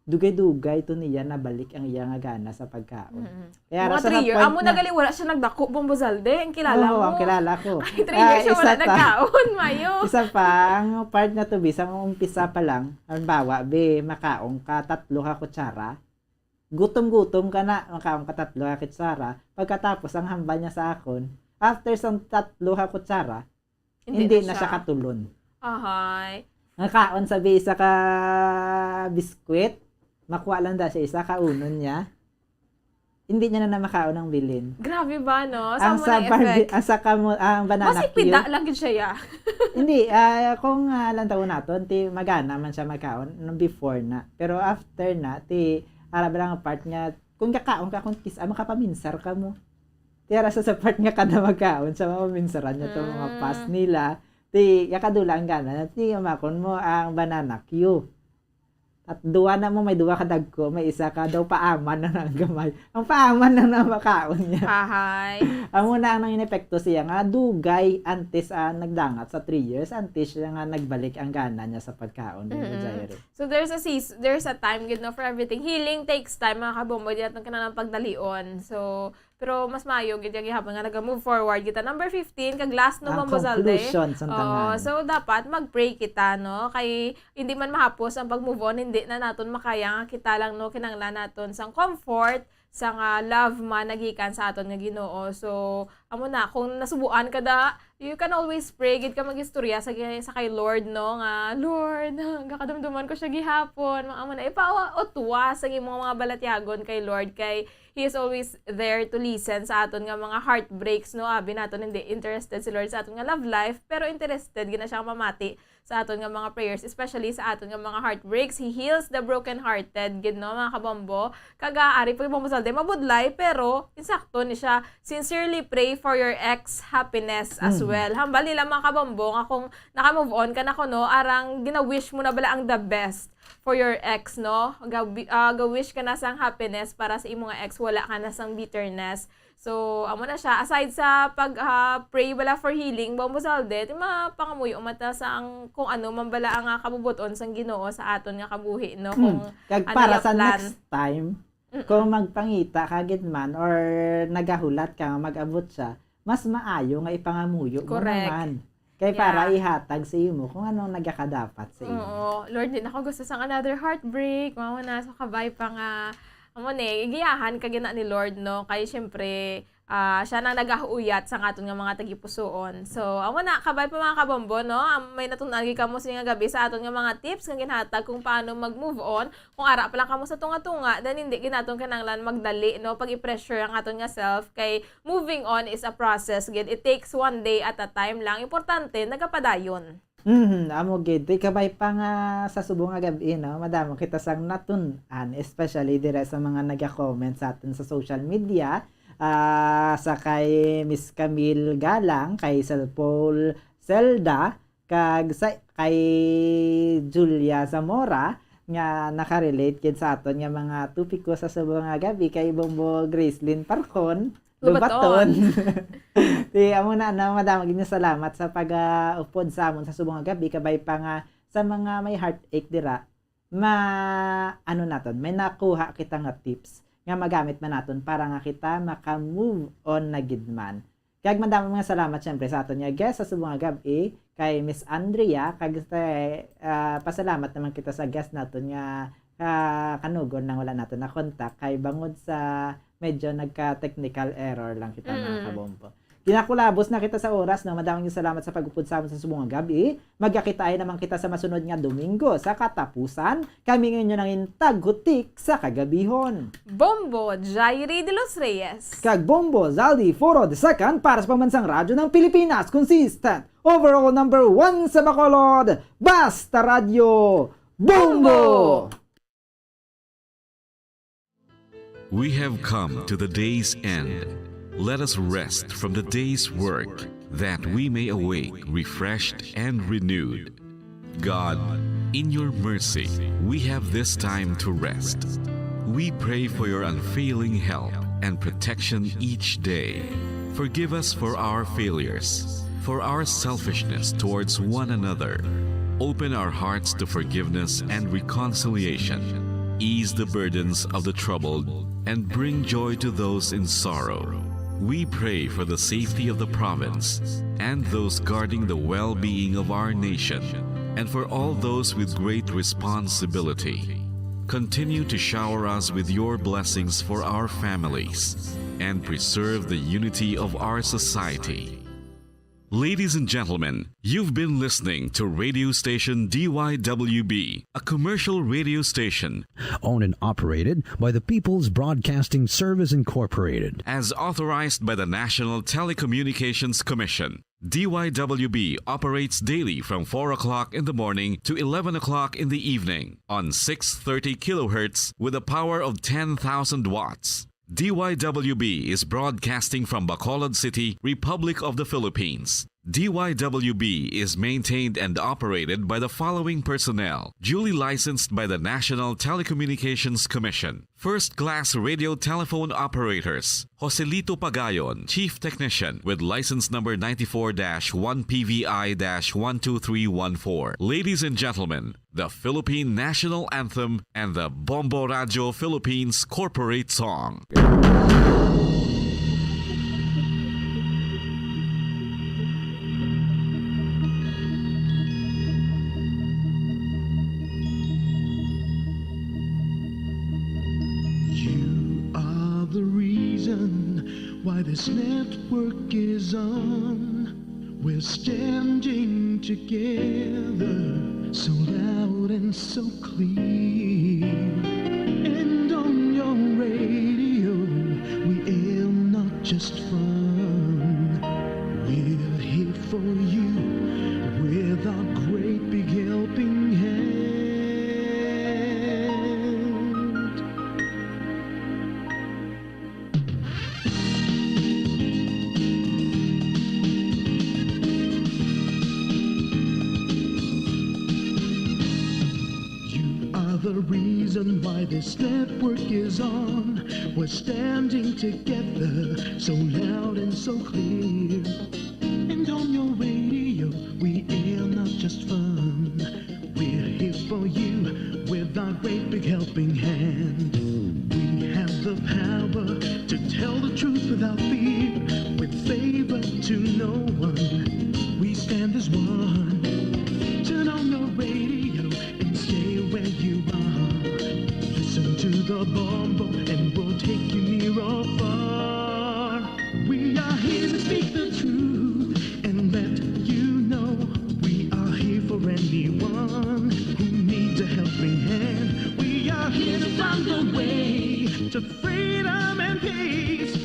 Dugay-dugay to niya na balik ang iya nga gana sa pagkaon. Kaya Mga 3 years. Amo nagali wala siya nagdako Bombo Zalde. Ang kilala mo. Oo, ang kilala ko. Ay, 3 years siya wala nagkaon, Mayo. Isa pa, ang part na to, sa umpisa pa lang, halimbawa, makaong ka 3 ka kutsara, gutom-gutom ka na, makaong ka 3 ka kutsara, pagkatapos ang hambal niya sa akon, after sa 3 ka kutsara, hindi na siya katulon. Ahay. Nakaon sa isa ka biskwit, makuha lang siya isa ka unon niya, hindi niya na makaon ng bilin. Grabe ba, no? Ang sa effect? Ang banana Mas cue. ipida lang yun siya, ya. Hindi, kung lang taon naton, magana man siya makaon nung before na. Pero after na, araba lang ang part niya, kung kakaon ka, kung makapaminsar ka mo. Tiyara sa part nga kada magkaon, sa mapaminsaran niya itong mga past nila, yakadula ang gana, umakon mo ang banana cue. At may 2 ka dagko, may isa ka daw paaman na ng gamay. Ang paaman na makaon niya. Hahay. Ang una ang inepekto siya nga, dugay antes nagdangat sa 3 years, antes siya nga nagbalik ang gana niya sa pagkaon. So there's a time, for everything. Healing takes time, mga kabombo. Di natin ka na ng pagdalion. So, pero mas mayo gid gihapon nga naga-move forward kita. Number 15 kag last no Bombo Zalde. So dapat mag-pray kita no kay hindi man mahapos ang pag-move on, hindi na naton makaya nga kita lang no kinanglan naton sang comfort sa nga love man nagikan sa aton nga Ginoo. So amo na kung nasubuan ka da, you can always pray gid ka magistorya sa kay Lord no nga Lord gakadumduman ko siya gihapon. Amo na ipawa o tuwa sa imong mga balatyagon kay Lord kay He is always there to listen sa aton nga mga heartbreaks no. Abi naton hindi interested si Lord sa aton nga love life, pero interested gina siya mamati sa aton nga mga prayers, especially sa aton nga mga heartbreaks. He heals the broken-hearted gid no mga kabombo. Kagaari pag Bombo Zalde mabudlay pero insakto ni siya. Sincerely pray for your ex happiness as well. Hambal nila mga kabombo nga kung naka-move on ka na ko no, arang gina-wish mo na bala ang the best for your ex no. Ga-wish ka na sang happiness para sa imong ex, wala ka na sang bitterness. So, amo na siya. Aside sa pag-pray bala for healing, Bombo Zalde, mapangamuyo mata sa kung ano man bala ang kabubuton sang Ginoo sa aton nga kabuhi no. Kung para sa next time, kung magpangita kagid man or nagahulat ka mag-abot siya, mas maayo nga ipangamuyo mo naman. Kaya para ihatag sa iyo mo kung anong nagkakadapat sa iyo. Oo. Lord, din ako gusto sang another heartbreak. Mama na, so kabay pa nga. Igiyahan ka gina ni Lord, no? Kaya syempre, siya na nagahuuyat sa aton nga mga tagipusoon. So, amo na, kabay pa mga kabombo, no? May natunagi ka mo sa gabi sa aton nga mga tips nga ginhatag kung paano mag-move on. Kung ara pa lang ka mo sa tunga-tunga, then hindi ginaton kinanglan magdali, no? Pag i-pressure ang aton nga self, kay moving on is a process, gid. It takes one day at a time lang. Importante, nagapadayon. Amo gid, kabay pa nga sa subong nga gabi, no? Madamo kita sang natun-an, especially dire sa mga naga-comment sa atin sa social media. Sa kay Miss Camille Galang, kay Sir Paul Zelda, kag kay Julia Zamora nga nakarelate gid sa aton nga mga tupiko sa subong nga gabi kay Bombo Gracelyn Parcon Lubaton. Amo na madamo gid salamat sa pag-upod sa amon sa subong nga gabi kabay pa nga sa mga may heartache dira may nakuha kita nga tips nga magamit man naton para nga kita maka-move on na gid man. Kag madamo mga salamat syempre sa aton nga guest sa subong nga gabi kay Miss Andrea kag pasalamat naman kita sa guest naton nga kanugon nang wala naton na kontak kay bangod sa medyo nagka-technical error lang kita mga kabombo. Ginakulabos na kita sa oras na madaming salamat sa pag-upod sa amon sa subong nga gabi. Magkakitaay naman kita sa masunod nga Domingo sa katapusan. Kami ngayon nang intagutik sa kagabihon. Bombo Jairi de los Reyes. Kag Bombo Zaldi Foro II para sa Pambansang Radyo ng Pilipinas. Consistent. Overall number 1 sa Bacolod. Basta Radio. Bombo! We have come to the day's end. Let us rest from the day's work, that we may awake refreshed and renewed. God, in your mercy, we have this time to rest. We pray for your unfailing help and protection each day. Forgive us for our failures, for our selfishness towards one another. Open our hearts to forgiveness and reconciliation. Ease the burdens of the troubled and bring joy to those in sorrow. We pray for the safety of the province and those guarding the well-being of our nation, and for all those with great responsibility. Continue to shower us with your blessings for our families and preserve the unity of our society. Ladies and gentlemen, you've been listening to radio station DYWB, a commercial radio station owned and operated by the People's Broadcasting Service Incorporated, as authorized by the National Telecommunications Commission. DYWB operates daily from 4 o'clock in the morning to 11 o'clock in the evening on 630 kilohertz with a power of 10,000 watts. DYWB is broadcasting from Bacolod City, Republic of the Philippines. DYWB is maintained and operated by the following personnel, duly licensed by the National Telecommunications Commission. First-class radio telephone operators, Joselito Pagayon, Chief Technician with license number 94-1PVI-12314. Ladies and gentlemen, the Philippine National Anthem and the Bombo Radio Philippines Corporate Song. The reason why this network is on, we're standing together so loud and so clear, and on your radio we aim not just fun, we're here for you with our great big helping hand. The reason why this network is on, we're standing together so loud and so clear, and on your radio we air not just fun, we're here for you with our great big helping hand. We have the power to tell the truth without fear, with favor to no one, we stand as one. Turn on your radio and stay where you are. Listen to the Bombo and we'll take you near or far. We are here to speak the truth and let you know we are here for anyone who needs a helping hand. We are here to find the way to freedom and peace,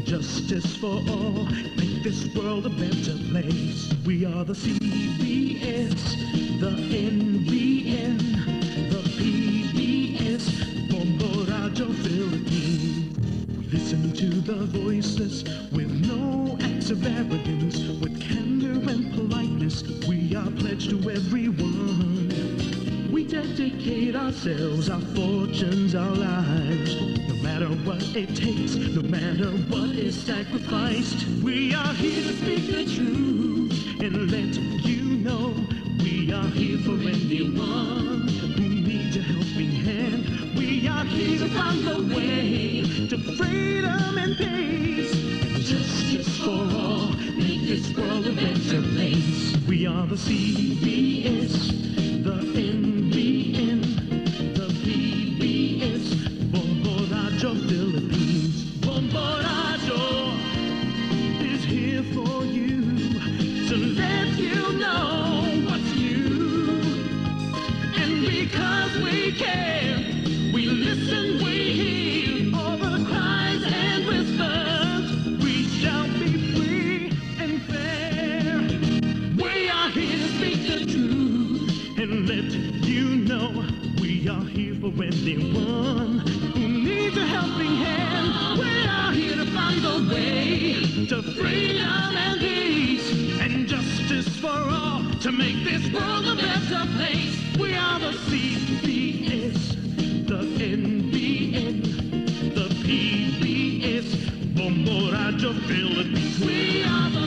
justice for all, make this world a better place. We are the CBS, the NBN, the PBS, Bombo Radio Philippines. We listen to the voiceless with no acts of arrogance, with candor and politeness. We are pledged to everyone. We dedicate ourselves, our fortunes, our lives, no matter what it takes, no matter what is sacrificed. We are here to speak the truth and let you know we are here for anyone who needs a helping hand. We are here to find the way to freedom and peace, and justice for all, make this world a better place. We are the CBS, the NBN, the PBS, Bombo Radio Philippines. Bombo Radio is here for you, to let you know what's new. And because we care, we listen, we hear all the cries and whispers. We shall be free and fair. We are here to speak the truth and let you know we are here for anyone who needs a helping hand. to freedom and peace and justice for all, to make this world a better place. We are the CBS, the NBN, the PBS, Bombo Radio Philippines. We are the